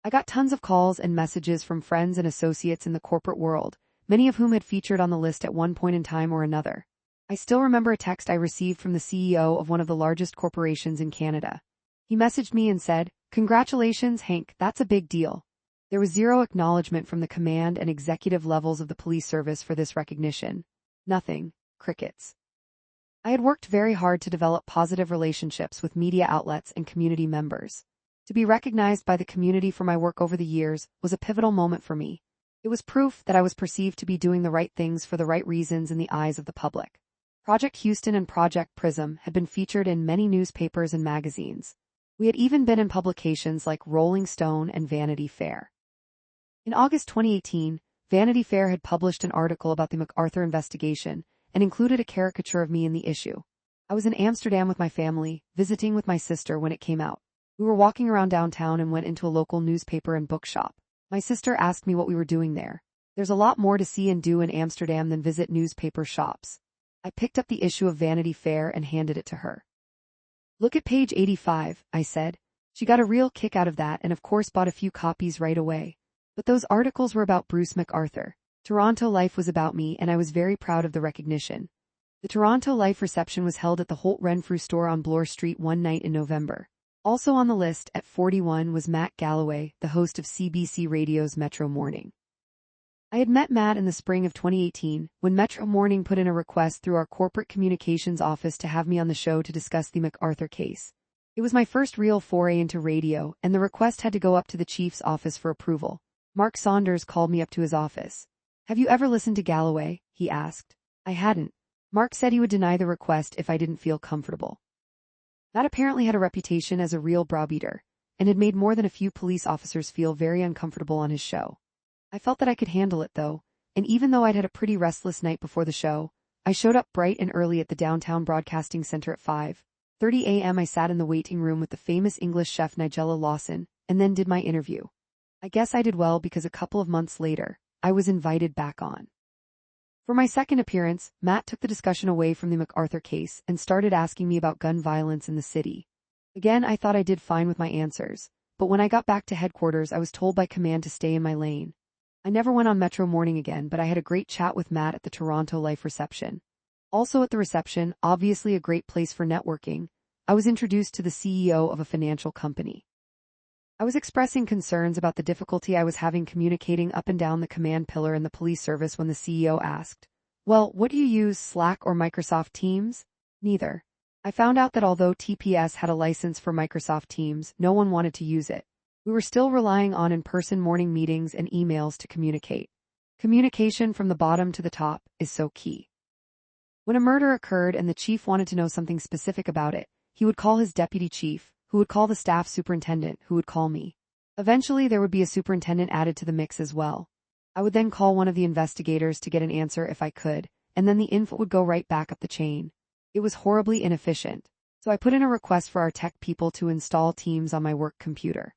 I got tons of calls and messages from friends and associates in the corporate world, many of whom had featured on the list at one point in time or another. I still remember a text I received from the CEO of one of the largest corporations in Canada. He messaged me and said, "Congratulations, Hank, that's a big deal." There was zero acknowledgement from the command and executive levels of the police service for this recognition. Nothing. Crickets. I had worked very hard to develop positive relationships with media outlets and community members. To be recognized by the community for my work over the years was a pivotal moment for me. It was proof that I was perceived to be doing the right things for the right reasons in the eyes of the public. Project Houston and Project Prism had been featured in many newspapers and magazines. We had even been in publications like Rolling Stone and Vanity Fair. In August 2018, Vanity Fair had published an article about the MacArthur investigation and included a caricature of me in the issue. I was in Amsterdam with my family, visiting with my sister when it came out. We were walking around downtown and went into a local newspaper and bookshop. My sister asked me what we were doing there. There's a lot more to see and do in Amsterdam than visit newspaper shops. I picked up the issue of Vanity Fair and handed it to her. "Look at page 85, I said. She got a real kick out of that and of course bought a few copies right away. But those articles were about Bruce MacArthur. Toronto Life was about me, and I was very proud of the recognition. The Toronto Life reception was held at the Holt Renfrew store on Bloor Street one night in November. Also on the list at 41 was Matt Galloway, the host of CBC Radio's Metro Morning. I had met Matt in the spring of 2018 when Metro Morning put in a request through our corporate communications office to have me on the show to discuss the MacArthur case. It was my first real foray into radio, and the request had to go up to the chief's office for approval. Mark Saunders called me up to his office. "Have you ever listened to Galloway?" he asked. I hadn't. Mark said he would deny the request if I didn't feel comfortable. Matt apparently had a reputation as a real browbeater, and had made more than a few police officers feel very uncomfortable on his show. I felt that I could handle it though, and even though I'd had a pretty restless night before the show, I showed up bright and early at the downtown broadcasting center at 5:30 a.m. I sat in the waiting room with the famous English chef Nigella Lawson, and then did my interview. I guess I did well because a couple of months later, I was invited back on. For my second appearance, Matt took the discussion away from the MacArthur case and started asking me about gun violence in the city. Again, I thought I did fine with my answers, but when I got back to headquarters I was told by command to stay in my lane. I never went on Metro Morning again, but I had a great chat with Matt at the Toronto Life reception. Also at the reception, obviously a great place for networking, I was introduced to the CEO of a financial company. I was expressing concerns about the difficulty I was having communicating up and down the command pillar in the police service when the CEO asked, "Well, what do you use, Slack or Microsoft Teams?" Neither. I found out that although TPS had a license for Microsoft Teams, no one wanted to use it. We were still relying on in-person morning meetings and emails to communicate. Communication from the bottom to the top is so key. When a murder occurred and the chief wanted to know something specific about it, he would call his deputy chief, who would call the staff superintendent, who would call me. Eventually there would be a superintendent added to the mix as well. I would then call one of the investigators to get an answer if I could, and then the info would go right back up the chain. It was horribly inefficient, so I put in a request for our tech people to install Teams on my work computer.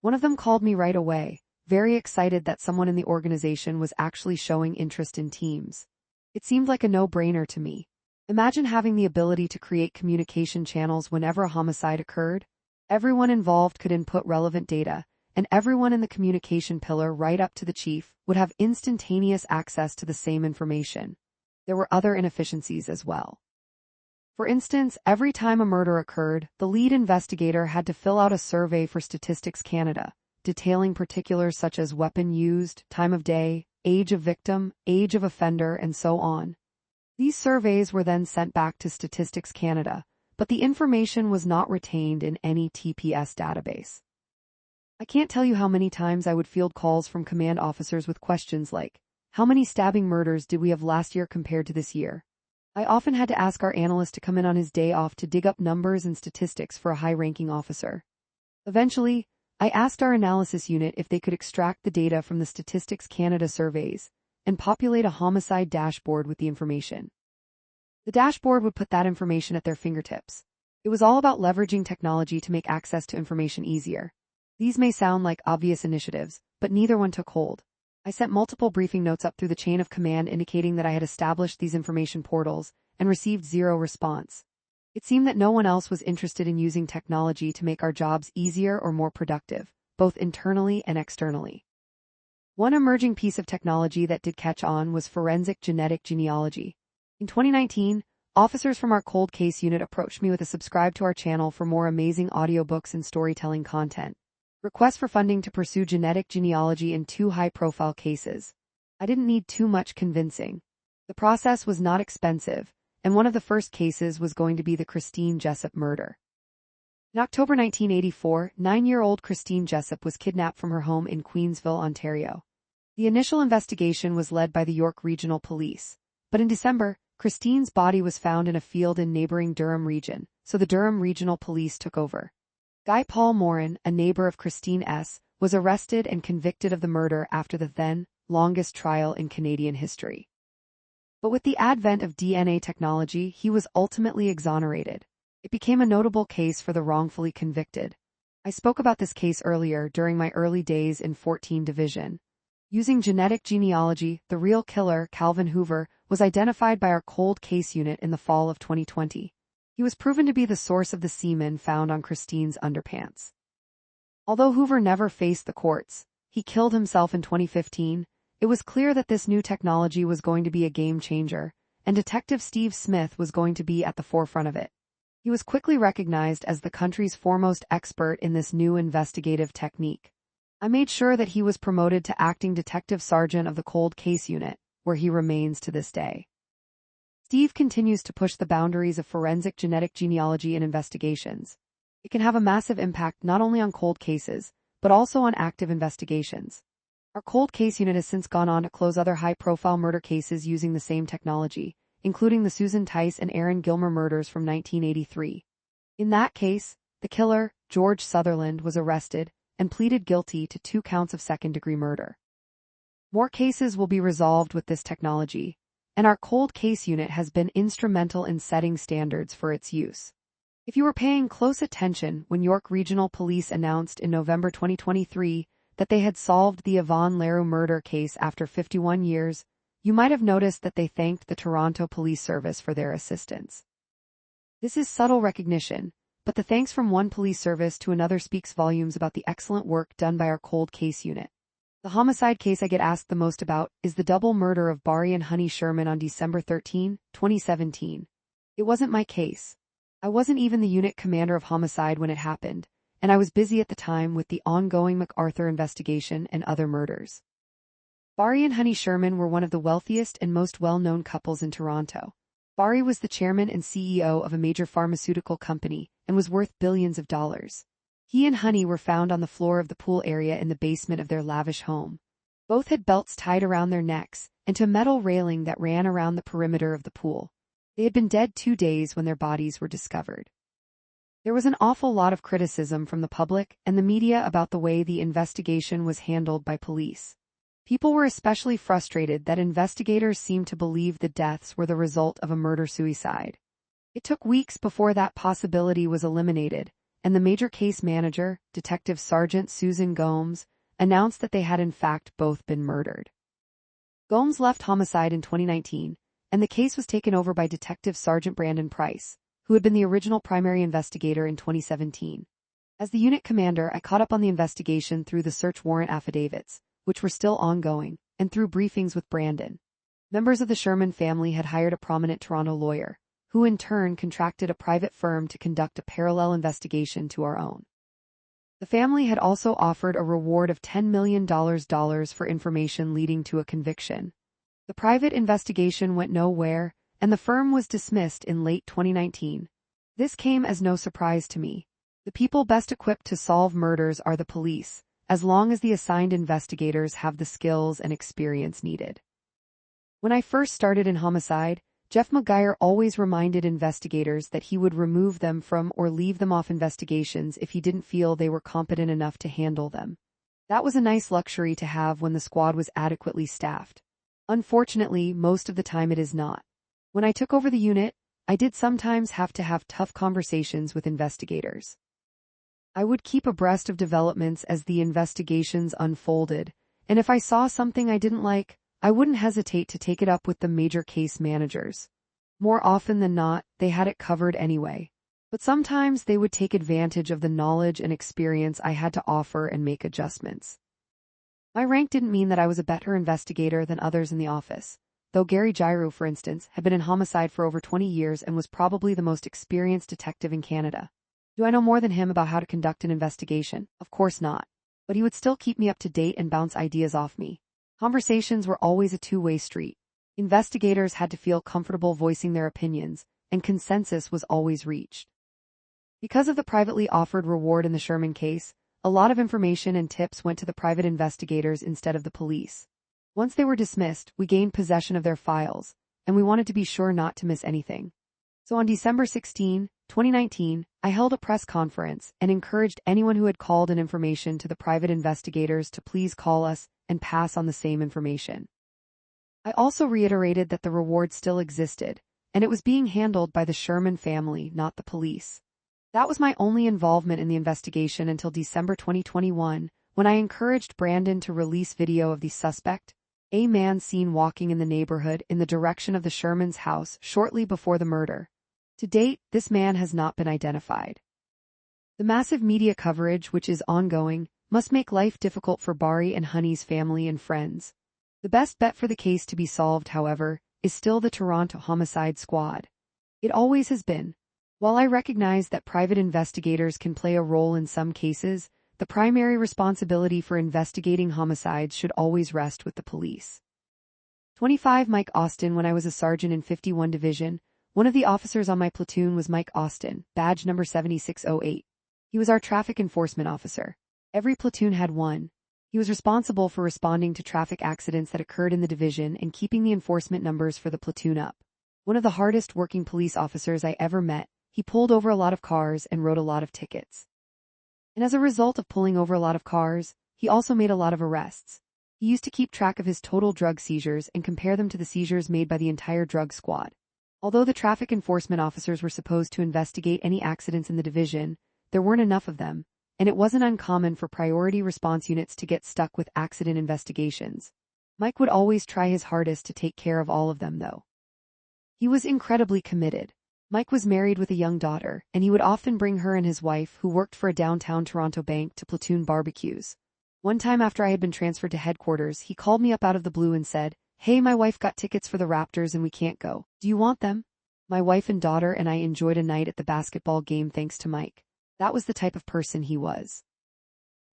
One of them called me right away, very excited that someone in the organization was actually showing interest in Teams. It seemed like a no-brainer to me. Imagine having the ability to create communication channels whenever a homicide occurred. Everyone involved could input relevant data, and everyone in the communication pillar right up to the chief would have instantaneous access to the same information. There were other inefficiencies as well. For instance, every time a murder occurred, the lead investigator had to fill out a survey for Statistics Canada, detailing particulars such as weapon used, time of day, age of victim, age of offender, and so on. These surveys were then sent back to Statistics Canada, but the information was not retained in any TPS database. I can't tell you how many times I would field calls from command officers with questions like, "How many stabbing murders did we have last year compared to this year?" I often had to ask our analyst to come in on his day off to dig up numbers and statistics for a high-ranking officer. Eventually, I asked our analysis unit if they could extract the data from the Statistics Canada surveys and populate a homicide dashboard with the information. The dashboard would put that information at their fingertips. It was all about leveraging technology to make access to information easier. These may sound like obvious initiatives, but neither one took hold. I sent multiple briefing notes up through the chain of command indicating that I had established these information portals and received zero response. It seemed that no one else was interested in using technology to make our jobs easier or more productive, both internally and externally. One emerging piece of technology that did catch on was forensic genetic genealogy. In 2019, officers from our cold case unit approached me with a subscribe to our channel for more amazing audiobooks and storytelling content. Requests for funding to pursue genetic genealogy in 2 high-profile cases. I didn't need too much convincing. The process was not expensive, and one of the first cases was going to be the Christine Jessup murder. In October 1984, 9-year-old Christine Jessup was kidnapped from her home in Queensville, Ontario. The initial investigation was led by the York Regional Police, but in December, Christine's body was found in a field in neighboring Durham region, so the Durham Regional Police took over. Guy Paul Morin, a neighbor of Christine S., was arrested and convicted of the murder after the then longest trial in Canadian history. But with the advent of DNA technology, he was ultimately exonerated. It became a notable case for the wrongfully convicted. I spoke about this case earlier during my early days in 14 Division. Using genetic genealogy, the real killer, Calvin Hoover, was identified by our cold case unit in the fall of 2020. He was proven to be the source of the semen found on Christine's underpants. Although Hoover never faced the courts, he killed himself in 2015, it was clear that this new technology was going to be a game changer, and Detective Steve Smith was going to be at the forefront of it. He was quickly recognized as the country's foremost expert in this new investigative technique. I made sure that he was promoted to acting detective sergeant of the cold case unit, where he remains to this day. Steve continues to push the boundaries of forensic genetic genealogy and investigations. It can have a massive impact not only on cold cases, but also on active investigations. Our cold case unit has since gone on to close other high-profile murder cases using the same technology, including the Susan Tice and Aaron Gilmer murders from 1983. In that case, the killer, George Sutherland, was arrested and pleaded guilty to 2 counts of second-degree murder. More cases will be resolved with this technology, and our cold case unit has been instrumental in setting standards for its use. If you were paying close attention when York Regional Police announced in November 2023 that they had solved the Yvonne Leroux murder case after 51 years, you might have noticed that they thanked the Toronto Police Service for their assistance. This is subtle recognition, but the thanks from one police service to another speaks volumes about the excellent work done by our cold case unit. The homicide case I get asked the most about is the double murder of Barry and Honey Sherman on December 13, 2017. It wasn't my case. I wasn't even the unit commander of homicide when it happened, and I was busy at the time with the ongoing MacArthur investigation and other murders. Barry and Honey Sherman were one of the wealthiest and most well-known couples in Toronto. Barry was the chairman and CEO of a major pharmaceutical company and was worth billions of dollars. He and Honey were found on the floor of the pool area in the basement of their lavish home. Both had belts tied around their necks and to a metal railing that ran around the perimeter of the pool. They had been dead 2 days when their bodies were discovered. There was an awful lot of criticism from the public and the media about the way the investigation was handled by police. People were especially frustrated that investigators seemed to believe the deaths were the result of a murder-suicide. It took weeks before that possibility was eliminated, and the major case manager, Detective Sergeant Susan Gomes, announced that they had in fact both been murdered. Gomes left Homicide in 2019, and the case was taken over by Detective Sergeant Brandon Price, who had been the original primary investigator in 2017. As the unit commander, I caught up on the investigation through the search warrant affidavits, which were still ongoing, and through briefings with Brandon. Members of the Sherman family had hired a prominent Toronto lawyer, who in turn contracted a private firm to conduct a parallel investigation to our own. The family had also offered a reward of $10 million for information leading to a conviction. The private investigation went nowhere, and the firm was dismissed in late 2019. This came as no surprise to me. The people best equipped to solve murders are the police, as long as the assigned investigators have the skills and experience needed. When I first started in homicide, Jeff McGuire always reminded investigators that he would remove them from or leave them off investigations if he didn't feel they were competent enough to handle them. That was a nice luxury to have when the squad was adequately staffed. Unfortunately, most of the time it is not. When I took over the unit, I did sometimes have to have tough conversations with investigators. I would keep abreast of developments as the investigations unfolded, and if I saw something I didn't like, I wouldn't hesitate to take it up with the major case managers. More often than not, they had it covered anyway. But sometimes they would take advantage of the knowledge and experience I had to offer and make adjustments. My rank didn't mean that I was a better investigator than others in the office, though Gary Giroux, for instance, had been in homicide for over 20 years and was probably the most experienced detective in Canada. Do I know more than him about how to conduct an investigation? Of course not. But he would still keep me up to date and bounce ideas off me. Conversations were always a two-way street. Investigators had to feel comfortable voicing their opinions, and consensus was always reached. Because of the privately offered reward in the Sherman case, a lot of information and tips went to the private investigators instead of the police. Once they were dismissed, we gained possession of their files, and we wanted to be sure not to miss anything. So on December 16, 2019, I held a press conference and encouraged anyone who had called in information to the private investigators to please call us and pass on the same information. I also reiterated that the reward still existed, and it was being handled by the Sherman family, not the police. That was my only involvement in the investigation until December 2021, when I encouraged Brandon to release video of the suspect, a man seen walking in the neighborhood in the direction of the Sherman's house shortly before the murder. To date, this man has not been identified. The massive media coverage, which is ongoing, must make life difficult for Barry and Honey's family and friends. The best bet for the case to be solved, however, is still the Toronto Homicide Squad. It always has been. While I recognize that private investigators can play a role in some cases, the primary responsibility for investigating homicides should always rest with the police. 25 Mike Austin. When I was a sergeant in 51 Division, one of the officers on my platoon was Mike Austin, badge number 7608. He was our traffic enforcement officer. Every platoon had one. He was responsible for responding to traffic accidents that occurred in the division and keeping the enforcement numbers for the platoon up. One of the hardest working police officers I ever met. He pulled over a lot of cars and wrote a lot of tickets. And as a result of pulling over a lot of cars, he also made a lot of arrests. He used to keep track of his total drug seizures and compare them to the seizures made by the entire drug squad. Although the traffic enforcement officers were supposed to investigate any accidents in the division, there weren't enough of them, and it wasn't uncommon for priority response units to get stuck with accident investigations. Mike would always try his hardest to take care of all of them, though. He was incredibly committed. Mike was married with a young daughter, and he would often bring her and his wife, who worked for a downtown Toronto bank, to platoon barbecues. One time after I had been transferred to headquarters, he called me up out of the blue and said, "Hey, my wife got tickets for the Raptors and we can't go. Do you want them?" My wife and daughter and I enjoyed a night at the basketball game thanks to Mike. That was the type of person he was.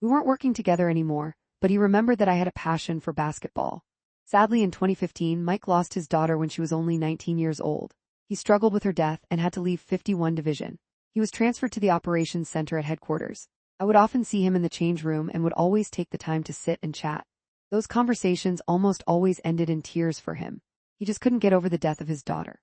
We weren't working together anymore, but he remembered that I had a passion for basketball. Sadly, in 2015, Mike lost his daughter when she was only 19 years old. He struggled with her death and had to leave 51 Division. He was transferred to the operations center at headquarters. I would often see him in the change room and would always take the time to sit and chat. Those conversations almost always ended in tears for him. He just couldn't get over the death of his daughter.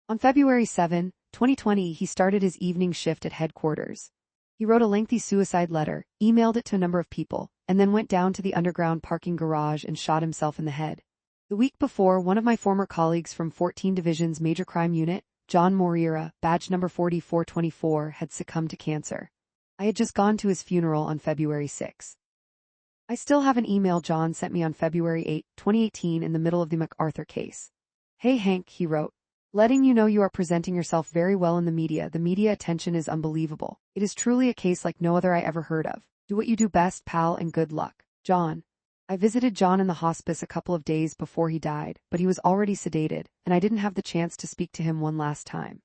On February 7, 2020, he started his evening shift at headquarters. He wrote a lengthy suicide letter, emailed it to a number of people, and then went down to the underground parking garage and shot himself in the head. The week before, one of my former colleagues from 14 Division's Major Crime Unit, John Moreira, badge number 4424, had succumbed to cancer. I had just gone to his funeral on February 6. I still have an email John sent me on February 8, 2018 in the middle of the MacArthur case. "Hey Hank," he wrote. "Letting you know you are presenting yourself very well in the media. The media attention is unbelievable. It is truly a case like no other I ever heard of. Do what you do best, pal, and good luck. John." I visited John in the hospice a couple of days before he died, but he was already sedated, and I didn't have the chance to speak to him one last time.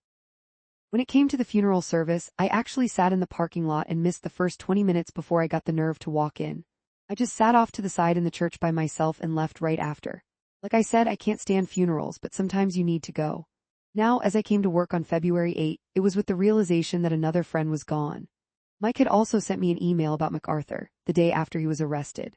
When it came to the funeral service, I actually sat in the parking lot and missed the first 20 minutes before I got the nerve to walk in. I just sat off to the side in the church by myself and left right after. Like I said, I can't stand funerals, but sometimes you need to go. Now, as I came to work on February 8, it was with the realization that another friend was gone. Mike had also sent me an email about MacArthur, the day after he was arrested.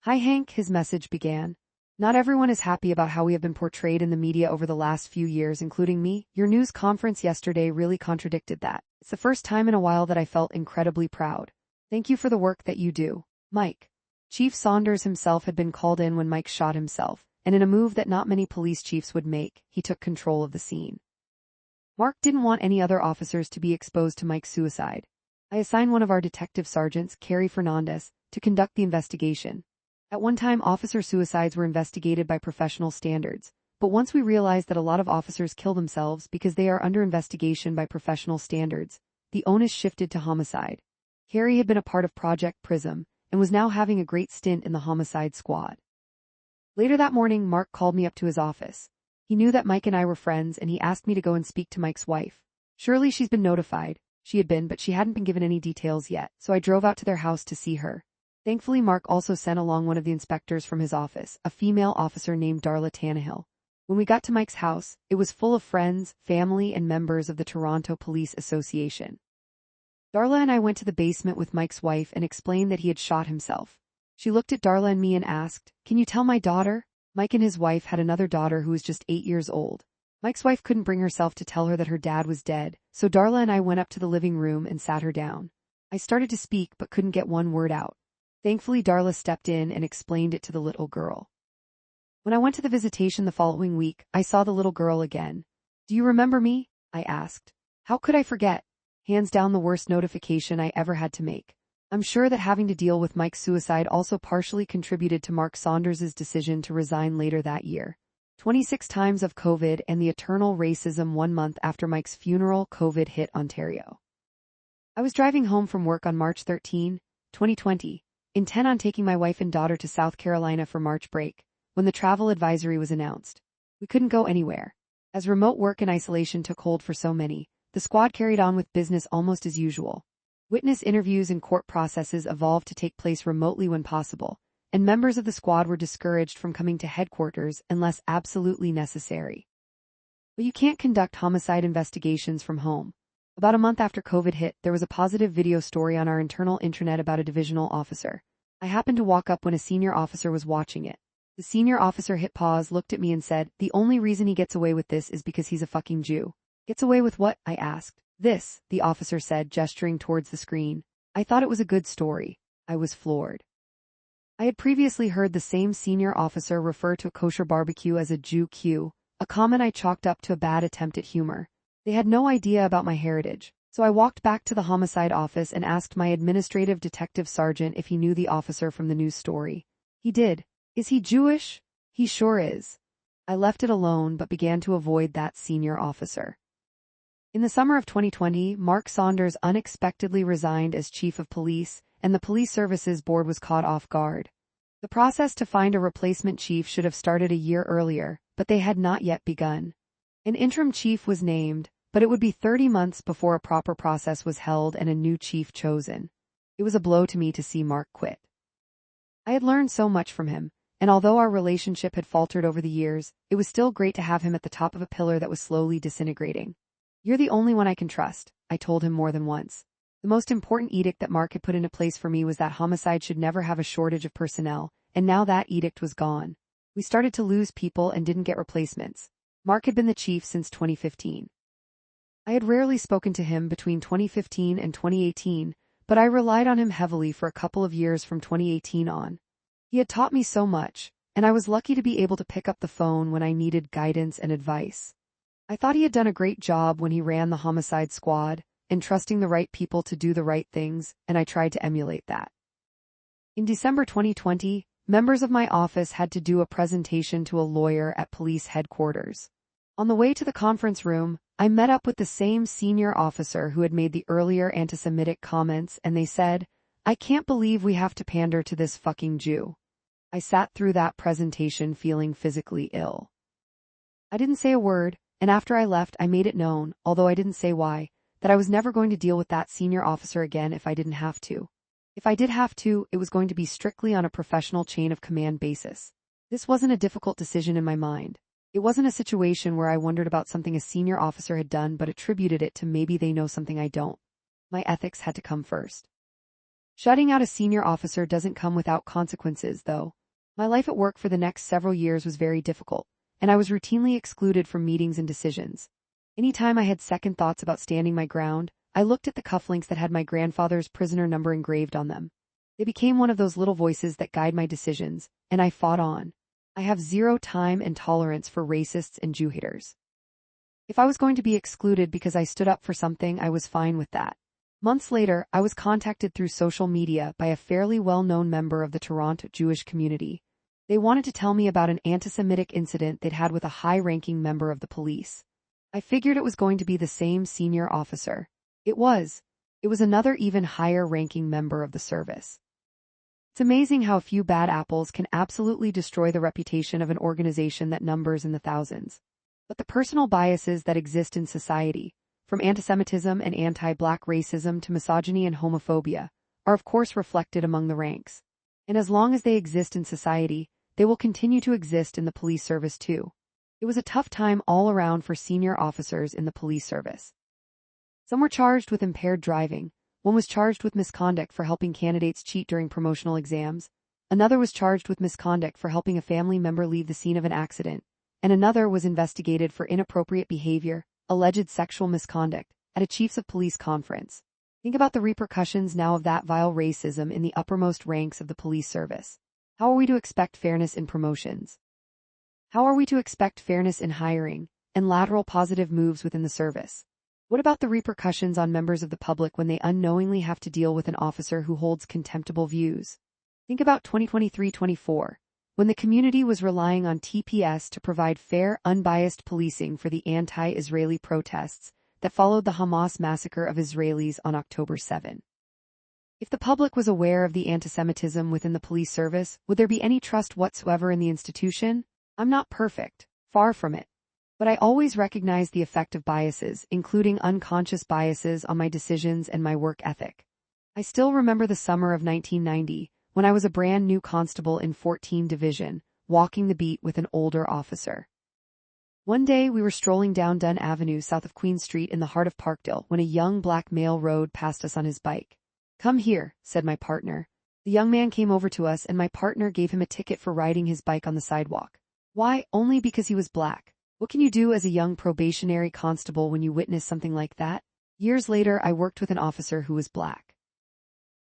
"Hi Hank," his message began. "Not everyone is happy about how we have been portrayed in the media over the last few years, including me. Your news conference yesterday really contradicted that. It's the first time in a while that I felt incredibly proud. Thank you for the work that you do. Mike." Chief Saunders himself had been called in when Mike shot himself, and in a move that not many police chiefs would make, he took control of the scene. Mark didn't want any other officers to be exposed to Mike's suicide. I assigned one of our detective sergeants, Carrie Fernandez, to conduct the investigation. At one time, officer suicides were investigated by professional standards, but once we realized that a lot of officers kill themselves because they are under investigation by professional standards, the onus shifted to homicide. Carrie had been a part of Project Prism and was now having a great stint in the homicide squad. Later that morning, Mark called me up to his office. He knew that Mike and I were friends, and he asked me to go and speak to Mike's wife. Surely she's been notified. She had been, but she hadn't been given any details yet, so I drove out to their house to see her. Thankfully, Mark also sent along one of the inspectors from his office, a female officer named Darla Tannehill. When we got to Mike's house, it was full of friends, family, and members of the Toronto Police Association. Darla and I went to the basement with Mike's wife and explained that he had shot himself. She looked at Darla and me and asked, "Can you tell my daughter?" Mike and his wife had another daughter who was just 8 years old. Mike's wife couldn't bring herself to tell her that her dad was dead, so Darla and I went up to the living room and sat her down. I started to speak but couldn't get one word out. Thankfully, Darla stepped in and explained it to the little girl. When I went to the visitation the following week, I saw the little girl again. "Do you remember me?" I asked. "How could I forget? Hands down the worst notification I ever had to make." I'm sure that having to deal with Mike's suicide also partially contributed to Mark Saunders' decision to resign later that year. 26 times of COVID and the eternal racism 1 month after Mike's funeral, COVID hit Ontario. I was driving home from work on March 13, 2020, intent on taking my wife and daughter to South Carolina for March break, when the travel advisory was announced. We couldn't go anywhere. As remote work and isolation took hold for so many, the squad carried on with business almost as usual. Witness interviews and court processes evolved to take place remotely when possible, and members of the squad were discouraged from coming to headquarters unless absolutely necessary. But you can't conduct homicide investigations from home. About a month after COVID hit, there was a positive video story on our internal intranet about a divisional officer. I happened to walk up when a senior officer was watching it. The senior officer hit pause, looked at me and said, "The only reason he gets away with this is because he's a fucking Jew." "Gets away with what?" I asked. "This," the officer said, gesturing towards the screen. I thought it was a good story. I was floored. I had previously heard the same senior officer refer to a kosher barbecue as a Jew Q, a comment I chalked up to a bad attempt at humor. They had no idea about my heritage, so I walked back to the homicide office and asked my administrative detective sergeant if he knew the officer from the news story. He did. "Is he Jewish?" "He sure is." I left it alone but began to avoid that senior officer. In the summer of 2020, Mark Saunders unexpectedly resigned as chief of police, and the Police Services Board was caught off guard. The process to find a replacement chief should have started a year earlier, but they had not yet begun. An interim chief was named, but it would be 30 months before a proper process was held and a new chief chosen. It was a blow to me to see Mark quit. I had learned so much from him, and although our relationship had faltered over the years, it was still great to have him at the top of a pillar that was slowly disintegrating. "You're the only one I can trust," I told him more than once. The most important edict that Mark had put into place for me was that homicide should never have a shortage of personnel, and now that edict was gone. We started to lose people and didn't get replacements. Mark had been the chief since 2015. I had rarely spoken to him between 2015 and 2018, but I relied on him heavily for a couple of years from 2018 on. He had taught me so much, and I was lucky to be able to pick up the phone when I needed guidance and advice. I thought he had done a great job when he ran the homicide squad, entrusting the right people to do the right things, and I tried to emulate that. In December 2020, members of my office had to do a presentation to a lawyer at police headquarters. On the way to the conference room, I met up with the same senior officer who had made the earlier anti-Semitic comments, and they said, "I can't believe we have to pander to this fucking Jew." I sat through that presentation feeling physically ill. I didn't say a word, and after I left I made it known, although I didn't say why, that I was never going to deal with that senior officer again if I didn't have to. If I did have to, it was going to be strictly on a professional chain of command basis. This wasn't a difficult decision in my mind. It wasn't a situation where I wondered about something a senior officer had done but attributed it to maybe they know something I don't. My ethics had to come first. Shutting out a senior officer doesn't come without consequences, though. My life at work for the next several years was very difficult, and I was routinely excluded from meetings and decisions. Anytime I had second thoughts about standing my ground, I looked at the cufflinks that had my grandfather's prisoner number engraved on them. They became one of those little voices that guide my decisions, and I fought on. I have zero time and tolerance for racists and Jew haters. If I was going to be excluded because I stood up for something, I was fine with that. Months later, I was contacted through social media by a fairly well-known member of the Toronto Jewish community. They wanted to tell me about an anti-Semitic incident they'd had with a high-ranking member of the police. I figured it was going to be the same senior officer. It was. It was another even higher-ranking member of the service. It's amazing how a few bad apples can absolutely destroy the reputation of an organization that numbers in the thousands. But the personal biases that exist in society, from antisemitism and anti-black racism to misogyny and homophobia, are of course reflected among the ranks. And as long as they exist in society, they will continue to exist in the police service too. It was a tough time all around for senior officers in the police service. Some were charged with impaired driving. One was charged with misconduct for helping candidates cheat during promotional exams. Another was charged with misconduct for helping a family member leave the scene of an accident. And another was investigated for inappropriate behavior, alleged sexual misconduct, at a chiefs of police conference. Think about the repercussions now of that vile racism in the uppermost ranks of the police service. How are we to expect fairness in promotions? How are we to expect fairness in hiring, and lateral positive moves within the service? What about the repercussions on members of the public when they unknowingly have to deal with an officer who holds contemptible views? Think about 2023-24, when the community was relying on TPS to provide fair, unbiased policing for the anti-Israeli protests that followed the Hamas massacre of Israelis on October 7. If the public was aware of the antisemitism within the police service, would there be any trust whatsoever in the institution? I'm not perfect, far from it. But I always recognized the effect of biases, including unconscious biases on my decisions and my work ethic. I still remember the summer of 1990, when I was a brand new constable in 14 Division, walking the beat with an older officer. One day we were strolling down Dunn Avenue south of Queen Street in the heart of Parkdale when a young black male rode past us on his bike. "Come here," said my partner. The young man came over to us and my partner gave him a ticket for riding his bike on the sidewalk. Why? Only because he was black. What can you do as a young probationary constable when you witness something like that? Years later, I worked with an officer who was black.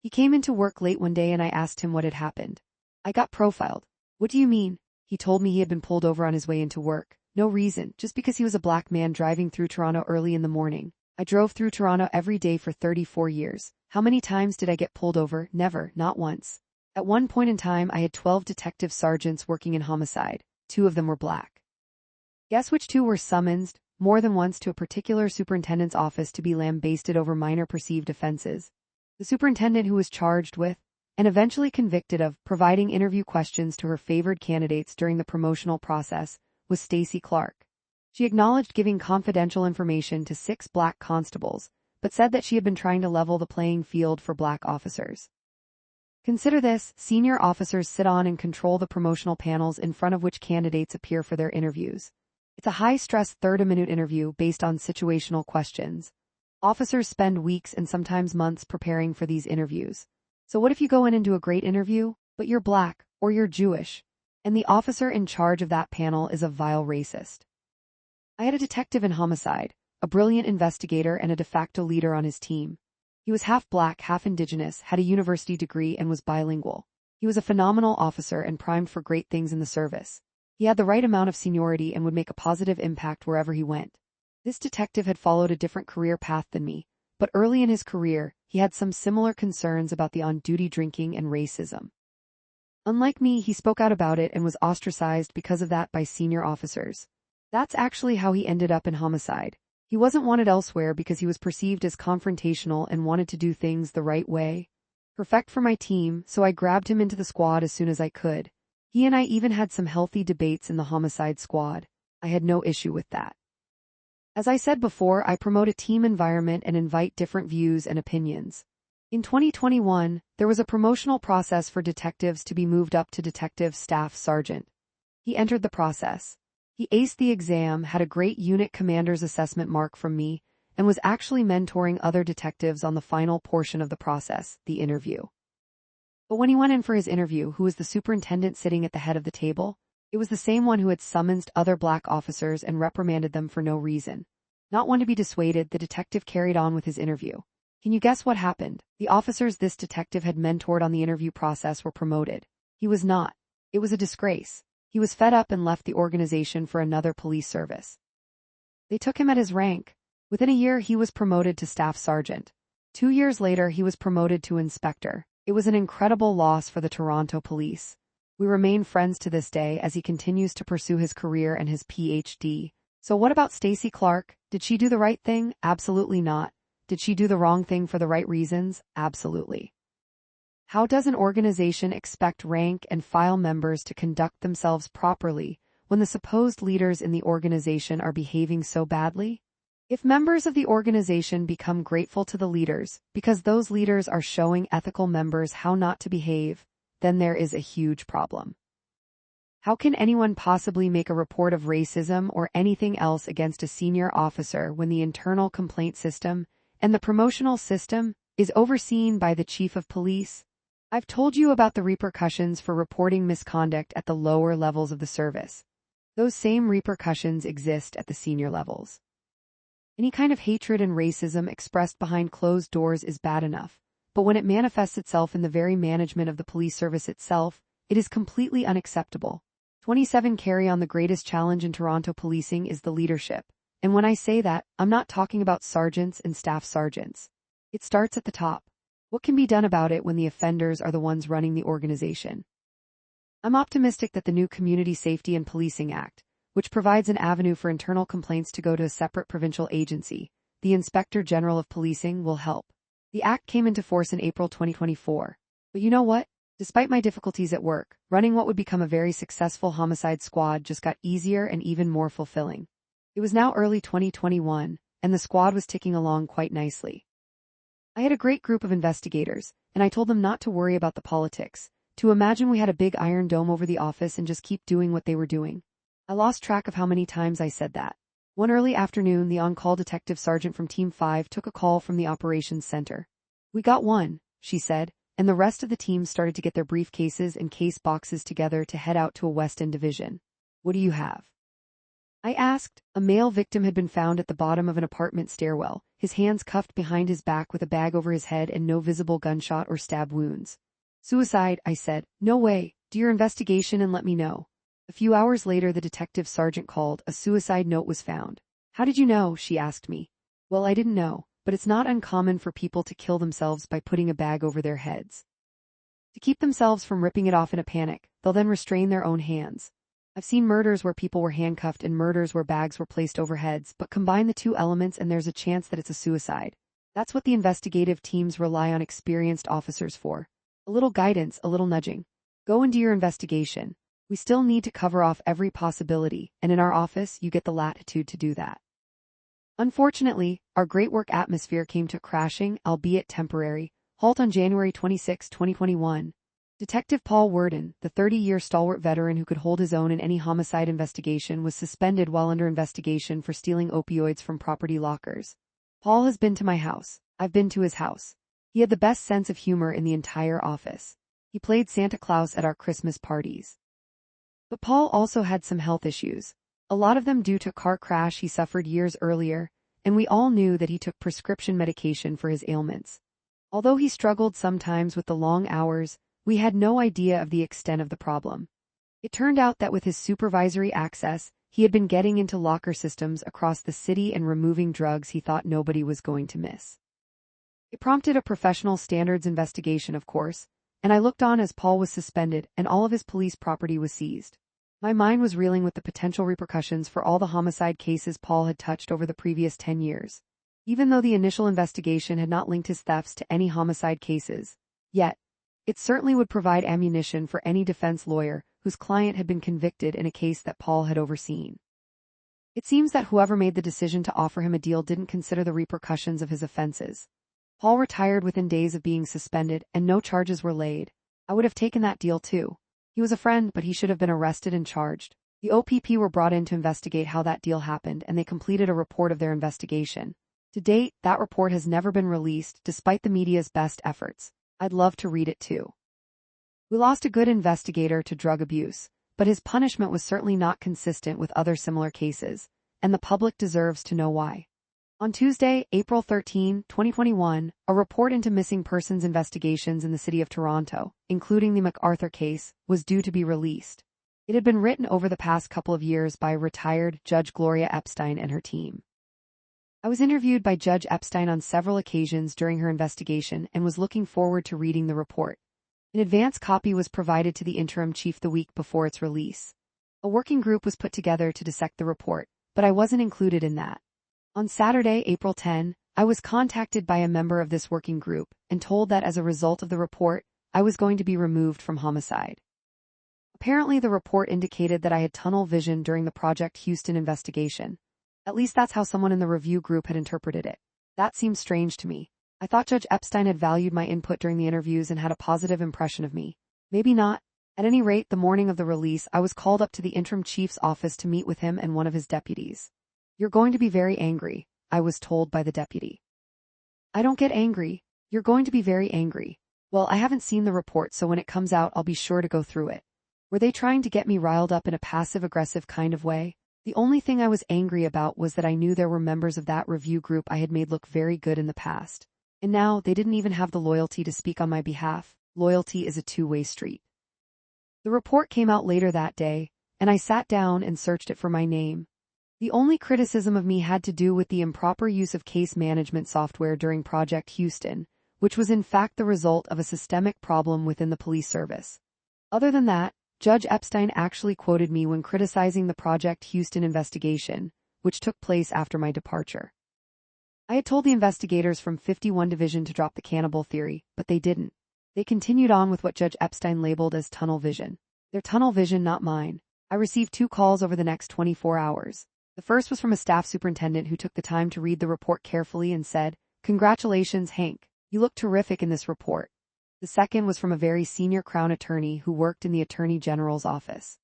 He came into work late one day and I asked him what had happened. "I got profiled." "What do you mean?" He told me he had been pulled over on his way into work. No reason, just because he was a black man driving through Toronto early in the morning. I drove through Toronto every day for 34 years. How many times did I get pulled over? Never, not once. At one point in time, I had 12 detective sergeants working in homicide. 2 of them were black. Guess which 2 were summoned, more than once, to a particular superintendent's office to be lambasted over minor perceived offenses? The superintendent who was charged with, and eventually convicted of, providing interview questions to her favored candidates during the promotional process was Stacey Clark. She acknowledged giving confidential information to 6 black constables, but said that she had been trying to level the playing field for black officers. Consider this: senior officers sit on and control the promotional panels in front of which candidates appear for their interviews. It's a high-stress 30-minute interview based on situational questions. Officers spend weeks and sometimes months preparing for these interviews. So what if you go in and do a great interview, but you're black, or you're Jewish, and the officer in charge of that panel is a vile racist? I had a detective in homicide, a brilliant investigator and a de facto leader on his team. He was half black, half indigenous, had a university degree, and was bilingual. He was a phenomenal officer and primed for great things in the service. He had the right amount of seniority and would make a positive impact wherever he went. This detective had followed a different career path than me, but early in his career, he had some similar concerns about the on-duty drinking and racism. Unlike me, he spoke out about it and was ostracized because of that by senior officers. That's actually how he ended up in homicide. He wasn't wanted elsewhere because he was perceived as confrontational and wanted to do things the right way. Perfect for my team, so I grabbed him into the squad as soon as I could. He and I even had some healthy debates in the homicide squad. I had no issue with that. As I said before, I promote a team environment and invite different views and opinions. In 2021, there was a promotional process for detectives to be moved up to detective staff sergeant. He entered the process. He aced the exam, had a great unit commander's assessment mark from me, and was actually mentoring other detectives on the final portion of the process, the interview. But when he went in for his interview, who was the superintendent sitting at the head of the table? It was the same one who had summoned other black officers and reprimanded them for no reason. Not one to be dissuaded, the detective carried on with his interview. Can you guess what happened? The officers this detective had mentored on the interview process were promoted. He was not. It was a disgrace. He was fed up and left the organization for another police service. They took him at his rank. Within a year, he was promoted to staff sergeant. 2 years later, he was promoted to inspector. It was an incredible loss for the Toronto police. We remain friends to this day as he continues to pursue his career and his PhD. So what about Stacey Clark? Did she do the right thing? Absolutely not. Did she do the wrong thing for the right reasons? Absolutely. How does an organization expect rank and file members to conduct themselves properly when the supposed leaders in the organization are behaving so badly? If members of the organization become grateful to the leaders because those leaders are showing ethical members how not to behave, then there is a huge problem. How can anyone possibly make a report of racism or anything else against a senior officer when the internal complaint system and the promotional system is overseen by the chief of police? I've told you about the repercussions for reporting misconduct at the lower levels of the service. Those same repercussions exist at the senior levels. Any kind of hatred and racism expressed behind closed doors is bad enough, but when it manifests itself in the very management of the police service itself, it is completely unacceptable. 27 Carry on. The greatest challenge in Toronto policing is the leadership. And when I say that, I'm not talking about sergeants and staff sergeants. It starts at the top. What can be done about it when the offenders are the ones running the organization? I'm optimistic that the new Community Safety and Policing Act, which provides an avenue for internal complaints to go to a separate provincial agency, the Inspector General of Policing, will help. The act came into force in April 2024. But you know what? Despite my difficulties at work, running what would become a very successful homicide squad just got easier and even more fulfilling. It was now early 2021, and the squad was ticking along quite nicely. I had a great group of investigators, and I told them not to worry about the politics, to imagine we had a big iron dome over the office and just keep doing what they were doing. I lost track of how many times I said that. One early afternoon, the on-call detective sergeant from Team 5 took a call from the operations center. "We got one," she said, and the rest of the team started to get their briefcases and case boxes together to head out to a West End division. "What do you have?" I asked. A male victim had been found at the bottom of an apartment stairwell, his hands cuffed behind his back with a bag over his head and no visible gunshot or stab wounds. "Suicide," I said. "No way. Do your investigation and let me know." A few hours later, the detective sergeant called. "A suicide note was found." "How did you know?" she asked me. "Well, I didn't know, but it's not uncommon for people to kill themselves by putting a bag over their heads. To keep themselves from ripping it off in a panic, they'll then restrain their own hands. I've seen murders where people were handcuffed and murders where bags were placed over heads, but combine the two elements and there's a chance that it's a suicide. That's what the investigative teams rely on experienced officers for. A little guidance, a little nudging. Go and do your investigation. We still need to cover off every possibility, and in our office, you get the latitude to do that." Unfortunately, our great work atmosphere came to a crashing, albeit temporary, halt on January 26, 2021. Detective Paul Worden, the 30-year stalwart veteran who could hold his own in any homicide investigation, was suspended while under investigation for stealing opioids from property lockers. Paul has been to my house. I've been to his house. He had the best sense of humor in the entire office. He played Santa Claus at our Christmas parties. But Paul also had some health issues, a lot of them due to a car crash he suffered years earlier, and we all knew that he took prescription medication for his ailments. Although he struggled sometimes with the long hours, we had no idea of the extent of the problem. It turned out that with his supervisory access, he had been getting into locker systems across the city and removing drugs he thought nobody was going to miss. It prompted a professional standards investigation, of course, and I looked on as Paul was suspended and all of his police property was seized. My mind was reeling with the potential repercussions for all the homicide cases Paul had touched over the previous 10 years. Even though the initial investigation had not linked his thefts to any homicide cases, yet, it certainly would provide ammunition for any defense lawyer whose client had been convicted in a case that Paul had overseen. It seems that whoever made the decision to offer him a deal didn't consider the repercussions of his offenses. Paul retired within days of being suspended, and no charges were laid. I would have taken that deal too. He was a friend, but he should have been arrested and charged. The OPP were brought in to investigate how that deal happened, and they completed a report of their investigation. To date, that report has never been released, despite the media's best efforts. I'd love to read it too. We lost a good investigator to drug abuse, but his punishment was certainly not consistent with other similar cases, and the public deserves to know why. On Tuesday, April 13, 2021, a report into missing persons investigations in the city of Toronto, including the MacArthur case, was due to be released. It had been written over the past couple of years by retired Judge Gloria Epstein and her team. I was interviewed by Judge Epstein on several occasions during her investigation and was looking forward to reading the report. An advance copy was provided to the interim chief the week before its release. A working group was put together to dissect the report, but I wasn't included in that. On Saturday, April 10, I was contacted by a member of this working group and told that as a result of the report, I was going to be removed from homicide. Apparently, the report indicated that I had tunnel vision during the Project Houston investigation. At least that's how someone in the review group had interpreted it. That seemed strange to me. I thought Judge Epstein had valued my input during the interviews and had a positive impression of me. Maybe not. At any rate, the morning of the release, I was called up to the interim chief's office to meet with him and one of his deputies. "You're going to be very angry," I was told by the deputy. "I don't get angry. You're going to be very angry." "Well, I haven't seen the report, so when it comes out, I'll be sure to go through it." Were they trying to get me riled up in a passive-aggressive kind of way? The only thing I was angry about was that I knew there were members of that review group I had made look very good in the past. And now they didn't even have the loyalty to speak on my behalf. Loyalty is a two-way street. The report came out later that day, and I sat down and searched it for my name. The only criticism of me had to do with the improper use of case management software during Project Houston, which was in fact the result of a systemic problem within the police service. Other than that, Judge Epstein actually quoted me when criticizing the Project Houston investigation, which took place after my departure. I had told the investigators from 51 Division to drop the cannibal theory, but they didn't. They continued on with what Judge Epstein labeled as tunnel vision. Their tunnel vision, not mine. I received 2 calls over the next 24 hours. The first was from a staff superintendent who took the time to read the report carefully and said, "Congratulations, Hank. You look terrific in this report." The second was from a very senior Crown attorney who worked in the Attorney General's office.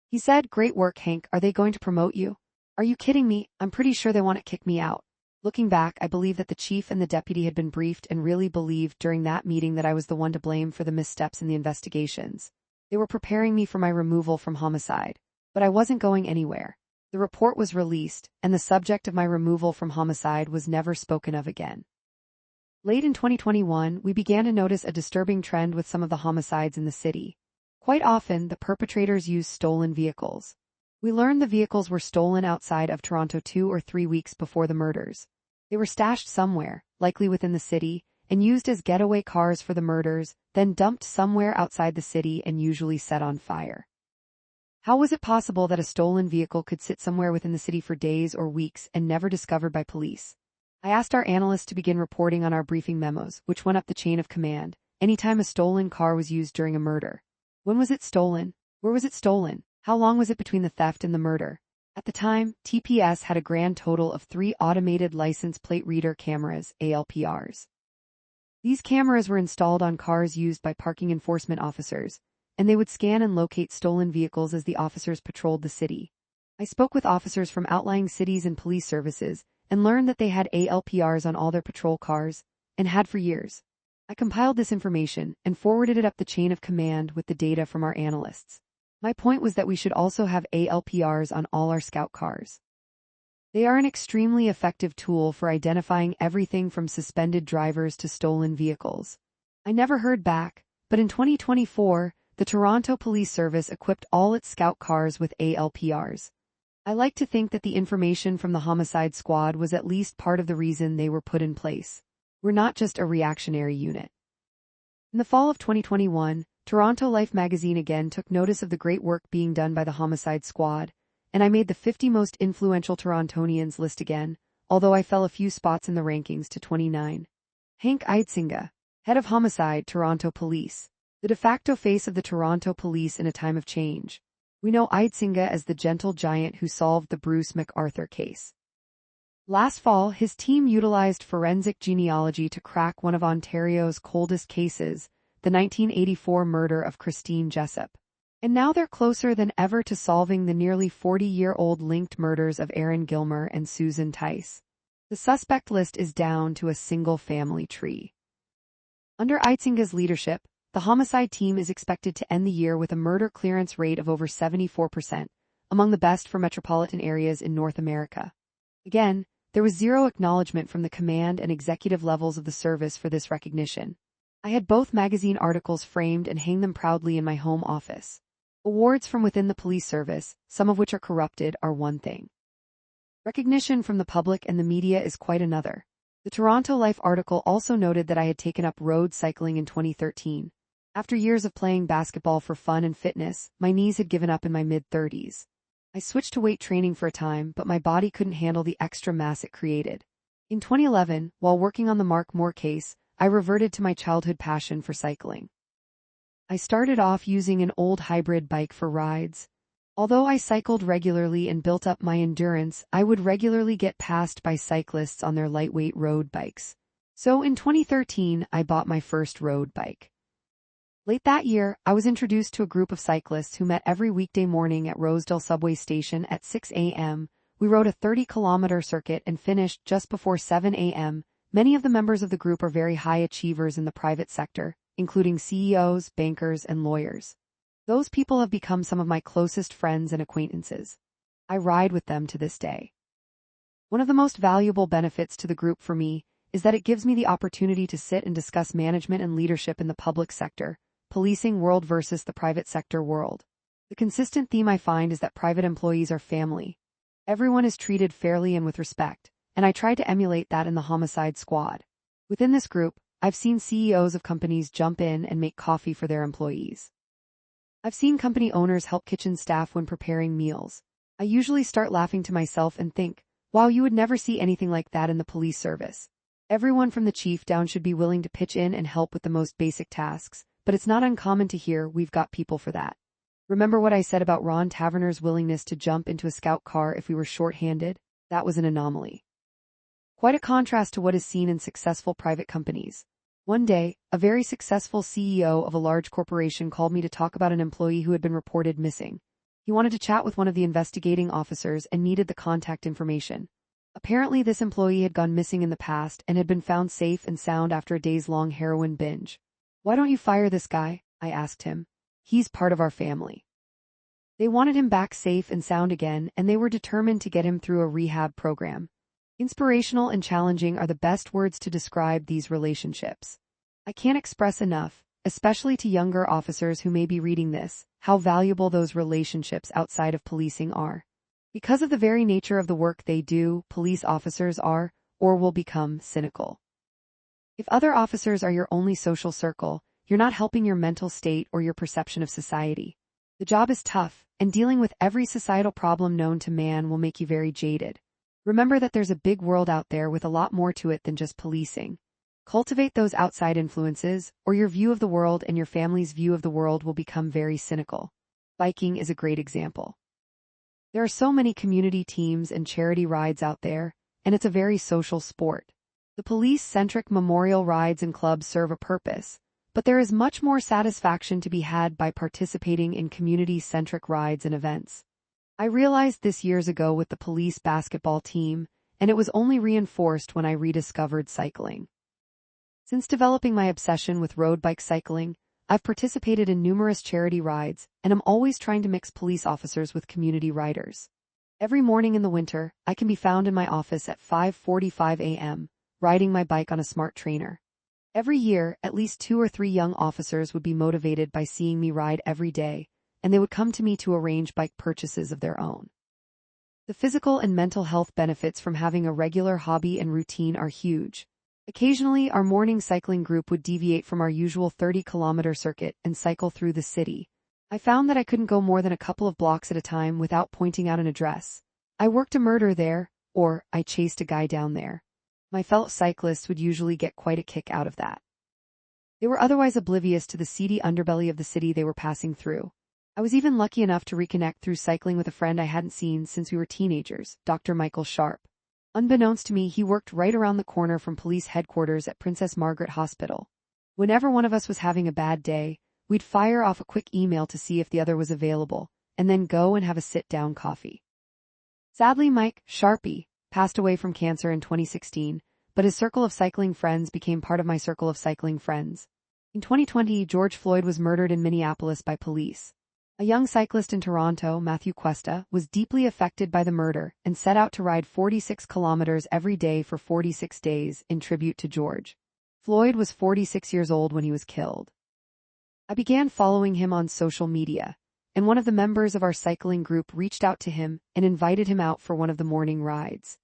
He said, "Great work, Hank. Are they going to promote you?" "Are you kidding me? I'm pretty sure they want to kick me out." Looking back, I believe that the chief and the deputy had been briefed and really believed during that meeting that I was the one to blame for the missteps in the investigations. They were preparing me for my removal from homicide. But I wasn't going anywhere. The report was released, and the subject of my removal from homicide was never spoken of again. Late in 2021, we began to notice a disturbing trend with some of the homicides in the city. Quite often, the perpetrators used stolen vehicles. We learned the vehicles were stolen outside of Toronto 2 or 3 weeks before the murders. They were stashed somewhere, likely within the city, and used as getaway cars for the murders, then dumped somewhere outside the city and usually set on fire. How was it possible that a stolen vehicle could sit somewhere within the city for days or weeks and never discovered by police? I asked our analysts to begin reporting on our briefing memos, which went up the chain of command, anytime a stolen car was used during a murder. When was it stolen? Where was it stolen? How long was it between the theft and the murder? At the time, TPS had a grand total of 3 automated license plate reader cameras, ALPRs. These cameras were installed on cars used by parking enforcement officers, and they would scan and locate stolen vehicles as the officers patrolled the city. I spoke with officers from outlying cities and police services and learned that they had ALPRs on all their patrol cars, and had for years. I compiled this information and forwarded it up the chain of command with the data from our analysts. My point was that we should also have ALPRs on all our scout cars. They are an extremely effective tool for identifying everything from suspended drivers to stolen vehicles. I never heard back, but in 2024, the Toronto Police Service equipped all its scout cars with ALPRs. I like to think that the information from the Homicide Squad was at least part of the reason they were put in place. We're not just a reactionary unit. In the fall of 2021, Toronto Life magazine again took notice of the great work being done by the Homicide Squad, and I made the 50 most influential Torontonians list again, although I fell a few spots in the rankings to 29. Hank Idsinga, head of Homicide, Toronto Police. The de facto face of the Toronto Police in a time of change. We know Idsinga as the gentle giant who solved the Bruce McArthur case. Last fall, his team utilized forensic genealogy to crack one of Ontario's coldest cases, the 1984 murder of Christine Jessup. And now they're closer than ever to solving the nearly 40-year-old linked murders of Aaron Gilmer and Susan Tice. The suspect list is down to a single family tree. Under Idsinga's leadership, the homicide team is expected to end the year with a murder clearance rate of over 74%, among the best for metropolitan areas in North America. Again, there was zero acknowledgement from the command and executive levels of the service for this recognition. I had both magazine articles framed and hang them proudly in my home office. Awards from within the police service, some of which are corrupted, are one thing. Recognition from the public and the media is quite another. The Toronto Life article also noted that I had taken up road cycling in 2013. After years of playing basketball for fun and fitness, my knees had given up in my mid-30s. I switched to weight training for a time, but my body couldn't handle the extra mass it created. In 2011, while working on the Mark Moore case, I reverted to my childhood passion for cycling. I started off using an old hybrid bike for rides. Although I cycled regularly and built up my endurance, I would regularly get passed by cyclists on their lightweight road bikes. So in 2013, I bought my first road bike. Late that year, I was introduced to a group of cyclists who met every weekday morning at Rosedale subway station at 6 a.m. We rode a 30-kilometer circuit and finished just before 7 a.m. Many of the members of the group are very high achievers in the private sector, including CEOs, bankers, and lawyers. Those people have become some of my closest friends and acquaintances. I ride with them to this day. One of the most valuable benefits to the group for me is that it gives me the opportunity to sit and discuss management and leadership in the public sector, policing world versus the private sector world. The consistent theme I find is that private employees are family. Everyone is treated fairly and with respect, and I try to emulate that in the Homicide Squad. Within this group, I've seen CEOs of companies jump in and make coffee for their employees. I've seen company owners help kitchen staff when preparing meals. I usually start laughing to myself and think, wow, you would never see anything like that in the police service. Everyone from the chief down should be willing to pitch in and help with the most basic tasks, but it's not uncommon to hear we've got people for that. Remember what I said about Ron Taverner's willingness to jump into a scout car if we were short-handed? That was an anomaly. Quite a contrast to what is seen in successful private companies. One day, a very successful CEO of a large corporation called me to talk about an employee who had been reported missing. He wanted to chat with one of the investigating officers and needed the contact information. Apparently, this employee had gone missing in the past and had been found safe and sound after a days-long heroin binge. "Why don't you fire this guy?" I asked him. "He's part of our family." They wanted him back safe and sound again, and they were determined to get him through a rehab program. Inspirational and challenging are the best words to describe these relationships. I can't express enough, especially to younger officers who may be reading this, how valuable those relationships outside of policing are. Because of the very nature of the work they do, police officers are, or will become, cynical. If other officers are your only social circle, you're not helping your mental state or your perception of society. The job is tough, and dealing with every societal problem known to man will make you very jaded. Remember that there's a big world out there with a lot more to it than just policing. Cultivate those outside influences, or your view of the world and your family's view of the world will become very cynical. Biking is a great example. There are so many community teams and charity rides out there, and it's a very social sport. The police-centric memorial rides and clubs serve a purpose, but there is much more satisfaction to be had by participating in community-centric rides and events. I realized this years ago with the police basketball team, and it was only reinforced when I rediscovered cycling. Since developing my obsession with road bike cycling, I've participated in numerous charity rides, and I'm always trying to mix police officers with community riders. Every morning in the winter, I can be found in my office at 5:45 a.m., riding my bike on a smart trainer. Every year, at least 2 or 3 young officers would be motivated by seeing me ride every day, and they would come to me to arrange bike purchases of their own. The physical and mental health benefits from having a regular hobby and routine are huge. Occasionally, our morning cycling group would deviate from our usual 30-kilometer circuit and cycle through the city. I found that I couldn't go more than a couple of blocks at a time without pointing out an address. I worked a murder there, or I chased a guy down there. My fellow cyclists would usually get quite a kick out of that. They were otherwise oblivious to the seedy underbelly of the city they were passing through. I was even lucky enough to reconnect through cycling with a friend I hadn't seen since we were teenagers, Dr. Michael Sharp. Unbeknownst to me, he worked right around the corner from police headquarters at Princess Margaret Hospital. Whenever one of us was having a bad day, we'd fire off a quick email to see if the other was available, and then go and have a sit-down coffee. Sadly, Mike, Sharpie, passed away from cancer in 2016, but his circle of cycling friends became part of my circle of cycling friends. In 2020, George Floyd was murdered in Minneapolis by police. A young cyclist in Toronto, Matthew Cuesta, was deeply affected by the murder and set out to ride 46 kilometers every day for 46 days in tribute to George. Floyd was 46 years old when he was killed. I began following him on social media, and one of the members of our cycling group reached out to him and invited him out for one of the morning rides.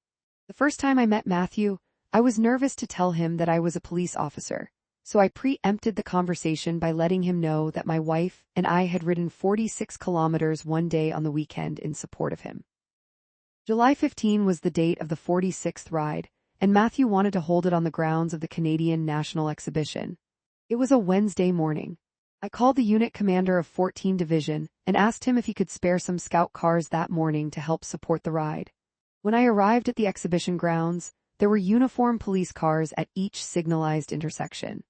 The first time I met Matthew, I was nervous to tell him that I was a police officer, so I preempted the conversation by letting him know that my wife and I had ridden 46 kilometers one day on the weekend in support of him. July 15 was the date of the 46th ride, and Matthew wanted to hold it on the grounds of the Canadian National Exhibition. It was a Wednesday morning. I called the unit commander of 14 Division and asked him if he could spare some scout cars that morning to help support the ride. When I arrived at the exhibition grounds, there were uniformed police cars at each signalized intersection.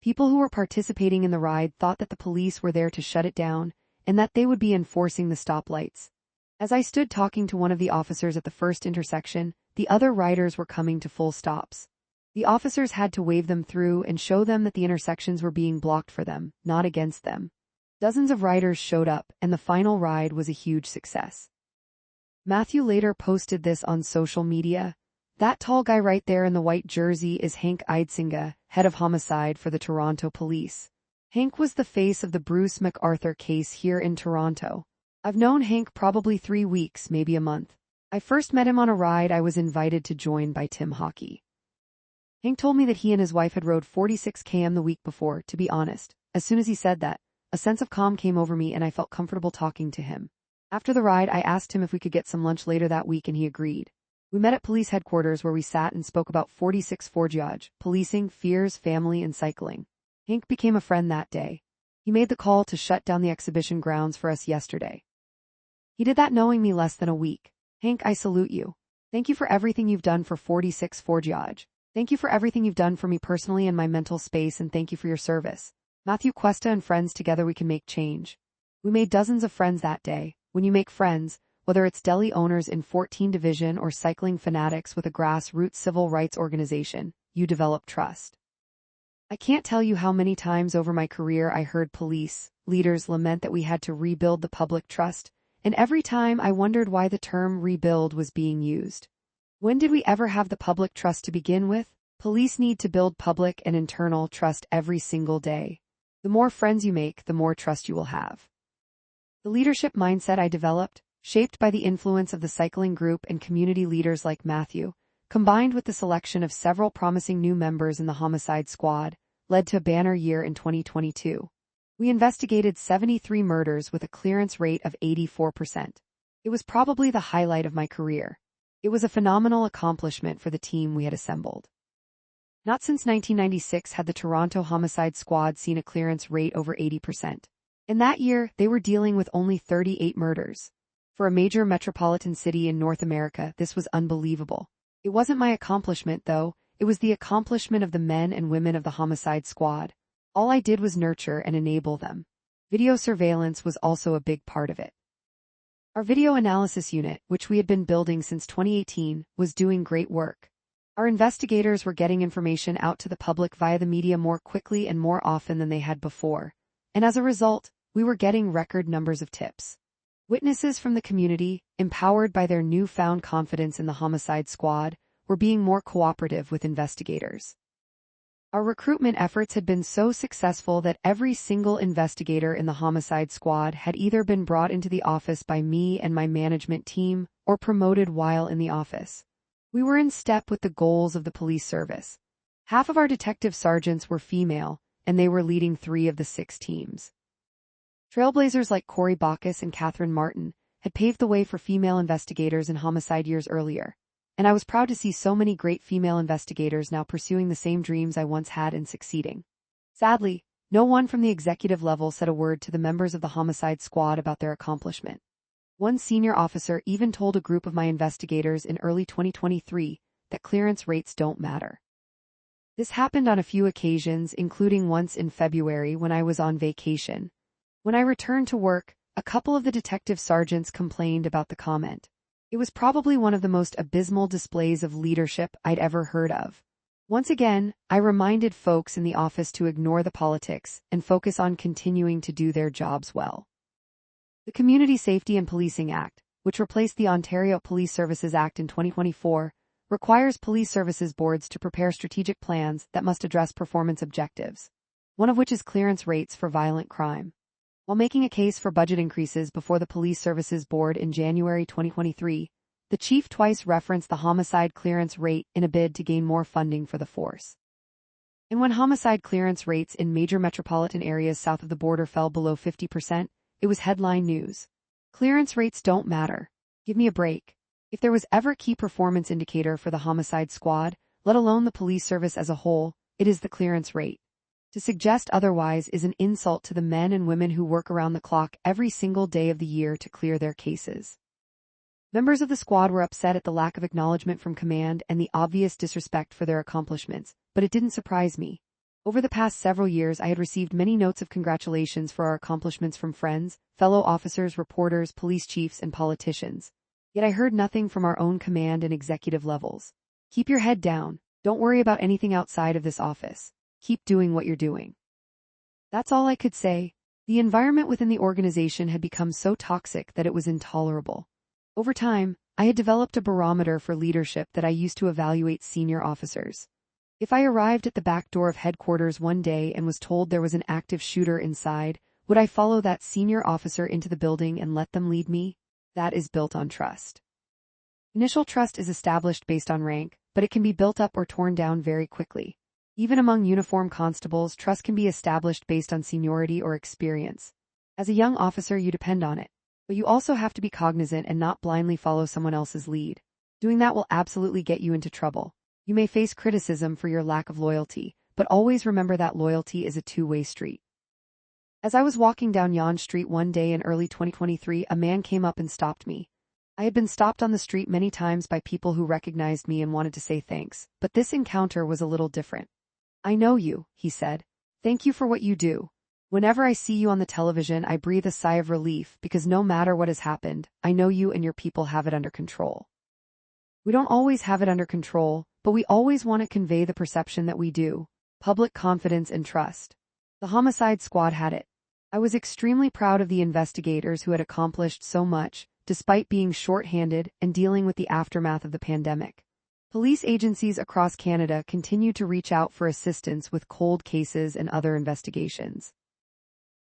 People who were participating in the ride thought that the police were there to shut it down and that they would be enforcing the stoplights. As I stood talking to one of the officers at the first intersection, the other riders were coming to full stops. The officers had to wave them through and show them that the intersections were being blocked for them, not against them. Dozens of riders showed up, and the final ride was a huge success. Matthew later posted this on social media. "That tall guy right there in the white jersey is Hank Idsinga, head of homicide for the Toronto police. Hank was the face of the Bruce MacArthur case here in Toronto. I've known Hank probably 3 weeks, maybe a month. I first met him on a ride I was invited to join by Tim Hockey. Hank told me that he and his wife had rode 46 km the week before. To be honest, as soon as he said that, a sense of calm came over me and I felt comfortable talking to him. After the ride, I asked him if we could get some lunch later that week and he agreed. We met at police headquarters where we sat and spoke about 46 Forgeage, policing, fears, family, and cycling. Hank became a friend that day. He made the call to shut down the exhibition grounds for us yesterday. He did that knowing me less than a week. Hank, I salute you. Thank you for everything you've done for 46 Forgiage. Thank you for everything you've done for me personally and my mental space, and thank you for your service. Matthew Cuesta and friends, together we can make change. We made dozens of friends that day. When you make friends, whether it's deli owners in 14 Division or cycling fanatics with a grassroots civil rights organization, you develop trust. I can't tell you how many times over my career I heard police leaders lament that we had to rebuild the public trust, and every time I wondered why the term rebuild was being used. When did we ever have the public trust to begin with? Police need to build public and internal trust every single day. The more friends you make, the more trust you will have. The leadership mindset I developed, shaped by the influence of the cycling group and community leaders like Matthew, combined with the selection of several promising new members in the Homicide Squad, led to a banner year in 2022. We investigated 73 murders with a clearance rate of 84%. It was probably the highlight of my career. It was a phenomenal accomplishment for the team we had assembled. Not since 1996 had the Toronto Homicide Squad seen a clearance rate over 80%. In that year, they were dealing with only 38 murders. For a major metropolitan city in North America, this was unbelievable. It wasn't my accomplishment, though. It was the accomplishment of the men and women of the Homicide Squad. All I did was nurture and enable them. Video surveillance was also a big part of it. Our video analysis unit, which we had been building since 2018, was doing great work. Our investigators were getting information out to the public via the media more quickly and more often than they had before, and as a result, we were getting record numbers of tips. Witnesses from the community, empowered by their newfound confidence in the Homicide Squad, were being more cooperative with investigators. Our recruitment efforts had been so successful that every single investigator in the Homicide Squad had either been brought into the office by me and my management team or promoted while in the office. We were in step with the goals of the police service. Half of our detective sergeants were female, and they were leading 3 of the 6 teams. Trailblazers like Corey Bacchus and Catherine Martin had paved the way for female investigators in homicide years earlier, and I was proud to see so many great female investigators now pursuing the same dreams I once had and succeeding. Sadly, no one from the executive level said a word to the members of the Homicide Squad about their accomplishment. One senior officer even told a group of my investigators in early 2023 that clearance rates don't matter. This happened on a few occasions, including once in February when I was on vacation. When I returned to work, a couple of the detective sergeants complained about the comment. It was probably one of the most abysmal displays of leadership I'd ever heard of. Once again, I reminded folks in the office to ignore the politics and focus on continuing to do their jobs well. The Community Safety and Policing Act, which replaced the Ontario Police Services Act in 2024, requires police services boards to prepare strategic plans that must address performance objectives, one of which is clearance rates for violent crime. While making a case for budget increases before the Police Services Board in January 2023, the chief twice referenced the homicide clearance rate in a bid to gain more funding for the force. And when homicide clearance rates in major metropolitan areas south of the border fell below 50%, it was headline news. Clearance rates don't matter. Give me a break. If there was ever a key performance indicator for the Homicide Squad, let alone the police service as a whole, it is the clearance rate. To suggest otherwise is an insult to the men and women who work around the clock every single day of the year to clear their cases. Members of the squad were upset at the lack of acknowledgement from command and the obvious disrespect for their accomplishments, but it didn't surprise me. Over the past several years, I had received many notes of congratulations for our accomplishments from friends, fellow officers, reporters, police chiefs, and politicians. Yet I heard nothing from our own command and executive levels. Keep your head down. Don't worry about anything outside of this office. Keep doing what you're doing. That's all I could say. The environment within the organization had become so toxic that it was intolerable. Over time, I had developed a barometer for leadership that I used to evaluate senior officers. If I arrived at the back door of headquarters one day and was told there was an active shooter inside, would I follow that senior officer into the building and let them lead me? That is built on trust. Initial trust is established based on rank, but it can be built up or torn down very quickly. Even among uniformed constables, trust can be established based on seniority or experience. As a young officer, you depend on it, but you also have to be cognizant and not blindly follow someone else's lead. Doing that will absolutely get you into trouble. You may face criticism for your lack of loyalty, but always remember that loyalty is a two-way street. As I was walking down Yon Street one day in early 2023, a man came up and stopped me. I had been stopped on the street many times by people who recognized me and wanted to say thanks, but this encounter was a little different. "I know you," he said. "Thank you for what you do. Whenever I see you on the television, I breathe a sigh of relief because no matter what has happened, I know you and your people have it under control." We don't always have it under control, but we always want to convey the perception that we do. Public confidence and trust. The Homicide Squad had it. I was extremely proud of the investigators who had accomplished so much, despite being short-handed and dealing with the aftermath of the pandemic. Police agencies across Canada continue to reach out for assistance with cold cases and other investigations.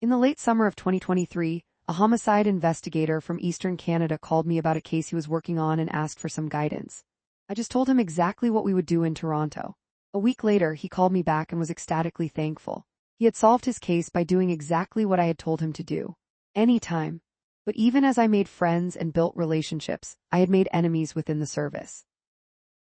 In the late summer of 2023, a homicide investigator from Eastern Canada called me about a case he was working on and asked for some guidance. I just told him exactly what we would do in Toronto. A week later, he called me back and was ecstatically thankful. He had solved his case by doing exactly what I had told him to do. Anytime. But even as I made friends and built relationships, I had made enemies within the service.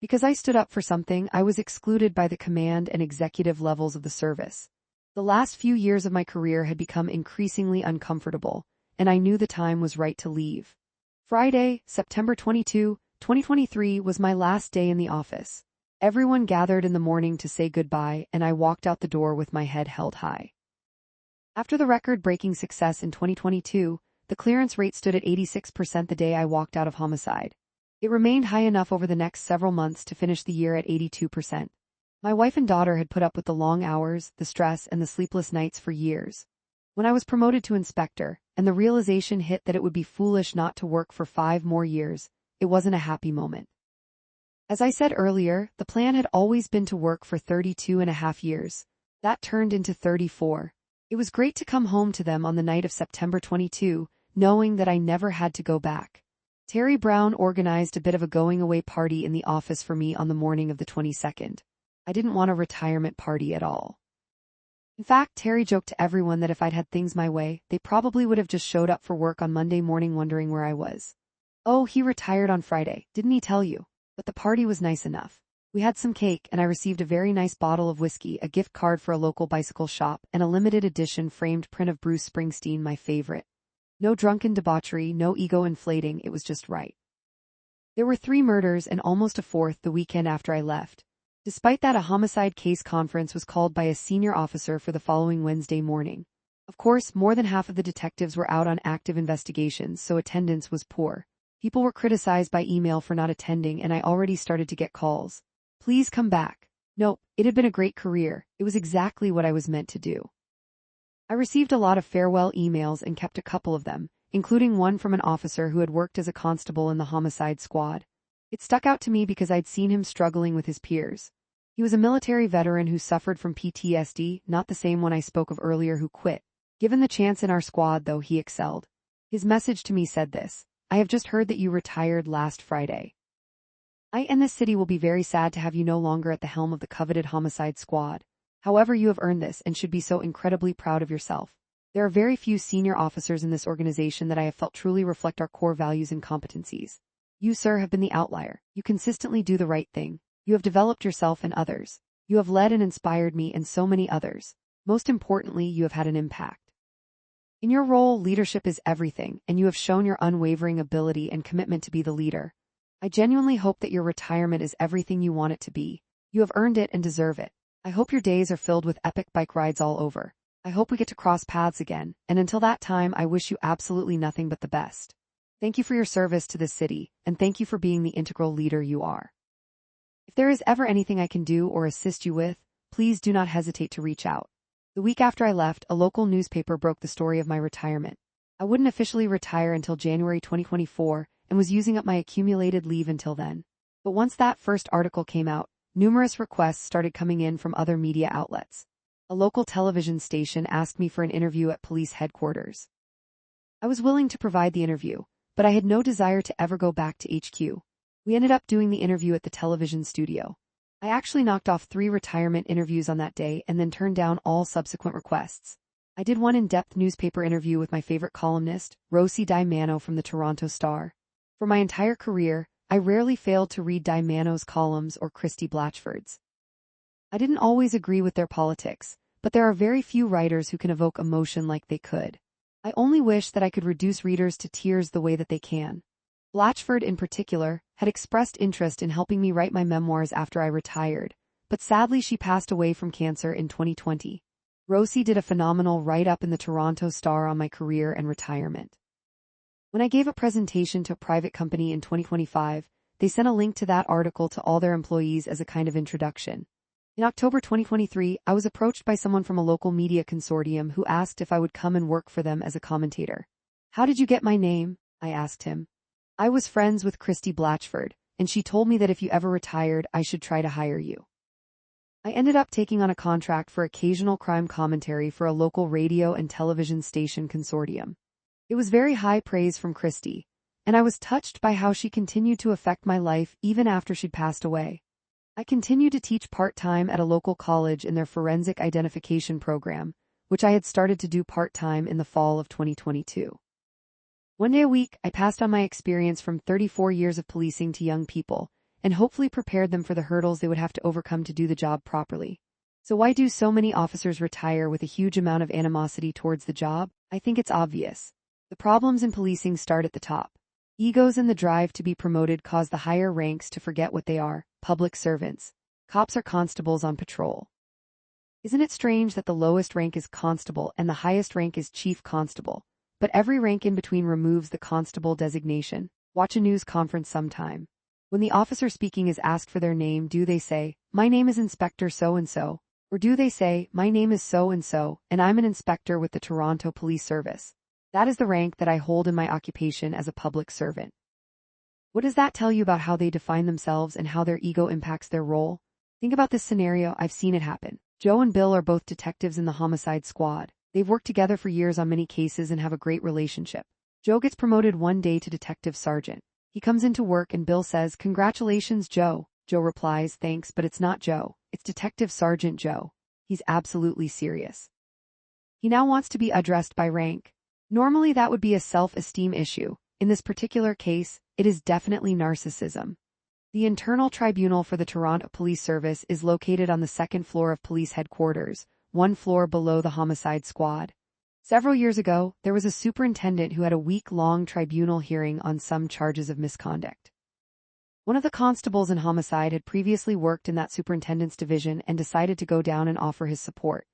Because I stood up for something, I was excluded by the command and executive levels of the service. The last few years of my career had become increasingly uncomfortable, and I knew the time was right to leave. Friday, September 22, 2023 was my last day in the office. Everyone gathered in the morning to say goodbye, and I walked out the door with my head held high. After the record-breaking success in 2022, the clearance rate stood at 86% the day I walked out of Homicide. It remained high enough over the next several months to finish the year at 82%. My wife and daughter had put up with the long hours, the stress, and the sleepless nights for years. When I was promoted to inspector, and the realization hit that it would be foolish not to work for 5 more years, it wasn't a happy moment. As I said earlier, the plan had always been to work for 32.5 years. That turned into 34. It was great to come home to them on the night of September 22, knowing that I never had to go back. Terry Brown organized a bit of a going-away party in the office for me on the morning of the 22nd. I didn't want a retirement party at all. In fact, Terry joked to everyone that if I'd had things my way, they probably would have just showed up for work on Monday morning wondering where I was. "Oh, he retired on Friday, didn't he tell you?" But the party was nice enough. We had some cake and I received a very nice bottle of whiskey, a gift card for a local bicycle shop, and a limited edition framed print of Bruce Springsteen, my favorite. No drunken debauchery, no ego inflating, it was just right. There were 3 murders and almost a 4th the weekend after I left. Despite that, a homicide case conference was called by a senior officer for the following Wednesday morning. Of course, more than half of the detectives were out on active investigations, so attendance was poor. People were criticized by email for not attending, and I already started to get calls. "Please come back." Nope, it had been a great career. It was exactly what I was meant to do. I received a lot of farewell emails and kept a couple of them, including one from an officer who had worked as a constable in the Homicide Squad. It stuck out to me because I'd seen him struggling with his peers. He was a military veteran who suffered from PTSD, not the same one I spoke of earlier who quit. Given the chance in our squad, though, he excelled. His message to me said this: "I have just heard that you retired last Friday. I and this city will be very sad to have you no longer at the helm of the coveted Homicide Squad. However, you have earned this and should be so incredibly proud of yourself. There are very few senior officers in this organization that I have felt truly reflect our core values and competencies. You, sir, have been the outlier. You consistently do the right thing. You have developed yourself and others. You have led and inspired me and so many others. Most importantly, you have had an impact. In your role, leadership is everything, and you have shown your unwavering ability and commitment to be the leader. I genuinely hope that your retirement is everything you want it to be. You have earned it and deserve it. I hope your days are filled with epic bike rides all over. I hope we get to cross paths again, and until that time, I wish you absolutely nothing but the best. Thank you for your service to this city, and thank you for being the integral leader you are. If there is ever anything I can do or assist you with, please do not hesitate to reach out." The week after I left, a local newspaper broke the story of my retirement. I wouldn't officially retire until January 2024 and was using up my accumulated leave until then. But once that first article came out, numerous requests started coming in from other media outlets. A local television station asked me for an interview at police headquarters. I was willing to provide the interview, but I had no desire to ever go back to HQ. We ended up doing the interview at the television studio. I actually knocked off 3 retirement interviews on that day and then turned down all subsequent requests. I did one in-depth newspaper interview with my favorite columnist, Rosie Di from the Toronto Star. For my entire career, I rarely failed to read Di columns or Christy Blatchford's. I didn't always agree with their politics, but there are very few writers who can evoke emotion like they could. I only wish that I could reduce readers to tears the way that they can. Blatchford, in particular, had expressed interest in helping me write my memoirs after I retired, but sadly she passed away from cancer in 2020. Rosie did a phenomenal write-up in the Toronto Star on my career and retirement. When I gave a presentation to a private company in 2025, they sent a link to that article to all their employees as a kind of introduction. In October 2023, I was approached by someone from a local media consortium who asked if I would come and work for them as a commentator. "How did you get my name?" I asked him. "I was friends with Christy Blatchford, and she told me that if you ever retired, I should try to hire you." I ended up taking on a contract for occasional crime commentary for a local radio and television station consortium. It was very high praise from Christy, and I was touched by how she continued to affect my life even after she'd passed away. I continued to teach part-time at a local college in their forensic identification program, which I had started to do part-time in the fall of 2022. One day a week, I passed on my experience from 34 years of policing to young people, and hopefully prepared them for the hurdles they would have to overcome to do the job properly. So why do so many officers retire with a huge amount of animosity towards the job? I think it's obvious. The problems in policing start at the top. Egos and the drive to be promoted cause the higher ranks to forget what they are: public servants. Cops are constables on patrol. Isn't it strange that the lowest rank is constable and the highest rank is chief constable, but every rank in between removes the constable designation? Watch a news conference sometime. When the officer speaking is asked for their name, do they say, "My name is Inspector so-and-so," or do they say, "My name is so-and-so, and I'm an inspector with the Toronto Police Service"? That is the rank that I hold in my occupation as a public servant. What does that tell you about how they define themselves and how their ego impacts their role? Think about this scenario. I've seen it happen. Joe and Bill are both detectives in the Homicide Squad. They've worked together for years on many cases and have a great relationship. Joe gets promoted one day to detective sergeant. He comes into work and Bill says, "Congratulations, Joe." Joe replies, "Thanks, but it's not Joe. It's Detective Sergeant Joe." He's absolutely serious. He now wants to be addressed by rank. Normally that would be a self-esteem issue. In this particular case, it is definitely narcissism. The internal tribunal for the Toronto Police Service is located on the second floor of police headquarters, one floor below the Homicide Squad. Several years ago, there was a superintendent who had a week-long tribunal hearing on some charges of misconduct. One of the constables in homicide had previously worked in that superintendent's division and decided to go down and offer his support.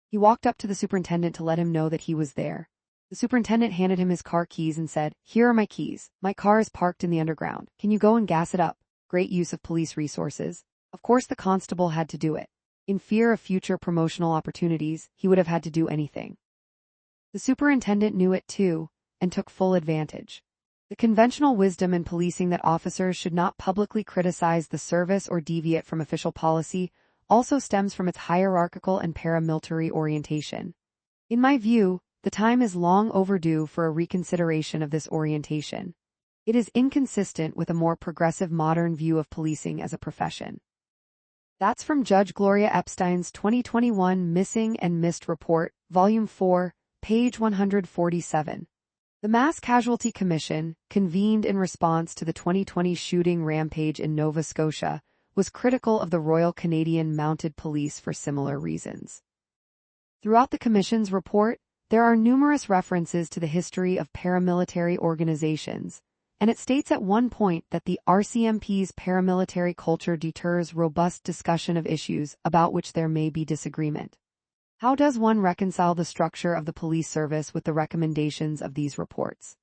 He walked up to the superintendent to let him know that he was there. The superintendent handed him his car keys and said, "Here are my keys. My car is parked in the underground. Can you go and gas it up?" Great use of police resources. Of course the constable had to do it. In fear of future promotional opportunities, he would have had to do anything. The superintendent knew it too, and took full advantage. The conventional wisdom in policing that officers should not publicly criticize the service or deviate from official policy also stems from its hierarchical and paramilitary orientation. In my view, the time is long overdue for a reconsideration of this orientation. It is inconsistent with a more progressive modern view of policing as a profession. That's from Judge Gloria Epstein's 2021 Missing and Missed Report, Volume 4, page 147. The Mass Casualty Commission, convened in response to the 2020 shooting rampage in Nova Scotia, was critical of the Royal Canadian Mounted Police for similar reasons. Throughout the Commission's report, there are numerous references to the history of paramilitary organizations, and it states at one point that the RCMP's paramilitary culture deters robust discussion of issues about which there may be disagreement. How does one reconcile the structure of the police service with the recommendations of these reports?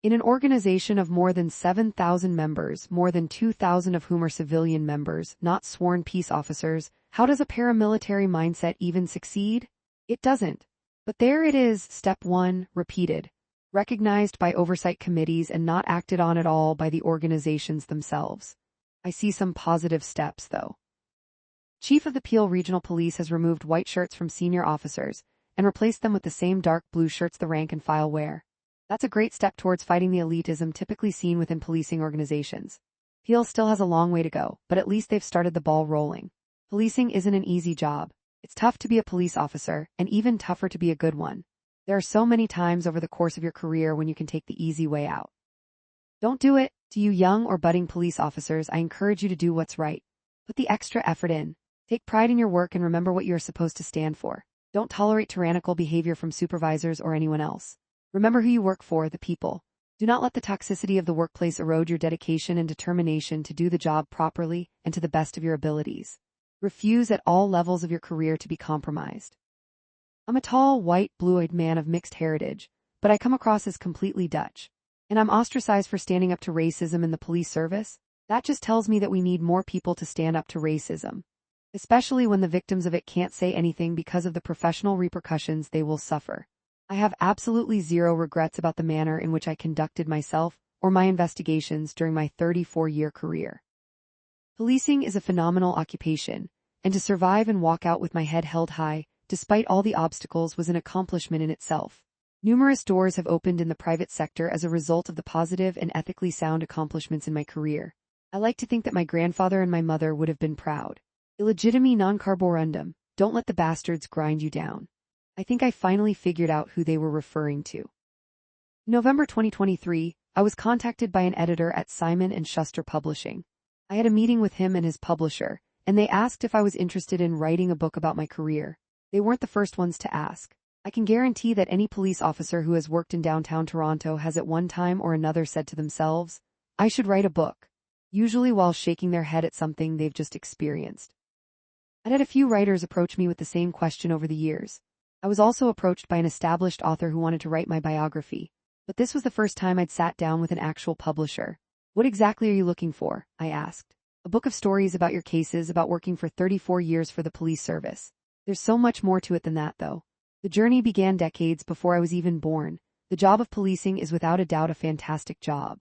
In an organization of more than 7,000 members, more than 2,000 of whom are civilian members, not sworn peace officers, how does a paramilitary mindset even succeed? It doesn't. But there it is, step 1, repeated, recognized by oversight committees and not acted on at all by the organizations themselves. I see some positive steps, though. Chief of the Peel Regional Police has removed white shirts from senior officers and replaced them with the same dark blue shirts the rank and file wear. That's a great step towards fighting the elitism typically seen within policing organizations. Peel still has a long way to go, but at least they've started the ball rolling. Policing isn't an easy job. It's tough to be a police officer, and even tougher to be a good one. There are so many times over the course of your career when you can take the easy way out. Don't do it. To you young or budding police officers, I encourage you to do what's right. Put the extra effort in. Take pride in your work and remember what you are supposed to stand for. Don't tolerate tyrannical behavior from supervisors or anyone else. Remember who you work for, the people. Do not let the toxicity of the workplace erode your dedication and determination to do the job properly and to the best of your abilities. Refuse at all levels of your career to be compromised. I'm a tall, white, blue-eyed man of mixed heritage, but I come across as completely Dutch. And I'm ostracized for standing up to racism in the police service? That just tells me that we need more people to stand up to racism, especially when the victims of it can't say anything because of the professional repercussions they will suffer. I have absolutely zero regrets about the manner in which I conducted myself or my investigations during my 34-year career. Policing is a phenomenal occupation, and to survive and walk out with my head held high, despite all the obstacles, was an accomplishment in itself. Numerous doors have opened in the private sector as a result of the positive and ethically sound accomplishments in my career. I like to think that my grandfather and my mother would have been proud. Illegitimi non carborundum, don't let the bastards grind you down. I think I finally figured out who they were referring to. In November 2023, I was contacted by an editor at Simon & Schuster Publishing. I had a meeting with him and his publisher, and they asked if I was interested in writing a book about my career. They weren't the first ones to ask. I can guarantee that any police officer who has worked in downtown Toronto has at one time or another said to themselves, I should write a book, usually while shaking their head at something they've just experienced. I'd had a few writers approach me with the same question over the years. I was also approached by an established author who wanted to write my biography, but this was the first time I'd sat down with an actual publisher. What exactly are you looking for? I asked. A book of stories about your cases about working for 34 years for the police service. There's so much more to it than that, though. The journey began decades before I was even born. The job of policing is without a doubt a fantastic job.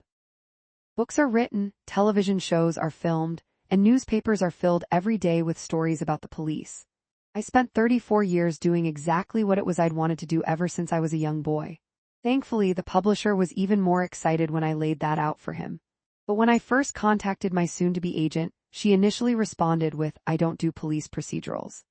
Books are written, television shows are filmed, and newspapers are filled every day with stories about the police. I spent 34 years doing exactly what it was I'd wanted to do ever since I was a young boy. Thankfully, the publisher was even more excited when I laid that out for him. But when I first contacted my soon-to-be agent, she initially responded with, I don't do police procedurals.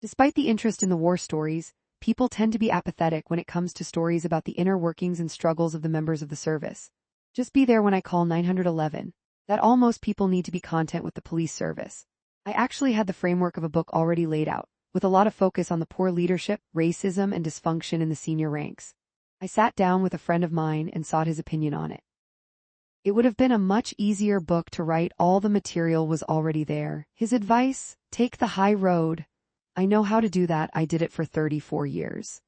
Despite the interest in the war stories, people tend to be apathetic when it comes to stories about the inner workings and struggles of the members of the service. Just be there when I call 911. That's all most people need to be content with the police service. I actually had the framework of a book already laid out, with a lot of focus on the poor leadership, racism, and dysfunction in the senior ranks. I sat down with a friend of mine and sought his opinion on it. It would have been a much easier book to write. All the material was already there. His advice, take the high road. I know how to do that. I did it for 34 years.